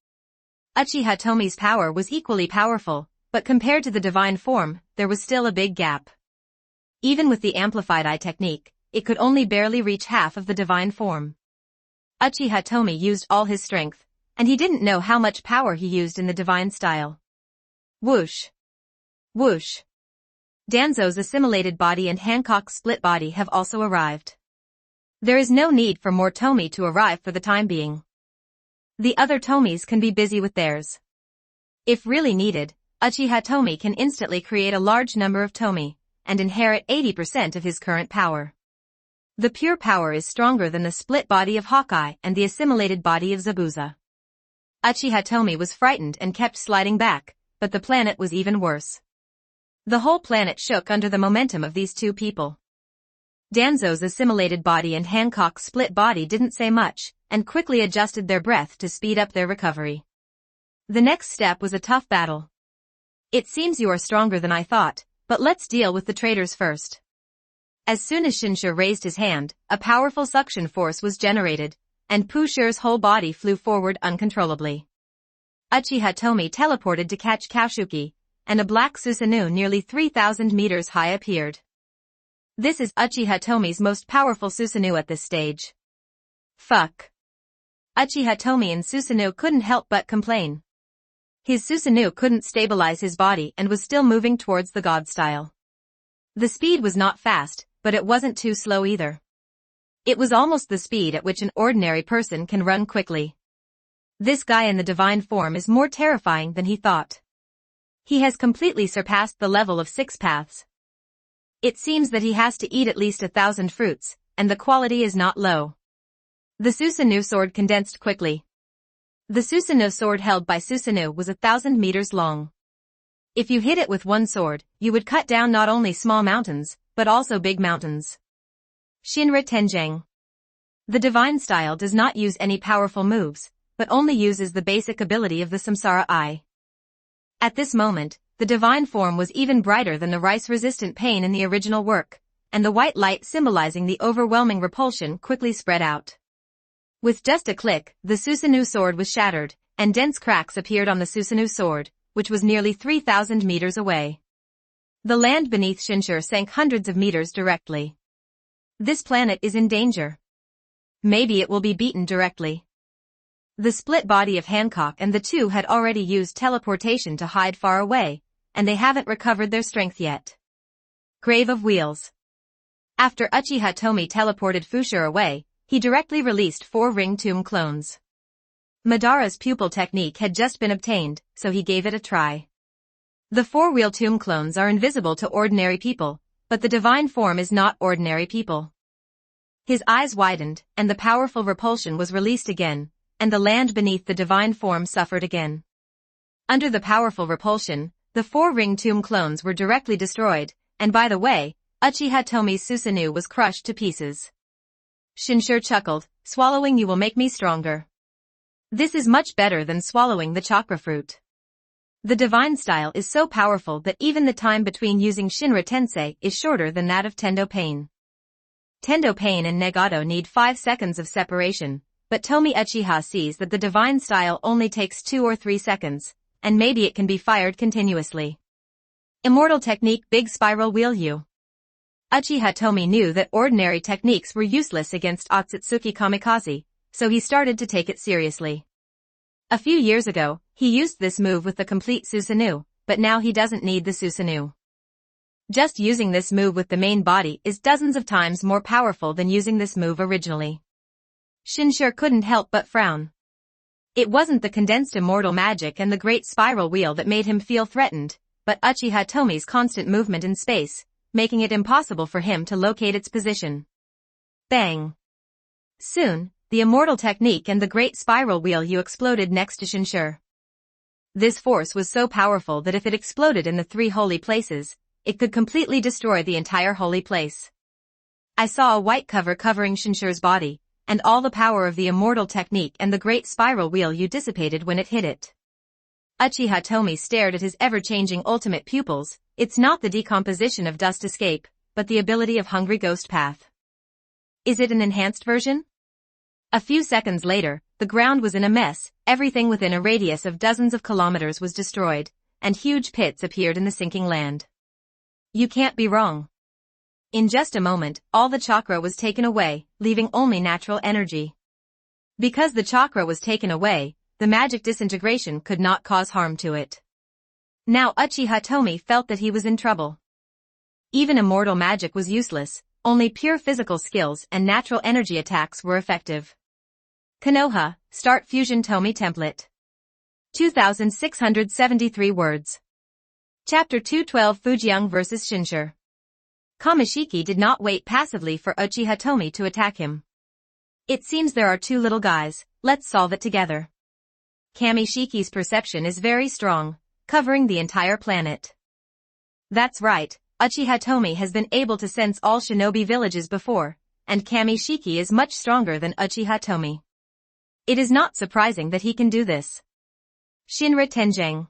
Uchiha Tomie's power was equally powerful, but compared to the divine form, there was still a big gap. Even with the amplified eye technique, it could only barely reach half of the divine form. Uchiha Tomie used all his strength, and he didn't know how much power he used in the divine style. Whoosh. Whoosh. Danzo's assimilated body and Hancock's split body have also arrived. There is no need for more Tomie to arrive for the time being. The other Tomies can be busy with theirs. If really needed, Uchiha Tomie can instantly create a large number of Tomie, and inherit 80% of his current power. The pure power is stronger than the split body of Hawkeye and the assimilated body of Zabuza. Uchiha Tomie was frightened and kept sliding back, but the planet was even worse. The whole planet shook under the momentum of these two people. Danzo's assimilated body and Hancock's split body didn't say much, and quickly adjusted their breath to speed up their recovery. The next step was a tough battle. It seems you are stronger than I thought, but let's deal with the traitors first. As soon as Shinshiro raised his hand, a powerful suction force was generated, and Pushiro's whole body flew forward uncontrollably. Uchiha Tomie teleported to catch Kaushuki, and a black Susanoo nearly 3,000 meters high appeared. This is Uchiha Tomie's most powerful Susanoo at this stage. Fuck. Uchiha Tomie and Susanoo couldn't help but complain. His Susanoo couldn't stabilize his body and was still moving towards the god style. The speed was not fast, but it wasn't too slow either. It was almost the speed at which an ordinary person can run quickly. This guy in the divine form is more terrifying than he thought. He has completely surpassed the level of 6 paths. It seems that he has to eat at least 1,000 fruits, and the quality is not low. The Susanoo sword condensed quickly. The Susanoo sword held by Susanoo was 1,000 meters long. If you hit it with one sword, you would cut down not only small mountains, but also big mountains. Shinra Tenjang. The divine style does not use any powerful moves, but only uses the basic ability of the Samsara Eye. At this moment, the divine form was even brighter than the rice-resistant pain in the original work, and the white light symbolizing the overwhelming repulsion quickly spread out. With just a click, the Susanoo sword was shattered, and dense cracks appeared on the Susanoo sword, which was nearly 3,000 meters away. The land beneath Shinshiro sank hundreds of meters directly. This planet is in danger. Maybe it will be beaten directly. The split body of Hancock and the two had already used teleportation to hide far away, and they haven't recovered their strength yet. Grave of Wheels. After Uchiha Tomie teleported Fushiro away, he directly released 4 ring tomb clones. Madara's pupil technique had just been obtained, so he gave it a try. The 4-wheel tomb clones are invisible to ordinary people, but the divine form is not ordinary people. His eyes widened, and the powerful repulsion was released again, and the land beneath the divine form suffered again. Under the powerful repulsion, the 4-ring tomb clones were directly destroyed, and by the way, Uchiha Tomie's Susanoo was crushed to pieces. Shinshiro chuckled, "Swallowing you will make me stronger. This is much better than swallowing the chakra fruit." The divine style is so powerful that even the time between using Shinra Tensei is shorter than that of Tendo Pain. Tendo Pain and Nagato need 5 seconds of separation, but Tomie Uchiha sees that the divine style only takes 2 or 3 seconds, and maybe it can be fired continuously. Immortal Technique Big Spiral Wheel U. Uchiha Tomie knew that ordinary techniques were useless against Otsutsuki Kamikaze, so he started to take it seriously. A few years ago, he used this move with the complete Susanoo, but now he doesn't need the Susanoo. Just using this move with the main body is dozens of times more powerful than using this move originally. Shinsher couldn't help but frown. It wasn't the condensed immortal magic and the great spiral wheel that made him feel threatened, but Uchiha Tomie's constant movement in space, making it impossible for him to locate its position. Bang! Soon, the immortal technique and the great spiral wheel U exploded next to Shinsher. This force was so powerful that if it exploded in the 3 holy places, it could completely destroy the entire holy place. I saw a white cover covering Shinsher's body, and all the power of the immortal technique and the great spiral wheel U dissipated when it hit it. Uchiha Tomie stared at his ever-changing ultimate pupils. It's not the decomposition of dust escape, but the ability of Hungry Ghost Path. Is it an enhanced version? A few seconds later, the ground was in a mess, everything within a radius of dozens of kilometers was destroyed, and huge pits appeared in the sinking land. You can't be wrong. In just a moment, all the chakra was taken away, leaving only natural energy. Because the chakra was taken away, the magic disintegration could not cause harm to it. Now Uchiha Tomie felt that he was in trouble. Even immortal magic was useless, only pure physical skills and natural energy attacks were effective. Konoha, Start Fusion Tomie Template. 2,673 words. Chapter 212 Fujiang vs. Shinsher. Kamishiki did not wait passively for Uchiha Tomie to attack him. It seems there are 2 little guys, let's solve it together. Kamishiki's perception is very strong, covering the entire planet. That's right, Uchiha Tomie has been able to sense all shinobi villages before, and Kamishiki is much stronger than Uchiha Tomie. It is not surprising that he can do this. Shinra Tenjang.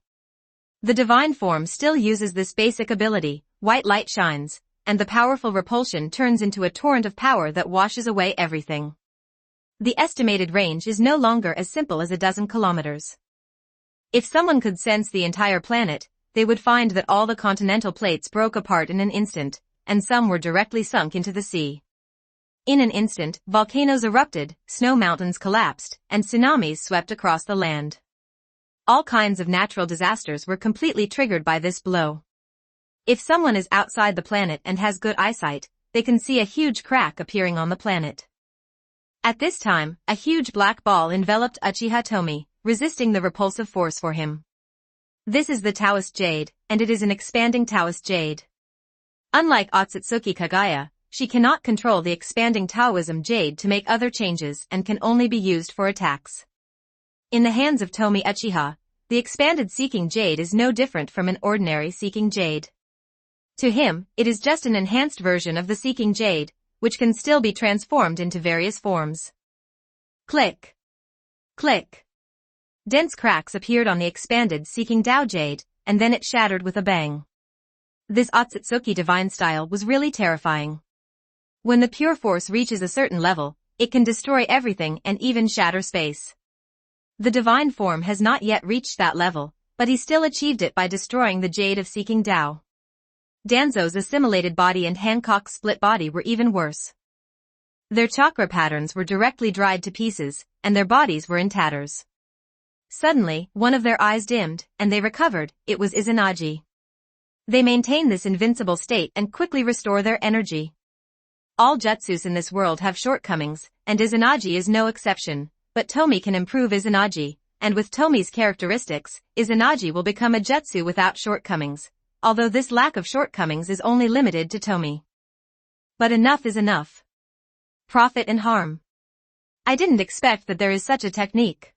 The divine form still uses this basic ability, white light shines, and the powerful repulsion turns into a torrent of power that washes away everything. The estimated range is no longer as simple as a dozen kilometers. If someone could sense the entire planet, they would find that all the continental plates broke apart in an instant, and some were directly sunk into the sea. In an instant, volcanoes erupted, snow mountains collapsed, and tsunamis swept across the land. All kinds of natural disasters were completely triggered by this blow. If someone is outside the planet and has good eyesight, they can see a huge crack appearing on the planet. At this time, a huge black ball enveloped Uchiha Tomie, resisting the repulsive force for him. This is the Taoist Jade, and it is an expanding Taoist Jade. Unlike Otsutsuki Kagaya, she cannot control the expanding Taoism Jade to make other changes and can only be used for attacks. In the hands of Tomie Uchiha, the expanded Seeking Jade is no different from an ordinary Seeking Jade. To him, it is just an enhanced version of the Seeking Jade, which can still be transformed into various forms. Click. Click. Dense cracks appeared on the expanded Seeking Dao Jade, and then it shattered with a bang. This Otsutsuki divine style was really terrifying. When the pure force reaches a certain level, it can destroy everything and even shatter space. The divine form has not yet reached that level, but he still achieved it by destroying the Jade of Seeking Dao. Danzo's assimilated body and Hancock's split body were even worse. Their chakra patterns were directly dried to pieces, and their bodies were in tatters. Suddenly, one of their eyes dimmed, and they recovered. It was Izanagi. They maintain this invincible state and quickly restore their energy. All jutsus in this world have shortcomings, and Izanagi is no exception, but Tomie can improve Izanagi, and with Tomie's characteristics, Izanagi will become a jutsu without shortcomings, although this lack of shortcomings is only limited to Tomie. But enough is enough. Profit and harm. I didn't expect that there is such a technique.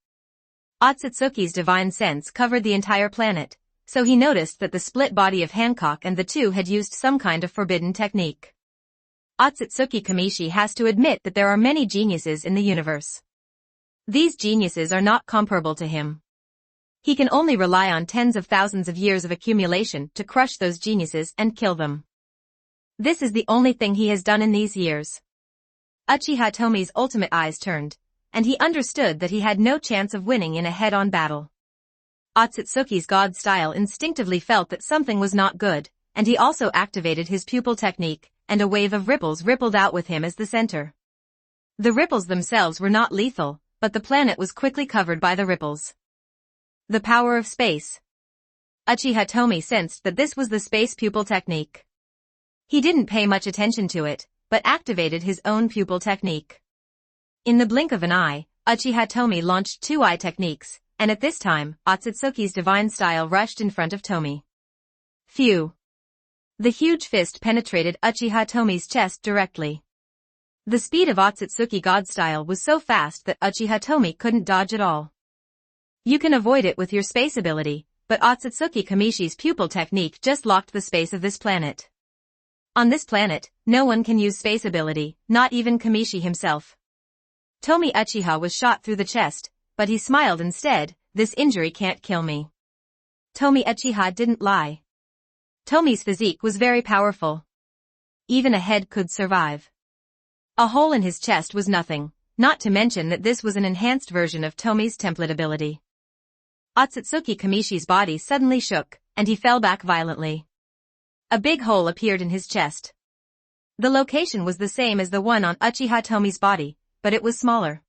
Otsutsuki's divine sense covered the entire planet, so he noticed that the split body of Hancock and the two had used some kind of forbidden technique. Otsutsuki Kamishi has to admit that there are many geniuses in the universe. These geniuses are not comparable to him. He can only rely on tens of thousands of years of accumulation to crush those geniuses and kill them. This is the only thing he has done in these years. Uchiha Tomie's ultimate eyes turned, and he understood that he had no chance of winning in a head-on battle. Otsutsuki's god style instinctively felt that something was not good, and he also activated his pupil technique, and a wave of ripples rippled out with him as the center. The ripples themselves were not lethal, but the planet was quickly covered by the ripples. The power of space. Uchiha Tomie sensed that this was the space pupil technique. He didn't pay much attention to it, but activated his own pupil technique. In the blink of an eye, Uchiha Tomie launched two eye techniques, and at this time, Otsutsuki's divine style rushed in front of Tomie. Phew! The huge fist penetrated Uchiha Tomie's chest directly. The speed of Otsutsuki god style was so fast that Uchiha Tomie couldn't dodge at all. You can avoid it with your space ability, but Otsutsuki Kamishi's pupil technique just locked the space of this planet. On this planet, no one can use space ability, not even Kamishi himself. Tomie Uchiha was shot through the chest, but he smiled instead. This injury can't kill me. Tomie Uchiha didn't lie. Tomie's physique was very powerful. Even a head could survive. A hole in his chest was nothing, not to mention that this was an enhanced version of Tomie's template ability. Otsutsuki Kamishi's body suddenly shook, and he fell back violently. A big hole appeared in his chest. The location was the same as the one on Uchiha Tomie's body, but it was smaller.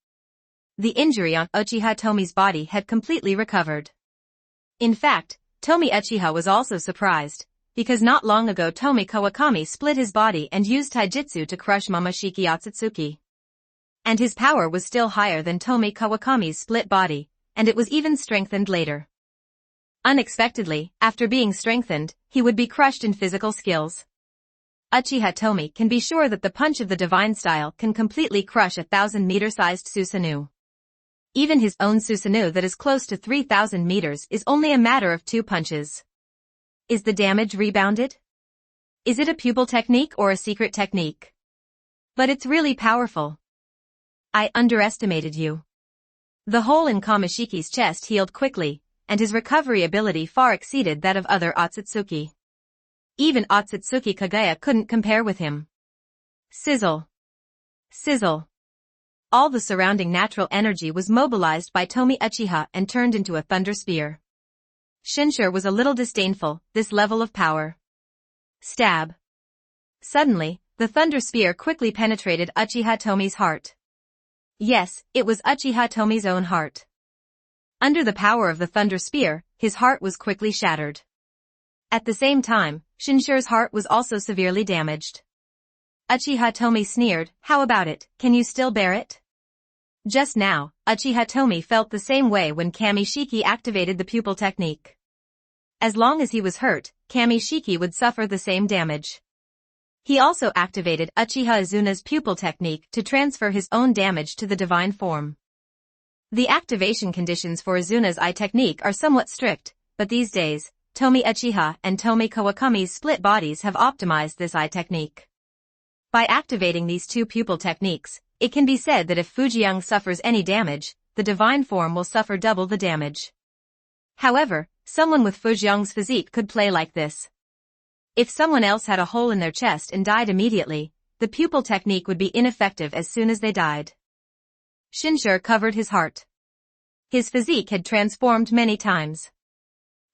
The injury on Uchiha Tomie's body had completely recovered. In fact, Tomie Uchiha was also surprised, because not long ago Tomie Kawakami split his body and used taijutsu to crush Momoshiki Otsutsuki. And his power was still higher than Tomie Kawakami's split body, and it was even strengthened later. Unexpectedly, after being strengthened, he would be crushed in physical skills. Uchiha Tomie can be sure that the punch of the divine style can completely crush a 1,000-meter-sized Susanoo. Even his own Susanoo that is close to 3,000 meters is only a matter of 2 punches. Is the damage rebounded? Is it a pupil technique or a secret technique? But it's really powerful. I underestimated you. The hole in Kamashiki's chest healed quickly, and his recovery ability far exceeded that of other Otsutsuki. Even Otsutsuki Kagaya couldn't compare with him. Sizzle. Sizzle. All the surrounding natural energy was mobilized by Tomie Uchiha and turned into a thunder spear. Shinsure was a little disdainful, this level of power. Stab. Suddenly, the thunder spear quickly penetrated Uchiha Tomie's heart. Yes, it was Uchiha Tomie's own heart. Under the power of the thunder spear, his heart was quickly shattered. At the same time, Shinsure's heart was also severely damaged. Uchiha Tomie sneered, "How about it, can you still bear it?" Just now, Uchiha Tomie felt the same way when Kamishiki activated the pupil technique. As long as he was hurt, Kamishiki would suffer the same damage. He also activated Uchiha Izuna's pupil technique to transfer his own damage to the divine form. The activation conditions for Izuna's eye technique are somewhat strict, but these days, Tomie Uchiha and Tomie Kawakami's split bodies have optimized this eye technique. By activating these two pupil techniques, it can be said that if Fujiyoung suffers any damage, the divine form will suffer double the damage. However, someone with Fujiyoung's physique could play like this. If someone else had a hole in their chest and died immediately, the pupil technique would be ineffective as soon as they died. Shinsure covered his heart. His physique had transformed many times.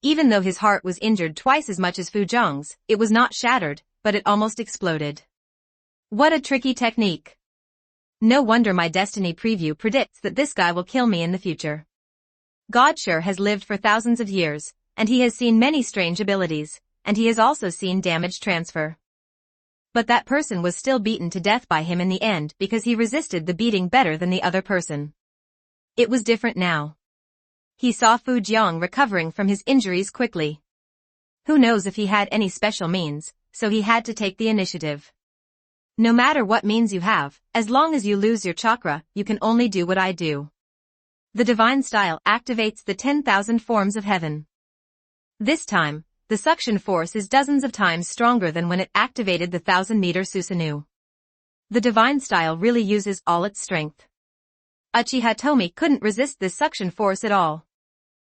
Even though his heart was injured twice as much as Fujiyoung's, it was not shattered, but it almost exploded. What a tricky technique. No wonder my destiny preview predicts that this guy will kill me in the future. Godshire has lived for thousands of years, and he has seen many strange abilities, and he has also seen damage transfer. But that person was still beaten to death by him in the end because he resisted the beating better than the other person. It was different now. He saw Fujiyoung recovering from his injuries quickly. Who knows if he had any special means, so he had to take the initiative. No matter what means you have, as long as you lose your chakra, you can only do what I do. The divine style activates the 10,000 forms of heaven. This time, the suction force is dozens of times stronger than when it activated the 1,000-meter Susanoo. The divine style really uses all its strength. Uchiha Tomie couldn't resist this suction force at all.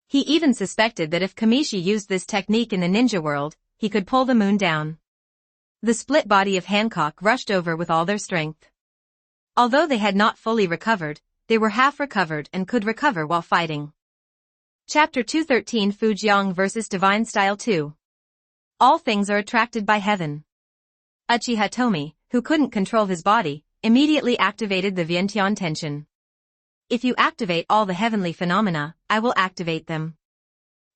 He even suspected that if Kamishi used this technique in the ninja world, he could pull the moon down. The split body of Hancock rushed over with all their strength. Although they had not fully recovered, they were half recovered and could recover while fighting. Chapter 213 Fujiang vs. Divine Style 2. All things are attracted by heaven. Uchiha Tomie, who couldn't control his body, immediately activated the Vientiane tension. If you activate all the heavenly phenomena, I will activate them.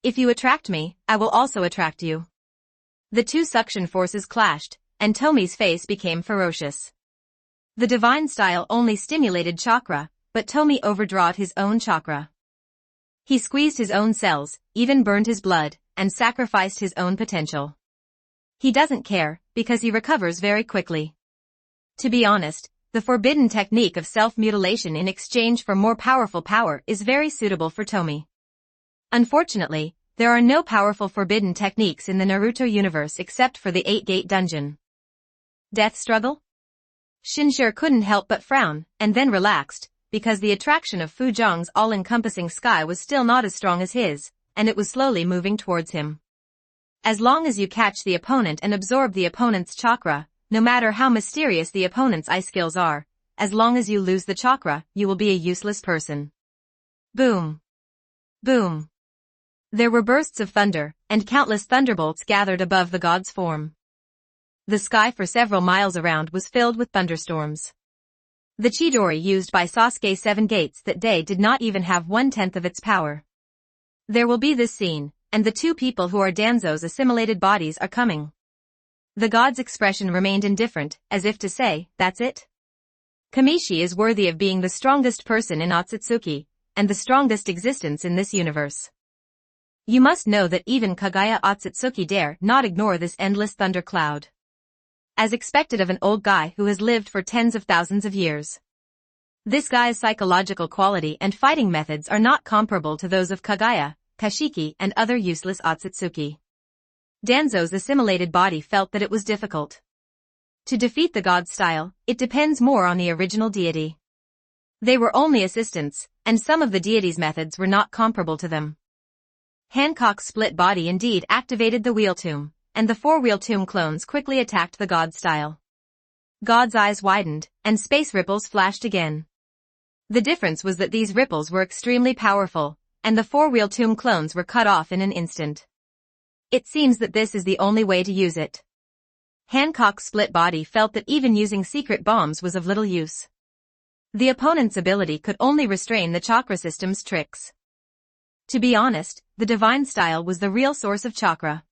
If you attract me, I will also attract you. The two suction forces clashed, and Tomie's face became ferocious. The divine style only stimulated chakra, but Tomie overdrawed his own chakra. He squeezed his own cells, even burned his blood, and sacrificed his own potential. He doesn't care, because he recovers very quickly. To be honest, the forbidden technique of self-mutilation in exchange for more powerful power is very suitable for Tomie. Unfortunately, there are no powerful forbidden techniques in the Naruto universe except for the 8-gate dungeon. Death struggle? Shinshir couldn't help but frown, and then relaxed, because the attraction of Fujiang's all-encompassing sky was still not as strong as his, and it was slowly moving towards him. As long as you catch the opponent and absorb the opponent's chakra, no matter how mysterious the opponent's eye skills are, as long as you lose the chakra, you will be a useless person. Boom. Boom. There were bursts of thunder, and countless thunderbolts gathered above the god's form. The sky for several miles around was filled with thunderstorms. The Chidori used by Sasuke's 7 gates that day did not even have 1/10 of its power. There will be this scene, and the two people who are Danzo's assimilated bodies are coming. The god's expression remained indifferent, as if to say, that's it? Kamishi is worthy of being the strongest person in Otsutsuki, and the strongest existence in this universe. You must know that even Kagaya Otsutsuki dare not ignore this endless thundercloud. As expected of an old guy who has lived for tens of thousands of years. This guy's psychological quality and fighting methods are not comparable to those of Kagaya, Kashiki and other useless Otsutsuki. Danzo's assimilated body felt that it was difficult. To defeat the god style, it depends more on the original deity. They were only assistants, and some of the deity's methods were not comparable to them. Hancock's split body indeed activated the wheel tomb, and the 4 wheel tomb clones quickly attacked the god style. God's eyes widened, and space ripples flashed again. The difference was that these ripples were extremely powerful, and the 4 wheel tomb clones were cut off in an instant. It seems that this is the only way to use it. Hancock's split body felt that even using secret bombs was of little use. The opponent's ability could only restrain the chakra system's tricks. To be honest, the divine style was the real source of chakra.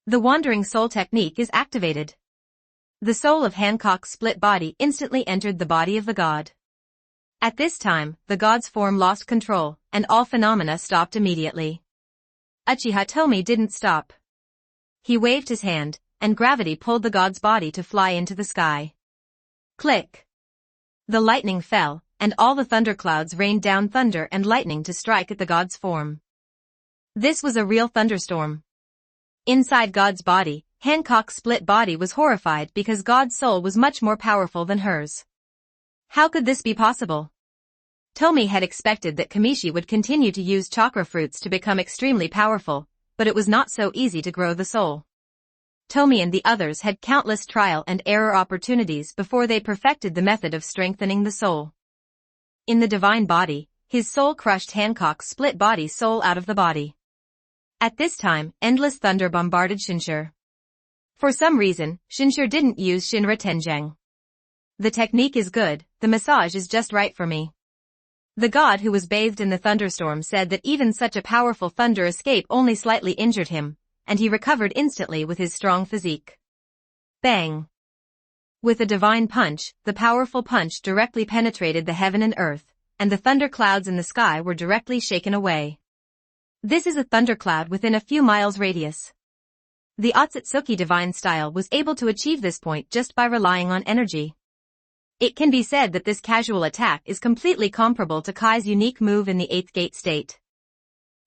The wandering soul technique is activated. The soul of Hancock's split body instantly entered the body of the god. At this time, the god's form lost control, and all phenomena stopped immediately. Uchiha Tomie didn't stop. He waved his hand, and gravity pulled the god's body to fly into the sky. Click. The lightning fell, and all the thunderclouds rained down thunder and lightning to strike at the god's form. This was a real thunderstorm. Inside God's body, Hancock's split body was horrified because God's soul was much more powerful than hers. How could this be possible? Tomie had expected that Kamishi would continue to use chakra fruits to become extremely powerful, but it was not so easy to grow the soul. Tomie and the others had countless trial and error opportunities before they perfected the method of strengthening the soul. In the divine body, his soul crushed Hancock's split body's soul out of the body. At this time, endless thunder bombarded Shinshir. For some reason, Shinshir didn't use Shinra Tenjang. The technique is good, the massage is just right for me. The god who was bathed in the thunderstorm said that even such a powerful thunder escape only slightly injured him, and he recovered instantly with his strong physique. Bang! With a divine punch, the powerful punch directly penetrated the heaven and earth, and the thunderclouds in the sky were directly shaken away. This is a thundercloud within a few miles radius. The Otsutsuki divine style was able to achieve this point just by relying on energy. It can be said that this casual attack is completely comparable to Kai's unique move in the 8th gate state.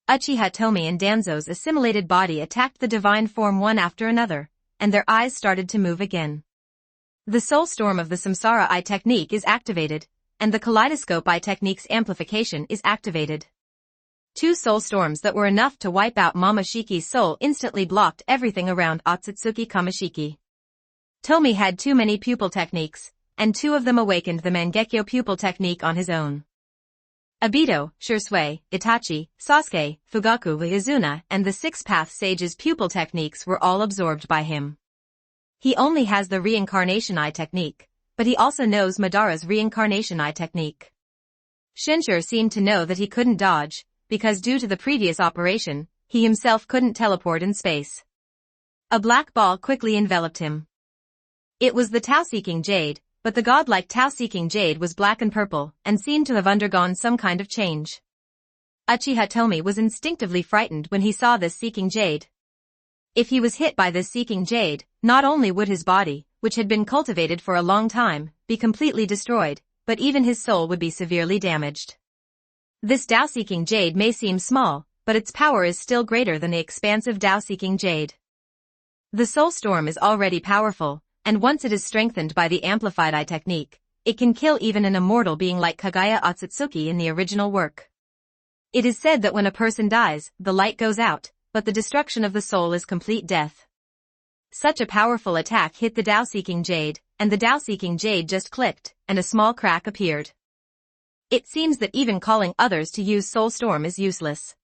Uchiha Tomie and Danzo's assimilated body attacked the divine form one after another, and their eyes started to move again. The soul storm of the Samsara Eye technique is activated, and the kaleidoscope eye technique's amplification is activated. 2 soul storms that were enough to wipe out Momoshiki's soul instantly blocked everything around Otsutsuki Kamishiki. Tomie had too many pupil techniques, and 2 of them awakened the Mangekyo pupil technique on his own. Obito, Shisui, Itachi, Sasuke, Fugaku, Izuna, and the 6 Path Sage's pupil techniques were all absorbed by him. He only has the reincarnation eye technique, but he also knows Madara's reincarnation eye technique. Shinshir seemed to know that he couldn't dodge, because due to the previous operation, he himself couldn't teleport in space. A black ball quickly enveloped him. It was the Tao-seeking jade, but the godlike Tao-seeking jade was black and purple, and seemed to have undergone some kind of change. Uchiha Tomie was instinctively frightened when he saw this seeking jade. If he was hit by this seeking jade, not only would his body, which had been cultivated for a long time, be completely destroyed, but even his soul would be severely damaged. This Tao-seeking jade may seem small, but its power is still greater than the expansive Tao-seeking jade. The soul storm is already powerful, and once it is strengthened by the amplified eye technique, it can kill even an immortal being like Kagaya Otsutsuki in the original work. It is said that when a person dies, the light goes out, but the destruction of the soul is complete death. Such a powerful attack hit the Tao-seeking jade, and the Tao-seeking jade just clicked, and a small crack appeared. It seems that even calling others to use Soul Storm is useless.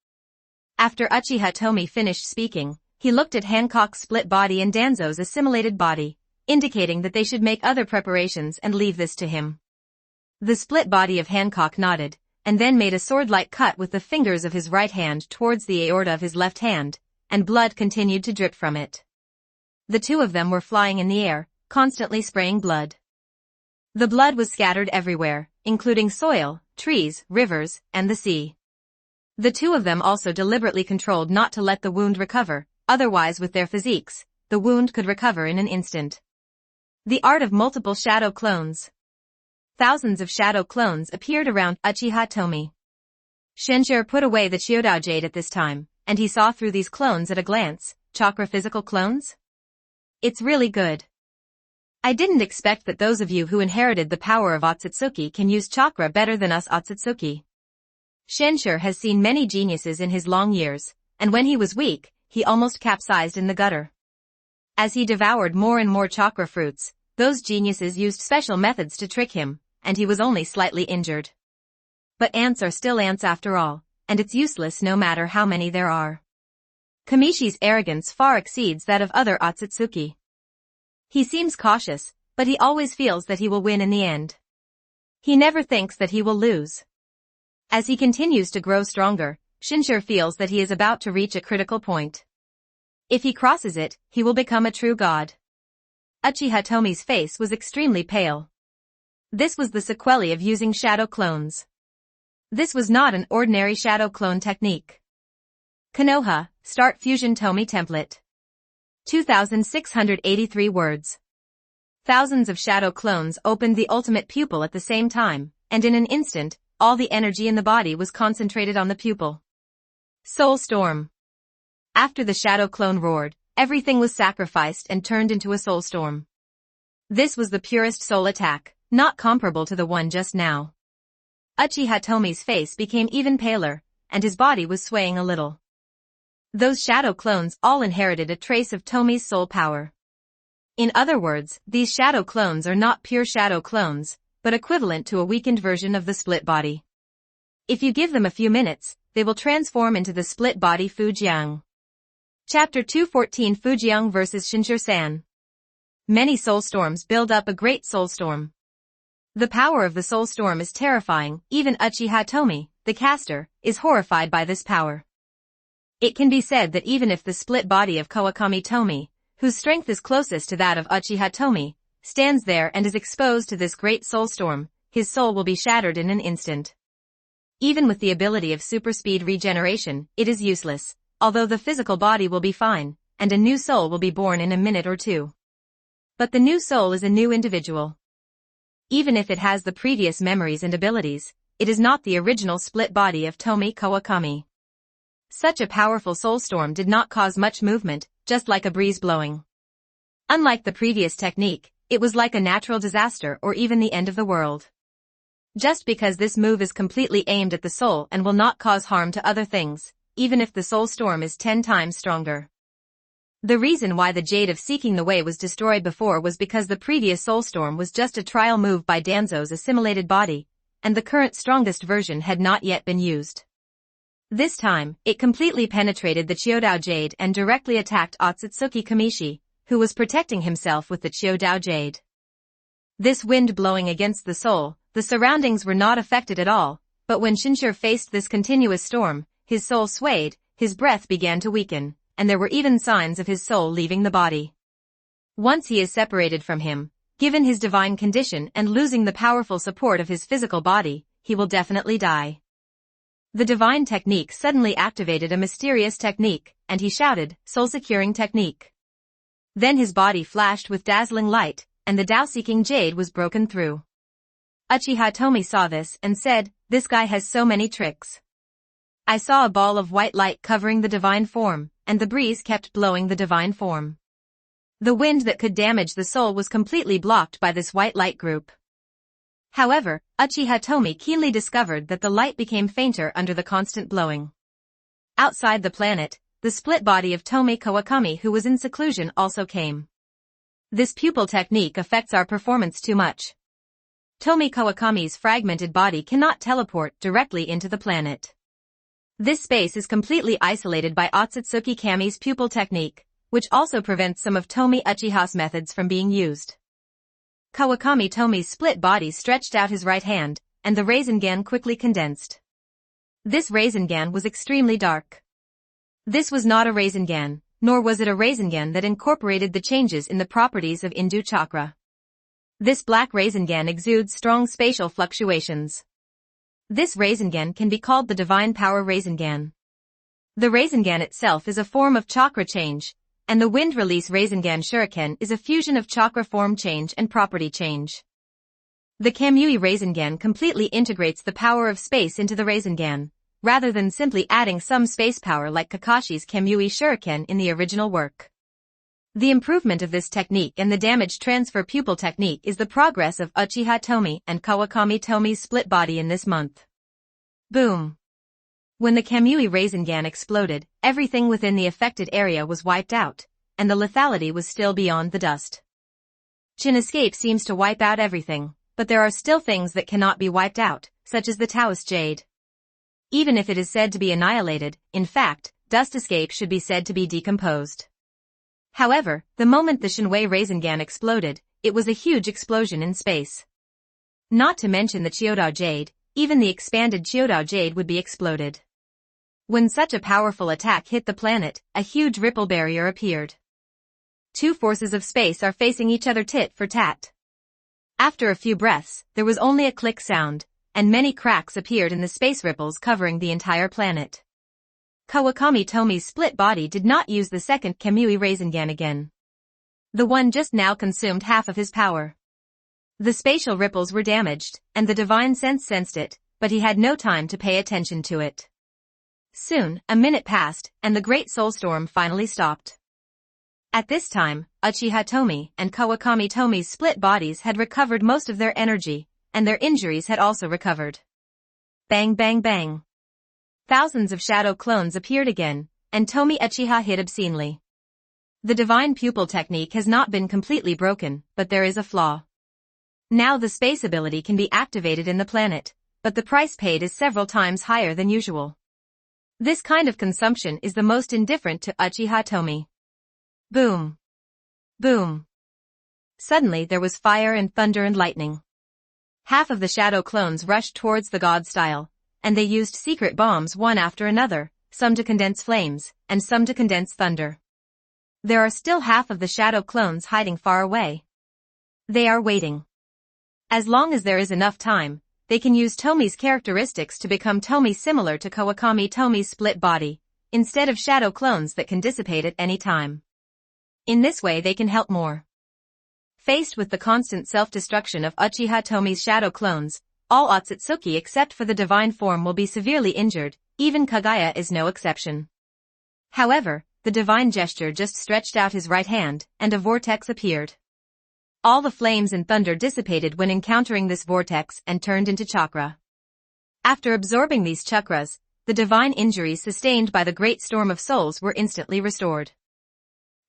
After Uchiha Tomie finished speaking, he looked at Hancock's split body and Danzo's assimilated body, indicating that they should make other preparations and leave this to him. The split body of Hancock nodded, and then made a sword-like cut with the fingers of his right hand towards the aorta of his left hand, and blood continued to drip from it. The 2 of them were flying in the air, constantly spraying blood. The blood was scattered everywhere, including soil, trees, rivers, and the sea. The 2 of them also deliberately controlled not to let the wound recover, otherwise with their physiques, the wound could recover in an instant. The art of multiple shadow clones. Thousands of shadow clones appeared around Uchiha Tomie. Shinshir put away the Chiodao jade at this time, and he saw through these clones at a glance. Chakra physical clones? It's really good. I didn't expect that those of you who inherited the power of Otsutsuki can use chakra better than us Otsutsuki. Shinshir has seen many geniuses in his long years, and when he was weak, he almost capsized in the gutter. As he devoured more and more chakra fruits, those geniuses used special methods to trick him, and he was only slightly injured. But ants are still ants after all, and it's useless no matter how many there are. Kamishi's arrogance far exceeds that of other Otsutsuki. He seems cautious, but he always feels that he will win in the end. He never thinks that he will lose. As he continues to grow stronger, Shinshir feels that he is about to reach a critical point. If he crosses it, he will become a true god. Uchiha Tomie's face was extremely pale. This was the sequelae of using shadow clones. This was not an ordinary shadow clone technique. Konoha, Start Fusion Tomie Template. 2,683 words. Thousands of shadow clones opened the ultimate pupil at the same time, and in an instant, all the energy in the body was concentrated on the pupil. Soul Storm. After the shadow clone roared, everything was sacrificed and turned into a soul storm. This was the purest soul attack, not comparable to the one just now. Uchiha Tomie's face became even paler, and his body was swaying a little. Those shadow clones all inherited a trace of Tomie's soul power. In other words, these shadow clones are not pure shadow clones, but equivalent to a weakened version of the split body. If you give them a few minutes, they will transform into the split body Fujiang. Chapter 214 Fujiang vs Shinshir-san. Many soul storms build up a great soul storm. The power of the soul storm is terrifying, even Uchiha Tomie, the caster, is horrified by this power. It can be said that even if the split body of Kawakami Tomie, whose strength is closest to that of Uchiha Tomie, stands there and is exposed to this great soul storm, his soul will be shattered in an instant. Even with the ability of super speed regeneration, it is useless. Although the physical body will be fine, and a new soul will be born in a minute or 2. But the new soul is a new individual. Even if it has the previous memories and abilities, it is not the original split body of Tomie Kawakami. Such a powerful soul storm did not cause much movement, just like a breeze blowing. Unlike the previous technique, it was like a natural disaster or even the end of the world. Just because this move is completely aimed at the soul and will not cause harm to other things, even if the soul storm is 10 times stronger. The reason why the Jade of Seeking the Way was destroyed before was because the previous Soul Storm was just a trial move by Danzo's assimilated body, and the current strongest version had not yet been used. This time, it completely penetrated the Chiodao Jade and directly attacked Otsutsuki Kamishi, who was protecting himself with the Chiodao Jade. This wind blowing against the soul, the surroundings were not affected at all, but when Shinshir faced this continuous storm, his soul swayed, his breath began to weaken, and there were even signs of his soul leaving the body. Once he is separated from him, given his divine condition and losing the powerful support of his physical body, he will definitely die. The divine technique suddenly activated a mysterious technique, and he shouted, soul-securing technique. Then his body flashed with dazzling light, and the Tao-seeking Jade was broken through. Uchiha Tomie saw this and said, "This guy has so many tricks." I saw a ball of white light covering the divine form, and the breeze kept blowing the divine form. The wind that could damage the soul was completely blocked by this white light group. However, Uchiha Tomie keenly discovered that the light became fainter under the constant blowing. Outside the planet, the split body of Tomie Kawakami, who was in seclusion, also came. This pupil technique affects our performance too much. Tomie Kawakami's fragmented body cannot teleport directly into the planet. This space is completely isolated by Otsutsuki Kami's pupil technique, which also prevents some of Tomie Uchiha's methods from being used. Kawakami Tomie's split body stretched out his right hand, and the Rasengan quickly condensed. This Rasengan was extremely dark. This was not a Rasengan, nor was it a Rasengan that incorporated the changes in the properties of Indu chakra. This black Rasengan exudes strong spatial fluctuations. This Rasengan can be called the Divine Power Rasengan. The Rasengan itself is a form of chakra change, and the Wind Release Rasengan Shuriken is a fusion of chakra form change and property change. The Kamui Rasengan completely integrates the power of space into the Rasengan, rather than simply adding some space power like Kakashi's Kamui Shuriken in the original work. The improvement of this technique and the damage transfer pupil technique is the progress of Uchiha Tomie and Kawakami Tomie's split body in this month. Boom! When the Kamui Rasengan exploded, everything within the affected area was wiped out, and the lethality was still beyond the dust. Chin escape seems to wipe out everything, but there are still things that cannot be wiped out, such as the Taoist Jade. Even if it is said to be annihilated, in fact, dust escape should be said to be decomposed. However, the moment the Shinwei Rasengan exploded, it was a huge explosion in space. Not to mention the Chiodao Jade, even the expanded Chiodao Jade would be exploded. When such a powerful attack hit the planet, a huge ripple barrier appeared. Two forces of space are facing each other tit for tat. After a few breaths, there was only a click sound, and many cracks appeared in the space ripples covering the entire planet. Kawakami Tomie's split body did not use the second Kamui Rasengan again. The one just now consumed half of his power. The spatial ripples were damaged, and the divine sense sensed it, but he had no time to pay attention to it. Soon, a minute passed, and the great soul storm finally stopped. At this time, Uchiha Tomie and Kawakami Tomie's split bodies had recovered most of their energy, and their injuries had also recovered. Bang bang bang. Thousands of shadow clones appeared again, and Tomie Uchiha hit obscenely. The divine pupil technique has not been completely broken, but there is a flaw. Now the space ability can be activated in the planet, but the price paid is several times higher than usual. This kind of consumption is the most indifferent to Uchiha Tomie. Boom. Boom. Suddenly there was fire and thunder and lightning. Half of the shadow clones rushed towards the god style, and they used secret bombs one after another, some to condense flames, and some to condense thunder. There are still half of the shadow clones hiding far away. They are waiting. As long as there is enough time, they can use Tomie's characteristics to become Tomie similar to Kawakami Tomie's split body, instead of shadow clones that can dissipate at any time. In this way they can help more. Faced with the constant self-destruction of Uchiha Tomie's shadow clones, all Otsutsuki except for the divine form will be severely injured, even Kagaya is no exception. However, the divine gesture just stretched out his right hand, and a vortex appeared. All the flames and thunder dissipated when encountering this vortex and turned into chakra. After absorbing these chakras, the divine injuries sustained by the great storm of souls were instantly restored.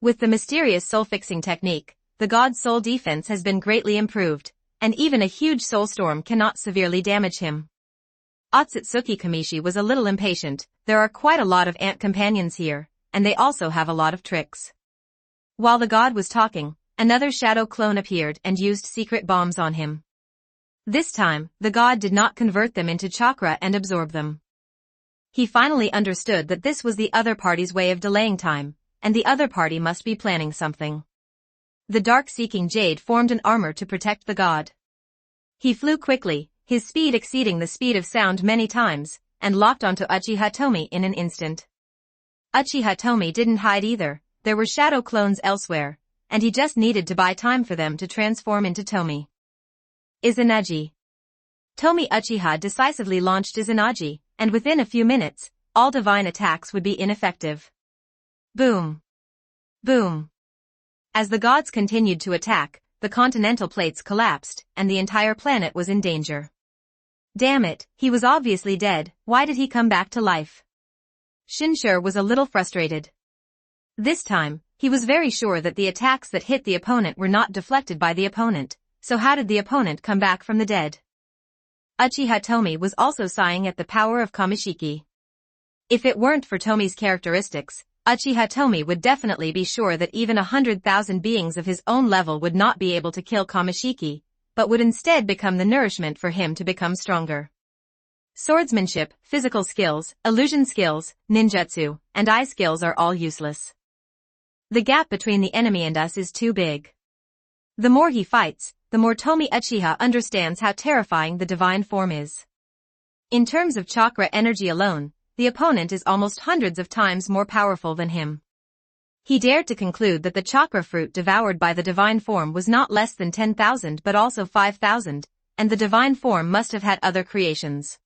With the mysterious soul-fixing technique, the god's soul defense has been greatly improved, and even a huge soul storm cannot severely damage him. Otsutsuki Kamishi was a little impatient. There are quite a lot of ant companions here, and they also have a lot of tricks. While the god was talking, another shadow clone appeared and used secret bombs on him. This time, the god did not convert them into chakra and absorb them. He finally understood that this was the other party's way of delaying time, and the other party must be planning something. The dark-seeking jade formed an armor to protect the god. He flew quickly, his speed exceeding the speed of sound many times, and locked onto Uchiha Tomie in an instant. Uchiha Tomie didn't hide either, there were shadow clones elsewhere, and he just needed to buy time for them to transform into Tomie. Izanagi. Tomie Uchiha decisively launched Izanagi, and within a few minutes, all divine attacks would be ineffective. Boom. Boom. As the gods continued to attack, the continental plates collapsed, and the entire planet was in danger. Damn it, he was obviously dead, why did he come back to life? Shinshur was a little frustrated. This time, he was very sure that the attacks that hit the opponent were not deflected by the opponent, so how did the opponent come back from the dead? Uchiha Tomie was also sighing at the power of Kamishiki. If it weren't for Tomie's characteristics, Uchiha Tomie would definitely be sure that even 100,000 beings of his own level would not be able to kill Kamishiki, but would instead become the nourishment for him to become stronger. Swordsmanship, physical skills, illusion skills, ninjutsu, and eye skills are all useless. The gap between the enemy and us is too big. The more he fights, the more Tomie Uchiha understands how terrifying the divine form is. In terms of chakra energy alone, the opponent is almost hundreds of times more powerful than him. He dared to conclude that the chakra fruit devoured by the divine form was not less than 10,000 but also 5,000, and the divine form must have had other creations.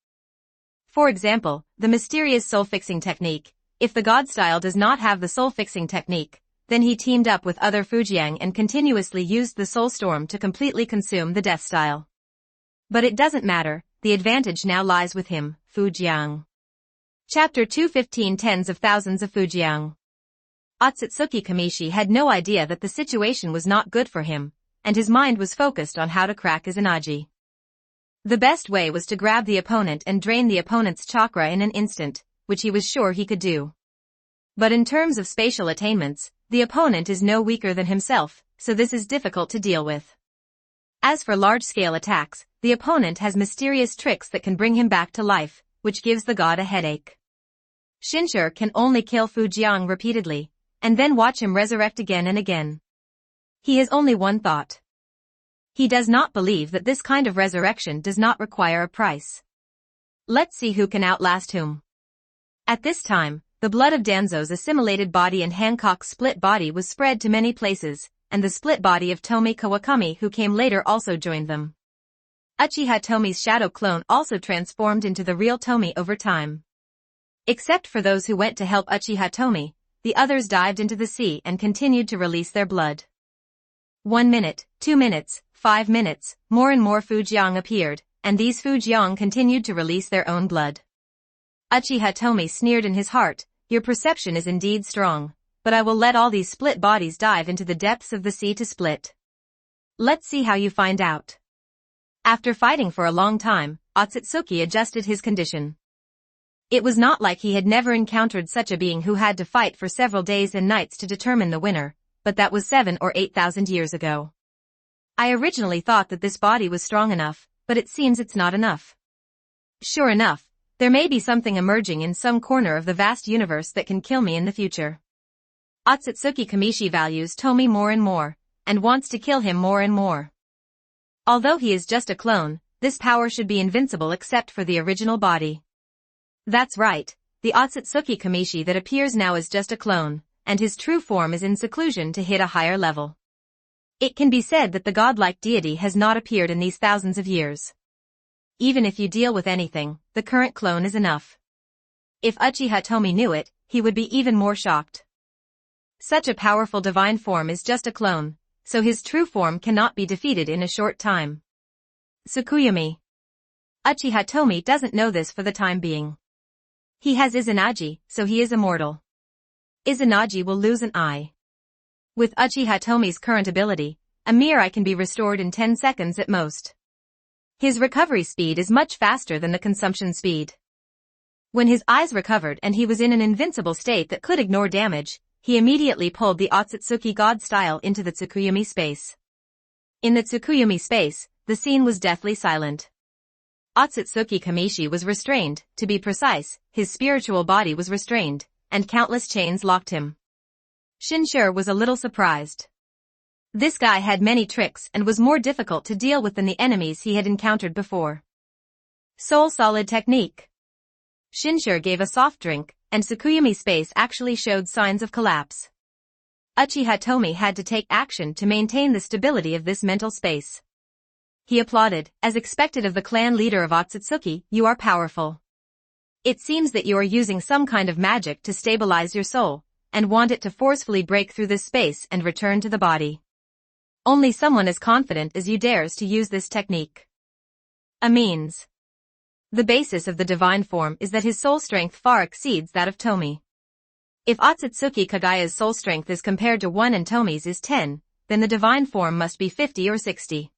For example, the mysterious soul-fixing technique. If the god style does not have the soul-fixing technique, then he teamed up with other Fujiang and continuously used the soul storm to completely consume the death style. But it doesn't matter, the advantage now lies with him, Fujiang. Chapter 215 Tens of Thousands of Fujiang. Otsutsuki Kamishi had no idea that the situation was not good for him, and his mind was focused on how to crack Izanagi. The best way was to grab the opponent and drain the opponent's chakra in an instant, which he was sure he could do. But in terms of spatial attainments, the opponent is no weaker than himself, so this is difficult to deal with. As for large-scale attacks, the opponent has mysterious tricks that can bring him back to life, which gives the god a headache. Shinshur can only kill Fujiang repeatedly, and then watch him resurrect again and again. He has only one thought. He does not believe that this kind of resurrection does not require a price. Let's see who can outlast whom. At this time, the blood of Danzo's assimilated body and Hancock's split body was spread to many places, and the split body of Tomie Kawakami who came later also joined them. Uchiha Tomie's shadow clone also transformed into the real Tomie over time. Except for those who went to help Uchiha Tomie, the others dived into the sea and continued to release their blood. 1 minute, 2 minutes, 5 minutes, more and more Fujiang appeared, and these Fujiang continued to release their own blood. Uchiha Tomie sneered in his heart, "Your perception is indeed strong, but I will let all these split bodies dive into the depths of the sea to split. Let's see how you find out." After fighting for a long time, Otsutsuki adjusted his condition. It was not like he had never encountered such a being who had to fight for several days and nights to determine the winner, but that was 7 or 8,000 years ago. I originally thought that this body was strong enough, but it seems it's not enough. Sure enough, there may be something emerging in some corner of the vast universe that can kill me in the future. Otsutsuki Kamishi values Tomie more and more, and wants to kill him more and more. Although he is just a clone, this power should be invincible except for the original body. That's right, the Otsutsuki Kamishi that appears now is just a clone, and his true form is in seclusion to hit a higher level. It can be said that the godlike deity has not appeared in these thousands of years. Even if you deal with anything, the current clone is enough. If Uchiha Tomie knew it, he would be even more shocked. Such a powerful divine form is just a clone, so his true form cannot be defeated in a short time. Tsukuyomi. Uchiha Tomie doesn't know this for the time being. He has Izanagi, so he is immortal. Izanagi will lose an eye. With Uchiha Tomie's current ability, a mere eye can be restored in 10 seconds at most. His recovery speed is much faster than the consumption speed. When his eyes recovered and he was in an invincible state that could ignore damage, he immediately pulled the Otsutsuki god style into the Tsukuyomi space. In the Tsukuyomi space, the scene was deathly silent. Otsutsuki Kamishi was restrained, to be precise, his spiritual body was restrained, and countless chains locked him. Shinshur was a little surprised. This guy had many tricks and was more difficult to deal with than the enemies he had encountered before. Soul Solid Technique. Shinshur gave a soft drink, and Tsukuyomi space actually showed signs of collapse. Uchiha Tomie had to take action to maintain the stability of this mental space. He applauded, as expected of the clan leader of Otsutsuki, "You are powerful. It seems that you are using some kind of magic to stabilize your soul, and want it to forcefully break through this space and return to the body. Only someone as confident as you dares to use this technique." A means. The basis of the divine form is that his soul strength far exceeds that of Tomie. If Otsutsuki Kagaya's soul strength is compared to 1 and Tomie's is 10, then the divine form must be 50 or 60.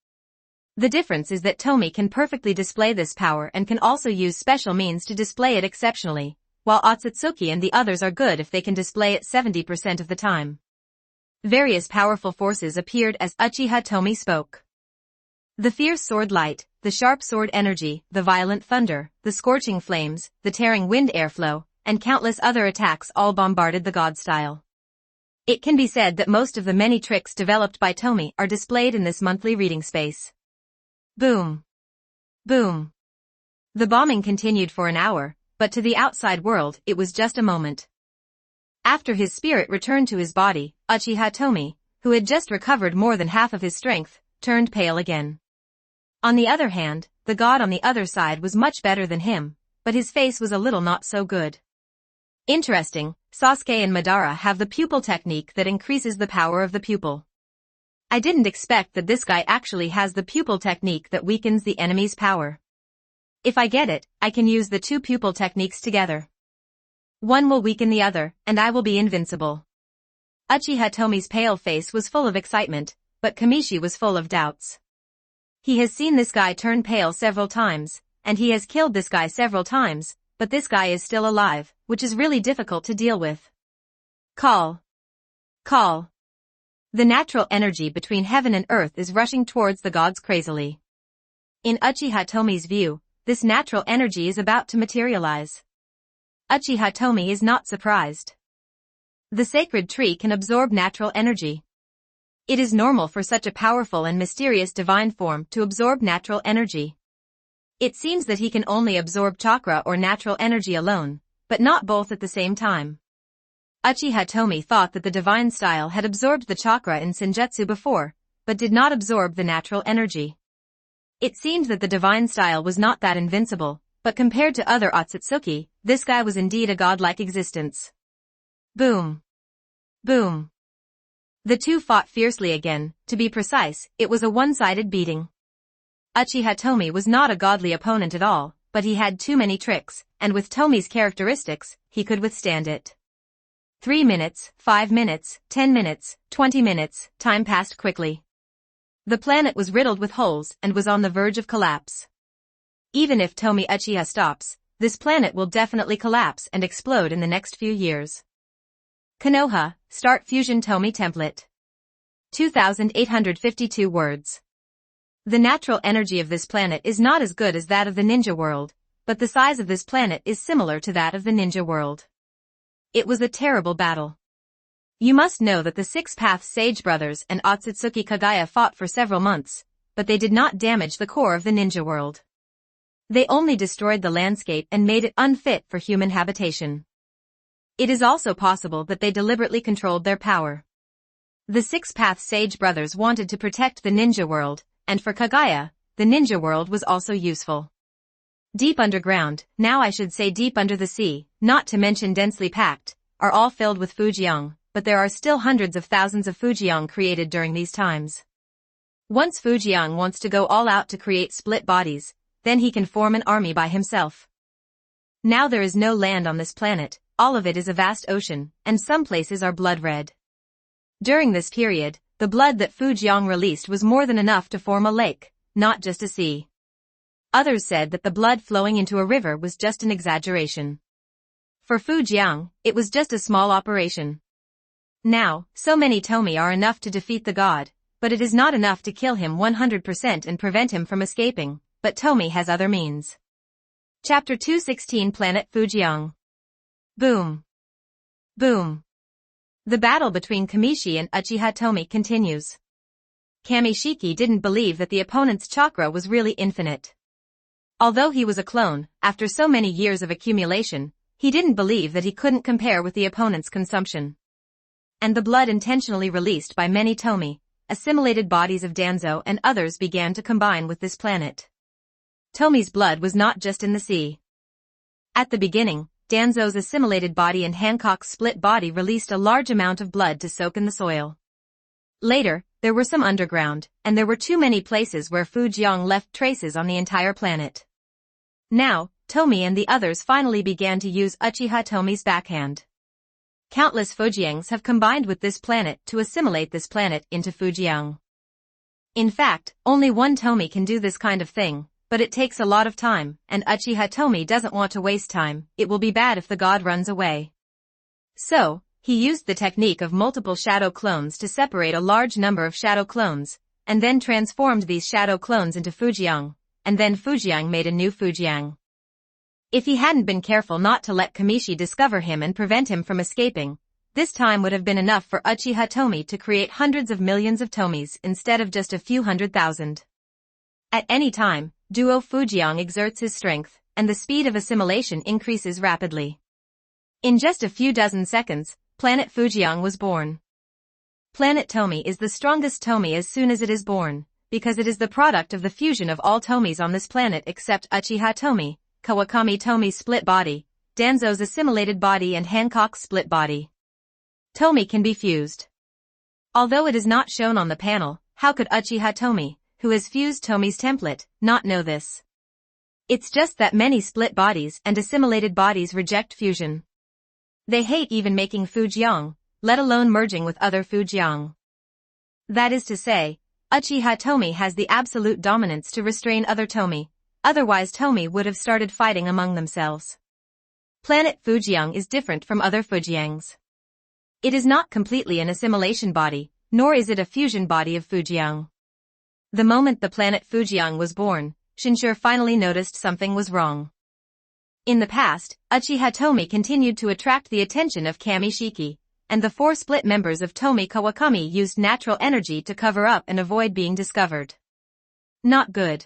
The difference is that Tomie can perfectly display this power and can also use special means to display it exceptionally, while Otsutsuki and the others are good if they can display it 70% of the time. Various powerful forces appeared as Uchiha Tomie spoke. The fierce sword light, the sharp sword energy, the violent thunder, the scorching flames, the tearing wind airflow, and countless other attacks all bombarded the god style. It can be said that most of the many tricks developed by Tomie are displayed in this monthly reading space. Boom. Boom. The bombing continued for an hour, but to the outside world it was just a moment. After his spirit returned to his body, Uchiha Tomie, who had just recovered more than half of his strength, turned pale again. On the other hand, the god on the other side was much better than him, but his face was a little not so good. Interesting, Sasuke and Madara have the pupil technique that increases the power of the pupil. I didn't expect that this guy actually has the pupil technique that weakens the enemy's power. If I get it, I can use the two pupil techniques together. One will weaken the other, and I will be invincible. Uchiha Tomie's pale face was full of excitement, but Kamishi was full of doubts. He has seen this guy turn pale several times, and he has killed this guy several times, but this guy is still alive, which is really difficult to deal with. Call. Call. The natural energy between heaven and earth is rushing towards the gods crazily. In Uchiha Tomie's view, this natural energy is about to materialize. Uchiha Tomie is not surprised. The sacred tree can absorb natural energy. It is normal for such a powerful and mysterious divine form to absorb natural energy. It seems that he can only absorb chakra or natural energy alone, but not both at the same time. Uchiha Tomie thought that the divine style had absorbed the chakra in Senjutsu before, but did not absorb the natural energy. It seemed that the divine style was not that invincible, but compared to other Otsutsuki, this guy was indeed a godlike existence. Boom. Boom. The two fought fiercely again. To be precise, it was a one-sided beating. Uchiha Tomie was not a godly opponent at all, but he had too many tricks, and with Tomie's characteristics, he could withstand it. 3 minutes, 5 minutes, 10 minutes, 20 minutes, time passed quickly. The planet was riddled with holes and was on the verge of collapse. Even if Tomie Uchiha stops, this planet will definitely collapse and explode in the next few years. Konoha, Start Fusion Tomie Template. 2,852 words. The natural energy of this planet is not as good as that of the ninja world, but the size of this planet is similar to that of the ninja world. It was a terrible battle. You must know that the Six Paths Sage Brothers and Otsutsuki Kagaya fought for several months, but they did not damage the core of the ninja world. They only destroyed the landscape and made it unfit for human habitation. It is also possible that they deliberately controlled their power. The Six Paths Sage Brothers wanted to protect the ninja world, and for Kagaya, the ninja world was also useful. Deep underground, now I should say deep under the sea, not to mention densely packed, are all filled with Fujian, but there are still hundreds of thousands of Fujian created during these times. Once Fujian wants to go all out to create split bodies, then he can form an army by himself. Now there is no land on this planet, all of it is a vast ocean, and some places are blood red. During this period, the blood that Fujiang released was more than enough to form a lake, not just a sea. Others said that the blood flowing into a river was just an exaggeration. For Fujiang, it was just a small operation. Now, so many Tomie are enough to defeat the god, but it is not enough to kill him 100% and prevent him from escaping, but Tomie has other means. Chapter 216 Planet Fujiang. Boom. Boom. The battle between Kamishi and Uchiha Tomie continues. Kamishiki didn't believe that the opponent's chakra was really infinite. Although he was a clone, after so many years of accumulation, he didn't believe that he couldn't compare with the opponent's consumption. And the blood intentionally released by many Tomie, assimilated bodies of Danzo and others began to combine with this planet. Tomie's blood was not just in the sea. At the beginning, Danzo's assimilated body and Hancock's split body released a large amount of blood to soak in the soil. Later, there were some underground, and there were too many places where Fujiang left traces on the entire planet. Now, Tomie and the others finally began to use Uchiha Tomie's backhand. Countless Fujiangs have combined with this planet to assimilate this planet into Fujiang. In fact, only one Tomie can do this kind of thing, but it takes a lot of time, and Uchiha Tomie doesn't want to waste time. It will be bad if the god runs away. So, he used the technique of multiple shadow clones to separate a large number of shadow clones, and then transformed these shadow clones into Fujiang, and then Fujiang made a new Fujiang. If he hadn't been careful not to let Kamishi discover him and prevent him from escaping, this time would have been enough for Uchiha Tomie to create hundreds of millions of Tomies instead of just a few 100,000. At any time, Duo Fujiang exerts his strength, and the speed of assimilation increases rapidly. In just a few dozen seconds, Planet Fujiang was born. Planet Tomie is the strongest Tomie as soon as it is born, because it is the product of the fusion of all Tomies on this planet except Uchiha Tomie, Kawakami Tomie's split body, Danzo's assimilated body and Hancock's split body. Tomie can be fused. Although it is not shown on the panel, how could Uchiha Tomie, who has fused Tomie's template, not know this? It's just that many split bodies and assimilated bodies reject fusion. They hate even making Fujiang, let alone merging with other Fujiang. That is to say, Uchiha Tomie has the absolute dominance to restrain other Tomie, otherwise Tomie would have started fighting among themselves. Planet Fujiang is different from other Fujiangs. It is not completely an assimilation body, nor is it a fusion body of Fujiang. The moment the planet Fujiang was born, Shinshur finally noticed something was wrong. In the past, Uchiha Tomie continued to attract the attention of Kamishiki, and the 4 split members of Tomie Kawakami used natural energy to cover up and avoid being discovered. Not good.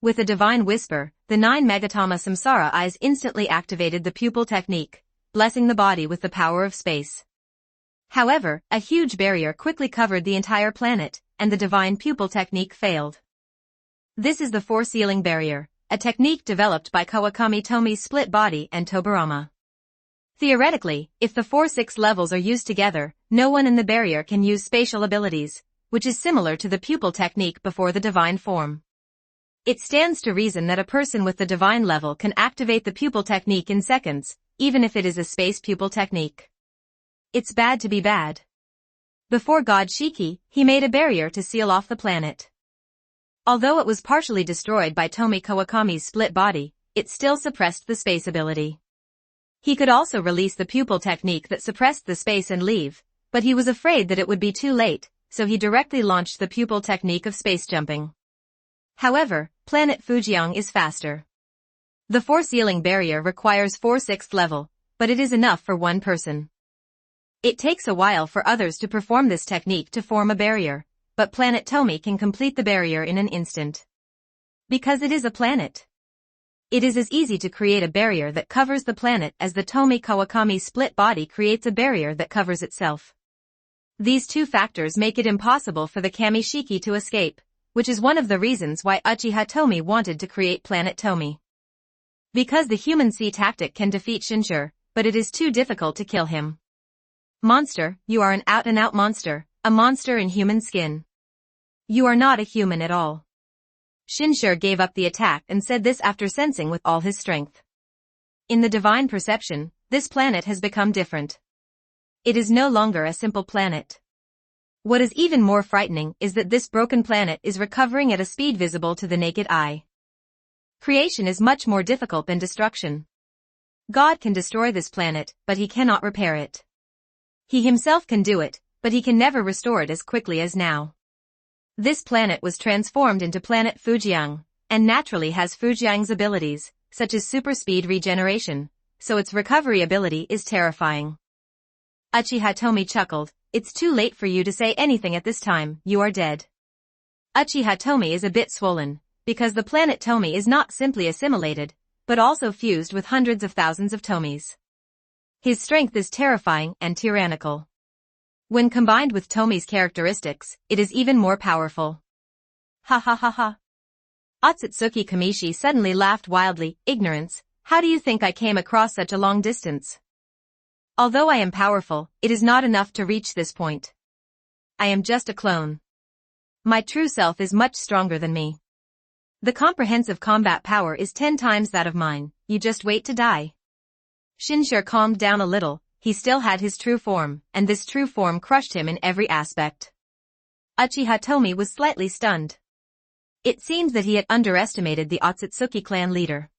With a divine whisper, the 9 Megatama Samsara eyes instantly activated the pupil technique, blessing the body with the power of space. However, a huge barrier quickly covered the entire planet, and the divine pupil technique failed. This is the 4-ceiling barrier, a technique developed by Kawakami Tomie's split body and Tobarama. Theoretically, if the 4-6 levels are used together, no one in the barrier can use spatial abilities, which is similar to the pupil technique before the divine form. It stands to reason that a person with the divine level can activate the pupil technique in seconds, even if it is a space pupil technique. It's bad to be bad. Before God Shiki, he made a barrier to seal off the planet. Although it was partially destroyed by Tomie Kawakami's split body, it still suppressed the space ability. He could also release the pupil technique that suppressed the space and leave, but he was afraid that it would be too late, so he directly launched the pupil technique of space jumping. However, Planet Fujiang is faster. The 4-ceiling barrier requires 4/6 level, but it is enough for one person. It takes a while for others to perform this technique to form a barrier, but Planet Tomie can complete the barrier in an instant. Because it is a planet. It is as easy to create a barrier that covers the planet as the Tomie Kawakami split body creates a barrier that covers itself. These 2 factors make it impossible for the Kamishiki to escape, which is one of the reasons why Uchiha Tomie wanted to create Planet Tomie. Because the human sea tactic can defeat Shinshur, but it is too difficult to kill him. Monster, you are an out-and-out monster, a monster in human skin. You are not a human at all. Shinshur gave up the attack and said this after sensing with all his strength. In the divine perception, this planet has become different. It is no longer a simple planet. What is even more frightening is that this broken planet is recovering at a speed visible to the naked eye. Creation is much more difficult than destruction. God can destroy this planet, but he cannot repair it. He himself can do it, but he can never restore it as quickly as now. This planet was transformed into planet Fujiang, and naturally has Fujiang's abilities, such as super speed regeneration, so its recovery ability is terrifying. Uchiha Tomie chuckled, "It's too late for you to say anything at this time, you are dead." Uchiha Tomie is a bit swollen, because the planet Tomie is not simply assimilated, but also fused with hundreds of thousands of Tomies. His strength is terrifying and tyrannical. When combined with Tomie's characteristics, it is even more powerful. Ha ha ha ha. Otsutsuki Kamishi suddenly laughed wildly. "Ignorance, how do you think I came across such a long distance? Although I am powerful, it is not enough to reach this point. I am just a clone. My true self is much stronger than me. The comprehensive combat power is 10 times that of mine, you just wait to die." Shinshir calmed down a little. He still had his true form, and this true form crushed him in every aspect. Uchiha Tomie was slightly stunned. It seems that he had underestimated the Otsutsuki clan leader.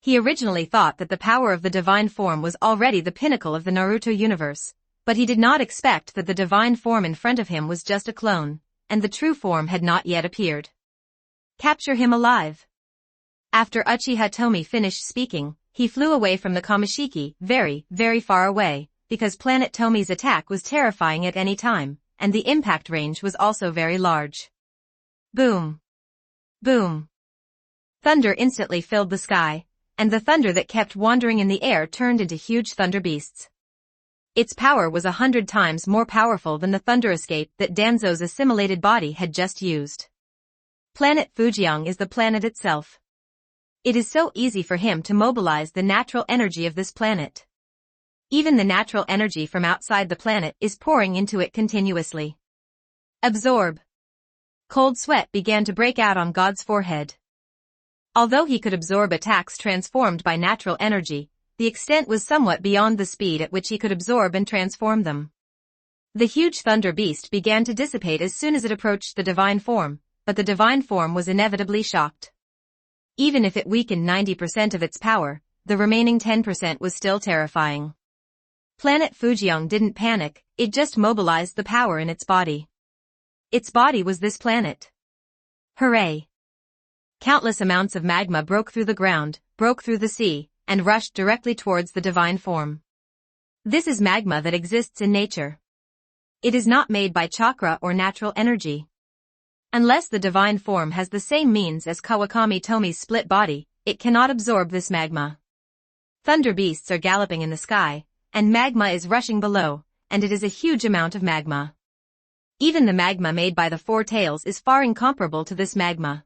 He originally thought that the power of the divine form was already the pinnacle of the Naruto universe, but he did not expect that the divine form in front of him was just a clone, and the true form had not yet appeared. Capture him alive. After Uchiha Tomie finished speaking, he flew away from the Kamishiki, very, very far away, because Planet Tomie's attack was terrifying at any time, and the impact range was also very large. Boom. Boom. Thunder instantly filled the sky, and the thunder that kept wandering in the air turned into huge thunder beasts. Its power was 100 times more powerful than the thunder escape that Danzo's assimilated body had just used. Planet Fujiang is the planet itself. It is so easy for him to mobilize the natural energy of this planet. Even the natural energy from outside the planet is pouring into it continuously. Absorb. Cold sweat began to break out on God's forehead. Although he could absorb attacks transformed by natural energy, the extent was somewhat beyond the speed at which he could absorb and transform them. The huge thunder beast began to dissipate as soon as it approached the divine form, but the divine form was inevitably shocked. Even if it weakened 90% of its power, the remaining 10% was still terrifying. Planet Fujiang didn't panic, it just mobilized the power in its body. Its body was this planet. Hooray! Countless amounts of magma broke through the ground, broke through the sea, and rushed directly towards the divine form. This is magma that exists in nature. It is not made by chakra or natural energy. Unless the divine form has the same means as Kawakami Tomie's split body, it cannot absorb this magma. Thunder beasts are galloping in the sky, and magma is rushing below, and it is a huge amount of magma. Even the magma made by the Four Tails is far incomparable to this magma.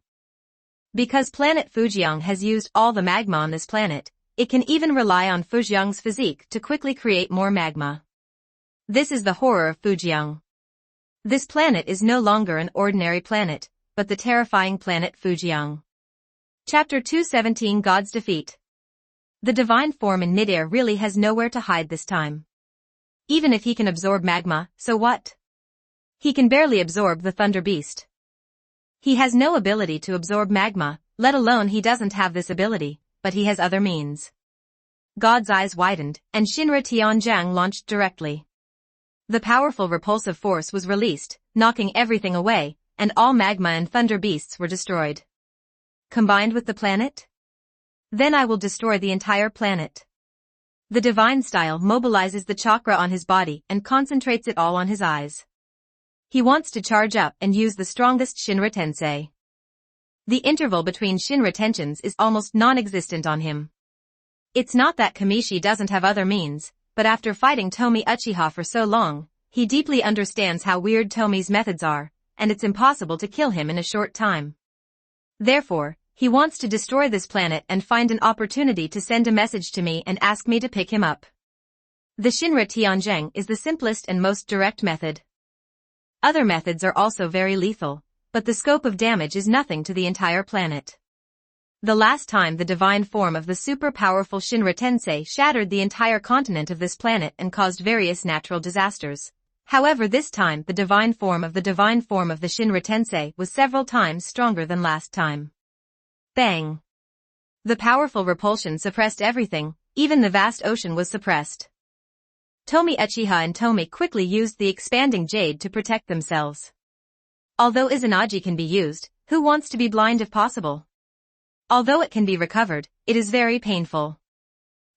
Because planet Fujiang has used all the magma on this planet, it can even rely on Fujiang's physique to quickly create more magma. This is the horror of Fujiang. This planet is no longer an ordinary planet, but the terrifying planet Fujiang. Chapter 217 God's Defeat. The divine form in midair really has nowhere to hide this time. Even if he can absorb magma, so what? He can barely absorb the thunder beast. He has no ability to absorb magma, let alone he doesn't have this ability, but he has other means. God's eyes widened, and Shinra Tianjiang launched directly. The powerful repulsive force was released, knocking everything away, and all magma and thunder beasts were destroyed. Combined with the planet? Then I will destroy the entire planet. The divine style mobilizes the chakra on his body and concentrates it all on his eyes. He wants to charge up and use the strongest Shinra Tensei. The interval between Shinra tensions is almost non-existent on him. It's not that Kamishi doesn't have other means, but after fighting Tomie Uchiha for so long, he deeply understands how weird Tomie's methods are, and it's impossible to kill him in a short time. Therefore, he wants to destroy this planet and find an opportunity to send a message to me and ask me to pick him up. The Shinra Tianjiang is the simplest and most direct method. Other methods are also very lethal, but the scope of damage is nothing to the entire planet. The last time the divine form of the super-powerful Shinra Tensei shattered the entire continent of this planet and caused various natural disasters, However, this time the divine form of the Shinra Tensei was several times stronger than last time. Bang! The powerful repulsion suppressed everything, even the vast ocean was suppressed. Tomie Uchiha and Tomie quickly used the expanding jade to protect themselves. Although Izanagi can be used, who wants to be blind if possible? Although it can be recovered, it is very painful.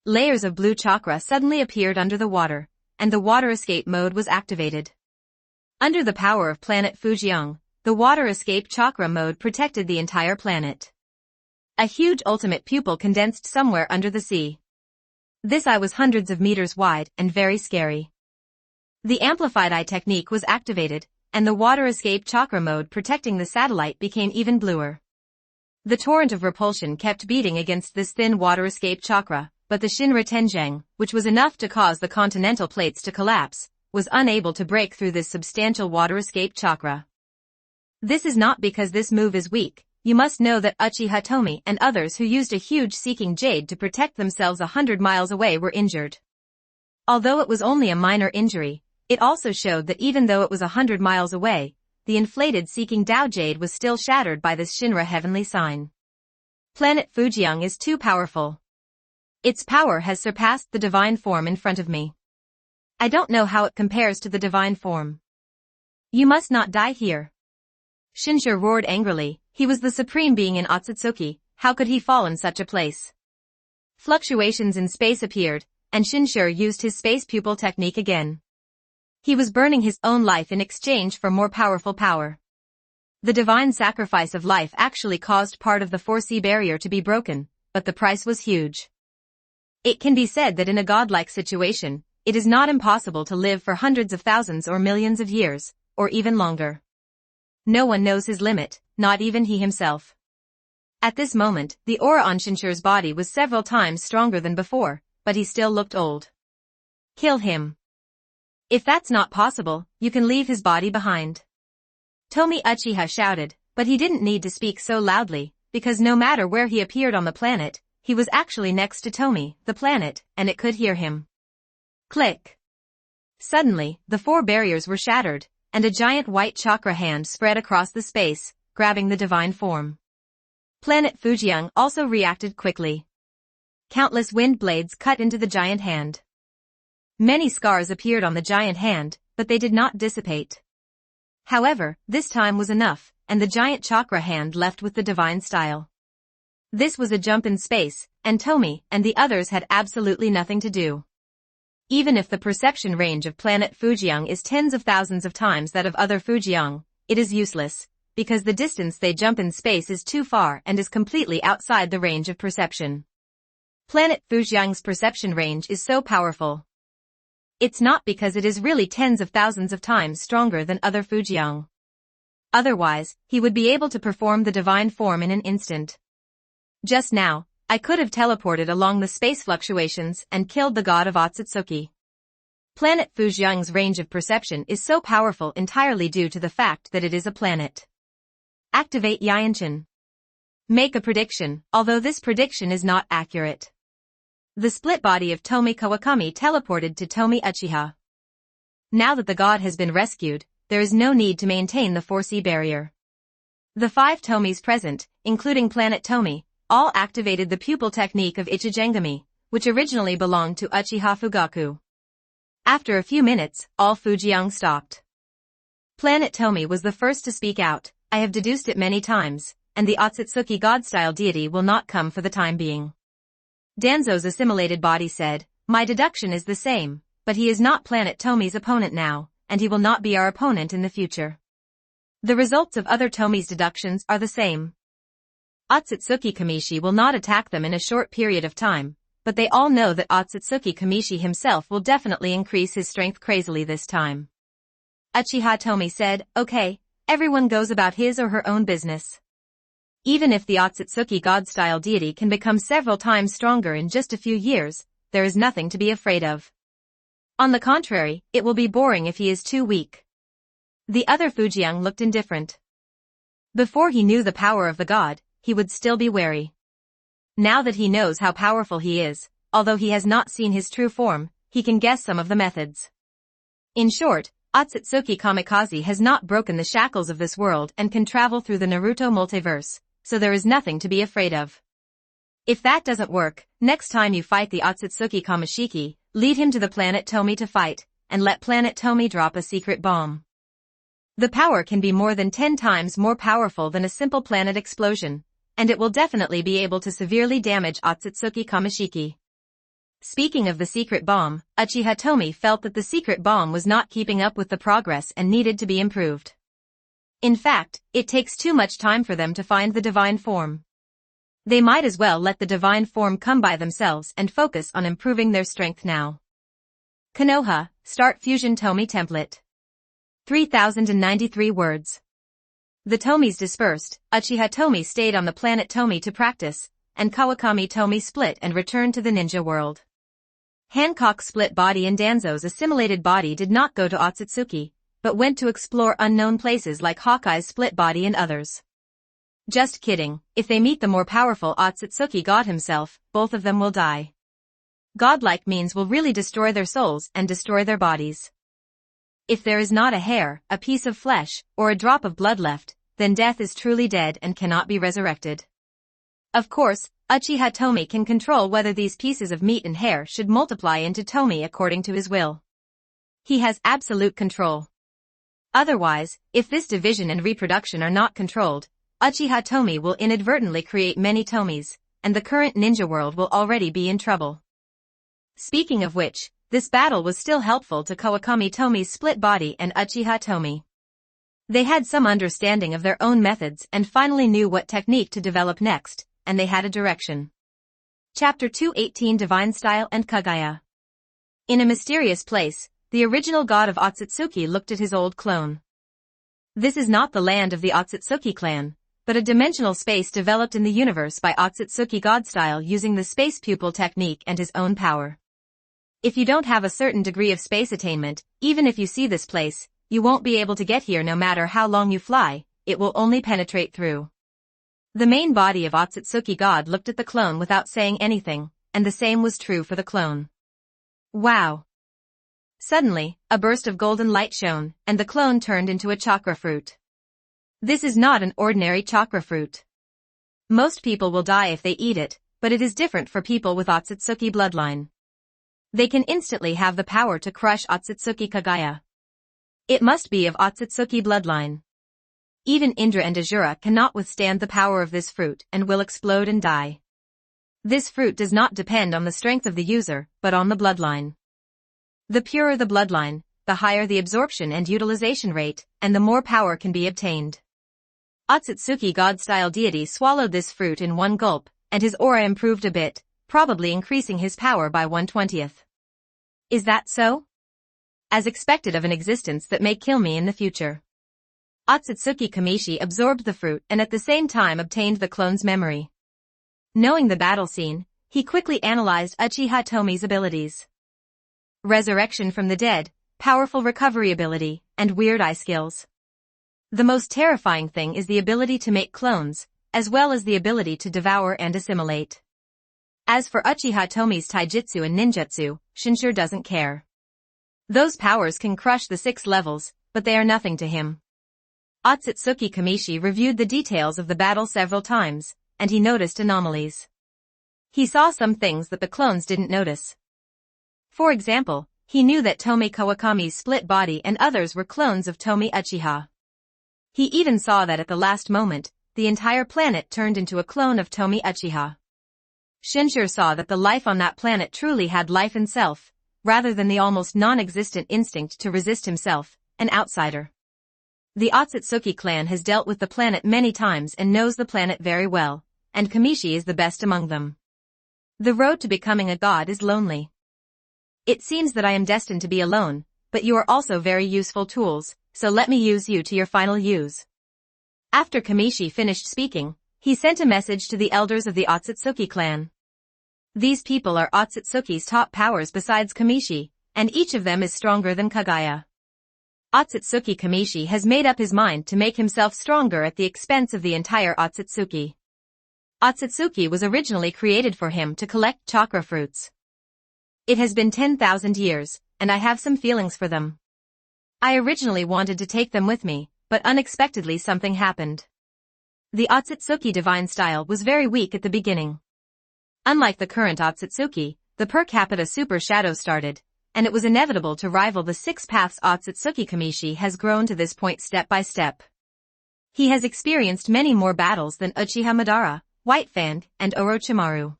Layers of blue chakra suddenly appeared under the water, and the water escape mode was activated. Under the power of planet Fujian, the water escape chakra mode protected the entire planet. A huge ultimate pupil condensed somewhere under the sea. This eye was hundreds of meters wide and very scary. The amplified eye technique was activated, and the water escape chakra mode protecting the satellite became even bluer. The torrent of repulsion kept beating against this thin water escape chakra, but the Shinra Tenjang, which was enough to cause the continental plates to collapse, was unable to break through this substantial water escape chakra. This is not because this move is weak. You must know that Uchiha Tomie and others who used a huge seeking jade to protect themselves 100 miles away were injured. Although it was only a minor injury, it also showed that even though it was 100 miles away, the inflated seeking Dao jade was still shattered by this Shinra heavenly sign. Planet Fujian is too powerful. Its power has surpassed the divine form in front of me. I don't know how it compares to the divine form. You must not die here. Shinshu roared angrily. He was the supreme being in Otsutsuki, how could he fall in such a place? Fluctuations in space appeared, and Shinshu used his space pupil technique again. He was burning his own life in exchange for more powerful power. The divine sacrifice of life actually caused part of the 4C barrier to be broken, but the price was huge. It can be said that in a godlike situation, it is not impossible to live for hundreds of thousands or millions of years, or even longer. No one knows his limit, not even he himself. At this moment, the aura on Shinshu's body was several times stronger than before, but he still looked old. Kill him. If that's not possible, you can leave his body behind. Tomie Uchiha shouted, but he didn't need to speak so loudly, because no matter where he appeared on the planet, he was actually next to Tomie, the planet, and it could hear him. Click. Suddenly, the 4 barriers were shattered, and a giant white chakra hand spread across the space, grabbing the divine form. Planet Fujian also reacted quickly. Countless wind blades cut into the giant hand. Many scars appeared on the giant hand, but they did not dissipate. However, this time was enough, and the giant chakra hand left with the divine style. This was a jump in space, and Tomie and the others had absolutely nothing to do. Even if the perception range of planet Fujian is tens of thousands of times that of other Fujian, it is useless, because the distance they jump in space is too far and is completely outside the range of perception. Planet Fujian's perception range is so powerful. It's not because it is really tens of thousands of times stronger than other Fujian. Otherwise, he would be able to perform the divine form in an instant. Just now, I could have teleported along the space fluctuations and killed the god of Otsutsuki. Planet Fujian's range of perception is so powerful entirely due to the fact that it is a planet. Activate Yanshin. Make a prediction, although this prediction is not accurate. The split body of Tomie Kawakami teleported to Tomie Uchiha. Now that the god has been rescued, there is no need to maintain the 4C barrier. The 5 Tomies present, including Planet Tomie, all activated the pupil technique of Ichijengami, which originally belonged to Uchiha Fugaku. After a few minutes, all Fujian stopped. Planet Tomie was the first to speak out. I have deduced it many times, and the Otsutsuki god-style deity will not come for the time being. Danzo's assimilated body said, my deduction is the same, but he is not Planet Tomie's opponent now, and he will not be our opponent in the future. The results of other Tomie's deductions are the same. Otsutsuki Kamishi will not attack them in a short period of time, but they all know that Otsutsuki Kamishi himself will definitely increase his strength crazily this time. Uchiha Tomie said, okay, everyone goes about his or her own business. Even if the Otsutsuki god-style deity can become several times stronger in just a few years, there is nothing to be afraid of. On the contrary, it will be boring if he is too weak. The other Fujian looked indifferent. Before he knew the power of the god, he would still be wary. Now that he knows how powerful he is, although he has not seen his true form, he can guess some of the methods. In short, Otsutsuki Kamikaze has not broken the shackles of this world and can travel through the Naruto multiverse, so there is nothing to be afraid of. If that doesn't work, next time you fight the Otsutsuki Kamishiki, lead him to the planet Tomie to fight, and let planet Tomie drop a secret bomb. The power can be more than 10 times more powerful than a simple planet explosion, and it will definitely be able to severely damage Otsutsuki Kamishiki. Speaking of the secret bomb, Uchiha Tomie felt that the secret bomb was not keeping up with the progress and needed to be improved. In fact, it takes too much time for them to find the divine form. They might as well let the divine form come by themselves and focus on improving their strength now. Konoha, Start Fusion Tomie Template. 3093 words. The Tomies dispersed, Uchiha Tomie stayed on the planet Tomie to practice, and Kawakami Tomie split and returned to the ninja world. Hancock's split body and Danzo's assimilated body did not go to Otsutsuki, but went to explore unknown places like Hawkeye's split body and others. Just kidding, if they meet the more powerful Otsutsuki God himself, both of them will die. Godlike means will really destroy their souls and destroy their bodies. If there is not a hair, a piece of flesh, or a drop of blood left, then death is truly dead and cannot be resurrected. Of course, Uchiha Tomie can control whether these pieces of meat and hair should multiply into Tomie according to his will. He has absolute control. Otherwise, if this division and reproduction are not controlled, Uchiha Tomie will inadvertently create many Tomies, and the current ninja world will already be in trouble. Speaking of which, this battle was still helpful to Kawakami Tomie's split body and Uchiha Tomie. They had some understanding of their own methods and finally knew what technique to develop next, and they had a direction. Chapter 218 Divine Style and Kagaya. In a mysterious place, the original god of Otsutsuki looked at his old clone. This is not the land of the Otsutsuki clan, but a dimensional space developed in the universe by Otsutsuki Godstyle using the space pupil technique and his own power. If you don't have a certain degree of space attainment, even if you see this place, you won't be able to get here no matter how long you fly, it will only penetrate through. The main body of Otsutsuki God looked at the clone without saying anything, and the same was true for the clone. Wow! Suddenly, a burst of golden light shone, and the clone turned into a chakra fruit. This is not an ordinary chakra fruit. Most people will die if they eat it, but it is different for people with Otsutsuki bloodline. They can instantly have the power to crush Otsutsuki Kagaya. It must be of Otsutsuki bloodline. Even Indra and Azura cannot withstand the power of this fruit and will explode and die. This fruit does not depend on the strength of the user, but on the bloodline. The purer the bloodline, the higher the absorption and utilization rate, and the more power can be obtained. Otsutsuki God-style deity swallowed this fruit in one gulp, and his aura improved a bit, probably increasing his power by 1/20. Is that so? As expected of an existence that may kill me in the future. Otsutsuki Kamishi absorbed the fruit and at the same time obtained the clone's memory. Knowing the battle scene, he quickly analyzed Uchiha Tomie's abilities. Resurrection from the dead, powerful recovery ability, and weird eye skills. The most terrifying thing is the ability to make clones, as well as the ability to devour and assimilate. As for Uchiha Tomie's taijutsu and ninjutsu, Shinshur doesn't care. Those powers can crush the 6 levels, but they are nothing to him. Otsutsuki Kamishi reviewed the details of the battle several times, and he noticed anomalies. He saw some things that the clones didn't notice. For example, he knew that Tomie Kawakami's split body and others were clones of Tomie Uchiha. He even saw that at the last moment, the entire planet turned into a clone of Tomie Uchiha. Shinshur saw that the life on that planet truly had life in self, rather than the almost non-existent instinct to resist himself, an outsider. The Otsutsuki clan has dealt with the planet many times and knows the planet very well, and Kamishi is the best among them. The road to becoming a god is lonely. It seems that I am destined to be alone, but you are also very useful tools, so let me use you to your final use. After Kamishi finished speaking, he sent a message to the elders of the Otsutsuki clan. These people are Otsutsuki's top powers besides Kamishi, and each of them is stronger than Kagaya. Otsutsuki Kamishi has made up his mind to make himself stronger at the expense of the entire Otsutsuki. Otsutsuki was originally created for him to collect chakra fruits. It has been 10,000 years, and I have some feelings for them. I originally wanted to take them with me, but unexpectedly something happened. The Otsutsuki divine style was very weak at the beginning. Unlike the current Otsutsuki, the per capita super shadow started, and it was inevitable to rival the Six Paths Otsutsuki. Kamishi has grown to this point step by step. He has experienced many more battles than Uchiha Madara, White Fang, and Orochimaru.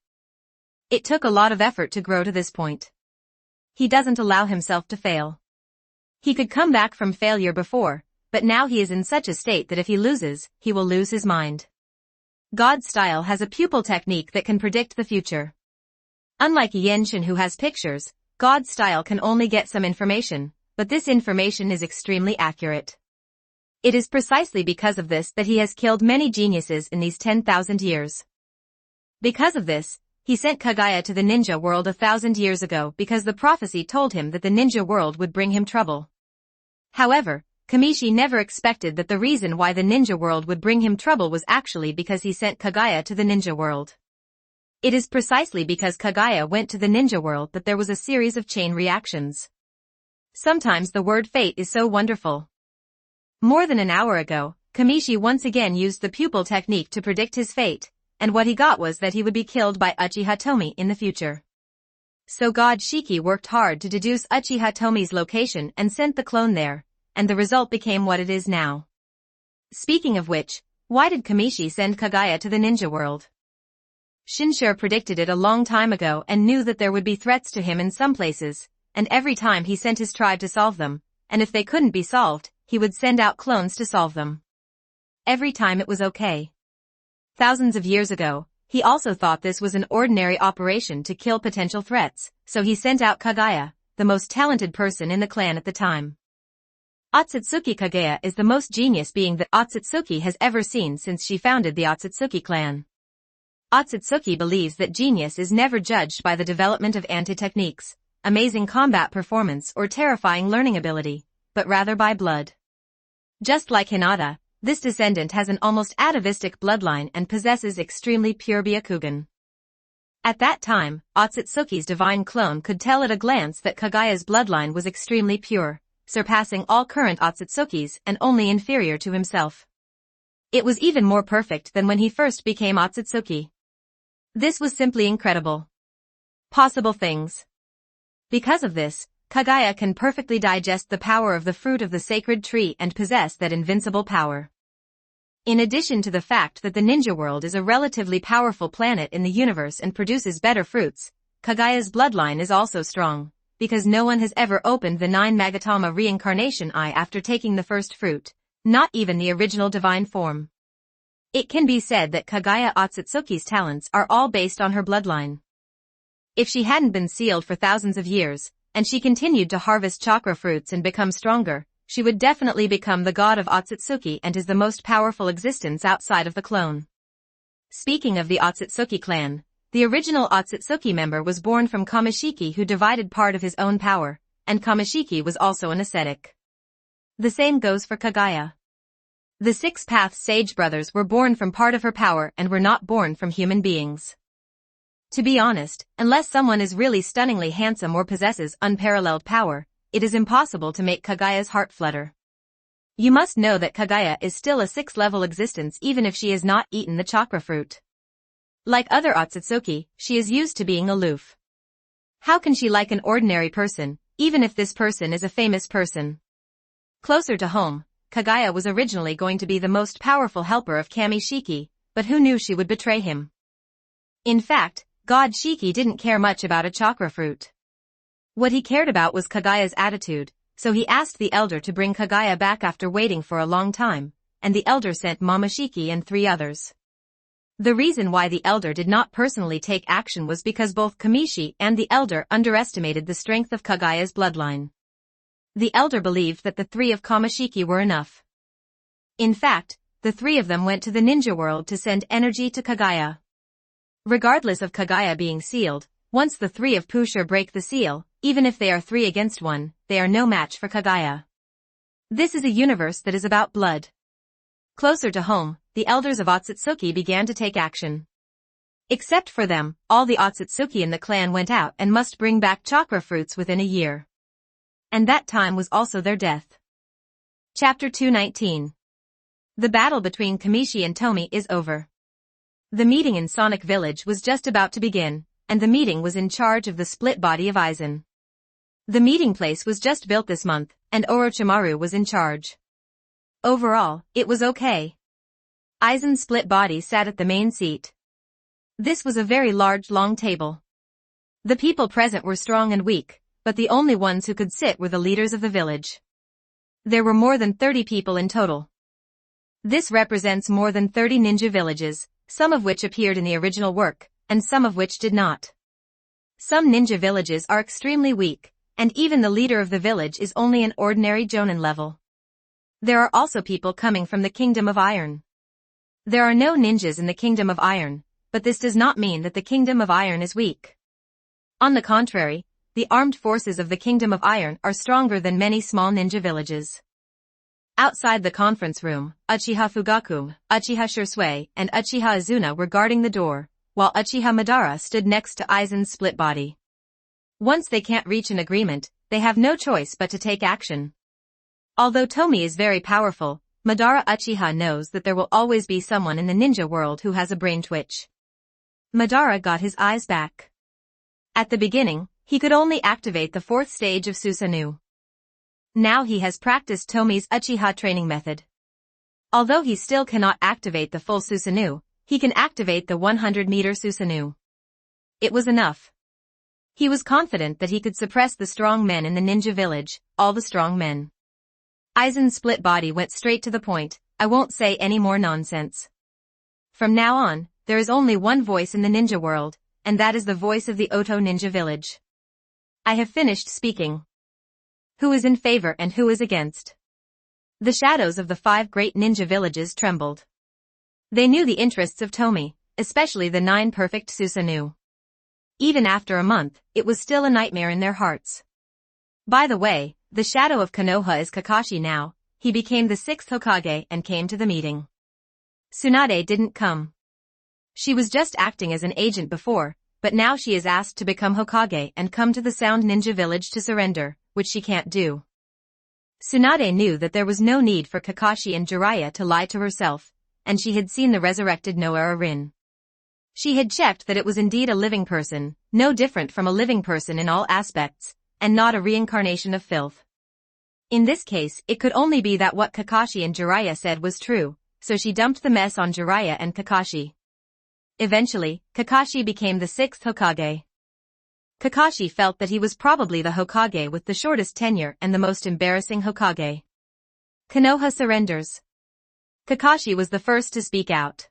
It took a lot of effort to grow to this point. He doesn't allow himself to fail. He could come back from failure before, but now he is in such a state that if he loses, he will lose his mind. God style has a pupil technique that can predict the future. Unlike Yenshin who has pictures, God style can only get some information, but this information is extremely accurate. It is precisely because of this that he has killed many geniuses in these 10,000 years. Because of this, he sent Kaguya to the ninja world 1,000 years ago because the prophecy told him that the ninja world would bring him trouble. However, Kamishi never expected that the reason why the ninja world would bring him trouble was actually because he sent Kaguya to the ninja world. It is precisely because Kaguya went to the ninja world that there was a series of chain reactions. Sometimes the word fate is so wonderful. More than an hour ago, Kamishi once again used the pupil technique to predict his fate, and what he got was that he would be killed by Uchiha Tomie in the future. So God Shiki worked hard to deduce Uchiha Tomie's location and sent the clone there, and the result became what it is now. Speaking of which, why did Kamishi send Kaguya to the ninja world? Shinshiro predicted it a long time ago and knew that there would be threats to him in some places, and every time he sent his tribe to solve them, and if they couldn't be solved, he would send out clones to solve them. Every time it was okay. Thousands of years ago, he also thought this was an ordinary operation to kill potential threats, so he sent out Kaguya, the most talented person in the clan at the time. Otsutsuki Kaguya is the most genius being that Otsutsuki has ever seen since she founded the Otsutsuki clan. Otsutsuki believes that genius is never judged by the development of anti-techniques, amazing combat performance or terrifying learning ability, but rather by blood. Just like Hinata, this descendant has an almost atavistic bloodline and possesses extremely pure Byakugan. At that time, Otsutsuki's divine clone could tell at a glance that Kaguya's bloodline was extremely pure, surpassing all current Otsutsukis and only inferior to himself. It was even more perfect than when he first became Otsutsuki. This was simply incredible. Possible things. Because of this, Kaguya can perfectly digest the power of the fruit of the sacred tree and possess that invincible power. In addition to the fact that the ninja world is a relatively powerful planet in the universe and produces better fruits, Kaguya's bloodline is also strong, because no one has ever opened the 9 Magatama reincarnation eye after taking the first fruit, not even the original divine form. It can be said that Kaguya Otsutsuki's talents are all based on her bloodline. If she hadn't been sealed for thousands of years, and she continued to harvest chakra fruits and become stronger, she would definitely become the god of Otsutsuki and is the most powerful existence outside of the clone. Speaking of the Otsutsuki clan, the original Otsutsuki member was born from Kamishiki who divided part of his own power, and Kamishiki was also an ascetic. The same goes for Kaguya. The Six Paths Sage brothers were born from part of her power and were not born from human beings. To be honest, unless someone is really stunningly handsome or possesses unparalleled power, it is impossible to make Kaguya's heart flutter. You must know that Kaguya is still a 6th-level existence even if she has not eaten the chakra fruit. Like other Otsutsuki, she is used to being aloof. How can she like an ordinary person, even if this person is a famous person? Closer to home, Kaguya was originally going to be the most powerful helper of Kami Shiki, but who knew she would betray him? In fact, God Shiki didn't care much about a chakra fruit. What he cared about was Kaguya's attitude, so he asked the elder to bring Kaguya back after waiting for a long time, and the elder sent Mama Shiki and 3 others. The reason why the elder did not personally take action was because both Kamishi and the elder underestimated the strength of Kaguya's bloodline. The elder believed that the 3 of Kamishiki were enough. In fact, the 3 of them went to the ninja world to send energy to Kaguya. Regardless of Kaguya being sealed, once the 3 of Pushur break the seal, even if they are 3 against 1, they are no match for Kaguya. This is a universe that is about blood. Closer to home, the elders of Otsutsuki began to take action. Except for them, all the Otsutsuki in the clan went out and must bring back chakra fruits within a year. And that time was also their death. Chapter 219. The battle between Kamishi and Tomie is over. The meeting in Sonic Village was just about to begin, and the meeting was in charge of the split body of Aizen. The meeting place was just built this month, and Orochimaru was in charge. Overall, it was okay. Aizen's split body sat at the main seat. This was a very large long table. The people present were strong and weak, but the only ones who could sit were the leaders of the village. There were more than 30 people in total. This represents more than 30 ninja villages, some of which appeared in the original work, and some of which did not. Some ninja villages are extremely weak, and even the leader of the village is only an ordinary Jonin level. There are also people coming from the Kingdom of Iron. There are no ninjas in the Kingdom of Iron, but this does not mean that the Kingdom of Iron is weak. On the contrary, the armed forces of the Kingdom of Iron are stronger than many small ninja villages. Outside the conference room, Uchiha Fugaku, Uchiha Shursui, and Uchiha Azuna were guarding the door, while Uchiha Madara stood next to Aizen's split body. Once they can't reach an agreement, they have no choice but to take action. Although Tomie is very powerful, Madara Uchiha knows that there will always be someone in the ninja world who has a brain twitch. Madara got his eyes back. At the beginning, he could only activate the 4th stage of Susanoo. Now he has practiced Tomie's Uchiha training method. Although he still cannot activate the full Susanoo, he can activate the 100-meter Susanoo. It was enough. He was confident that he could suppress the strong men in the ninja village, all the strong men. Aizen's split body went straight to the point. I won't say any more nonsense. From now on, there is only one voice in the ninja world, and that is the voice of the Oto Ninja Village. I have finished speaking. Who is in favor and who is against? The shadows of the 5 great ninja villages trembled. They knew the interests of Tomie, especially the 9 perfect Susanoo. Even after a month, it was still a nightmare in their hearts. By the way, the shadow of Konoha is Kakashi now. He became the 6th Hokage and came to the meeting. Tsunade didn't come. She was just acting as an agent before, but now she is asked to become Hokage and come to the Sound Ninja Village to surrender, which she can't do. Tsunade knew that there was no need for Kakashi and Jiraiya to lie to herself, and she had seen the resurrected Noara Rin. She had checked that it was indeed a living person, no different from a living person in all aspects, and not a reincarnation of filth. In this case, it could only be that what Kakashi and Jiraiya said was true, so she dumped the mess on Jiraiya and Kakashi. Eventually, Kakashi became the 6th Hokage. Kakashi felt that he was probably the Hokage with the shortest tenure and the most embarrassing Hokage. Konoha surrenders. Kakashi was the first to speak out.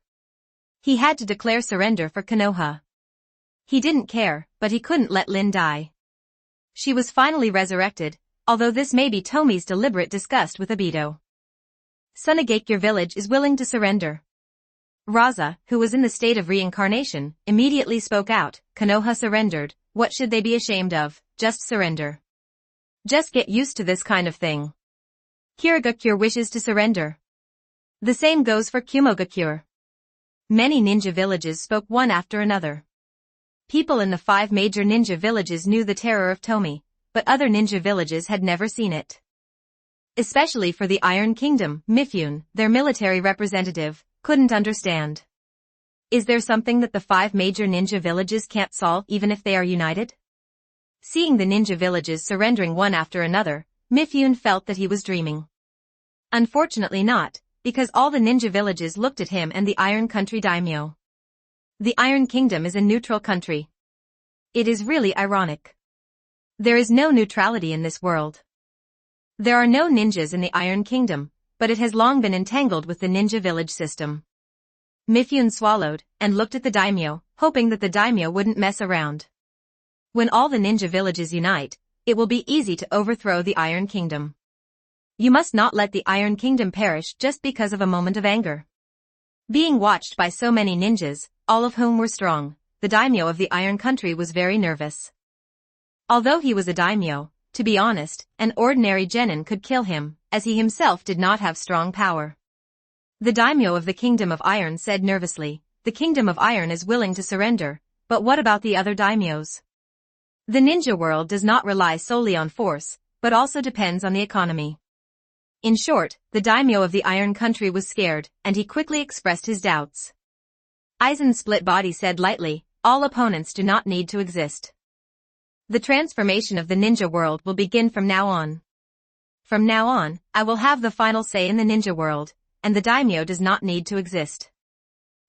He had to declare surrender for Konoha. He didn't care, but he couldn't let Lin die. She was finally resurrected, although this may be Tomie's deliberate disgust with Obito. Sunagakure village is willing to surrender. Raza, who was in the state of reincarnation, immediately spoke out. Konoha surrendered. What should they be ashamed of? Just surrender. Just get used to this kind of thing. Kirigakure wishes to surrender. The same goes for Kumogakure. Many ninja villages spoke one after another. People in the 5 major ninja villages knew the terror of Tomie, but other ninja villages had never seen it. Especially for the Iron Kingdom, Mifune, their military representative, couldn't understand. Is there something that the 5 major ninja villages can't solve even if they are united? Seeing the ninja villages surrendering one after another, Mifune felt that he was dreaming. Unfortunately not, because all the ninja villages looked at him and the Iron Country daimyo. The Iron Kingdom is a neutral country. It is really ironic. There is no neutrality in this world. There are no ninjas in the Iron Kingdom, but it has long been entangled with the ninja village system. Mifune swallowed, and looked at the daimyo, hoping that the daimyo wouldn't mess around. When all the ninja villages unite, it will be easy to overthrow the Iron Kingdom. You must not let the Iron Kingdom perish just because of a moment of anger. Being watched by so many ninjas, all of whom were strong, the daimyo of the Iron Country was very nervous. Although he was a daimyo, to be honest, an ordinary genin could kill him, as he himself did not have strong power. The daimyo of the Kingdom of Iron said nervously, the Kingdom of Iron is willing to surrender, but what about the other daimyos? The ninja world does not rely solely on force, but also depends on the economy. In short, the daimyo of the Iron Country was scared, and he quickly expressed his doubts. Aizen's split body said lightly, all opponents do not need to exist. The transformation of the ninja world will begin from now on. From now on, I will have the final say in the ninja world, and the daimyo does not need to exist.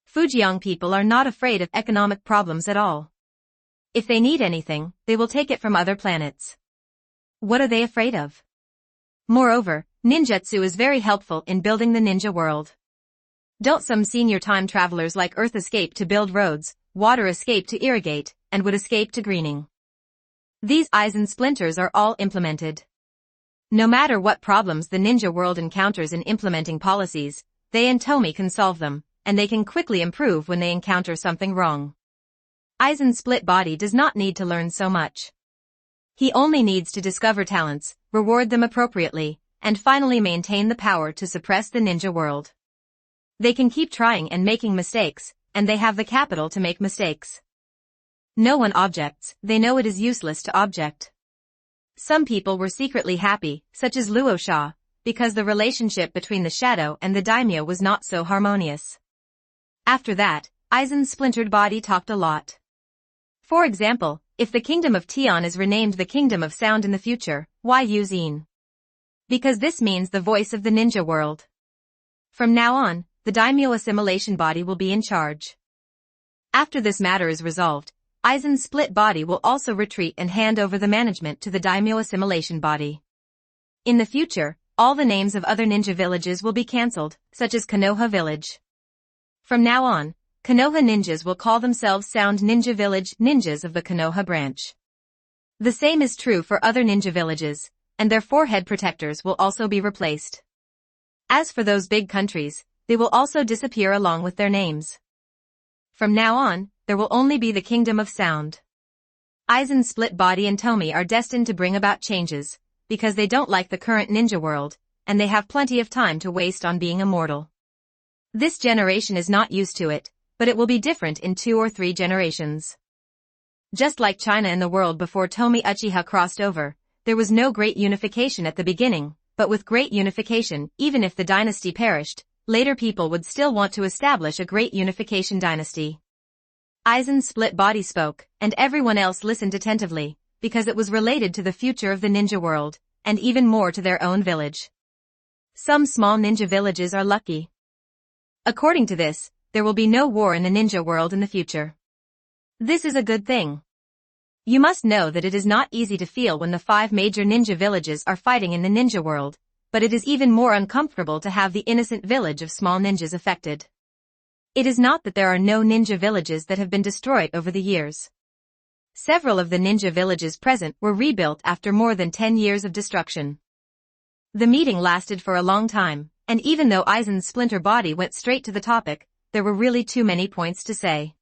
Fujian people are not afraid of economic problems at all. If they need anything, they will take it from other planets. What are they afraid of? Moreover, ninjutsu is very helpful in building the ninja world. Don't some senior time travelers like Earth escape to build roads, water escape to irrigate, and wood escape to greening? These Aizen splinters are all implemented. No matter what problems the ninja world encounters in implementing policies, they and Tomie can solve them, and they can quickly improve when they encounter something wrong. Aizen's split body does not need to learn so much. He only needs to discover talents, reward them appropriately, and finally maintain the power to suppress the ninja world. They can keep trying and making mistakes, and they have the capital to make mistakes. No one objects, they know it is useless to object. Some people were secretly happy, such as Luo Sha, because the relationship between the shadow and the daimyo was not so harmonious. After that, Aizen's splintered body talked a lot. For example, if the kingdom of Tian is renamed the kingdom of sound in the future, why use Yin? Because this means the voice of the ninja world. From now on, the daimyo assimilation body will be in charge. After this matter is resolved, Aizen's split body will also retreat and hand over the management to the daimyo assimilation body. In the future, all the names of other ninja villages will be cancelled, such as Konoha village. From now on, Konoha ninjas will call themselves Sound Ninja Village ninjas of the Konoha branch. The same is true for other ninja villages, and their forehead protectors will also be replaced. As for those big countries, they will also disappear along with their names. From now on, there will only be the Kingdom of Sound. Aizen's split body and Tomie are destined to bring about changes, because they don't like the current ninja world, and they have plenty of time to waste on being immortal. This generation is not used to it, but it will be different in 2 or 3 generations. Just like China and the world before Tomie Uchiha crossed over, there was no great unification at the beginning, but with great unification, even if the dynasty perished, later people would still want to establish a great unification dynasty. Aizen's split body spoke, and everyone else listened attentively, because it was related to the future of the ninja world, and even more to their own village. Some small ninja villages are lucky. According to this, there will be no war in the ninja world in the future. This is a good thing. You must know that it is not easy to feel when the 5 major ninja villages are fighting in the ninja world, but it is even more uncomfortable to have the innocent village of small ninjas affected. It is not that there are no ninja villages that have been destroyed over the years. Several of the ninja villages present were rebuilt after more than 10 years of destruction. The meeting lasted for a long time, and even though Aizen's splinter body went straight to the topic, there were really too many points to say.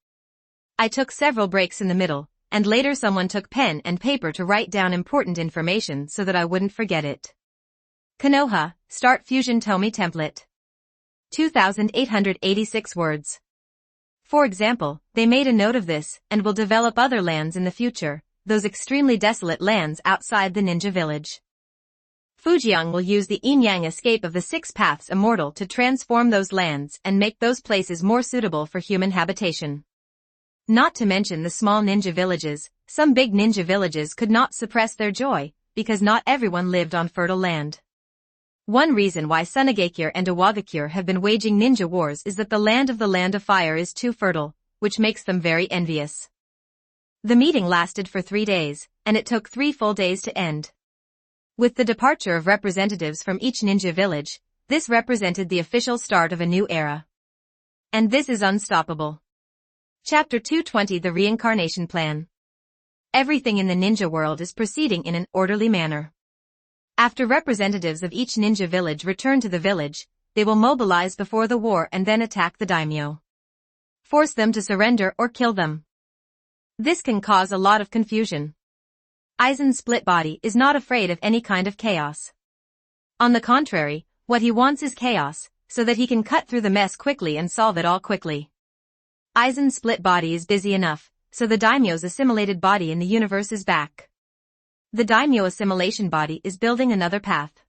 I took several breaks in the middle, and later someone took pen and paper to write down important information so that I wouldn't forget it. Konoha, Start Fusion Tomie Template. 2,886 words. For example, they made a note of this, and will develop other lands in the future, those extremely desolate lands outside the ninja village. Fujian will use the yin-yang escape of the 6 paths immortal to transform those lands and make those places more suitable for human habitation. Not to mention the small ninja villages, some big ninja villages could not suppress their joy, because not everyone lived on fertile land. One reason why Sunagakure and Iwagakure have been waging ninja wars is that the land of fire is too fertile, which makes them very envious. The meeting lasted for 3 days, and it took 3 full days to end. With the departure of representatives from each ninja village, this represented the official start of a new era. And this is unstoppable. Chapter 220 The Reincarnation Plan. Everything in the ninja world is proceeding in an orderly manner. After representatives of each ninja village return to the village, they will mobilize before the war and then attack the daimyo. Force them to surrender or kill them. This can cause a lot of confusion. Aizen's split body is not afraid of any kind of chaos. On the contrary, what he wants is chaos, so that he can cut through the mess quickly and solve it all quickly. Aizen's split body is busy enough, so the daimyo's assimilated body in the universe is back. The daimyo assimilation body is building another path.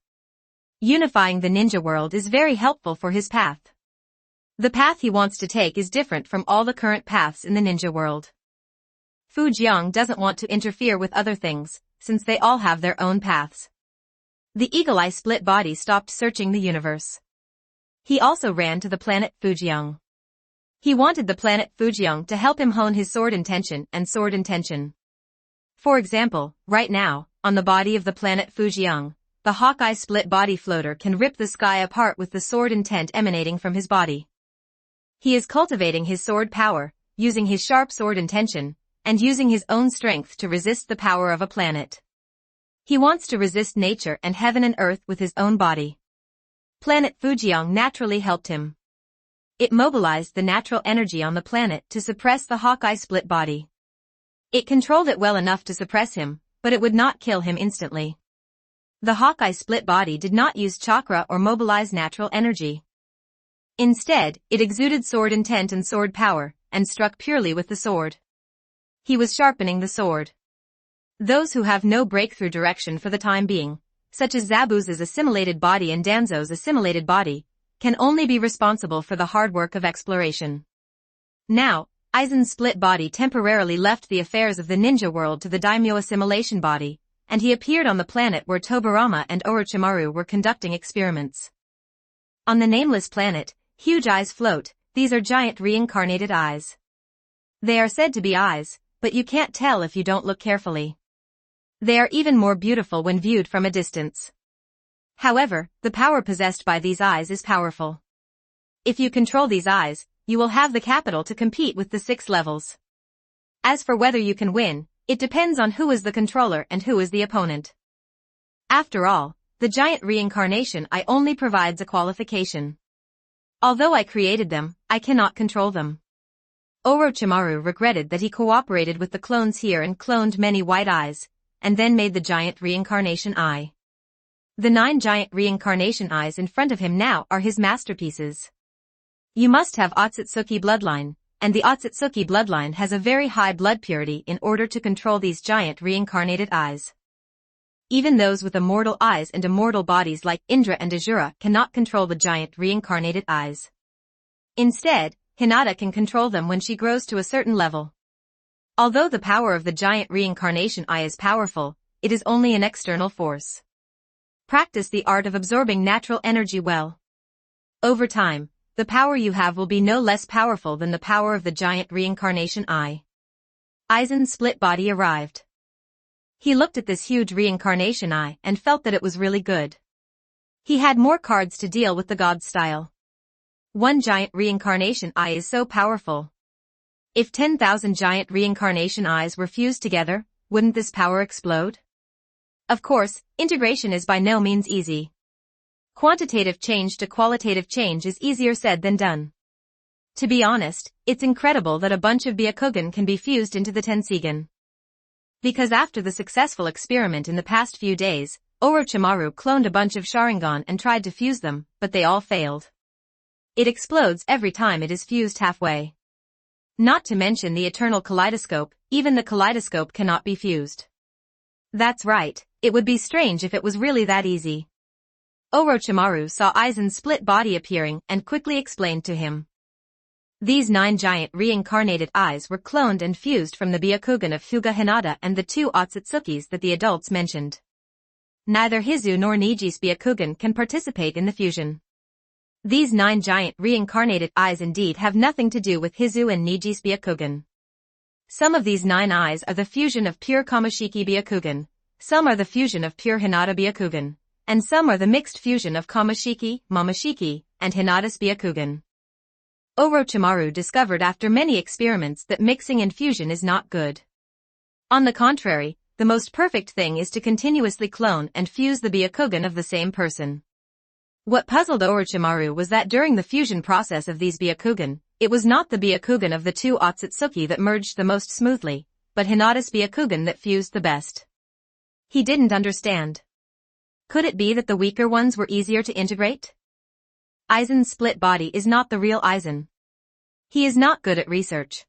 Unifying the ninja world is very helpful for his path. The path he wants to take is different from all the current paths in the ninja world. Fu Jiang doesn't want to interfere with other things, since they all have their own paths. The eagle-eye split body stopped searching the universe. He also ran to the planet Fujiang. He wanted the planet Fujiang to help him hone his sword intention and sword intention. For example, right now, on the body of the planet Fujiang, the Hawkeye split body floater can rip the sky apart with the sword intent emanating from his body. He is cultivating his sword power, using his sharp sword intention, and using his own strength to resist the power of a planet. He wants to resist nature and heaven and earth with his own body. Planet Fujiang naturally helped him. It mobilized the natural energy on the planet to suppress the Hawkeye split body. It controlled it well enough to suppress him, but it would not kill him instantly. The Hawkeye split body did not use chakra or mobilize natural energy. Instead, it exuded sword intent and sword power, and struck purely with the sword. He was sharpening the sword. Those who have no breakthrough direction for the time being, such as Zabu's assimilated body and Danzo's assimilated body, can only be responsible for the hard work of exploration. Now, Aizen's split body temporarily left the affairs of the ninja world to the daimyo assimilation body, and he appeared on the planet where Tobirama and Orochimaru were conducting experiments. On the nameless planet, huge eyes float. These are giant reincarnated eyes. They are said to be eyes, but you can't tell if you don't look carefully. They are even more beautiful when viewed from a distance. However, the power possessed by these eyes is powerful. If you control these eyes, you will have the capital to compete with the 6 levels. As for whether you can win, it depends on who is the controller and who is the opponent. After all, the giant reincarnation eye only provides a qualification. Although I created them, I cannot control them. Orochimaru regretted that he cooperated with the clones here and cloned many white eyes, and then made the giant reincarnation eye. The 9 giant reincarnation eyes in front of him now are his masterpieces. You must have Otsutsuki bloodline, and the Otsutsuki bloodline has a very high blood purity in order to control these giant reincarnated eyes. Even those with immortal eyes and immortal bodies like Indra and Azura cannot control the giant reincarnated eyes. Instead, Hinata can control them when she grows to a certain level. Although the power of the giant reincarnation eye is powerful, it is only an external force. Practice the art of absorbing natural energy well. Over time, the power you have will be no less powerful than the power of the giant reincarnation eye. Aizen's split body arrived. He looked at this huge reincarnation eye and felt that it was really good. He had more cards to deal with the god style. One giant reincarnation eye is so powerful. If 10,000 giant reincarnation eyes were fused together, wouldn't this power explode? Of course, integration is by no means easy. Quantitative change to qualitative change is easier said than done. To be honest, it's incredible that a bunch of Byakugan can be fused into the Tensigan. Because after the successful experiment in the past few days, Orochimaru cloned a bunch of Sharingan and tried to fuse them, but they all failed. It explodes every time it is fused halfway. Not to mention the eternal kaleidoscope, even the kaleidoscope cannot be fused. That's right, it would be strange if it was really that easy. Orochimaru saw Aizen's split body appearing and quickly explained to him. These 9 giant reincarnated eyes were cloned and fused from the Byakugan of Hyuga Hinata and the 2 Otsutsukis that the adults mentioned. Neither Hizu nor Niji's Byakugan can participate in the fusion. These 9 giant reincarnated eyes indeed have nothing to do with Hizu and Niji's Byakugan. Some of these 9 eyes are the fusion of pure Kamashiki Byakugan, some are the fusion of pure Hinata Byakugan, and some are the mixed fusion of Kamashiki, Mamashiki, and Hinata's Byakugan. Orochimaru discovered after many experiments that mixing and fusion is not good. On the contrary, the most perfect thing is to continuously clone and fuse the Byakugan of the same person. What puzzled Orochimaru was that during the fusion process of these Byakugan, it was not the Byakugan of the 2 Otsutsuki that merged the most smoothly, but Hinata's Byakugan that fused the best. He didn't understand. Could it be that the weaker ones were easier to integrate? Aizen's split body is not the real Aizen. He is not good at research.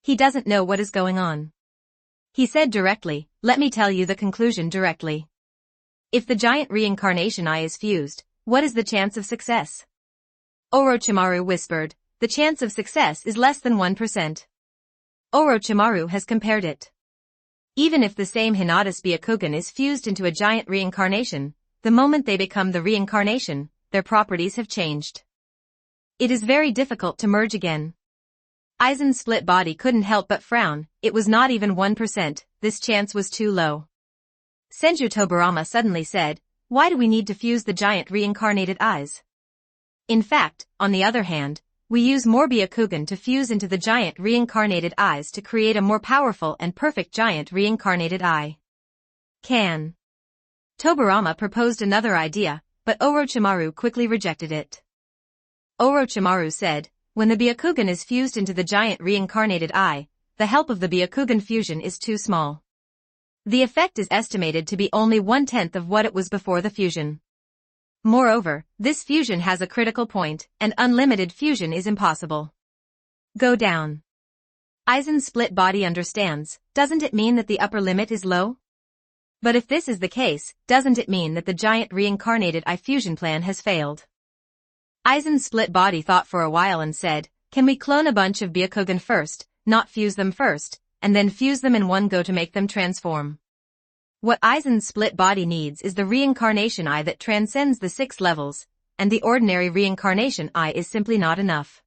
He doesn't know what is going on. He said directly, "Let me tell you the conclusion directly. If the giant reincarnation eye is fused, what is the chance of success? Orochimaru whispered, the chance of success is less than 1%. Orochimaru has compared it. Even if the same Hinata's Byakugan is fused into a giant reincarnation, the moment they become the reincarnation, their properties have changed. It is very difficult to merge again. Aizen's split body couldn't help but frown. It was not even 1%, this chance was too low. Senju Tobirama suddenly said, why do we need to fuse the giant reincarnated eyes? In fact, on the other hand, we use more Byakugan to fuse into the giant reincarnated eyes to create a more powerful and perfect giant reincarnated eye. Tobirama proposed another idea, but Orochimaru quickly rejected it. Orochimaru said, when the Byakugan is fused into the giant reincarnated eye, the help of the Byakugan fusion is too small. The effect is estimated to be only 1/10 of what it was before the fusion. Moreover, this fusion has a critical point, and unlimited fusion is impossible. Go down. Aizen's split body understands, doesn't it mean that the upper limit is low? But if this is the case, doesn't it mean that the giant reincarnated eye fusion plan has failed? Aizen's split body thought for a while and said, can we clone a bunch of Byakugan first, not fuse them first, and then fuse them in one go to make them transform? What Aizen's split body needs is the reincarnation eye that transcends the 6 levels, and the ordinary reincarnation eye is simply not enough.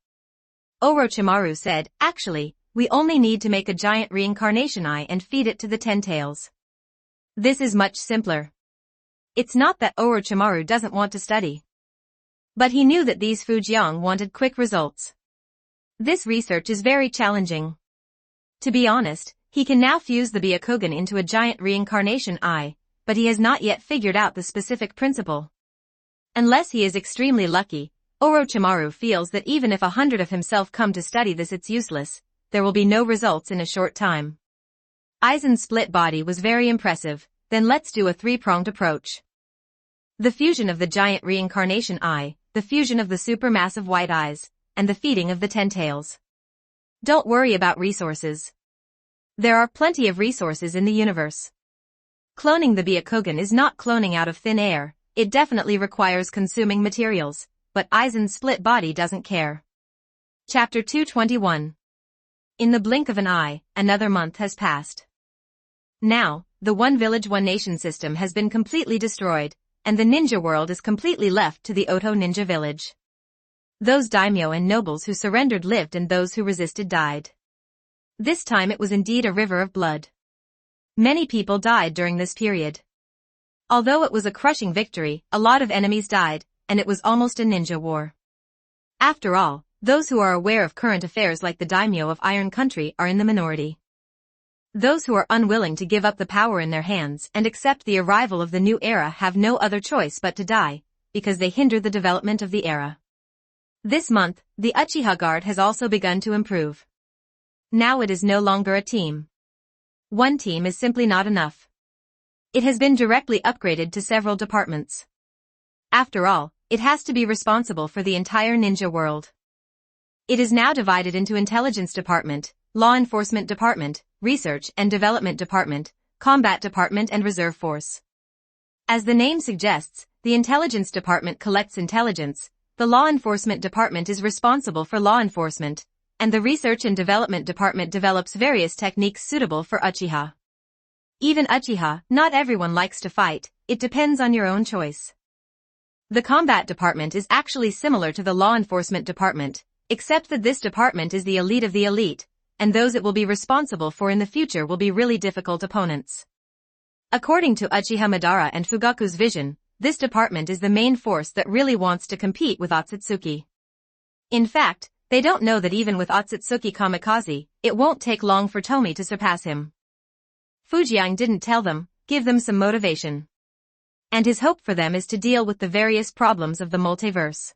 Orochimaru said, actually, we only need to make a giant reincarnation eye and feed it to the 10 tails. This is much simpler. It's not that Orochimaru doesn't want to study. But he knew that these Fujian wanted quick results. This research is very challenging. To be honest, he can now fuse the Byakugan into a giant reincarnation eye, but he has not yet figured out the specific principle. Unless he is extremely lucky, Orochimaru feels that even if 100 of himself come to study this, it's useless, there will be no results in a short time. Aizen's split body was very impressive, then let's do a 3-pronged approach. The fusion of the giant reincarnation eye, the fusion of the supermassive white eyes, and the feeding of the 10 tails. Don't worry about resources. There are plenty of resources in the universe. Cloning the Byakugan is not cloning out of thin air, it definitely requires consuming materials, but Aizen's split body doesn't care. Chapter 221. In the blink of an eye, another month has passed. Now, the One Village One Nation system has been completely destroyed, and the ninja world is completely left to the Oto ninja village. Those daimyo and nobles who surrendered lived and those who resisted died. This time it was indeed a river of blood. Many people died during this period. Although it was a crushing victory, a lot of enemies died, and it was almost a ninja war. After all, those who are aware of current affairs like the daimyo of Iron Country are in the minority. Those who are unwilling to give up the power in their hands and accept the arrival of the new era have no other choice but to die, because they hinder the development of the era. This month, the Uchiha Guard has also begun to improve. Now it is no longer a team. One team is simply not enough. It has been directly upgraded to several departments. After all, it has to be responsible for the entire ninja world. It is now divided into Intelligence Department, Law Enforcement Department, Research and Development Department, Combat Department and Reserve Force. As the name suggests, the Intelligence Department collects intelligence, the Law Enforcement Department is responsible for law enforcement, and the Research and Development Department develops various techniques suitable for Uchiha. Even Uchiha, not everyone likes to fight, it depends on your own choice. The Combat Department is actually similar to the Law Enforcement Department, except that this department is the elite of the elite, and those it will be responsible for in the future will be really difficult opponents. According to Uchiha Madara and Fugaku's vision, this department is the main force that really wants to compete with Otsutsuki. In fact, they don't know that even with Otsutsuki Kamikaze, it won't take long for Tomie to surpass him. Fujian didn't tell them, give them some motivation. And his hope for them is to deal with the various problems of the multiverse.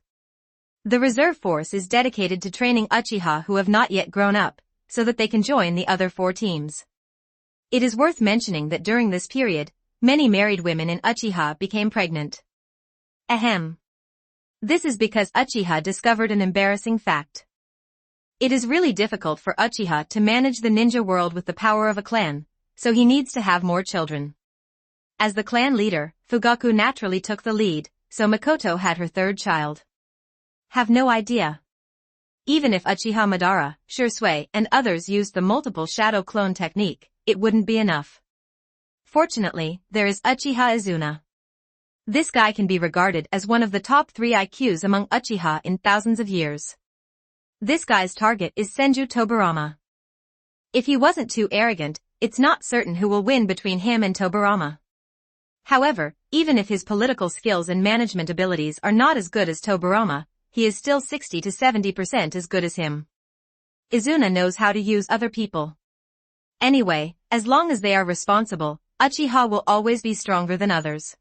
The reserve force is dedicated to training Uchiha who have not yet grown up, so that they can join the other 4 teams. It is worth mentioning that during this period, many married women in Uchiha became pregnant. Ahem. This is because Uchiha discovered an embarrassing fact. It is really difficult for Uchiha to manage the ninja world with the power of a clan, so he needs to have more children. As the clan leader, Fugaku naturally took the lead, so Makoto had her third child. Have no idea. Even if Uchiha Madara, Shursui, and others used the multiple shadow clone technique, it wouldn't be enough. Fortunately, there is Uchiha Izuna. This guy can be regarded as one of the top 3 IQs among Uchiha in thousands of years. This guy's target is Senju Tobirama. If he wasn't too arrogant, it's not certain who will win between him and Tobirama. However, even if his political skills and management abilities are not as good as Tobirama, he is still 60 to 70% as good as him. Izuna knows how to use other people. Anyway, as long as they are responsible, Uchiha will always be stronger than others.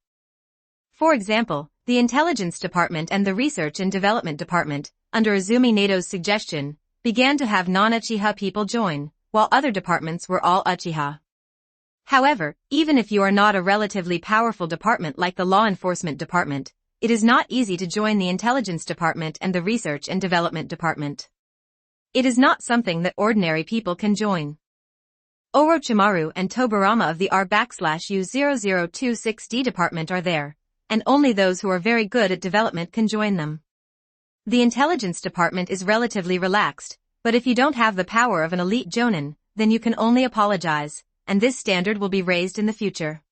For example, the Intelligence Department and the Research and Development Department, under Izumi Nato's suggestion, began to have non-Uchiha people join, while other departments were all Uchiha. However, even if you are not a relatively powerful department like the Law Enforcement Department, it is not easy to join the Intelligence Department and the Research and Development Department. It is not something that ordinary people can join. Orochimaru and Tobirama of the R/U0026D department are there, and only those who are very good at development can join them. The Intelligence Department is relatively relaxed, but if you don't have the power of an elite jonin, then you can only apologize, and this standard will be raised in the future.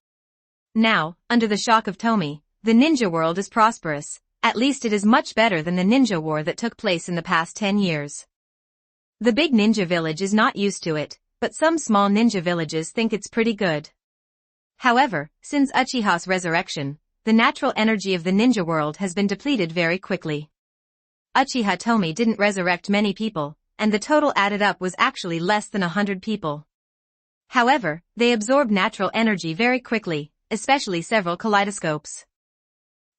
Now, under the shock of Tomie, the ninja world is prosperous, at least it is much better than the ninja war that took place in the past 10 years. The big ninja village is not used to it, but some small ninja villages think it's pretty good. However, since Uchiha's resurrection, the natural energy of the ninja world has been depleted very quickly. Uchiha Tomie didn't resurrect many people, and the total added up was actually less than 100 people. However, they absorb natural energy very quickly, especially several kaleidoscopes.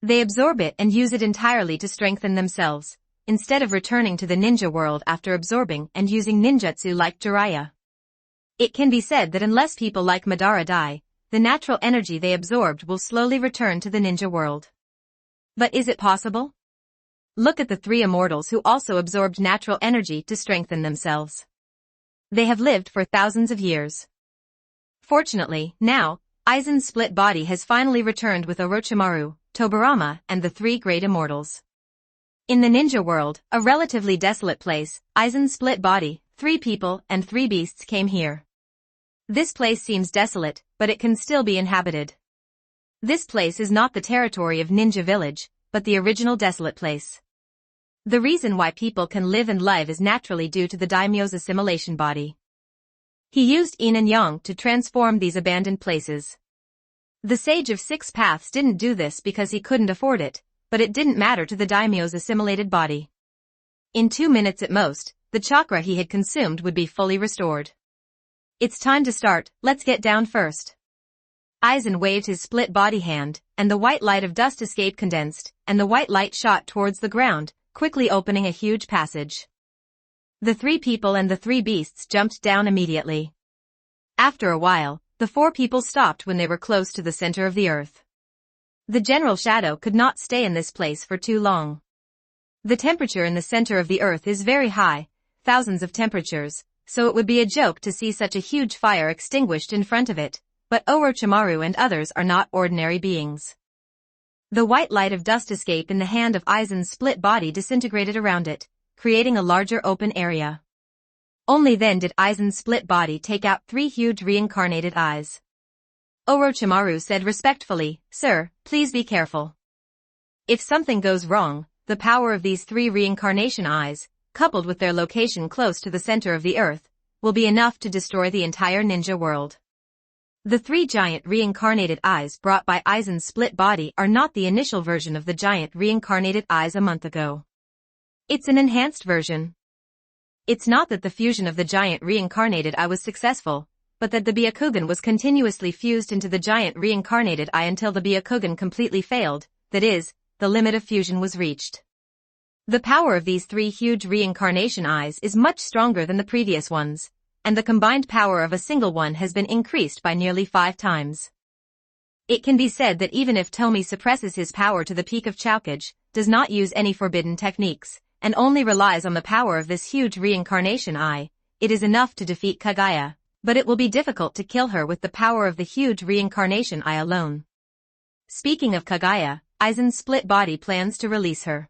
They absorb it and use it entirely to strengthen themselves, instead of returning to the ninja world after absorbing and using ninjutsu like Jiraiya. It can be said that unless people like Madara die, the natural energy they absorbed will slowly return to the ninja world. But is it possible? Look at the 3 immortals who also absorbed natural energy to strengthen themselves. They have lived for thousands of years. Fortunately, now, Aizen's split body has finally returned with Orochimaru, Tobirama, and the 3 great immortals. In the ninja world, a relatively desolate place, Aizen's split body, 3 people and 3 beasts came here. This place seems desolate, but it can still be inhabited. This place is not the territory of Ninja Village, but the original desolate place. The reason why people can live and live is naturally due to the daimyo's assimilation body. He used yin and yang to transform these abandoned places. The Sage of 6 Paths didn't do this because he couldn't afford it, but it didn't matter to the daimyo's assimilated body. In 2 minutes at most, the chakra he had consumed would be fully restored. It's time to start, let's get down first. Aizen waved his split body hand, and the white light of dust escape condensed, and the white light shot towards the ground, quickly opening a huge passage. The 3 people and the 3 beasts jumped down immediately. After a while, the 4 people stopped when they were close to the center of the earth. The general shadow could not stay in this place for too long. The temperature in the center of the earth is very high, thousands of temperatures, so it would be a joke to see such a huge fire extinguished in front of it, but Orochimaru and others are not ordinary beings. The white light of dust escape in the hand of Aizen's split body disintegrated around it, creating a larger open area. Only then did Aizen's split body take out 3 huge reincarnated eyes. Orochimaru said respectfully, "Sir, please be careful. If something goes wrong, the power of these 3 reincarnation eyes, coupled with their location close to the center of the earth, will be enough to destroy the entire ninja world." The 3 giant reincarnated eyes brought by Aizen's split body are not the initial version of the giant reincarnated eyes a month ago. It's an enhanced version. It's not that the fusion of the giant reincarnated eye was successful, but that the Byakugan was continuously fused into the giant reincarnated eye until the Byakugan completely failed, that is, the limit of fusion was reached. The power of these 3 huge reincarnation eyes is much stronger than the previous ones, and the combined power of a single one has been increased by nearly 5 times. It can be said that even if Tomie suppresses his power to the peak of Choukage, does not use any forbidden techniques, and only relies on the power of this huge reincarnation eye, it is enough to defeat Kaguya, But it will be difficult to kill her with the power of the huge reincarnation eye alone. Speaking of Kaguya, Aizen's split body plans to release her.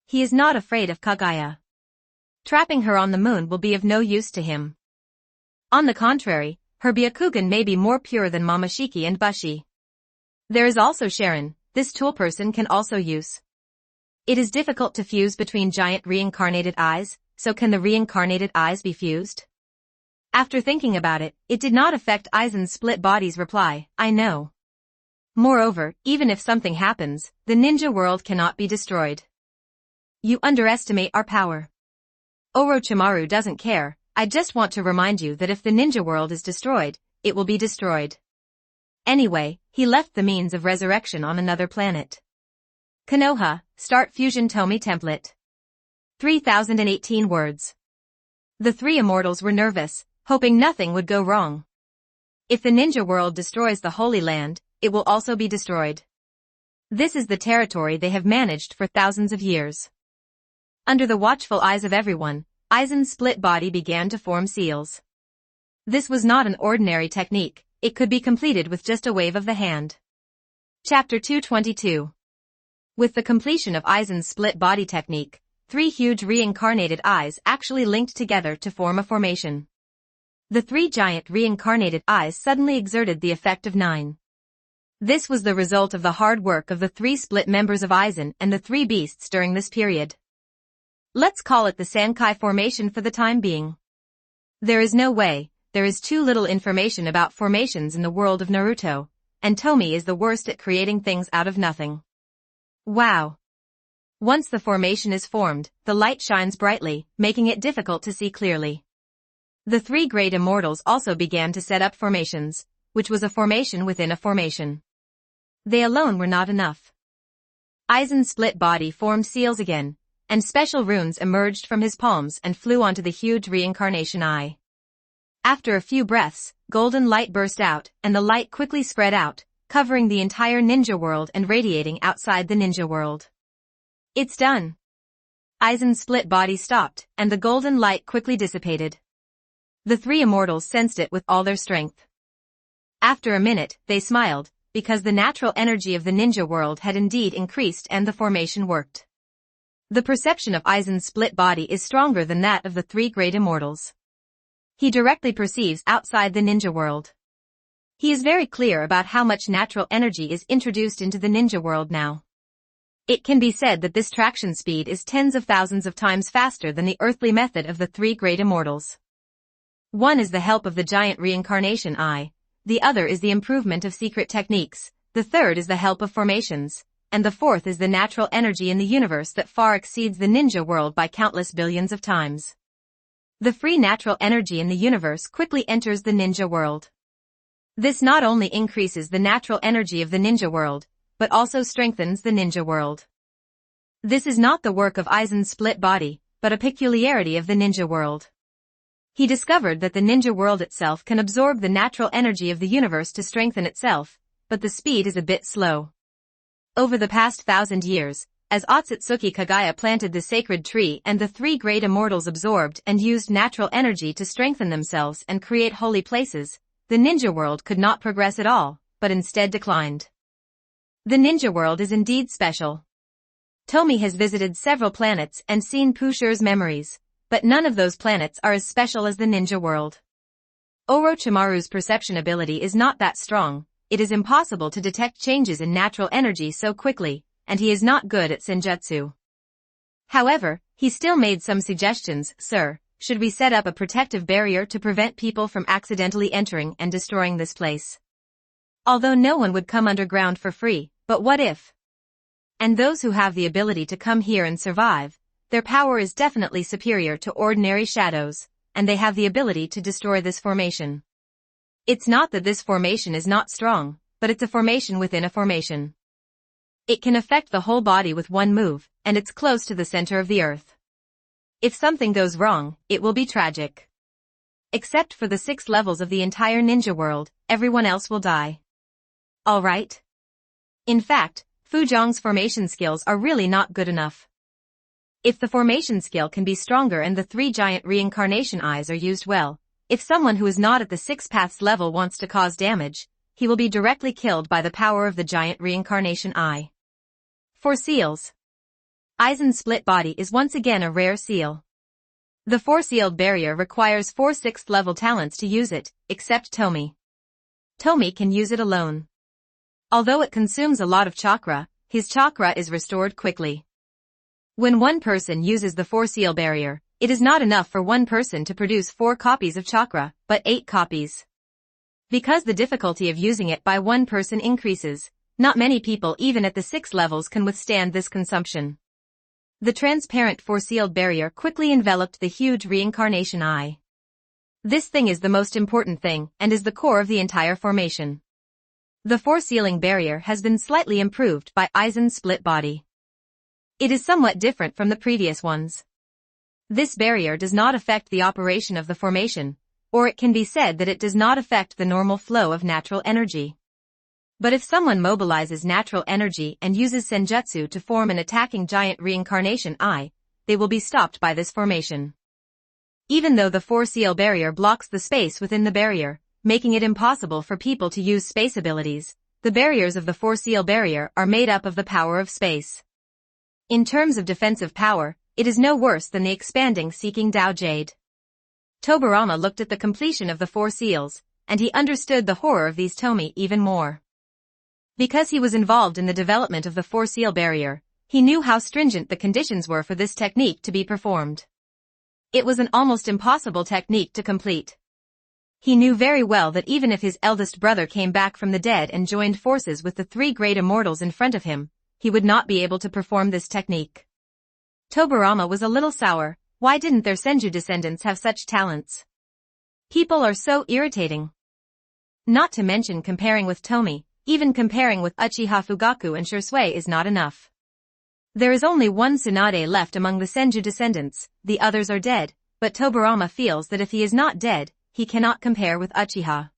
He is not afraid of Kaguya. Trapping her on the moon will be of no use to him. On the contrary, her Byakugan may be more pure than Momoshiki and Bushi. There is also Sharon, this tool person can also use. It is difficult to fuse between giant reincarnated eyes, so can the reincarnated eyes be fused? After thinking about it, it did not affect Aizen's split body's reply, I know. Moreover, even if something happens, the ninja world cannot be destroyed. You underestimate our power. Orochimaru doesn't care, I just want to remind you that if the ninja world is destroyed, it will be destroyed. Anyway, he left the means of resurrection on another planet. Konoha, start fusion Tomie template. 3018 words. The three immortals were nervous, hoping nothing would go wrong. If the ninja world destroys the Holy Land, it will also be destroyed. This is the territory they have managed for thousands of years. Under the watchful eyes of everyone, Aizen's split body began to form seals. This was not an ordinary technique, it could be completed with just a wave of the hand. Chapter 222. With the completion of Aizen's split body technique, three huge reincarnated eyes actually linked together to form a formation. The three giant reincarnated eyes suddenly exerted the effect of 9. This was the result of the hard work of the three split members of Aizen and the three beasts during this period. Let's call it the Sankai formation for the time being. There is no way, there is too little information about formations in the world of Naruto, and Tomie is the worst at creating things out of nothing. Wow! Once the formation is formed, the light shines brightly, making it difficult to see clearly. The three great immortals also began to set up formations, which was a formation within a formation. They alone were not enough. Aizen's split body formed seals again, and special runes emerged from his palms and flew onto the huge reincarnation eye. After a few breaths, golden light burst out, and the light quickly spread out, covering the entire ninja world and radiating outside the ninja world. It's done. Aizen's split body stopped, and the golden light quickly dissipated. The three immortals sensed it with all their strength. After a minute, they smiled, because the natural energy of the ninja world had indeed increased and the formation worked. The perception of Aizen's split body is stronger than that of the three great immortals. He directly perceives outside the ninja world. He is very clear about how much natural energy is introduced into the ninja world now. It can be said that this traction speed is tens of thousands of times faster than the earthly method of the three great immortals. One is the help of the giant reincarnation eye, the other is the improvement of secret techniques, the third is the help of formations, and the fourth is the natural energy in the universe that far exceeds the ninja world by countless billions of times. The free natural energy in the universe quickly enters the ninja world. This not only increases the natural energy of the ninja world, but also strengthens the ninja world. This is not the work of Aizen's split body, but a peculiarity of the ninja world. He discovered that the ninja world itself can absorb the natural energy of the universe to strengthen itself, but the speed is a bit slow. Over the past 1,000 years, as Otsutsuki Kaguya planted the sacred tree and the three great immortals absorbed and used natural energy to strengthen themselves and create holy places, the ninja world could not progress at all, but instead declined. The ninja world is indeed special. Tomie has visited several planets and seen Pusher's memories, but none of those planets are as special as the ninja world. Orochimaru's perception ability is not that strong, it is impossible to detect changes in natural energy so quickly, and he is not good at senjutsu. However, he still made some suggestions. Sir, should we set up a protective barrier to prevent people from accidentally entering and destroying this place? Although no one would come underground for free, but what if? And those who have the ability to come here and survive, their power is definitely superior to ordinary shadows, and they have the ability to destroy this formation. It's not that this formation is not strong, but it's a formation within a formation. It can affect the whole body with one move, and it's close to the center of the earth. If something goes wrong, it will be tragic. Except for the 6 levels of the entire ninja world, everyone else will die. Alright? In fact, Fuzhong's formation skills are really not good enough. If the formation skill can be stronger and the 3 giant reincarnation eyes are used well, If someone who is not at the Six Paths level wants to cause damage, he will be directly killed by the power of the giant reincarnation eye. For seals. Aizen's split body is once again a rare seal. The four-sealed barrier requires 4 6th level talents to use it, except Tomie. Tomie can use it alone. Although it consumes a lot of chakra, his chakra is restored quickly. When one person uses the four-seal barrier, it is not enough for one person to produce 4 copies of chakra, but 8 copies. Because the difficulty of using it by one person increases, not many people even at the 6 levels can withstand this consumption. The transparent four-sealed barrier quickly enveloped the huge reincarnation eye. This thing is the most important thing and is the core of the entire formation. The four-sealing barrier has been slightly improved by Aizen's split body. It is somewhat different from the previous ones. This barrier does not affect the operation of the formation, or it can be said that it does not affect the normal flow of natural energy. But if someone mobilizes natural energy and uses senjutsu to form an attacking giant reincarnation eye, they will be stopped by this formation. Even though the four-seal barrier blocks the space within the barrier, making it impossible for people to use space abilities, the barriers of the four-seal barrier are made up of the power of space. In terms of defensive power, it is no worse than the expanding Seeking Dao Jade. Tobirama looked at the completion of the 4 seals, and he understood the horror of these Tomie even more. Because he was involved in the development of the four-seal barrier, he knew how stringent the conditions were for this technique to be performed. It was an almost impossible technique to complete. He knew very well that even if his eldest brother came back from the dead and joined forces with the 3 great immortals in front of him, he would not be able to perform this technique. Tobirama was a little sour. Why didn't their Senju descendants have such talents? People are so irritating. Not to mention comparing with Tomie, even comparing with Uchiha Fugaku and Shisui is not enough. There is only one Tsunade left among the Senju descendants, the others are dead, but Tobirama feels that if he is not dead, he cannot compare with Uchiha.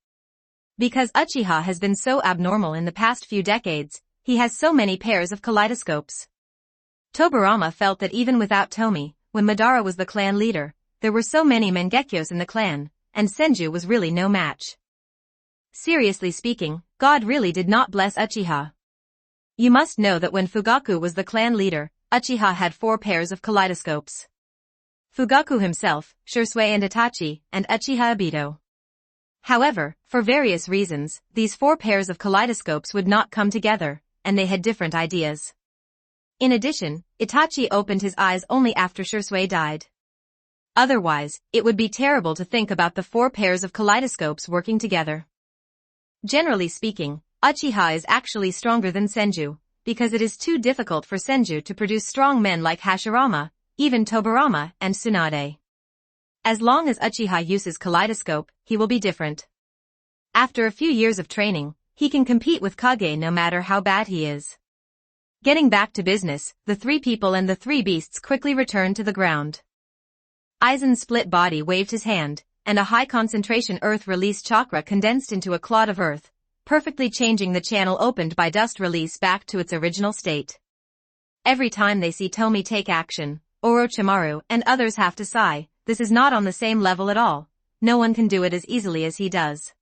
Because Uchiha has been so abnormal in the past few decades, he has so many pairs of kaleidoscopes. Tobirama felt that even without Tomie, when Madara was the clan leader, there were so many Mangekyous in the clan, and Senju was really no match. Seriously speaking, God really did not bless Uchiha. You must know that when Fugaku was the clan leader, Uchiha had 4 pairs of kaleidoscopes. Fugaku himself, Shisui and Itachi, and Uchiha Obito. However, for various reasons, these 4 pairs of kaleidoscopes would not come together, and they had different ideas. In addition, Itachi opened his eyes only after Shisui died. Otherwise, it would be terrible to think about the 4 pairs of kaleidoscopes working together. Generally speaking, Uchiha is actually stronger than Senju, because it is too difficult for Senju to produce strong men like Hashirama, even Tobirama and Tsunade. As long as Uchiha uses kaleidoscope, he will be different. After a few years of training, he can compete with Kage no matter how bad he is. Getting back to business, the 3 people and the 3 beasts quickly returned to the ground. Aizen's split body waved his hand, and a high-concentration earth-release chakra condensed into a clot of earth, perfectly changing the channel opened by dust release back to its original state. Every time they see Tomie take action, Orochimaru and others have to sigh, this is not on the same level at all, no one can do it as easily as he does.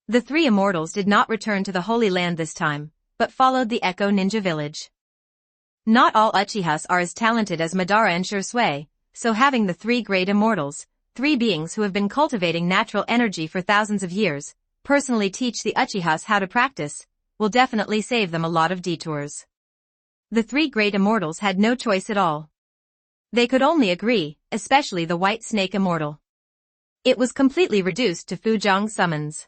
The 3 immortals did not return to the Holy Land this time, but followed the Echo Ninja Village. Not all Uchihas are as talented as Madara and Shisui, so having the 3 great immortals, 3 beings who have been cultivating natural energy for thousands of years, personally teach the Uchihas how to practice, will definitely save them a lot of detours. The 3 great immortals had no choice at all. They could only agree, especially the White Snake Immortal. It was completely reduced to Fujiang summons.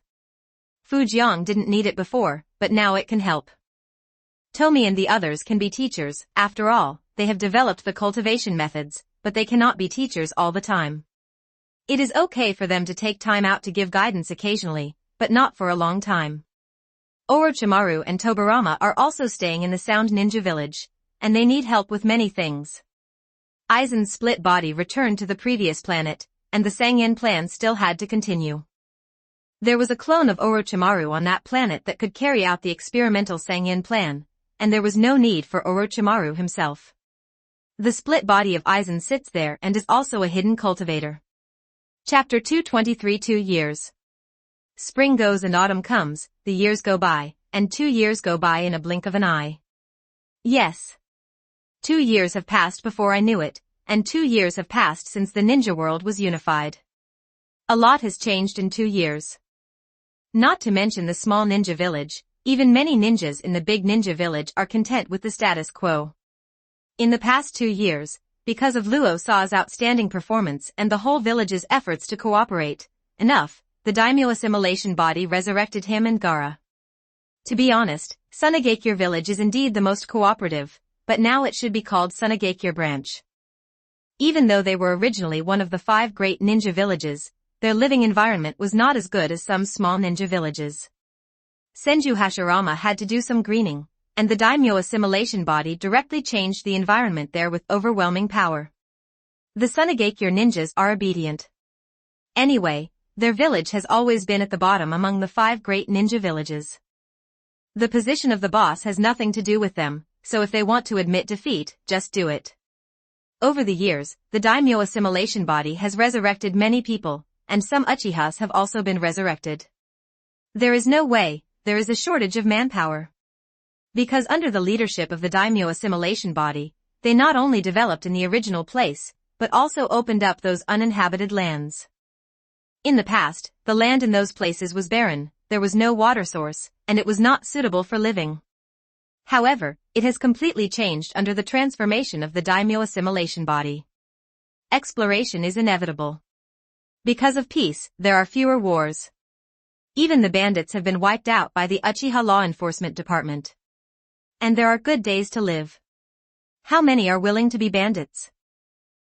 Fujiang didn't need it before, but now it can help. Tomie and the others can be teachers, after all, they have developed the cultivation methods, but they cannot be teachers all the time. It is okay for them to take time out to give guidance occasionally, but not for a long time. Orochimaru and Tobirama are also staying in the Sound Ninja Village, and they need help with many things. Aizen's split body returned to the previous planet, and the Sangin plan still had to continue. There was a clone of Orochimaru on that planet that could carry out the experimental Sangin plan, and there was no need for Orochimaru himself. The split body of Aizen sits there and is also a hidden cultivator. Chapter 223 2 years. Spring goes and autumn comes, the years go by, and 2 years go by in a blink of an eye. Yes. 2 years have passed before I knew it, and 2 years have passed since the ninja world was unified. A lot has changed in 2 years. Not to mention the small ninja village, even many ninjas in the big ninja village are content with the status quo. In the past 2 years, because of Luo Sa's outstanding performance and the whole village's efforts to cooperate, the daimyo assimilation body resurrected him and Gaara. To be honest, Sunagakure village is indeed the most cooperative, but now it should be called Sunagakure branch. Even though they were originally one of the 5 great ninja villages, their living environment was not as good as some small ninja villages. Senju Hashirama had to do some greening, and the daimyo assimilation body directly changed the environment there with overwhelming power. The Sunagakure ninjas are obedient. Anyway, their village has always been at the bottom among the 5 great ninja villages. The position of the boss has nothing to do with them, so if they want to admit defeat, just do it. Over the years, the daimyo assimilation body has resurrected many people, and some Uchihas have also been resurrected. There is no way, there is a shortage of manpower. Because under the leadership of the daimyo assimilation body, they not only developed in the original place, but also opened up those uninhabited lands. In the past, the land in those places was barren, there was no water source, and it was not suitable for living. However, it has completely changed under the transformation of the daimyo assimilation body. Exploration is inevitable. Because of peace, there are fewer wars. Even the bandits have been wiped out by the Uchiha Law Enforcement Department. And there are good days to live. How many are willing to be bandits?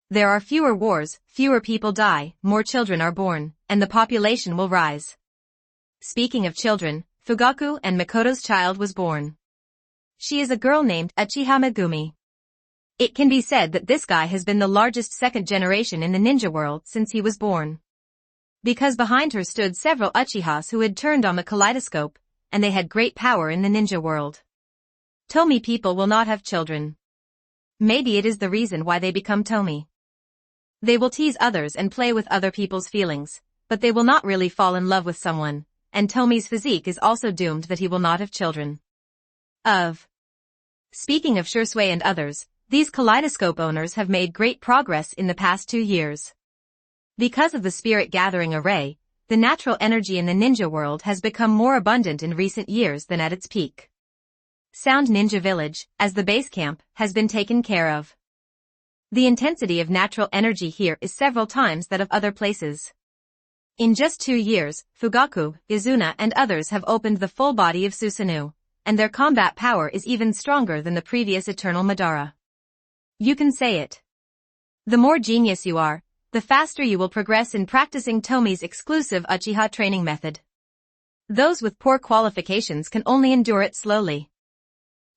There are fewer wars, fewer people die, more children are born, and the population will rise. Speaking of children, Fugaku and Makoto's child was born. She is a girl named Uchiha Megumi. It can be said that this guy has been the largest second generation in the ninja world since he was born. Because behind her stood several Uchihas who had turned on the kaleidoscope, and they had great power in the ninja world. Tomie people will not have children. Maybe it is the reason why they become Tomie. They will tease others and play with other people's feelings, but they will not really fall in love with someone, and Tomie's physique is also doomed that he will not have children. Speaking of Shursui and others, these kaleidoscope owners have made great progress in the past 2 years. Because of the spirit gathering array, the natural energy in the ninja world has become more abundant in recent years than at its peak. Sound Ninja Village, as the base camp, has been taken care of. The intensity of natural energy here is several times that of other places. In just 2 years, Fugaku, Izuna and others have opened the full body of Susanoo, and their combat power is even stronger than the previous Eternal Madara. You can say it. The more genius you are, the faster you will progress in practicing Tomie's exclusive Uchiha training method. Those with poor qualifications can only endure it slowly.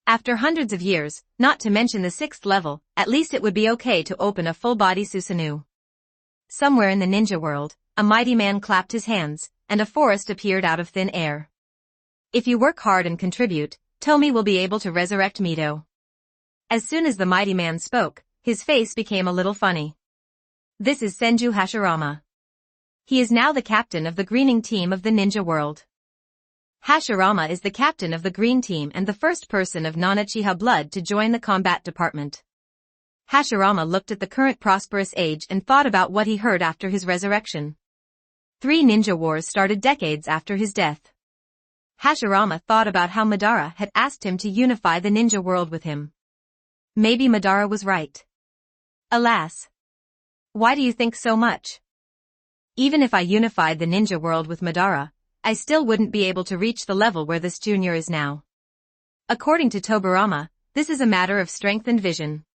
After hundreds of years, not to mention the 6th level, at least it would be okay to open a full-body Susanoo. Somewhere in the ninja world, a mighty man clapped his hands, and a forest appeared out of thin air. If you work hard and contribute, Tomie will be able to resurrect Mito. As soon as the mighty man spoke, his face became a little funny. This is Senju Hashirama. He is now the captain of the greening team of the ninja world. Hashirama is the captain of the green team and the first person of non-Uchiha blood to join the combat department. Hashirama looked at the current prosperous age and thought about what he heard after his resurrection. 3 ninja wars started decades after his death. Hashirama thought about how Madara had asked him to unify the ninja world with him. Maybe Madara was right. Alas. Why do you think so much? Even if I unified the ninja world with Madara, I still wouldn't be able to reach the level where this junior is now. According to Toburama, this is a matter of strength and vision.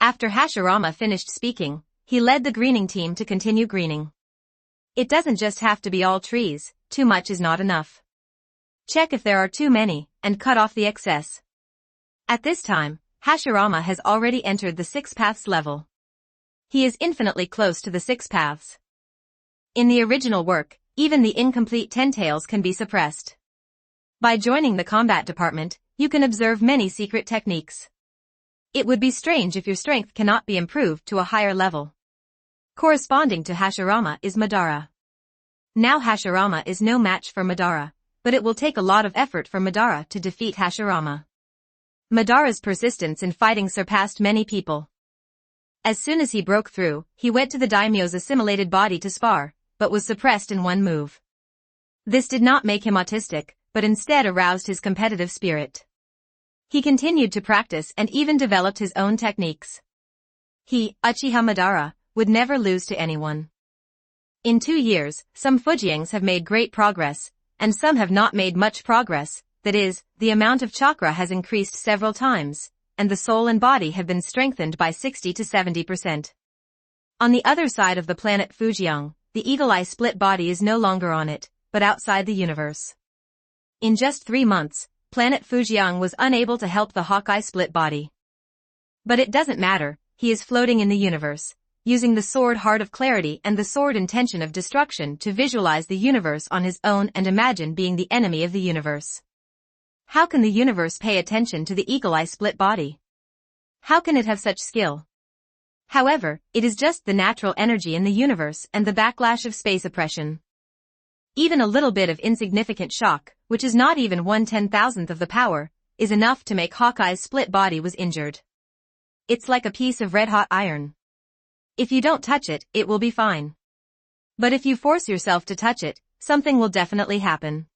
After Hashirama finished speaking, he led the greening team to continue greening. It doesn't just have to be all trees, too much is not enough. Check if there are too many, and cut off the excess. At this time, Hashirama has already entered the 6 paths level. He is infinitely close to the 6 paths. In the original work, even the incomplete 10 tails can be suppressed. By joining the combat department, you can observe many secret techniques. It would be strange if your strength cannot be improved to a higher level. Corresponding to Hashirama is Madara. Now Hashirama is no match for Madara, but it will take a lot of effort for Madara to defeat Hashirama. Madara's persistence in fighting surpassed many people. As soon as he broke through, he went to the daimyo's assimilated body to spar, but was suppressed in one move. This did not make him autistic, but instead aroused his competitive spirit. He continued to practice and even developed his own techniques. He, Uchiha Madara, would never lose to anyone. In 2 years, some Fujians have made great progress, and some have not made much progress, that is, the amount of chakra has increased several times, and the soul and body have been strengthened by 60 to 70%. On the other side of the planet Fujian, the eagle-eye split body is no longer on it, but outside the universe. In just 3 months, planet Fujian was unable to help the Hawkeye split body. But it doesn't matter, he is floating in the universe, using the sword Heart of Clarity and the sword Intention of Destruction to visualize the universe on his own and imagine being the enemy of the universe. How can the universe pay attention to the eagle-eye split body? How can it have such skill? However, it is just the natural energy in the universe and the backlash of space oppression. Even a little bit of insignificant shock, which is not even 1/10,000th of the power, is enough to make Hawkeye's split body was injured. It's like a piece of red-hot iron. If you don't touch it, it will be fine. But if you force yourself to touch it, something will definitely happen.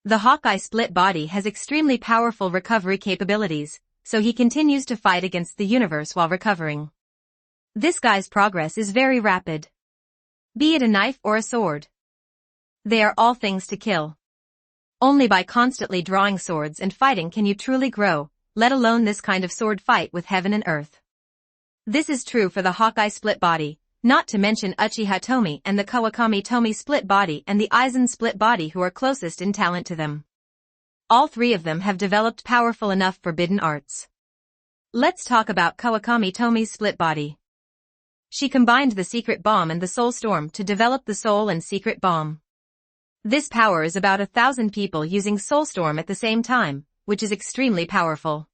The Hawkeye split body has extremely powerful recovery capabilities, so he continues to fight against the universe while recovering. This guy's progress is very rapid. Be it a knife or a sword. They are all things to kill. Only by constantly drawing swords and fighting can you truly grow, let alone this kind of sword fight with heaven and earth. This is true for the Hawkeye split body, not to mention Uchiha Tomie and the Kawakami Tomie split body and the Aizen split body who are closest in talent to them. All 3 of them have developed powerful enough forbidden arts. Let's talk about Kawakami Tomie's split body. She combined the secret bomb and the soul storm to develop the soul and secret bomb. This power is about 1,000 people using soul storm at the same time, which is extremely powerful.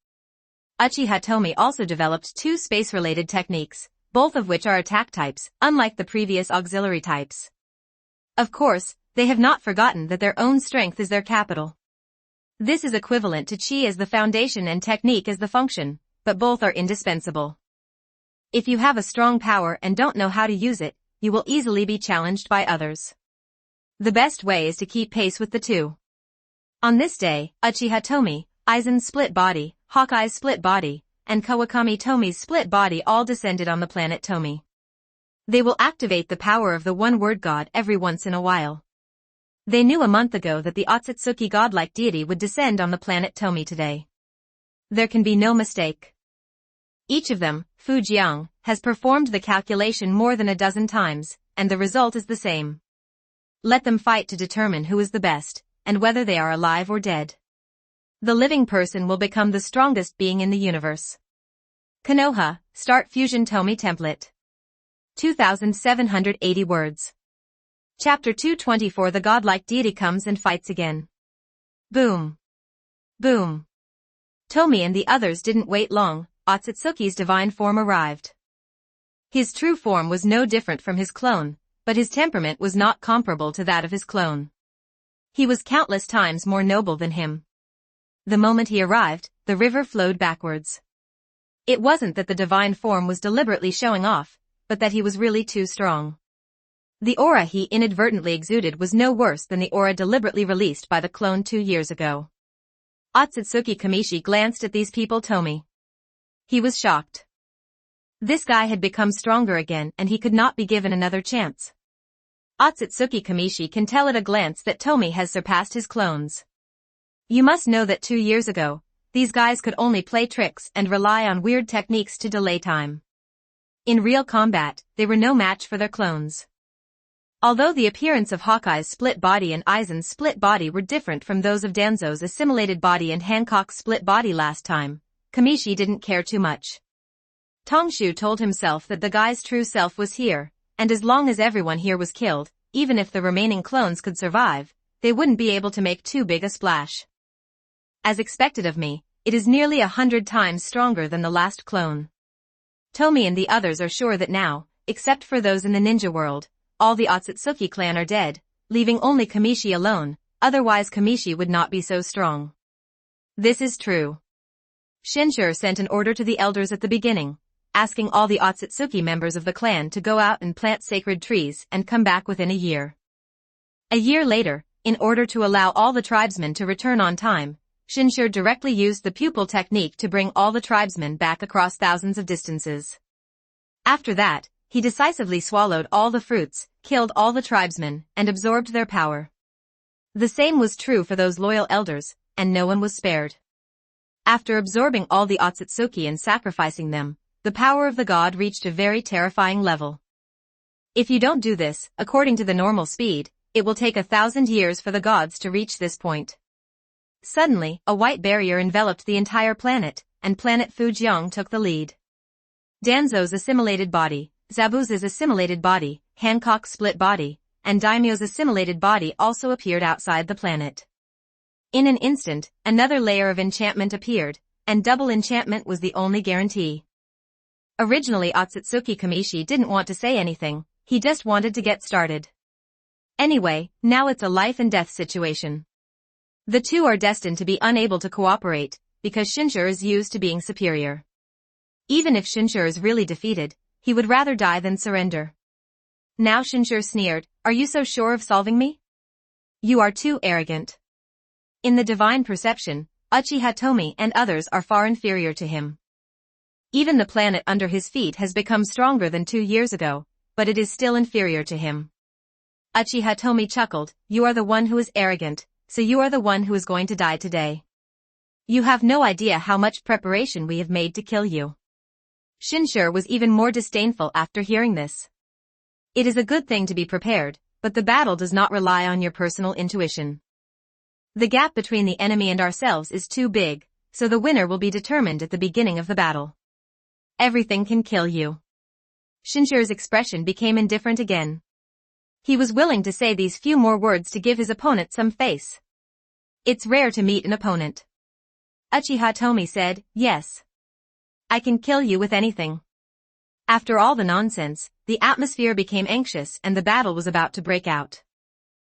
Uchiha Tomie also developed 2 space-related techniques, both of which are attack types, unlike the previous auxiliary types. Of course, they have not forgotten that their own strength is their capital. This is equivalent to chi as the foundation and technique as the function, but both are indispensable. If you have a strong power and don't know how to use it, you will easily be challenged by others. The best way is to keep pace with the 2. On this day, Uchiha Tomie, Aizen's split body, Hawkeye's split body, and Kawakami Tomie's split body all descended on the planet Tomie. They will activate the power of the one-word god every once in a while. They knew a month ago that the Otsutsuki godlike deity would descend on the planet Tomie today. There can be no mistake. Each of them, Fujian, has performed the calculation more than a dozen times, and the result is the same. Let them fight to determine who is the best, and whether they are alive or dead. The living person will become the strongest being in the universe. Konoha, Start Fusion Tomie Template. 2,780 words. Chapter 224 The godlike deity comes and fights again. Boom. Boom. Tomie and the others didn't wait long, Otsutsuki's divine form arrived. His true form was no different from his clone, but his temperament was not comparable to that of his clone. He was countless times more noble than him. The moment he arrived, the river flowed backwards. It wasn't that the divine form was deliberately showing off, but that he was really too strong. The aura he inadvertently exuded was no worse than the aura deliberately released by the clone 2 years ago. Otsutsuki Kamishi glanced at these people Tomie. He was shocked. This guy had become stronger again and he could not be given another chance. Otsutsuki Kamishi can tell at a glance that Tomie has surpassed his clones. You must know that 2 years ago, these guys could only play tricks and rely on weird techniques to delay time. In real combat, they were no match for their clones. Although the appearance of Hawkeye's split body and Aizen's split body were different from those of Danzo's assimilated body and Hancock's split body last time, Kamishi didn't care too much. Tongshu told himself that the guy's true self was here, and as long as everyone here was killed, even if the remaining clones could survive, they wouldn't be able to make too big a splash. As expected of me, it is nearly 100 times stronger than the last clone. Tomie and the others are sure that now, except for those in the ninja world. All the Otsutsuki clan are dead, leaving only Kamishi alone, otherwise Kamishi would not be so strong. This is true. Shinshur sent an order to the elders at the beginning, asking all the Otsutsuki members of the clan to go out and plant sacred trees and come back within a year. A year later, in order to allow all the tribesmen to return on time, Shinshur directly used the pupil technique to bring all the tribesmen back across thousands of distances. After that, he decisively swallowed all the fruits, killed all the tribesmen, and absorbed their power. The same was true for those loyal elders, and no one was spared. After absorbing all the Otsutsuki and sacrificing them, the power of the god reached a very terrifying level. If you don't do this, according to the normal speed, it will take 1,000 years for the gods to reach this point. Suddenly, a white barrier enveloped the entire planet, and planet Fujiang took the lead. Danzo's assimilated body, Zabuza's assimilated body, Hancock's split body, and Daimyo's assimilated body also appeared outside the planet. In an instant, another layer of enchantment appeared, and double enchantment was the only guarantee. Originally Otsutsuki Kamishi didn't want to say anything, he just wanted to get started. Anyway, now it's a life and death situation. The two are destined to be unable to cooperate, because Shinshur is used to being superior. Even if Shinshur is really defeated, he would rather die than surrender. Now Shinshur sneered, "Are you so sure of solving me? You are too arrogant." In the divine perception, Uchiha Tomie and others are far inferior to him. Even the planet under his feet has become stronger than 2 years ago, but it is still inferior to him. Uchiha Tomie chuckled, "You are the one who is arrogant, so you are the one who is going to die today. You have no idea how much preparation we have made to kill you." Shinshur was even more disdainful after hearing this. It is a good thing to be prepared, but the battle does not rely on your personal intuition. The gap between the enemy and ourselves is too big, so the winner will be determined at the beginning of the battle. Everything can kill you. Shinshur's expression became indifferent again. He was willing to say these few more words to give his opponent some face. It's rare to meet an opponent. Uchiha Tomie said, "Yes. I can kill you with anything." After all the nonsense, the atmosphere became anxious and the battle was about to break out.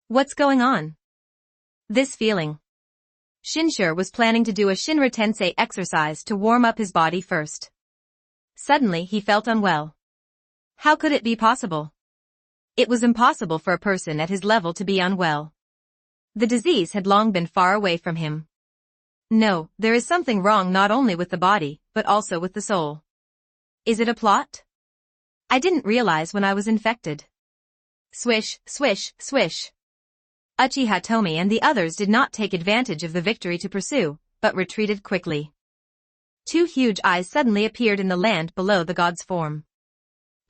What's going on? This feeling. Shinshur was planning to do a Shinra Tensei exercise to warm up his body first. Suddenly he felt unwell. How could it be possible? It was impossible for a person at his level to be unwell. The disease had long been far away from him. No, there is something wrong not only with the body, but also with the soul. Is it a plot? I didn't realize when I was infected. Swish, swish, swish. Uchiha Tomie and the others did not take advantage of the victory to pursue, but retreated quickly. 2 huge eyes suddenly appeared in the land below the god's form.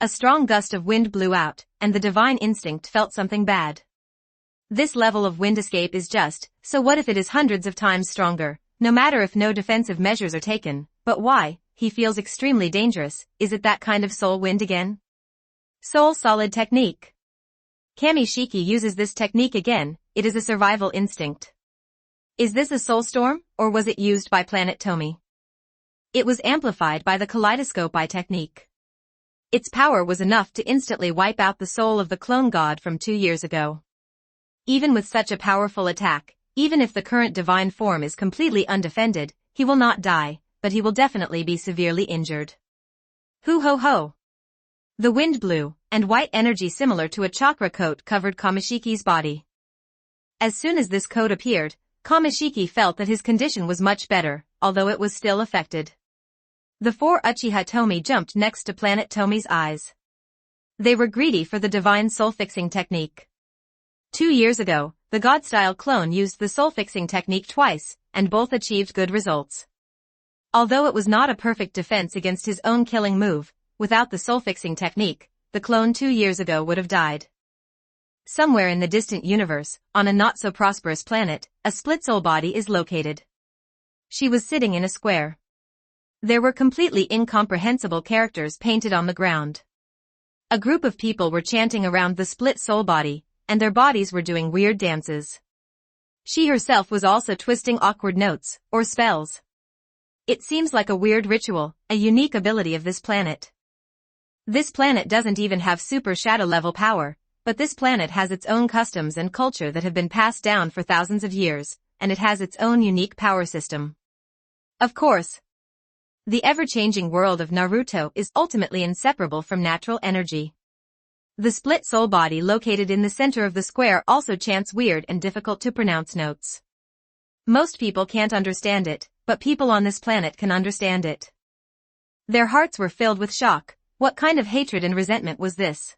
A strong gust of wind blew out, and the divine instinct felt something bad. This level of wind escape is just, so what if it is hundreds of times stronger, no matter if no defensive measures are taken, but why? He feels extremely dangerous. Is it that kind of soul wind again? Soul solid technique. Kamishiki uses this technique again, it is a survival instinct. Is this a soul storm, or was it used by Planet Tomie? It was amplified by the kaleidoscope eye technique. Its power was enough to instantly wipe out the soul of the clone god from 2 years ago. Even with such a powerful attack, even if the current divine form is completely undefended, he will not die, but he will definitely be severely injured. Hoo ho ho! The wind blew, and white energy similar to a chakra coat covered Kamishiki's body. As soon as this coat appeared, Kamishiki felt that his condition was much better, although it was still affected. The 4 Uchiha Tomie jumped next to Planet Tomie's eyes. They were greedy for the divine soul-fixing technique. 2 years ago, the god-style clone used the soul-fixing technique twice, and both achieved good results. Although it was not a perfect defense against his own killing move, without the soul-fixing technique, the clone 2 years ago would have died. Somewhere in the distant universe, on a not-so-prosperous planet, a split soul body is located. She was sitting in a square. There were completely incomprehensible characters painted on the ground. A group of people were chanting around the split soul body, and their bodies were doing weird dances. She herself was also twisting awkward notes, or spells. It seems like a weird ritual, a unique ability of this planet. This planet doesn't even have super shadow level power, but this planet has its own customs and culture that have been passed down for thousands of years, and it has its own unique power system. Of course, the ever-changing world of Naruto is ultimately inseparable from natural energy. The split soul body located in the center of the square also chants weird and difficult to pronounce notes. Most people can't understand it, but people on this planet can understand it. Their hearts were filled with shock. What kind of hatred and resentment was this?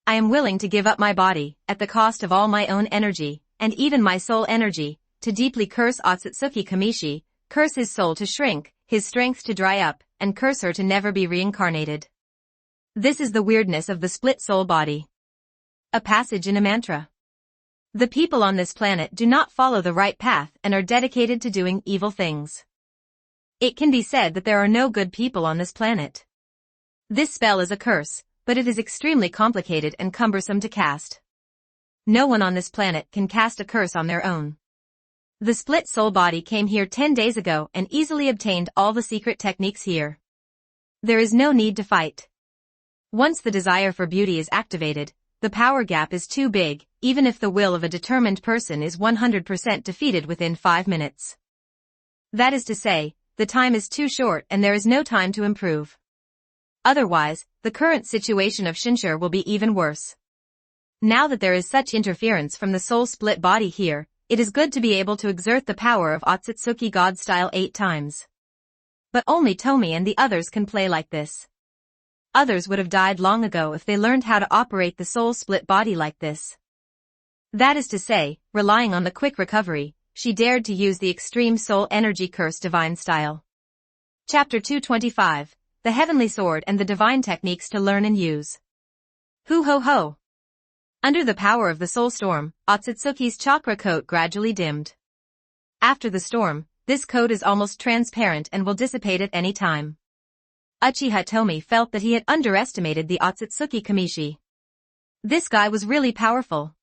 I am willing to give up my body, at the cost of all my own energy, and even my soul energy, to deeply curse Otsutsuki Kamishi, curse his soul to shrink, his strength to dry up, and curse her to never be reincarnated. This is the weirdness of the split soul body. A passage in a mantra. The people on this planet do not follow the right path and are dedicated to doing evil things. It can be said that there are no good people on this planet. This spell is a curse, but it is extremely complicated and cumbersome to cast. No one on this planet can cast a curse on their own. The split soul body came here 10 days ago and easily obtained all the secret techniques here. There is no need to fight. Once the desire for beauty is activated, the power gap is too big, even if the will of a determined person is 100% defeated within 5 minutes. That is to say, the time is too short and there is no time to improve. Otherwise, the current situation of Shinshur will be even worse. Now that there is such interference from the soul split body here, it is good to be able to exert the power of Otsutsuki God style 8 times. But only Tomie and the others can play like this. Others would have died long ago if they learned how to operate the soul split body like this. That is to say, relying on the quick recovery, she dared to use the extreme soul energy curse divine style. Chapter 225, The Heavenly Sword and the Divine Techniques to Learn and Use. Hoo ho ho! Under the power of the soul storm, Otsutsuki's chakra coat gradually dimmed. After the storm, this coat is almost transparent and will dissipate at any time. Uchiha Tomie felt that he had underestimated the Otsutsuki Kamishi. This guy was really powerful.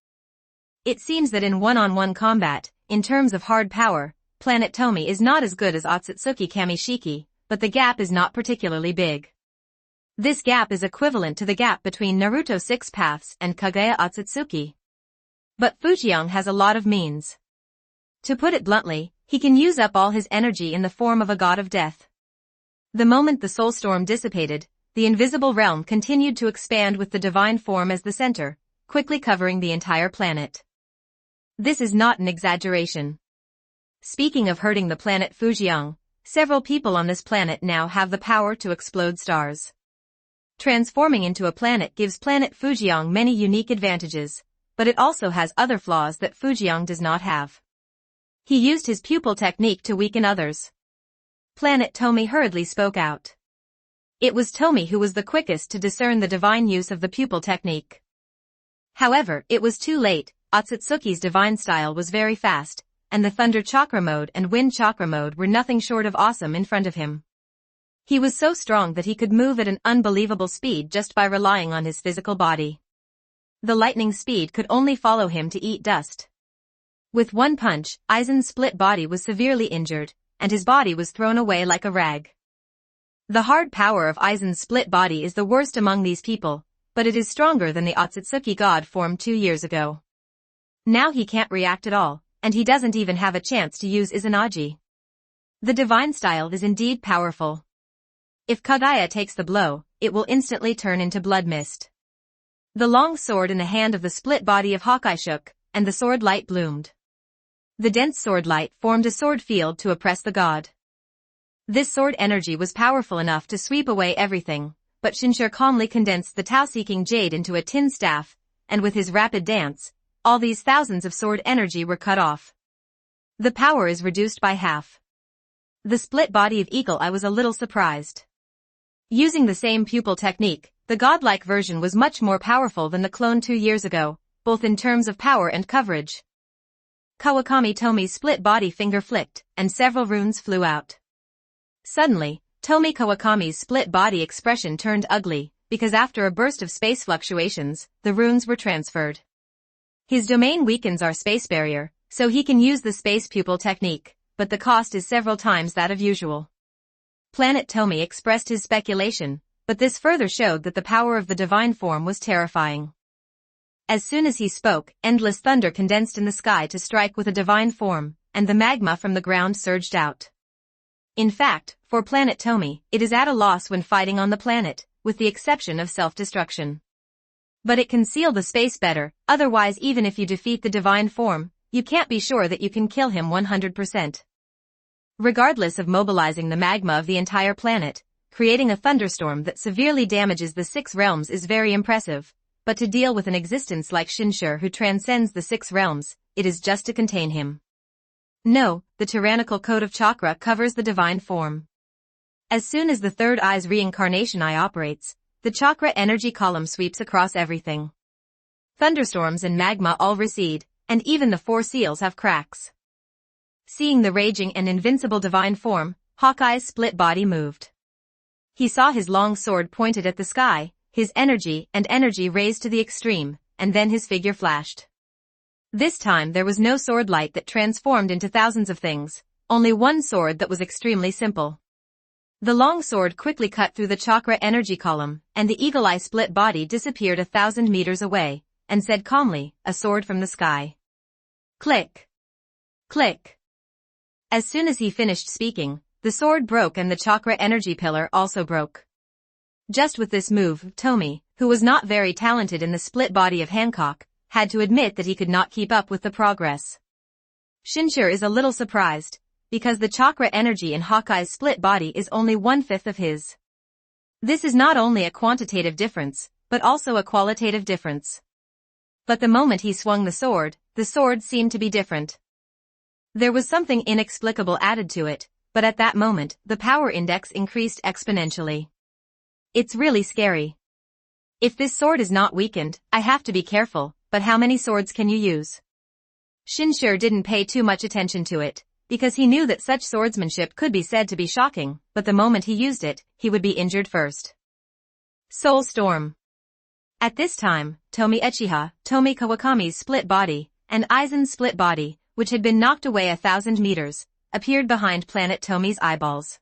It seems that in one-on-one combat, in terms of hard power, Planet Tomie is not as good as Otsutsuki Kamishiki, but the gap is not particularly big. This gap is equivalent to the gap between Naruto 6 Paths and Kaguya Otsutsuki. But Fujian has a lot of means. To put it bluntly, he can use up all his energy in the form of a god of death. The moment the soul storm dissipated, the invisible realm continued to expand with the divine form as the center, quickly covering the entire planet. This is not an exaggeration. Speaking of hurting the planet Fujian, several people on this planet now have the power to explode stars. Transforming into a planet gives planet Fujian many unique advantages, but it also has other flaws that Fujian does not have. He used his pupil technique to weaken others. Planet Tomie hurriedly spoke out. It was Tomie who was the quickest to discern the divine use of the pupil technique. However, it was too late. Otsutsuki's divine style was very fast, and the thunder chakra mode and wind chakra mode were nothing short of awesome in front of him. He was so strong that he could move at an unbelievable speed just by relying on his physical body. The lightning speed could only follow him to eat dust. With one punch, Aizen's split body was severely injured, and his body was thrown away like a rag. The hard power of Aizen's split body is the worst among these people, but it is stronger than the Otsutsuki god form 2 years ago. Now he can't react at all, and he doesn't even have a chance to use Izanagi. The divine style is indeed powerful. If Kaguya takes the blow, it will instantly turn into blood mist. The long sword in the hand of the split body of Hawkeye shook, and the sword light bloomed. The dense sword light formed a sword field to oppress the god. This sword energy was powerful enough to sweep away everything, but Shinshur calmly condensed the Tao-seeking jade into a tin staff, and with his rapid dance, all these thousands of sword energy were cut off. The power is reduced by half. The split body of Eagle Eye was a little surprised. Using the same pupil technique, the godlike version was much more powerful than the clone 2 years ago, both in terms of power and coverage. Kawakami Tomie's split body finger flicked, and several runes flew out. Suddenly, Tomie Kawakami's split body expression turned ugly, because after a burst of space fluctuations, the runes were transferred. His domain weakens our space barrier, so he can use the space pupil technique, but the cost is several times that of usual. Planet Tomie expressed his speculation, but this further showed that the power of the divine form was terrifying. As soon as he spoke, endless thunder condensed in the sky to strike with a divine form, and the magma from the ground surged out. In fact, for planet Tomie, it is at a loss when fighting on the planet, with the exception of self-destruction. But it can seal the space better, otherwise even if you defeat the divine form, you can't be sure that you can kill him 100%. Regardless of mobilizing the magma of the entire planet, creating a thunderstorm that severely damages the 6 realms is very impressive, but to deal with an existence like Shinshur who transcends the 6 realms, it is just to contain him. No, the tyrannical code of chakra covers the divine form. As soon as the third eye's reincarnation eye operates, the chakra energy column sweeps across everything. Thunderstorms and magma all recede, and even the 4 seals have cracks. Seeing the raging and invincible divine form, Hawkeye's split body moved. He saw his long sword pointed at the sky, his energy raised to the extreme, and then his figure flashed. This time there was no sword light that transformed into thousands of things, only one sword that was extremely simple. The long sword quickly cut through the chakra energy column, and the eagle-eye split body disappeared 1,000 meters away, and said calmly, "A sword from the sky." Click. Click. As soon as he finished speaking, the sword broke and the chakra energy pillar also broke. Just with this move, Tomie, who was not very talented in the split body of Hancock, had to admit that he could not keep up with the progress. Shinshur is a little surprised, because the chakra energy in Hawkeye's split body is only 1/5 of his. This is not only a quantitative difference, but also a qualitative difference. But the moment he swung the sword seemed to be different. There was something inexplicable added to it, but at that moment, the power index increased exponentially. It's really scary. If this sword is not weakened, I have to be careful, but how many swords can you use? Shinshur didn't pay too much attention to it, because he knew that such swordsmanship could be said to be shocking, but the moment he used it, he would be injured first. Soul Storm. At this time, Tomie Uchiha, Tomie Kawakami's split body, and Aizen's split body, which had been knocked away 1,000 meters, appeared behind planet Tomie's eyeballs.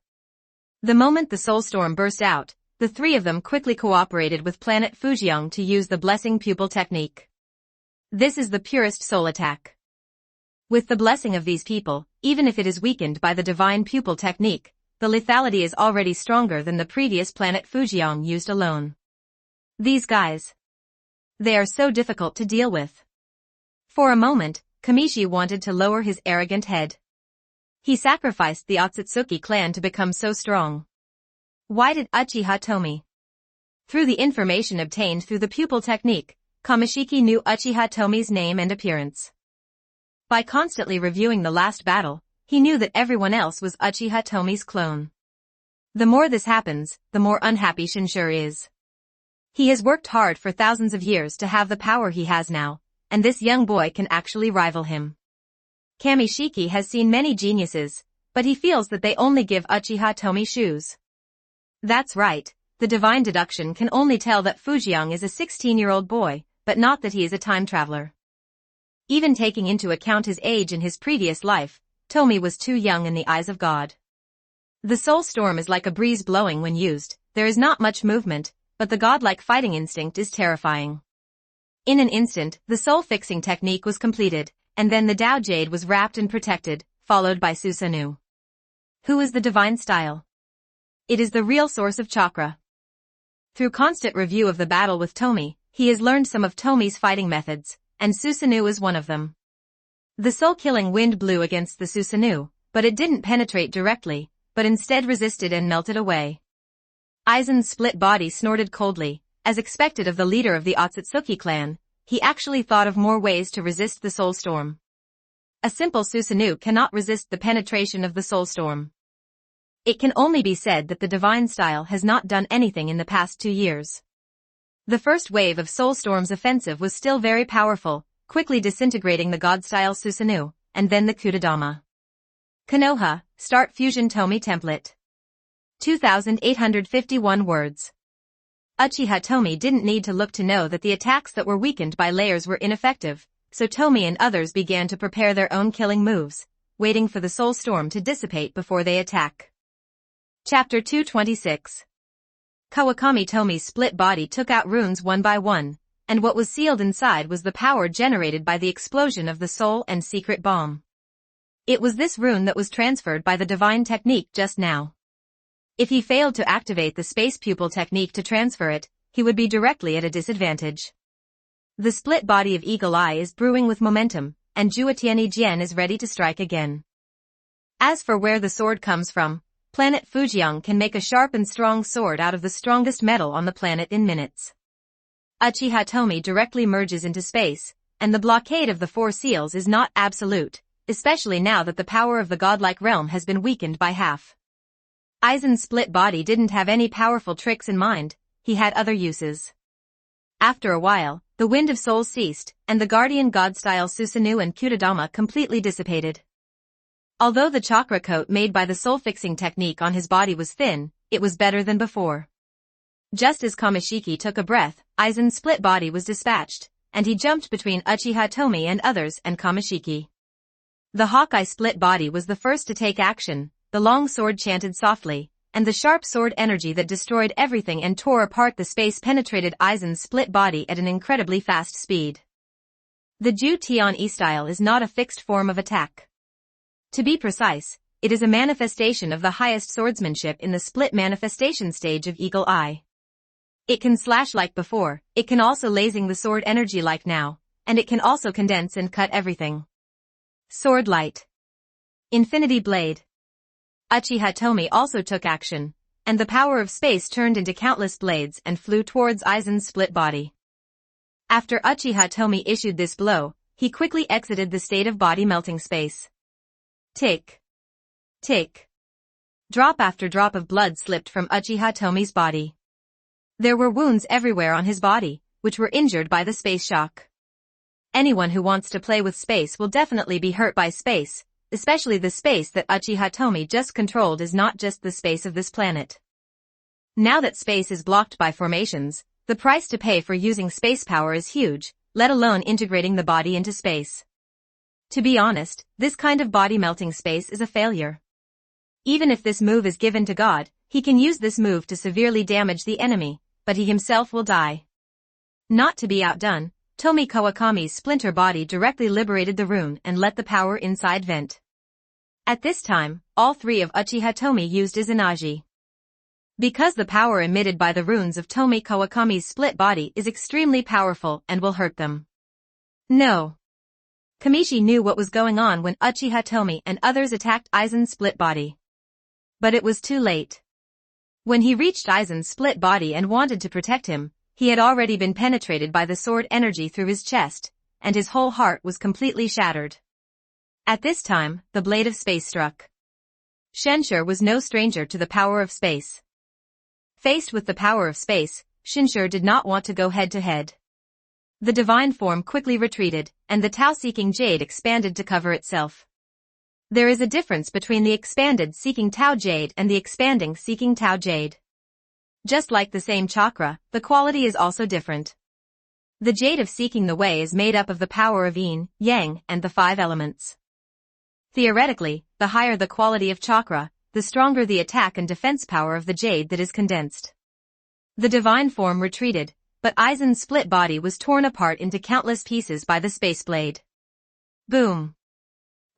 The moment the soul storm burst out, the 3 of them quickly cooperated with planet Fujiang to use the blessing pupil technique. This is the purest soul attack. With the blessing of these people, even if it is weakened by the divine pupil technique, the lethality is already stronger than the previous planet Fujiang used alone. These guys. They are so difficult to deal with. For a moment, Kamishi wanted to lower his arrogant head. He sacrificed the Otsutsuki clan to become so strong. Why did Uchiha Tomie? Through the information obtained through the pupil technique, Kamishiki knew Uchiha Tomie's name and appearance. By constantly reviewing the last battle, he knew that everyone else was Uchiha Tomie's clone. The more this happens, the more unhappy Shinshur is. He has worked hard for thousands of years to have the power he has now, and this young boy can actually rival him. Kamishiki has seen many geniuses, but he feels that they only give Uchiha Tomie shoes. That's right, the divine deduction can only tell that Fujiang is a 16-year-old boy, but not that he is a time traveler. Even taking into account his age in his previous life, Tomie was too young in the eyes of God. The soul storm is like a breeze blowing when used, there is not much movement, but the godlike fighting instinct is terrifying. In an instant, the soul-fixing technique was completed, and then the Tao Jade was wrapped and protected, followed by Susanoo. Who is the divine style? It is the real source of chakra. Through constant review of the battle with Tomie, he has learned some of Tomie's fighting methods, and Susanoo is one of them. The soul-killing wind blew against the Susanoo, but it didn't penetrate directly, but instead resisted and melted away. Aizen's split body snorted coldly. As expected of the leader of the Otsutsuki clan, he actually thought of more ways to resist the soul storm. A simple Susanoo cannot resist the penetration of the soul storm. It can only be said that the divine style has not done anything in the past 2 years. The first wave of soul storm's offensive was still very powerful, quickly disintegrating the god-style Susanoo, and then the Kudadama. Konoha, start Fusion Tomie template. 2,851 words. Uchiha Tomie didn't need to look to know that the attacks that were weakened by layers were ineffective, so Tomie and others began to prepare their own killing moves, waiting for the soul storm to dissipate before they attack. Chapter 226. Kawakami Tomie's split body took out runes one by one, and what was sealed inside was the power generated by the explosion of the soul and secret bomb. It was this rune that was transferred by the divine technique just now. If he failed to activate the space pupil technique to transfer it, he would be directly at a disadvantage. The split body of Eagle Eye is brewing with momentum, and Juetiani Jian is ready to strike again. As for where the sword comes from, planet Fujiang can make a sharp and strong sword out of the strongest metal on the planet in minutes. Uchiha Tomie directly merges into space, and the blockade of the four seals is not absolute, especially now that the power of the godlike realm has been weakened by half. Aizen's split body didn't have any powerful tricks in mind, he had other uses. After a while, the wind of souls ceased, and the guardian god-style Susanoo and Kutadama completely dissipated. Although the chakra coat made by the soul-fixing technique on his body was thin, it was better than before. Just as Kamishiki took a breath, Aizen's split body was dispatched, and he jumped between Uchiha Tomie and others and Kamishiki. The Hawkeye split body was the first to take action, the long sword chanted softly, and the sharp sword energy that destroyed everything and tore apart the space penetrated Aizen's split body at an incredibly fast speed. The Ju Tian E style is not a fixed form of attack. To be precise, it is a manifestation of the highest swordsmanship in the split manifestation stage of Eagle Eye. It can slash like before, it can also lasing the sword energy like now, and it can also condense and cut everything. Sword Light. Infinity Blade. Uchiha Tomie also took action, and the power of space turned into countless blades and flew towards Aizen's split body. After Uchiha Tomie issued this blow, he quickly exited the state of body melting space. Tick. Tick. Drop after drop of blood slipped from Uchiha Tomie's body. There were wounds everywhere on his body, which were injured by the space shock. Anyone who wants to play with space will definitely be hurt by space, especially the space that Uchiha Tomie just controlled is not just the space of this planet. Now that space is blocked by formations, the price to pay for using space power is huge, let alone integrating the body into space. To be honest, this kind of body melting space is a failure. Even if this move is given to God, he can use this move to severely damage the enemy, but he himself will die. Not to be outdone, Tomie Kawakami's splinter body directly liberated the rune and let the power inside vent. At this time, all three of Uchiha Tomie used Izanagi. Because the power emitted by the runes of Tomie Kawakami's split body is extremely powerful and will hurt them. No. Kamishi knew what was going on when Uchiha Tomie and others attacked Aizen's split body. But it was too late. When he reached Aizen's split body and wanted to protect him, he had already been penetrated by the sword energy through his chest, and his whole heart was completely shattered. At this time, the blade of space struck. Shenshur was no stranger to the power of space. Faced with the power of space, Shenshur did not want to go head-to-head. The divine form quickly retreated, and the Tao-seeking jade expanded to cover itself. There is a difference between the expanded seeking Tao jade and the expanding seeking Tao jade. Just like the same chakra, the quality is also different. The jade of seeking the way is made up of the power of yin, yang, and the 5 elements. Theoretically, the higher the quality of chakra, the stronger the attack and defense power of the jade that is condensed. The divine form retreated, but Aizen's split body was torn apart into countless pieces by the space blade. Boom.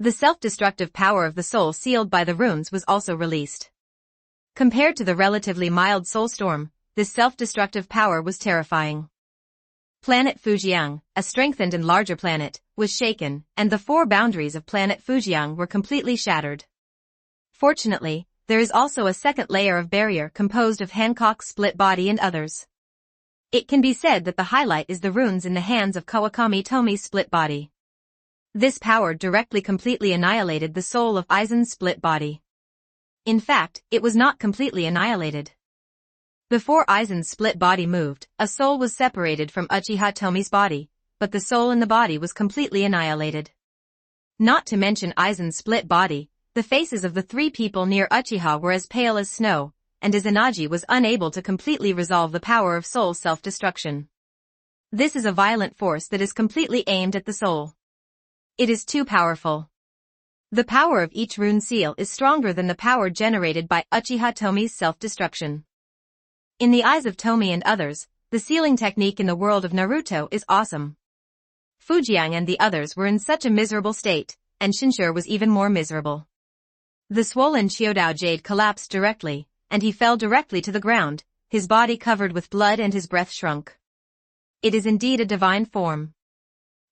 The self-destructive power of the soul sealed by the runes was also released. Compared to the relatively mild soul storm, this self-destructive power was terrifying. Planet Fujiang, a strengthened and larger planet, was shaken, and the 4 boundaries of planet Fujiang were completely shattered. Fortunately, there is also a second layer of barrier composed of Hancock's split body and others. It can be said that the highlight is the runes in the hands of Kawakami Tomie's split body. This power directly completely annihilated the soul of Aizen's split body. In fact, it was not completely annihilated. Before Aizen's split body moved, a soul was separated from Uchiha Tomie's body, but the soul in the body was completely annihilated. Not to mention Aizen's split body, the faces of the 3 people near Uchiha were as pale as snow, and Izanagi was unable to completely resolve the power of soul self-destruction. This is a violent force that is completely aimed at the soul. It is too powerful. The power of each rune seal is stronger than the power generated by Uchiha Tomie's self-destruction. In the eyes of Tomie and others, the sealing technique in the world of Naruto is awesome. Fujiang and the others were in such a miserable state, and Shinshur was even more miserable. The swollen Chiodao jade collapsed directly, and he fell directly to the ground, his body covered with blood and his breath shrunk. It is indeed a divine form.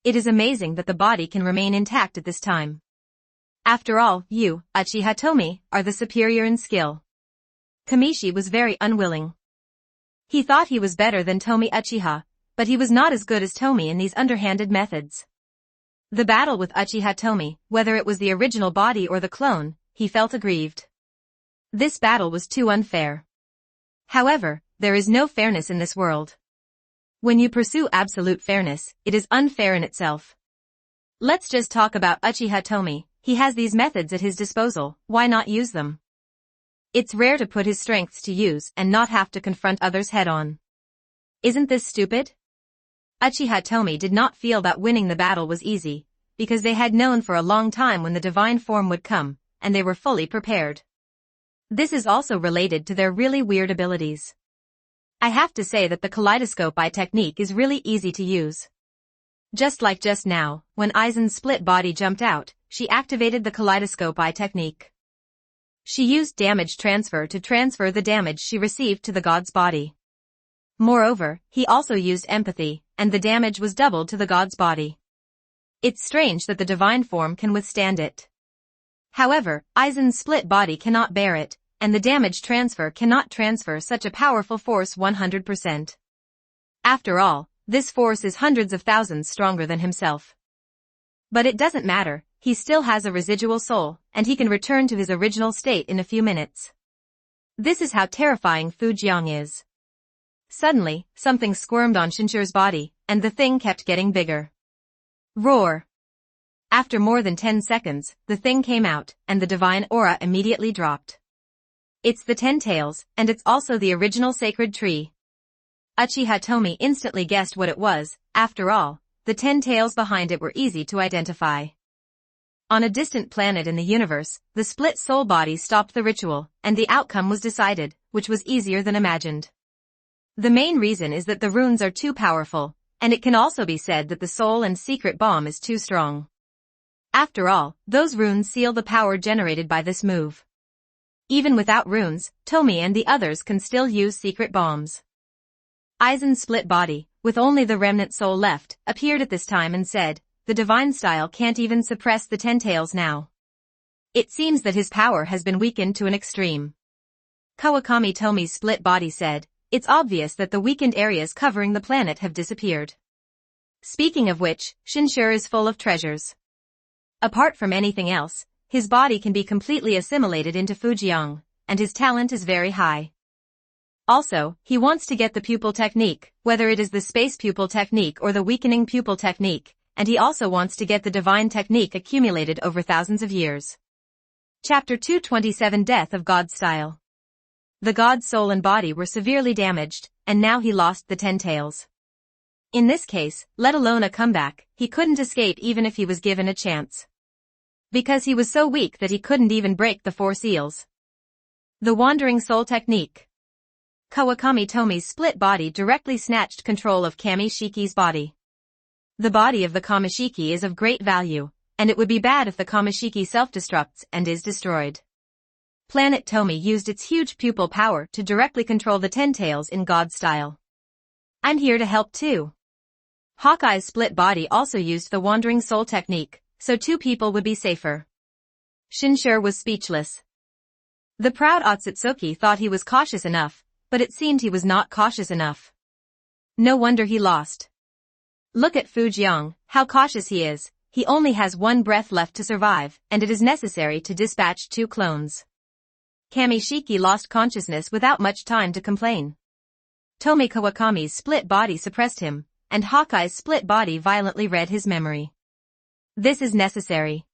It is amazing that the body can remain intact at this time. After all, you, Uchiha Tomie, are the superior in skill. Kamishi was very unwilling. He thought he was better than Tomie Uchiha, but he was not as good as Tomie in these underhanded methods. The battle with Uchiha Tomie, whether it was the original body or the clone, he felt aggrieved. This battle was too unfair. However, there is no fairness in this world. When you pursue absolute fairness, it is unfair in itself. Let's just talk about Uchiha Tomie. He has these methods at his disposal, why not use them? It's rare to put his strengths to use and not have to confront others head-on. Isn't this stupid? Uchiha Tomie did not feel that winning the battle was easy, because they had known for a long time when the divine form would come, and they were fully prepared. This is also related to their really weird abilities. I have to say that the kaleidoscope eye technique is really easy to use. Just like just now, when Aizen's split body jumped out, she activated the kaleidoscope eye technique. She used damage transfer to transfer the damage she received to the god's body. Moreover, he also used empathy, and the damage was doubled to the god's body. It's strange that the divine form can withstand it. However, Aizen's split body cannot bear it, and the damage transfer cannot transfer such a powerful force 100%. After all, this force is hundreds of thousands stronger than himself. But it doesn't matter, he still has a residual soul, and he can return to his original state in a few minutes. This is how terrifying Fujiang is. Suddenly, something squirmed on Shinshur's body, and the thing kept getting bigger. Roar! After more than 10 seconds, the thing came out, and the divine aura immediately dropped. It's the 10 tails, and it's also the original sacred tree. Uchiha Tomie instantly guessed what it was. After all, the 10 tails behind it were easy to identify. On a distant planet in the universe, the split soul body stopped the ritual, and the outcome was decided, which was easier than imagined. The main reason is that the runes are too powerful, and it can also be said that the soul and secret bomb is too strong. After all, those runes seal the power generated by this move. Even without runes, Tomie and the others can still use secret bombs. Aizen's split body, with only the remnant soul left, appeared at this time and said, "The divine style can't even suppress the 10 tails now. It seems that his power has been weakened to an extreme." Kawakami Tomie's split body said, "It's obvious that the weakened areas covering the planet have disappeared. Speaking of which, Shinshur is full of treasures. Apart from anything else, his body can be completely assimilated into Fujiang, and his talent is very high. Also, he wants to get the pupil technique, whether it is the space pupil technique or the weakening pupil technique, and he also wants to get the divine technique accumulated over thousands of years." Chapter 227 Death of God Style. The god's soul and body were severely damaged, and now he lost the 10 tails. In this case, let alone a comeback, he couldn't escape even if he was given a chance. Because he was so weak that he couldn't even break the 4 seals. The Wandering Soul Technique. Kawakami Tomie's split body directly snatched control of Kamishiki's body. The body of the Kamishiki is of great value, and it would be bad if the Kamishiki self-destructs and is destroyed. Planet Tomie used its huge pupil power to directly control the 10 tails in God style. "I'm here to help too." Hawkeye's split body also used the Wandering Soul Technique, so 2 people would be safer. Shinshur was speechless. The proud Otsutsuki thought he was cautious enough, but it seemed he was not cautious enough. No wonder he lost. Look at Fujiang, how cautious he is. He only has 1 breath left to survive, and it is necessary to dispatch 2 clones. Kamishiki lost consciousness without much time to complain. Tomie Kawakami's split body suppressed him, and Hawkeye's split body violently read his memory. This is necessary.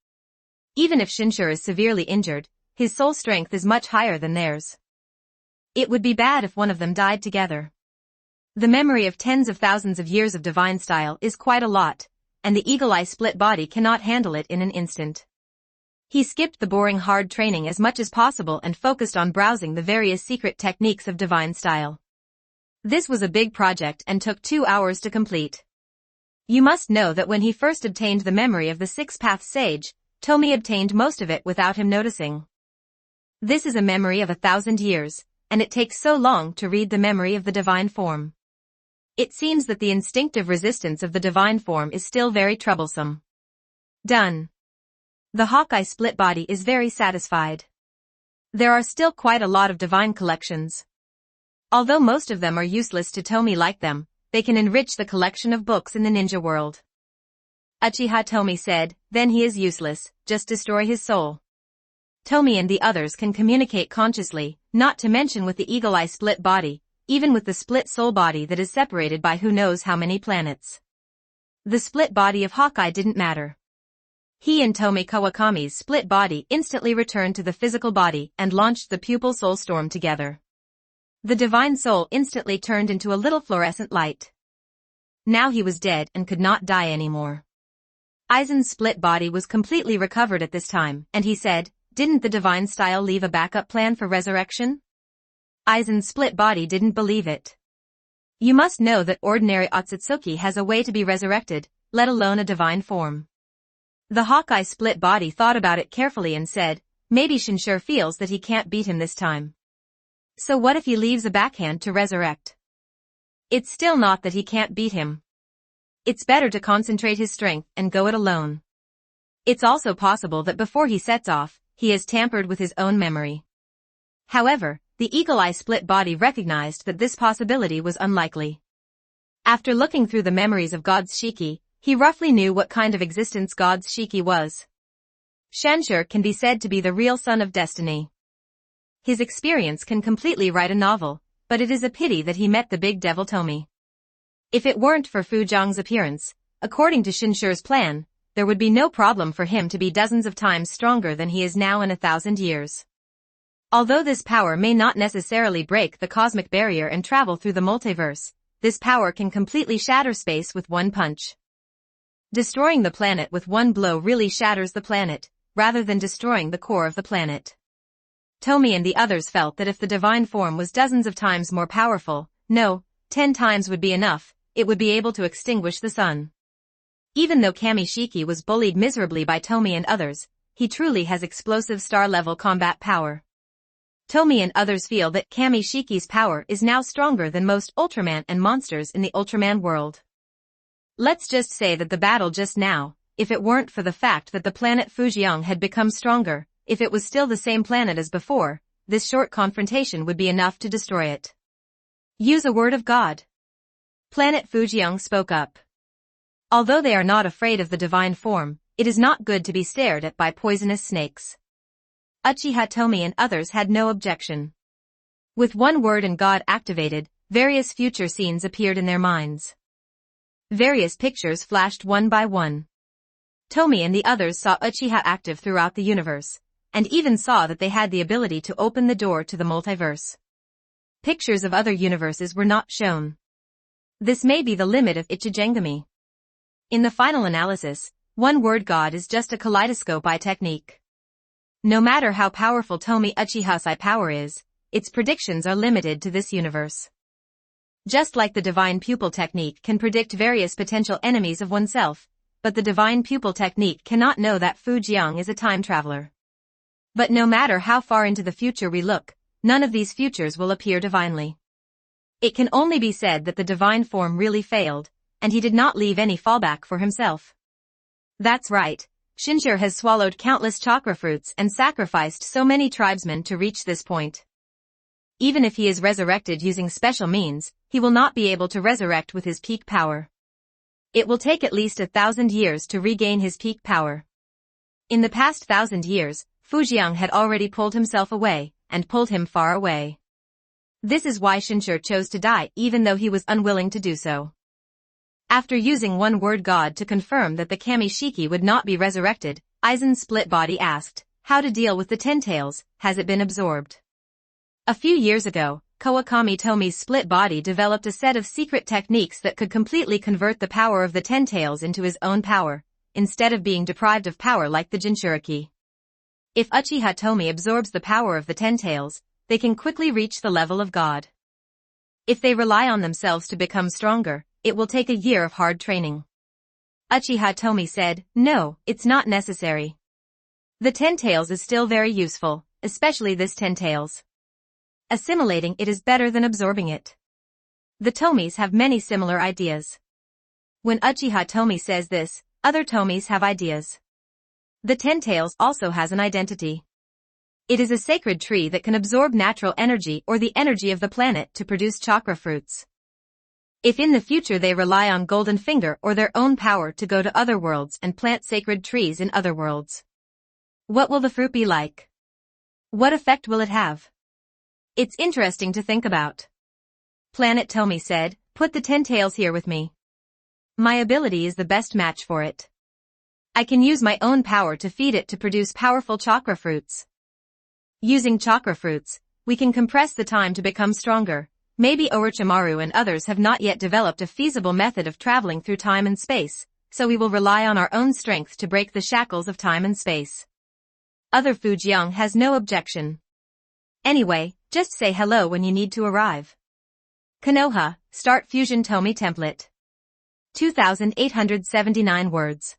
Even if Shinshur is severely injured, his soul strength is much higher than theirs. It would be bad if one of them died together. The memory of tens of thousands of years of divine style is quite a lot, and the eagle-eye split body cannot handle it in an instant. He skipped the boring hard training as much as possible and focused on browsing the various secret techniques of divine style. This was a big project and took 2 hours to complete. You must know that when he first obtained the memory of the six-path sage, Tomie obtained most of it without him noticing. This is a memory of 1,000 years, and it takes so long to read the memory of the divine form. It seems that the instinctive resistance of the divine form is still very troublesome. Done. The Hawkeye split body is very satisfied. There are still quite a lot of divine collections. Although most of them are useless to Tomie like them, they can enrich the collection of books in the ninja world. Uchiha Tomie said, then he is useless, just destroy his soul. Tomie and the others can communicate consciously, not to mention with the eagle eye split body, even with the split soul body that is separated by who knows how many planets. The split body of Hawkeye didn't matter. He and Tomie Kawakami's split body instantly returned to the physical body and launched the pupil soul storm together. The divine soul instantly turned into a little fluorescent light. Now he was dead and could not die anymore. Aizen's split body was completely recovered at this time, and he said, didn't the divine style leave a backup plan for resurrection? Aizen's split body didn't believe it. You must know that ordinary Otsutsuki has a way to be resurrected, let alone a divine form. The Hawkeye split body thought about it carefully and said, maybe Shinshur feels that he can't beat him this time. So what if he leaves a backhand to resurrect? It's still not that he can't beat him. It's better to concentrate his strength and go it alone. It's also possible that before he sets off, he has tampered with his own memory. However, the eagle eye split body recognized that this possibility was unlikely. After looking through the memories of God's Shiki, he roughly knew what kind of existence God's Shiki was. Shinshur can be said to be the real son of destiny. His experience can completely write a novel, but it is a pity that he met the big devil Tomie. If it weren't for Fu Zhang's appearance, according to Shinshur's plan, there would be no problem for him to be dozens of times stronger than he is now in 1,000 years. Although this power may not necessarily break the cosmic barrier and travel through the multiverse, this power can completely shatter space with one punch. Destroying the planet with one blow really shatters the planet, rather than destroying the core of the planet. Tomie and the others felt that if the divine form was dozens of times more powerful, no, 10 times would be enough, it would be able to extinguish the sun. Even though Kamishiki was bullied miserably by Tomie and others, he truly has explosive star-level combat power. Tomie and others feel that Kamishiki's power is now stronger than most Ultraman and monsters in the Ultraman world. Let's just say that the battle just now, if it weren't for the fact that the planet Fujiang had become stronger, if it was still the same planet as before, this short confrontation would be enough to destroy it. Use a word of God. Planet Fujiang spoke up. Although they are not afraid of the divine form, it is not good to be stared at by poisonous snakes. Uchiha Tomie and others had no objection. With one word and God activated, various future scenes appeared in their minds. Various pictures flashed one by one. Tomie and the others saw Uchiha active throughout the universe, and even saw that they had the ability to open the door to the multiverse. Pictures of other universes were not shown. This may be the limit of Ichijengami. In the final analysis, one word God is just a kaleidoscope eye technique. No matter how powerful Tomie Uchiha's eye power is, its predictions are limited to this universe. Just like the divine pupil technique can predict various potential enemies of oneself, but the divine pupil technique cannot know that Fujiang is a time traveler. But no matter how far into the future we look, none of these futures will appear divinely. It can only be said that the divine form really failed, and he did not leave any fallback for himself. That's right, Shinshur has swallowed countless chakra fruits and sacrificed so many tribesmen to reach this point. Even if he is resurrected using special means, he will not be able to resurrect with his peak power. It will take at least 1,000 years to regain his peak power. In the past 1,000 years, Fujiang had already pulled himself away, and pulled him far away. This is why Shinshur chose to die even though he was unwilling to do so. After using one word God to confirm that the Kamishiki would not be resurrected, Aizen's split body asked, how to deal with the Ten Tails, has it been absorbed? A few years ago, Kawakami Tomie's split body developed a set of secret techniques that could completely convert the power of the Ten Tails into his own power, instead of being deprived of power like the Jinchuriki. If Uchiha Tomie absorbs the power of the Ten Tails, they can quickly reach the level of God. If they rely on themselves to become stronger, it will take a year of hard training. Uchiha Tomie said, "No, it's not necessary. The 10 tails is still very useful, especially this 10 tails. Assimilating it is better than absorbing it." The Tomies have many similar ideas. When Uchiha Tomie says this, other Tomies have ideas. The 10 tails also has an identity. It is a sacred tree that can absorb natural energy or the energy of the planet to produce chakra fruits. If in the future they rely on Golden Finger or their own power to go to other worlds and plant sacred trees in other worlds, what will the fruit be like? What effect will it have? It's interesting to think about. Planet Tomie said, "Put the 10 tails here with me. My ability is the best match for it. I can use my own power to feed it to produce powerful chakra fruits. Using chakra fruits, we can compress the time to become stronger. Maybe Orochimaru and others have not yet developed a feasible method of traveling through time and space, so we will rely on our own strength to break the shackles of time and space." Other Fujian has no objection. Anyway, just say hello when you need to arrive. Konoha, start Fusion Tomie template. 2,879 words.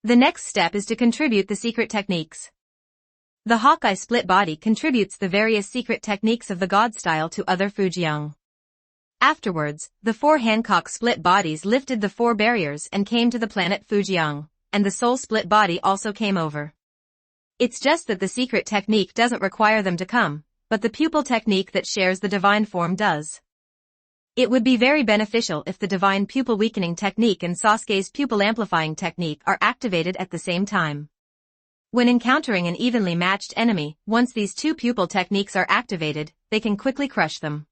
The next step is to contribute the secret techniques. The Hawkeye split body contributes the various secret techniques of the God style to other Fujian. Afterwards, the 4 Hancock split bodies lifted the 4 barriers and came to the planet Fujian, and the Soul split body also came over. It's just that the secret technique doesn't require them to come, but the pupil technique that shares the divine form does. It would be very beneficial if the divine pupil weakening technique and Sasuke's pupil amplifying technique are activated at the same time. When encountering an evenly matched enemy, once these 2 pupil techniques are activated, they can quickly crush them.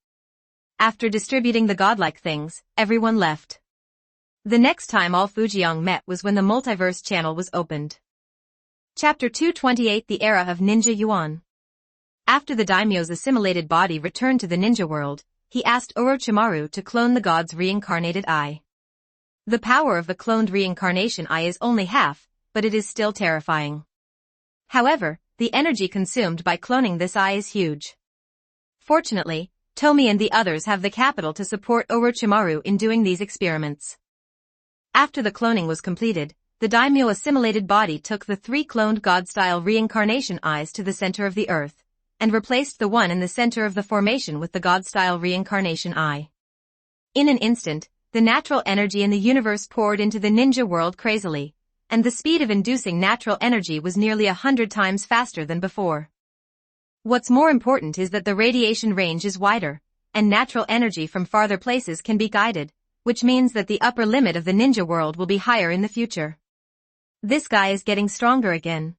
After distributing the godlike things, everyone left. The next time all Fujian met was when the multiverse channel was opened. Chapter 228 The Era of Ninja Yuan. After the daimyo's assimilated body returned to the ninja world, he asked Orochimaru to clone the god's reincarnated eye. The power of the cloned reincarnation eye is only half, but it is still terrifying. However, the energy consumed by cloning this eye is huge. Fortunately, Tomie and the others have the capital to support Orochimaru in doing these experiments. After the cloning was completed, the daimyo assimilated body took the 3 cloned god-style reincarnation eyes to the center of the earth, and replaced the one in the center of the formation with the god-style reincarnation eye. In an instant, the natural energy in the universe poured into the ninja world crazily, and the speed of inducing natural energy was nearly 100 times faster than before. What's more important is that the radiation range is wider, and natural energy from farther places can be guided, which means that the upper limit of the ninja world will be higher in the future. This guy is getting stronger again.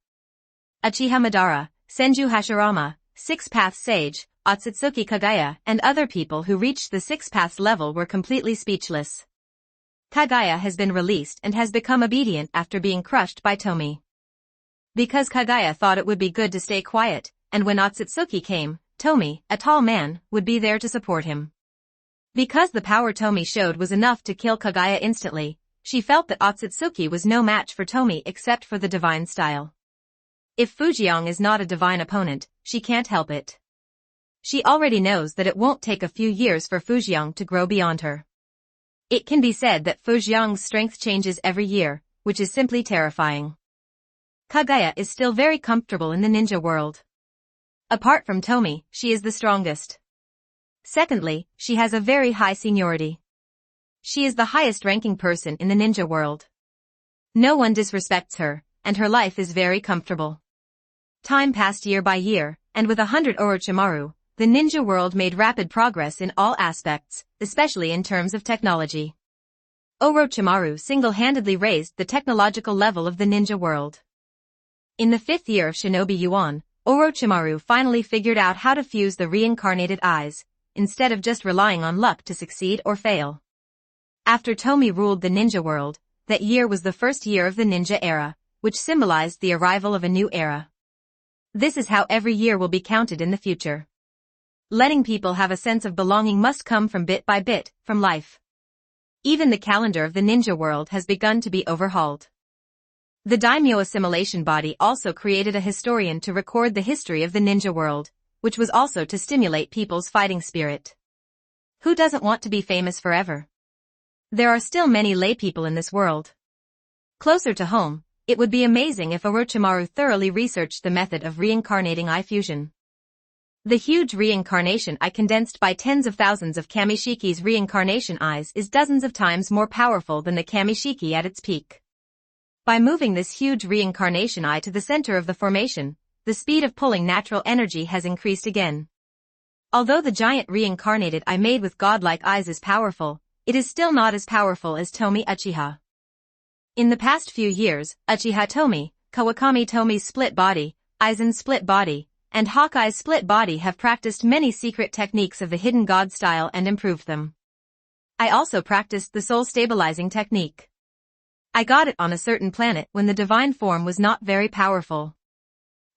Uchiha Madara, Senju Hashirama, 6 Paths Sage, Otsutsuki Kagaya and other people who reached the 6 Paths level were completely speechless. Kagaya has been released and has become obedient after being crushed by Tomie. Because Kagaya thought it would be good to stay quiet, and when Otsutsuki came, Tomie, a tall man, would be there to support him. Because the power Tomie showed was enough to kill Kagaya instantly, she felt that Otsutsuki was no match for Tomie except for the divine style. If Fujian is not a divine opponent, she can't help it. She already knows that it won't take a few years for Fujian to grow beyond her. It can be said that Fujian's strength changes every year, which is simply terrifying. Kagaya is still very comfortable in the ninja world. Apart from Tomie, she is the strongest. Secondly, she has a very high seniority. She is the highest ranking person in the ninja world. No one disrespects her, and her life is very comfortable. Time passed year by year, and with 100 Orochimaru, the ninja world made rapid progress in all aspects, especially in terms of technology. Orochimaru single-handedly raised the technological level of the ninja world. In the 5th year of Shinobi Yuan, Orochimaru finally figured out how to fuse the reincarnated eyes, instead of just relying on luck to succeed or fail. After Tomie ruled the ninja world, that year was the first year of the ninja era, which symbolized the arrival of a new era. This is how every year will be counted in the future. Letting people have a sense of belonging must come from bit by bit, from life. Even the calendar of the ninja world has begun to be overhauled. The daimyo assimilation body also created a historian to record the history of the ninja world, which was also to stimulate people's fighting spirit. Who doesn't want to be famous forever? There are still many laypeople in this world. Closer to home, it would be amazing if Orochimaru thoroughly researched the method of reincarnating eye fusion. The huge reincarnation eye condensed by tens of thousands of Kamishiki's reincarnation eyes is dozens of times more powerful than the Kamishiki at its peak. By moving this huge reincarnation eye to the center of the formation, the speed of pulling natural energy has increased again. Although the giant reincarnated eye made with godlike eyes is powerful, it is still not as powerful as Tomie Uchiha. In the past few years, Uchiha Tomie, Kawakami Tomie's split body, Aizen's split body, and Hawkeye's split body have practiced many secret techniques of the hidden god style and improved them. I also practiced the soul stabilizing technique. I got it on a certain planet when the divine form was not very powerful.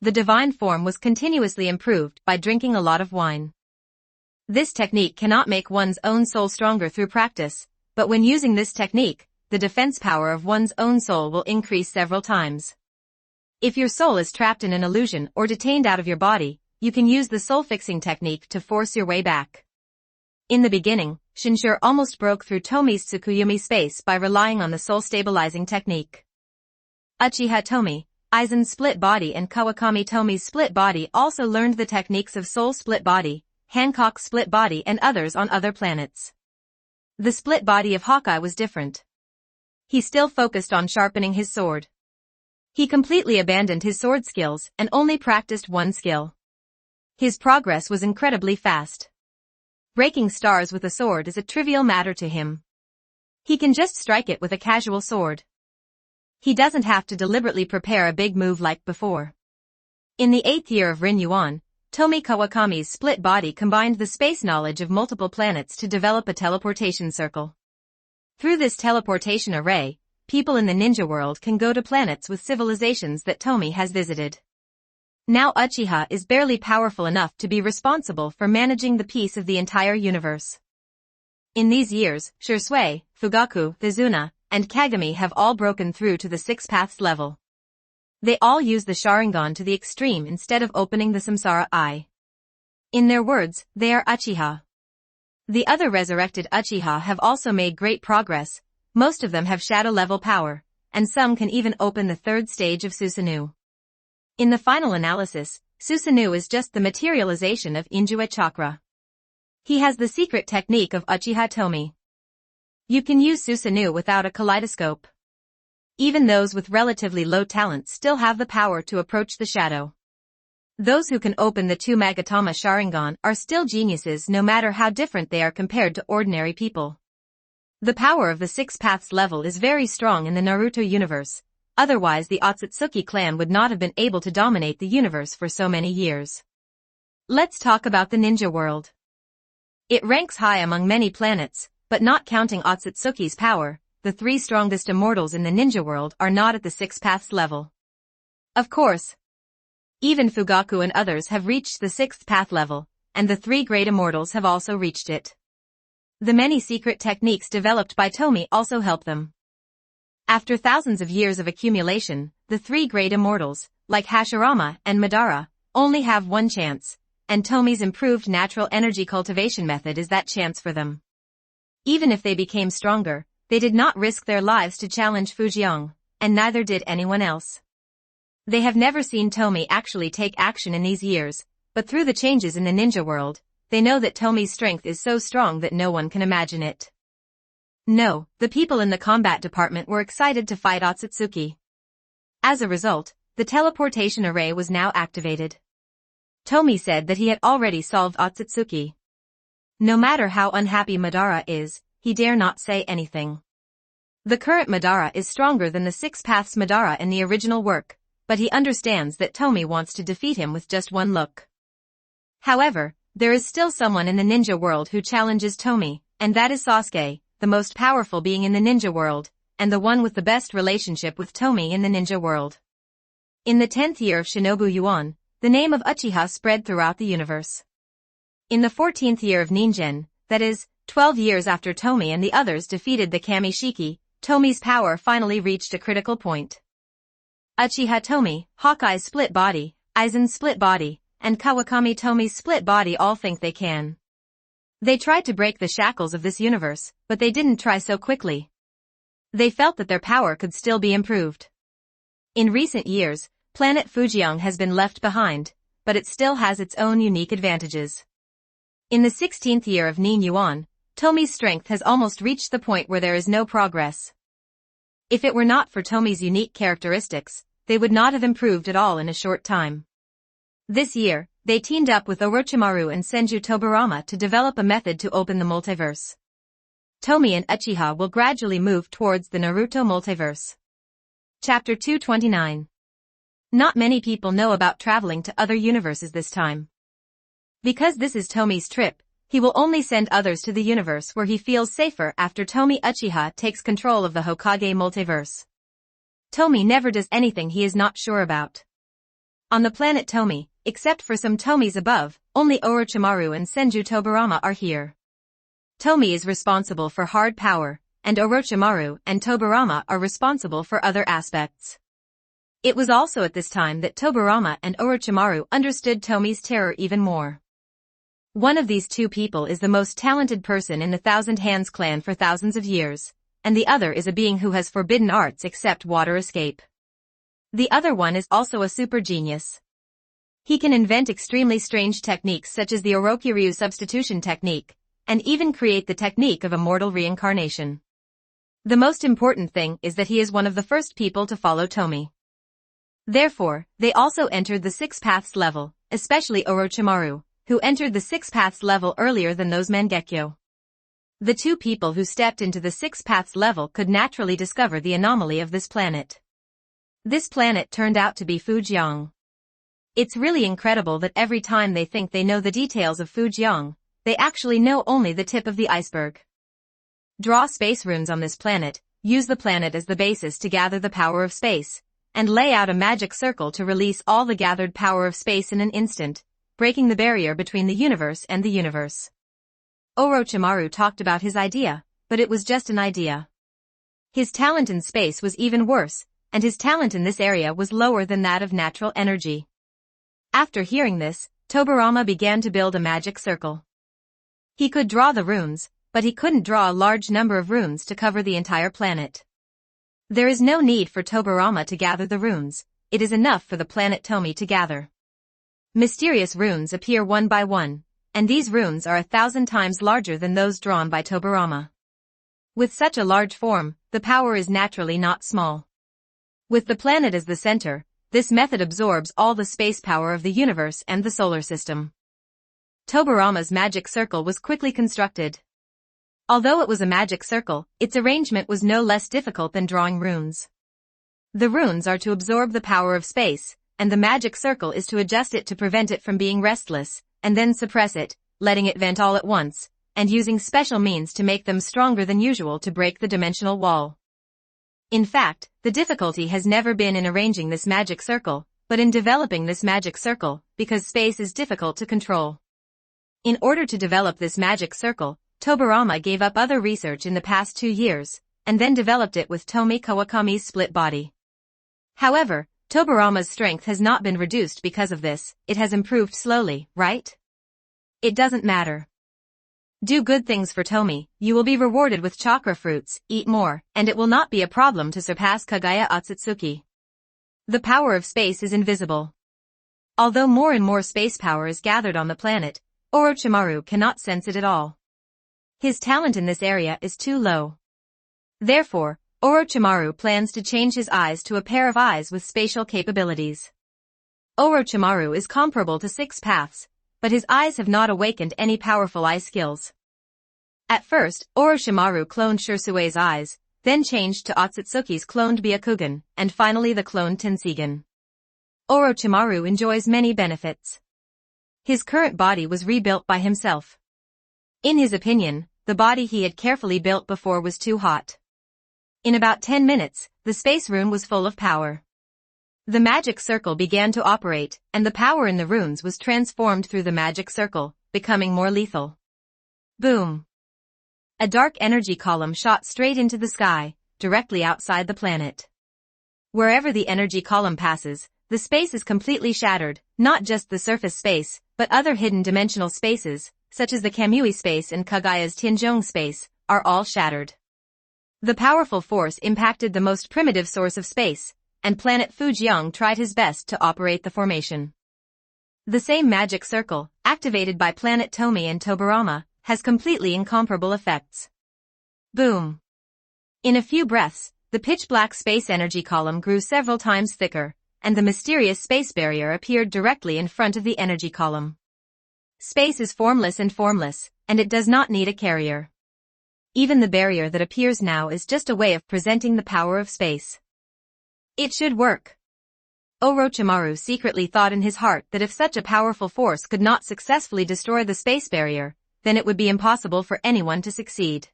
The divine form was continuously improved by drinking a lot of wine. This technique cannot make one's own soul stronger through practice, but when using this technique, the defense power of one's own soul will increase several times. If your soul is trapped in an illusion or detained out of your body, you can use the soul-fixing technique to force your way back. In the beginning, Shinshur almost broke through Tomie's Tsukuyomi space by relying on the soul-stabilizing technique. Uchiha Tomie, Aizen's split body and Kawakami Tomie's split body also learned the techniques of soul split body, Hancock's split body and others on other planets. The split body of Hawkeye was different. He still focused on sharpening his sword. He completely abandoned his sword skills and only practiced one skill. His progress was incredibly fast. Breaking stars with a sword is a trivial matter to him. He can just strike it with a casual sword. He doesn't have to deliberately prepare a big move like before. In the 8th year of Rin Yuan, Tomie Kawakami's split body combined the space knowledge of multiple planets to develop a teleportation circle. Through this teleportation array, people in the ninja world can go to planets with civilizations that Tomie has visited. Now Uchiha is barely powerful enough to be responsible for managing the peace of the entire universe. In these years, Shursui, Fugaku, Izuna, and Kagami have all broken through to the 6 paths level. They all use the Sharingan to the extreme instead of opening the Samsara eye. In their words, they are Uchiha. The other resurrected Uchiha have also made great progress. Most of them have shadow-level power, and some can even open the 3rd stage of Susanoo. In the final analysis, Susanoo is just the materialization of Injue chakra. He has the secret technique of Uchiha Tomie. You can use Susanoo without a kaleidoscope. Even those with relatively low talent still have the power to approach the shadow. Those who can open the 2 Magatama Sharingan are still geniuses no matter how different they are compared to ordinary people. The power of the 6 paths level is very strong in the Naruto universe, otherwise the Otsutsuki clan would not have been able to dominate the universe for so many years. Let's talk about the ninja world. It ranks high among many planets, but not counting Otsutsuki's power, the 3 strongest immortals in the ninja world are not at the 6 paths level. Of course, even Fugaku and others have reached the 6th path level, and the 3 great immortals have also reached it. The many secret techniques developed by Tomie also help them. After thousands of years of accumulation, the 3 great immortals, like Hashirama and Madara, only have one chance, and Tomie's improved natural energy cultivation method is that chance for them. Even if they became stronger, they did not risk their lives to challenge Fujiang, and neither did anyone else. They have never seen Tomie actually take action in these years, but through the changes in the ninja world, they know that Tomie's strength is so strong that no one can imagine it. No, the people in the combat department were excited to fight Otsutsuki. As a result, the teleportation array was now activated. Tomie said that he had already solved Otsutsuki. No matter how unhappy Madara is, he dare not say anything. The current Madara is stronger than the 6 paths Madara in the original work, but he understands that Tomie wants to defeat him with just one look. However, there is still someone in the ninja world who challenges Tomie, and that is Sasuke, the most powerful being in the ninja world, and the one with the best relationship with Tomie in the ninja world. In the 10th year of Shinobu Yuan, the name of Uchiha spread throughout the universe. In the 14th year of Ningen, that is, 12 years after Tomie and the others defeated the Kamishiki, Tomie's power finally reached a critical point. Uchiha Tomie, Hawkeye's split body, Aizen's split body, and Kawakami Tomie's split body all think they can. They tried to break the shackles of this universe, but they didn't try so quickly. They felt that their power could still be improved. In recent years, planet Fujian has been left behind, but it still has its own unique advantages. In the 16th year of Nin Yuan, Tomie's strength has almost reached the point where there is no progress. If it were not for Tomie's unique characteristics, they would not have improved at all in a short time. This year, they teamed up with Orochimaru and Senju Tobirama to develop a method to open the multiverse. Tomie and Uchiha will gradually move towards the Naruto multiverse. Chapter 229. Not many people know about traveling to other universes this time. Because this is Tomie's trip, he will only send others to the universe where he feels safer after Tomie Uchiha takes control of the Hokage multiverse. Tomie never does anything he is not sure about. On the planet Tomie, except for some Tomies above, only Orochimaru and Senju Tobirama are here. Tomie is responsible for hard power, and Orochimaru and Tobirama are responsible for other aspects. It was also at this time that Tobirama and Orochimaru understood Tomie's terror even more. One of these two people is the most talented person in the Thousand Hands clan for thousands of years, and the other is a being who has forbidden arts except water escape. The other one is also a super genius. He can invent extremely strange techniques such as the Orokiryu substitution technique, and even create the technique of immortal reincarnation. The most important thing is that he is one of the first people to follow Tomie. Therefore, they also entered the Six Paths level, especially Orochimaru, who entered the Six Paths level earlier than those Mangekyo. The two people who stepped into the Six Paths level could naturally discover the anomaly of this planet. This planet turned out to be Fujian. It's really incredible that every time they think they know the details of Fujian, they actually know only the tip of the iceberg. Draw space runes on this planet, use the planet as the basis to gather the power of space, and lay out a magic circle to release all the gathered power of space in an instant, breaking the barrier between the universe and the universe. Orochimaru talked about his idea, but it was just an idea. His talent in space was even worse, and his talent in this area was lower than that of natural energy. After hearing this, Tobirama began to build a magic circle. He could draw the runes, but he couldn't draw a large number of runes to cover the entire planet. There is no need for Tobirama to gather the runes, it is enough for the planet Tomie to gather. Mysterious runes appear one by one, and these runes are 1,000 times larger than those drawn by Tobirama. With such a large form, the power is naturally not small. With the planet as the center, this method absorbs all the space power of the universe and the solar system. Tobirama's magic circle was quickly constructed. Although it was a magic circle, its arrangement was no less difficult than drawing runes. The runes are to absorb the power of space, and the magic circle is to adjust it to prevent it from being restless, and then suppress it, letting it vent all at once, and using special means to make them stronger than usual to break the dimensional wall. In fact, the difficulty has never been in arranging this magic circle, but in developing this magic circle, because space is difficult to control. In order to develop this magic circle, Tobirama gave up other research in the past 2 years, and then developed it with Tomie Kawakami's split body. However, Tobirama's strength has not been reduced because of this, it has improved slowly, right? It doesn't matter. Do good things for Tomie, you will be rewarded with chakra fruits, eat more, and it will not be a problem to surpass Kagaya Otsutsuki. The power of space is invisible. Although more and more space power is gathered on the planet, Orochimaru cannot sense it at all. His talent in this area is too low. Therefore, Orochimaru plans to change his eyes to a pair of eyes with spatial capabilities. Orochimaru is comparable to Six Paths, but his eyes have not awakened any powerful eye skills. At first, Orochimaru cloned Shirsue's eyes, then changed to Otsutsuki's cloned Byakugan, and finally the cloned Tenseigan. Orochimaru enjoys many benefits. His current body was rebuilt by himself. In his opinion, the body he had carefully built before was too hot. In about 10 minutes, the space rune was full of power. The magic circle began to operate, and the power in the runes was transformed through the magic circle, becoming more lethal. Boom! A dark energy column shot straight into the sky, directly outside the planet. Wherever the energy column passes, the space is completely shattered, not just the surface space, but other hidden dimensional spaces, such as the Kamui space and Kagaya's Tianzhong space, are all shattered. The powerful force impacted the most primitive source of space, and planet Fujian tried his best to operate the formation. The same magic circle, activated by planet Tomie and Tobarama, has completely incomparable effects. Boom! In a few breaths, the pitch-black space energy column grew several times thicker, and the mysterious space barrier appeared directly in front of the energy column. Space is formless, and it does not need a carrier. Even the barrier that appears now is just a way of presenting the power of space. It should work. Orochimaru secretly thought in his heart that if such a powerful force could not successfully destroy the space barrier, then it would be impossible for anyone to succeed.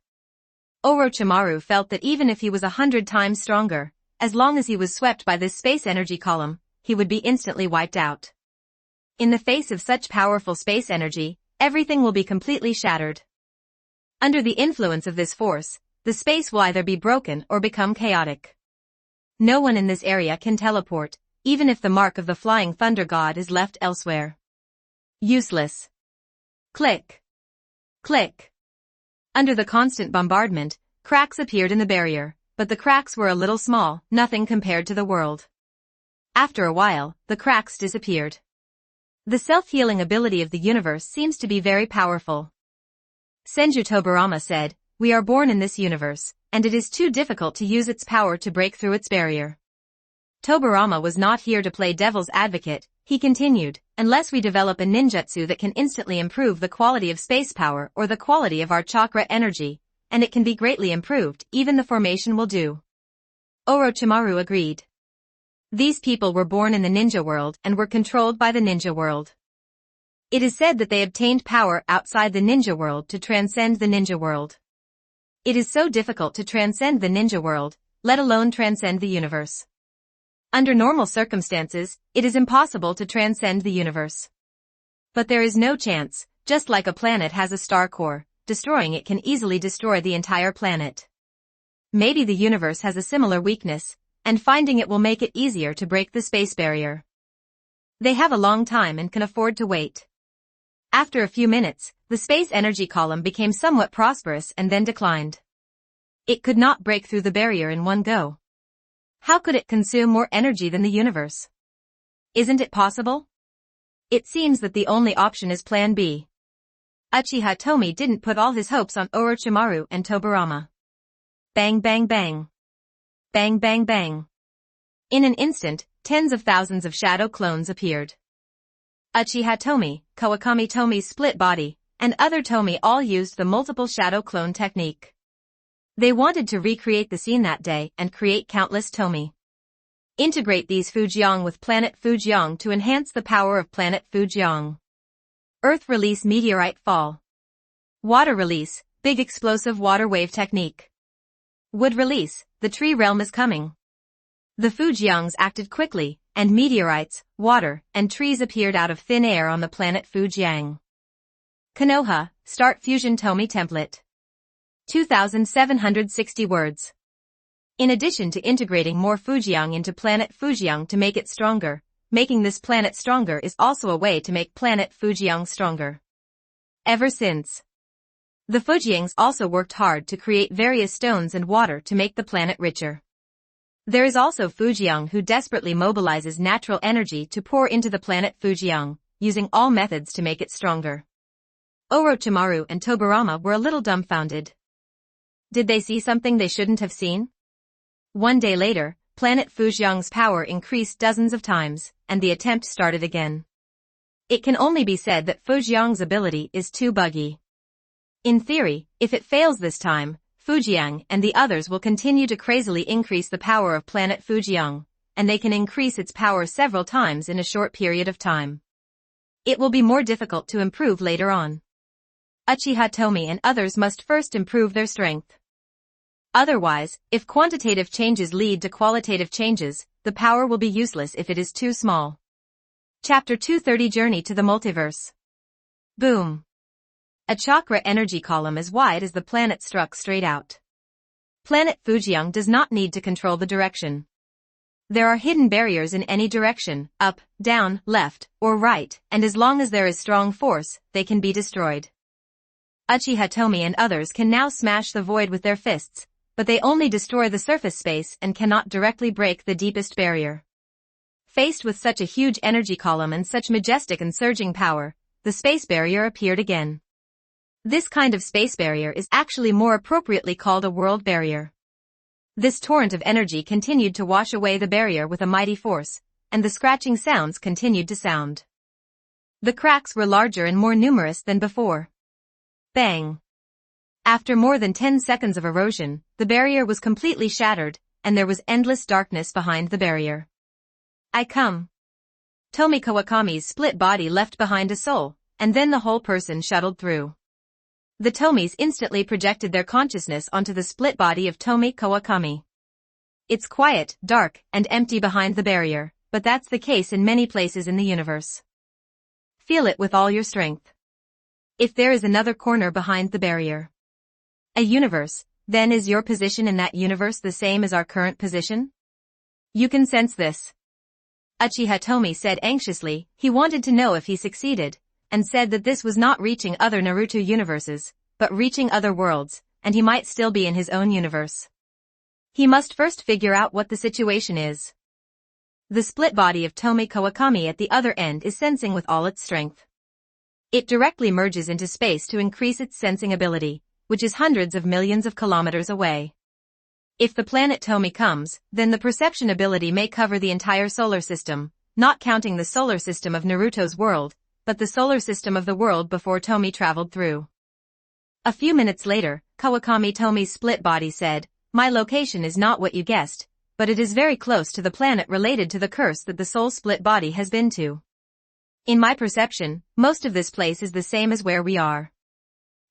Orochimaru felt that even if he was 100 times stronger, as long as he was swept by this space energy column, he would be instantly wiped out. In the face of such powerful space energy, everything will be completely shattered. Under the influence of this force, the space will either be broken or become chaotic. No one in this area can teleport, even if the mark of the flying thunder god is left elsewhere. Useless. Click. Click. Under the constant bombardment, cracks appeared in the barrier, but the cracks were a little small, nothing compared to the world. After a while, the cracks disappeared. The self-healing ability of the universe seems to be very powerful. Senju Tobarama said, "We are born in this universe, and it is too difficult to use its power to break through its barrier." Tobarama was not here to play devil's advocate, he continued, "Unless we develop a ninjutsu that can instantly improve the quality of space power or the quality of our chakra energy, and it can be greatly improved, even the formation will do." Orochimaru agreed. These people were born in the ninja world and were controlled by the ninja world. It is said that they obtained power outside the ninja world to transcend the ninja world. It is so difficult to transcend the ninja world, let alone transcend the universe. Under normal circumstances, it is impossible to transcend the universe. But there is no chance, just like a planet has a star core, destroying it can easily destroy the entire planet. Maybe the universe has a similar weakness, and finding it will make it easier to break the space barrier. They have a long time and can afford to wait. After a few minutes, the space energy column became somewhat prosperous and then declined. It could not break through the barrier in one go. How could it consume more energy than the universe? Isn't it possible? It seems that the only option is Plan B. Uchiha Tomie didn't put all his hopes on Orochimaru and Tobarama. Bang bang bang. Bang bang bang. In an instant, tens of thousands of shadow clones appeared. Uchiha Tomie, Kawakami Tomie's split body, and other Tomie all used the multiple shadow clone technique. They wanted to recreate the scene that day and create countless Tomie. Integrate these Fujian with planet Fujian to enhance the power of planet Fujian. Earth release meteorite fall. Water release, big explosive water wave technique. Wood release, the tree realm is coming. The Fujians acted quickly, and meteorites, water, and trees appeared out of thin air on the planet Fujian. Konoha, start fusion Tomie template. 2,760 words. In addition to integrating more Fujian into planet Fujian to make it stronger, making this planet stronger is also a way to make planet Fujian stronger. Ever since, the Fujians also worked hard to create various stones and water to make the planet richer. There is also Fujian who desperately mobilizes natural energy to pour into the planet Fujian, using all methods to make it stronger. Orochimaru and Tobarama were a little dumbfounded. Did they see something they shouldn't have seen? One day later, planet Fujian's power increased dozens of times, and the attempt started again. It can only be said that Fujian's ability is too buggy. In theory, if it fails this time, Fujian and the others will continue to crazily increase the power of planet Fujian, and they can increase its power several times in a short period of time. It will be more difficult to improve later on. Uchiha Tomie and others must first improve their strength. Otherwise, if quantitative changes lead to qualitative changes, the power will be useless if it is too small. Chapter 230 Journey to the Multiverse. Boom. A chakra energy column as wide as the planet struck straight out. Planet Fujian does not need to control the direction. There are hidden barriers in any direction, up, down, left, or right, and as long as there is strong force, they can be destroyed. Uchiha Tomie and others can now smash the void with their fists, but they only destroy the surface space and cannot directly break the deepest barrier. Faced with such a huge energy column and such majestic and surging power, the space barrier appeared again. This kind of space barrier is actually more appropriately called a world barrier. This torrent of energy continued to wash away the barrier with a mighty force, and the scratching sounds continued to sound. The cracks were larger and more numerous than before. Bang! After more than 10 seconds of erosion, the barrier was completely shattered, and there was endless darkness behind the barrier. I come. Tomie Kawakami's split body left behind a soul, and then the whole person shuttled through. The Tomies instantly projected their consciousness onto the split body of Tomie Kawakami. It's quiet, dark, and empty behind the barrier, but that's the case in many places in the universe. Feel it with all your strength. If there is another corner behind the barrier, a universe, then is your position in that universe the same as our current position? You can sense this. Uchiha Tomie said anxiously. He wanted to know if he succeeded, and said that this was not reaching other Naruto universes, but reaching other worlds, and he might still be in his own universe. He must first figure out what the situation is. The split body of Tomie Kawakami at the other end is sensing with all its strength. It directly merges into space to increase its sensing ability, which is hundreds of millions of kilometers away. If the planet Tomie comes, then the perception ability may cover the entire solar system, not counting the solar system of Naruto's world, but the solar system of the world before Tomie traveled through. A few minutes later, Kawakami Tomie's split body said, "My location is not what you guessed, but it is very close to the planet related to the curse that the soul split body has been to. In my perception, most of this place is the same as where we are.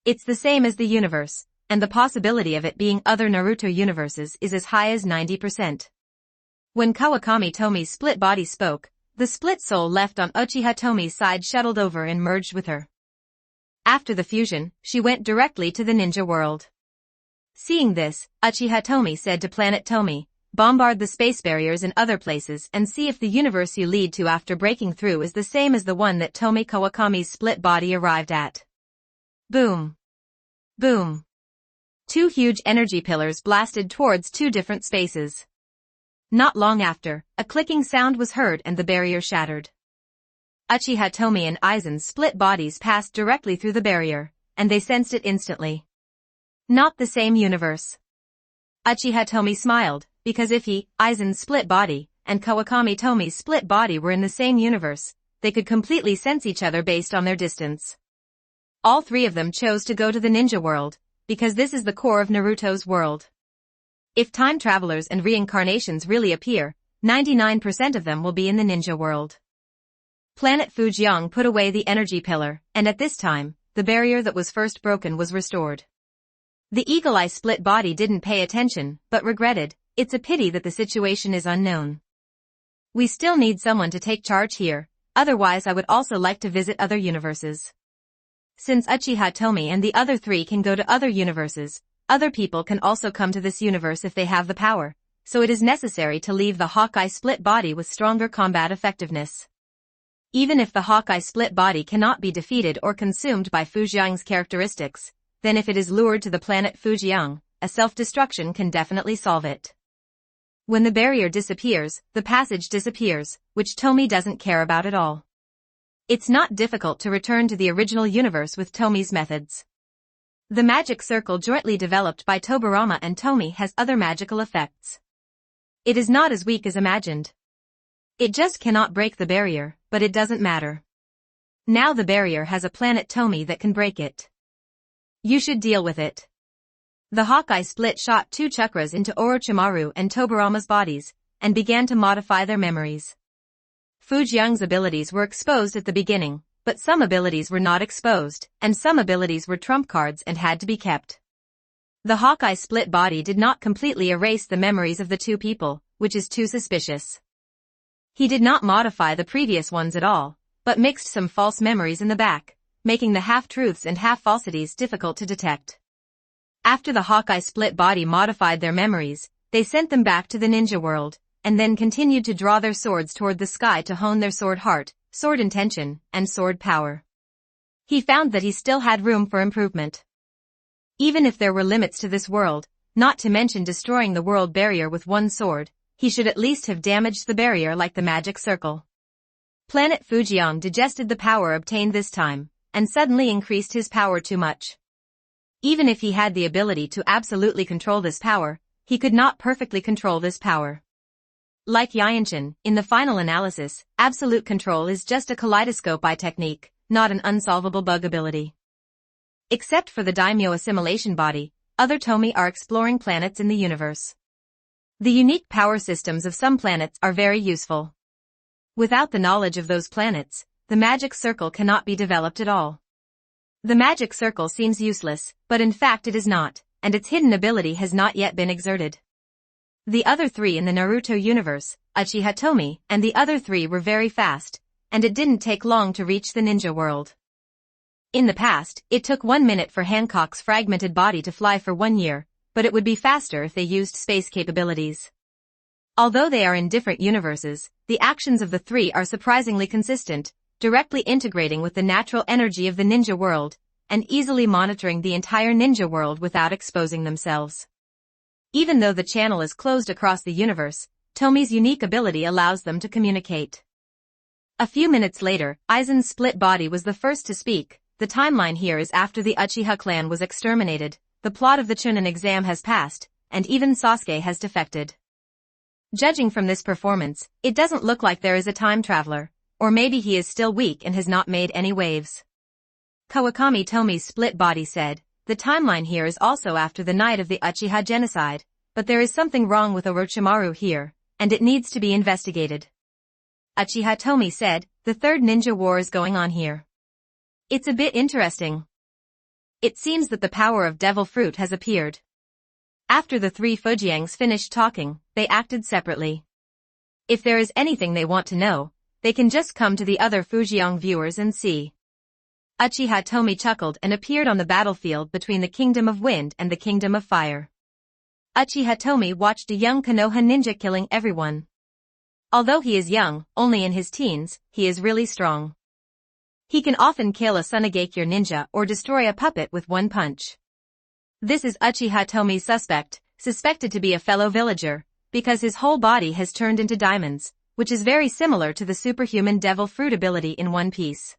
It's the same as the universe, and the possibility of it being other Naruto universes is as high as 90%. When Kawakami Tomie's split body spoke, the split soul left on Uchiha Tomie's side shuttled over and merged with her. After the fusion, she went directly to the ninja world. Seeing this, Uchiha Tomie said to Planet Tomie, "Bombard the space barriers in other places and see if the universe you lead to after breaking through is the same as the one that Tomie Kawakami's split body arrived at." Boom. Boom. Two huge energy pillars blasted towards two different spaces. Not long after, a clicking sound was heard and the barrier shattered. Uchiha Tomie and Aizen's split bodies passed directly through the barrier, and they sensed it instantly. Not the same universe. Uchiha Tomie smiled, because if he, Aizen's split body, and Kawakami Tomie's split body were in the same universe, they could completely sense each other based on their distance. All three of them chose to go to the ninja world, because this is the core of Naruto's world. If time travelers and reincarnations really appear, 99% of them will be in the ninja world. Planet Fujiang put away the energy pillar, and at this time, the barrier that was first broken was restored. The Eagle Eye split body didn't pay attention, but regretted, "It's a pity that the situation is unknown. We still need someone to take charge here, otherwise I would also like to visit other universes." Since Uchiha Tomie and the other three can go to other universes, other people can also come to this universe if they have the power, so it is necessary to leave the Hawkeye split body with stronger combat effectiveness. Even if the Hawkeye split body cannot be defeated or consumed by Fujiang's characteristics, then if it is lured to the planet Fujiang, a self-destruction can definitely solve it. When the barrier disappears, the passage disappears, which Tomie doesn't care about at all. It's not difficult to return to the original universe with Tomie's methods. The magic circle jointly developed by Tobirama and Tomie has other magical effects. It is not as weak as imagined. It just cannot break the barrier, but it doesn't matter. Now the barrier has a planet Tomie that can break it. You should deal with it. The Hawkeye split shot two chakras into Orochimaru and Tobirama's bodies, and began to modify their memories. Fujiang's abilities were exposed at the beginning, but some abilities were not exposed, and some abilities were trump cards and had to be kept. The Hawkeye split body did not completely erase the memories of the two people, which is too suspicious. He did not modify the previous ones at all, but mixed some false memories in the back, making the half-truths and half-falsities difficult to detect. After the Hawkeye split body modified their memories, they sent them back to the ninja world, and then continued to draw their swords toward the sky to hone their sword heart, sword intention, and sword power. He found that he still had room for improvement. Even if there were limits to this world, not to mention destroying the world barrier with one sword, he should at least have damaged the barrier like the magic circle. Planet Fujiang digested the power obtained this time, and suddenly increased his power too much. Even if he had the ability to absolutely control this power, he could not perfectly control this power. Like Yanshin, in the final analysis, absolute control is just a kaleidoscope-eye technique, not an unsolvable bug ability. Except for the daimyo assimilation body, other Tomie are exploring planets in the universe. The unique power systems of some planets are very useful. Without the knowledge of those planets, the magic circle cannot be developed at all. The magic circle seems useless, but in fact it is not, and its hidden ability has not yet been exerted. The other three in the Naruto universe, Uchiha Tomie, and the other three were very fast, and it didn't take long to reach the ninja world. In the past, it took 1 minute for Hancock's fragmented body to fly for 1 year, but it would be faster if they used space capabilities. Although they are in different universes, the actions of the three are surprisingly consistent, directly integrating with the natural energy of the ninja world, and easily monitoring the entire ninja world without exposing themselves. Even though the channel is closed across the universe, Tomie's unique ability allows them to communicate. A few minutes later, Aizen's split body was the first to speak. The timeline here is after the Uchiha clan was exterminated, the plot of the Chunin exam has passed, and even Sasuke has defected. Judging from this performance, it doesn't look like there is a time traveler, or maybe he is still weak and has not made any waves. Kawakami Tomie's split body said, the timeline here is also after the night of the Uchiha genocide, but there is something wrong with Orochimaru here, and it needs to be investigated. Uchiha Tomie said, the third ninja war is going on here. It's a bit interesting. It seems that the power of devil fruit has appeared. After the three Fujiangs finished talking, they acted separately. If there is anything they want to know, they can just come to the other Fujiang viewers and see. Uchiha Tomie chuckled and appeared on the battlefield between the Kingdom of Wind and the Kingdom of Fire. Uchiha Tomie watched a young Konoha ninja killing everyone. Although he is young, only in his teens, he is really strong. He can often kill a Sunagakure ninja or destroy a puppet with one punch. This is Uchiha Tomie's suspected to be a fellow villager, because his whole body has turned into diamonds, which is very similar to the superhuman devil fruit ability in One Piece.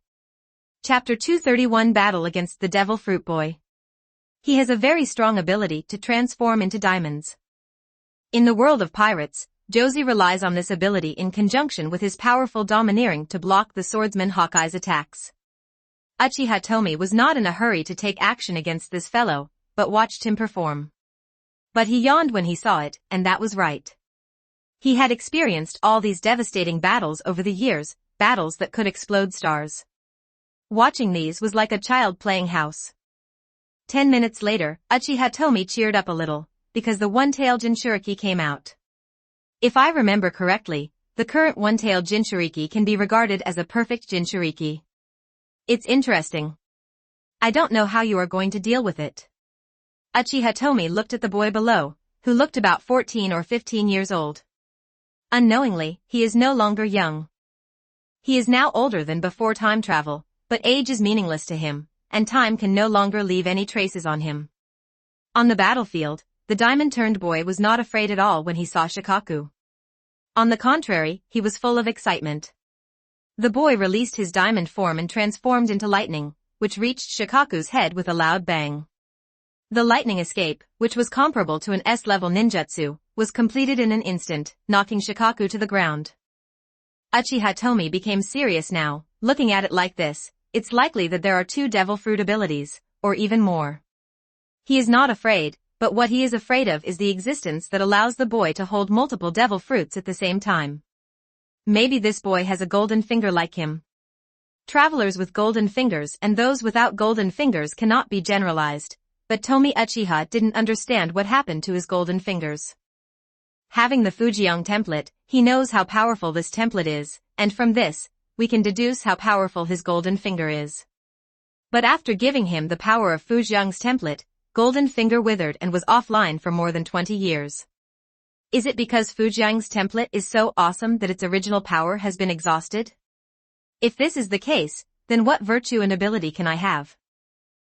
Chapter 231 Battle against the Devil Fruit Boy. He has a very strong ability to transform into diamonds. In the world of pirates, Josie relies on this ability in conjunction with his powerful domineering to block the swordsman Hawkeye's attacks. Uchiha Tomie was not in a hurry to take action against this fellow, but watched him perform. But he yawned when he saw it, and that was right. He had experienced all these devastating battles over the years, battles that could explode stars. Watching these was like a child playing house. 10 minutes later, Uchiha Tomie cheered up a little, because the one-tailed Jinchuriki came out. If I remember correctly, the current one-tailed Jinchuriki can be regarded as a perfect Jinchuriki. It's interesting. I don't know how you are going to deal with it. Uchiha Tomie looked at the boy below, who looked about 14 or 15 years old. Unknowingly, he is no longer young. He is now older than before time travel, but age is meaningless to him, and time can no longer leave any traces on him. On the battlefield, the diamond-turned boy was not afraid at all when he saw Shikaku. On the contrary, he was full of excitement. The boy released his diamond form and transformed into lightning, which reached Shikaku's head with a loud bang. The lightning escape, which was comparable to an S-level ninjutsu, was completed in an instant, knocking Shikaku to the ground. Uchiha Tomie became serious now. Looking at it like this, it's likely that there are 2 devil fruit abilities, or even more. He is not afraid, but what he is afraid of is the existence that allows the boy to hold multiple devil fruits at the same time. Maybe this boy has a golden finger like him. Travelers with golden fingers and those without golden fingers cannot be generalized, but Tomie Uchiha didn't understand what happened to his golden fingers. Having the Fujiang template, he knows how powerful this template is, and from this, we can deduce how powerful his golden finger is. But after giving him the power of Fujiang's template, golden finger withered and was offline for more than 20 years. Is it because Fujiang's template is so awesome that its original power has been exhausted? If this is the case, then what virtue and ability can I have?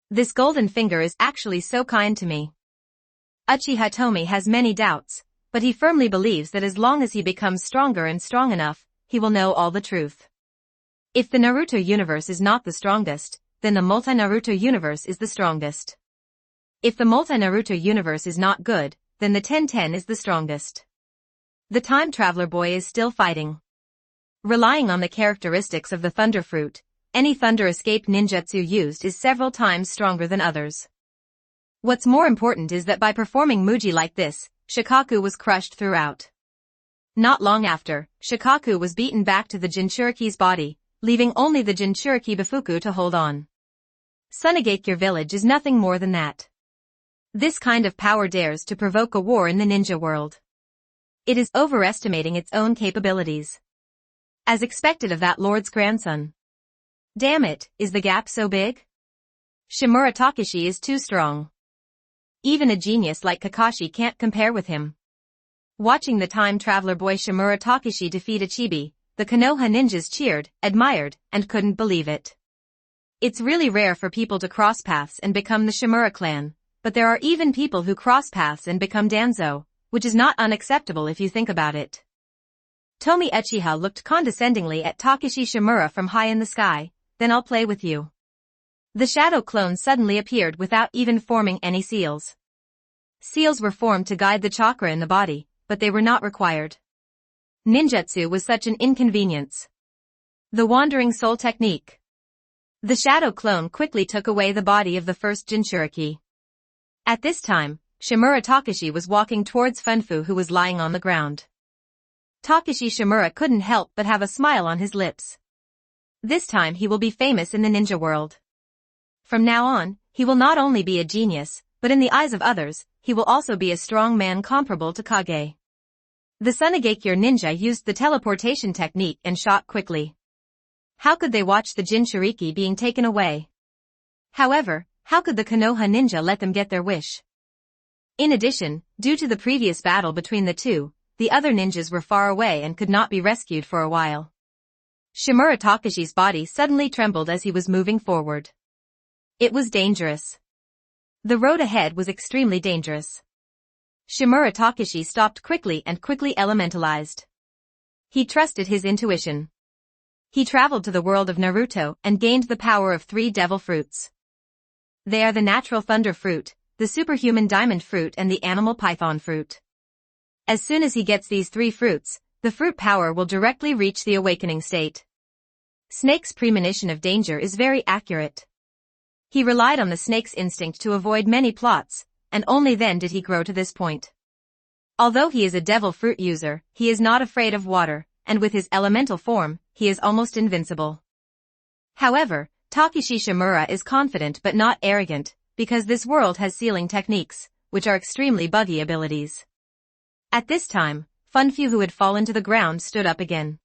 This golden finger is actually so kind to me. Uchiha Tomie has many doubts, but he firmly believes that as long as he becomes stronger and strong enough, he will know all the truth. If the Naruto universe is not the strongest, then the multi-Naruto universe is the strongest. If the multi-Naruto universe is not good, then the 10-10 is the strongest. The time traveler boy is still fighting. Relying on the characteristics of the thunder fruit, any thunder escape ninjutsu used is several times stronger than others. What's more important is that by performing Muji like this, Shikaku was crushed throughout. Not long after, Shikaku was beaten back to the Jinchuriki's body, leaving only the Jinchuriki Bifuku to hold on. Sunagakure village is nothing more than that. This kind of power dares to provoke a war in the ninja world. It is overestimating its own capabilities. As expected of that lord's grandson. Damn it, is the gap so big? Shimura Takashi is too strong. Even a genius like Kakashi can't compare with him. Watching the time traveler boy Shimura Takashi defeat Ichibi, the Konoha ninjas cheered, admired, and couldn't believe it. It's really rare for people to cross paths and become the Shimura clan, but there are even people who cross paths and become Danzo, which is not unacceptable if you think about it. Tomie Uchiha looked condescendingly at Takashi Shimura from high in the sky, then I'll play with you. The shadow clone suddenly appeared without even forming any seals. Seals were formed to guide the chakra in the body, but they were not required. Ninjutsu was such an inconvenience. The wandering soul technique. The shadow clone quickly took away the body of the first Jinchuriki. At this time, Shimura Takashi was walking towards Funfu who was lying on the ground. Takashi Shimura couldn't help but have a smile on his lips. This time he will be famous in the ninja world. From now on, he will not only be a genius, but in the eyes of others, he will also be a strong man comparable to Kage. The Sunagakure ninja used the teleportation technique and shot quickly. How could they watch the Jinchuriki being taken away? However, how could the Konoha ninja let them get their wish? In addition, due to the previous battle between the two, the other ninjas were far away and could not be rescued for a while. Shimura Takashi's body suddenly trembled as he was moving forward. It was dangerous. The road ahead was extremely dangerous. Shimura Takashi stopped quickly and quickly elementalized. He trusted his intuition. He traveled to the world of Naruto and gained the power of 3 devil fruits. They are the natural thunder fruit, the superhuman diamond fruit and the animal python fruit. As soon as he gets these 3 fruits, the fruit power will directly reach the awakening state. Snake's premonition of danger is very accurate. He relied on the snake's instinct to avoid many plots, and only then did he grow to this point. Although he is a devil fruit user, he is not afraid of water, and with his elemental form, he is almost invincible. However, Takashi Shimura is confident but not arrogant, because this world has sealing techniques, which are extremely buggy abilities. At this time, Funfu who had fallen to the ground stood up again.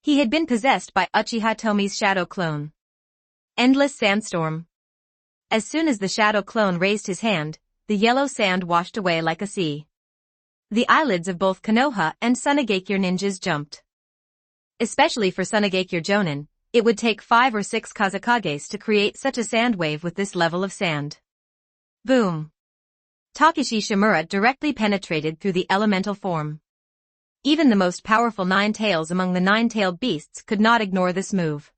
He had been possessed by Uchiha Tomie's shadow clone. Endless sandstorm. As soon as the shadow clone raised his hand, the yellow sand washed away like a sea. The eyelids of both Konoha and Sunagakure ninjas jumped. Especially for Sunagakure Jonin, it would take 5 or 6 Kazekages to create such a sand wave with this level of sand. Boom! Takashi Shimura directly penetrated through the elemental form. Even the most powerful nine-tails among the nine-tailed beasts could not ignore this move.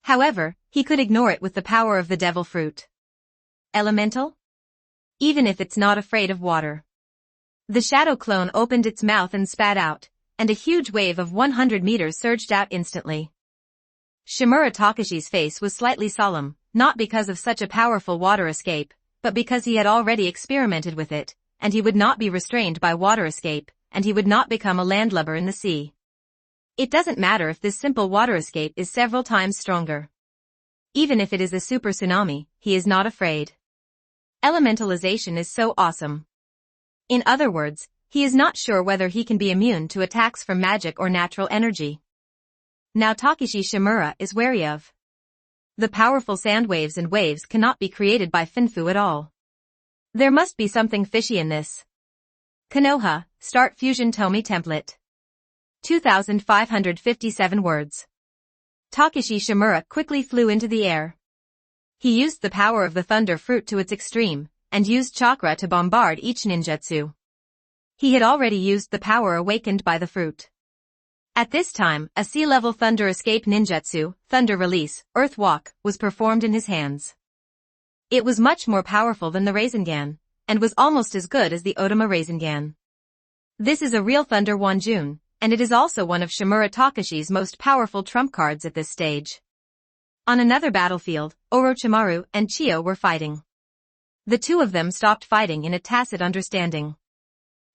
However, he could ignore it with the power of the devil fruit. Elemental? Even if it's not afraid of water. The shadow clone opened its mouth and spat out, and a huge wave of 100 meters surged out instantly. Shimura Takashi's face was slightly solemn, not because of such a powerful water escape, but because he had already experimented with it, and he would not be restrained by water escape, and he would not become a landlubber in the sea. It doesn't matter if this simple water escape is several times stronger. Even if it is a super tsunami, he is not afraid. Elementalization is so awesome. In other words, he is not sure whether he can be immune to attacks from magic or natural energy. Now Takashi Shimura is wary of. The powerful sand waves and waves cannot be created by Funfu at all. There must be something fishy in this. Konoha, start Fusion Tomie template. 2,557 words. Takashi Shimura quickly flew into the air. He used the power of the thunder fruit to its extreme, and used chakra to bombard each ninjutsu. He had already used the power awakened by the fruit. At this time, a sea-level thunder escape ninjutsu, thunder release, earth walk, was performed in his hands. It was much more powerful than the Rasengan, and was almost as good as the Otama Rasengan. This is a real Thunder Wanjun, and it is also one of Shimura Takashi's most powerful trump cards at this stage. On another battlefield, Orochimaru and Chiyo were fighting. The two of them stopped fighting in a tacit understanding.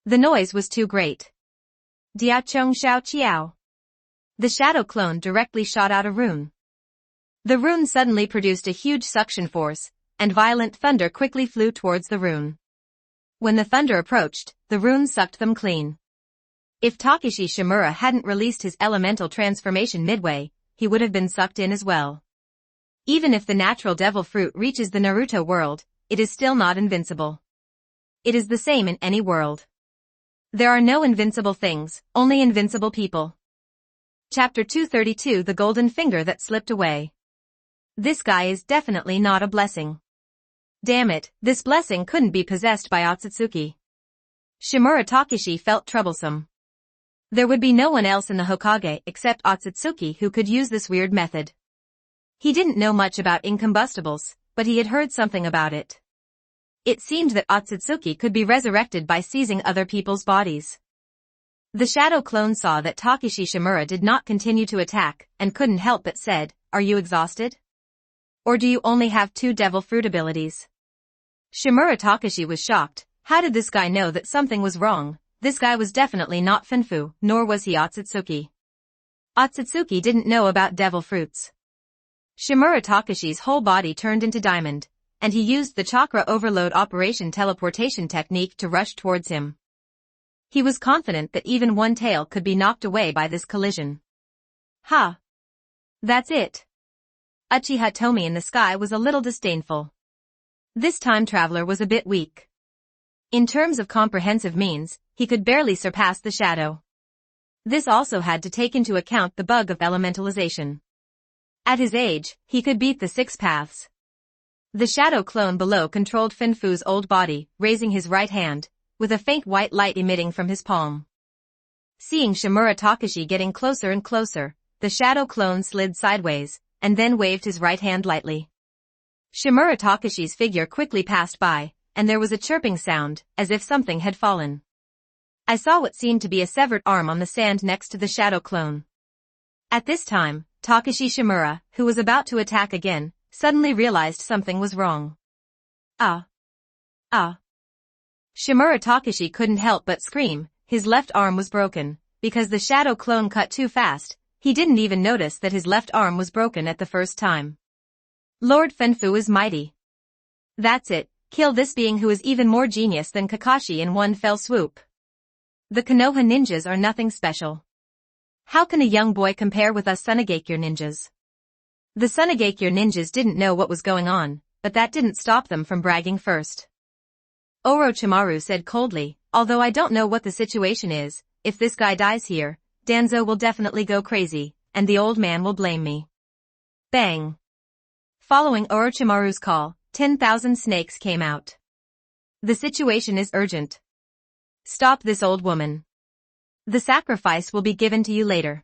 The noise was too great. Diachong Xiao Chiao. The shadow clone directly shot out a rune. The rune suddenly produced a huge suction force, and violent thunder quickly flew towards the rune. When the thunder approached, the rune sucked them clean. If Takashi Shimura hadn't released his elemental transformation midway, he would have been sucked in as well. Even if the natural devil fruit reaches the Naruto world, it is still not invincible. It is the same in any world. There are no invincible things, only invincible people. Chapter 232 The Golden Finger That Slipped Away. This guy is definitely not a blessing. Damn it, this blessing couldn't be possessed by Otsutsuki. Shimura Takashi felt troublesome. There would be no one else in the Hokage except Otsutsuki who could use this weird method. He didn't know much about incombustibles, but he had heard something about it. It seemed that Otsutsuki could be resurrected by seizing other people's bodies. The shadow clone saw that Takashi Shimura did not continue to attack, and couldn't help but said, "Are you exhausted? Or do you only have 2 devil fruit abilities?" Shimura Takashi was shocked. How did this guy know that something was wrong? This guy was definitely not Finfu, nor was he Otsutsuki. Otsutsuki didn't know about devil fruits. Shimura Takashi's whole body turned into diamond, and he used the chakra overload operation teleportation technique to rush towards him. He was confident that even one tail could be knocked away by this collision. Ha! That's it. Uchiha Tomie in the sky was a little disdainful. This time traveler was a bit weak. In terms of comprehensive means, he could barely surpass the shadow. This also had to take into account the bug of elementalization. At his age, he could beat the 6 paths. The shadow clone below controlled Finfu's old body, raising his right hand, with a faint white light emitting from his palm. Seeing Shimura Takashi getting closer and closer, the shadow clone slid sideways, and then waved his right hand lightly. Shimura Takashi's figure quickly passed by, and there was a chirping sound, as if something had fallen. I saw what seemed to be a severed arm on the sand next to the shadow clone. At this time, Takashi Shimura, who was about to attack again, suddenly realized something was wrong. Ah! Shimura Takashi couldn't help but scream. His left arm was broken. Because the shadow clone cut too fast, he didn't even notice that his left arm was broken at the first time. Lord Finfu is mighty. That's it, kill this being who is even more genius than Kakashi in one fell swoop. The Konoha ninjas are nothing special. How can a young boy compare with us Sunagakure ninjas? The Sunagakure ninjas didn't know what was going on, but that didn't stop them from bragging first. Orochimaru said coldly, although I don't know what the situation is, if this guy dies here, Danzo will definitely go crazy, and the old man will blame me. Bang! Following Orochimaru's call, 10,000 snakes came out. The situation is urgent. Stop this old woman. The sacrifice will be given to you later.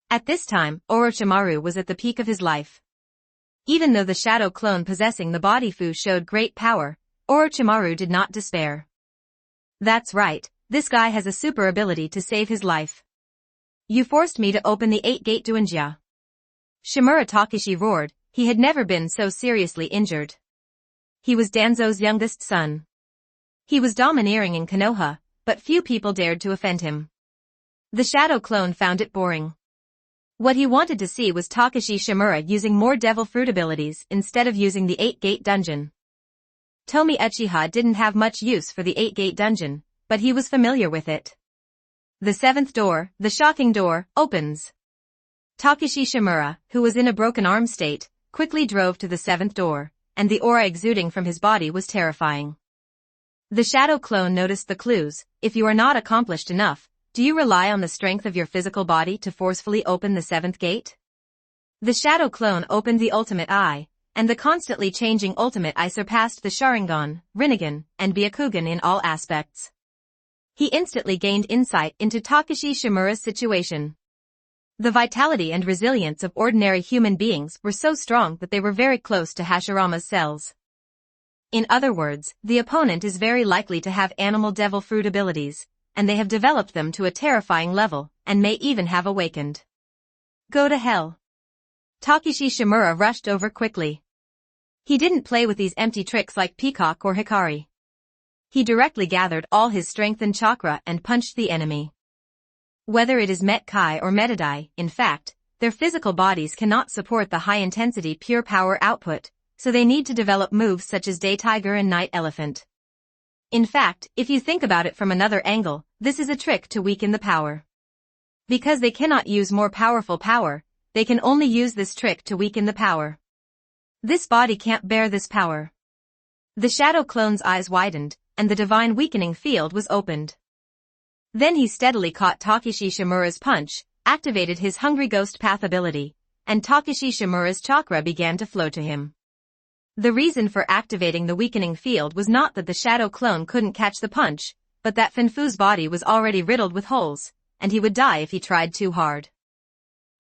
At this time, Orochimaru was at the peak of his life. Even though the shadow clone possessing the body Fu showed great power, Orochimaru did not despair. That's right, this guy has a super ability to save his life. You forced me to open the 8-gate Duinjia. Shimura Takashi roared. He had never been so seriously injured. He was Danzo's youngest son. He was domineering in Konoha, but few people dared to offend him. The shadow clone found it boring. What he wanted to see was Takashi Shimura using more devil fruit abilities instead of using the 8-gate dungeon. Tomie Uchiha didn't have much use for the 8-gate dungeon, but he was familiar with it. The 7th door, the shocking door, opens. Takashi Shimura, who was in a broken arm state, quickly drove to the 7th door, and the aura exuding from his body was terrifying. The shadow clone noticed the clues. If you are not accomplished enough, do you rely on the strength of your physical body to forcefully open the 7th gate? The Shadow Clone opened the Ultimate Eye, and the constantly changing Ultimate Eye surpassed the Sharingan, Rinnegan, and Byakugan in all aspects. He instantly gained insight into Takashi Shimura's situation. The vitality and resilience of ordinary human beings were so strong that they were very close to Hashirama's cells. In other words, the opponent is very likely to have animal devil fruit abilities, and they have developed them to a terrifying level, and may even have awakened. Go to hell. Takashi Shimura rushed over quickly. He didn't play with these empty tricks like Peacock or Hikari. He directly gathered all his strength and chakra and punched the enemy. Whether it is Met Kai or Metadai, in fact, their physical bodies cannot support the high-intensity pure power output, so they need to develop moves such as Day Tiger and Night Elephant. In fact, if you think about it from another angle, this is a trick to weaken the power. Because they cannot use more powerful power, they can only use this trick to weaken the power. This body can't bear this power. The Shadow Clone's eyes widened, and the divine weakening field was opened. Then he steadily caught Takashi Shimura's punch, activated his Hungry Ghost Path ability, and Takashi Shimura's chakra began to flow to him. The reason for activating the weakening field was not that the Shadow Clone couldn't catch the punch, but that Finfu's body was already riddled with holes, and he would die if he tried too hard.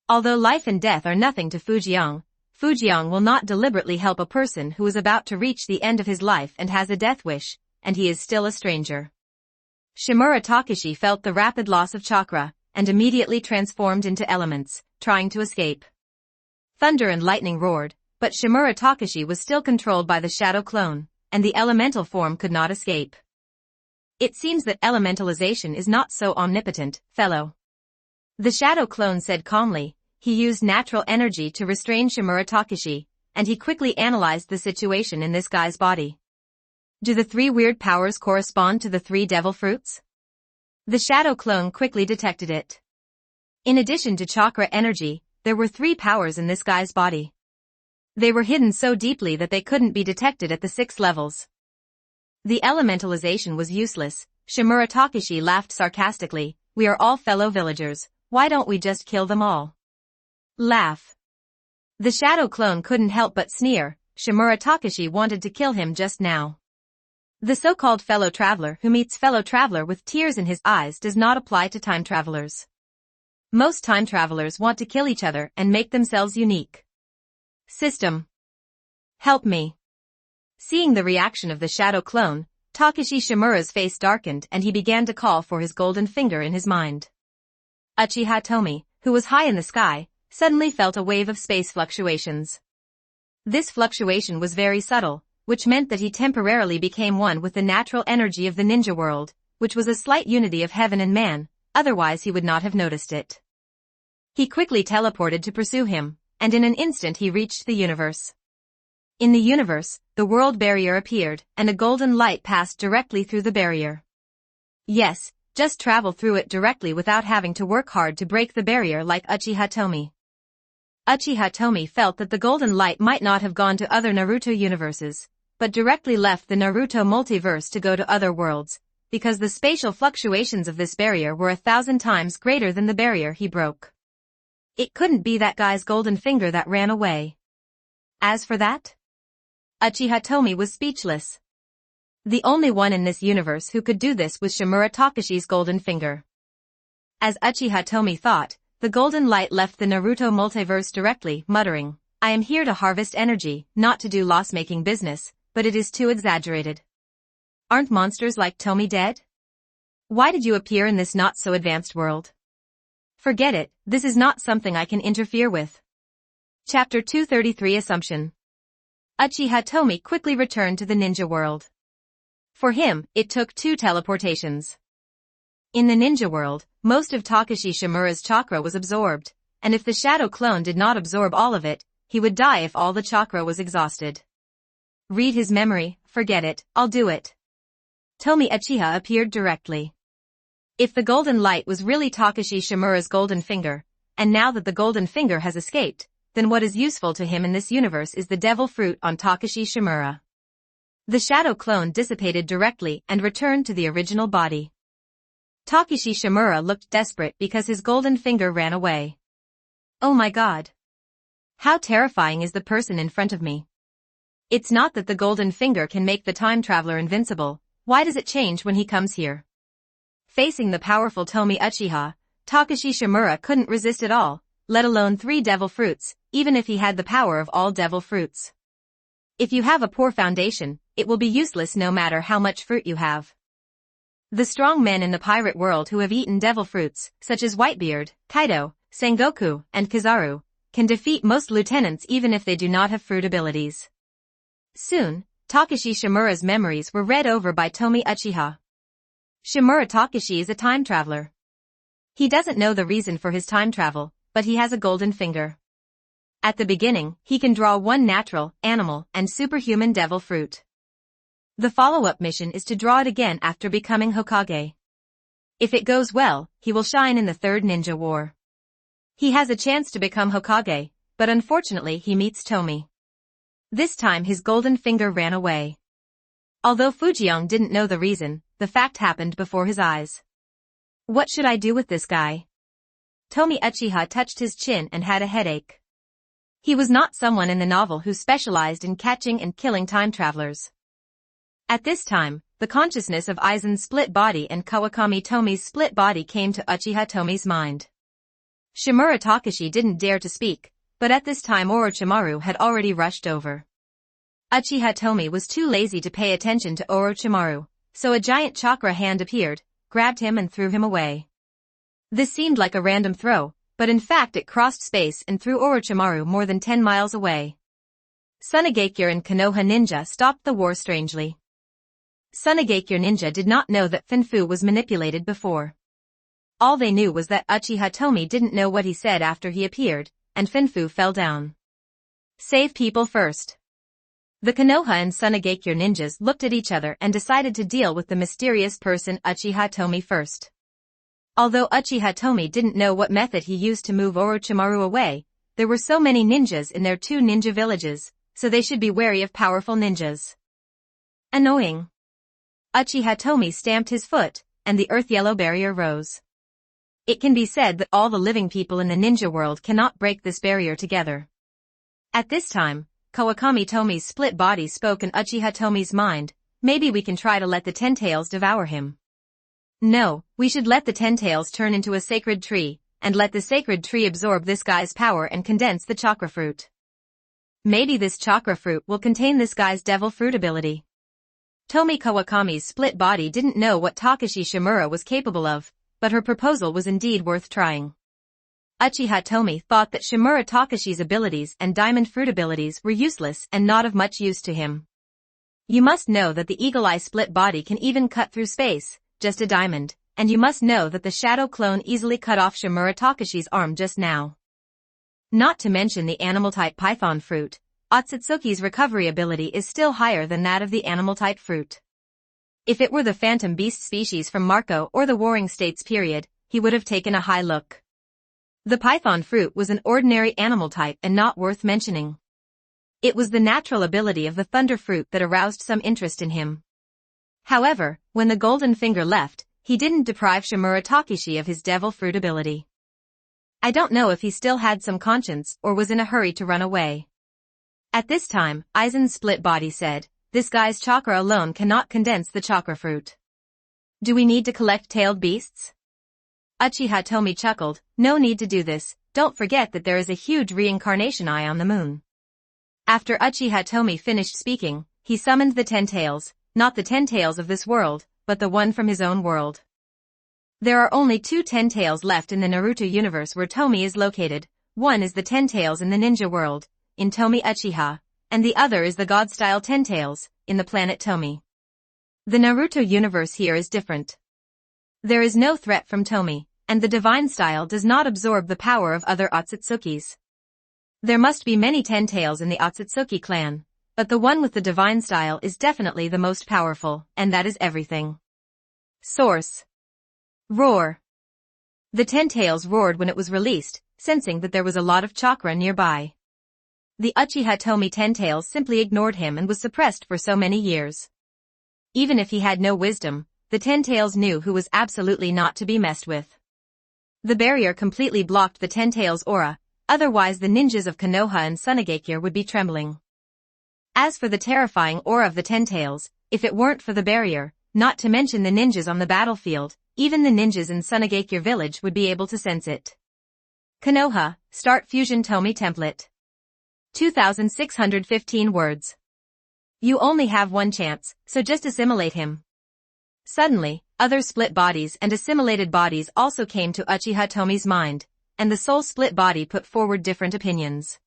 Although life and death are nothing to Fujiang will not deliberately help a person who is about to reach the end of his life and has a death wish, and he is still a stranger. Shimura Takashi felt the rapid loss of chakra, and immediately transformed into elements, trying to escape. Thunder and lightning roared, but Shimura Takashi was still controlled by the Shadow Clone, and the elemental form could not escape. It seems that elementalization is not so omnipotent, fellow. The Shadow Clone said calmly. He used natural energy to restrain Shimura Takashi, and he quickly analyzed the situation in this guy's body. Do the three weird powers correspond to the three devil fruits? The Shadow Clone quickly detected it. In addition to chakra energy, there were three powers in this guy's body. They were hidden so deeply that they couldn't be detected at the 6 levels. The elementalization was useless. Shimura Takashi laughed sarcastically. We are all fellow villagers, why don't we just kill them all? Laugh. The Shadow Clone couldn't help but sneer. Shimura Takashi wanted to kill him just now. The so-called fellow traveler who meets fellow traveler with tears in his eyes does not apply to time travelers. Most time travelers want to kill each other and make themselves unique. System. Help me. Seeing the reaction of the Shadow Clone, Takashi Shimura's face darkened and he began to call for his golden finger in his mind. Uchiha Tomie, who was high in the sky, suddenly felt a wave of space fluctuations. This fluctuation was very subtle, which meant that he temporarily became one with the natural energy of the ninja world, which was a slight unity of heaven and man, otherwise he would not have noticed it. He quickly teleported to pursue him, and in an instant he reached the universe. In the universe, the world barrier appeared, and a golden light passed directly through the barrier. Yes, just travel through it directly without having to work hard to break the barrier like Uchiha Tomie. Uchiha Tomie felt that the golden light might not have gone to other Naruto universes, but directly left the Naruto multiverse to go to other worlds, because the spatial fluctuations of this barrier were 1,000 times greater than the barrier he broke. It couldn't be that guy's golden finger that ran away. As for that, Uchiha Tomie was speechless. The only one in this universe who could do this was Shimura Takashi's golden finger. As Uchiha Tomie thought, the golden light left the Naruto multiverse directly, muttering, I am here to harvest energy, not to do loss-making business, but it is too exaggerated. Aren't monsters like Tomie dead? Why did you appear in this not-so-advanced world? Forget it, this is not something I can interfere with. Chapter 233 Assumption. Uchiha Tomie quickly returned to the ninja world. For him, it took 2 teleportations. In the ninja world, most of Takashi Shimura's chakra was absorbed, and if the Shadow Clone did not absorb all of it, he would die if all the chakra was exhausted. Read his memory, forget it, I'll do it. Tomie Uchiha appeared directly. If the golden light was really Takashi Shimura's golden finger, and now that the golden finger has escaped, then what is useful to him in this universe is the devil fruit on Takashi Shimura. The Shadow Clone dissipated directly and returned to the original body. Takashi Shimura looked desperate because his golden finger ran away. Oh my god. How terrifying is the person in front of me? It's not that the golden finger can make the time traveler invincible. Why does it change when he comes here? Facing the powerful Tomie Uchiha, Takashi Shimura couldn't resist at all, let alone 3 devil fruits, even if he had the power of all devil fruits. If you have a poor foundation, it will be useless no matter how much fruit you have. The strong men in the pirate world who have eaten devil fruits, such as Whitebeard, Kaido, Sengoku, and Kizaru, can defeat most lieutenants even if they do not have fruit abilities. Soon, Takashi Shimura's memories were read over by Tomie Uchiha. Shimura Takashi is a time traveler. He doesn't know the reason for his time travel, but he has a golden finger. At the beginning, he can draw 1 natural, animal, and superhuman devil fruit. The follow-up mission is to draw it again after becoming Hokage. If it goes well, he will shine in the 3rd Ninja War. He has a chance to become Hokage, but unfortunately he meets Tomie. This time his golden finger ran away. Although Fujian didn't know the reason, the fact happened before his eyes. What should I do with this guy? Tomie Uchiha touched his chin and had a headache. He was not someone in the novel who specialized in catching and killing time travelers. At this time, the consciousness of Aizen's split body and Kawakami Tomie's split body came to Uchiha Tomie's mind. Shimura Takashi didn't dare to speak, but at this time Orochimaru had already rushed over. Uchiha Tomie was too lazy to pay attention to Orochimaru, so a giant chakra hand appeared, grabbed him and threw him away. This seemed like a random throw, but in fact it crossed space and threw Orochimaru more than 10 miles away. Tsunagakure and Konoha ninja stopped the war strangely. Tsunagakure ninja did not know that Finfu was manipulated before. All they knew was that Uchiha Tomie didn't know what he said after he appeared, and Finfu fell down. Save people first. The Konoha and Tsunagakure ninjas looked at each other and decided to deal with the mysterious person Uchiha Tomie first. Although Uchiha Tomie didn't know what method he used to move Orochimaru away, there were so many ninjas in their 2 ninja villages, so they should be wary of powerful ninjas. Annoying. Uchiha Tomie stamped his foot, and the earth-yellow barrier rose. It can be said that all the living people in the ninja world cannot break this barrier together. At this time, Kawakami Tomie's split body spoke in Uchiha Tomie's mind, maybe we can try to let the Ten-Tails devour him. No, we should let the Ten-Tails turn into a sacred tree, and let the sacred tree absorb this guy's power and condense the chakra fruit. Maybe this chakra fruit will contain this guy's devil fruit ability. Tomie Kawakami's split body didn't know what Takashi Shimura was capable of, but her proposal was indeed worth trying. Uchiha Tomie thought that Shimura Takashi's abilities and diamond fruit abilities were useless and not of much use to him. You must know that the eagle-eye split body can even cut through space, just a diamond, and you must know that the shadow clone easily cut off Shimura Takashi's arm just now. Not to mention the animal-type python fruit, Otsutsuki's recovery ability is still higher than that of the animal-type fruit. If it were the phantom beast species from Marco or the Warring States period, he would have taken a high look. The python fruit was an ordinary animal type and not worth mentioning. It was the natural ability of the thunder fruit that aroused some interest in him. However, when the golden finger left, he didn't deprive Shimura Takashi of his devil fruit ability. I don't know if he still had some conscience or was in a hurry to run away. At this time, Aizen's split body said, this guy's chakra alone cannot condense the chakra fruit. Do we need to collect tailed beasts? Uchiha Tomie chuckled, no need to do this, don't forget that there is a huge reincarnation eye on the moon. After Uchiha Tomie finished speaking, he summoned the Ten-Tails, not the Ten-Tails of this world, but the one from his own world. There are only 2 Ten-Tails left in the Naruto universe where Tomie is located, one is the Ten-Tails in the ninja world, in Tomie Uchiha, and the other is the god-style Ten-Tails, in the planet Tomie. The Naruto universe here is different. There is no threat from Tomie, and the divine style does not absorb the power of other Otsutsukis. There must be many Ten-Tails in the Otsutsuki clan, but the one with the divine style is definitely the most powerful, and that is everything. Source. Roar. The Ten-Tails roared when it was released, sensing that there was a lot of chakra nearby. The Uchiha Tomie Ten-Tails simply ignored him and was suppressed for so many years. Even if he had no wisdom, the Ten-Tails knew who was absolutely not to be messed with. The barrier completely blocked the Ten-Tails' aura, otherwise the ninjas of Konoha and Sunagakure would be trembling. As for the terrifying aura of the Ten Tails, if it weren't for the barrier, not to mention the ninjas on the battlefield, even the ninjas in Sunagakure village would be able to sense it. Konoha, Start Fusion Tomie Template. 2,615 words. You only have one chance, so just assimilate him. Suddenly, other split bodies and assimilated bodies also came to Uchiha Tomie's mind, and the soul split body put forward different opinions.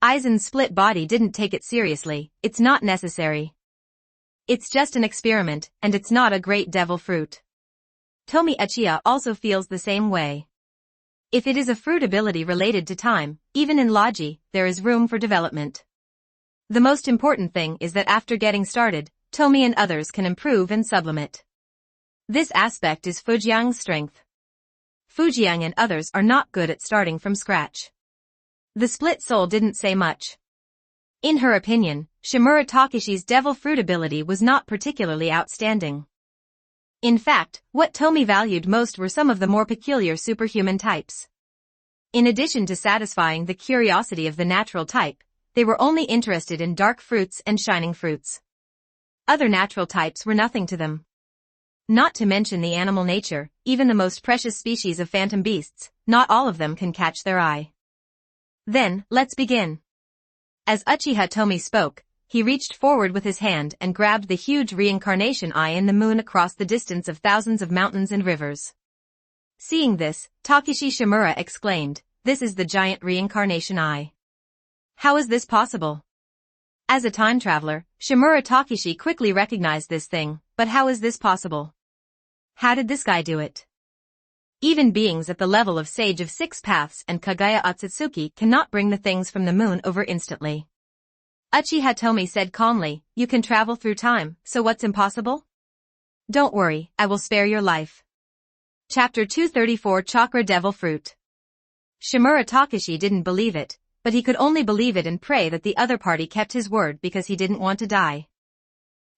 Aizen's split body didn't take it seriously, it's not necessary. It's just an experiment, and it's not a great devil fruit. Tomie Uchiha also feels the same way. If it is a fruit ability related to time, even in Logi, there is room for development. The most important thing is that after getting started, Tomie and others can improve and sublimate. This aspect is Fujiang's strength. Fujiang and others are not good at starting from scratch. The split soul didn't say much. In her opinion, Shimura Takeshi's devil fruit ability was not particularly outstanding. In fact, what Tomie valued most were some of the more peculiar superhuman types. In addition to satisfying the curiosity of the natural type, they were only interested in dark fruits and shining fruits. Other natural types were nothing to them. Not to mention the animal nature, even the most precious species of phantom beasts, not all of them can catch their eye. Then, let's begin. As Uchiha Tomie spoke, he reached forward with his hand and grabbed the huge reincarnation eye in the moon across the distance of thousands of mountains and rivers. Seeing this, Takeshi Shimura exclaimed, "This is the giant reincarnation eye. How is this possible?" As a time traveler, Shimura Takeshi quickly recognized this thing, but how is this possible? How did this guy do it? Even beings at the level of Sage of Six Paths and Kagaya Otsutsuki cannot bring the things from the moon over instantly. Uchiha Tomie said calmly, "You can travel through time, so what's impossible? Don't worry, I will spare your life." Chapter 234 Chakra Devil Fruit. Shimura Takeshi didn't believe it, but he could only believe it and pray that the other party kept his word because he didn't want to die.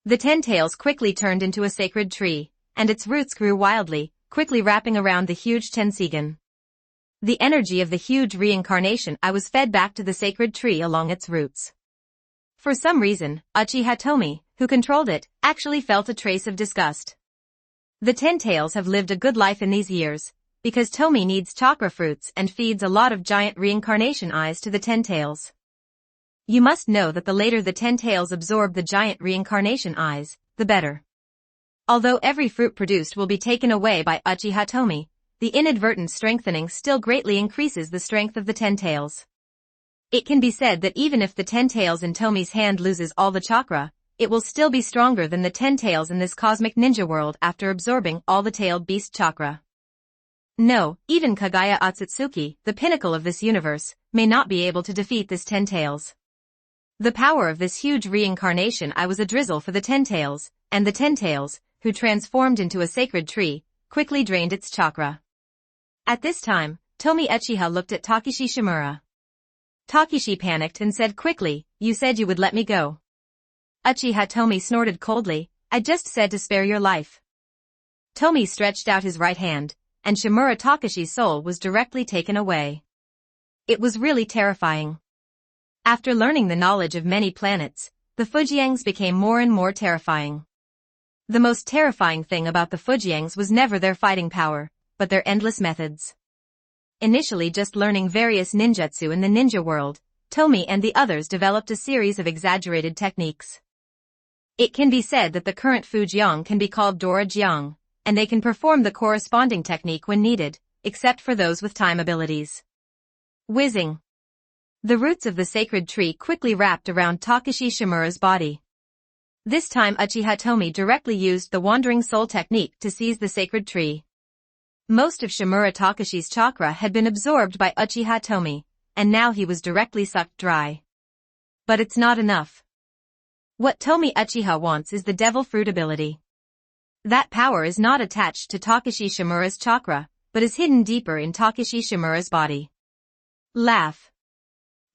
The Ten Tails quickly turned into a sacred tree, and its roots grew wildly, quickly wrapping around the huge Tensigan. The energy of the huge reincarnation eye was fed back to the sacred tree along its roots. For some reason, Uchiha Tomie, who controlled it, actually felt a trace of disgust. The Ten Tails have lived a good life in these years, because Tomie needs chakra fruits and feeds a lot of giant reincarnation eyes to the Ten Tails. You must know that the later the Ten Tails absorb the giant reincarnation eyes, the better. Although every fruit produced will be taken away by Uchiha Tomie, the inadvertent strengthening still greatly increases the strength of the Ten Tails. It can be said that even if the Ten Tails in Tomie's hand loses all the chakra, it will still be stronger than the Ten Tails in this cosmic ninja world after absorbing all the tailed beast chakra. No, even Kagaya Otsutsuki, the pinnacle of this universe, may not be able to defeat this Ten Tails. The power of this huge reincarnation eye was a drizzle for the Ten Tails, and the Ten Tails, who transformed into a sacred tree, quickly drained its chakra. At this time, Tomie Uchiha looked at Takeshi Shimura. Takeshi panicked and said quickly, "You said you would let me go." Uchiha Tomie snorted coldly, "I just said to spare your life." Tomie stretched out his right hand, and Shimura Takeshi's soul was directly taken away. It was really terrifying. After learning the knowledge of many planets, the Fujiangs became more and more terrifying. The most terrifying thing about the Fujiangs was never their fighting power, but their endless methods. Initially just learning various ninjutsu in the ninja world, Tomie and the others developed a series of exaggerated techniques. It can be said that the current Fujiang can be called Dora Jiang, and they can perform the corresponding technique when needed, except for those with time abilities. Whizzing. The roots of the sacred tree quickly wrapped around Takeshi Shimura's body. This time Uchiha Tomie directly used the Wandering Soul technique to seize the sacred tree. Most of Shimura Takeshi's chakra had been absorbed by Uchiha Tomie, and now he was directly sucked dry. But it's not enough. What Tomie Uchiha wants is the devil fruit ability. That power is not attached to Takeshi Shimura's chakra, but is hidden deeper in Takeshi Shimura's body. Laugh.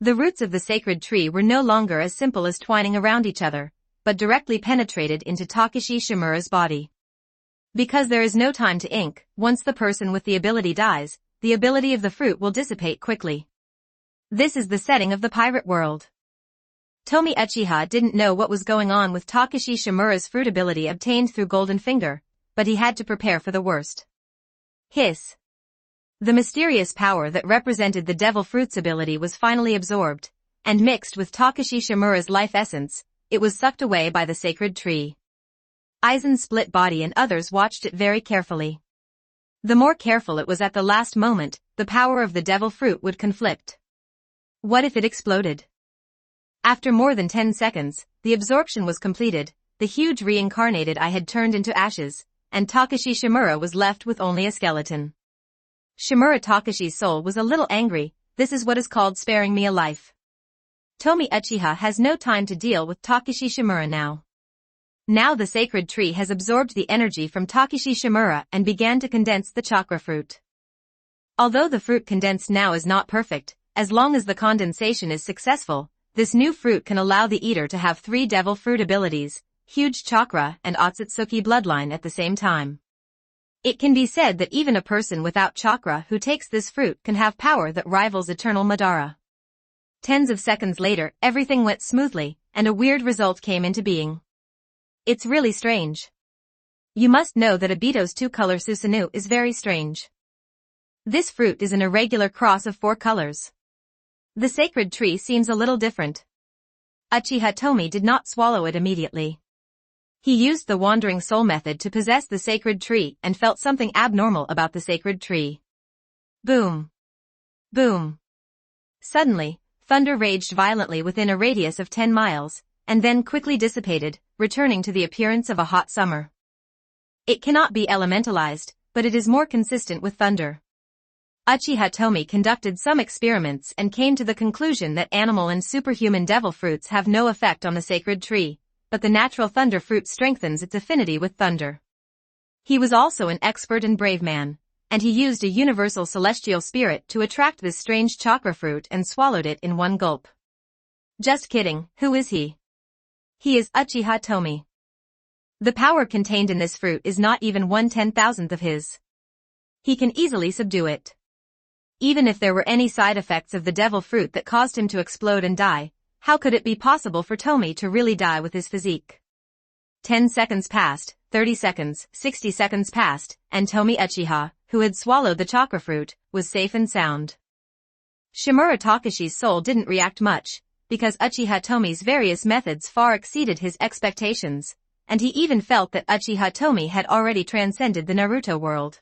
The roots of the sacred tree were no longer as simple as twining around each other, but directly penetrated into Takeshi Shimura's body. Because there is no time to ink, once the person with the ability dies, the ability of the fruit will dissipate quickly. This is the setting of the pirate world. Tomie Uchiha didn't know what was going on with Takashi Shimura's fruit ability obtained through Golden Finger, but he had to prepare for the worst. Hiss. The mysterious power that represented the Devil Fruit's ability was finally absorbed, and mixed with Takashi Shimura's life essence, it was sucked away by the sacred tree. Aizen's split body and others watched it very carefully. The more careful it was at the last moment, the power of the Devil Fruit would conflict. What if it exploded? After more than 10 seconds, the absorption was completed, the huge reincarnated eye had turned into ashes, and Takashi Shimura was left with only a skeleton. Shimura Takashi's soul was a little angry. This is what is called sparing me a life. Tomie Uchiha has no time to deal with Takashi Shimura now. Now the sacred tree has absorbed the energy from Takashi Shimura and began to condense the chakra fruit. Although the fruit condensed now is not perfect, as long as the condensation is successful, this new fruit can allow the eater to have 3 devil fruit abilities, huge chakra and Otsutsuki bloodline at the same time. It can be said that even a person without chakra who takes this fruit can have power that rivals eternal Madara. Tens of seconds later, everything went smoothly, and a weird result came into being. It's really strange. You must know that Obito's 2-color Susanoo is very strange. This fruit is an irregular cross of 4 colors. The sacred tree seems a little different. Uchiha Tomie did not swallow it immediately. He used the wandering soul method to possess the sacred tree and felt something abnormal about the sacred tree. Boom. Boom. Suddenly, thunder raged violently within a radius of 10 miles, and then quickly dissipated, returning to the appearance of a hot summer. It cannot be elementalized, but it is more consistent with thunder. Uchiha Tomie conducted some experiments and came to the conclusion that animal and superhuman devil fruits have no effect on the sacred tree, but the natural thunder fruit strengthens its affinity with thunder. He was also an expert and brave man, and he used a universal celestial spirit to attract this strange chakra fruit and swallowed it in one gulp. Just kidding, who is he? He is Uchiha Tomie. The power contained in this fruit is not even 1/10,000th of his. He can easily subdue it. Even if there were any side effects of the devil fruit that caused him to explode and die, how could it be possible for Tomie to really die with his physique? 10 seconds passed, 30 seconds, 60 seconds passed, and Tomie Uchiha, who had swallowed the chakra fruit, was safe and sound. Shimura Takashi's soul didn't react much, because Uchiha Tomie's various methods far exceeded his expectations, and he even felt that Uchiha Tomie had already transcended the Naruto world.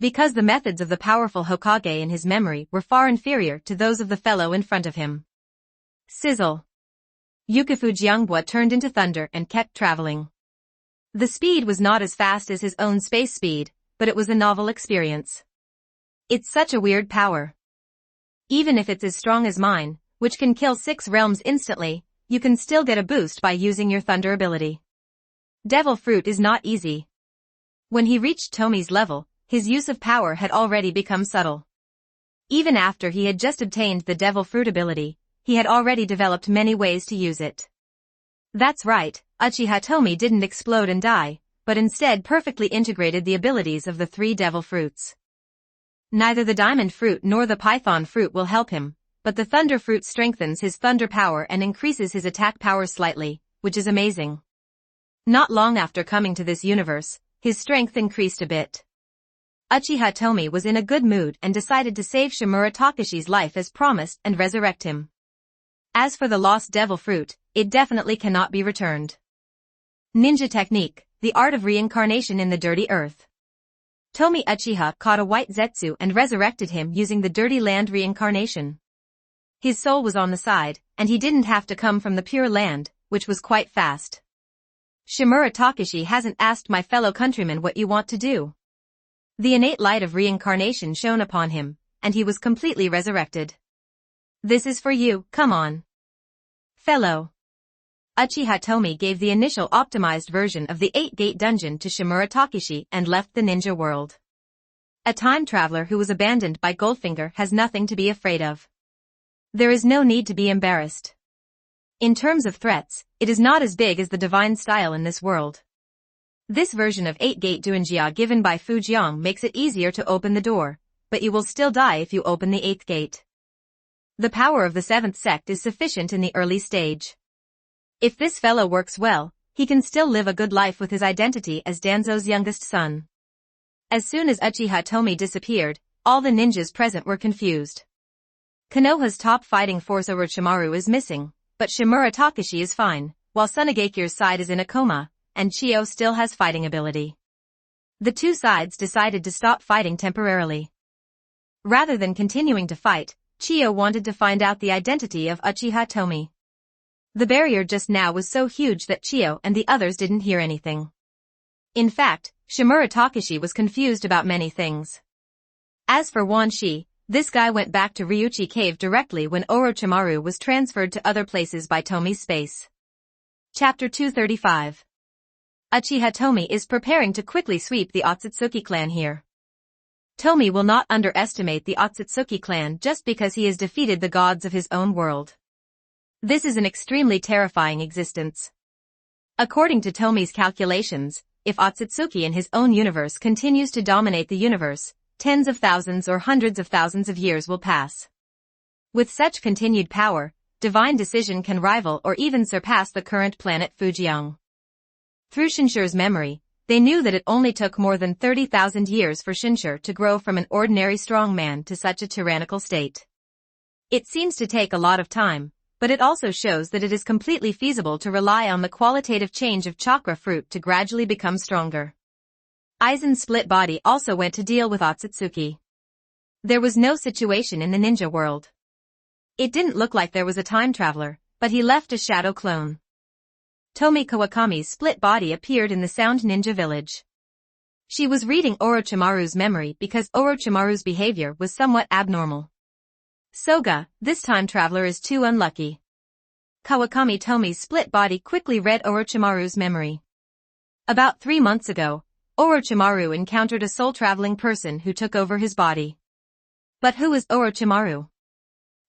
Because the methods of the powerful Hokage in his memory were far inferior to those of the fellow in front of him. Sizzle. Yukifujianghua turned into thunder and kept traveling. The speed was not as fast as his own space speed, but it was a novel experience. It's such a weird power. Even if it's as strong as mine, which can kill 6 realms instantly, you can still get a boost by using your thunder ability. Devil fruit is not easy. When he reached Tomie's level, his use of power had already become subtle. Even after he had just obtained the devil fruit ability, he had already developed many ways to use it. That's right, Uchiha Tomie didn't explode and die, but instead perfectly integrated the abilities of the 3 devil fruits. Neither the diamond fruit nor the python fruit will help him, but the thunder fruit strengthens his thunder power and increases his attack power slightly, which is amazing. Not long after coming to this universe, his strength increased a bit. Uchiha Tomie was in a good mood and decided to save Shimura Takashi's life as promised and resurrect him. As for the lost devil fruit, it definitely cannot be returned. Ninja technique, the art of reincarnation in the dirty earth. Tomie Uchiha caught a white Zetsu and resurrected him using the dirty land reincarnation. His soul was on the side, and he didn't have to come from the pure land, which was quite fast. Shimura Takashi hasn't asked my fellow countrymen what you want to do. The innate light of reincarnation shone upon him, and he was completely resurrected. This is for you, come on. Fellow. Uchiha Tomie gave the initial optimized version of the 8-gate dungeon to Shimura Takashi and left the ninja world. A time traveler who was abandoned by Goldfinger has nothing to be afraid of. There is no need to be embarrassed. In terms of threats, it is not as big as the divine style in this world. This version of 8-gate Duanjia given by Fujiang makes it easier to open the door, but you will still die if you open the 8th gate. The power of the seventh sect is sufficient in the early stage. If this fellow works well, he can still live a good life with his identity as Danzo's youngest son. As soon as Uchiha Tomie disappeared, all the ninjas present were confused. Konoha's top fighting force Orochimaru is missing, but Shimura Takashi is fine, while Tsunagekyu's side is in a coma, and Chiyo still has fighting ability. The two sides decided to stop fighting temporarily. Rather than continuing to fight, Chiyo wanted to find out the identity of Uchiha Tomie. The barrier just now was so huge that Chiyo and the others didn't hear anything. In fact, Shimura Takashi was confused about many things. As for Wan Shi, this guy went back to Ryuchi Cave directly when Orochimaru was transferred to other places by Tomie's space. Chapter 235. Uchiha Tomie is preparing to quickly sweep the Otsutsuki clan here. Tomie will not underestimate the Otsutsuki clan just because he has defeated the gods of his own world. This is an extremely terrifying existence. According to Tomie's calculations, if Otsutsuki in his own universe continues to dominate the universe, tens of thousands or hundreds of thousands of years will pass. With such continued power, divine decision can rival or even surpass the current planet Fujiang. Through Shinsure's memory, they knew that it only took more than 30,000 years for Shinsure to grow from an ordinary strong man to such a tyrannical state. It seems to take a lot of time, but it also shows that it is completely feasible to rely on the qualitative change of chakra fruit to gradually become stronger. Aizen's split body also went to deal with Otsutsuki. There was no situation in the ninja world. It didn't look like there was a time traveler, but he left a shadow clone. Tomie Kawakami's split body appeared in the Sound Ninja village. She was reading Orochimaru's memory because Orochimaru's behavior was somewhat abnormal. Soga, this time traveler is too unlucky. Kawakami Tomie's split body quickly read Orochimaru's memory. About 3 months ago, Orochimaru encountered a soul-traveling person who took over his body. But who is Orochimaru?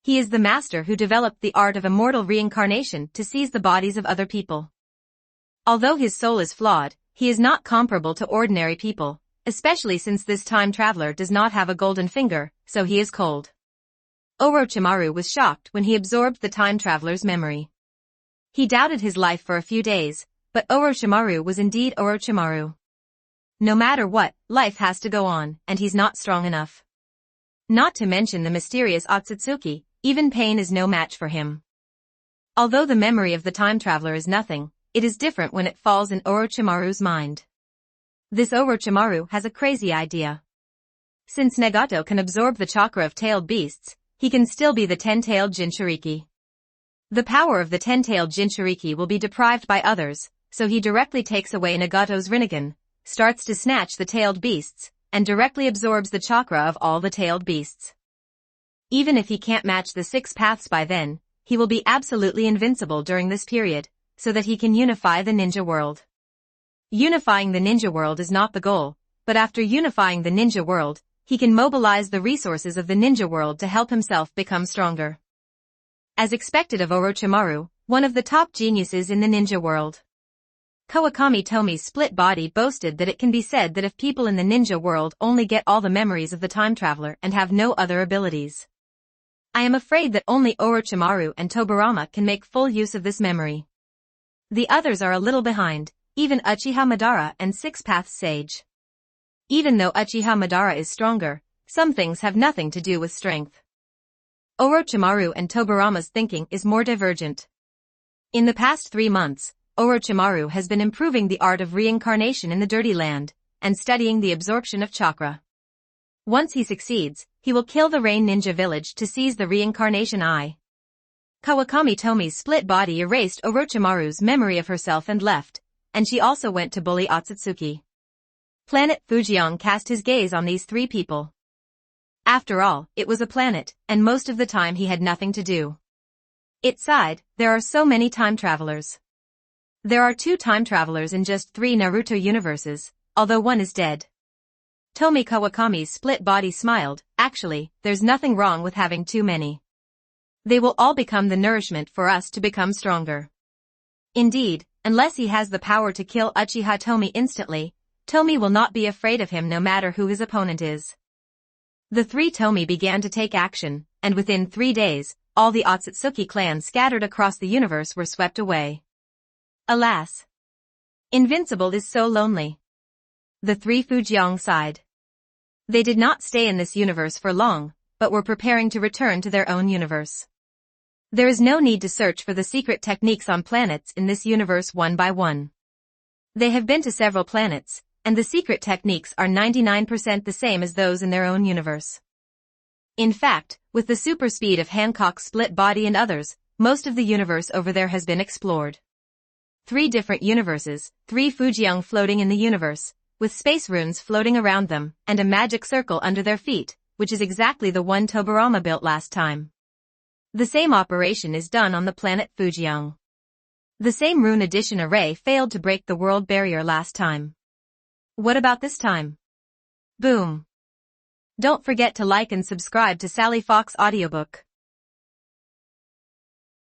He is the master who developed the art of immortal reincarnation to seize the bodies of other people. Although his soul is flawed, he is not comparable to ordinary people, especially since this time traveler does not have a golden finger, so he is cold. Orochimaru was shocked when he absorbed the time traveler's memory. He doubted his life for a few days, but Orochimaru was indeed Orochimaru. No matter what, life has to go on, and he's not strong enough. Not to mention the mysterious Otsutsuki, even pain is no match for him. Although the memory of the time traveler is nothing, it is different when it falls in Orochimaru's mind. This Orochimaru has a crazy idea. Since Nagato can absorb the chakra of tailed beasts, he can still be the 10-tailed Jinchuriki. The power of the 10-tailed Jinchuriki will be deprived by others, so he directly takes away Nagato's Rinnegan, starts to snatch the tailed beasts, and directly absorbs the chakra of all the tailed beasts. Even if he can't match the 6 paths by then, he will be absolutely invincible during this period, so that he can unify the ninja world. Unifying the ninja world is not the goal, but after unifying the ninja world, he can mobilize the resources of the ninja world to help himself become stronger. As expected of Orochimaru, one of the top geniuses in the ninja world. Kawakami Tomie's split body boasted that it can be said that if people in the ninja world only get all the memories of the time traveler and have no other abilities. I am afraid that only Orochimaru and Tobirama can make full use of this memory. The others are a little behind, even Uchiha Madara and Six Paths Sage. Even though Uchiha Madara is stronger, some things have nothing to do with strength. Orochimaru and Tobirama's thinking is more divergent. In the past 3 months, Orochimaru has been improving the art of reincarnation in the Dirty Land, and studying the absorption of chakra. Once he succeeds, he will kill the Rain Ninja village to seize the reincarnation eye. Kawakami Tomie's split body erased Orochimaru's memory of herself and left, and she also went to bully Otsutsuki. Planet Fujiang cast his gaze on these 3 people. After all, it was a planet, and most of the time he had nothing to do. It sighed, there are so many time travelers. There are 2 time travelers in just 3 Naruto universes, although one is dead. Tomie Kawakami's split body smiled, actually, there's nothing wrong with having too many. They will all become the nourishment for us to become stronger. Indeed, unless he has the power to kill Uchiha Tomie instantly, Tomie will not be afraid of him no matter who his opponent is. The 3 Tomie began to take action, and within 3 days, all the Otsutsuki clan scattered across the universe were swept away. Alas! Invincible is so lonely. The three Fujiang sighed. They did not stay in this universe for long, but were preparing to return to their own universe. There is no need to search for the secret techniques on planets in this universe one by one. They have been to several planets, and the secret techniques are 99% the same as those in their own universe. In fact, with the super speed of Hancock's split body and others, most of the universe over there has been explored. 3 different universes, 3 Fujiang floating in the universe, with space runes floating around them, and a magic circle under their feet, which is exactly the one Tobirama built last time. The same operation is done on the planet Fujiang. The same rune addition array failed to break the world barrier last time. What about this time? Boom! Don't forget to like and subscribe to Sally Fox audiobook.